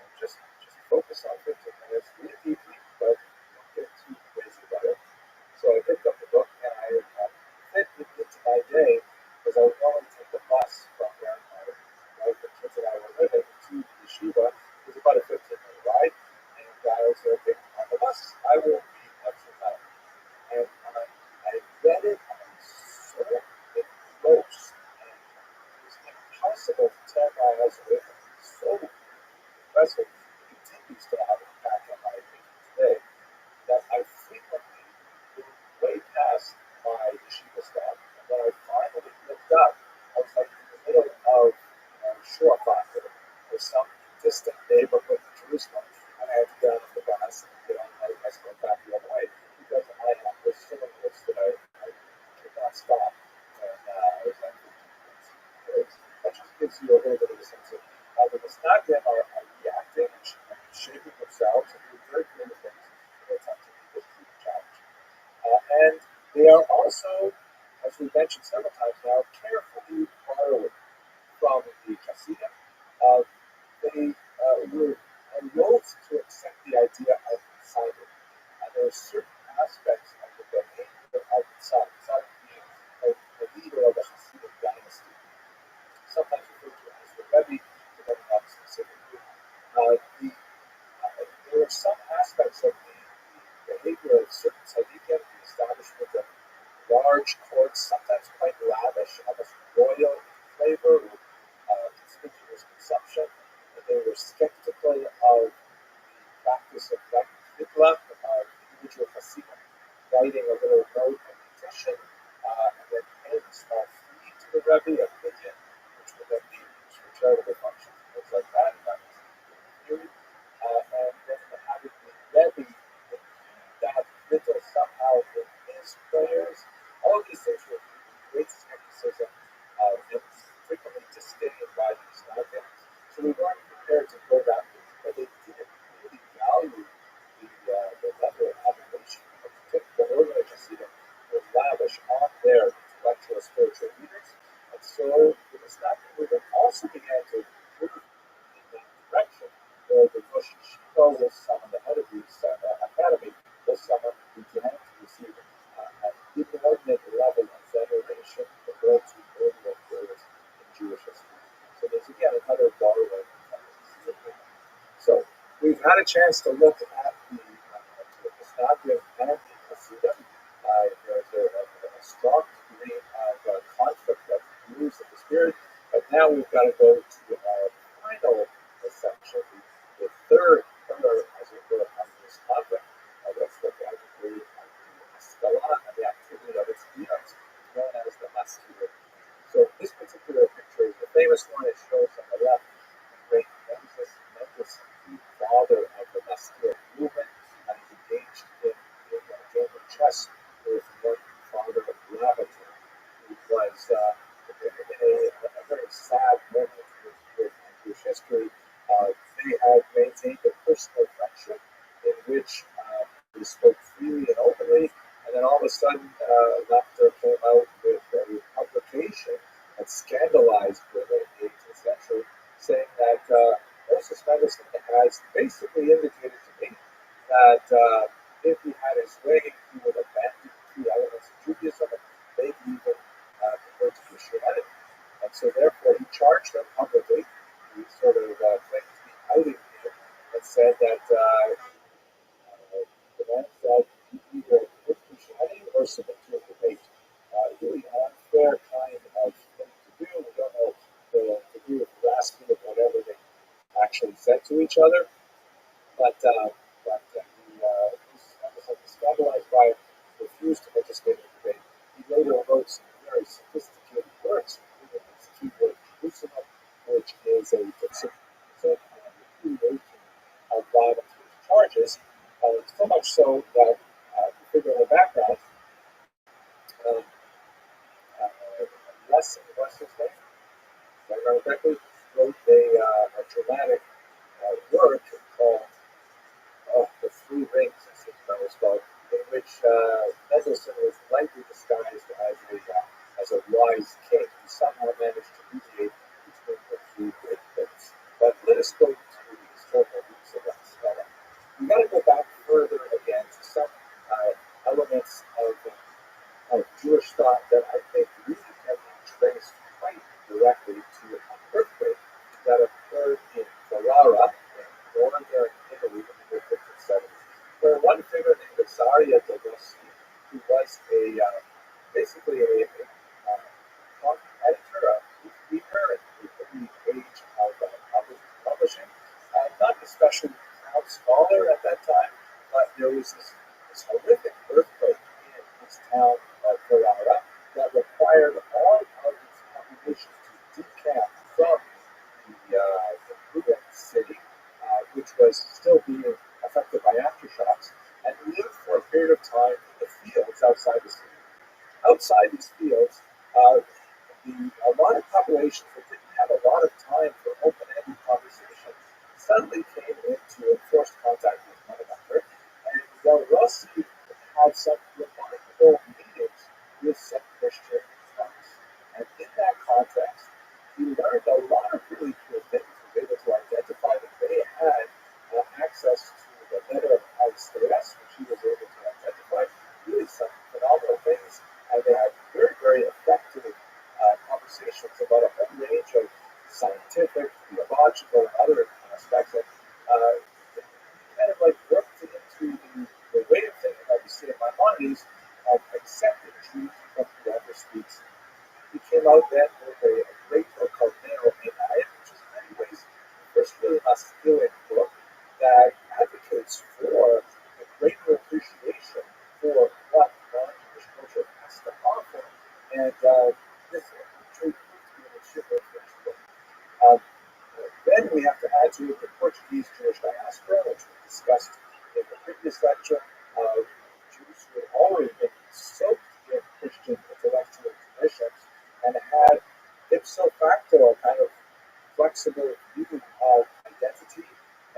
And just focus on 15 minutes, read it deeply, but don't get too crazy about it. So I picked up the book and I fit it into my day because I would normally take the bus from where my wife and kids and I were living to Yeshiva. It was about a 15-minute ride. And I was okay, on the bus, I will read extra time. And I read it, and I was so engrossed. And it was impossible to tear my eyes away from it. It was so impressive. It continues to have an impact on my thinking today that I frequently moved way past my yeshiva stop. And when I finally looked up, I was like in the middle of shore fire or some distant neighborhood in Jerusalem, and I had to get on the bus and get on my bicycle back the other way because I was so engrossed that I could not stop when I was at 15 minutes. That just gives you a little bit of a sense of how the Misnagdim are reacting and shaping themselves and doing very creative things in their attempt to meet this huge challenge. And they are also, as we mentioned several times now, carefully borrowing from the Hasidim. They were loath to accept the idea of Tzaddik. And there are certain aspects of the behavior of Tzaddik, Tzaddik being the leader of the Hasidic dynasty, sometimes referred to as the Rabbi, depending on specifically. There are some aspects of the behavior of certain tzaddikim, the establishment of large courts, sometimes quite lavish, almost royal in flavor, with conspicuous consumption. And they were skeptical of the practice of Mikla, individual Hasidim writing a little note of petition, and then paying a small fee to the Rebbe, a million, which would then be used for charitable functions, things like that. And that was the theory. And then having the Rebbe that little somehow in his prayers. All of these things were great skepticism and frequently disdained by these Misnagdim. So we weren't prepared to go that way, but they didn't really value the level of adoration of the typical ordinary Hasidim was lavish on their intellectual spiritual leaders. And so the Misnagdim movement also began to move in that direction, where the Rosh Yeshiva was someone, the head of the academy, was someone who began to receive an inordinate level of veneration compared to earlier periods in Jewish history. So there's again another borrowing from the Hasidim. So we've had a chance to look at the Misnagdim and the Hasidim. There's a strong degree of conflict of views of the spirit, but now we've got to go to our final section, the third pillar, as it were, of this conflict. Let's look at the Skala and the activity of its units, known as the Maskir. So this particular picture is the famous one. It shows on the left the great Moses, the father of the Maskir movement, and he's engaged in a game of chess with one father of Rabbi, who had scandalized the 18th century, saying that Moses Mendelssohn has basically indicated to me that if he had his way, he would abandon key elements of Judaism and maybe even convert to Christianity. And so therefore he charged them publicly. He sort of claimed to be outing him and said that the man said he either quit Christianity or submit to a debate. Really unfair kind of thing to do. We don't know the degree of grasping of whatever they actually said to each other, but he was scandalized by it, refused to participate in the debate. He later wrote some very sophisticated works, including his keyword Jerusalem, which is a definition and repudiation of Bottom's charges. So much so that, to figure out the background, uh, what's his name? If I remember correctly, wrote a dramatic work called The Three Rings, I think that was called, in which Mendelssohn was lightly disguised as a wise king who somehow managed to mediate between the three great things. But let us go to the historical roots of that scholar. We got to go back further again to some elements of Jewish thought that I think really can be traced quite directly to an earthquake that occurred in Ferrara, in northern Italy in the mid-1570s, where one figure named Rosaria de Rossi, who was basically a editor, a newspaper in the age of publishing, not especially proud scholar at that time, but there was this horrific earthquake in this town of Ferrara that required all of its population to decamp from the ruined city, which was still being affected by aftershocks, and live for a period of time in the fields outside the city. Outside these fields, a lot of populations that didn't have a lot of time for open-ended conversation suddenly came into enforced contact with one another, and Rossi had some remarkable meetings with some Christian monks. And in that context, he learned a lot of really cool things. He was able to identify that they had access to the letter of Aristeas, which he was able to identify, really some phenomenal things. And they had very, very effective conversations about a whole range of scientific, theological, and other aspects that kind of like worked into the way of thinking that we see in Maimonides of accepting truth from whoever speaks. He came out then with a great book called Neo Menai, which is in many ways the first really masculine book that advocates for a greater appreciation for what non-Jewish culture has to offer. And this truly proved to be an extremely influential book. Um, Then we have to add to it the Portuguese Jewish diaspora, which we discussed in the previous lecture. Jews who had already been soaked in Christian intellectual traditions and had ipso facto a kind of flexible view of identity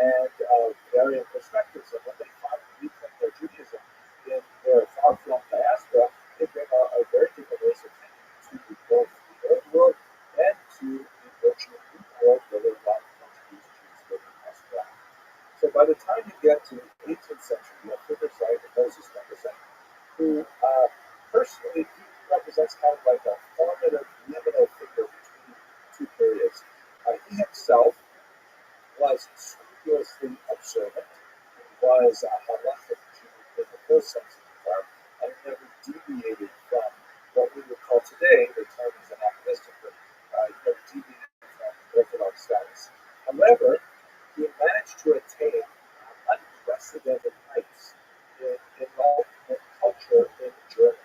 and of varying perspectives. And when they finally reclaim their Judaism in their far-flung diaspora, they bring a very different ways of thinking to both the old world and to the virtual new world where there are a lot of Portuguese Jews living as well. So by the time you get to the 18th century, you have figures like Moses Mendelssohn, who personally he represents kind of like a formative liminal figure between two periods. He himself was scrupulously observant. He was a halachic Jew in the full sense of the term, and never deviated from what we would call today, the term is anachronistic, but he never deviated from Orthodox status. However, he managed to attain unprecedented heights in enlightenment culture in Germany.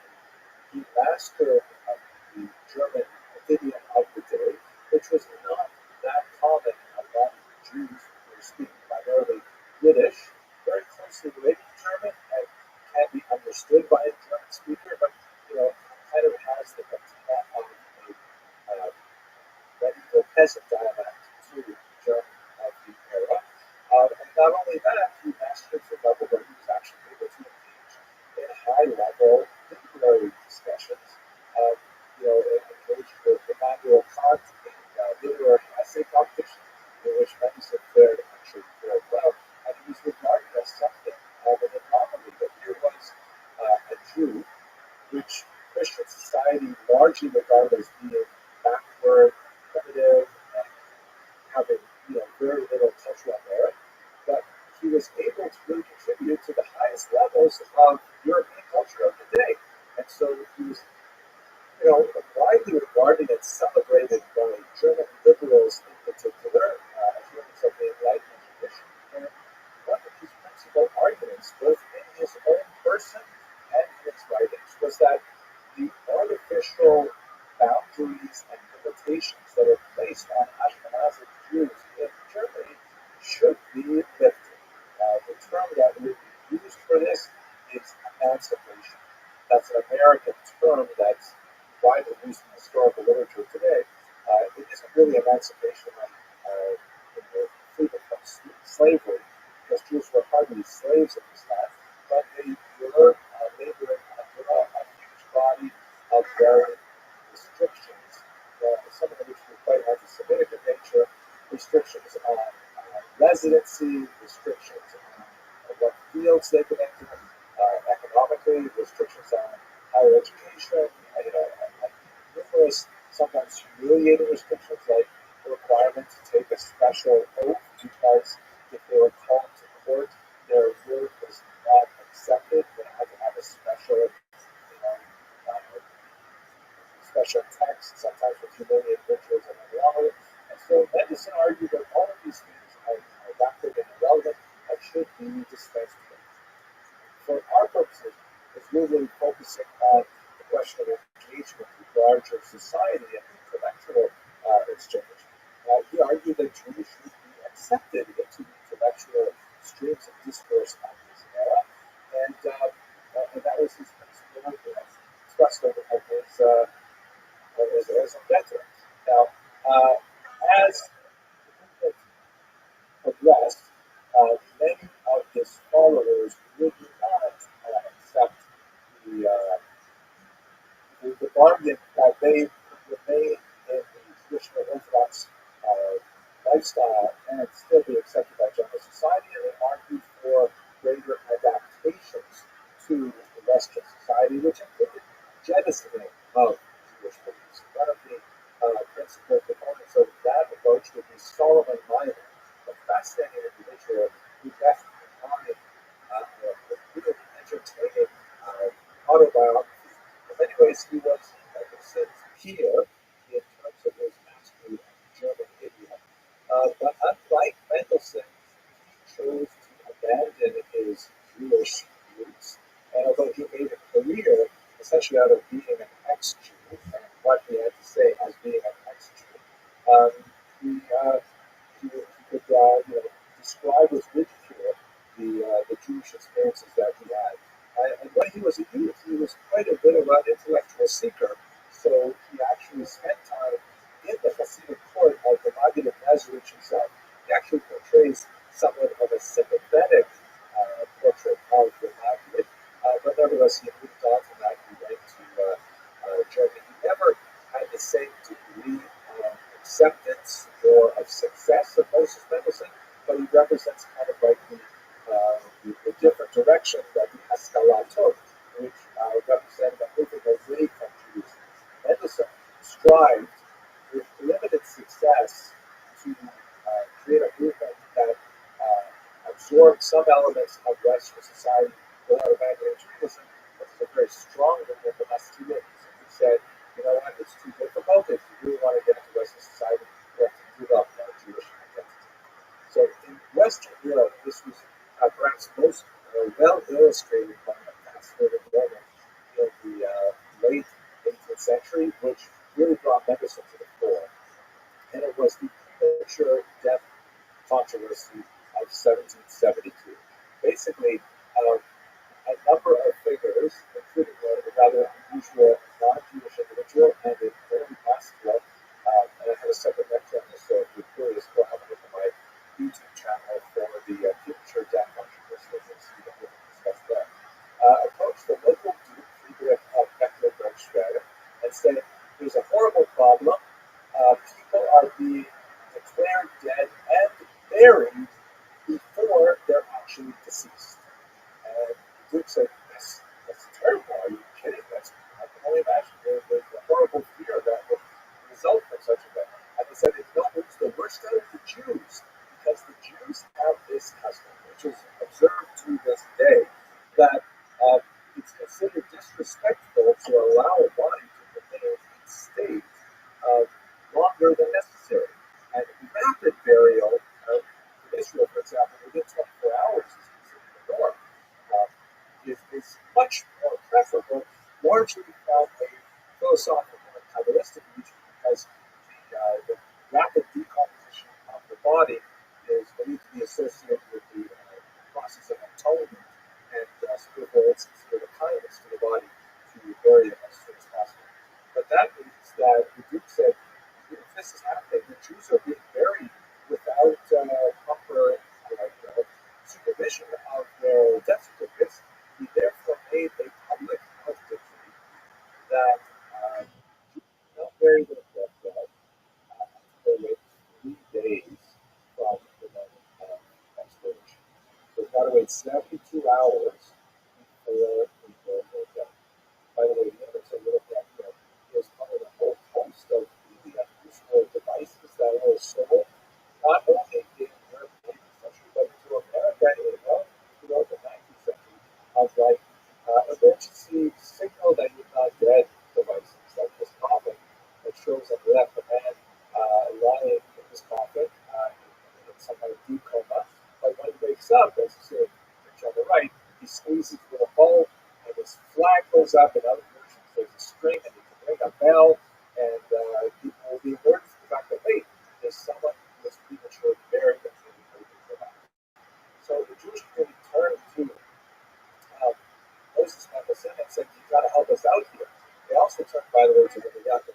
He mastered the German idiom of the day, which was not that common among Jews who were speaking primarily Yiddish, very closely related to German and can be understood by a German speaker, but kind of has the patina of a medieval peasant dialect to German of the era. And not only that, he mastered the level where he was actually able to engage in high-level literary discussions. Engaged with Emmanuel literary essay competition in which Mendelssohn fared actually very well, and he was regarded as something of an anomaly. But here was a Jew, which Christian society largely regarded as being backward, primitive, and having very little cultural merit, but he was able to really contribute to the highest levels of European culture of the day. And so he was widely regarded and celebrated by German liberals in particular, adherents of the Enlightenment tradition. And one of his principal arguments, both in his own person and in his writings, was that the artificial boundaries and limitations that are placed on Ashkenazi Jews in Germany should be lifted. The term that would be used for this is emancipation. That's an American term that's widely used in historical literature today. It isn't really emancipation like freedom from slavery, because Jews were hardly slaves at this time, but they were laboring under a huge body of varying restrictions, some of which were quite anti-Semitic in nature, restrictions on residency, restrictions on what fields they could enter, economically, restrictions on higher education, and numerous, sometimes humiliating restrictions like the requirement to take a special oath because if they were called to court, their word was not accepted. They had to have a special, special text, sometimes with humiliating rituals and unravel. And so Mendelssohn argued that all of these things are backward and irrelevant and should be dispensed with. For our purposes, it's really focusing on the question of engagement with larger society and intellectual exchange. He argued that Jews should be accepted into the intellectual streams of discourse of this era, and that was his principle expressed over as a veteran. Now, as it progressed, many of his followers would not accept the bargain that they remain in the traditional Orthodox lifestyle and still be accepted by general society, and they argued for greater adaptations to the Western society, which included jettisoning of Jewish beliefs. One of the principal proponents of that approach would be Solomon Minor, a fascinating individual who left behind a really entertaining autobiography. In many ways, he was Mendelssohn's peer in terms of his mastery of German idiom. But unlike Mendelssohn, he chose to abandon his Jewish roots. And although he made a career essentially out of being an ex-Jew and what he had to say as being an ex-Jew, he could describe with ridicule the Jewish experiences that he had. And when he was a youth, he was quite a bit of an intellectual seeker. So he actually spent time in the Hasidic court of the Maggid of Mezrich himself. He actually portrays somewhat of a sympathetic portrait of the Maggid, but nevertheless, he moved on from that. He went to Germany. He never had the same degree of acceptance or of success of Moses Mendelssohn, but he represents kind of like the different direction that the Haskalah took, which represented a moving away from Jews. Mendelssohn strived with limited success to create a movement that absorbed some elements of Western society without abandoning Judaism. This is a very strong movement that has two wings. He said, you know what, it's too difficult. If you really want to get into Western society, you have to give up our Jewish identity. So in Western Europe, this was perhaps most well illustrated by a fascinating moment in the late 18th century, which really brought Mendelssohn to the fore. And it was the premature death controversy of 1772. Basically, a number of figures, including a rather unusual non-Jewish individual and a very masculine, and I have a separate lecture on this, so if you're curious, go have a look at my YouTube channel for the premature death controversy, and you'll see that we'll discuss that. Approached the local Duke Friedrich of Mecklenburg-Schwerin and said, there's a horrible problem. people are being declared dead and buried before they're actually deceased. And Duke said, that's terrible. Are you kidding? I can only imagine the horrible fear that would result from such a thing. And he said, it's the worst out of the Jews, because the Jews have this custom, which is observed to this day, that it's considered disrespectful to allow a body to remain in state longer than necessary. And rapid burial in Israel, for example, within 24 hours is considered the norm. Is much more preferable, largely from a philosophical and Kabbalistic region, because the rapid decomposition of the body is believed to be associated with the process of atonement and spiritual kindness to the body to bury it as soon as possible. But that means that the Duke said, if this is happening, the Jews are being buried without proper supervision of their death certificates. He therefore made a public health decree that not bury their dead until they wait 3 days from the moment of expiration. So they've got to wait 72 hours before they're dead. By the way, the image that we looked at here is part of a whole host of really unusual devices that were sold not only in Europe in the 18th century, but into America throughout the 19th century, of like emergency signal that you're not dead devices, like this coffin that shows on the left a man lying in this coffin in some kind of deep coma. But when he wakes up, as you see in the picture on the right, he squeezes with a bulb, and his flag goes up, and other versions there's a string, and he can ring a bell, and people will be alerted to the fact that, hey, there's someone who was prematurely buried and maybe waiting for that. So the Jewish community turned to Moses Mendelssohn and said, you've got to help us out here. They also turned, by the way, to the Yaakov.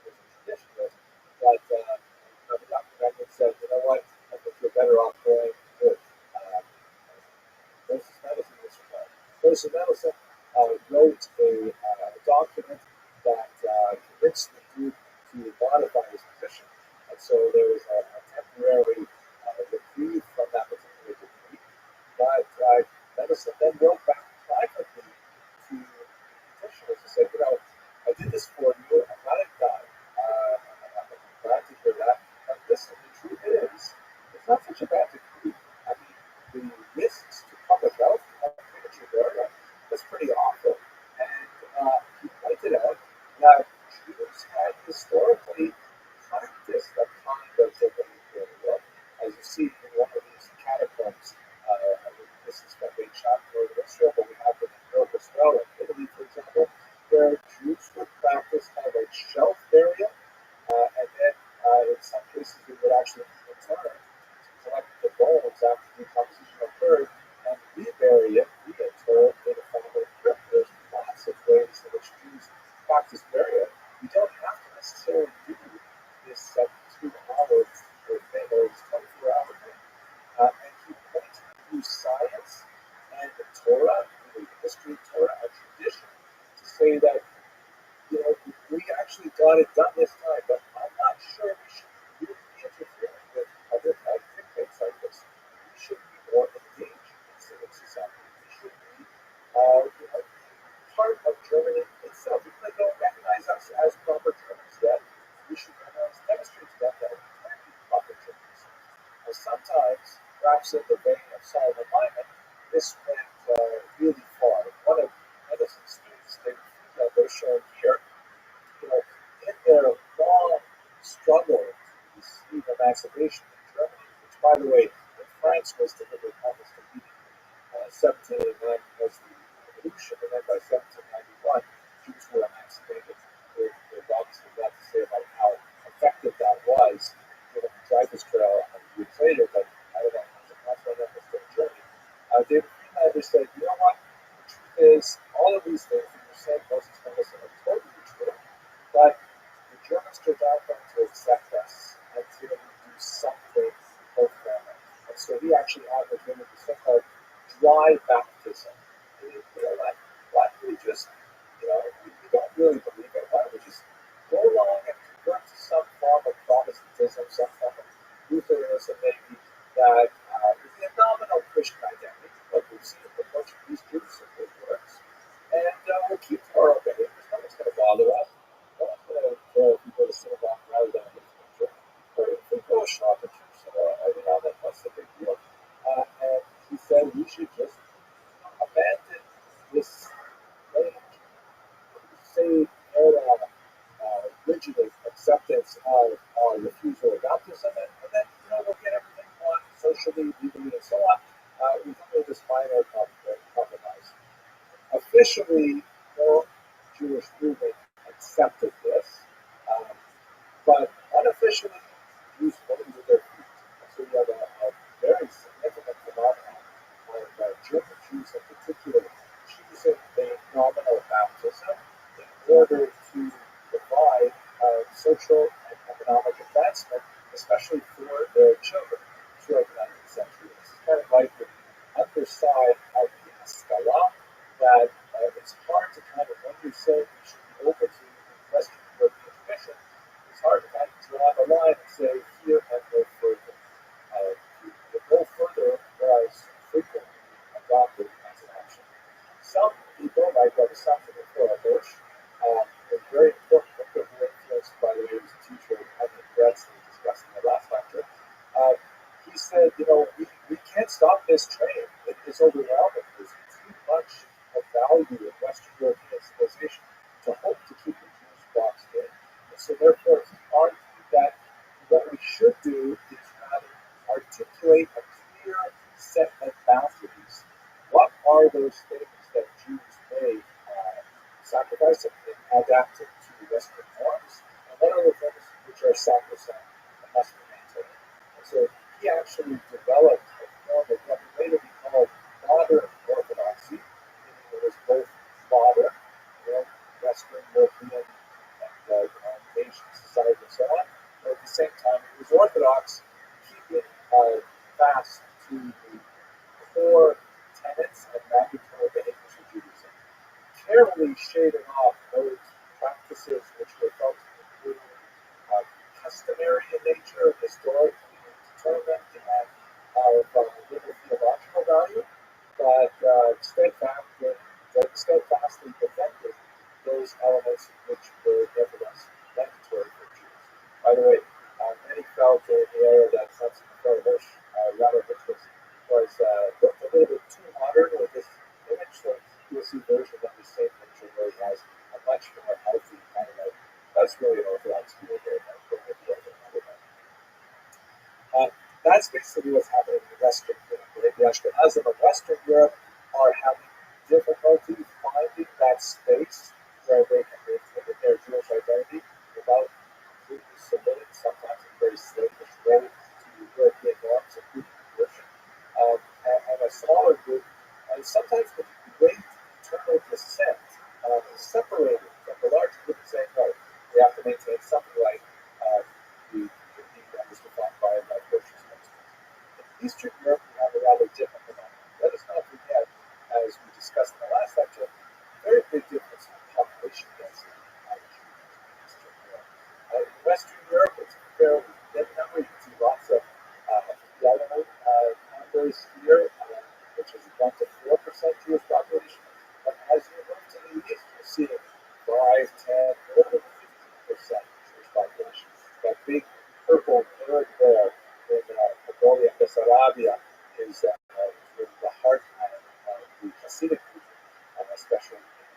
There's a tradition that Rabbi Yaakov said, you know what, I think you're better off going with Moses Mendelssohn in this regard. Moses Mendelssohn wrote a document that convinced the Duke to modify his position. And so there was a temporary reprieve from that particular decree. But Mendelssohn then wrote back privately to the petitioners and said, I did this for you. I'm not a God. I'm glad to hear that. But listen, the truth is, it's not such a bad decree. I mean, the risks to public health of premature burial was pretty awful. And he pointed out that Jews had historically practiced a kind of delayed burial, as you see in one of these catacombs. This is from being shot in northern Israel, but we have them in Europe as well, in Italy, for example, where Jews would practice kind of like shelf burial, and then in some cases they would actually return to collect the bones after decomposition occurred and rebury it, reinter it in a family crypt. There's lots of ways in which Jews practice burial. You don't have to necessarily do this 72-hour thing or this 24-hour thing. And he pointed to science and the Torah, the history of Torah, a tradition, to say that, we actually got it done this time, but I'm not sure we should really be interfering with other things like this. We should be more engaged in civic society. We should be, part of Germany itself. Even if they don't recognize us as proper Germans yet, we should demonstrate to them that we can be proper Germans. Now, sometimes, perhaps in the vein of Solomon Lyman, this went really far. One of Mendelssohn's students, David Friedland, was shown here, in their long struggle to receive emancipation in Germany, which, by the way, in France was delivered almost immediately. 1789 was the revolution, and then by 1791, Jews were emancipated. There's obviously a lot to say about how effective that was, given the Dreyfus Trail 100 years later, but I don't know how much that was still in Germany. David Friedlander said, you know what? The truth is, all of these things that you're saying, Moses Mendelssohn, are totally true, but the Germans are not going to accept us until we do something for them. And so he actually advocated the so-called dry baptism. Why don't we just, we don't really believe it. Why don't we just go along and convert to some form of rigid acceptance of refusal of baptism, and then we'll get everything on socially, legally, and so on with only this minor compromise. Officially, no Jewish movement accepted this, um, but unofficially, Jews voted with their feet. So you have a very significant phenomenon of German Jews in particular choosing a nominal baptism in order to provide social and economic advancement, especially for their children throughout the 19th century. This is kind of like the underside of the Haskalah that it's hard to kind of, when you say you should be open to Western European tradition, it's hard to kind of draw the line and say here and no further. The no further was frequently adopted as an option. Some people, like Rabbi was very important book of influenced by the way he was a teacher of Evan Gretz that we discussed in the last lecture. He said, we can't stop this train. It is overwhelming. There's too much of value in Western European civilization to hope to keep the Jews boxed in. And so therefore he argued that what we should do is rather articulate a clear set of boundaries. What are those things that Jews may sacrifice and adapt to Western norms? And what are the things which are sacrosanct and must be maintained? And so he actually developed a form of what would later be called modern orthodoxy, meaning it was both modern, Western European and Asian society and so on, but at the same time it was orthodox, keeping fast to the core tenets and mandatory behaviors of Judaism, carefully shaving off those practices which were felt to be customary in nature, historically determined, and of little theological value, but steadfastly defended those elements which were nevertheless mandatory for Jews. By the way, many felt in the era that Samson Rabbi was looked a little bit too modern with this image, so you'll see versions of the same picture where he has a much more healthy kind of like, that's really an Orthodox view of it. That's basically what's happening in Western Europe. Right? The Ashkenazim of Western Europe are having difficulty finding that space where they can maintain their Jewish identity without completely submitting, sometimes in very slavish way, to European norms, including worship. And a smaller group, and sometimes with great internal dissent, separated from the larger group and saying, no, we have to maintain something like the that was defined by a virtuous principle. In Eastern Europe, we have a rather different phenomenon. Let us not forget, as we discussed in the last lecture, very big difference in population density of Jews in Eastern Europe. In Western Europe, it's a fairly thin number. You can see lots of yellow numbers here, which is 1 to 4% Jewish population. But as you move to the east, you're seeing 5, 10, more than 15% Jewish population. That big purple area there in Mongolia, Bessarabia, is really the heartland of the Hasidic region, especially in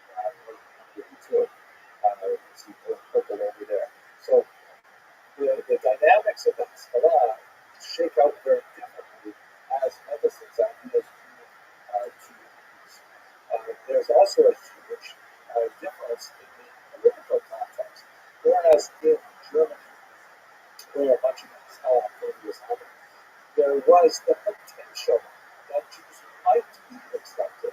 northern Hungary too. You can see purple over there. So the dynamics of the Haskalah shake out very differently as medicine's ideas move to the east. There's also a huge difference in the political context. Whereas in Germany, where a bunch of Haskalah activity was happening, there was the potential that Jews might be accepted.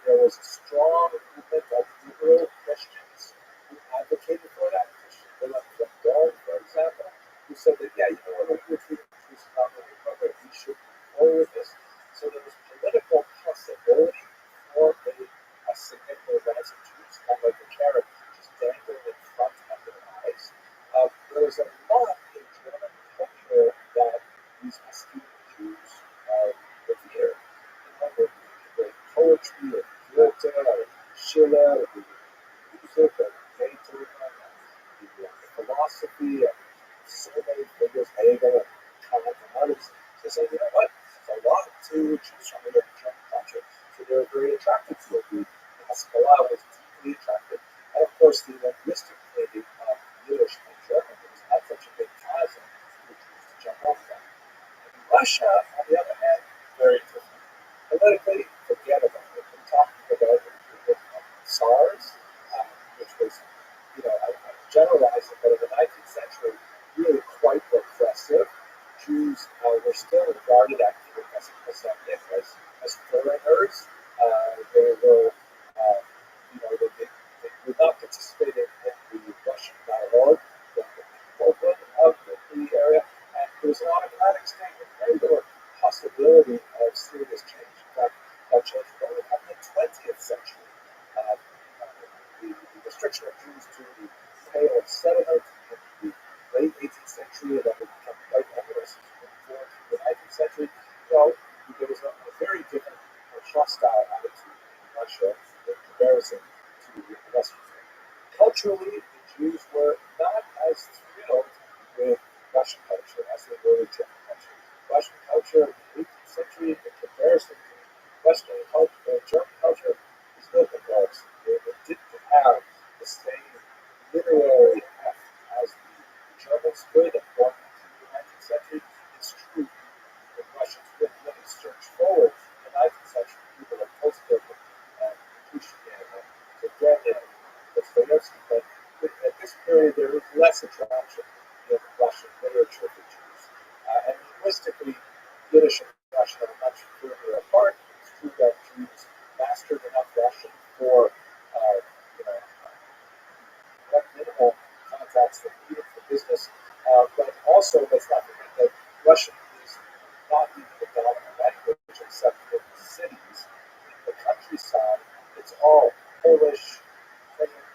There was a strong movement of liberal Christians who advocated for that. Christian Willem von Dahl, for example, who said that, when we're treating Jews not really appropriate, we should move forward with this. So there was political possibility for a significant advance of Jews, kind of like a carrot just dangling in front of their eyes. There was a lot in German culture that these Hasidic Jews revered. The poetry of Goethe, or Schiller, the music of Beethoven, the philosophy of so many figures, Hegel and Kant and others. So they said, you know what? There's a lot to choose from in German culture. So they were very attracted to it. The Haskalah was deeply attractive. And of course, the linguistic community Yiddish and German, there was not such a big chasm for Jews to jump over. In Russia, on the other hand, very different. Politically, forget about it. We're talking about the SARS, which was, I'm generalizing, but in the 19th century, really quite repressive. Jews were still regarded actually as foreigners. They were, they would not participate in the Russian dialogue, the people of the area, and there was an automatic statement made. There were possibility of serious change. In fact, that change would only happen in the 20th century. The restriction of Jews to the Pale of Settlement in the late 18th century that would become quite onerous in the 19th century. Well, there was a very different, hostile attitude in Russia in comparison to the Western world. Culturally, the Jews were not as thrilled with Russian culture as they were with German culture. Russian culture in the 18th century, in comparison to Western culture, German culture, was no comparison. It didn't have the same literary heft as the Germans could have gone into the 19th century. It's true that Russians could really search forward in the 19th century. People like Tolstoy and Pushkin and Turgenev and Dostoevsky, but at this period there was less attraction in Russian literature for Jews. And linguistically, Yiddish and Russian are much further apart. It's true that Jews mastered enough Russian for minimal contacts that needed for business, but also let's not forget that Russian is not even the dominant language except in the cities. In the countryside, it's all Polish, Ukrainian,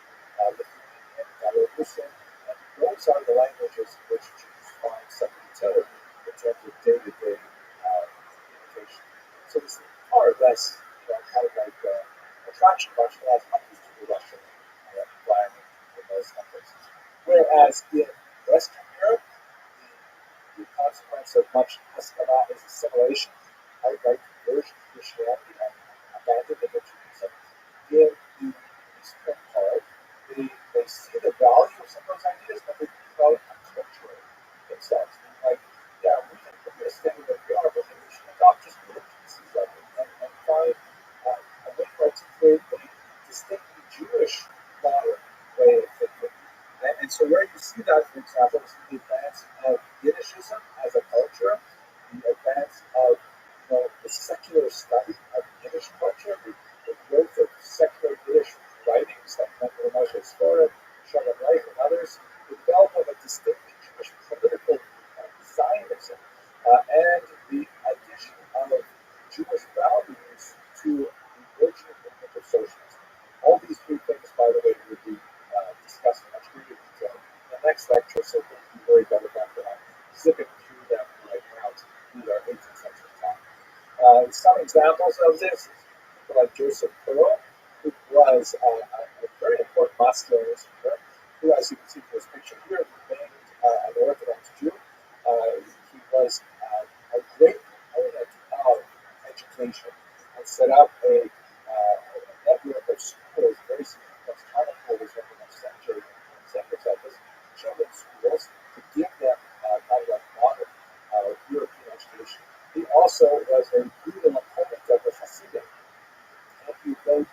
Lithuanian, Belarusian, and those are the languages in which Jews find some utility in terms of day-to-day communication. So this is far less, kind of like attraction Russian as much as to the Russian environment in those contexts. Whereas in Western Europe, the consequence of much assimilation, outright conversion to Christianity and abandonment of Judaism, in the Eastern part, they see the value of some of those ideas, but they develop culturally themselves. Like, yeah, we're going to stay where we are, but we should adopt just little pieces of it and find a way to articulate a distinctly Jewish modern way of thinking. And so where you see that, for example, is the advance of Yiddishism as a culture, the advance of the secular study of Yiddish culture, the growth of secular Yiddish writings like Mendel Moshe's Torah, Shalom Reich, and others, the development of distinctly Jewish political Zionism, and the addition of Jewish values to the virtue movement of socialism. All these three things, by the way, will be discussed in much greater detail in the next lecture, so don't be worried about the fact that I'm zipping through them right now to complete our 18th century time. Some examples of this is people like Joseph Pearl, who was a very important Muslim who, as you can see from this picture here, remained an Orthodox Jew. He was a great proponent of education and set up a network of schools, very significant Carnival was one of the centers of this, children's schools, to give them kind of a modern European education. He also was a brutal opponent of the Hasidim, and he wrote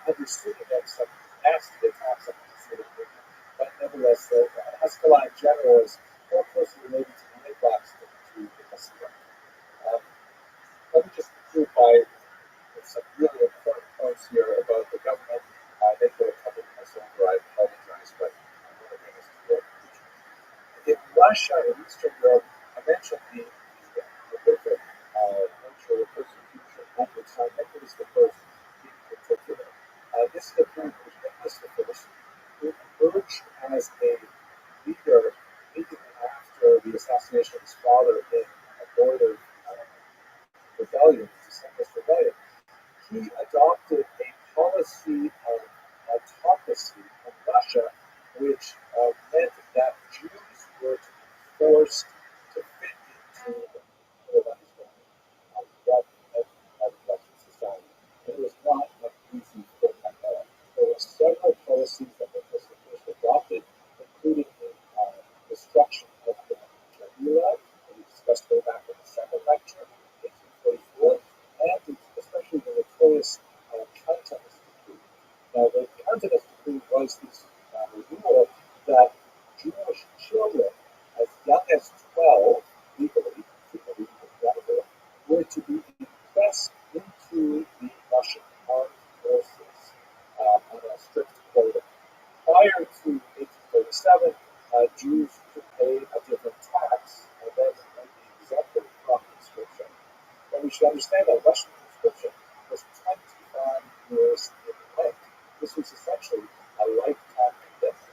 understood against some nasty attacks on the Hasidic movement, but nevertheless, the Haskalah in general is more closely related to the Midrash than to the Hasidim. Let me just conclude by some really important points here about the government. I may go a couple of minutes over, I apologize, but I want to bring us to your conclusion. In Russia and Eastern Europe, I mentioned the horrific nature of persecution at the time. That was the first in particular. This is the period who witnessed the first, who emerged as a leader immediately after the assassination of his father in a border rebellion, the Centrist rebellion. He adopted a policy of autocracy in Russia, which meant that Jews were to be forced to fit into the of Russian society. It was not an easy thing at all. There were several policies that were first adopted, including children as young as 12, legally, were to be impressed into the Russian armed forces on a strict quota. Prior to 1837, Jews could pay a different tax and then might be exempted from conscription. But we should understand that Russian conscription was 25 years in length. This was essentially a lifetime commitment.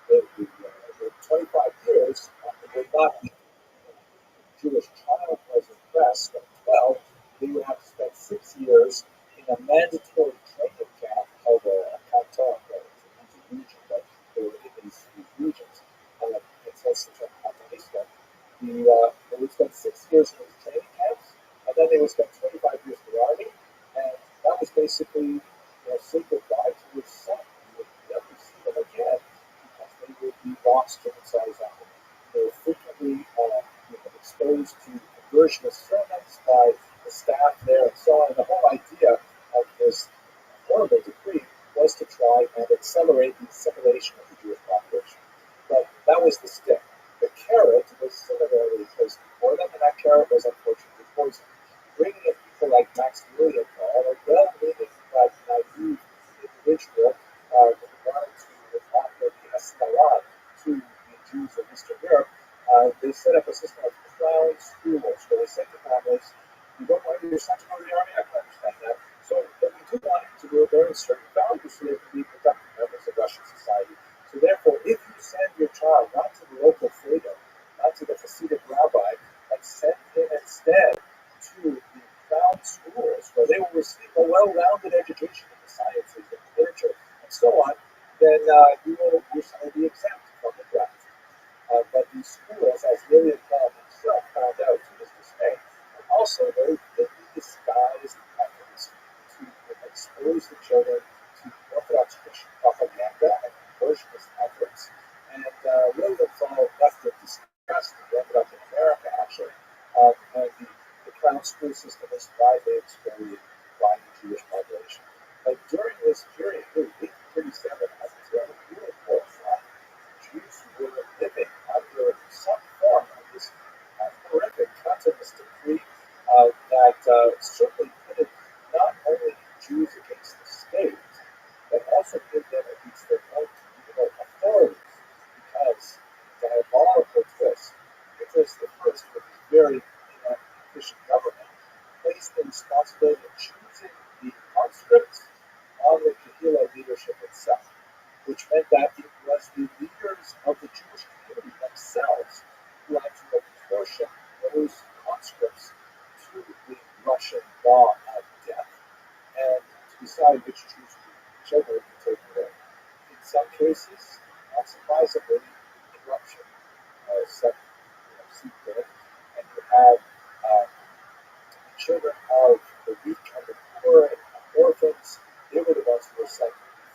The 25 years would not be Jewish child was impressed at 12, they would have to spend 6 years in a mandatory training camp called a canton, it's a region, but they were in these regions. It says the term cantonista. They would spend 6 years in these training camps, and then they would spend 25 years in the army, and that was basically say goodbye to your son. You would never see them again because they would be lost in exile. They were frequently exposed to conversionist sermons by the staff there and so on. And the whole idea of this horrible decree was to try and accelerate the assimilation of the Jewish population. But that was the stick. The carrot was similarly placed before them, and that carrot was unfortunately poisoned. Bringing in people like Maximilian Paul, a well-meaning but naive individual with regard to offer the Hespelad to the Jews of Eastern Europe, they set up a system of clown schools where they said to families, you don't want your son to go to the army, I can understand that. So but we do want him to do learn certain values so they can be productive members of Russian society. So therefore, if you send your child not to the local freedom, not to the Hasidic rabbi, and send him instead to the clown schools where they will receive a well-rounded education in the sciences and literature and so on, then your son will be exempt from the draft. But these schools, as William Paul himself found out to his dismay, are also very thinly disguised efforts to expose the children to Orthodox Christian propaganda and conversionist efforts. And William Paul left it disgusted. He ended up in America, actually. And the clown school system was widely exploited by the Jewish population. But during this period, 1837, until the year 45, Jews who were living under some form of this horrific Calvinist decree that certainly pitted not only Jews against the state, but also pitted them against their own communal authorities. Because diabolical twist, Nicholas I, with his very inefficient government, placed the responsibility of choosing the conscripts on the Kahila leadership itself, which meant that it was the leaders of the Jewish community themselves who had to apportion those conscripts to the Russian law of death and to decide which Jews children would be taken away. In some cases, not surprisingly, in Russia, secret, and you have children of the weak and the poor and orphans. They were the ones who were sent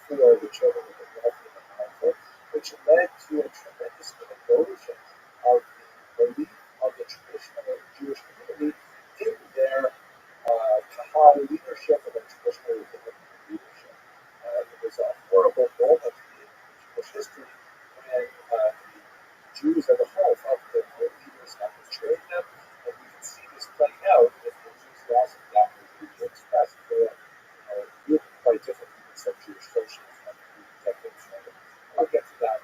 before the children of the wealthy and the powerful, which led to a tremendous erosion of the belief of the traditional Jewish community in their Kahal leadership and the traditional rabbinic leadership. It was a horrible moment in Jewish history when the Jews as a whole felt that their leaders had betrayed them, and we can see this playing out in the enthusiasm that was expressed for really quite different from some Jewish socialists and techniques. I'll get to that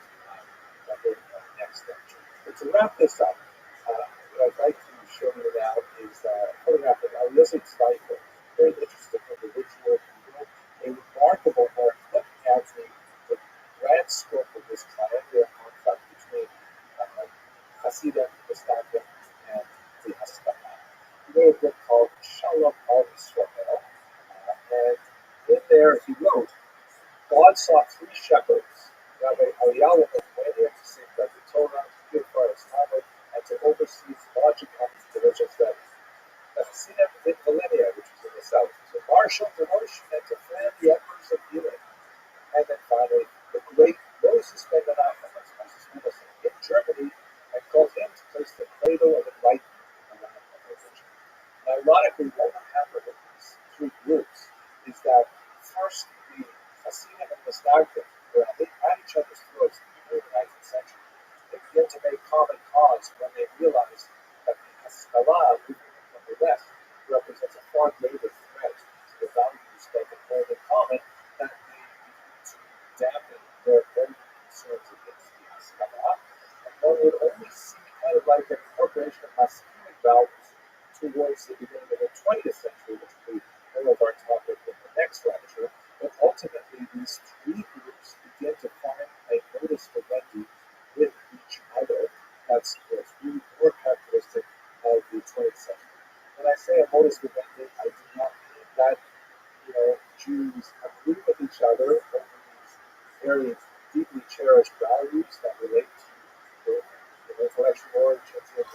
next lecture. But to wrap this up, what I'd like to show you now is a photograph of a lizard cipher, very interesting individual who wrote a remarkable work looking at the grand scope of this triangular conflict between Hasidim, Mustafa, and the Hespelad. He wrote a book called Shalom Al Yisrael, and in there he wrote, God saw three shepherds, Rabbi Eliyahu and Lithuania, to safeguard the Torah, to purify his Talmud, and to oversee its logic and its religious studies. The Hasidim in Volhynia, which was in the south, to marshal devotion and to fan the embers of healing. And then finally, the great Moses Ben Menachem in Germany, and called him to cause when they realized that the Haskalah, movement from the West, represents a far greater threat to the values that they hold in common, that they begin to dampen their own concerns against the Haskalah. And one would only see kind of like an incorporation of Hasidic values towards the beginning of the 20th century, which will be more of our topic in the next lecture. But ultimately, these three groups begin to find a modus vivendi with each other. That's really more characteristic of the 20th century. When I say a modus vivendi, I do not mean that Jews agree with each other over these very deeply cherished values that relate to the intellectual origins of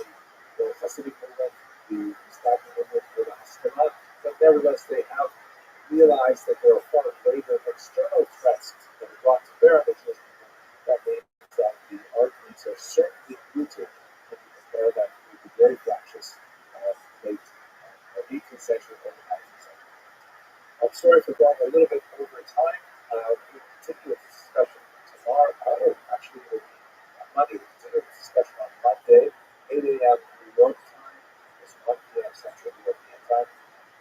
the Hasidic movement, the Islamic movement, or the Haskalah, but nevertheless they have realized that there are far greater external threats that are brought to bear on the Jewish people. That means that the arguments are certainly rooted in the affair that would be very fractious late 18th century or the 19th century. I'm sorry for going a little bit over time. We'll continue this discussion tomorrow. Actually, it will be on Monday. We'll continue this discussion on Monday, 8 a.m. New York time. It's 1 p.m. Central European time.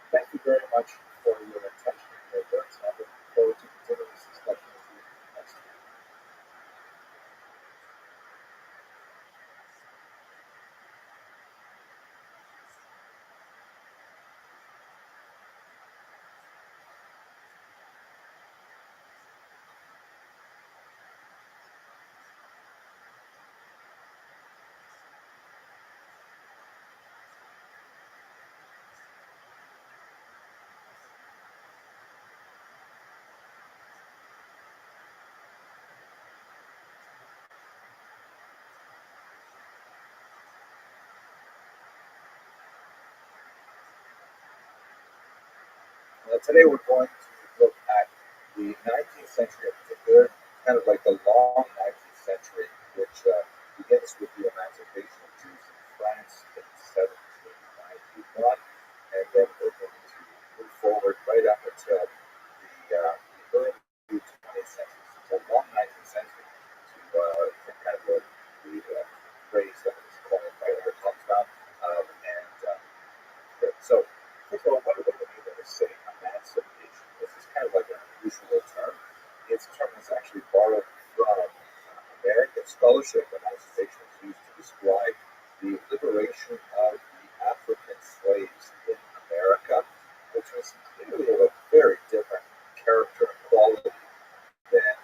Thank you very much for your attention and your words. I look forward to continuing this discussion with you next week. Today we're going to look at the 19th century in particular, kind of like the long 19th century, which begins with the emancipation of Jews in France in 1791, and then we're going to move forward right up until the early 20th century, so the long 19th century, to kind of the phrase that was coined by ROTHSCHILD. So, first of all, what do we mean when we say emancipation? This is kind of like an unusual term. Its term is actually borrowed from American scholarship. Emancipation is used to describe the liberation of the African slaves in America, which was clearly of a very different character and quality than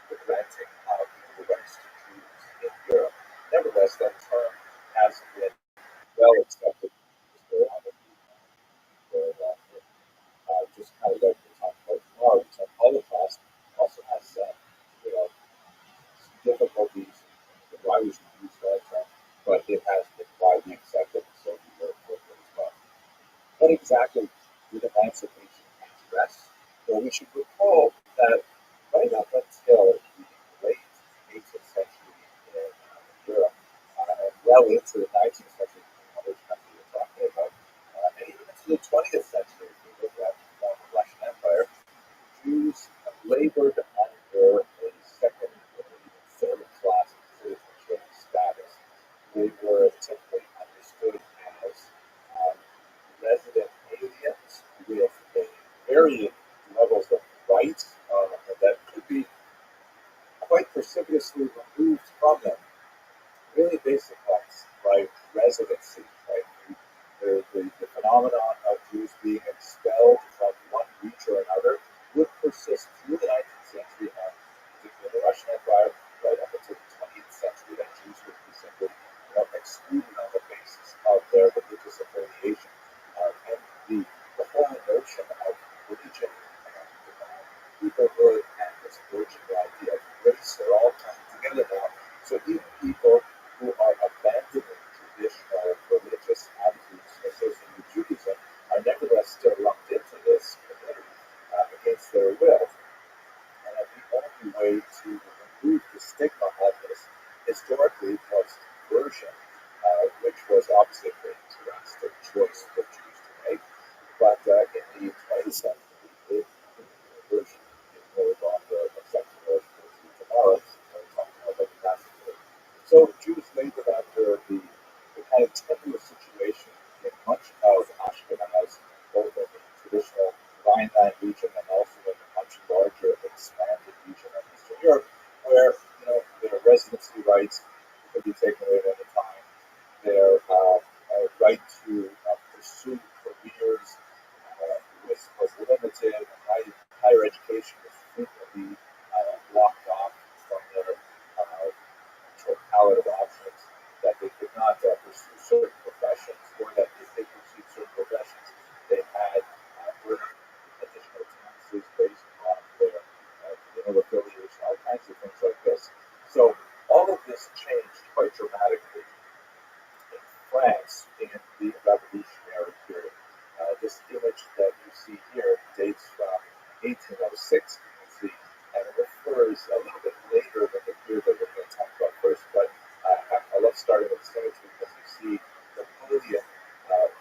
the granting of the rights to Jews in Europe. Nevertheless, that term has been well accepted. Just kind of like we talked about tomorrow, the Holocaust also has some difficulties in why we should use that term, but it has been widely accepted, so we work with it as well. What exactly did emancipation address? Well, we should recall that right up until the late 18th century in Europe, and well into the 19th century, which country we're talking about, and even into the 20th century, if we look at the Russian Empire, Jews labored under a second or even third class citizenship status. They were typically understood as resident aliens with varying levels of rights that could be quite precipitously removed from them, really based upon residency, right? The phenomenon of Jews being expelled from one reach or another would persist through the 19th century and particularly the Russian Empire, right up until the 20th century, that Jews would be simply excluded on the basis of their religious affiliation. And the whole notion of religion and peoplehood and this original idea of race are all coming together now. So even people who are abandoning traditional religious attitudes associated with Judaism are nevertheless still lumped into this community against their will. And the only way to remove the tenuous situation in much of Ashkenaz, both in the traditional Rhineland region and also in the much larger expanded region of Eastern Europe, where their residency rights could be taken away at any time. Their right to pursue careers was limited. Higher education was frequently blocked off from their palette of options, that they could not pursue certain professions, or that if they pursued certain professions, they had additional taxes based on their affiliation, all kinds of things like this. So all of this changed quite dramatically in France in the Revolutionary period. This image that you see here dates from 1806, you can see, and it refers a little bit later than the period that we're going to talk about first. But I love starting with this image because you see Napoleon,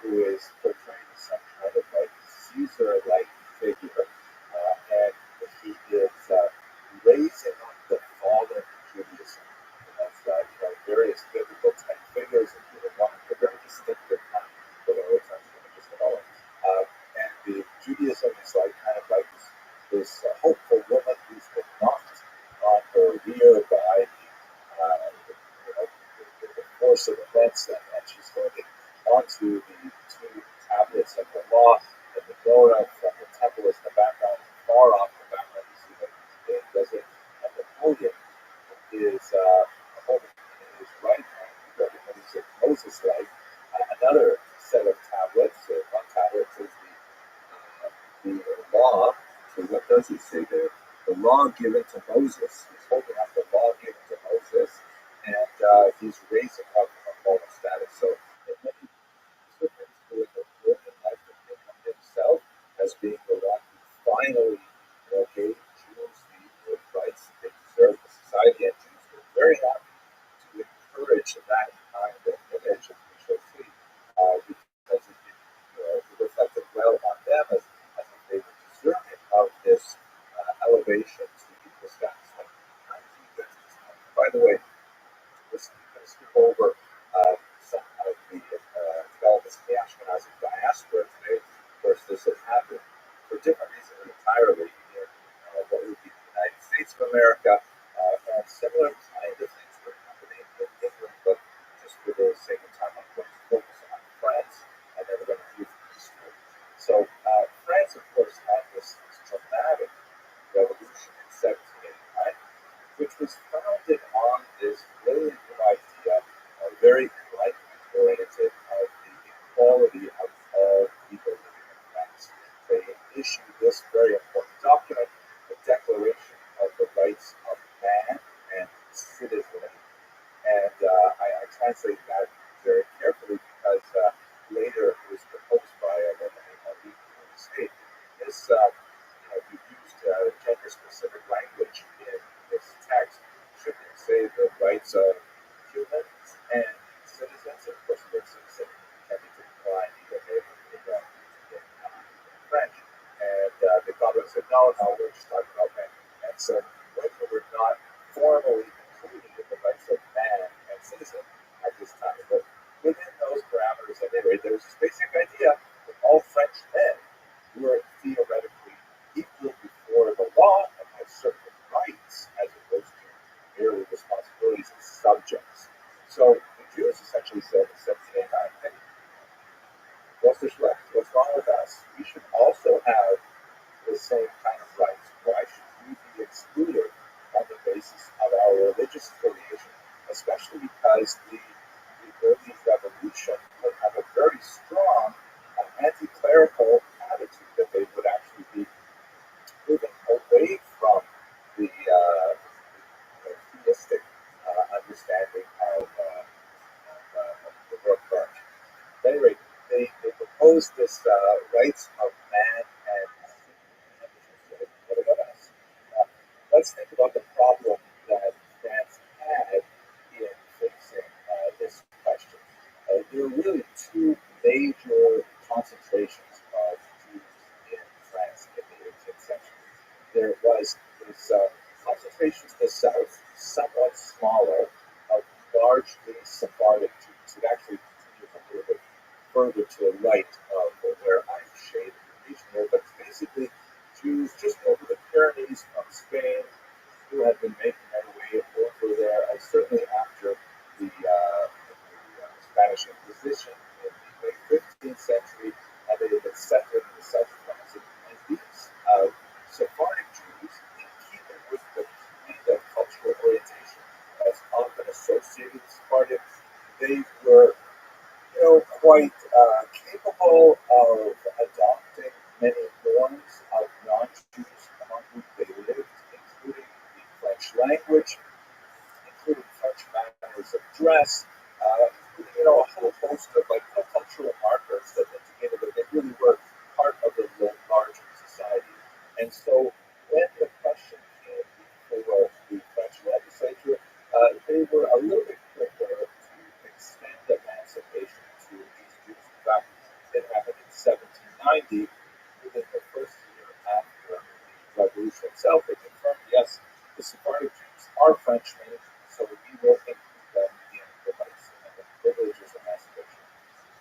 who is portraying some kind of like Caesar-like figure, and he is raising up the fallen Judaism. Various biblical type figures, including one of the very distinctive kind for the ROTHSCHILD images at all. And the Judaism is kind of like this hopeful woman who's been knocked on her rear by the force of events, and she's holding onto the two tablets of the law, and the menorah from the temple is in the background. Far off in the background, you see the desert, and Napoleon is holding in his right hand, what is it, Moses-like, another set of tablets. One tablet is the law. So what does he say there? The law given to Moses. He's holding up the law given to Moses, and he's raising up from a fallen status. So in many circles, doing the good in life of himself as being the one who finally gave Jews the rights they deserve in society, and Jews were very happy to encourage that kind of image, as we shall see, because it reflected well on them as if they were deserving of this elevation to equal status. By the way, let's skip over some of the developments in the Ashkenazi diaspora today. Of course, this has happened for different reasons entirely in what would be the United States of America, and similar kind of things were happening in England, but just for the sake of time, I'm going to focus on France, and then we're going to do history. So France, of course, had this dramatic revolution in 1789, which was founded on this brilliant new idea, very enlightenment-oriented, of the equality of all people living in France. They issued this very important document, the Declaration of the Rights of Man and Citizen. And I translate that very carefully because later it was proposed by a woman named Rabbi. This, if you used gender-specific language in this text, shouldn't say the rights of humans and citizens. And of course, the word citizen can be defined either in French. And they thought it said, no, we're just talking about men. And so we're not formally included in the rights of man and citizen at this time. But within those parameters, at any rate, there was this basic idea that all French men were theoretically equal before the law and had certain rights as opposed to merely responsibilities as subjects. So the Jews essentially said in 1789, hey, ROTHSCHILD, what's wrong with us? We should also have the same kind of rights. Why should we be excluded on the basis of our religious affiliation, especially because the early revolution would have a very strong anti-clerical attitude, that they would actually be moving away from the theistic understanding of the work of art. At any rate, they proposed this rights of man and what about us? Let's think about the problem that France had in facing this question. There were really two major concentrations of Jews in France in the 18th century. There was this concentration to the south, somewhat smaller, of largely Sephardic Jews. It actually continued certainly after the Spanish Inquisition in the late 15th century, they had been settling in the South of France. And these Sephardic Jews, in keeping with the kind of cultural orientation that's often associated with Sephardic, they were quite capable of adopting many norms of non-Jews among whom they lived, including the French language, including French manners of dress, including a whole host of cultural markers that indicated that they really were part of the larger society. And so when the question came before the French legislature, they were a little bit quicker to extend emancipation to these Jews. In fact, it happened in 1790, within the first year after the revolution itself. They confirmed, yes, the Sephardic Jews are Frenchmen, so we will include them in the rights and the privileges of emancipation.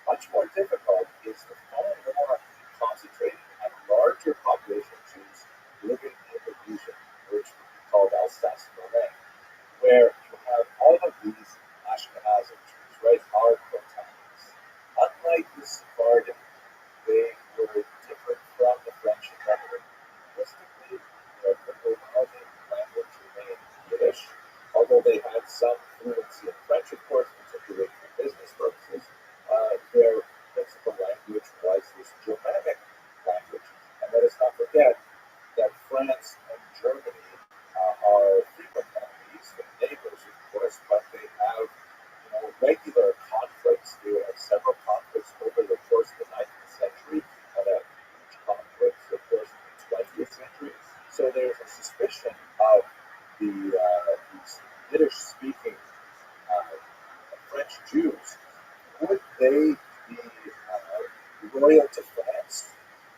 Much more difficult is the far more concentrated and larger population of Jews living in the region, which would be called Alsace-Lorraine, where you have all of these Ashkenazic Jews, right, are protagonists. Unlike the Sephardim, they were different from the French and German. Linguistically, their predominant language remained Yiddish, although they had some fluency in French, of course, particularly for business purposes. Their principal language was this Germanic language. And let us not forget that France and Germany are frequent enemies and neighbors, of course, but they have regular conflicts. They have several conflicts over the course of the 19th century and a huge conflict, of course, in the 20th century. So there's a suspicion of these Yiddish-speaking French Jews. Would they be loyal to France,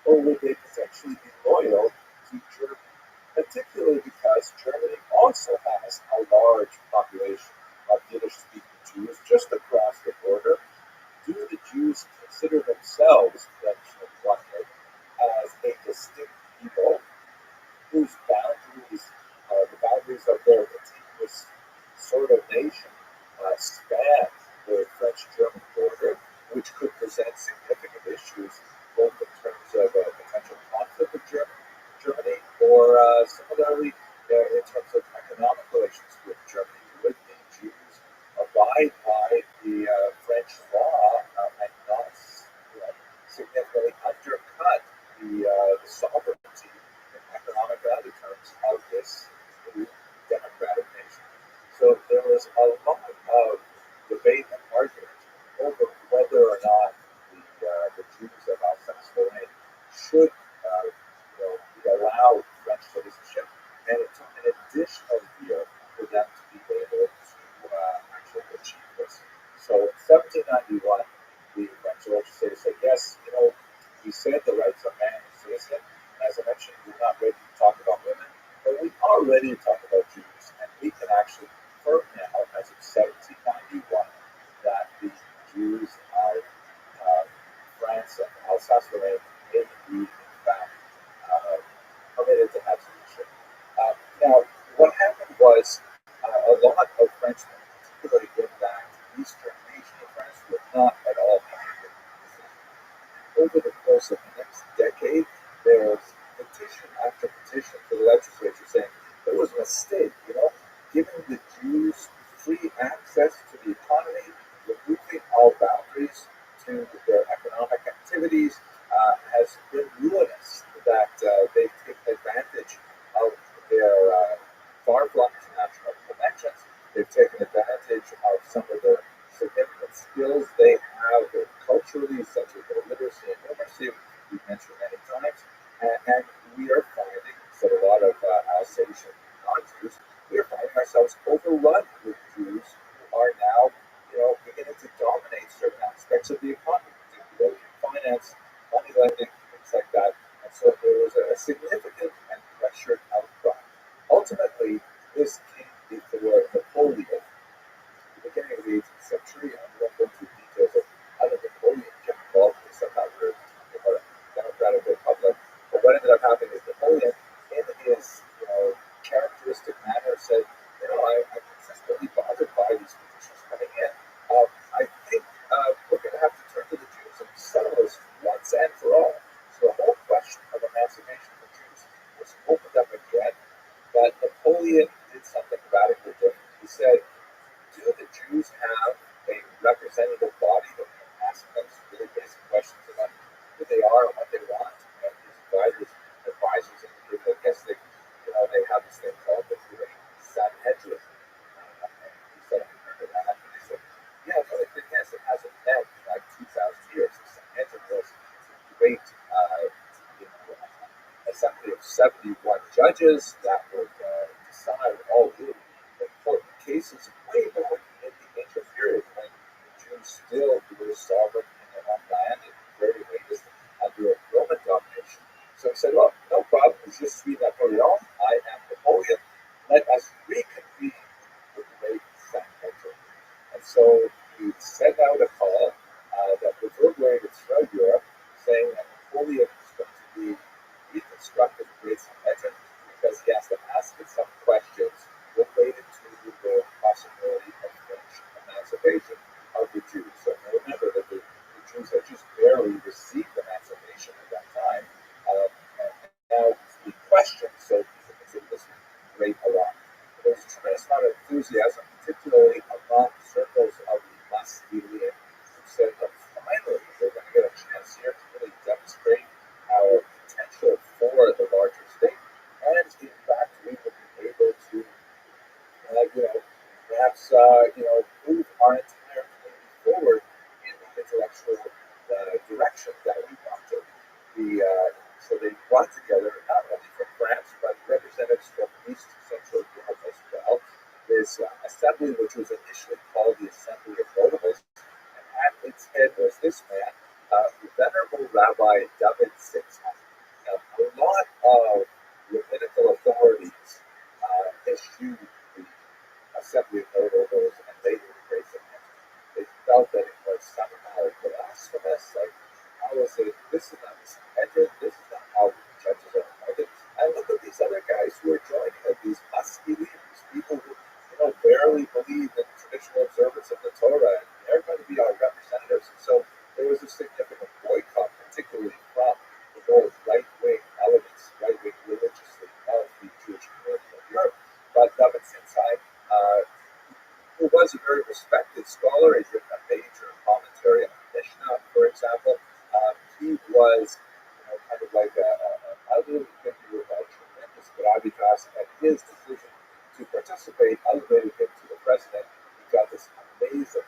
or would they potentially be loyal to Germany? Particularly because Germany also has a large population of Yiddish-speaking Jews just across the border. Do the Jews consider themselves, French and whatnot, as a distinct people whose boundaries, the boundaries of their contiguous sort of nation, span the French-German border, which could present significant issues both in terms of potential conflict with Germany, or similarly in terms of economic relations with Germany? Would the Jews abide by the French law and not significantly undercut the sovereignty in economic value terms of this new democratic nation? So there was a lot of debate and argument over whether or not the Jews of Alsace-Lorraine should be allowed French citizenship, and it took an additional year for them to be able to actually achieve this. So in 1791, the French legislature said, yes, we said the rights of man and citizen. As I mentioned, we're not ready to talk about women, but we are ready to talk about Jews, and we can actually confirm now, as of 1791, that the Jews of France and Alsace-Lorraine may be, in fact, permitted to have citizenship. Now, what happened was a lot of Frenchmen, particularly in that eastern region of France, were not at all happy with the decision. Over the course of the next decade, there was petition after petition to the legislature saying it was a mistake, giving the Jews free access to the economy, removing all boundaries to their economic activities has been ruinous. That they've taken advantage of their far-flung international connections. They've taken advantage of some of the significant skills they have culturally, such as their literacy and numeracy, we've mentioned many times. And we are finding, so a lot of Alsatian non-Jews, we are finding ourselves overrun with Jews who are now, beginning to dominate certain aspects of the economy, particularly finance, money lending, things like that. And so there was a significant and pressured outcry. Ultimately, this came before Napoleon, at the beginning of the 18th century. I won't go into details of how Napoleon got involved in this. I thought we were talking about a democratic republic. But what ended up happening is Napoleon, in his characteristic manner, said, I'm consistently bothered representative body that asks them some really basic questions about who they are and what they want. And his advisors indicate that I guess they have this thing called the Sanhedrin. And he said, I remember that. And I said, yeah, the only thing is it hasn't met in like 2,000 years. The Sanhedrin was a great assembly of 71 judges that would decide all the important cases way back in the ancient period when the Jews still were sovereign in their own land and very latest under Roman domination. So he said, well, no problem, je suis Napoleon, I am Napoleon, let us reconvene with the great Sanhedrin. And so he sent out a call that reverberated throughout Europe saying that Napoleon was going to be reconstructed the great Sanhedrin because he has to ask it some questions related to the possibility of French emancipation of the Jews. So remember that the Jews had just barely received emancipation at that time, and now it's being questioned, so you consider this great alarm. There was a tremendous amount of enthusiasm, particularly among circles of the Muscovite, who said that finally we're going to get a chance here to really demonstrate our potential for the larger state, and in fact we will be able to perhaps move our entire community forward in the intellectual direction that we want to. So they brought together not only from France but representatives from East Central Europe as well. This assembly, which was initially called the Assembly of Notables, and at its head was this man, the Venerable Rabbi David Sitzman. Now, a lot of rabbinical authorities eschewed the Assembly of Notables and later the Great Sanhedrin. They felt that it was somehow blasphemous. Like, how is it? This is not the Sanhedrin. This is not how the judges are appointed. And look at these other guys who are joining it. These musky leaders, people who barely believe in traditional observance of the Torah, and they're going to be our representatives. And so there was a significant boycott, particularly from the more right-wing elements, right-wing religiously of the Jewish community of Europe. But David Sitzheim, who was a very respected scholar, he's written a major commentary on Mishnah, for example. He was, kind of like a little bit of a tremendous gravitas, and his decision to participate elevated him to the president. He got this amazing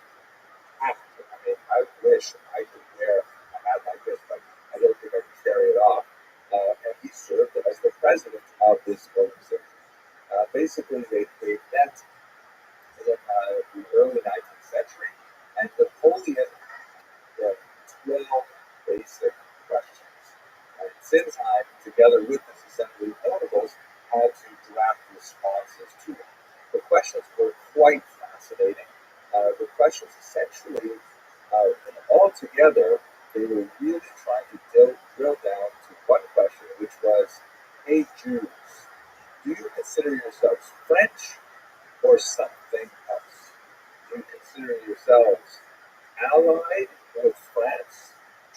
hat. I mean, I wish I could wear a hat like this, but I don't think I can carry it off. And he served as the president of this organization. Basically, they met in the early 19th century, and Napoleon had 12 basic questions. And Sitzheim, together with this Assembly of Notables, had to draft responses to them. The questions were quite fascinating. The questions essentially, altogether, they were really trying to drill down to one question, which was, hey Jews, do you consider yourselves French or something else? Do you consider yourselves allied with France,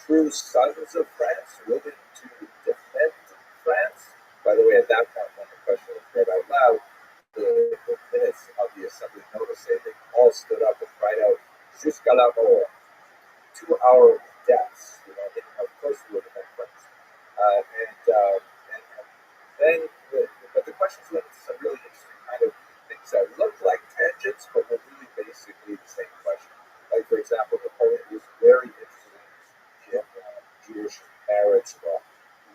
true sons of France, willing to defend France? By the way, at that point, when the question was read out loud, the minutes of the assembly notice say they all stood up and cried out, "Jusqu'à la mort," to our deaths. Of course, we would have been friends. But the questions led to some really interesting kind of things that look like tangents, but were really basically the same question. Like, for example, Napoleon was very interested in Jewish marriage law.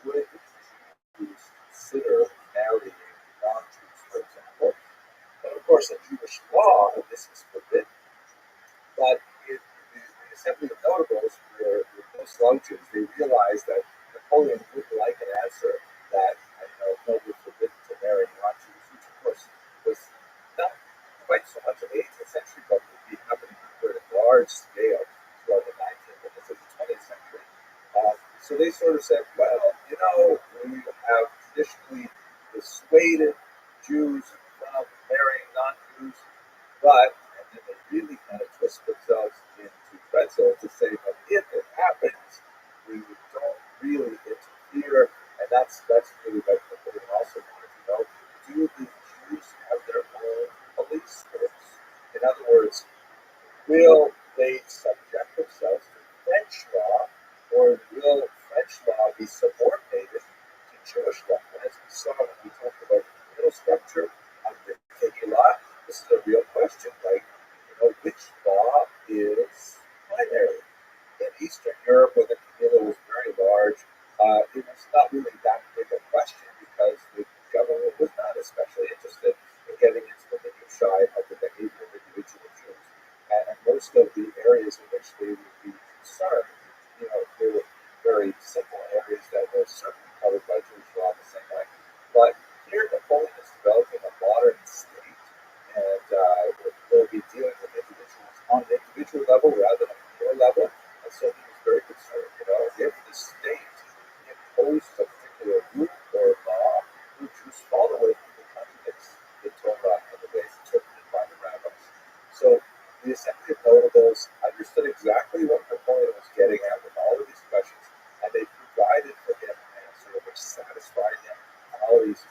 Would Jews consider marrying non-Jews, for example? And of course, in Jewish law, this is forbidden. But in the Assembly of Notables, where most Jews, they realized that Napoleon wouldn't like an answer that no, it was forbidden to marry non-Jews, which of course was not quite so much in the 18th century, but would be happening at a large scale throughout the 19th and into the 20th century. So they sort of said, well, we have traditionally dissuaded Jews from marrying non-Jews, but, and then they really kind of twist themselves into pretzel to say, but if it happens, we don't really interfere, and that's really what Napoleon also wanted to know. Do the Jews have their own police force? In other words, will they subject themselves to French law, or will French law be subordinated to Jewish law? And as we saw when we talked about the middle structure of the law, this is a real question, like, which law is primary? In Eastern Europe, where the community was very large, it was not really that big a question because the government was not especially interested in getting into the minutiae of the behavior of individual Jews. And most of the areas in which they would be concerned, they were very simple areas that were certainly covered by Jewish law the same way. But here, Napoleon is developing a modern state, and will be dealing with individuals on an individual level rather than a communal level. And so he was very concerned, if the state imposed a particular rule or law, the Jews follow it if it contradicts the Torah and the ways interpreted by the rabbis. So the Assembly of Notables understood exactly what Napoleon was getting at with all of these questions, and they provided for him an answer which satisfied him on all these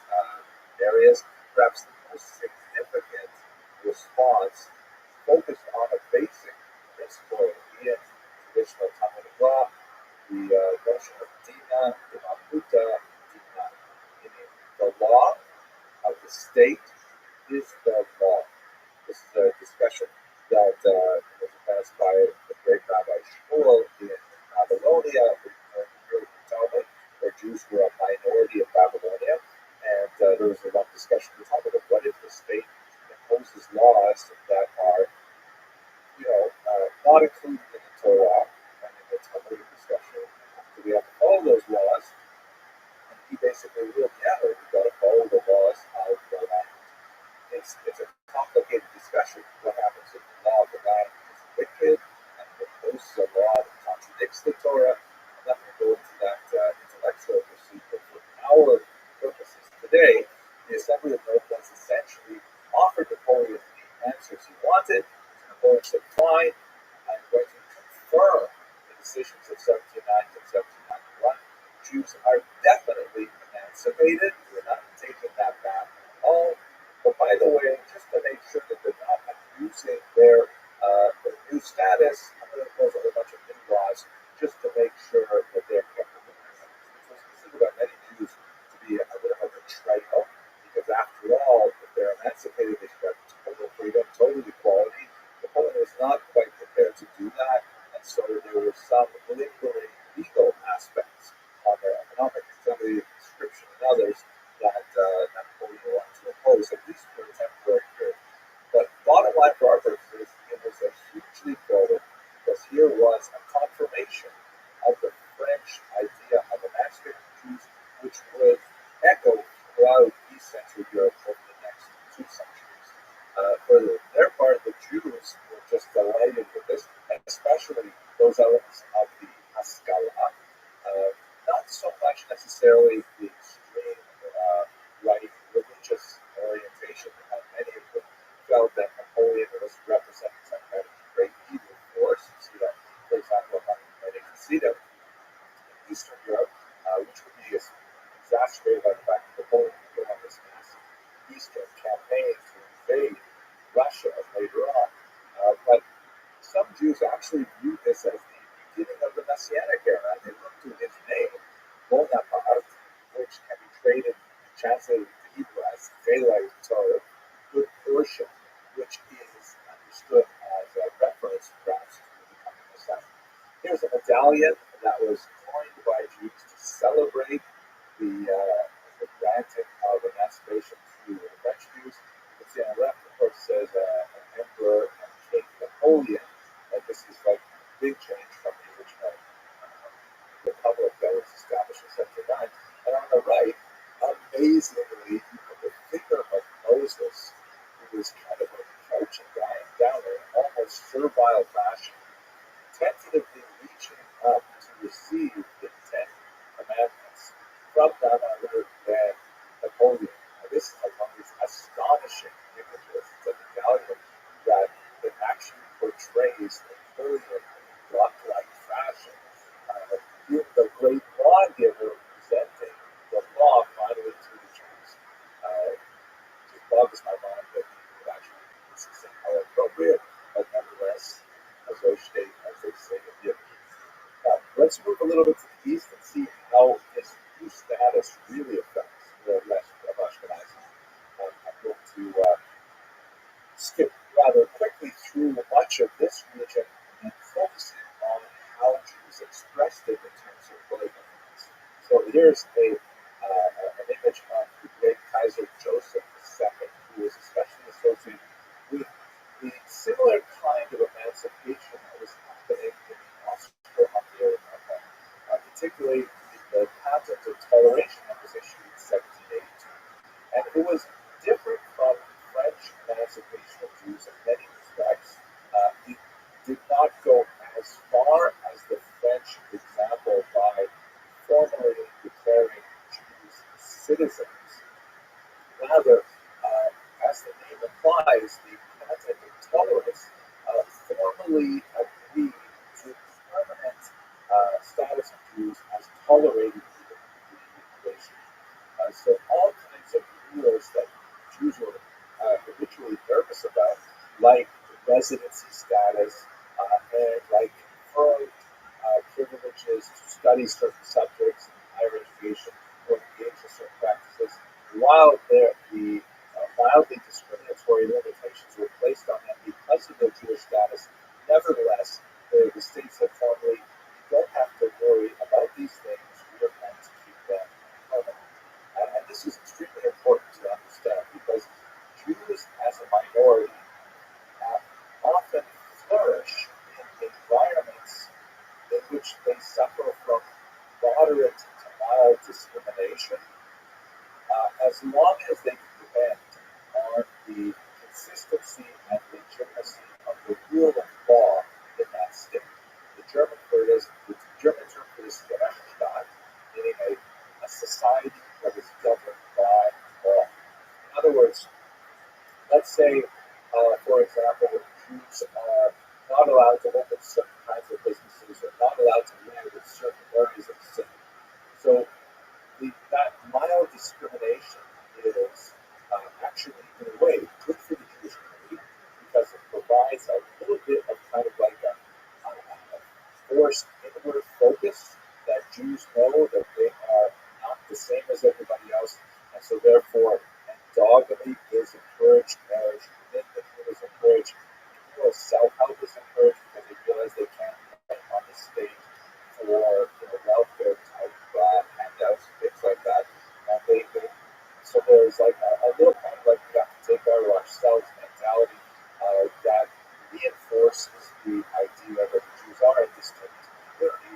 areas. Perhaps the most significant response focused on a basic principle in traditional Talmudic law, the notion of dina, imamuta, dina, meaning the law of the state is the law. This is a discussion that was advanced by the great Rabbi Shmuel in Babylonia, in Talmud, where Jews were a minority in Babylonia. And there was a long discussion in Talmud of what if the state imposes laws that are, not included in the Torah and in the Talmudic discussion. Do we have to follow those laws? And he basically ruled, we've got to follow the laws of the land. It's a complicated discussion. What happens if the law of the land is wicked and imposes a law that contradicts the Torah? I'm not going to go into that intellectual pursuit, but for our purposes today, the Assembly of Notables essentially offered Napoleon the answers he wanted. Napoleon said, fine, I'm going to confirm the decisions of 1790 and 1791. Jews are definitely emancipated. We're not taking that back at all. But by the way, just to make sure that they're not abusing their new status, I'm going to impose a whole bunch of new laws just to make sure that they're kept in the Which was considered by many Jews to be a bit of a betrayal, because after all, if they're emancipated, they should have total freedom, total equality. Napoleon was not quite prepared to do that, and so there were some lingering legal aspects on their economic, family description, and others that Napoleon wanted to impose, at least for a temporary period. But bottom line for our purposes, it was a huge leap forward, because here was a confirmation of the French idea of emancipated Jews, which would echo throughout East Central Europe over the next 2 centuries. For their part, the Jews were just delighted with this, and especially those elements of the Haskalah. Not so much necessarily the extreme right religious orientation, and many of them felt that Napoleon was representing some kind of great evil force. You see that, for example, among many Hasidim in Eastern Europe, which would be exacerbated by the fact that Napoleon would go on this massive Eastern campaign to invade Russia later on. But some Jews actually viewed this as the beginning of the Messianic era, and they looked to his name, Bonaparte, which can be translated into Hebrew as daylight Torah, good portion, which is understood as a reference, perhaps, to the coming Messiah. Here's a medallion that was coined by Jews to celebrate the granting of emancipation to the French Jews. You can see on the left, of course, says an emperor and King Napoleon. And this is like a big change from the original republic that was established in 1709. And on the right, amazingly, you put the figure of Moses, who was kind of like crouching down in an almost servile fashion, tentatively reaching up to receive the 10 commandments from none other than Napoleon. Now, this is among these astonishing images. It's a medallion that it actually portrays Napoleon in a godlike fashion, the great lawgiver presenting the law finally to the Jews. It boggles my mind that people would actually use this thing how appropriate, but nevertheless, as those rather quickly through much of this region and focusing on how Jews expressed it in terms of political things. So here's an image of the great Kaiser Joseph II, who was especially associated with the similar kind of emancipation that was happening in the Austro-Hungarian Empire, particularly the patent of toleration that was issued in 1782. And it was different from French emancipation of Jews in many respects. It did not go as far as the French example by formally declaring Jews citizens. Rather, as the name implies, the Patent of Tolerance formally agreed to permanent status of Jews as tolerated within the nation. So all kinds of rules that Jews were habitually nervous about, like residency status and like conferred privileges to study certain subjects in higher education or engage in certain practices, while the mildly discriminatory limitations were placed on them because of their Jewish status, nevertheless, the states had formally, you don't have to worry about these things, we are going to keep them permanent. And this is extremely important to understand because Jews as a minority often flourish in environments in which they suffer from moderate to mild discrimination as long as they can depend on the consistency and legitimacy of the rule of law in that state. The German term for this is Rechtsstaat, meaning a society that is governed by law. In other words, let's say, for example, Jews are not allowed to open certain kinds of businesses or not allowed to live in certain areas of the city. So that mild discrimination is actually, in a way, good for the Jewish community because it provides a little bit of kind of like a forced inward focus that Jews know that they are not the same as everybody else, and so therefore endogamy is encouraged, marriage within the community is encouraged, communal self-help is encouraged because they realize they can't depend on the state for welfare type handouts and things like that. And so there's like a little kind of like we have to take care of ourselves mentality that reinforces the idea that the Jews are a distinct community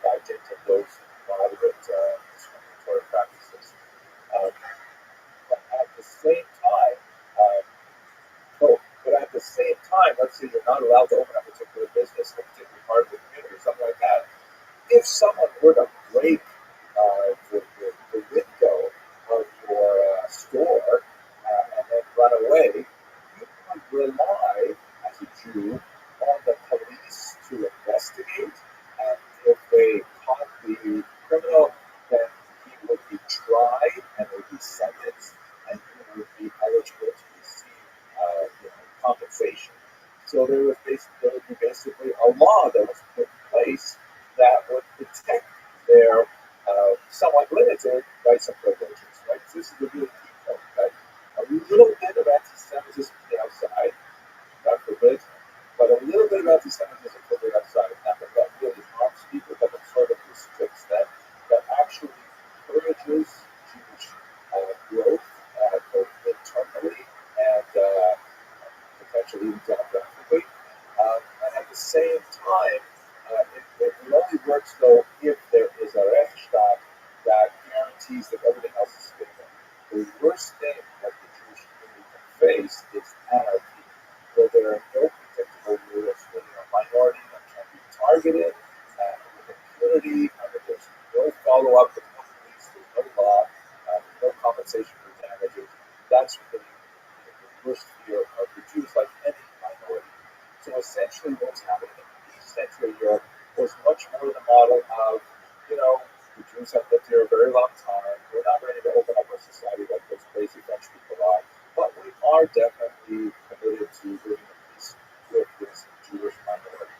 by dint of those moderate discriminatory practices. But at the same time, let's say you're not allowed to open a particular business in a particular part of the community or something like that. If someone were to break the window of your store and then run away, you would rely, as a Jew, on the police to investigate. And if they caught the criminal, then he would be tried and would be sentenced, and he would be eligible to receive compensation. So there would be basically a law that was put in place that would protect their somewhat limited rights and privileges, right? So this is the really key point, that a little bit of anti-Semitism on the outside, God forbid, but a little bit of anti-Semitism from the outside, nothing that really harms people, but that sort of restricts them, that actually encourages Jewish growth, both internally and potentially even demographically. And at the same time, it only works though if there is a Rechtsstaat that guarantees that everything else is fixed. The worst thing that the Jewish community can face is anarchy, where there are no predictable rules, where there are minority that can be targeted with impunity, and that there's no follow-up, there's no police, there's no law, no compensation for damages. That's really the worst fear of the Jews, like any minority. So essentially what's happening in East Central Europe was much more the model of, the Jews have lived here a very long time. We're not ready to open up our society like those crazy French people are. But we are definitely committed to living in peace with this Jewish minority,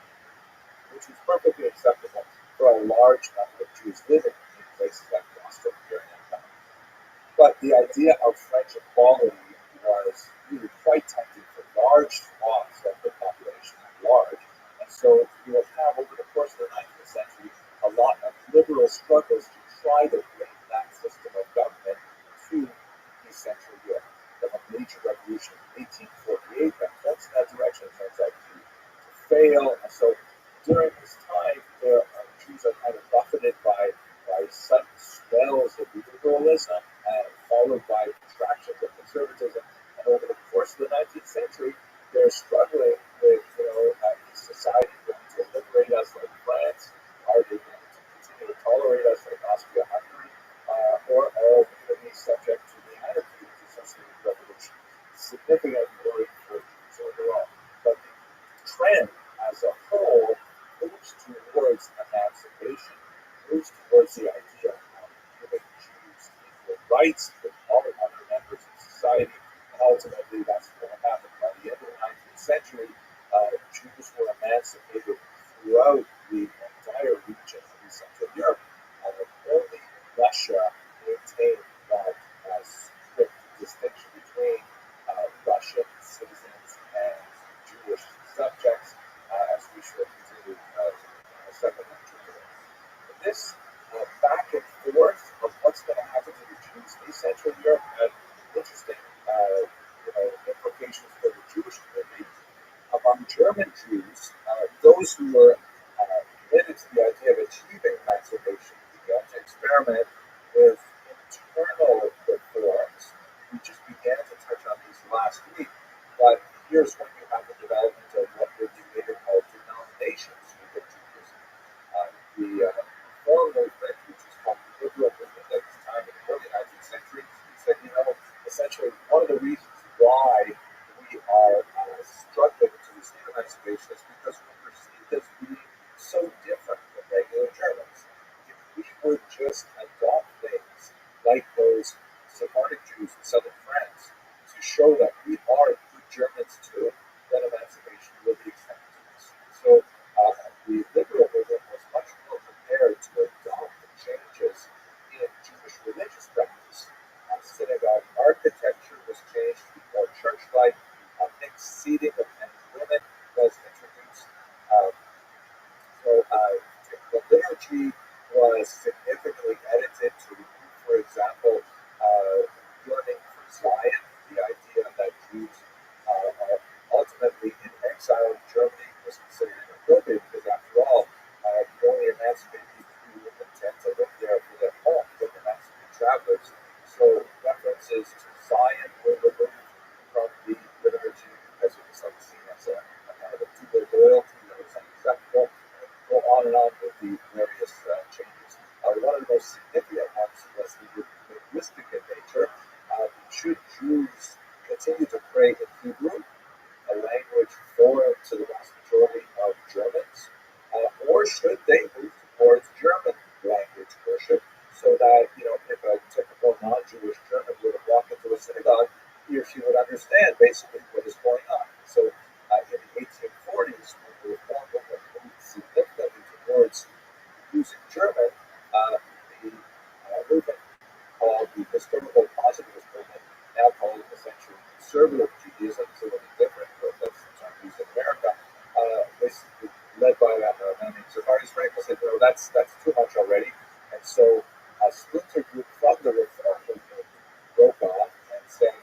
which was perfectly acceptable for a large number of Jews living in places like the Austro-Hungarian Empire. But the idea of French equality was really quite tempting for large swaths of the population at large. And so you will have, over the course of the 19th century, a lot of liberal struggles to try to bring that system of government to East Central Europe. Then a major revolution in 1848 that points in that direction turns out to fail. And so during this time, the Jews are kind of buffeted by sudden spells of liberalism, followed by contractions of conservatism. And over the course of the 19th century, they're struggling with, is society going to liberate us like France? Are they going to continue to tolerate us like Austria-Hungary? Or are we going to be subject to the anarchy of the socialist revolution? Significant worry for Jews overall. But the trend as a whole moves towards emancipation, moves towards the idea of giving Jews equal rights with all the other members of society. And ultimately, that's what happened. By the end of the 19th century, Jews were emancipated throughout the entire region of East Central Europe. Only Russia maintained that strict distinction between Russian citizens and Jewish subjects, as we should continue in the second lecture. This back and forth of what's going to happen to the Jews in East Central Europe had interesting implications for the Jewish community. Among German Jews, those who were committed to the idea of achieving emancipation began to experiment with internal reforms. We just began to touch on these last week, but here's when you have the development of what would be later called denominations within Judaism. The Reform movement, which is called the liberal movement at this time in the early 19th century, said, essentially one of the reasons why we are struggling to receive emancipation is because we're perceived as being so different from regular Germans. If we would just adopt things like those Sephardic Jews in southern France to show that we are good Germans too, then emancipation will be extended to us. So the liberal movement was much more prepared to adopt the changes in Jewish religious practice. Synagogue architecture was changed to be more church-like. Mixed seating of men and women was introduced. The liturgy was significantly edited to remove, for example, yearning for Zion, the idea that Jews are ultimately in exile in Germany was considered inappropriate because, after all, the only emancipated people who intend to live there for their home, but emancipated travelers. So references to Zion were removed from the liturgy because it was seen as a kind of a two-way loyalty that was unacceptable. Go on and on with the various changes. One of the most significant ones was the linguistic in nature. Should Jews continue to pray in Hebrew, a language foreign to the vast majority of Germans, or should they move towards German language worship so that, if a typical non-Jewish German were to walk into a synagogue, he or she would understand basically what is going on. So in the 1840s, when the Reform movement moved significantly towards using German, the movement called the historical positivist movement, now called essentially conservative Judaism, it's a little different, but that's the term used in America, basically led by a man named Zacharias Frankel, said, that's too much already. And so a splinter group from the Reform movement broke off and said,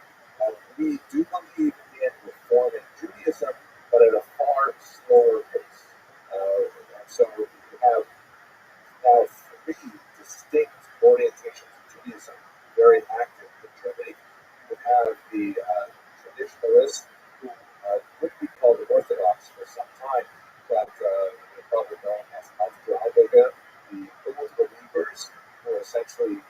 we do believe in reforming Judaism, but at a far slower pace. And so we have now three distinct orientations of Judaism very active in Germany. You have the traditionalists who would be called Orthodox for some time, but they're probably known as Aufgläubige, the old believers who are essentially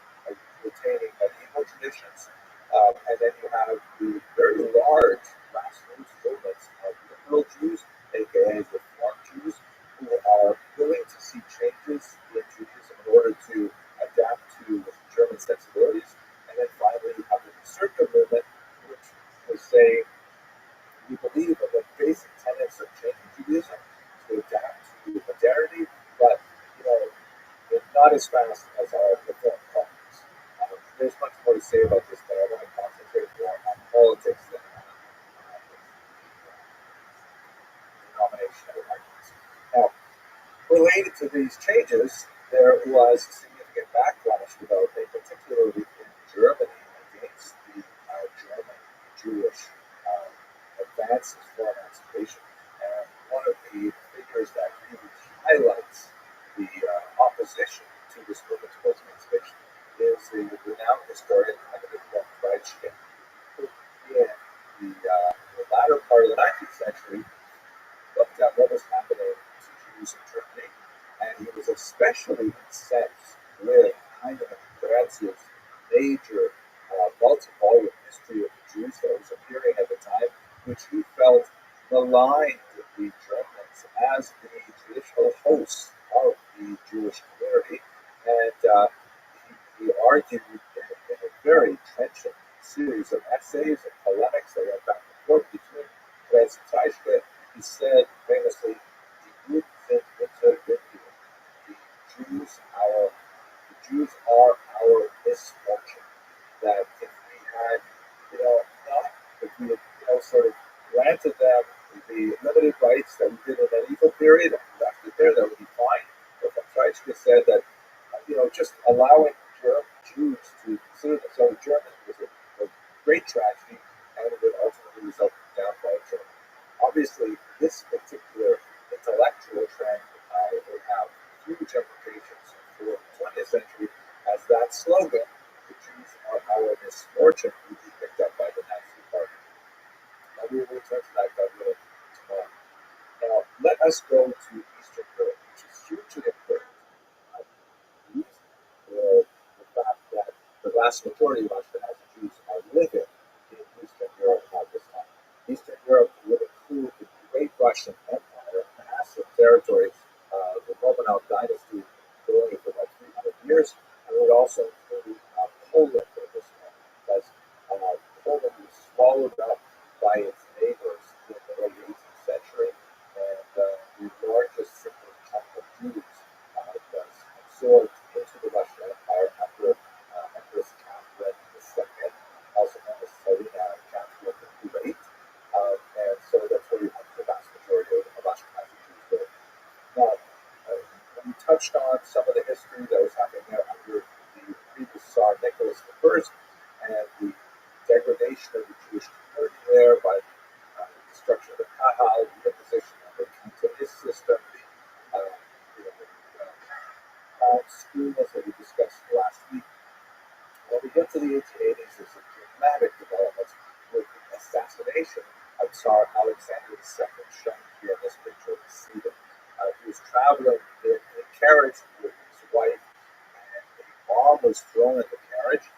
retaining medieval traditions. And then you have the very large grassroots movements of liberal Jews, aka Reform Jews, who are willing to see changes in Judaism in order to adapt to German sensibilities. And then finally, you have the conservative movement, which was saying we believe in the basic tenets of changing Judaism to adapt to modernity, but not as fast as our Reform colleagues. There's much more to say about this, but I want to concentrate more on politics than on revolutionary arguments. Now, related to these changes, there was significant backlash developing, particularly in Germany, against the German Jewish advances for emancipation. And one of the figures that really highlights the opposition to this movement towards emancipation is the renowned historian ROTHSCHILD, who in the latter part of the 19th century looked at what was happening to Jews in Germany, and he was especially incensed with Heinrich Grazi's major multi-volume history of the Jews that was appearing at the time, which he felt maligned the Germans as the traditional hosts of the Jewish community, and he argued in a very trenchant series of essays and polemics that went back and forth between Grazi and Taik. He said famously, "Die Juden sind unsere Bünde." The Jews are our misfortune. That if we had, if we had, sort of granted them the limited rights that we did in the medieval period and left it there, that would be fine. But Taik said that, just allowing Jews to consider themselves German was a great tragedy, and it would ultimately result in the downfall of Germany. Obviously, this particular intellectual trend will have huge implications for the 20th century, as that slogan, "The Jews are our misfortune," will be picked up by the Nazi Party. And we will return to that government tomorrow. Now, let us go to Eastern Europe, which is hugely important. The fact that the vast majority of Ashkenazi Jews are living in Eastern Europe at this time. Eastern Europe would include the Great Russian Empire, massive territories, the Romanov dynasty going for about 300 years, and would also include Poland at this time, because Poland was swallowed up by its neighbors in the late 18th century, and the largest single chunk of Jews was absorbed into the Russian Empire after Empress Catherine II, also known as Tsarina Catherine the Great. And so that's where you have the vast majority of Ashkenazi Jews there. Now, we touched on some of the history that was happening there under the previous Tsar Nicholas I, and the degradation of the Jewish community there by the destruction of the Kahal, the imposition of the Cantonist system, the schools that we discussed last week. When we get to the 1880s, there's a dramatic development with the assassination of Tsar Alexander II, shown here in this picture of Sweden. He was traveling in a carriage with his wife, and a bomb was thrown at the carriage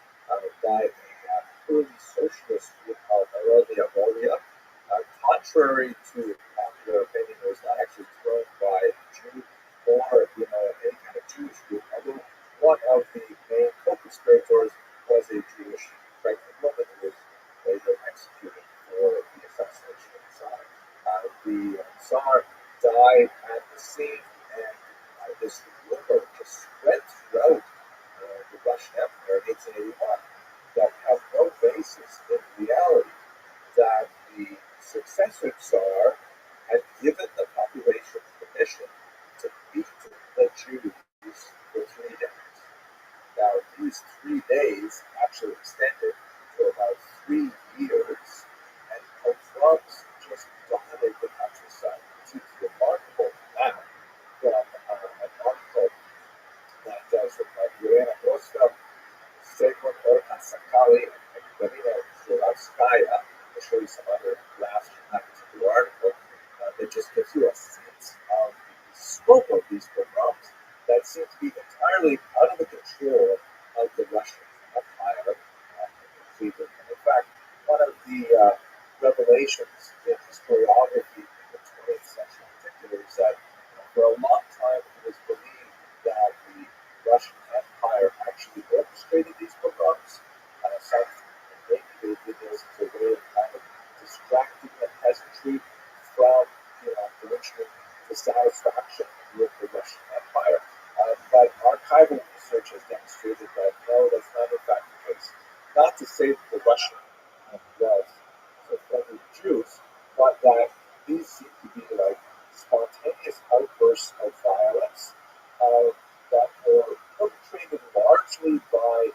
by a early socialist group called ROTHSCHILD. Contrary to popular opinion, it was not actually thrown by a Jew or any kind of Jewish group, although one of the main co-conspirators was a Jewish pregnant woman who was later executed for the assassination of the Tsar. The Tsar died at the scene, and this rumor just spread throughout the Russian Empire in 1881 that had no basis in reality, that the successor Tsar had given the population permission to beat the Jews for 3 days. Now, these 3 days actually extended to about 3 years, and pogroms just dominated the countryside. It's remarkable now from an article that was written by Elena Roosevelt, Stefan Orhan-Sakali, and Galina Zulavskaya. I'll show you some other graphs from that particular article that just gives you a sense of the scope of these pogroms that seem to be entirely out of the control of the Russian Empire completely. And in fact, one of the revelations in historiography in the 20th century in particular is that for a long time it was believed that the Russian Empire actually orchestrated these pogroms. Some maybe they did this as a way of kind of distracting the peasantry from reaching dissatisfaction with the Russian Empire. But archival research has demonstrated that no, that's not in fact the case. Not to say that the Russian was so friendly to Jews, but that these seem to be like outbursts of violence that were perpetrated largely by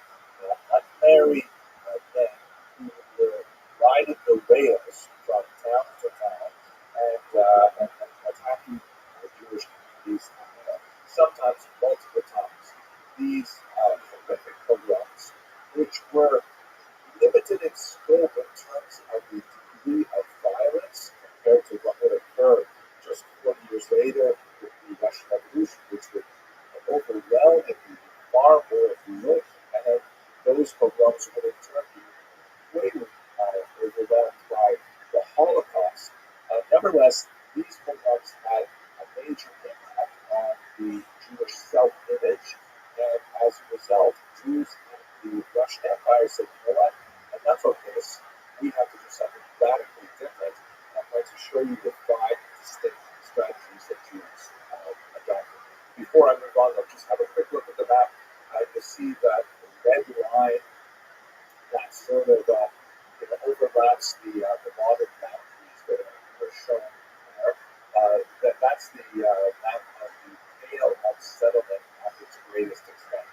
unmarried men who were riding the rails from town to town and attacking Jewish communities, sometimes multiple times. These horrific pogroms, which were limited in scope in terms of the degree of violence compared to what would occur just 40 years later with the Russian Revolution, which would overwhelmingly be far more brutal, and those pogroms would in turn be greatly overwhelmed by the Holocaust. Nevertheless, these pogroms had a major impact on the Jewish self-image, and as a result, Jews in the Russian Empire said, you know what, enough of this. We have to do something radically different. I'm going to show you the 5 distinct strategies that Jews adopted. Before I move on, let's just have a quick look at the map. You'll see that the red line that sort of overlaps the modern boundaries that are shown there. That's the map of the Pale of settlement at its greatest extent.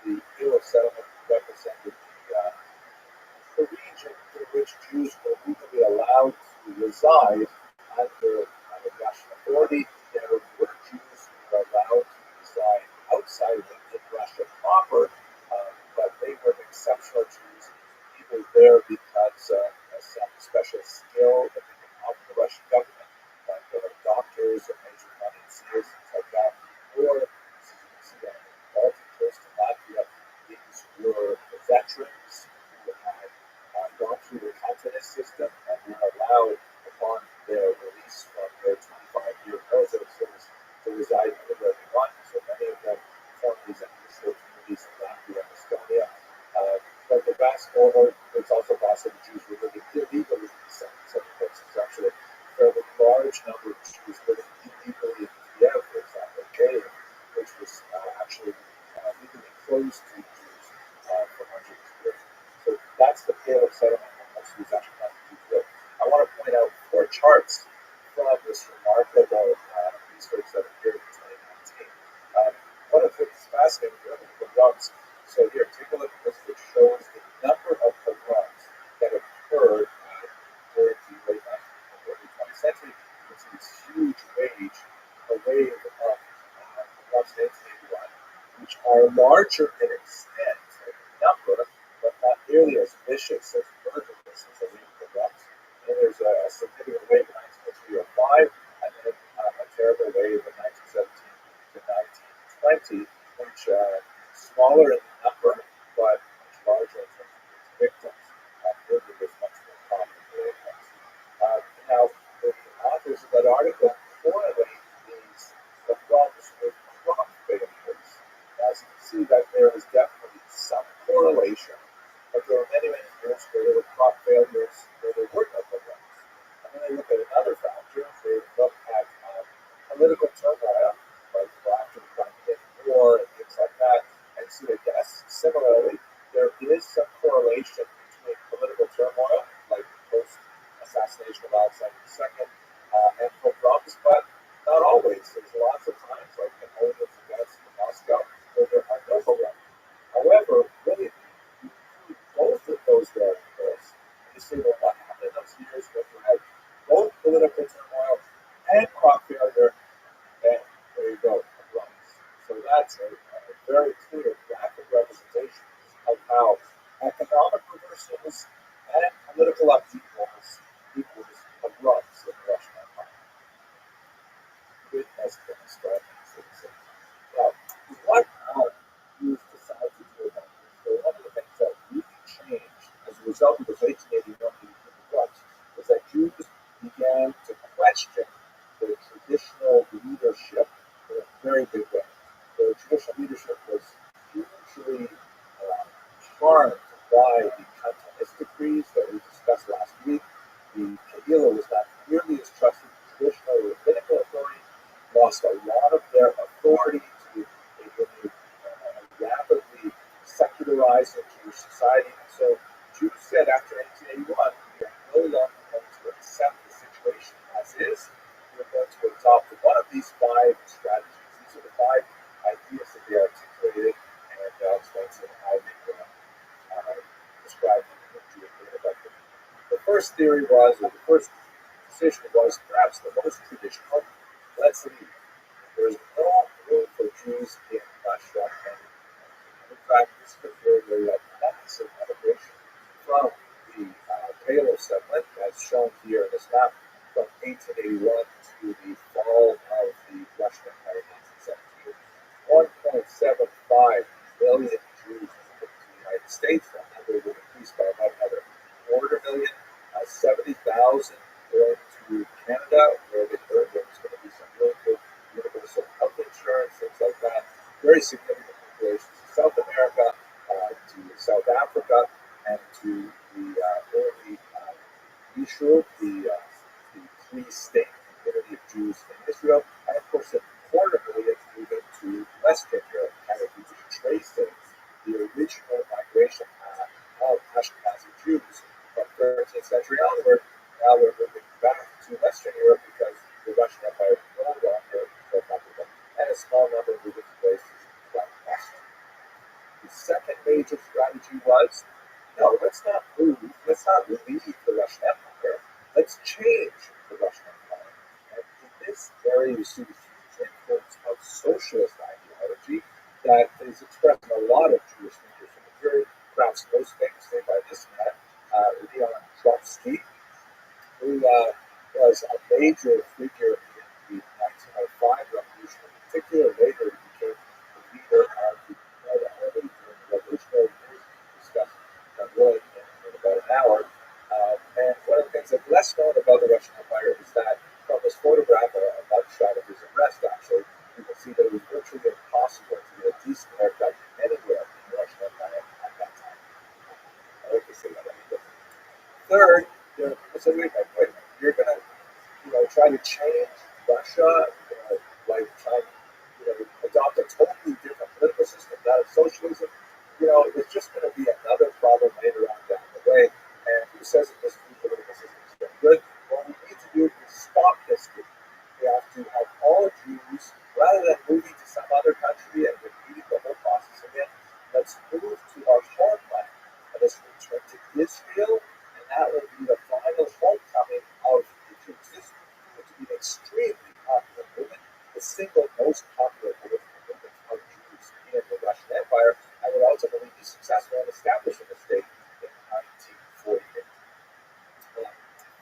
The Pale of settlement represented the region in which Jews were legally allowed to reside under Russian authority. There were Jews who were allowed to reside outside of Russia proper, but they were exceptional Jews, either there because of some special skill that they could offer the Russian government, like doctors or major financiers, things like that, or, as you can see down in the Baltic coast in Latvia, these were the veterans who had gone through the continent system and were allowed, upon their release from their 25-year military service, to reside anywhere they want. So many of them formed these unusual communities in Latvia and Estonia. But the vast over, it's also possible Jews were living illegally in some places. Actually, a fairly large number of Jews living illegally in Kiev, for example, Kiev, which was actually legally closed to Jews for hundreds of years. So that's the Pale of settlement, and most of these actually not Jews live. I want to point out 4 charts from this remarkable research that appeared in 2019. One of the things fascinating here are the pogroms. So here, take a look at this, which shows the number of pogroms that occurred during the late 19th and early 20th century. You can see this huge wave of pogroms in 1881, which are larger in extent and number, but not nearly as vicious as murderous as the wave of pogroms. And there's a significant wave in 1903-05, and then a terrible wave in 1917 to 1920, which smaller in number, but much larger in terms of its victims. Murder was much more common in the late times. Now, the authors of that article correlate these pogroms with crop failures. As you can see, that there is definitely some correlation, but there are many, many years where there were crop failures where there were no pogroms. And then they look at another factor. They look at political turmoil, like after the Crimean War and things like that, and see that yes, similarly, there is some correlation between political turmoil, like post-assassination of Alexander II, and pogroms, but not always. There's lots of times, like Napoleon's against Moscow, where there are no pogroms. However, really, you include both of those variables, and you say, well, what happened in those years when you had both political turmoil and crop failure? And there you go, pogroms. So that's a very clear graphic representation of how economic reversals and political upheavals equals pogroms in the Russian Empire. GUINNESS strategies. Now, what Jews decided to do about this? So one of the things that really changed as a result of the 1881 pogroms was that Jews began to question the traditional leadership in a very big way. The traditional leadership was hugely harmed by the Cantonist decrees that we discussed last week. The Kehillah was not nearly as trusted. Traditional rabbinical authority lost a lot of their authority to a rapidly secularizing Jewish society. And so Jews said after 1881, we are no longer going to accept the situation as is. We they're going to adopt one of these five strategies. These are the five ideas that they articulated, and I'll explain to them how they describe the Jewish perspective. The first theory was, or the first decision was perhaps the most traditional. Let's leave. There is no room for Jews in Russia anymore. In fact, this is a very, very massive immigration from the Taylor settlement, as shown here in this map, from 1881 to the fall of the Russian Empire in 1817. 1.75 million Jews moved to the United States. That number will increase by about another quarter million. 70,000 going to Canada, where they heard there was going to be some really good universal health insurance, things like that. Very significant populations to South America, to South Africa, and to the early Yishuv, the three-state community of Jews in Israel, and of course a quarter million moving to Western Europe. And if you trace the original migration path of Ashkenazi Jews from 13th century onward, now they're moving back to Western Europe because the Russian Empire is no longer so popular, and a small number moving to places like Western. The second major strategy was, no, let's not move, let's not leave the Russian Empire, let's change the Russian Empire. And in this area, you see the huge influence of socialist ideology that is expressed in a lot of Jewish leaders, from the very perhaps most famously by this man, ROTHSCHILD, who was a major figure in the 1905 revolution. In particular, later he became the leader of the army during the revolutionary years. We'll discuss that really in about an hour. And one of the things that's less known about the Russian Empire is that from this photograph, a mugshot of his arrest, actually, you can see that it was virtually impossible to get a decent haircut anywhere in the Russian Empire at that time. I like to say that any different. Third, people said, wait a minute, you're going to, try to change Russia, like try to, adopt a totally different political system, that of socialism. It's just going to be another problem later on down the way. And who says that this new political system is very good? What we need to do is stop this. We have to have all Jews, rather than moving to some other country and repeating the whole process again, let's move to our homeland. And let's return to Israel, and that will be the final homecoming of the Jews. This is going to be an extremely popular movement, the single most popular political movement of Jews in the Russian Empire, and would ultimately be successful in establishing the state in 1948.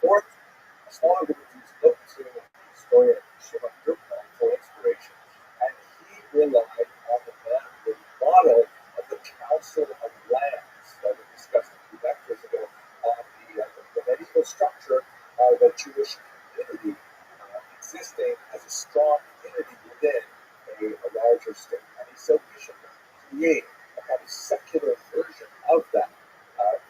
Fourth, a smaller group of Jews looked to historian Shimon Durkheim for inspiration, and he relied on the model of the Council of Lands that we discussed a few lectures ago on the medieval structure of a Jewish community existing as a strong entity within a larger state. And he said we should create a kind of secular version of that.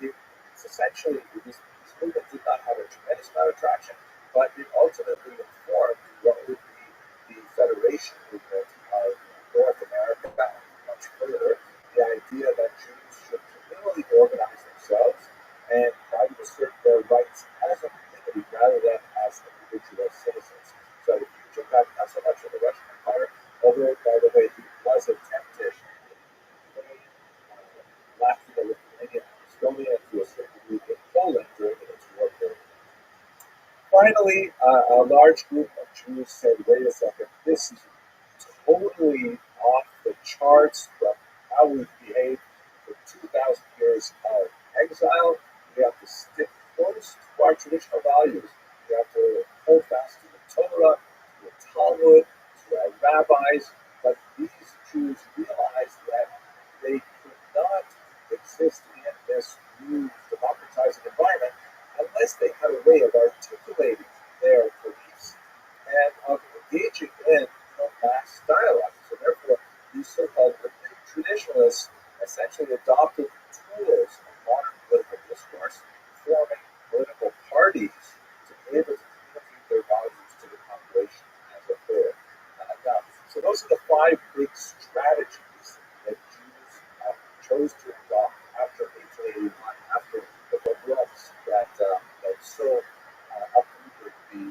It's essentially, this movement did not have a tremendous amount of traction, but it ultimately informed what would be the Federation movement of North America and much further. The idea that Jews should communally organize themselves and try to assert their rights as a community rather than as individual citizens. So you took that not so much in the Russian Empire, although, by the way, he was attempted in Latvia, Lithuania, and Estonia, to a certain degree in Poland during the interwar period. Finally, a large group of Jews said, wait a second, this is totally off the charts from how we've behaved for 2,000 years of exile. We have to stick close to our traditional values. We have to hold fast to the Torah, to the Talmud, to our rabbis. But these Jews realized that they could not exist in this new democratizing environment unless they had a way of articulating their beliefs and of engaging in mass dialogue. So therefore, these so-called traditionalists essentially adopted tools of modern political discourse, forming political parties to be able to communicate their values to the population as a whole. So those are the five big strategies that Jews chose to adopt after 1881, after the pogroms that so uprooted the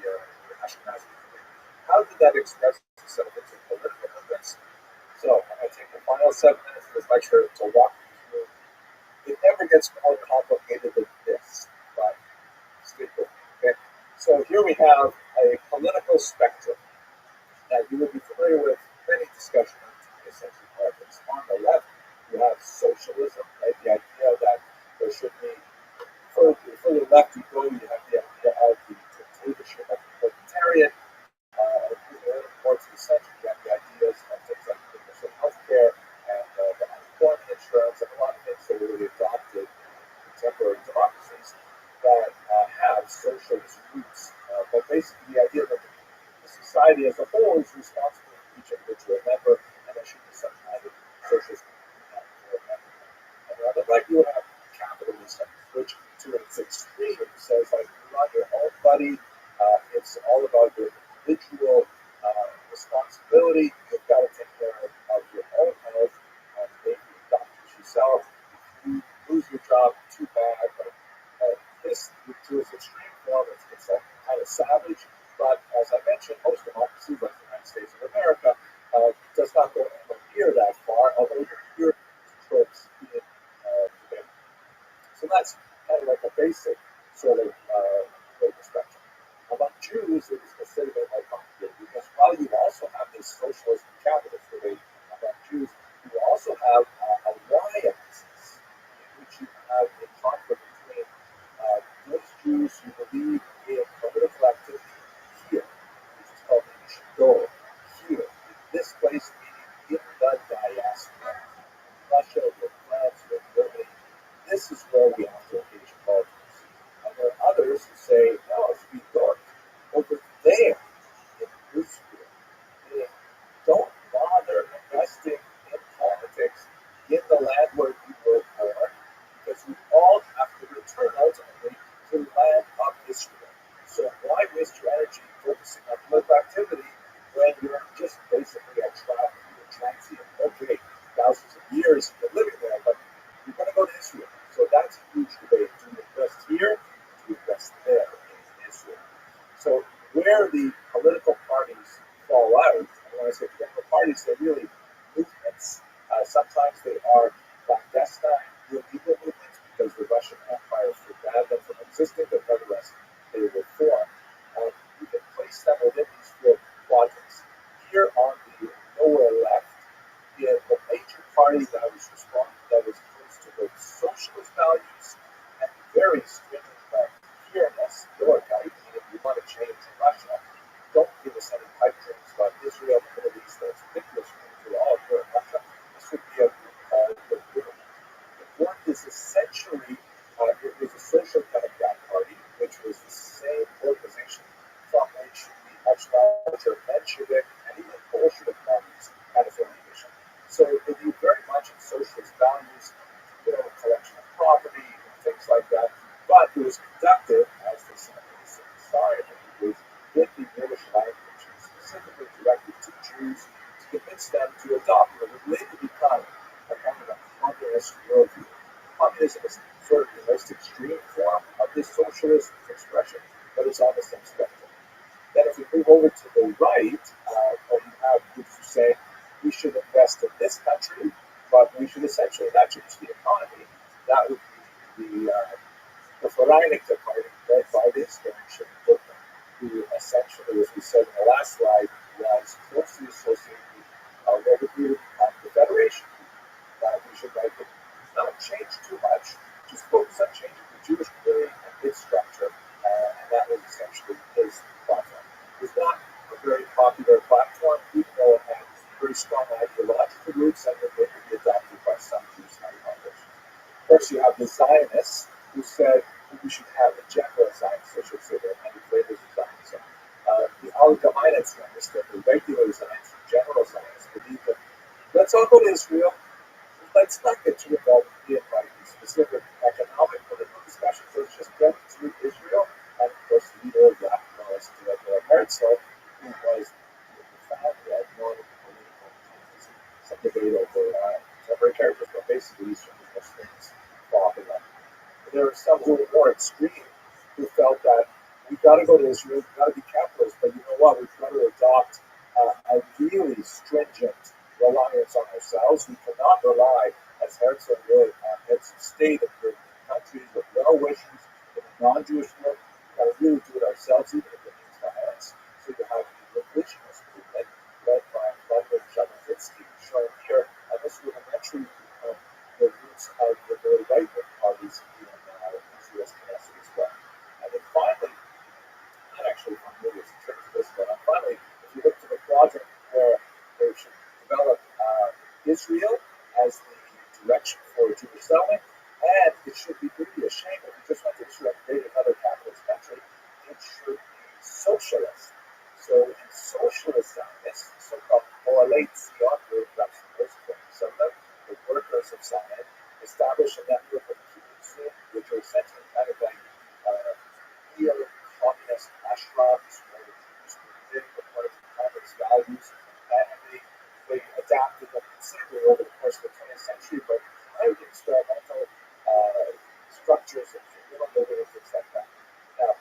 Ashkenazi community. how did that express itself into political events? So I'm going to take the final 7 minutes of this lecture to walk you through. It never gets more complicated than this, but stick with me, okay? So here we have a political spectrum that you will be familiar with many discussions on 20th century politics. On the left, you have socialism, right? The idea that there should be, further left you go, you have the idea of the dictatorship of the proletariat. More to the center, you have the ideas of things like universal health care and the unemployment insurance and a lot of things that are really adopted in contemporary democracies that have socialist roots. But basically, the idea that the society as a whole is responsible for each individual member, and there should be some kind of socialist for everyone. And on the right, you have capitalism, which to its extreme says, like, run your own buddy. It's all about your individual responsibility. You've got to take care of your own health, maybe doctors yourself. If you lose your job, too bad. But this, to its extreme form, it's like kind of savage. But as I mentioned, most democracies, like the United States of America, does not go anywhere near that far, although you hear tropes being debated. So that's kind of like a basic sort of spectrum. Among Jews, it is considered a more complicated because while you also have this socialist and capitalist debate among Jews, you also have a y-axis in which you have a conflict between those Jews who believe in political activity here, which is called the Shidor, here, in this place, meaning in the diaspora, in Russia, with France, with Germany. This is where we have to engage in politics. And there are others who say, no, it's be dark over there in Israel. Meaning, don't bother investing in politics in the land where you were born, because we all have to return ultimately to the land of Israel. So why waste your energy focusing on political activity when you're just basically a traveler, you're transient? Okay, thousands of years you've been living there, but you're going to go to Israel. So that's a huge debate. Do you invest here? Do you invest there in Israel? So where the political parties fall out, and when I say political parties, they're really movements. Sometimes they are clandestine, illegal movements because the Russian Empire forbade them from existing, but nevertheless they were formed. You can place them within these four quadrants. Here on the lower left, the major party that was close to both socialist values and very stringent fairness, your type, if you want to change Russia, don't give us any pipe dreams about Israel, the Middle East, that's ridiculous for all of your Russia. This would be a good one. The fourth is essentially, it was a social democrat party, which was the same organization from which the much larger Bolshevik and even Bolshevik parties had affiliation. So they believe very much in socialist values, a collection of property, and things like that. But it was conducted, as they said in the society, with the Yiddish language, specifically directed to Jews to convince them to adopt what would later become a kind of a communist worldview. Communism is sort of the most extreme form of this socialist expression, but it's on the same spectrum. Then if we move over to the right, what you have groups who say we should invest in this country, but we should essentially not change the economy. That would be the Vereinigte Party, led by the Spanish Brooklyn, who essentially, as we said in the last slide, was closely associated with what would be the Federation. We should not change too much, just focus on changing the Jewish community and its structure, and that was essentially his platform. It was not a very popular platform, even though it had very strong ideological roots and it may be adopted by some Jews and others. Of course, you have the Zionists who said we should have a general Zionist, I should say, there are many flavors of Zionism. The Allgemeine Zionists, the regular Zionists, the general Zionists, believe that let's all go to Israel. Let's not get too involved in like specific economic political discussions. Let's just get to Israel. And of course, the leader of that was Herzl, who was the founder of non-political communism. Some debate over contemporary characters, but basically he's from the most famous popular. There are some who are more extreme who felt that we've got to go to Israel, we've got to be capitalist, but you know what? We've got to adopt adopt a really stringent reliance on ourselves. We cannot rely, as Herzl would, on its state of European countries with well wishers in the non-Jewish world. We've got to really do it ourselves, even if it means violence. So you have the revisionist movement led by Vladimir Jabotinsky, shown here, and this would eventually become the roots of the very right-wing parties in U.S. Knesset as well. And then finally, not actually from movies in terms of this, but finally, if you look to the quadrant where they should develop Israel as the direction for Jewish settlement, and it should be really a shame if we just went to Israel and created another capitalist country. It should be socialist. So in socialist Zionists, so-called Moalei Zion, perhaps most some of them, the workers of Zion, establish a network of kibbutzim, which are essentially kind of like neo-communist ashrams, where the Jews were living according to communist values, and they adapted them considerably over the course of the 20th century, but highly experimental structures of communal living and things like that. Now,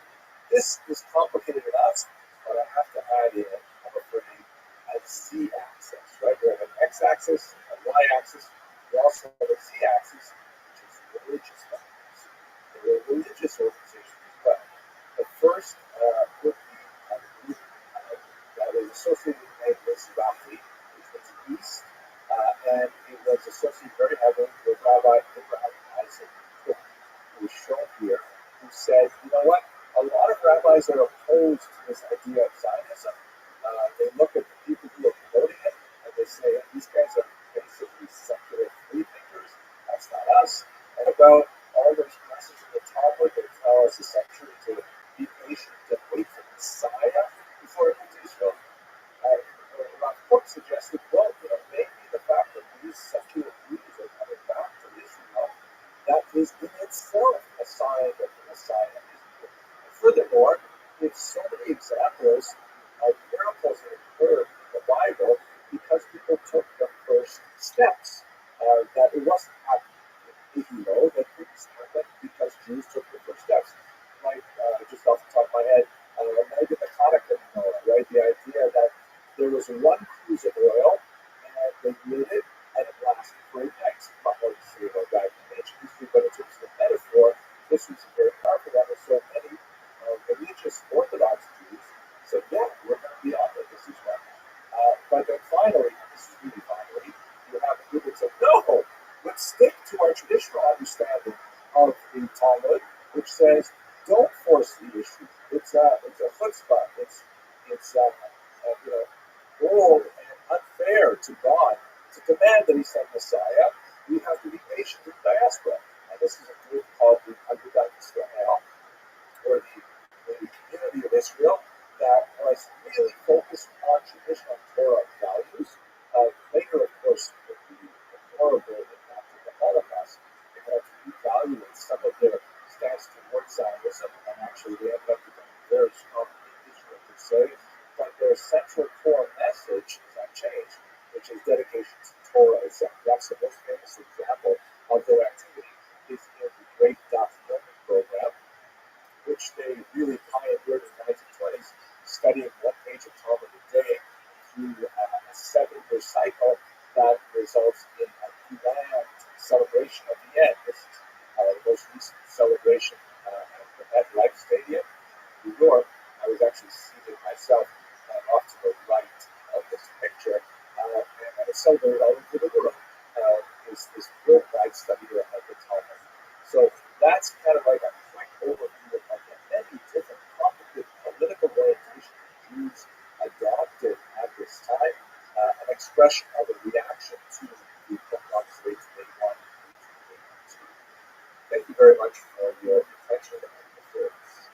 this is complicated enough, but I have to add in, I'm afraid, a z-axis, right? We have an x-axis, a y-axis, we also have a z-axis, which is religious values. There are religious organizations as well. The first would be a group that was associated with the name Rabbi, which was east, and it was associated very heavily with Rabbi Abraham Isaac, who is shown here, who said, you know what, a lot of rabbis are opposed to this idea of Zionism. They look at the people who are promoting it, and they say, these guys are basically secular free thinkers. That's not us. And about all those messages in the Talmud that tell us essentially to be patient and wait for the Messiah before it comes to Israel. Rabbi suggested, well, maybe the fact that these secular Jews are coming back to Israel, that is in itself a sign that the Messiah is here. And furthermore, we have so many examples of miracles that occurred in the Bible because people took the first steps. That it wasn't happening, that things happened because Jews took the first steps. Like, just off the top of my head, maybe the Taik, right? The idea that there was one cruse of oil, and they lit it, and it lasted for a night. Not hard to say about that in ancient history, but in terms of the metaphor, this was very powerful. That was so many religious Orthodox Jews said, yeah, we're going to be on it. This is right. But then finally, this is really finally, you have a group that said, no, let's stick to our traditional understanding of the Talmud, which says, don't force the issue. It's a chutzpah. It's bold and unfair to God to demand that He send Messiah. We have to be patient in diaspora. And this is a group called the Agudat Israel, or the community of Israel, that was really focused on traditional Torah values. Later, of course, with the horrible impact of the Holocaust, they had to reevaluate some of their stance towards Zionism, and actually they ended up becoming very strong in Israel per se. But their central core message has not changed, which is dedication to Torah itself. That's the most famous example of their activity, is in the Great Daf Yomi program, which they really pioneered in the 1920s, studying one page of Talmud a day through a 7-year cycle that results in a grand celebration of the end. This is the most recent celebration at the MetLife Stadium in New York. I was actually seated myself off to the right of this picture, and it's celebrated all over the world. This worldwide study of the Talmud. So that's kind of like a quick overview of the many different complicated political orientations Jews adopted at this time, an expression of a reaction to the Orthodox faith they wanted to. Thank you very much for your attention and forbearance.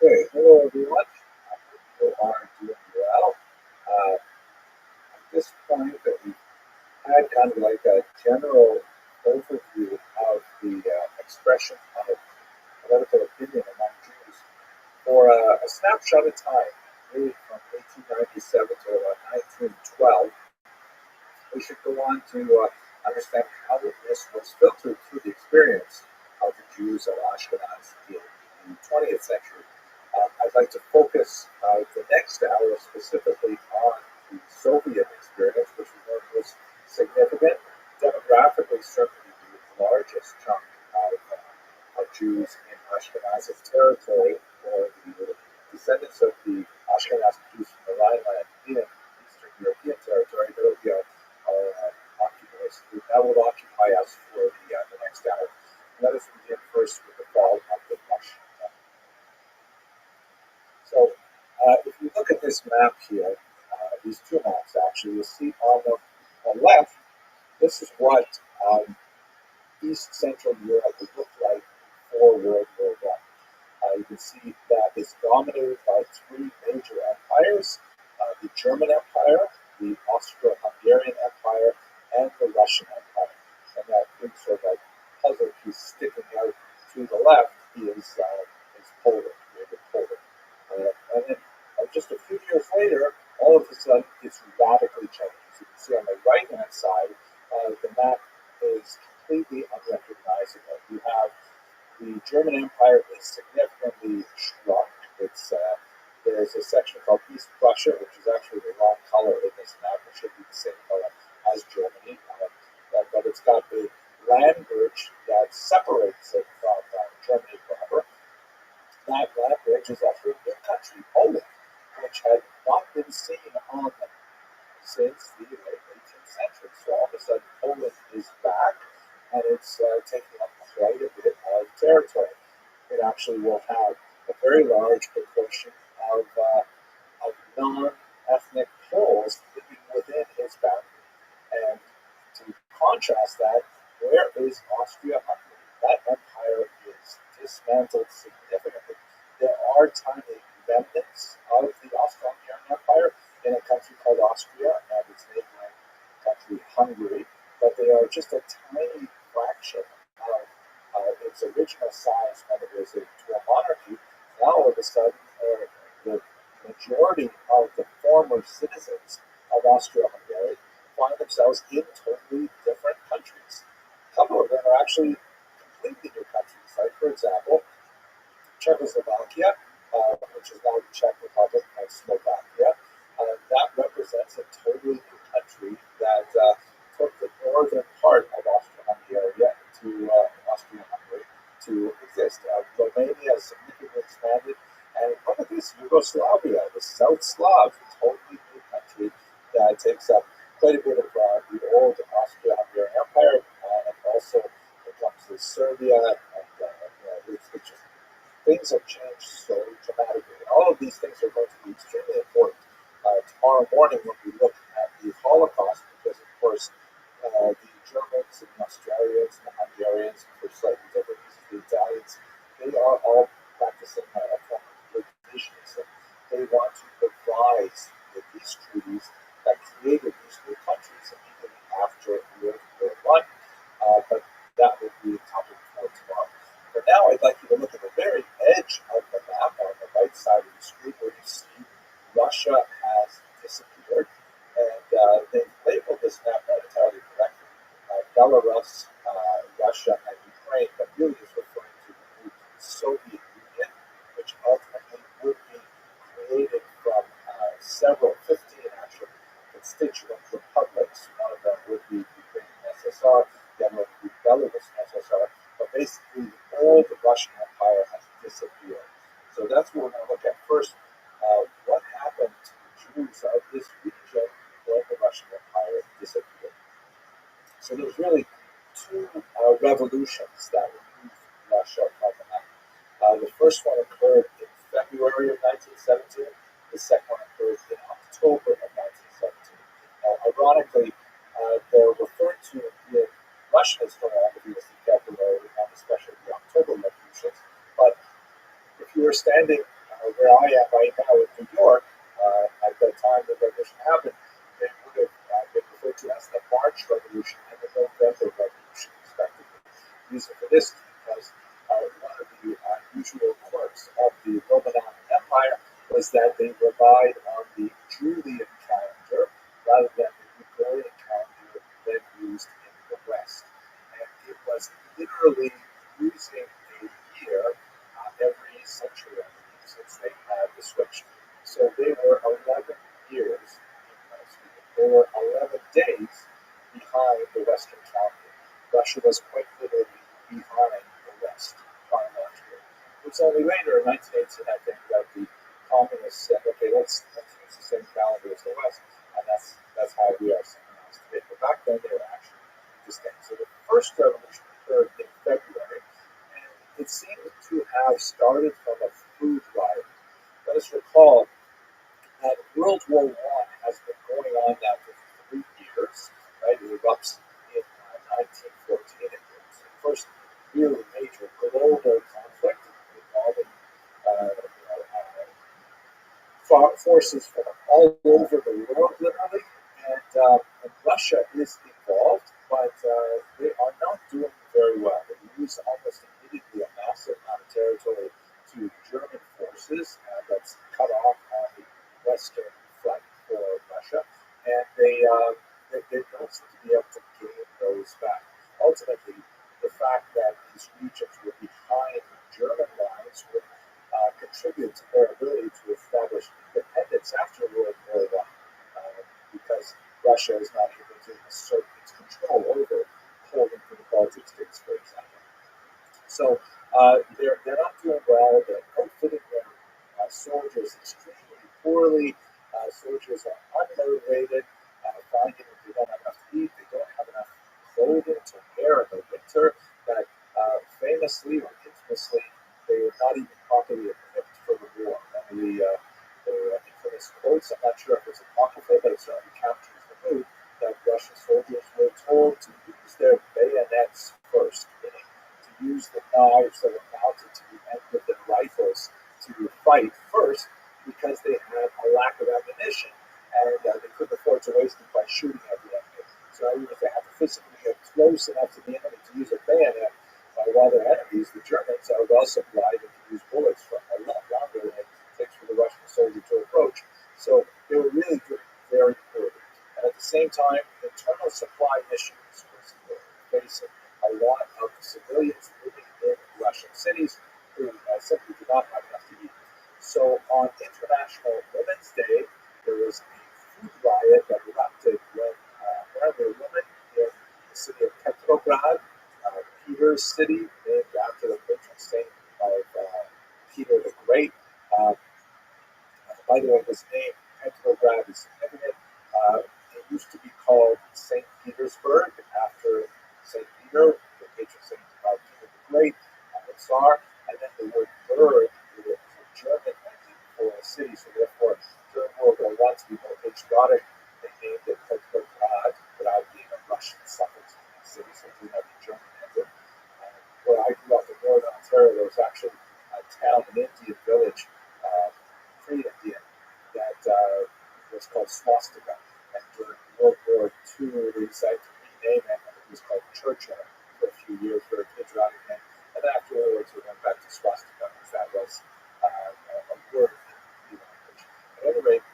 Okay, hello everyone. I hope you're are doing well. At this point, that we've had kind of like a general overview of the expression of political opinion among Jews for a snapshot of time, really from 1897 to 1912. We should go on to understand how this was filtered through the experience of the Jews of Ashkenaz in the 20th century. I'd like to focus the next hour specifically on the Soviet experience, which we learned was significant, demographically certainly the largest chunk of Jews in Ashkenaz's territory, or the descendants of the Ashkenaz Jews from the Rhineland in Eastern European territory. That'll be that will occupy us for the next hour. Let us begin first with the fall of the Russian Empire. So, if you look at this map here, these two maps actually, you'll see on the left, this is what East Central Europe would look like before World War I. You can see that it's dominated by three major empires: the German Empire, the Austro-Hungarian Empire, and the Russian Empire. And that big sort of like puzzle piece sticking out to the left is Poland, Poland. And then just a few years later, all of a sudden, it's radically changed. As you can see on the right-hand side, the map is completely unrecognizable. You have the German Empire is significantly shrunk. There's a section called East Prussia, which is actually the wrong color in this map. It should be the same color as Germany, but it's got a land bridge that separates it from Germany proper. That land bridge is actually a new country, Poland, which had not been seen on them since the late 18th century. So all of a sudden, Poland is back, and it's taking up quite a bit of territory. It actually will have a very large proportion of non-ethnic Poles living within its boundary. And to contrast that, where is Austria-Hungary? That empire is dismantled significantly. There are tiny remnants of the Austro-Hungarian Empire in a country called Austria and its neighboring country, Hungary, but they are just a tiny fraction of its original size when it was into a monarchy. Now, all of a sudden, the majority of the former citizens of Austria-Hungary find themselves in totally different countries. A couple of them are actually completely new countries. Like, for example, Czechoslovakia, which is now the Czech Republic and Slovakia, that represents a totally new country that took the northern part of Austria-Hungary to exist. Romania has significantly expanded, and look at this, Yugoslavia, the South Slav, a totally new country that takes up quite a bit of the old Austria-Hungarian Empire, and also encompasses Serbia, and it's just things have changed so dramatically. And all of these things are going to be extremely important tomorrow morning when we look at the Holocaust, because, of course, the Germans and the Australians and the Hungarians, for slightly different reasons, the Italians, they are all practicing a form of revisionism. They want to revise the peace treaties that created these new countries immediately after World War I. But that will be a topic for tomorrow. For now, I'd like you to look at the very edge of the map on the right side of the screen, where you see Russia has disappeared, and they've labeled this map not entirely correctly. Belarus, Russia, and Ukraine, but really is referring to the new Soviet Union, which ultimately would be created from 15 actually, constituent republics. One of them would be Ukrainian SSR, the other would be Belarus SSR, but basically the old Russian Empire has disappeared. So that's what we're going to look at first. What happened to the Jews of this region when the Russian Empire disappeared? So there's really two revolutions that removed Russia from the map. The first one occurred in February of 1917. The second one occurred in October of 1917. Ironically, they're referred to in Russian historiography as the February and especially the October revolutions. But if you were standing where I am right now in New York, time the revolution happened, they would have been referred to as the March Revolution and the November Revolution, respectively. The reason for this is because one of the usual quirks of the Roman Empire was that they relied on the Julian calendar rather than the Gregorian calendar then used in the West. And it was literally using a year every century, I believe, since they had the switch. So they were 11 years, they were 11 days behind the Western calendar. Russia was quite literally behind the West chronologically. It was only later in 1918, I think, that the communists said, okay, let's use the same calendar as the West, and that's how we are synchronized today. But back then, they were actually distinct. So the first revolution occurred in February, and it seemed to have started from a food riot. Let us recall that World War I has been going on now for 3 years, right? It erupts in 1914. It was the first really major global conflict involving forces from all over the world, literally, and Russia is involved, but they are not doing very well. They lose almost immediately a massive amount of territory to German forces that's cut off on the western front for Russia, and they don't seem to be able to gain those back. Ultimately, the fact that these regions were behind German lines would contribute to their ability to establish independence after World War I, because Russia is not able to assert its control over holding to the Baltic states, for example. So they're not doing well. They're outfitting their soldiers extremely poorly. Soldiers are unmotivated, finding that they don't have enough to eat, they don't have enough clothing to wear in the winter, that famously or infamously, they were not even properly equipped for the war. One of the infamous quotes, I'm not sure if it's apocryphal, but it certainly captures the mood, that Russian soldiers were told to use their bayonets first, meaning to use the knives that were mounted to the end of their rifles to fight first, because they had a lack of ammunition and they couldn't afford to waste it by shooting at the enemy. So even if they had to physically get close enough to the enemy to use a bayonet, while their enemies, the Germans, are well supplied and can use bullets for a lot longer than it takes for the Russian soldier to approach. So they were really doing very poorly. And at the same time, internal supply issues were facing a lot of civilians living in Russian cities who simply did not have enough to eat. So on International Women's Day, there was a food riot that erupted when apparently a woman in the city of Petrograd, Peter's city, named after the patron saint of Peter the Great. By the way, this name, Petrograd, is significant. It used to be called St. Petersburg after St. Peter, the patron saint of Peter the Great, the Tsar, and then the word Berg is a German name for a city, so therefore during World War I, to be more patriotic, they named it Petrograd without being a Russian suffix in the city, so it didn't have the German ending. Where I grew up in northern Ontario, there was actually a town, an Indian village, pre-Indian, that was called Swastika. And during World War II, they decided to rename it, and it was called Churchill for a few years, very patriotic name. And then after World War II, it went back to Swastika, because that was a word in the language. At any rate,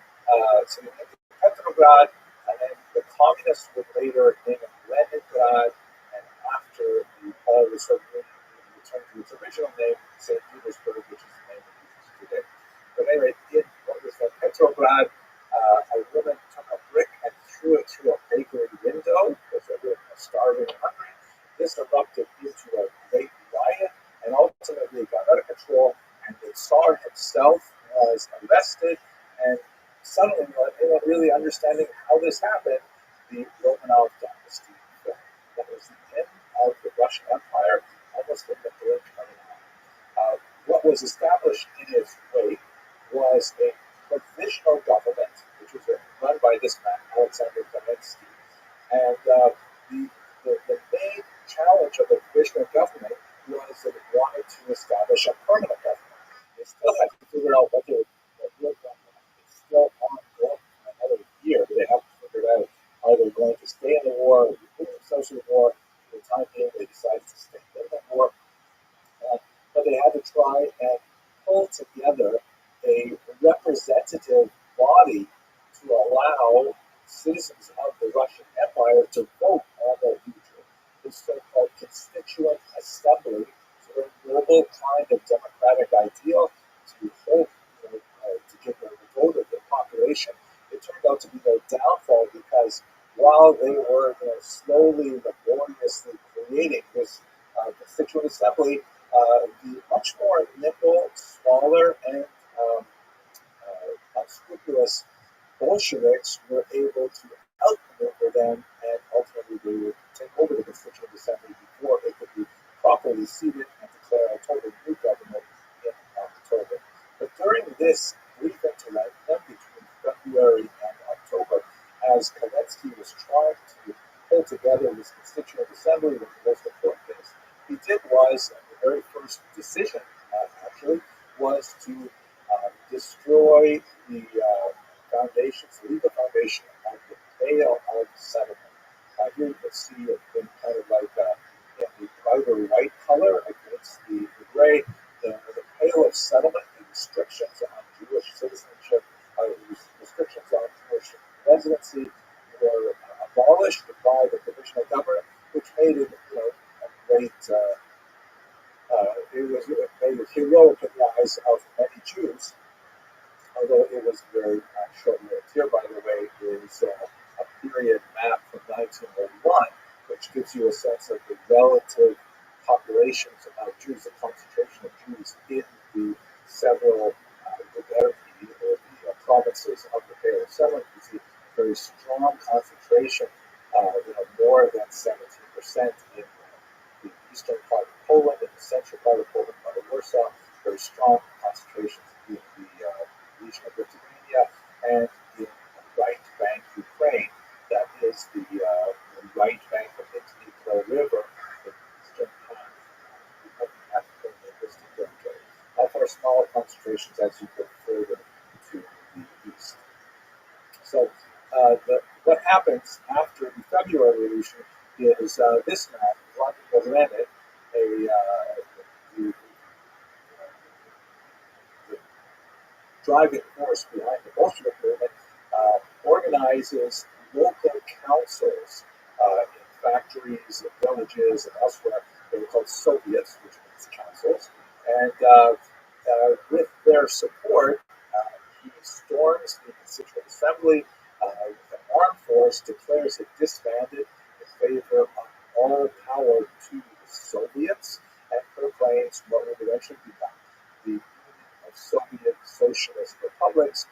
so they named it Petrograd, and then the communists would later name it Leningrad, and after the fall of the Soviet Union, it returned to its original name, St. Petersburg, which is the name it uses today. But anyway, in what was called Petrograd, a woman took a brick and threw it through a bakery window because everyone was starving and hungry. This erupted into a great riot and ultimately got out of control, and the Tsar himself was arrested, and suddenly, without really understanding how this happened, the Romanov dynasty fell. That was the end of the Russian Empire, almost in the blink of an eye. What was established in its wake was a provisional government, which was run by this man, Alexander Zelensky. And the main challenge of the provisional government was that it wanted to establish a permanent government. They still had to figure out what they would do. It's still ongoing. war, associated war. For the time being, they decided to stay in the war, but they had to try and pull together a representative body to allow citizens of the Russian Empire to vote on their future. This so-called constituent assembly, so a noble kind of democratic ideal to hope, to give the vote of the population. It turned out to be their downfall because while they were, slowly, laboriously creating this constituent assembly, the much more nimble, smaller, and unscrupulous Bolsheviks were able to outmaneuver them, and ultimately they would take over the Constituent Assembly before it could be properly seated and declare a totally new government in October. But during this brief interim between February and October, as Kerensky was trying to pull together this Constituent Assembly, what the most important things he did was, the very first decision, actually, was to destroy the foundations, the legal foundation of the Pale of Settlement. Here you can see it in kind of like in the brighter white color against the gray. The Pale of Settlement, the restrictions on Jewish citizenship, restrictions on Jewish residency were abolished by the provisional government, which made it, a great. It was heroic in the eyes of many Jews, although it was very short-lived. Here, by the way, is a period map from 1901, which gives you a sense of the relative populations of Jews, the concentration of Jews in the several the provinces of the Pale of Settlement. You see a very strong concentration, more than 17% in the eastern part of Poland, in the central part of Poland, part of Warsaw, very strong concentrations in the region of Lithuania and in right bank Ukraine. That is the right bank of the Dnieper River, the eastern part of the African linguistic territory. Far smaller concentrations as you go further to the east. So what happens after the February Revolution is this map, Vladimir Lenin, the driving force behind the Bolshevik movement, organizes local councils in factories, in villages, and elsewhere. They were called Soviets, which means councils. And with their support, he storms the Constituent Assembly with an armed force, declares it disbanded in favor of all power to the Soviets, and proclaims what would eventually become the Union of Soviet Socialist Republics,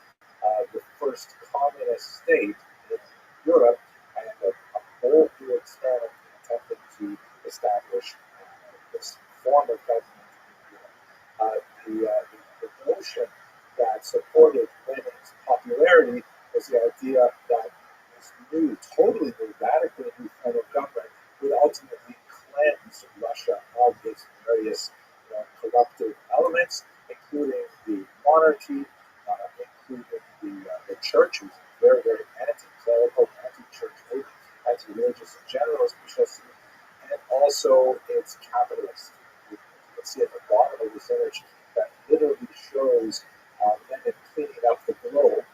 the first communist state in Europe, and a bold new experiment in attempting to establish this form of government in Europe. The notion that supported Lenin's popularity was the idea that this new, totally new, radically new form of government would ultimately cleanse Russia of its various corruptive elements, including the monarchy, including the church, who's very, very anti-clerical, anti-church, anti-religious in general, as we shall see, and also its capitalists. You can see at the bottom of this image that literally shows Lenin cleaning up the globe,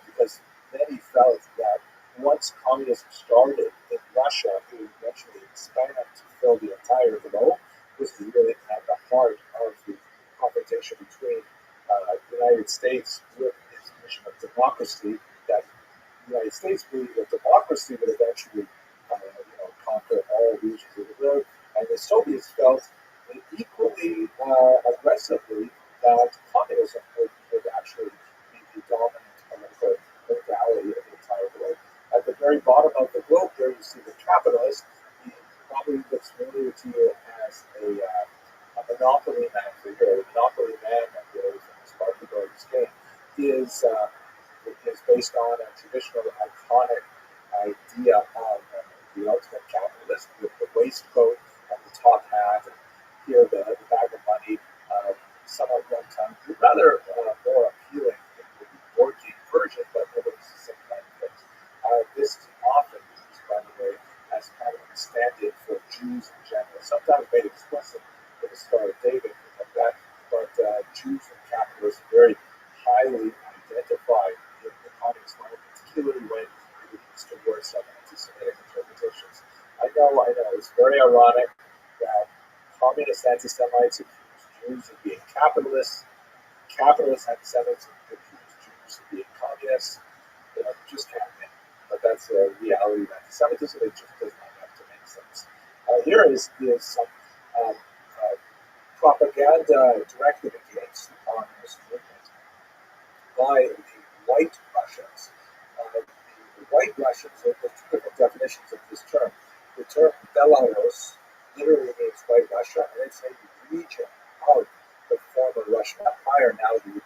because then he felt that once communism started in Russia, it would eventually expand to fill the entire globe. This is really at the heart of the confrontation between the United States with its mission of democracy, that the United States believed that democracy would eventually conquer all regions of the globe, and the Soviets felt equally aggressively that communism would actually be the dominant political modality of the entire globe. At the very bottom of the globe here, you see the capitalist. He probably looks familiar to you as a monopoly man figure. A monopoly man that was in the Sparky Brothers game is based on a traditional iconic idea of the ultimate capitalist with the waistcoat and the top hat, and here the bag of money, somewhat one-time, rather more appealing in the board game version, but it was the same kind of thing. This is often used, by the way, particularly when it leads towards some anti-Semitic interpretations. I know, it's very ironic that communist anti-Semites accuse Jews of being capitalists, capitalist anti-Semites accuse Jews of being communists. Just can't win. But that's the reality of anti-Semitism. It just does not have to make sense. Here is some propaganda directed against the communist movement by the white Russians. The white Russians, there's two different definitions of this term. The term Belarus literally means white Russia, and it's a region of the former Russian Empire, now the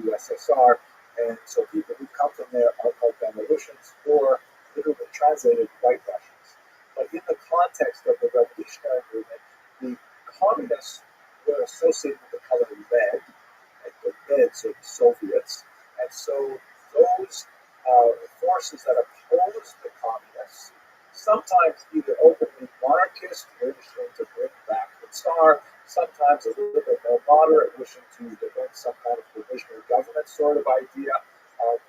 USSR. And so people who come from there are called Belarusians, or literally translated white Russians. But in the context of the revolutionary movement, the communists were associated with the color red, like the Reds or the Soviets. And so those forces that opposed the communists, sometimes either openly monarchist, wishing to bring back the Tsar, sometimes a little bit more moderate, wishing to bring some kind of provisional government sort of idea.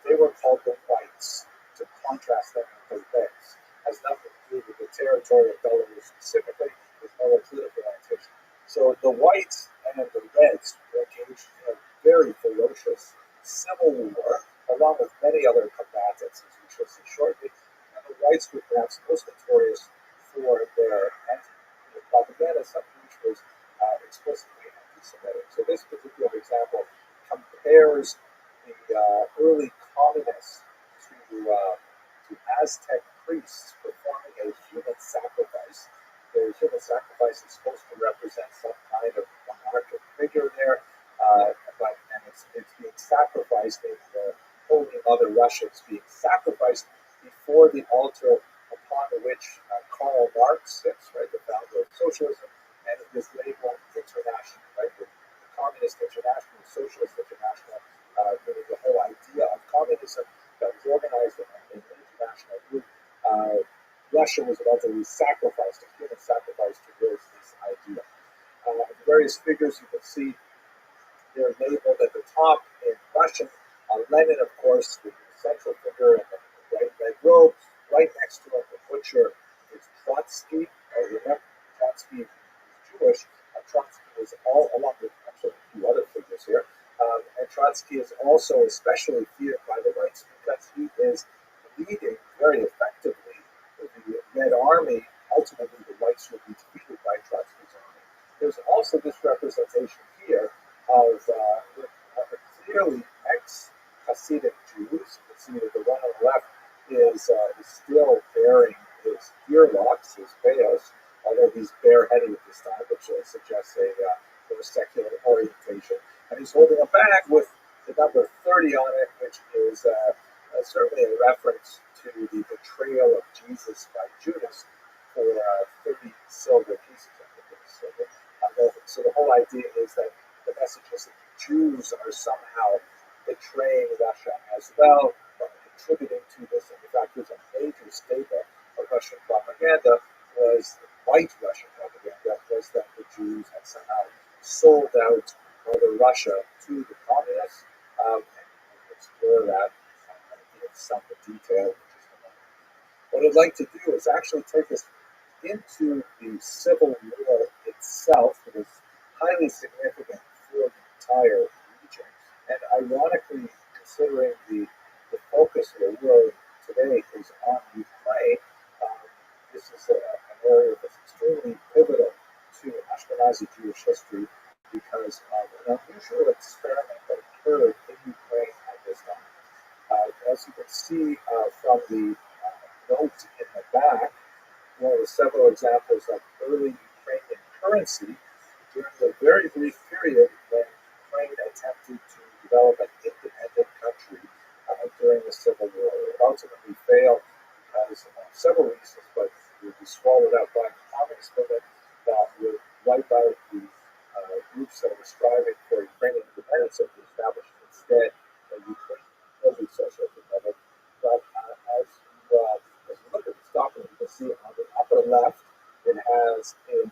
They were called the whites, to contrast them with the reds. Has nothing to do with the territory of Belarus specifically, with no political orientation. So the whites and the reds were engaged in a very ferocious civil war, along with many other combatants, as we shall see shortly. And the whites were perhaps most notorious for their propaganda, some of which was explicitly anti-Semitic. So this particular example compares the early communists to Aztec priests performing a human sacrifice. The human sacrifice is supposed to represent some kind of monarchic figure there, and it's being sacrificed in the Holy Mother Russia. It's being sacrificed before the altar upon which Karl Marx sits, right, the founder of socialism, and it is labeled international, right, the Communist International, the Socialist International, meaning the whole idea of communism that was organized in an international group. Russia was about to be sacrificed, a human sacrifice towards this idea. The various figures you can see, they're labeled at the top in Russian. Lenin, of course, the central figure in the white red robe. Right next to him, the butcher, is Trotsky. Remember, Trotsky is Jewish. Trotsky is all along with actually a few other figures here. And Trotsky is also especially feared by the whites because he is leading very effectively the Red Army. Ultimately, the whites will be defeated by Trotsky's army. There's also this representation here of clearly ex-Hasidic Jews. You can see that the one on the left is still bearing his earlocks, his bayos, although he's bareheaded at this time, which suggests a more secular orientation. And he's holding a bag with the number 30 on it, which is certainly a reference to the betrayal of Jesus by Judas for 30 silver pieces. So the whole idea is that the message is that the Jews are somehow betraying Russia as well, contributing to this. And in fact, there's a major staple of Russian propaganda was white Russian propaganda, was that the Jews had somehow sold out Mother Russia to the communists. And explore that in some detail. What I'd like to do is actually take us into the Civil War itself. It was highly significant for the entire region. And ironically, considering the focus of the war today is on Ukraine, this is an area that's extremely pivotal to Ashkenazi Jewish history because of an unusual experiment that occurred in Ukraine at this time. As you can see from the note in the back, one of the several examples of early Ukrainian currency during the very brief period when Ukraine attempted to develop an independent country during the Civil War. It ultimately failed because of several reasons, but it would be swallowed out by the communist movement that would wipe out the groups that were striving for Ukrainian independence and establish instead a Ukrainian social republic. But as you look at this document, you can see on the upper left, it has in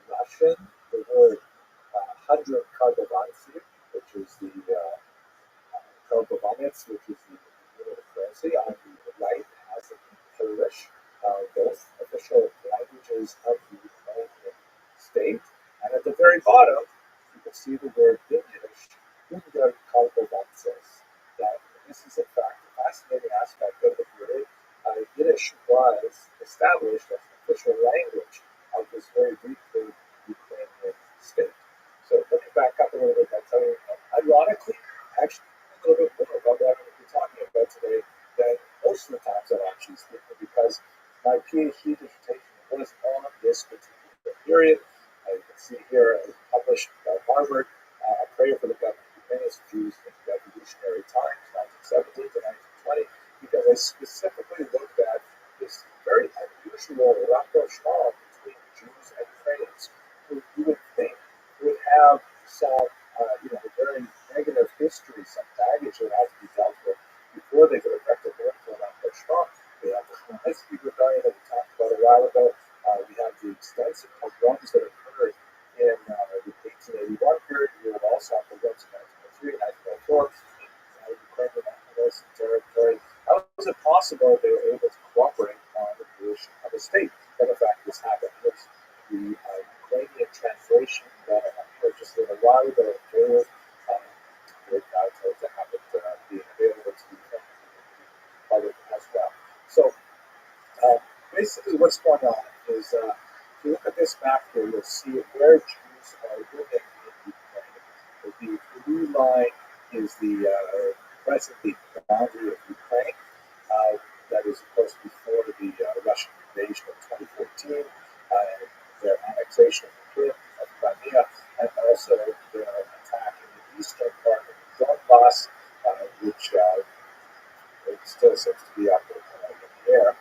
Russian the word 100 karbovanцы, which is the karbovanets, which is the unit of obviously, on the right has the Polish, both official languages of the Ukrainian state. And at the very bottom, you can see the word in Yiddish, ROTHSCHILD. That this is, in fact, a fascinating aspect of the period. Yiddish was established as an official language of this very deeply Ukrainian state. So let me back up a little bit by telling you, ironically, actually, a little bit more about what I'm going to be talking about today than most of the times I'm actually speaking, because my PhD dissertation was on this particular period. You can see here, it was published by Harvard, A Prayer for the Government of Ukrainian Jews in Revolutionary Times, 1917 to 1920, because I specifically looked at this very unusual rapprochement between Jews and Ukrainians, who you would think would have some, very negative history, some baggage that has to be dealt with before they could effectively influence rapprochement. We have the High-Speed Rebellion that we talked about a while ago. We have the extensive pogroms that occurred in the 1881 period. We would also have pogroms in 1903, 1904, Ukrainian nationalists and territory. How is it possible they were able to cooperate on the creation of a state? And in fact, this happened. It's the Ukrainian translation that I heard just a little while ago in Taik, to have it being available to the Ukrainian public as well. So basically what's going on is, if you look at this map here, you'll see where Jews are living in Ukraine. The blue line is the present-day boundary of Ukraine. That is, of course, before the Russian invasion of 2014, their annexation of Crimea, of Crimea, and also their attack in the eastern part of Donbass, which it still seems to be up in the air.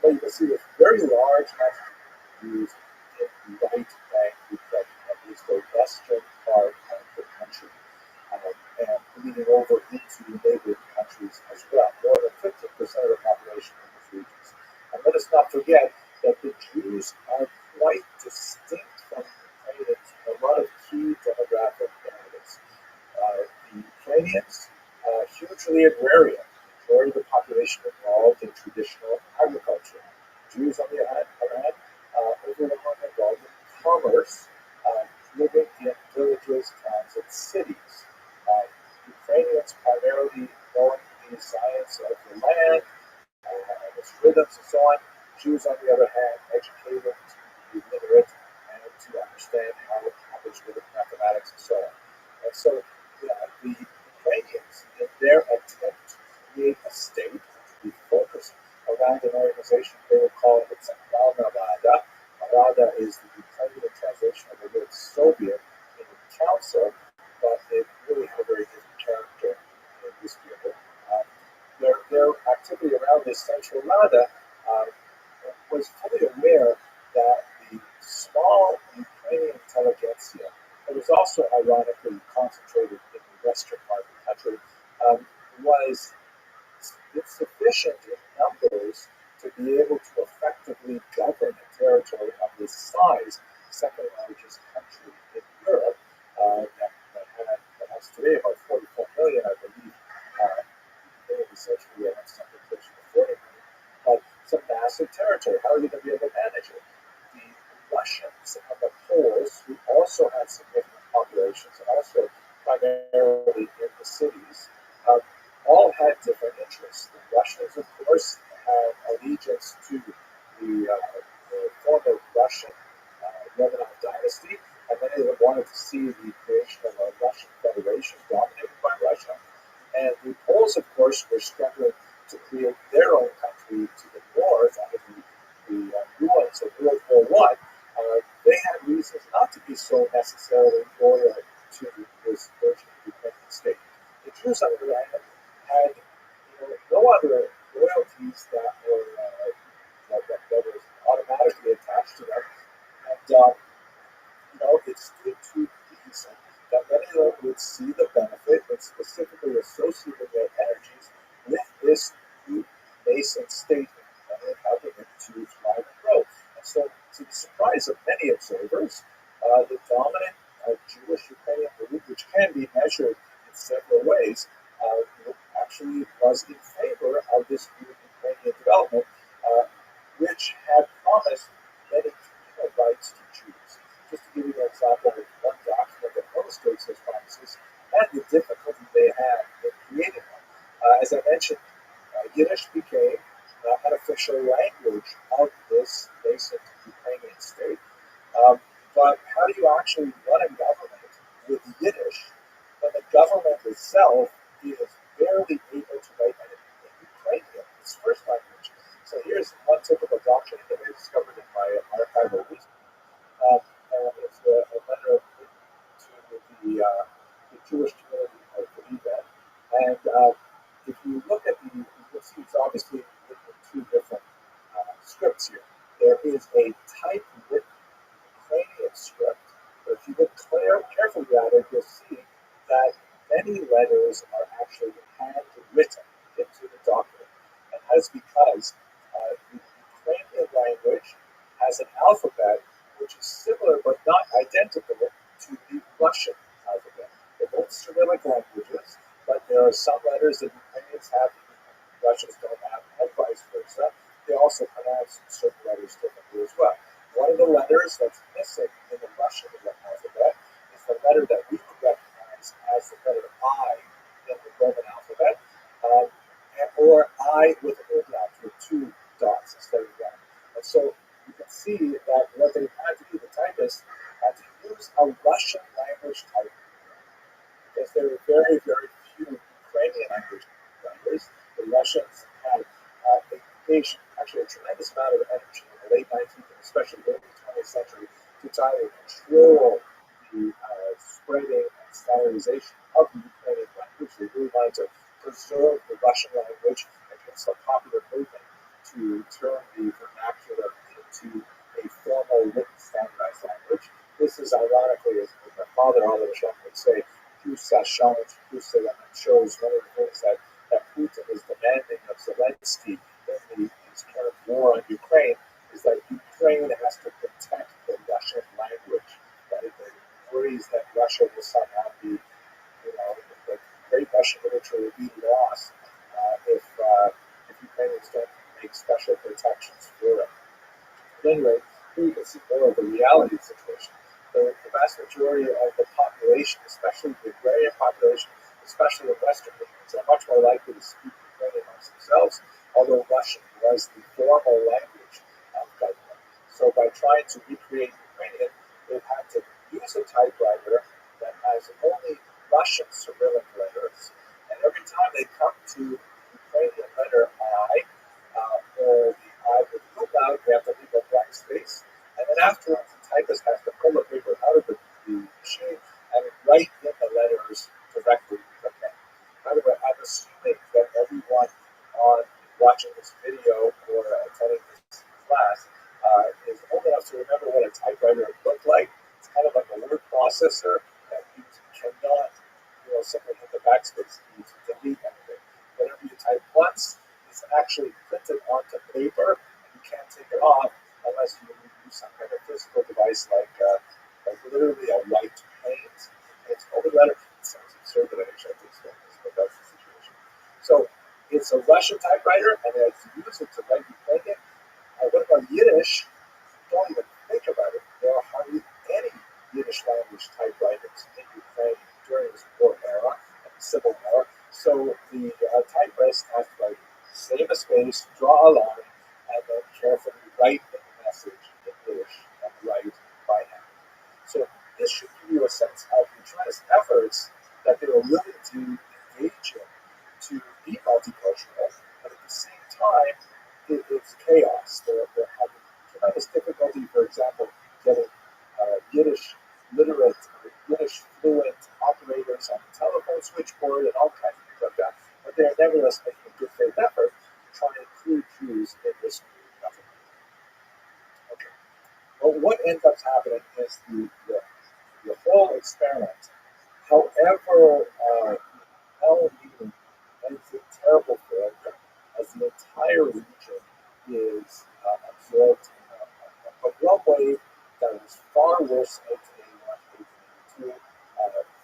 But you can see this very large number of Jews in the right bank Ukraine, at least the western part of the country, and bleeding over into the neighboring countries as well. More than 15% of the population in these regions. And let us not forget that the Jews are quite distinct from the Ukrainians in a lot of key demographic areas. The Ukrainians, hugely agrarian, majority of the population involved in traditional agriculture. Jews, on the other hand, overwhelmingly involved in commerce, living in villages, towns, and cities. Ukrainians primarily knowing the science of the land and its rhythms and so on. Jews, on the other hand, educated to be literate and to understand how it happens with mathematics and so on. And so the Ukrainians, in their attempt to create a state, to be focused around an organization they would call the Centralna Rada. Rada is the Ukrainian translation of the word Soviet in the council, but it really had a very different character in this period. Their activity around this Central Rada was fully aware that the small Ukrainian intelligentsia, that was also ironically concentrated in the western part of the country, was insufficient in numbers to be able to effectively govern a territory of this size, second largest country in Europe, that has today about 44 million, I believe. Essentially, something closer to 40 million. But it's a massive territory. How are you going to be able to manage it? The Russians and the Poles, who also had significant populations, also primarily in the cities, all had different interests. The Russians, of course, had allegiance to the former Russian Romanov dynasty, and many of them wanted to see the creation of a Russian federation dominated by Russia. And the Poles, of course, were struggling to create their own country to the north out of the ruins of World War I. They had reasons not to be so necessarily loyal to this version of the Ukrainian state. The Jews, on the other hand, had no other loyalties that were that was automatically attached to them, and it stood to reason that many of them would see the benefit and specifically associated their energies with this new nascent state and helping it to thrive and grow. And so, to the surprise of many observers, the dominant Jewish Ukrainian belief, which can be measured in several ways, actually was was in favor of this new Ukrainian development, which had promised many communal rights to Jews. Just to give you an example of one document that illustrates those promises and the difficulty they had in creating them. As I mentioned, Yiddish became an official language of this nascent Ukrainian state. But how do you actually run a government with Yiddish when the government itself is barely able to write anything in Ukrainian, its first language? So here's one typical document that I discovered in my archival research. It's a letter to the Jewish community of Rabbi. And if you look at you'll see it's obviously written in two different scripts here. There is a typewritten Ukrainian script, but if you look carefully at it, you'll see that many letters are actually handwritten into the document. And that's because the Ukrainian language has an alphabet which is similar but not identical to the Russian alphabet. They're both Cyrillic languages, but there are some letters that Ukrainians have that Russians don't have, and vice versa. They also pronounce certain letters differently as well. One of the letters that's missing in the Russian alphabet is the letter that we would recognize as the letter I in the Roman alphabet, or I with an umlaut, with two dots instead of one. And so you can see that what they had to do, the typists had to use a Russian language type because there were very, very few Ukrainian language writers. The Russians had engaged actually a tremendous amount of energy in the late 19th and especially early 20th century to try to control the spreading and standardization of the Ukrainian language. They really wanted to preserve the Russian language against a popular movement to turn the vernacular into a formal written standardized language. This is ironically, as my father Oliver Schaff would say, that shows one of the things that Putin is demanding of Zelensky in his current war on Ukraine is that Ukraine has to protect the Russian language. That it worries that Russia will somehow be, the great Russian literature will be lost if Ukrainians don't make special protections for it. At any rate, here you can see more of the reality of the situation. The vast majority of the population, especially the agrarian population, especially in Western regions, are much more likely to speak Ukrainian amongst themselves, although Russian was the formal language of government. So by trying to recreate Ukrainian, they've had to use a typewriter that has only Russian Cyrillic letters. And every time they come to the Ukrainian letter I, or the I with the umlaut, they have to leave a blank space. And then afterwards, the typist has to pull the paper out of the machine and write in the letters directly with the pen. By the way, I'm assuming that everyone watching this video or attending this class is old enough to remember what a typewriter looked like. It's kind of like a word processor that you cannot, simply hit the backspace key to delete anything. Whatever you type once is actually printed onto paper, and you can't take it off unless you use some kind of physical device like literally a white paint. It's over the letter. It sounds absurd that I actually have to explain this, but that's the situation. So it's a Russian typewriter, and they use it to write Ukrainian. What about Yiddish? Don't even think about it. There are hardly any Yiddish language typewriters in Ukraine during this war era and the Civil War. So the typist has to save a space, draw a line, and then carefully write the message in Yiddish and write by hand. So this should give you a sense of the tremendous efforts that they were willing to engage in to be multicultural, but at the same time, it's chaos. They're having tremendous difficulty, for example, getting Yiddish literate, Yiddish fluent operators on the telephone switchboard and all kinds of things like that. But they're nevertheless making a good faith effort to try and include Jews in this new government. Okay. Well, what ends up happening is the whole experiment, however well-meaning, ends in terrible failure as the entire region is absorbed in a pogrom wave that was far worse in 1881, 1882,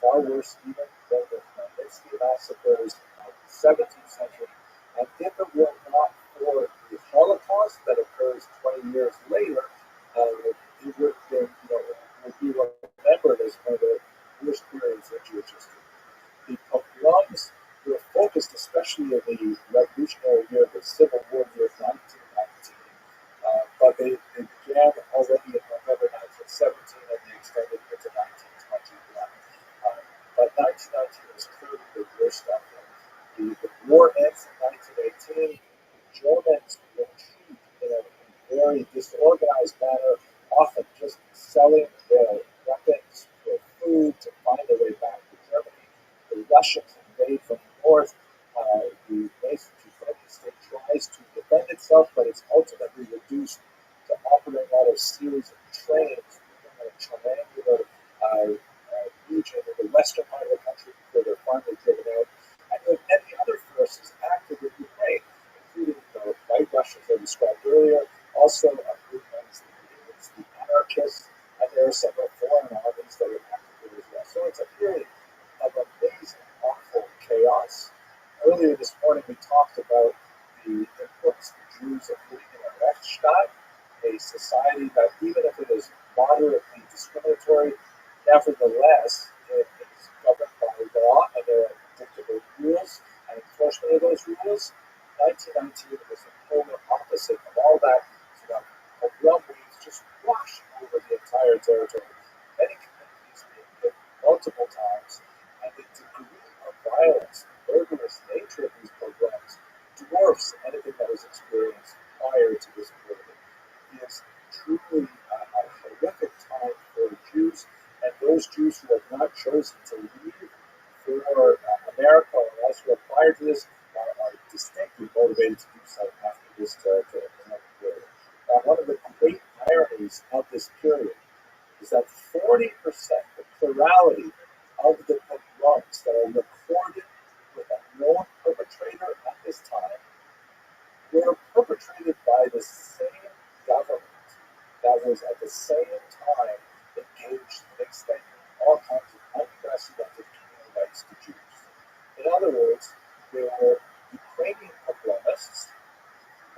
far worse even than the Magnitsky massacres of the 17th century, And if it were not for the Holocaust that occurs 20 years later, it would have been, would be remembered as one of the worst periods in Jewish history. The pogroms were focused especially in the revolutionary year, the Civil War year of 1919, but they began already in November 1917 and they extended into 1921. But 1919 was clearly the worst of them. The war ends in 1918. Germans retreat in a very disorganized manner, often just selling their weapons for food to find their way back to Germany. The Russians invade from the north. The Nazi state tries to defend itself, but it's ultimately reduced to operating out of a series of trains within a triangular region in the western part of the country before they're finally driven out. And there are many other forces active in Ukraine, including the white Russians I described earlier, also a group known as the Greens, the anarchists, and there are several foreign armies that are active as well. So it's a period of amazing, awful chaos. Earlier this morning, we talked about the importance of Jews of living in a Rechtsstaat, a society that, even if it is moderately discriminatory, nevertheless, it is governed by law and there are predictable rules and enforcement of those rules. 1919 was the polar opposite of all that, so that pogrom waves just washed over the entire territory. Many communities being hit multiple times, and the degree of violence, the murderous nature of these pogroms dwarfs anything that was experienced prior to this period. It is truly a horrific time for Jews, and those Jews who have not chosen to leave for America or elsewhere prior to this are distinctly motivated to do so after this territory. One of the great ironies of this period is that 40%, the plurality of the pogroms that are recorded with a known perpetrator at this time were perpetrated by the same government that was at the same time engaged in extending all kinds of unprecedented communal rights to Jews. In other words, there were Ukrainian pogromists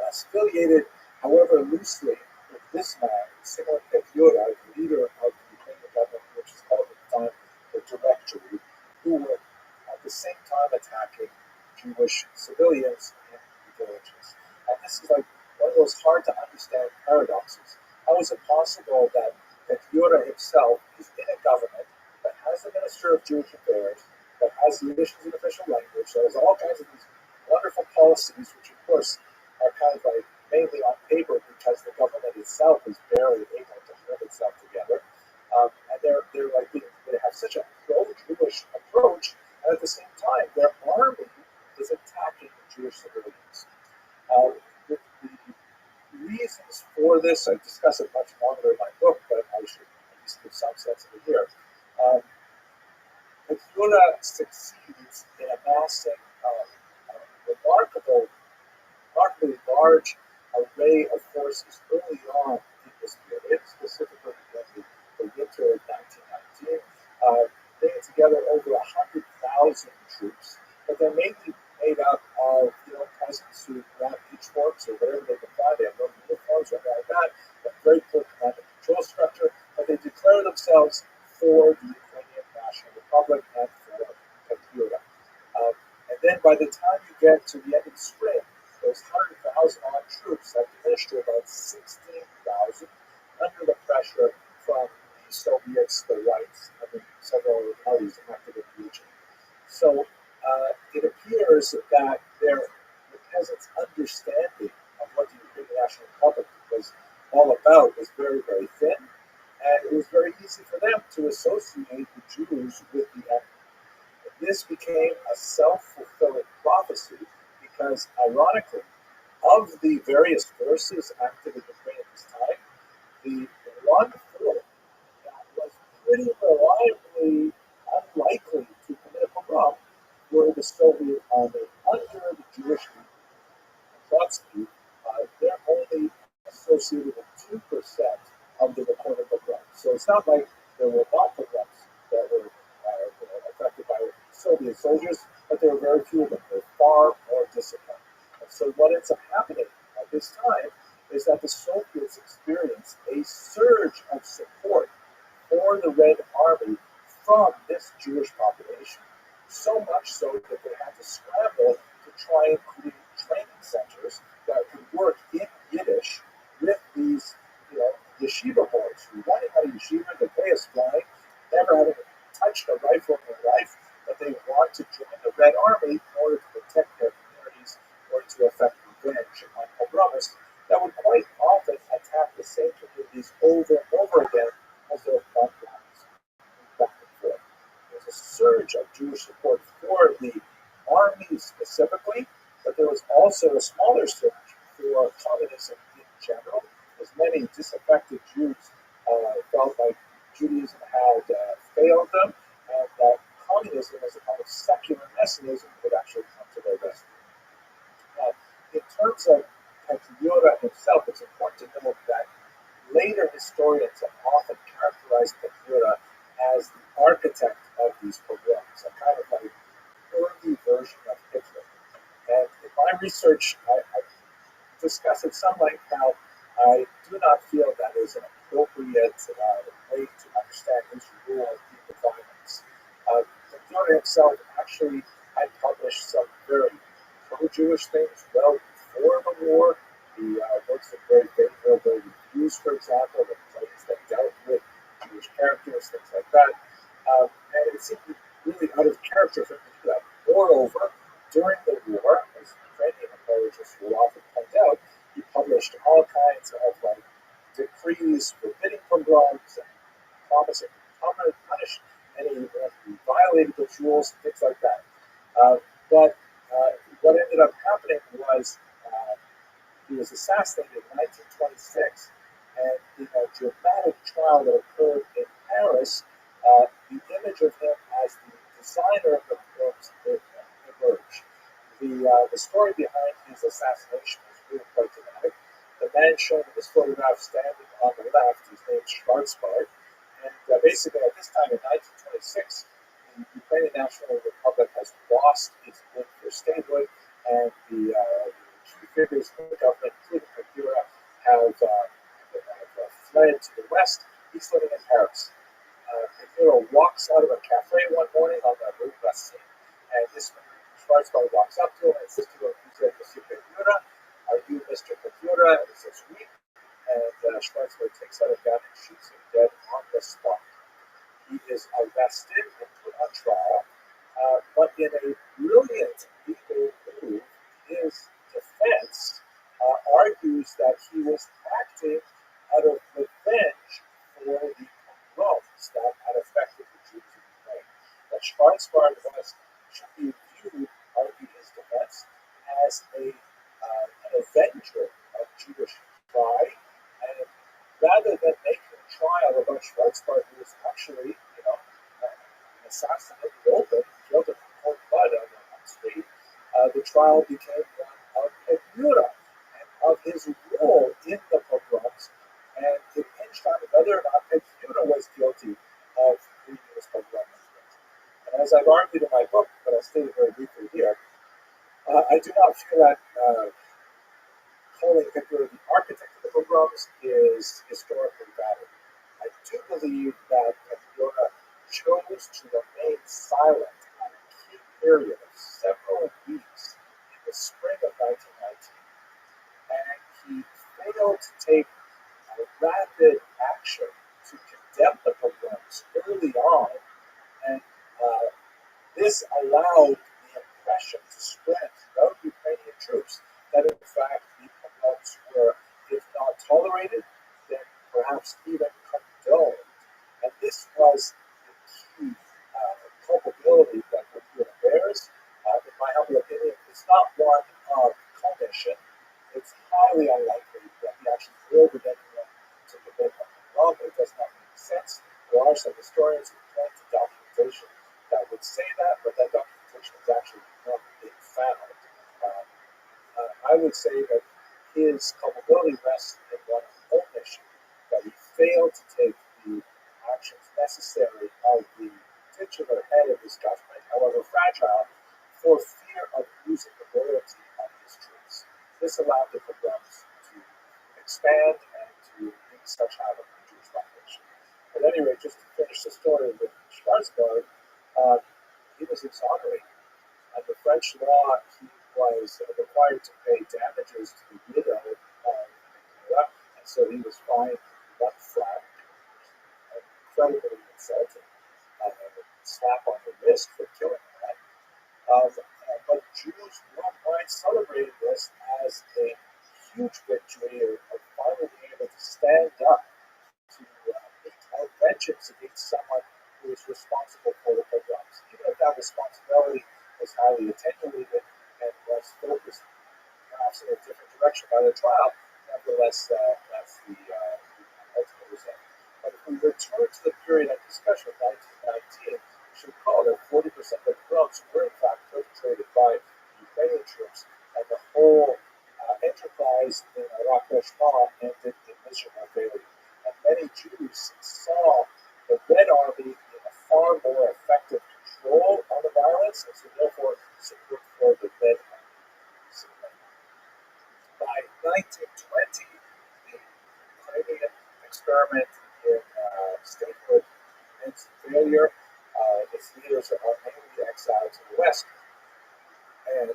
affiliated, however loosely, with this man, Simon Petyura, the leader of the Ukrainian government, which is called at the time the Directory, who were at the same time attacking Jewish civilians in villages. And this is like one of those hard to understand paradoxes. How is it possible that Petyura himself is in a government that has a minister of Jewish affairs, that has Yiddish as an official language, that has all kinds of these wonderful policies, which of course are kind of like mainly on paper because the government itself is barely able to hold itself together. And they have such a pro-Jewish approach, and at the same time, their army is attacking Jewish civilians. The reasons for this, I discuss it much longer in my book, but I should at least give some sense of it here. Petyura succeeds in amassing a remarkably large array of forces early on in this period, specifically in the winter of 1919, bringing together over 100,000 troops, but they're mainly made up of peasants who want pitchforks or whatever they can find. They have no uniforms or anything like that. But very poor command and control structure, but they declare themselves for the Ukrainian National Republic and for Petyura. And then by the time you get to the end of the spring, those 100,000 odd troops have diminished to about 16,000 under the pressure from the Soviets, the whites, and several other parties active in the region. So it appears that the peasants' understanding of what the Ukrainian National Republic was all about was very, very thin, and it was very easy for them to associate the Jews with the enemy. This became a self-fulfilling prophecy because, ironically, of the various forces active in Ukraine at this time, the one force that was pretty reliably unlikely to commit a pogrom were the Soviet army under the Jewish leader, Trotsky. They're only associated with 2% of the recorded pogroms. So it's not like there were not pogroms that were affected by Soviet soldiers, but there were very few of them. They're far more disciplined. So what ends up happening at this time is that the Soviets experience a surge of support for the Red Army from this Jewish population. So much so that they had to scramble to try and create training centers that could work in Yiddish with these, yeshiva boys who wanted out of yeshiva, they pay us flying, never having touched a rifle in their life, but they want to join the Red Army in order to protect their communities or to effect revenge on pogromists that would quite often attack the same communities over and over again as their front lines back and forth. There's a surge of Jewish support for the army specifically, but there was also a smaller surge for communism in general, as many disaffected Jews felt like Judaism had failed them, and that communism as a kind of secular messianism would actually come to their rescue. In terms of Petriora himself, it's important to note that later historians have often characterized Petriora as the architect of these pogroms, a kind of like early version of Hitler. And in my research, I discuss at some length how I do not feel that is an appropriate way to understand his rule in the violence. Petriora himself actually had published some very pro-Jewish things well before the war. He works with very favorable reviews, for example, the plays that dealt with Jewish characters, things like that. And it seemed really out of character for him to do that. Moreover, during the war, as Ukrainian apologists will often point out, he published all kinds of decrees forbidding pogroms and promising to punish any who violated those rules, things like that. But what ended up happening was he was assassinated in 1926, and in a dramatic trial that occurred in Paris, the image of him as the designer of the pogroms emerged. The story behind his assassination is really quite dramatic. The man shown in this photograph standing on the left, his name is Schwarzbart, and basically at this time in 1926, the Ukrainian National Republic has lost its bid for statehood, and the key figures in the government, including Petriora, have fled to the west. He's living in Paris. Petriora walks out of a cafe one morning on the Rue Racine, and this Schwarzbart walks up to him and says to him, "Monsieur Petriora, are you Mr. Petriora?" And he says, "Oui." And Schwarzbart takes out a gun and shoots him dead on the spot. He is arrested and put on trial, but in a brilliant legal move, his defense argues that he was acting out of revenge for the pogroms that had affected the Jews in Ukraine. That Schwarzbart should be viewed, argued his defense, as an avenger of Jewish pride, and rather than making a trial about Schwarzbart, who was actually, an assassin in the open, killed in cold blood on the street, the trial became one of Petriora and of his role in the pogroms, and it hinged on whether or not Petriora was guilty of previous pogrom incidents. And as I've argued in my book, but I'll state it very briefly here, I do not feel that calling Petriora the architect of the pogroms is historically valid. I do believe that Petriora chose to remain silent on a key period of several weeks in the spring of 1919, and he failed to take a rapid action to condemn the pogroms early on, and this allowed the impression to spread throughout Ukrainian troops that in fact the pogroms were, if not tolerated, then perhaps even condoned. And this was the key culpability that Petriora bears. In my humble opinion, it's not one of commission. It's highly unlikely that he actually ordered anyone to commit a pogrom. It does not make sense. There are some historians who point to documentation that would say that, but that documentation is actually not being found. I would say that his culpability rests in one omission, that he failed to take the actions necessary of the titular head of his government, however fragile, for fear of losing the loyalty of his troops. this allowed the pogroms to expand and to wreak such havoc on the Jewish population. At any rate, just to finish the story with Schwarzbard, he was exonerated. Under French law, he was required to pay damages to the widow of Noah, and so he was fined one flat, incredibly insulting, slap on the wrist for killing her. But Jews worldwide celebrated this as a huge victory of finally being able to stand up to mete out vengeance against someone who is responsible for the pogroms. Even if that responsibility was highly attenuated and was focused perhaps in a different direction by the trial, nevertheless, that's the ultimate result. But if we return to the period of discussion of 1919, we should recall that 40% of the pogroms were in fact perpetrated by Ukrainian troops, and the whole enterprise in ROTHSCHILD ended in miserable failure. And many Jews saw the Red Army in a far more effective control on the violence, and so therefore support for the Red Army. So by 1920, the Ukrainian experiment in statehood ends in failure. Its leaders are mainly exiled to the West, and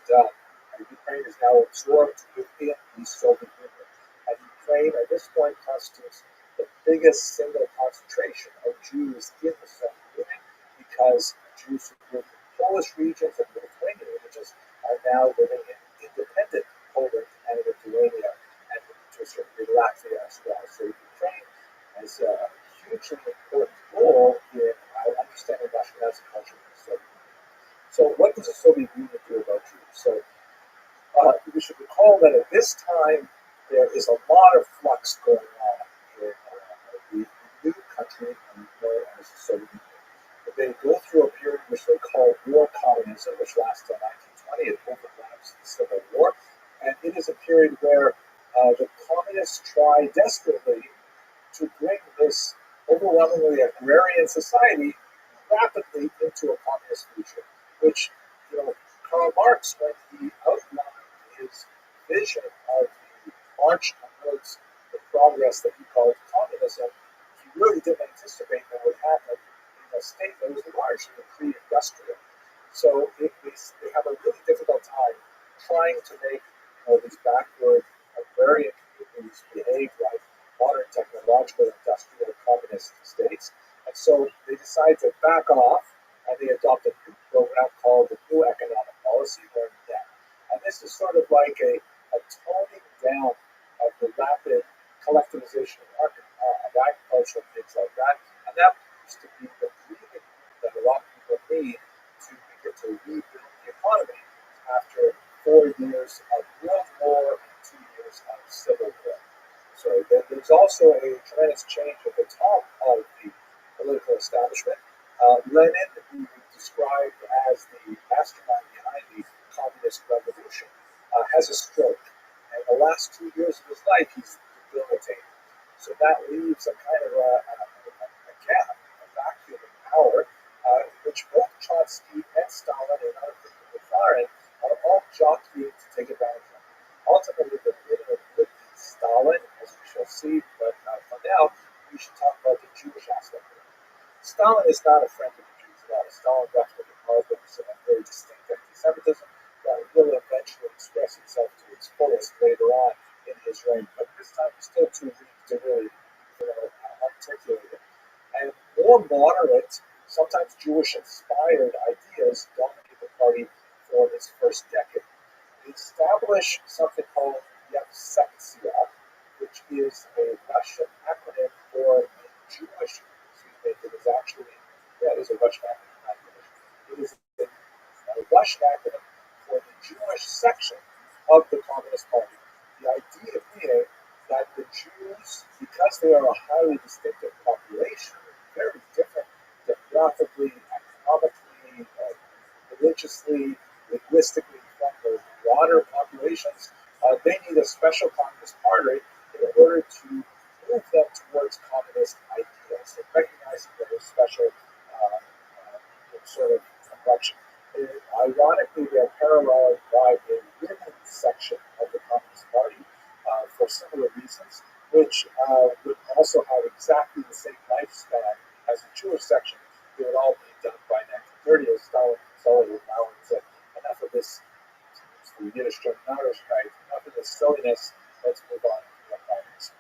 Ukraine is now absorbed within the Soviet Union. And Ukraine, at this point, constitutes the biggest single concentration of Jews in the Soviet Union, because Jews who live in Polish regions and Lithuanian regions are now living in independent Poland and Lithuania, and to a certain degree Latvia as well. So Ukraine has a hugely important role in understanding Russian as a culture in the Soviet Union. So what does the Soviet Union do about Jews? So we should recall that at this time there is a lot of flux going on in the new country known as the Soviet Union. They go through a period which they call war communism, which lasts until 1920. It overlaps the Civil War, and it is a period where the communists try desperately to bring this overwhelmingly agrarian society rapidly into a communist future, which, Karl Marx, when he outlined his vision of the march towards the progress that he called communism, he really didn't anticipate that would happen in a state that was largely pre-industrial. So they have a really difficult time trying to make these backward agrarian communities behave like modern technological industrial communist states. And so they decide to back off, and they adopt a new program called the New Economic Policy, or NEP. And this is sort of like a toning down of the rapid collectivization of agriculture and things like that. And that used to be the breathing room that a lot of people need to begin to rebuild the economy after 4 years of World War and 2 years of Civil War. So there's also a tremendous change at the top of the political establishment. Lenin, who described as the mastermind behind the communist revolution, has a stroke. And the last 2 years of his life, he's debilitated. So that leaves a kind of a gap, a vacuum of power, which both Trotsky and Stalin and other people in the far end are all jockeying to take advantage of. Ultimately, the winner would be Stalin, as we shall see, but for now, we should talk about the Jewish aspect of it. Stalin is not a friend of the Jews at all. Stalin definitely harbors a very distinct anti-Semitism that will eventually express itself to its fullest later on in his reign, but this time he's still too weak to really articulate it. And more moderate, sometimes Jewish-inspired ideas dominate the party for its first decade. They establish something called ROTHSCHILD, which is a Russian acronym for the Jewish. It is actually, it is a Russian acronym. It is a Russian acronym for the Jewish section of the Communist Party. The idea being that the Jews, because they are a highly distinctive population, very different demographically, economically, religiously, linguistically from the broader populations, they need a special communist party in order to move them towards communist ideals and recognizing their special sort of complexion. Ironically, they are paralleled by the women's section of the Communist Party for similar reasons, which would also have exactly the same lifespan as the Jewish section. They would all be done by 1930 as Stalin consolidated power and said, enough of this, the Yiddish term, enough of this silliness, let's move on to the communism.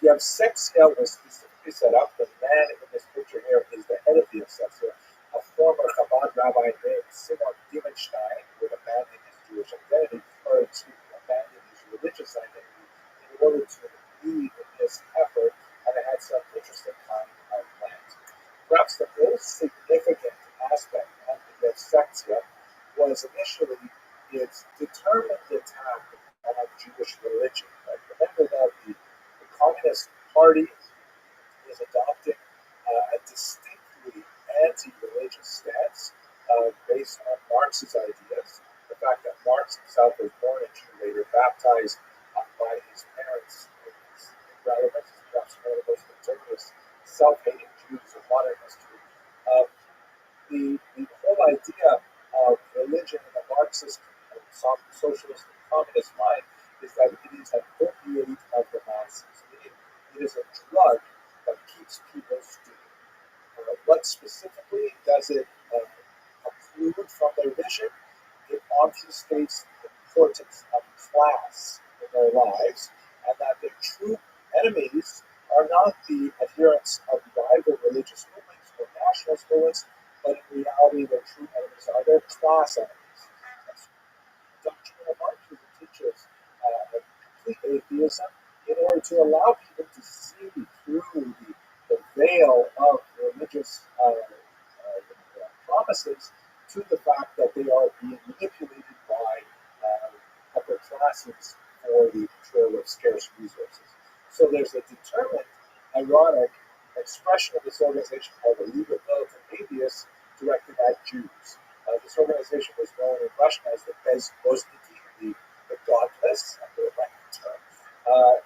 You have Seksia was specifically set up. The man in this picture here is the head of the Seksia, a former Chabad rabbi named Simon Dimenstein, who had abandoned his Jewish identity, or to abandon his religious identity in order to lead in this effort, and it had some interesting kind of plans. Perhaps the most significant aspect of the Seksia was initially its determined attack on Jewish religion. Right? Remember that the Communist Party is adopting a distinctly anti-religious stance based on Marx's ideas. The fact that Marx himself was born a Jew, later baptized by his parents, is irrelevant. He's perhaps one of the most conservative, self-hating Jews of modern history. The whole idea of religion in the Marxist, socialist, and communist mind is that it is an opiate of the masses. It is a drug that keeps people stupid. What specifically does it occlude from their vision? It obfuscates the importance of class in their lives, and that their true enemies are not the adherents of rival religious movements or nationalist movements, but in reality their true enemies are their class enemies. The doctrine of Marxism teaches complete atheism in order to allow people to see through the veil of religious promises to the fact that they are being manipulated by upper classes for the control of scarce resources. So there's a determined, ironic expression of this organization called the League of Militant Atheists directed at Jews. This organization was known in Russian as the Bezbozniki, the godless, under the Latin term.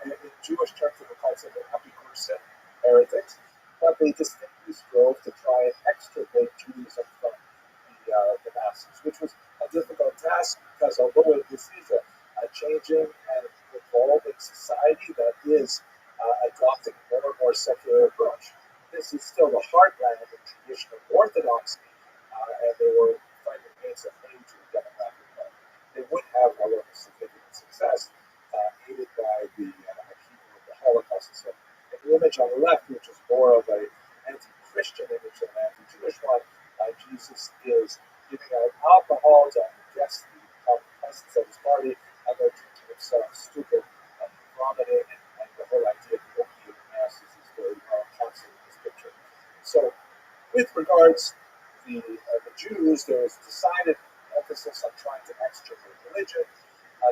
And in Jewish terms, they were called simply Apikursin, heretics, but they distinctly strove to try and extricate Judaism from the masses, which was a difficult task because although this is a changing and evolving society that is adopting more and more secular approach, this is still the heartland of traditional orthodoxy, and they were fighting against a major demographic problem. They would have, however, significant success, aided by the upheaval of the Holocaust and so on. And the image on the left, which is more of an anti-Christian image than an anti-Jewish one, Jesus is giving out alcohol to guests the presence of his party, and they're drinking themselves stupid and vomiting, and the whole idea of the opiate masses is very well captured in this picture. So, with regards to the Jews, there is decided emphasis on trying to extricate religion.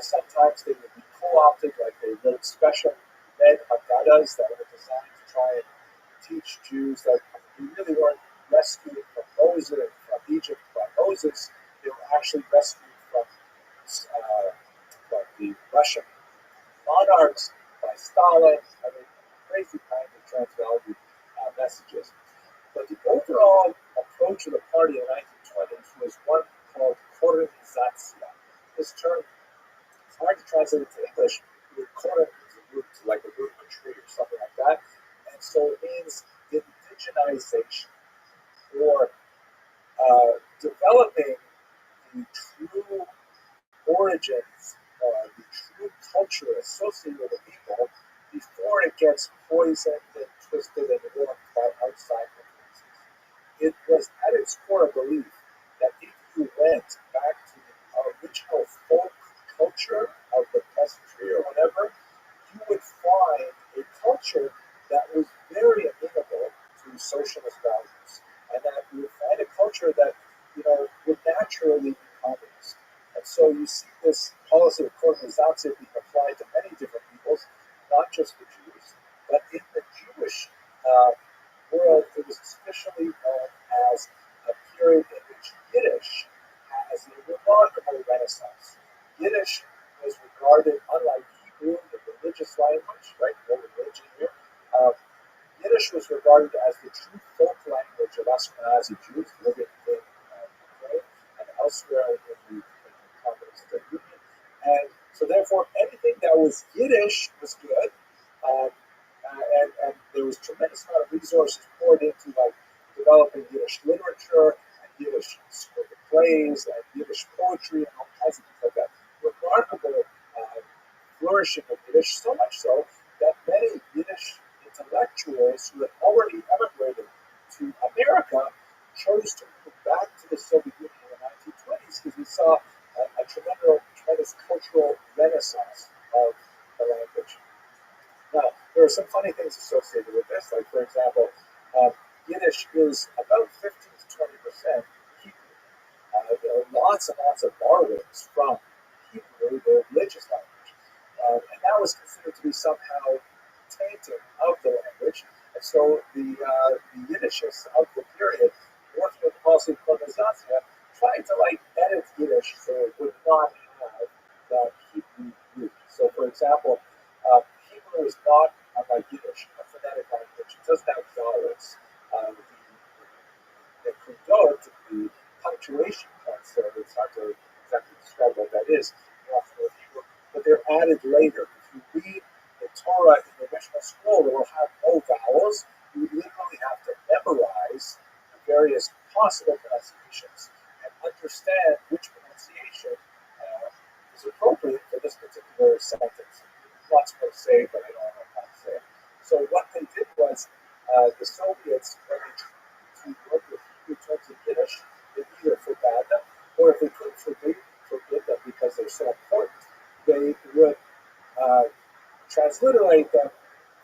Sometimes they would be co-opted, like they wrote special red Haggadahs that were designed to try and teach Jews that we really weren't rescued from Moses, from Egypt by Moses. They were actually rescued from the Russian monarchs by Stalin. I mean, crazy kind of transvalued messages. But the overall approach of the party in the 1920s was one called Korenizatsiya. This term, it's hard to translate into English. Koren is a root, like a root of a tree or something like that. And so it means indigenization, or developing the true origins, the true culture associated with the people before it gets poisoned and twisted and warped by outside influences. It was at its core a belief that if you went back to the original folk culture of the peasantry or whatever, you would find a culture that was very amenable to socialist values, and that you would find a culture that would naturally be communist. And so you see this policy of colonization being applied to many different peoples, not just the Jews, but in the Jewish world, it was especially known as a period in which Yiddish has a remarkable renaissance. Yiddish was regarded, unlike Hebrew, the religious language, right, no religion here, Yiddish was regarded as the true folk language of Ashkenazi Jews living in Ukraine and elsewhere in the communist Union. And So therefore, anything that was Yiddish was good, and there was tremendous amount of resources poured into like developing Yiddish literature and Yiddish spoken plays and Yiddish poetry and all kinds of things like that. Remarkable flourishing of Yiddish, so much so that many Yiddish intellectuals who had already emigrated to America chose to move back to the Soviet Union in the 1920s because we saw a tremendous cultural renaissance of the language. Now, there are some funny things associated with this, like, for example, Yiddish is about 15 to 20% Hebrew. There are lots and lots of borrowings from Hebrew, the religious language. And that was considered to be somehow tainting of the language. And so the Yiddishists of the period, working with the policy of colonization, tried to like edit Yiddish so it would not have that Hebrew root. So, for example, Hebrew is not, unlike Yiddish, a phonetic language. It doesn't have vowels. The kundot, the punctuation points there, it's hard to exactly describe what that is, Hebrew, but they're added later. If you read the Torah in the original scroll, it will have no vowels. You literally have to memorize the various possible pronunciations and understand which pronunciation is appropriate for this particular sentence. Lots more to say, but I don't know how to say it. So what they did was the Soviets, when they tried to work with Hebrew terms in Yiddish, they either forbade them, or if they couldn't forbid them because they're so important, they would transliterate them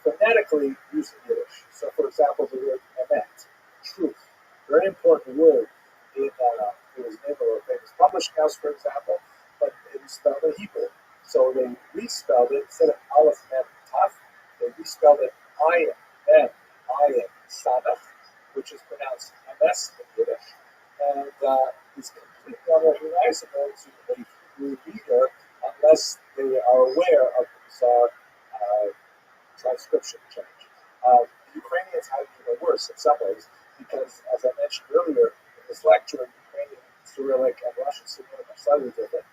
phonetically using Yiddish. So, for example, the word emet, truth, very important word in it was the name of a famous publishing house, for example, but it was spelled in Hebrew. So they respelled it instead of Aleph, Mem, Taf, they respelled it Ayin, Mem, Ayin, Samach, which is pronounced MS in Yiddish, and is completely unrecognizable to a Hebrew reader unless they are aware of the bizarre transcription change. The Ukrainians had it even worse in some ways because, as I mentioned earlier in this lecture, Ukrainian Cyrillic and Russian Cyrillic are slightly different.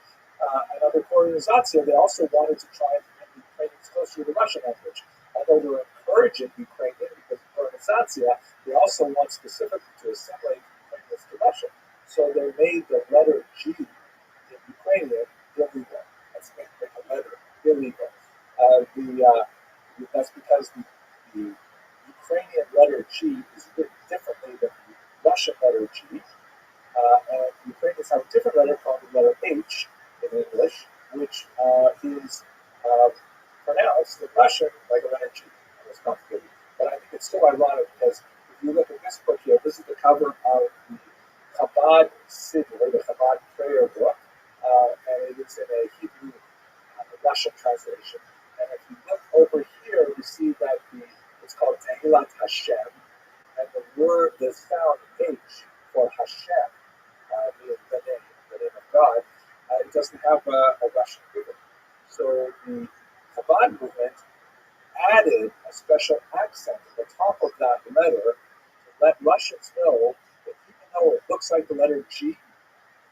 And under colonization, they also wanted to try and bring the Ukrainians closer to the Russian language. Although they were encouraging Ukrainian because of colonization, they also want specifically to assimilate Ukrainians to Russian. So they made the letter G in Ukrainian illegal. That's make a letter illegal. That's because the Ukrainian letter G is written differently than the Russian letter G. And Ukrainians have a different letter called the letter H in English, which is pronounced in Russian like a letter G. And it's complicated. But I think it's so ironic because if you look at this book here, this is the cover of the Chabad Siddur, the Chabad prayer book, and it is in a Hebrew Russian translation. And if you look over here, you see that it's called Tehillat Hashem, and the sound H for Hashem, meaning the name of God, it doesn't have a Russian equivalent. So the Chabad movement added a special accent at the top of that letter to let Russians know that even though it looks like the letter G,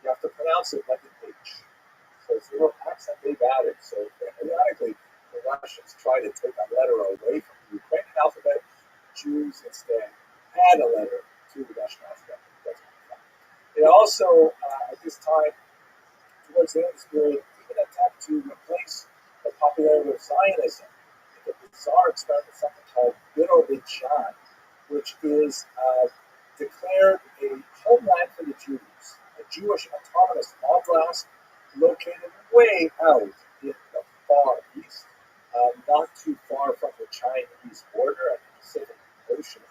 you have to pronounce it like an H. So it's a little accent they've added. So ironically, the Russians try to take a letter away from the Ukrainian alphabet. Jews instead add a letter to the Russian alphabet. That's kind of fun. They also, at this time, towards the end of this period, even attempt to replace the popularity of Zionism with a bizarre experiment, something called Birobidzhan, which is declared a homeland for the Jews, a Jewish autonomous oblast located way out in the far east, not too far from the Chinese border and the Pacific Ocean.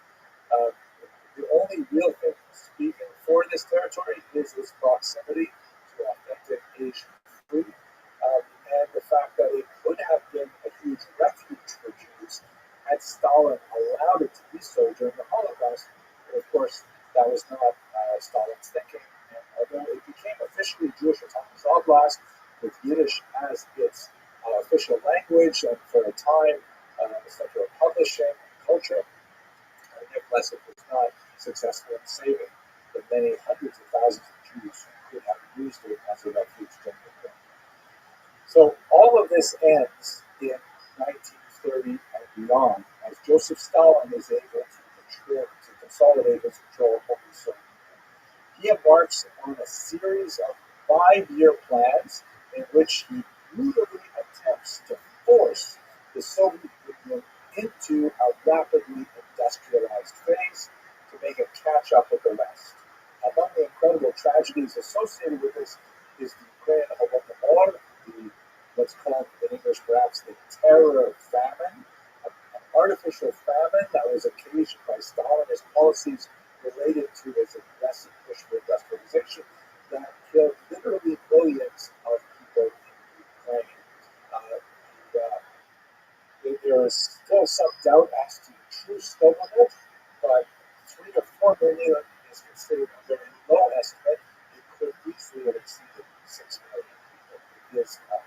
The only real thing speaking for this territory is its proximity to authentic Asian food, and the fact that it could have been a huge refuge for Jews had Stalin allowed it to be so during the Holocaust. But of course, that was not Stalin's thinking. And although it became officially Jewish Autonomous Oblast with Yiddish as its official language and for a time the center of publishing and culture, nevertheless, it was not successful in saving the many hundreds of thousands of Jews who could have used it as a refuge during the war. So all this ends in 1930 and beyond, as Joseph Stalin is able to consolidate his control over the Soviet Union. He embarks on a series of 5-year plans in which he brutally attempts to force the Soviet Union into a rapidly industrialized phase to make it catch up with the West. Among the incredible tragedies associated with this is the Ukraine Holodomor, the what's called in English perhaps the terror famine, an artificial famine that was occasioned by Stalinist policies related to his aggressive push for industrialization that killed literally millions of people in Ukraine. There is still some doubt as to the true scope of it, but 3 to 4 million is considered a very low estimate. It could easily have exceeded 6 million people. It is a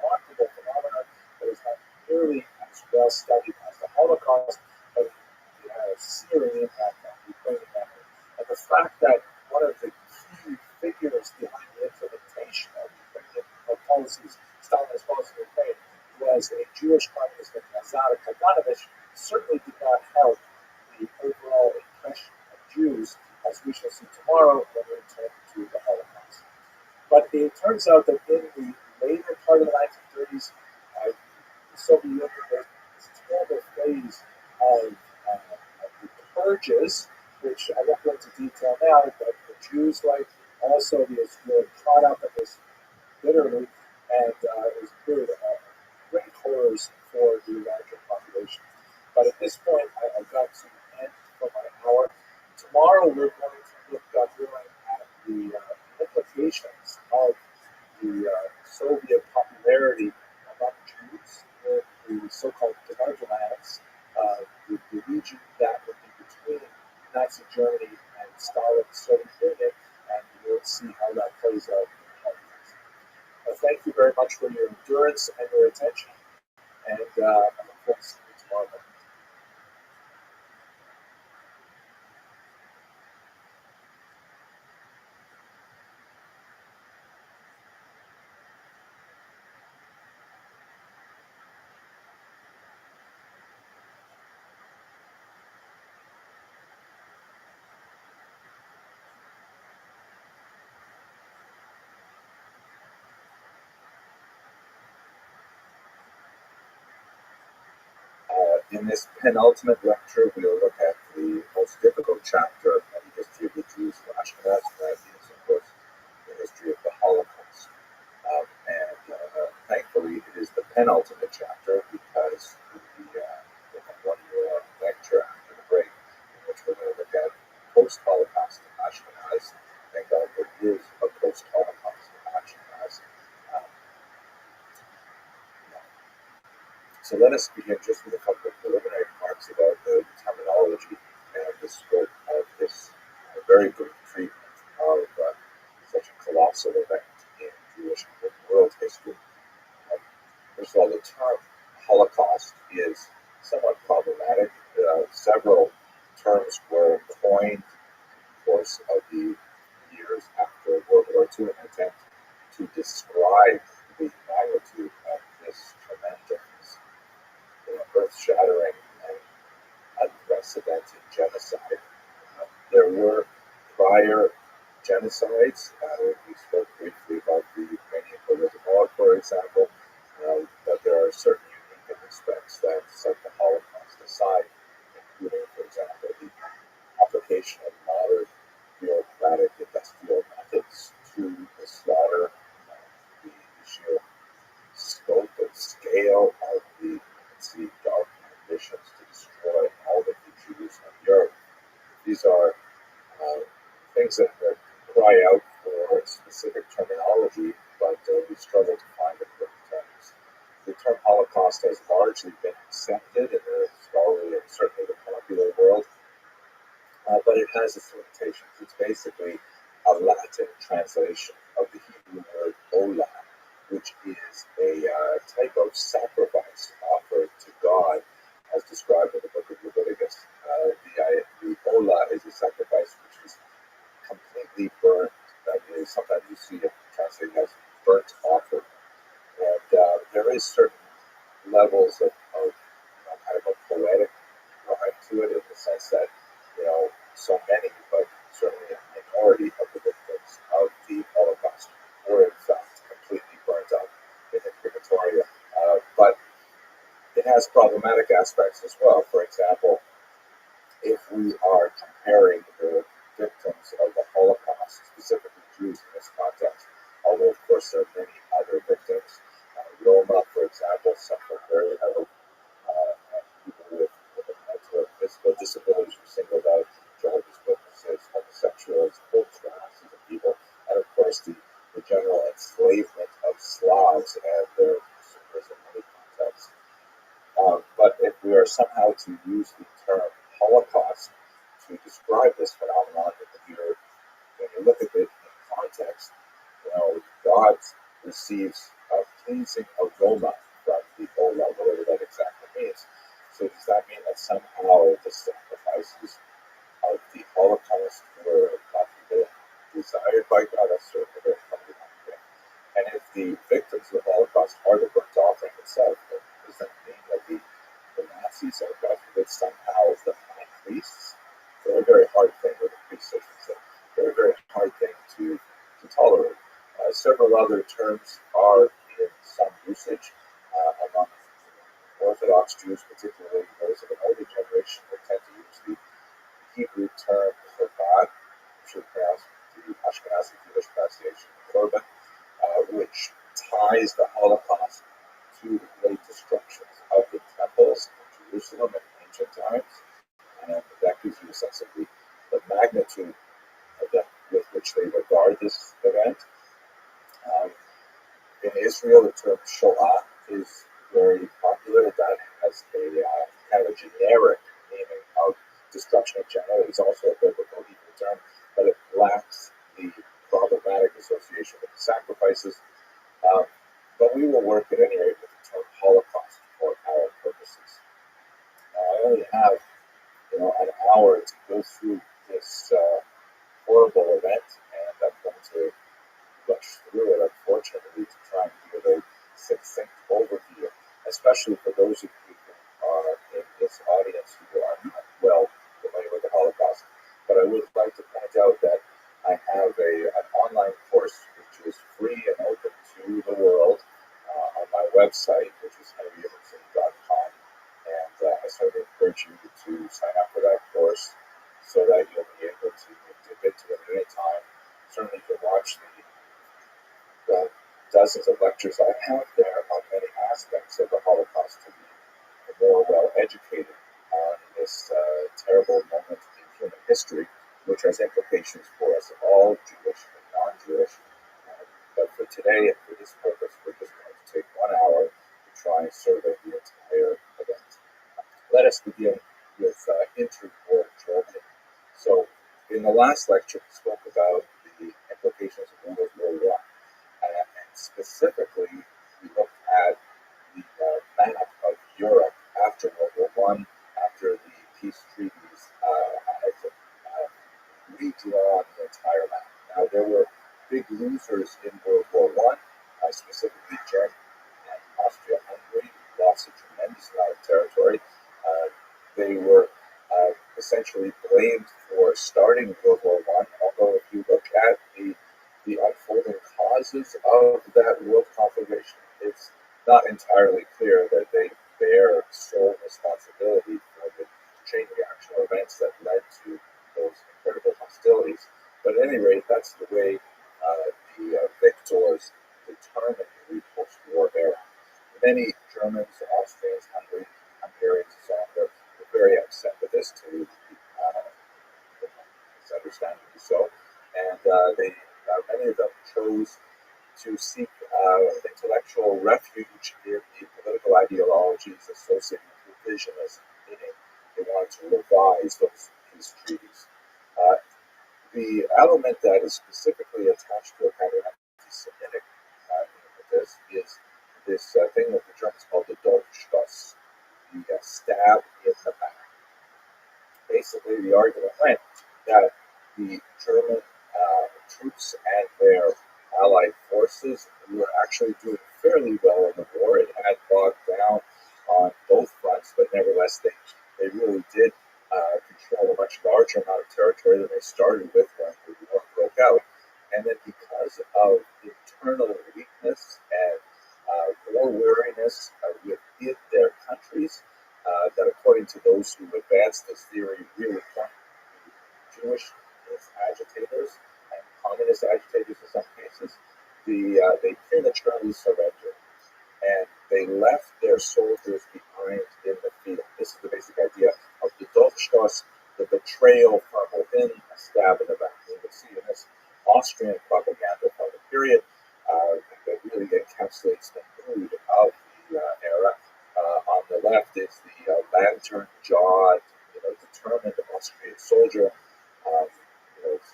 remarkable phenomenon that is not nearly as well studied as the Holocaust, but it had a searing impact on Ukrainian memory. And the fact that one of the key figures behind the implementation of Ukrainian policies, Stalinist policies in Ukraine, was a Jewish communist named Nazar Kaganovich, certainly did not help the overall impression of Jews, as we shall see tomorrow when we return to the Holocaust. But it turns out that in the later part of the 1930s, the Soviet Union was this terrible phase of the purges, which I won't go into detail now, but the Jews, like all Soviets, were caught up in this bitterly, and it was a period of great horrors for the larger population. But at this point, I've got to end for my hour. Tomorrow, we're going to look really at the implications of the Soviet popularity among Jews in the so-called Demarche lands, the region that would be between Nazi Germany and Stalin's Soviet Union, and we'll see how that plays out. Thank you very much for your endurance and your attention, and I look forward to seeing you tomorrow morning. In this penultimate lecture, we'll look at the most difficult chapter of the history of the Jews of Ashkenaz, and that is, of course, the history of the Holocaust. Thankfully, it is the penultimate chapter because we have 1 year lecture after the break, in which we're going to look at post-Holocaust Ashkenaz. Thank God there is a post-Holocaust Ashkenaz. So let us begin just with a couple of preliminary remarks about the terminology and the scope of this very brief treatment of such a colossal event in Jewish and world history. First of all, the term Holocaust is somewhat problematic. Several terms were coined in the course of the years after World War II in an attempt to describe the magnitude of this tremendous, earth-shattering and unprecedented genocide. There were prior genocides. We spoke briefly about the Ukrainian Holodomor, for example, but there are certain unique respects that set the Holocaust aside, including, for example, the application of modern bureaucratic industrial methods to the slaughter, the sheer scope and scale of the dark ambitions to destroy all of the Jews of Europe. These are things that cry out for specific terminology, but we struggle to find the correct terms. The term Holocaust has largely been accepted in the scholarly and certainly the popular world, but it has its limitations. It's basically a Latin translation of the Hebrew word olah, which is a type of sacrifice offered to God, as described in the book of Leviticus. The olah is a sacrifice which is completely burnt. That is, sometimes you see it translated as burnt offering. And there is certain levels of kind of a poetic vibe to it, in the sense that, so many, but certainly a minority of the victims of the Holocaust were in fact completely burnt up in the crematoria. But it has problematic aspects as well. For example, if we are comparing the victims of the Holocaust, specifically Jews in this context, although of course there are many other victims, Roma, for example, suffered very heavily. People with mental or physical disabilities were singled out, Jehovah's Witnesses, homosexuals, whole classes of people, and of course the general enslavement of Slavs and their consumers in many contexts. But if we are somehow to use the term Holocaust to describe this phenomenon, when you look at it in context, God receives a pleasing aroma from the Ola, whatever that exactly means. So does that mean that somehow the sacrifices of the Holocaust were not even desired by God? That's certainly very problematic. And if the victims of the Holocaust are the burnt offering itself, then does that mean that the Nazis are, God forbid, somehow the high priests? They're a very hard thing, or the priests, I should say. They're a very hard thing to tolerate. Several other terms are in some usage among Orthodox Jews, particularly those of an older generation, that tend to use the Hebrew term Chabad, which is pronounced the Ashkenazi Jewish pronunciation Korban, which ties the Holocaust to the great destructions of the temples in Jerusalem in ancient times. And that gives you a sense of the magnitude of with which they regard this event. In Israel, the term Shoah is very popular. That has a kind of a generic meaning of destruction in general. It's also a biblical Hebrew term, but it lacks the problematic association with the sacrifices. But we will work at any rate with the term Holocaust for our purposes. Now, I only have an hour to go through this horrible event, and I'm going to rush through it, unfortunately, to try and give a very succinct overview, especially for those of you who are in this audience who are not well familiar with the Holocaust. But I would like to point out that I have an online course which is free and open to the world on my website, which is henryemerson.com. And I certainly encourage you to sign up for that course so that you'll be able to dip into it at any time. Certainly, you can watch the dozens of lectures I have there on many aspects of the Holocaust to be more well educated on this terrible moment in human history, which has implications for us all, Jewish and non-Jewish. But for today and for this purpose, we're just going to take 1 hour to try and survey the entire event. Let us begin with interwar Germany. So, in the last lecture, we spoke about the implications of World War I. And specifically, we looked at the map of Europe after World War I, after the peace treaties had redrawn the entire map. Now, there were big losers in World War I, specifically Germany and Austria-Hungary lost a tremendous amount of territory. They were essentially blamed for starting World War I, although if you look at the unfolding causes of that world conflagration, it's not entirely clear that they bear sole responsibility for the chain reaction events that led to those incredible hostilities. But at any rate, that's the way the victors determined the post-war era. Many Germans, Austrians, Hungarians, and so on, were very upset with this, too. It's understandably so. And many of them chose to seek intellectual refuge in the political ideologies associated with revisionism, meaning they wanted to revise those peace treaties. The element that is specifically attached to a kind of anti-Semitic impetus is this thing that the Germans call the Dolchstoß, the stab in the back. Basically, the argument went that the German troops and their allied forces were actually doing fairly well in the war. It had bogged down nevertheless, they really did control a much larger amount of territory than they started with when the war broke out. And then because of internal weakness and war weariness within their countries, that according to those who advanced this theory really point to Jewish agitators and communist agitators in some cases, they prematurely surrendered and they left their soldiers behind in the field. This is the basic idea of the Durchstoß, the betrayal from within, a stab in the back. You can see in this Austrian propaganda from the period that really encapsulates the mood of the era. On the left is the lantern-jawed, determined Austrian soldier,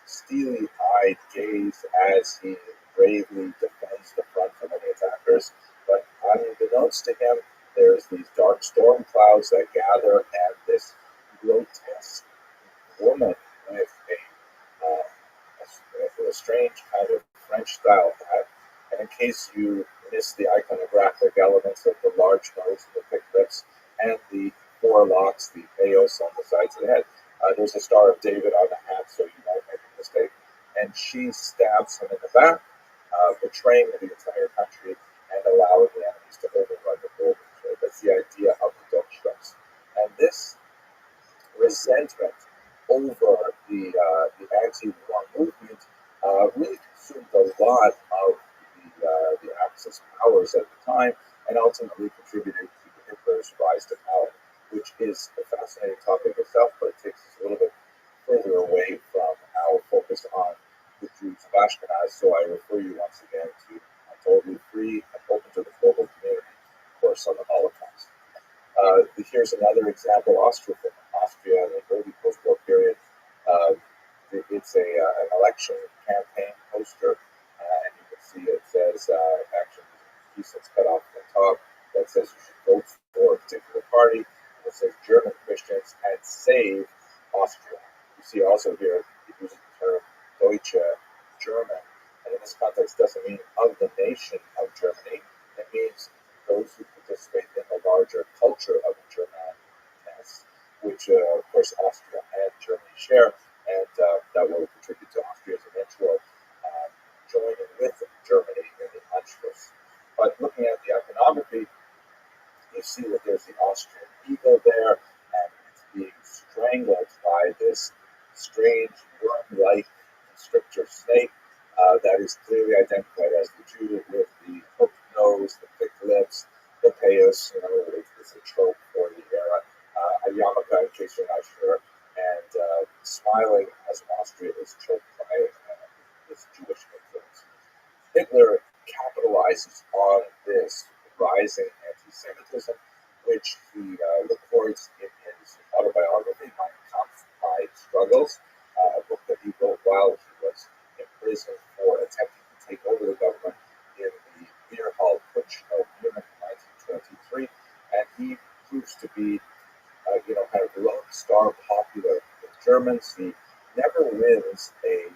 steely-eyed gaze as he bravely defends the front from any attackers. But unbeknownst to him, there's these dark storm clouds that gather, and this grotesque woman with a strange kind of French-style hat. And in case you miss the iconographic elements of the large nose and the thick lips and the four locks, the payos on the sides of the head, there's a Star of David on the hat, so you might make a mistake. And she stabs him in the back, betraying the entire country and allowing the enemies to overrun the border. So that's the idea of the Durchstoß. And this resentment over the anti-war movement really consumed a lot of the Axis powers at the time, and ultimately contributed to Hitler's rise to power, which is a fascinating topic itself, but it takes us a little bit further away from our focus on the Jews of Ashkenaz. So I refer you once again to a totally free and open to the global community course on the Holocaust. Here's another example, Austria in the early post-war period. It's an election campaign poster, and you can see it says, actually, a piece that's cut off the top that says you should vote for a particular party. And it says German Christians and save Austria. You see also here, it uses the term Deutsche German, and in this context doesn't mean of the nation of Germany. It means those who participate in the larger culture of Germanness, which, of course, Austria and Germany share, and that will contribute to Austria's eventual joining with Germany in the Anschluss. But looking at the iconography, you see that there's the Austrian eagle there, and it's being strangled by this strange worm-like constrictor snake that is clearly identified as the Jew with the hooked nose, the thick lips, the payos, it's a trope for the era, a yarmulke, in case you're not sure, and smiling as Austria is choked by this Jewish influence. Hitler capitalizes on this rising anti-Semitism, which he records in his autobiography, Mein Kampf, My Struggles, a book that he wrote while he was imprisoned for attempting to take over the government in the beer hall putsch of Munich in 1923, and he proves to be, kind of lone star popular with Germans. He never wins a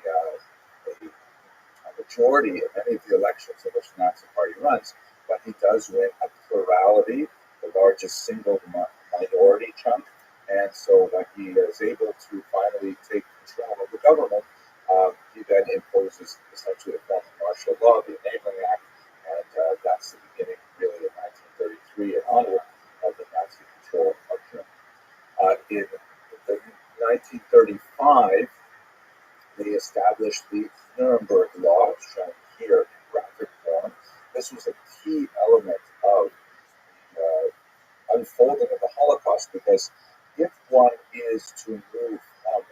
majority in any of the elections in which the Nazi Party runs, but he does win a plurality, the largest single minority chunk. And so when he is able to finally take control of the government, he then imposes essentially a form of martial law, the Enabling Act, and that's the beginning, really, in 1933 and onward, of the Nazi control of Germany. In 1935, they established the Nuremberg Law, shown here in graphic form. This was a key element of the unfolding of the Holocaust, because if one is to move from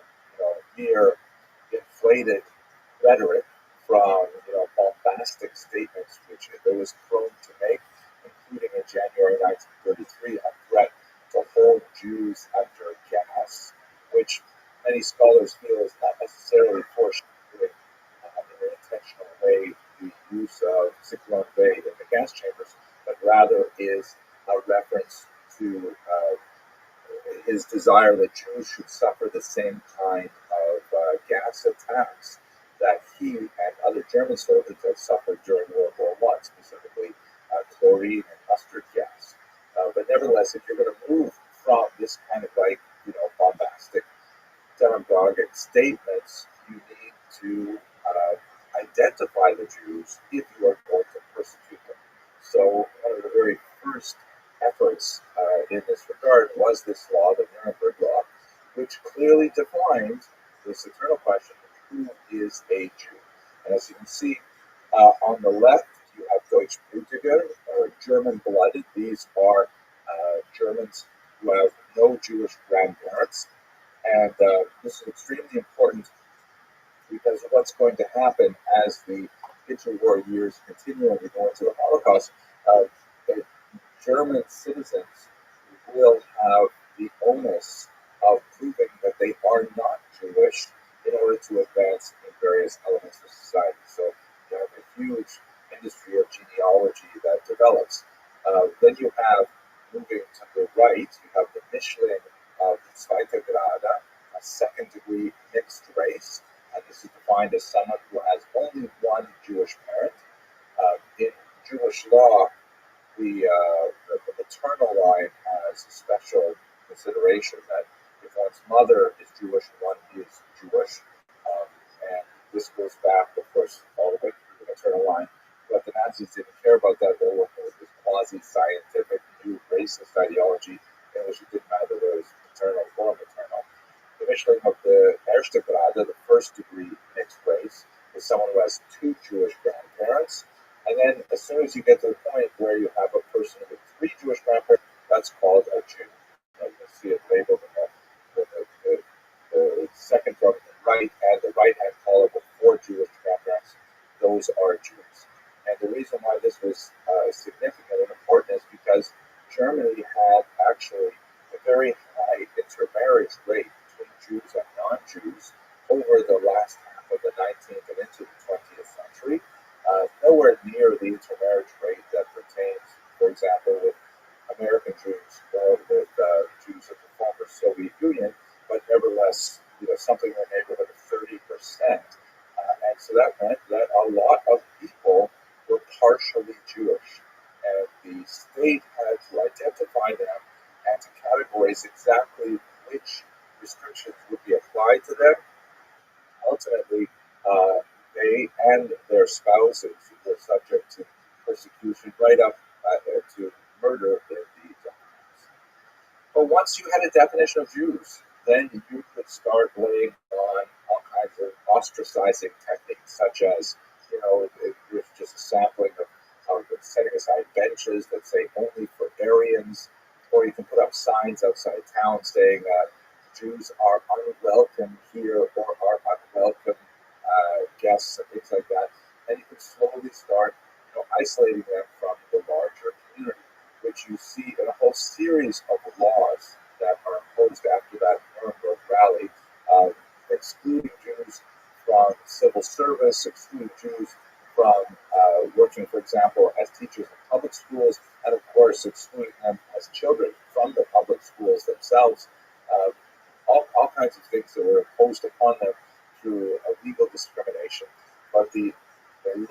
mere inflated rhetoric, from bombastic statements which Hitler was prone to make, including in January 1933 a threat to hold Jews under gas, which many scholars feel is not necessarily foreshadowing in an intentional way the use of Zyklon B in the gas chambers, but rather is a reference to his desire that Jews should suffer the same kind of gas attacks that he and other German soldiers had suffered during World War I, specifically chlorine and mustard gas. But nevertheless, if you're going to move from this kind of bombastic demagogic statements, you need to identify the Jews if you are going to persecute them. So one of the very first efforts in this regard was this law, the Nuremberg Law, which clearly defined this eternal question of who is a Jew. And as you can see, on the left, you have Deutschblütige, or German-blooded. These are Germans who have no Jewish grandparents. And this is extremely important because of what's going to happen as the interwar years continue and we go into the Holocaust. The German citizens will have the onus of proving that they are not Jewish in order to advance in various elements of society. So you have a huge industry of genealogy that develops. Then you have, moving to the right, you have the Mischling of Zweite Grade, a second-degree mixed race. And this is defined as someone who has only one Jewish parent. In Jewish law, the maternal line has a special consideration that if one's mother is Jewish, one is Jewish. And this goes back, of course, all the way through the maternal line. But the Nazis didn't care about that. They were working with this quasi-scientific, new racist ideology in which it didn't matter whether it was paternal or maternal. The Mischling of the Erste Grade, the first-degree mixed race, is someone who has two Jewish grandparents. And then as soon as you get to the point where you have a person with three Jewish grandparents, that's called a Jew. You can see it labeled in the second from the right and the right-hand column with four Jewish grandparents. Those are Jews. And the reason why this was significant and important is because Germany had actually a very high intermarriage rate between Jews and non-Jews over the last half of the 19th and into the 20th century. Nowhere near the intermarriage rate that pertains, for example, with American Jews or with Jews of the former Soviet Union, but nevertheless, something in the neighborhood of 30%. And so that meant that a lot of people were partially Jewish, and the state had to identify them and to categorize exactly which restrictions would be applied to them. Ultimately, they and their spouses were subject to persecution right up to murder in the Times. But once you had a definition of Jews, then you could start laying on all kinds of ostracizing techniques, such as, with just a sampling of setting aside benches that say only for Aryans, or you can put up signs outside town saying Jews are unwelcome here or are unwelcome guests and things like that. And you can slowly start isolating them from the larger community, which you see in a whole series of laws that are imposed after that Nuremberg rally, excluding Jews from civil service, excluding Jews from working, for example, as teachers in public schools, and of course excluding them as children from the public schools themselves. All kinds of things that were imposed upon them through legal discrimination. But the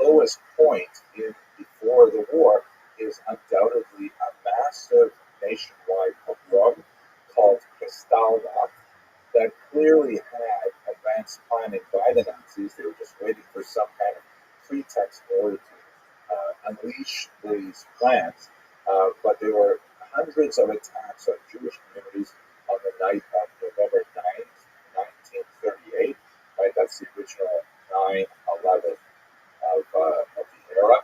lowest point before the war is undoubtedly a massive nationwide pogrom called Kristallnacht that clearly had advanced planning by the Nazis. They were just waiting for some kind of pretext in order to unleash these plans. But there were hundreds of attacks on Jewish communities on the night of November 9th, 1938. Right, that's the original 9/11 of the era,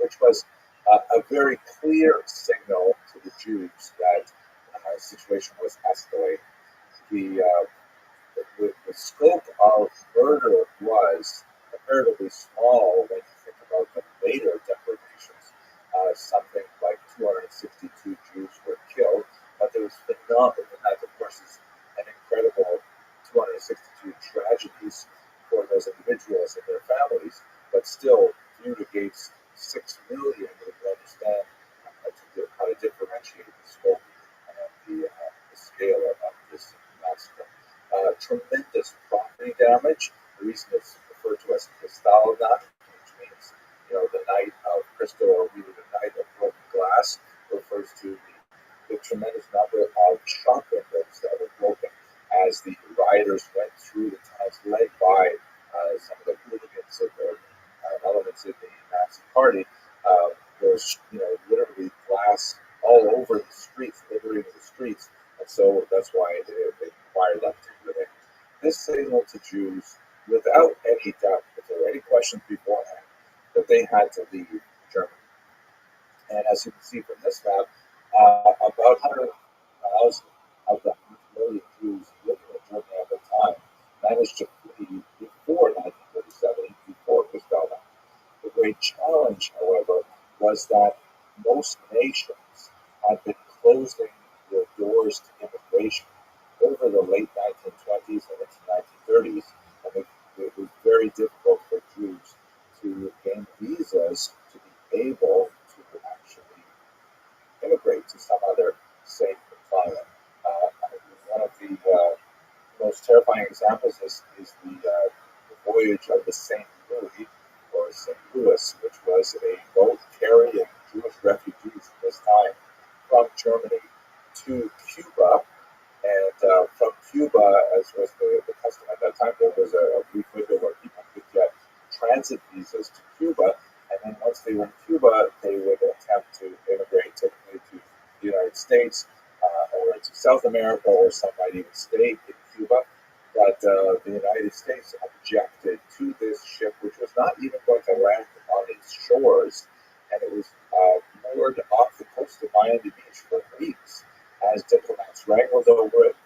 which was a very clear signal to the Jews that the situation was escalating. The scope of murder was comparatively small when you think about the later declarations. Something like 262 Jews were killed, but there was phenomenal, and that, of course, is an incredible 262 tragedies for those individuals and their families, but still, viewed against 6 million, we can understand how to differentiate the scope and the scale of this massacre. Tremendous property damage. The reason it's referred to as Kristallnacht, which means, the night of crystal, or really the night of broken glass, refers to the tremendous number of shop windows that were broken as the rioters went through the towns, led by some of the hooligans or elements in the Nazi Party. There was, literally glass all over the streets, littering the streets, and so that's why they required that particular thing. This signaled to Jews, without any doubt, if there were any questions beforehand, that they had to leave Germany. And as you can see from this map, about 100,000 of the 500,000 Jews living in Germany at the time managed to flee before 1937, before Kristallnacht. The great challenge, however, was that most nations had been closing their doors to immigration over the late 1920s and into 1930s, and it was very difficult for Jews to gain visas to be able to actually immigrate to some other safe climate. One of the most terrifying examples is the voyage of the St. Louis, or St. Louis, which was a boat carrying Jewish refugees at this time from Germany to Cuba. And from Cuba, as was the custom at that time, there was a brief window where people could get transit visas to Cuba, and then once they were in Cuba, they would attempt to immigrate typically to the United States or to South America, or some might even stay in Cuba. But the United States objected to this ship, which was not even going to land on its shores, and it was moored off the coast of Miami Beach for weeks as diplomats wrangled over it.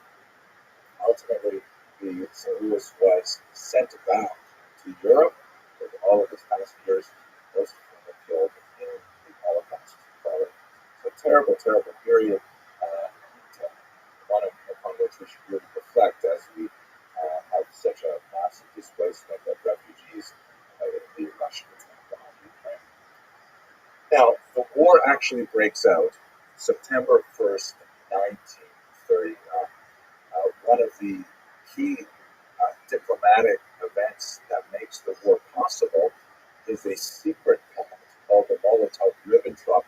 Ultimately, the St. Louis was sent back to Europe with all of its passengers, most of whom were killed in the Holocaust. So, terrible, terrible period, one upon which we should really reflect as we have such a massive displacement of refugees in the Russian attack on Ukraine. Now, the war actually breaks out September 1st, 1939. One of the key diplomatic events that makes the war possible is a secret pact called the Molotov-Ribbentrop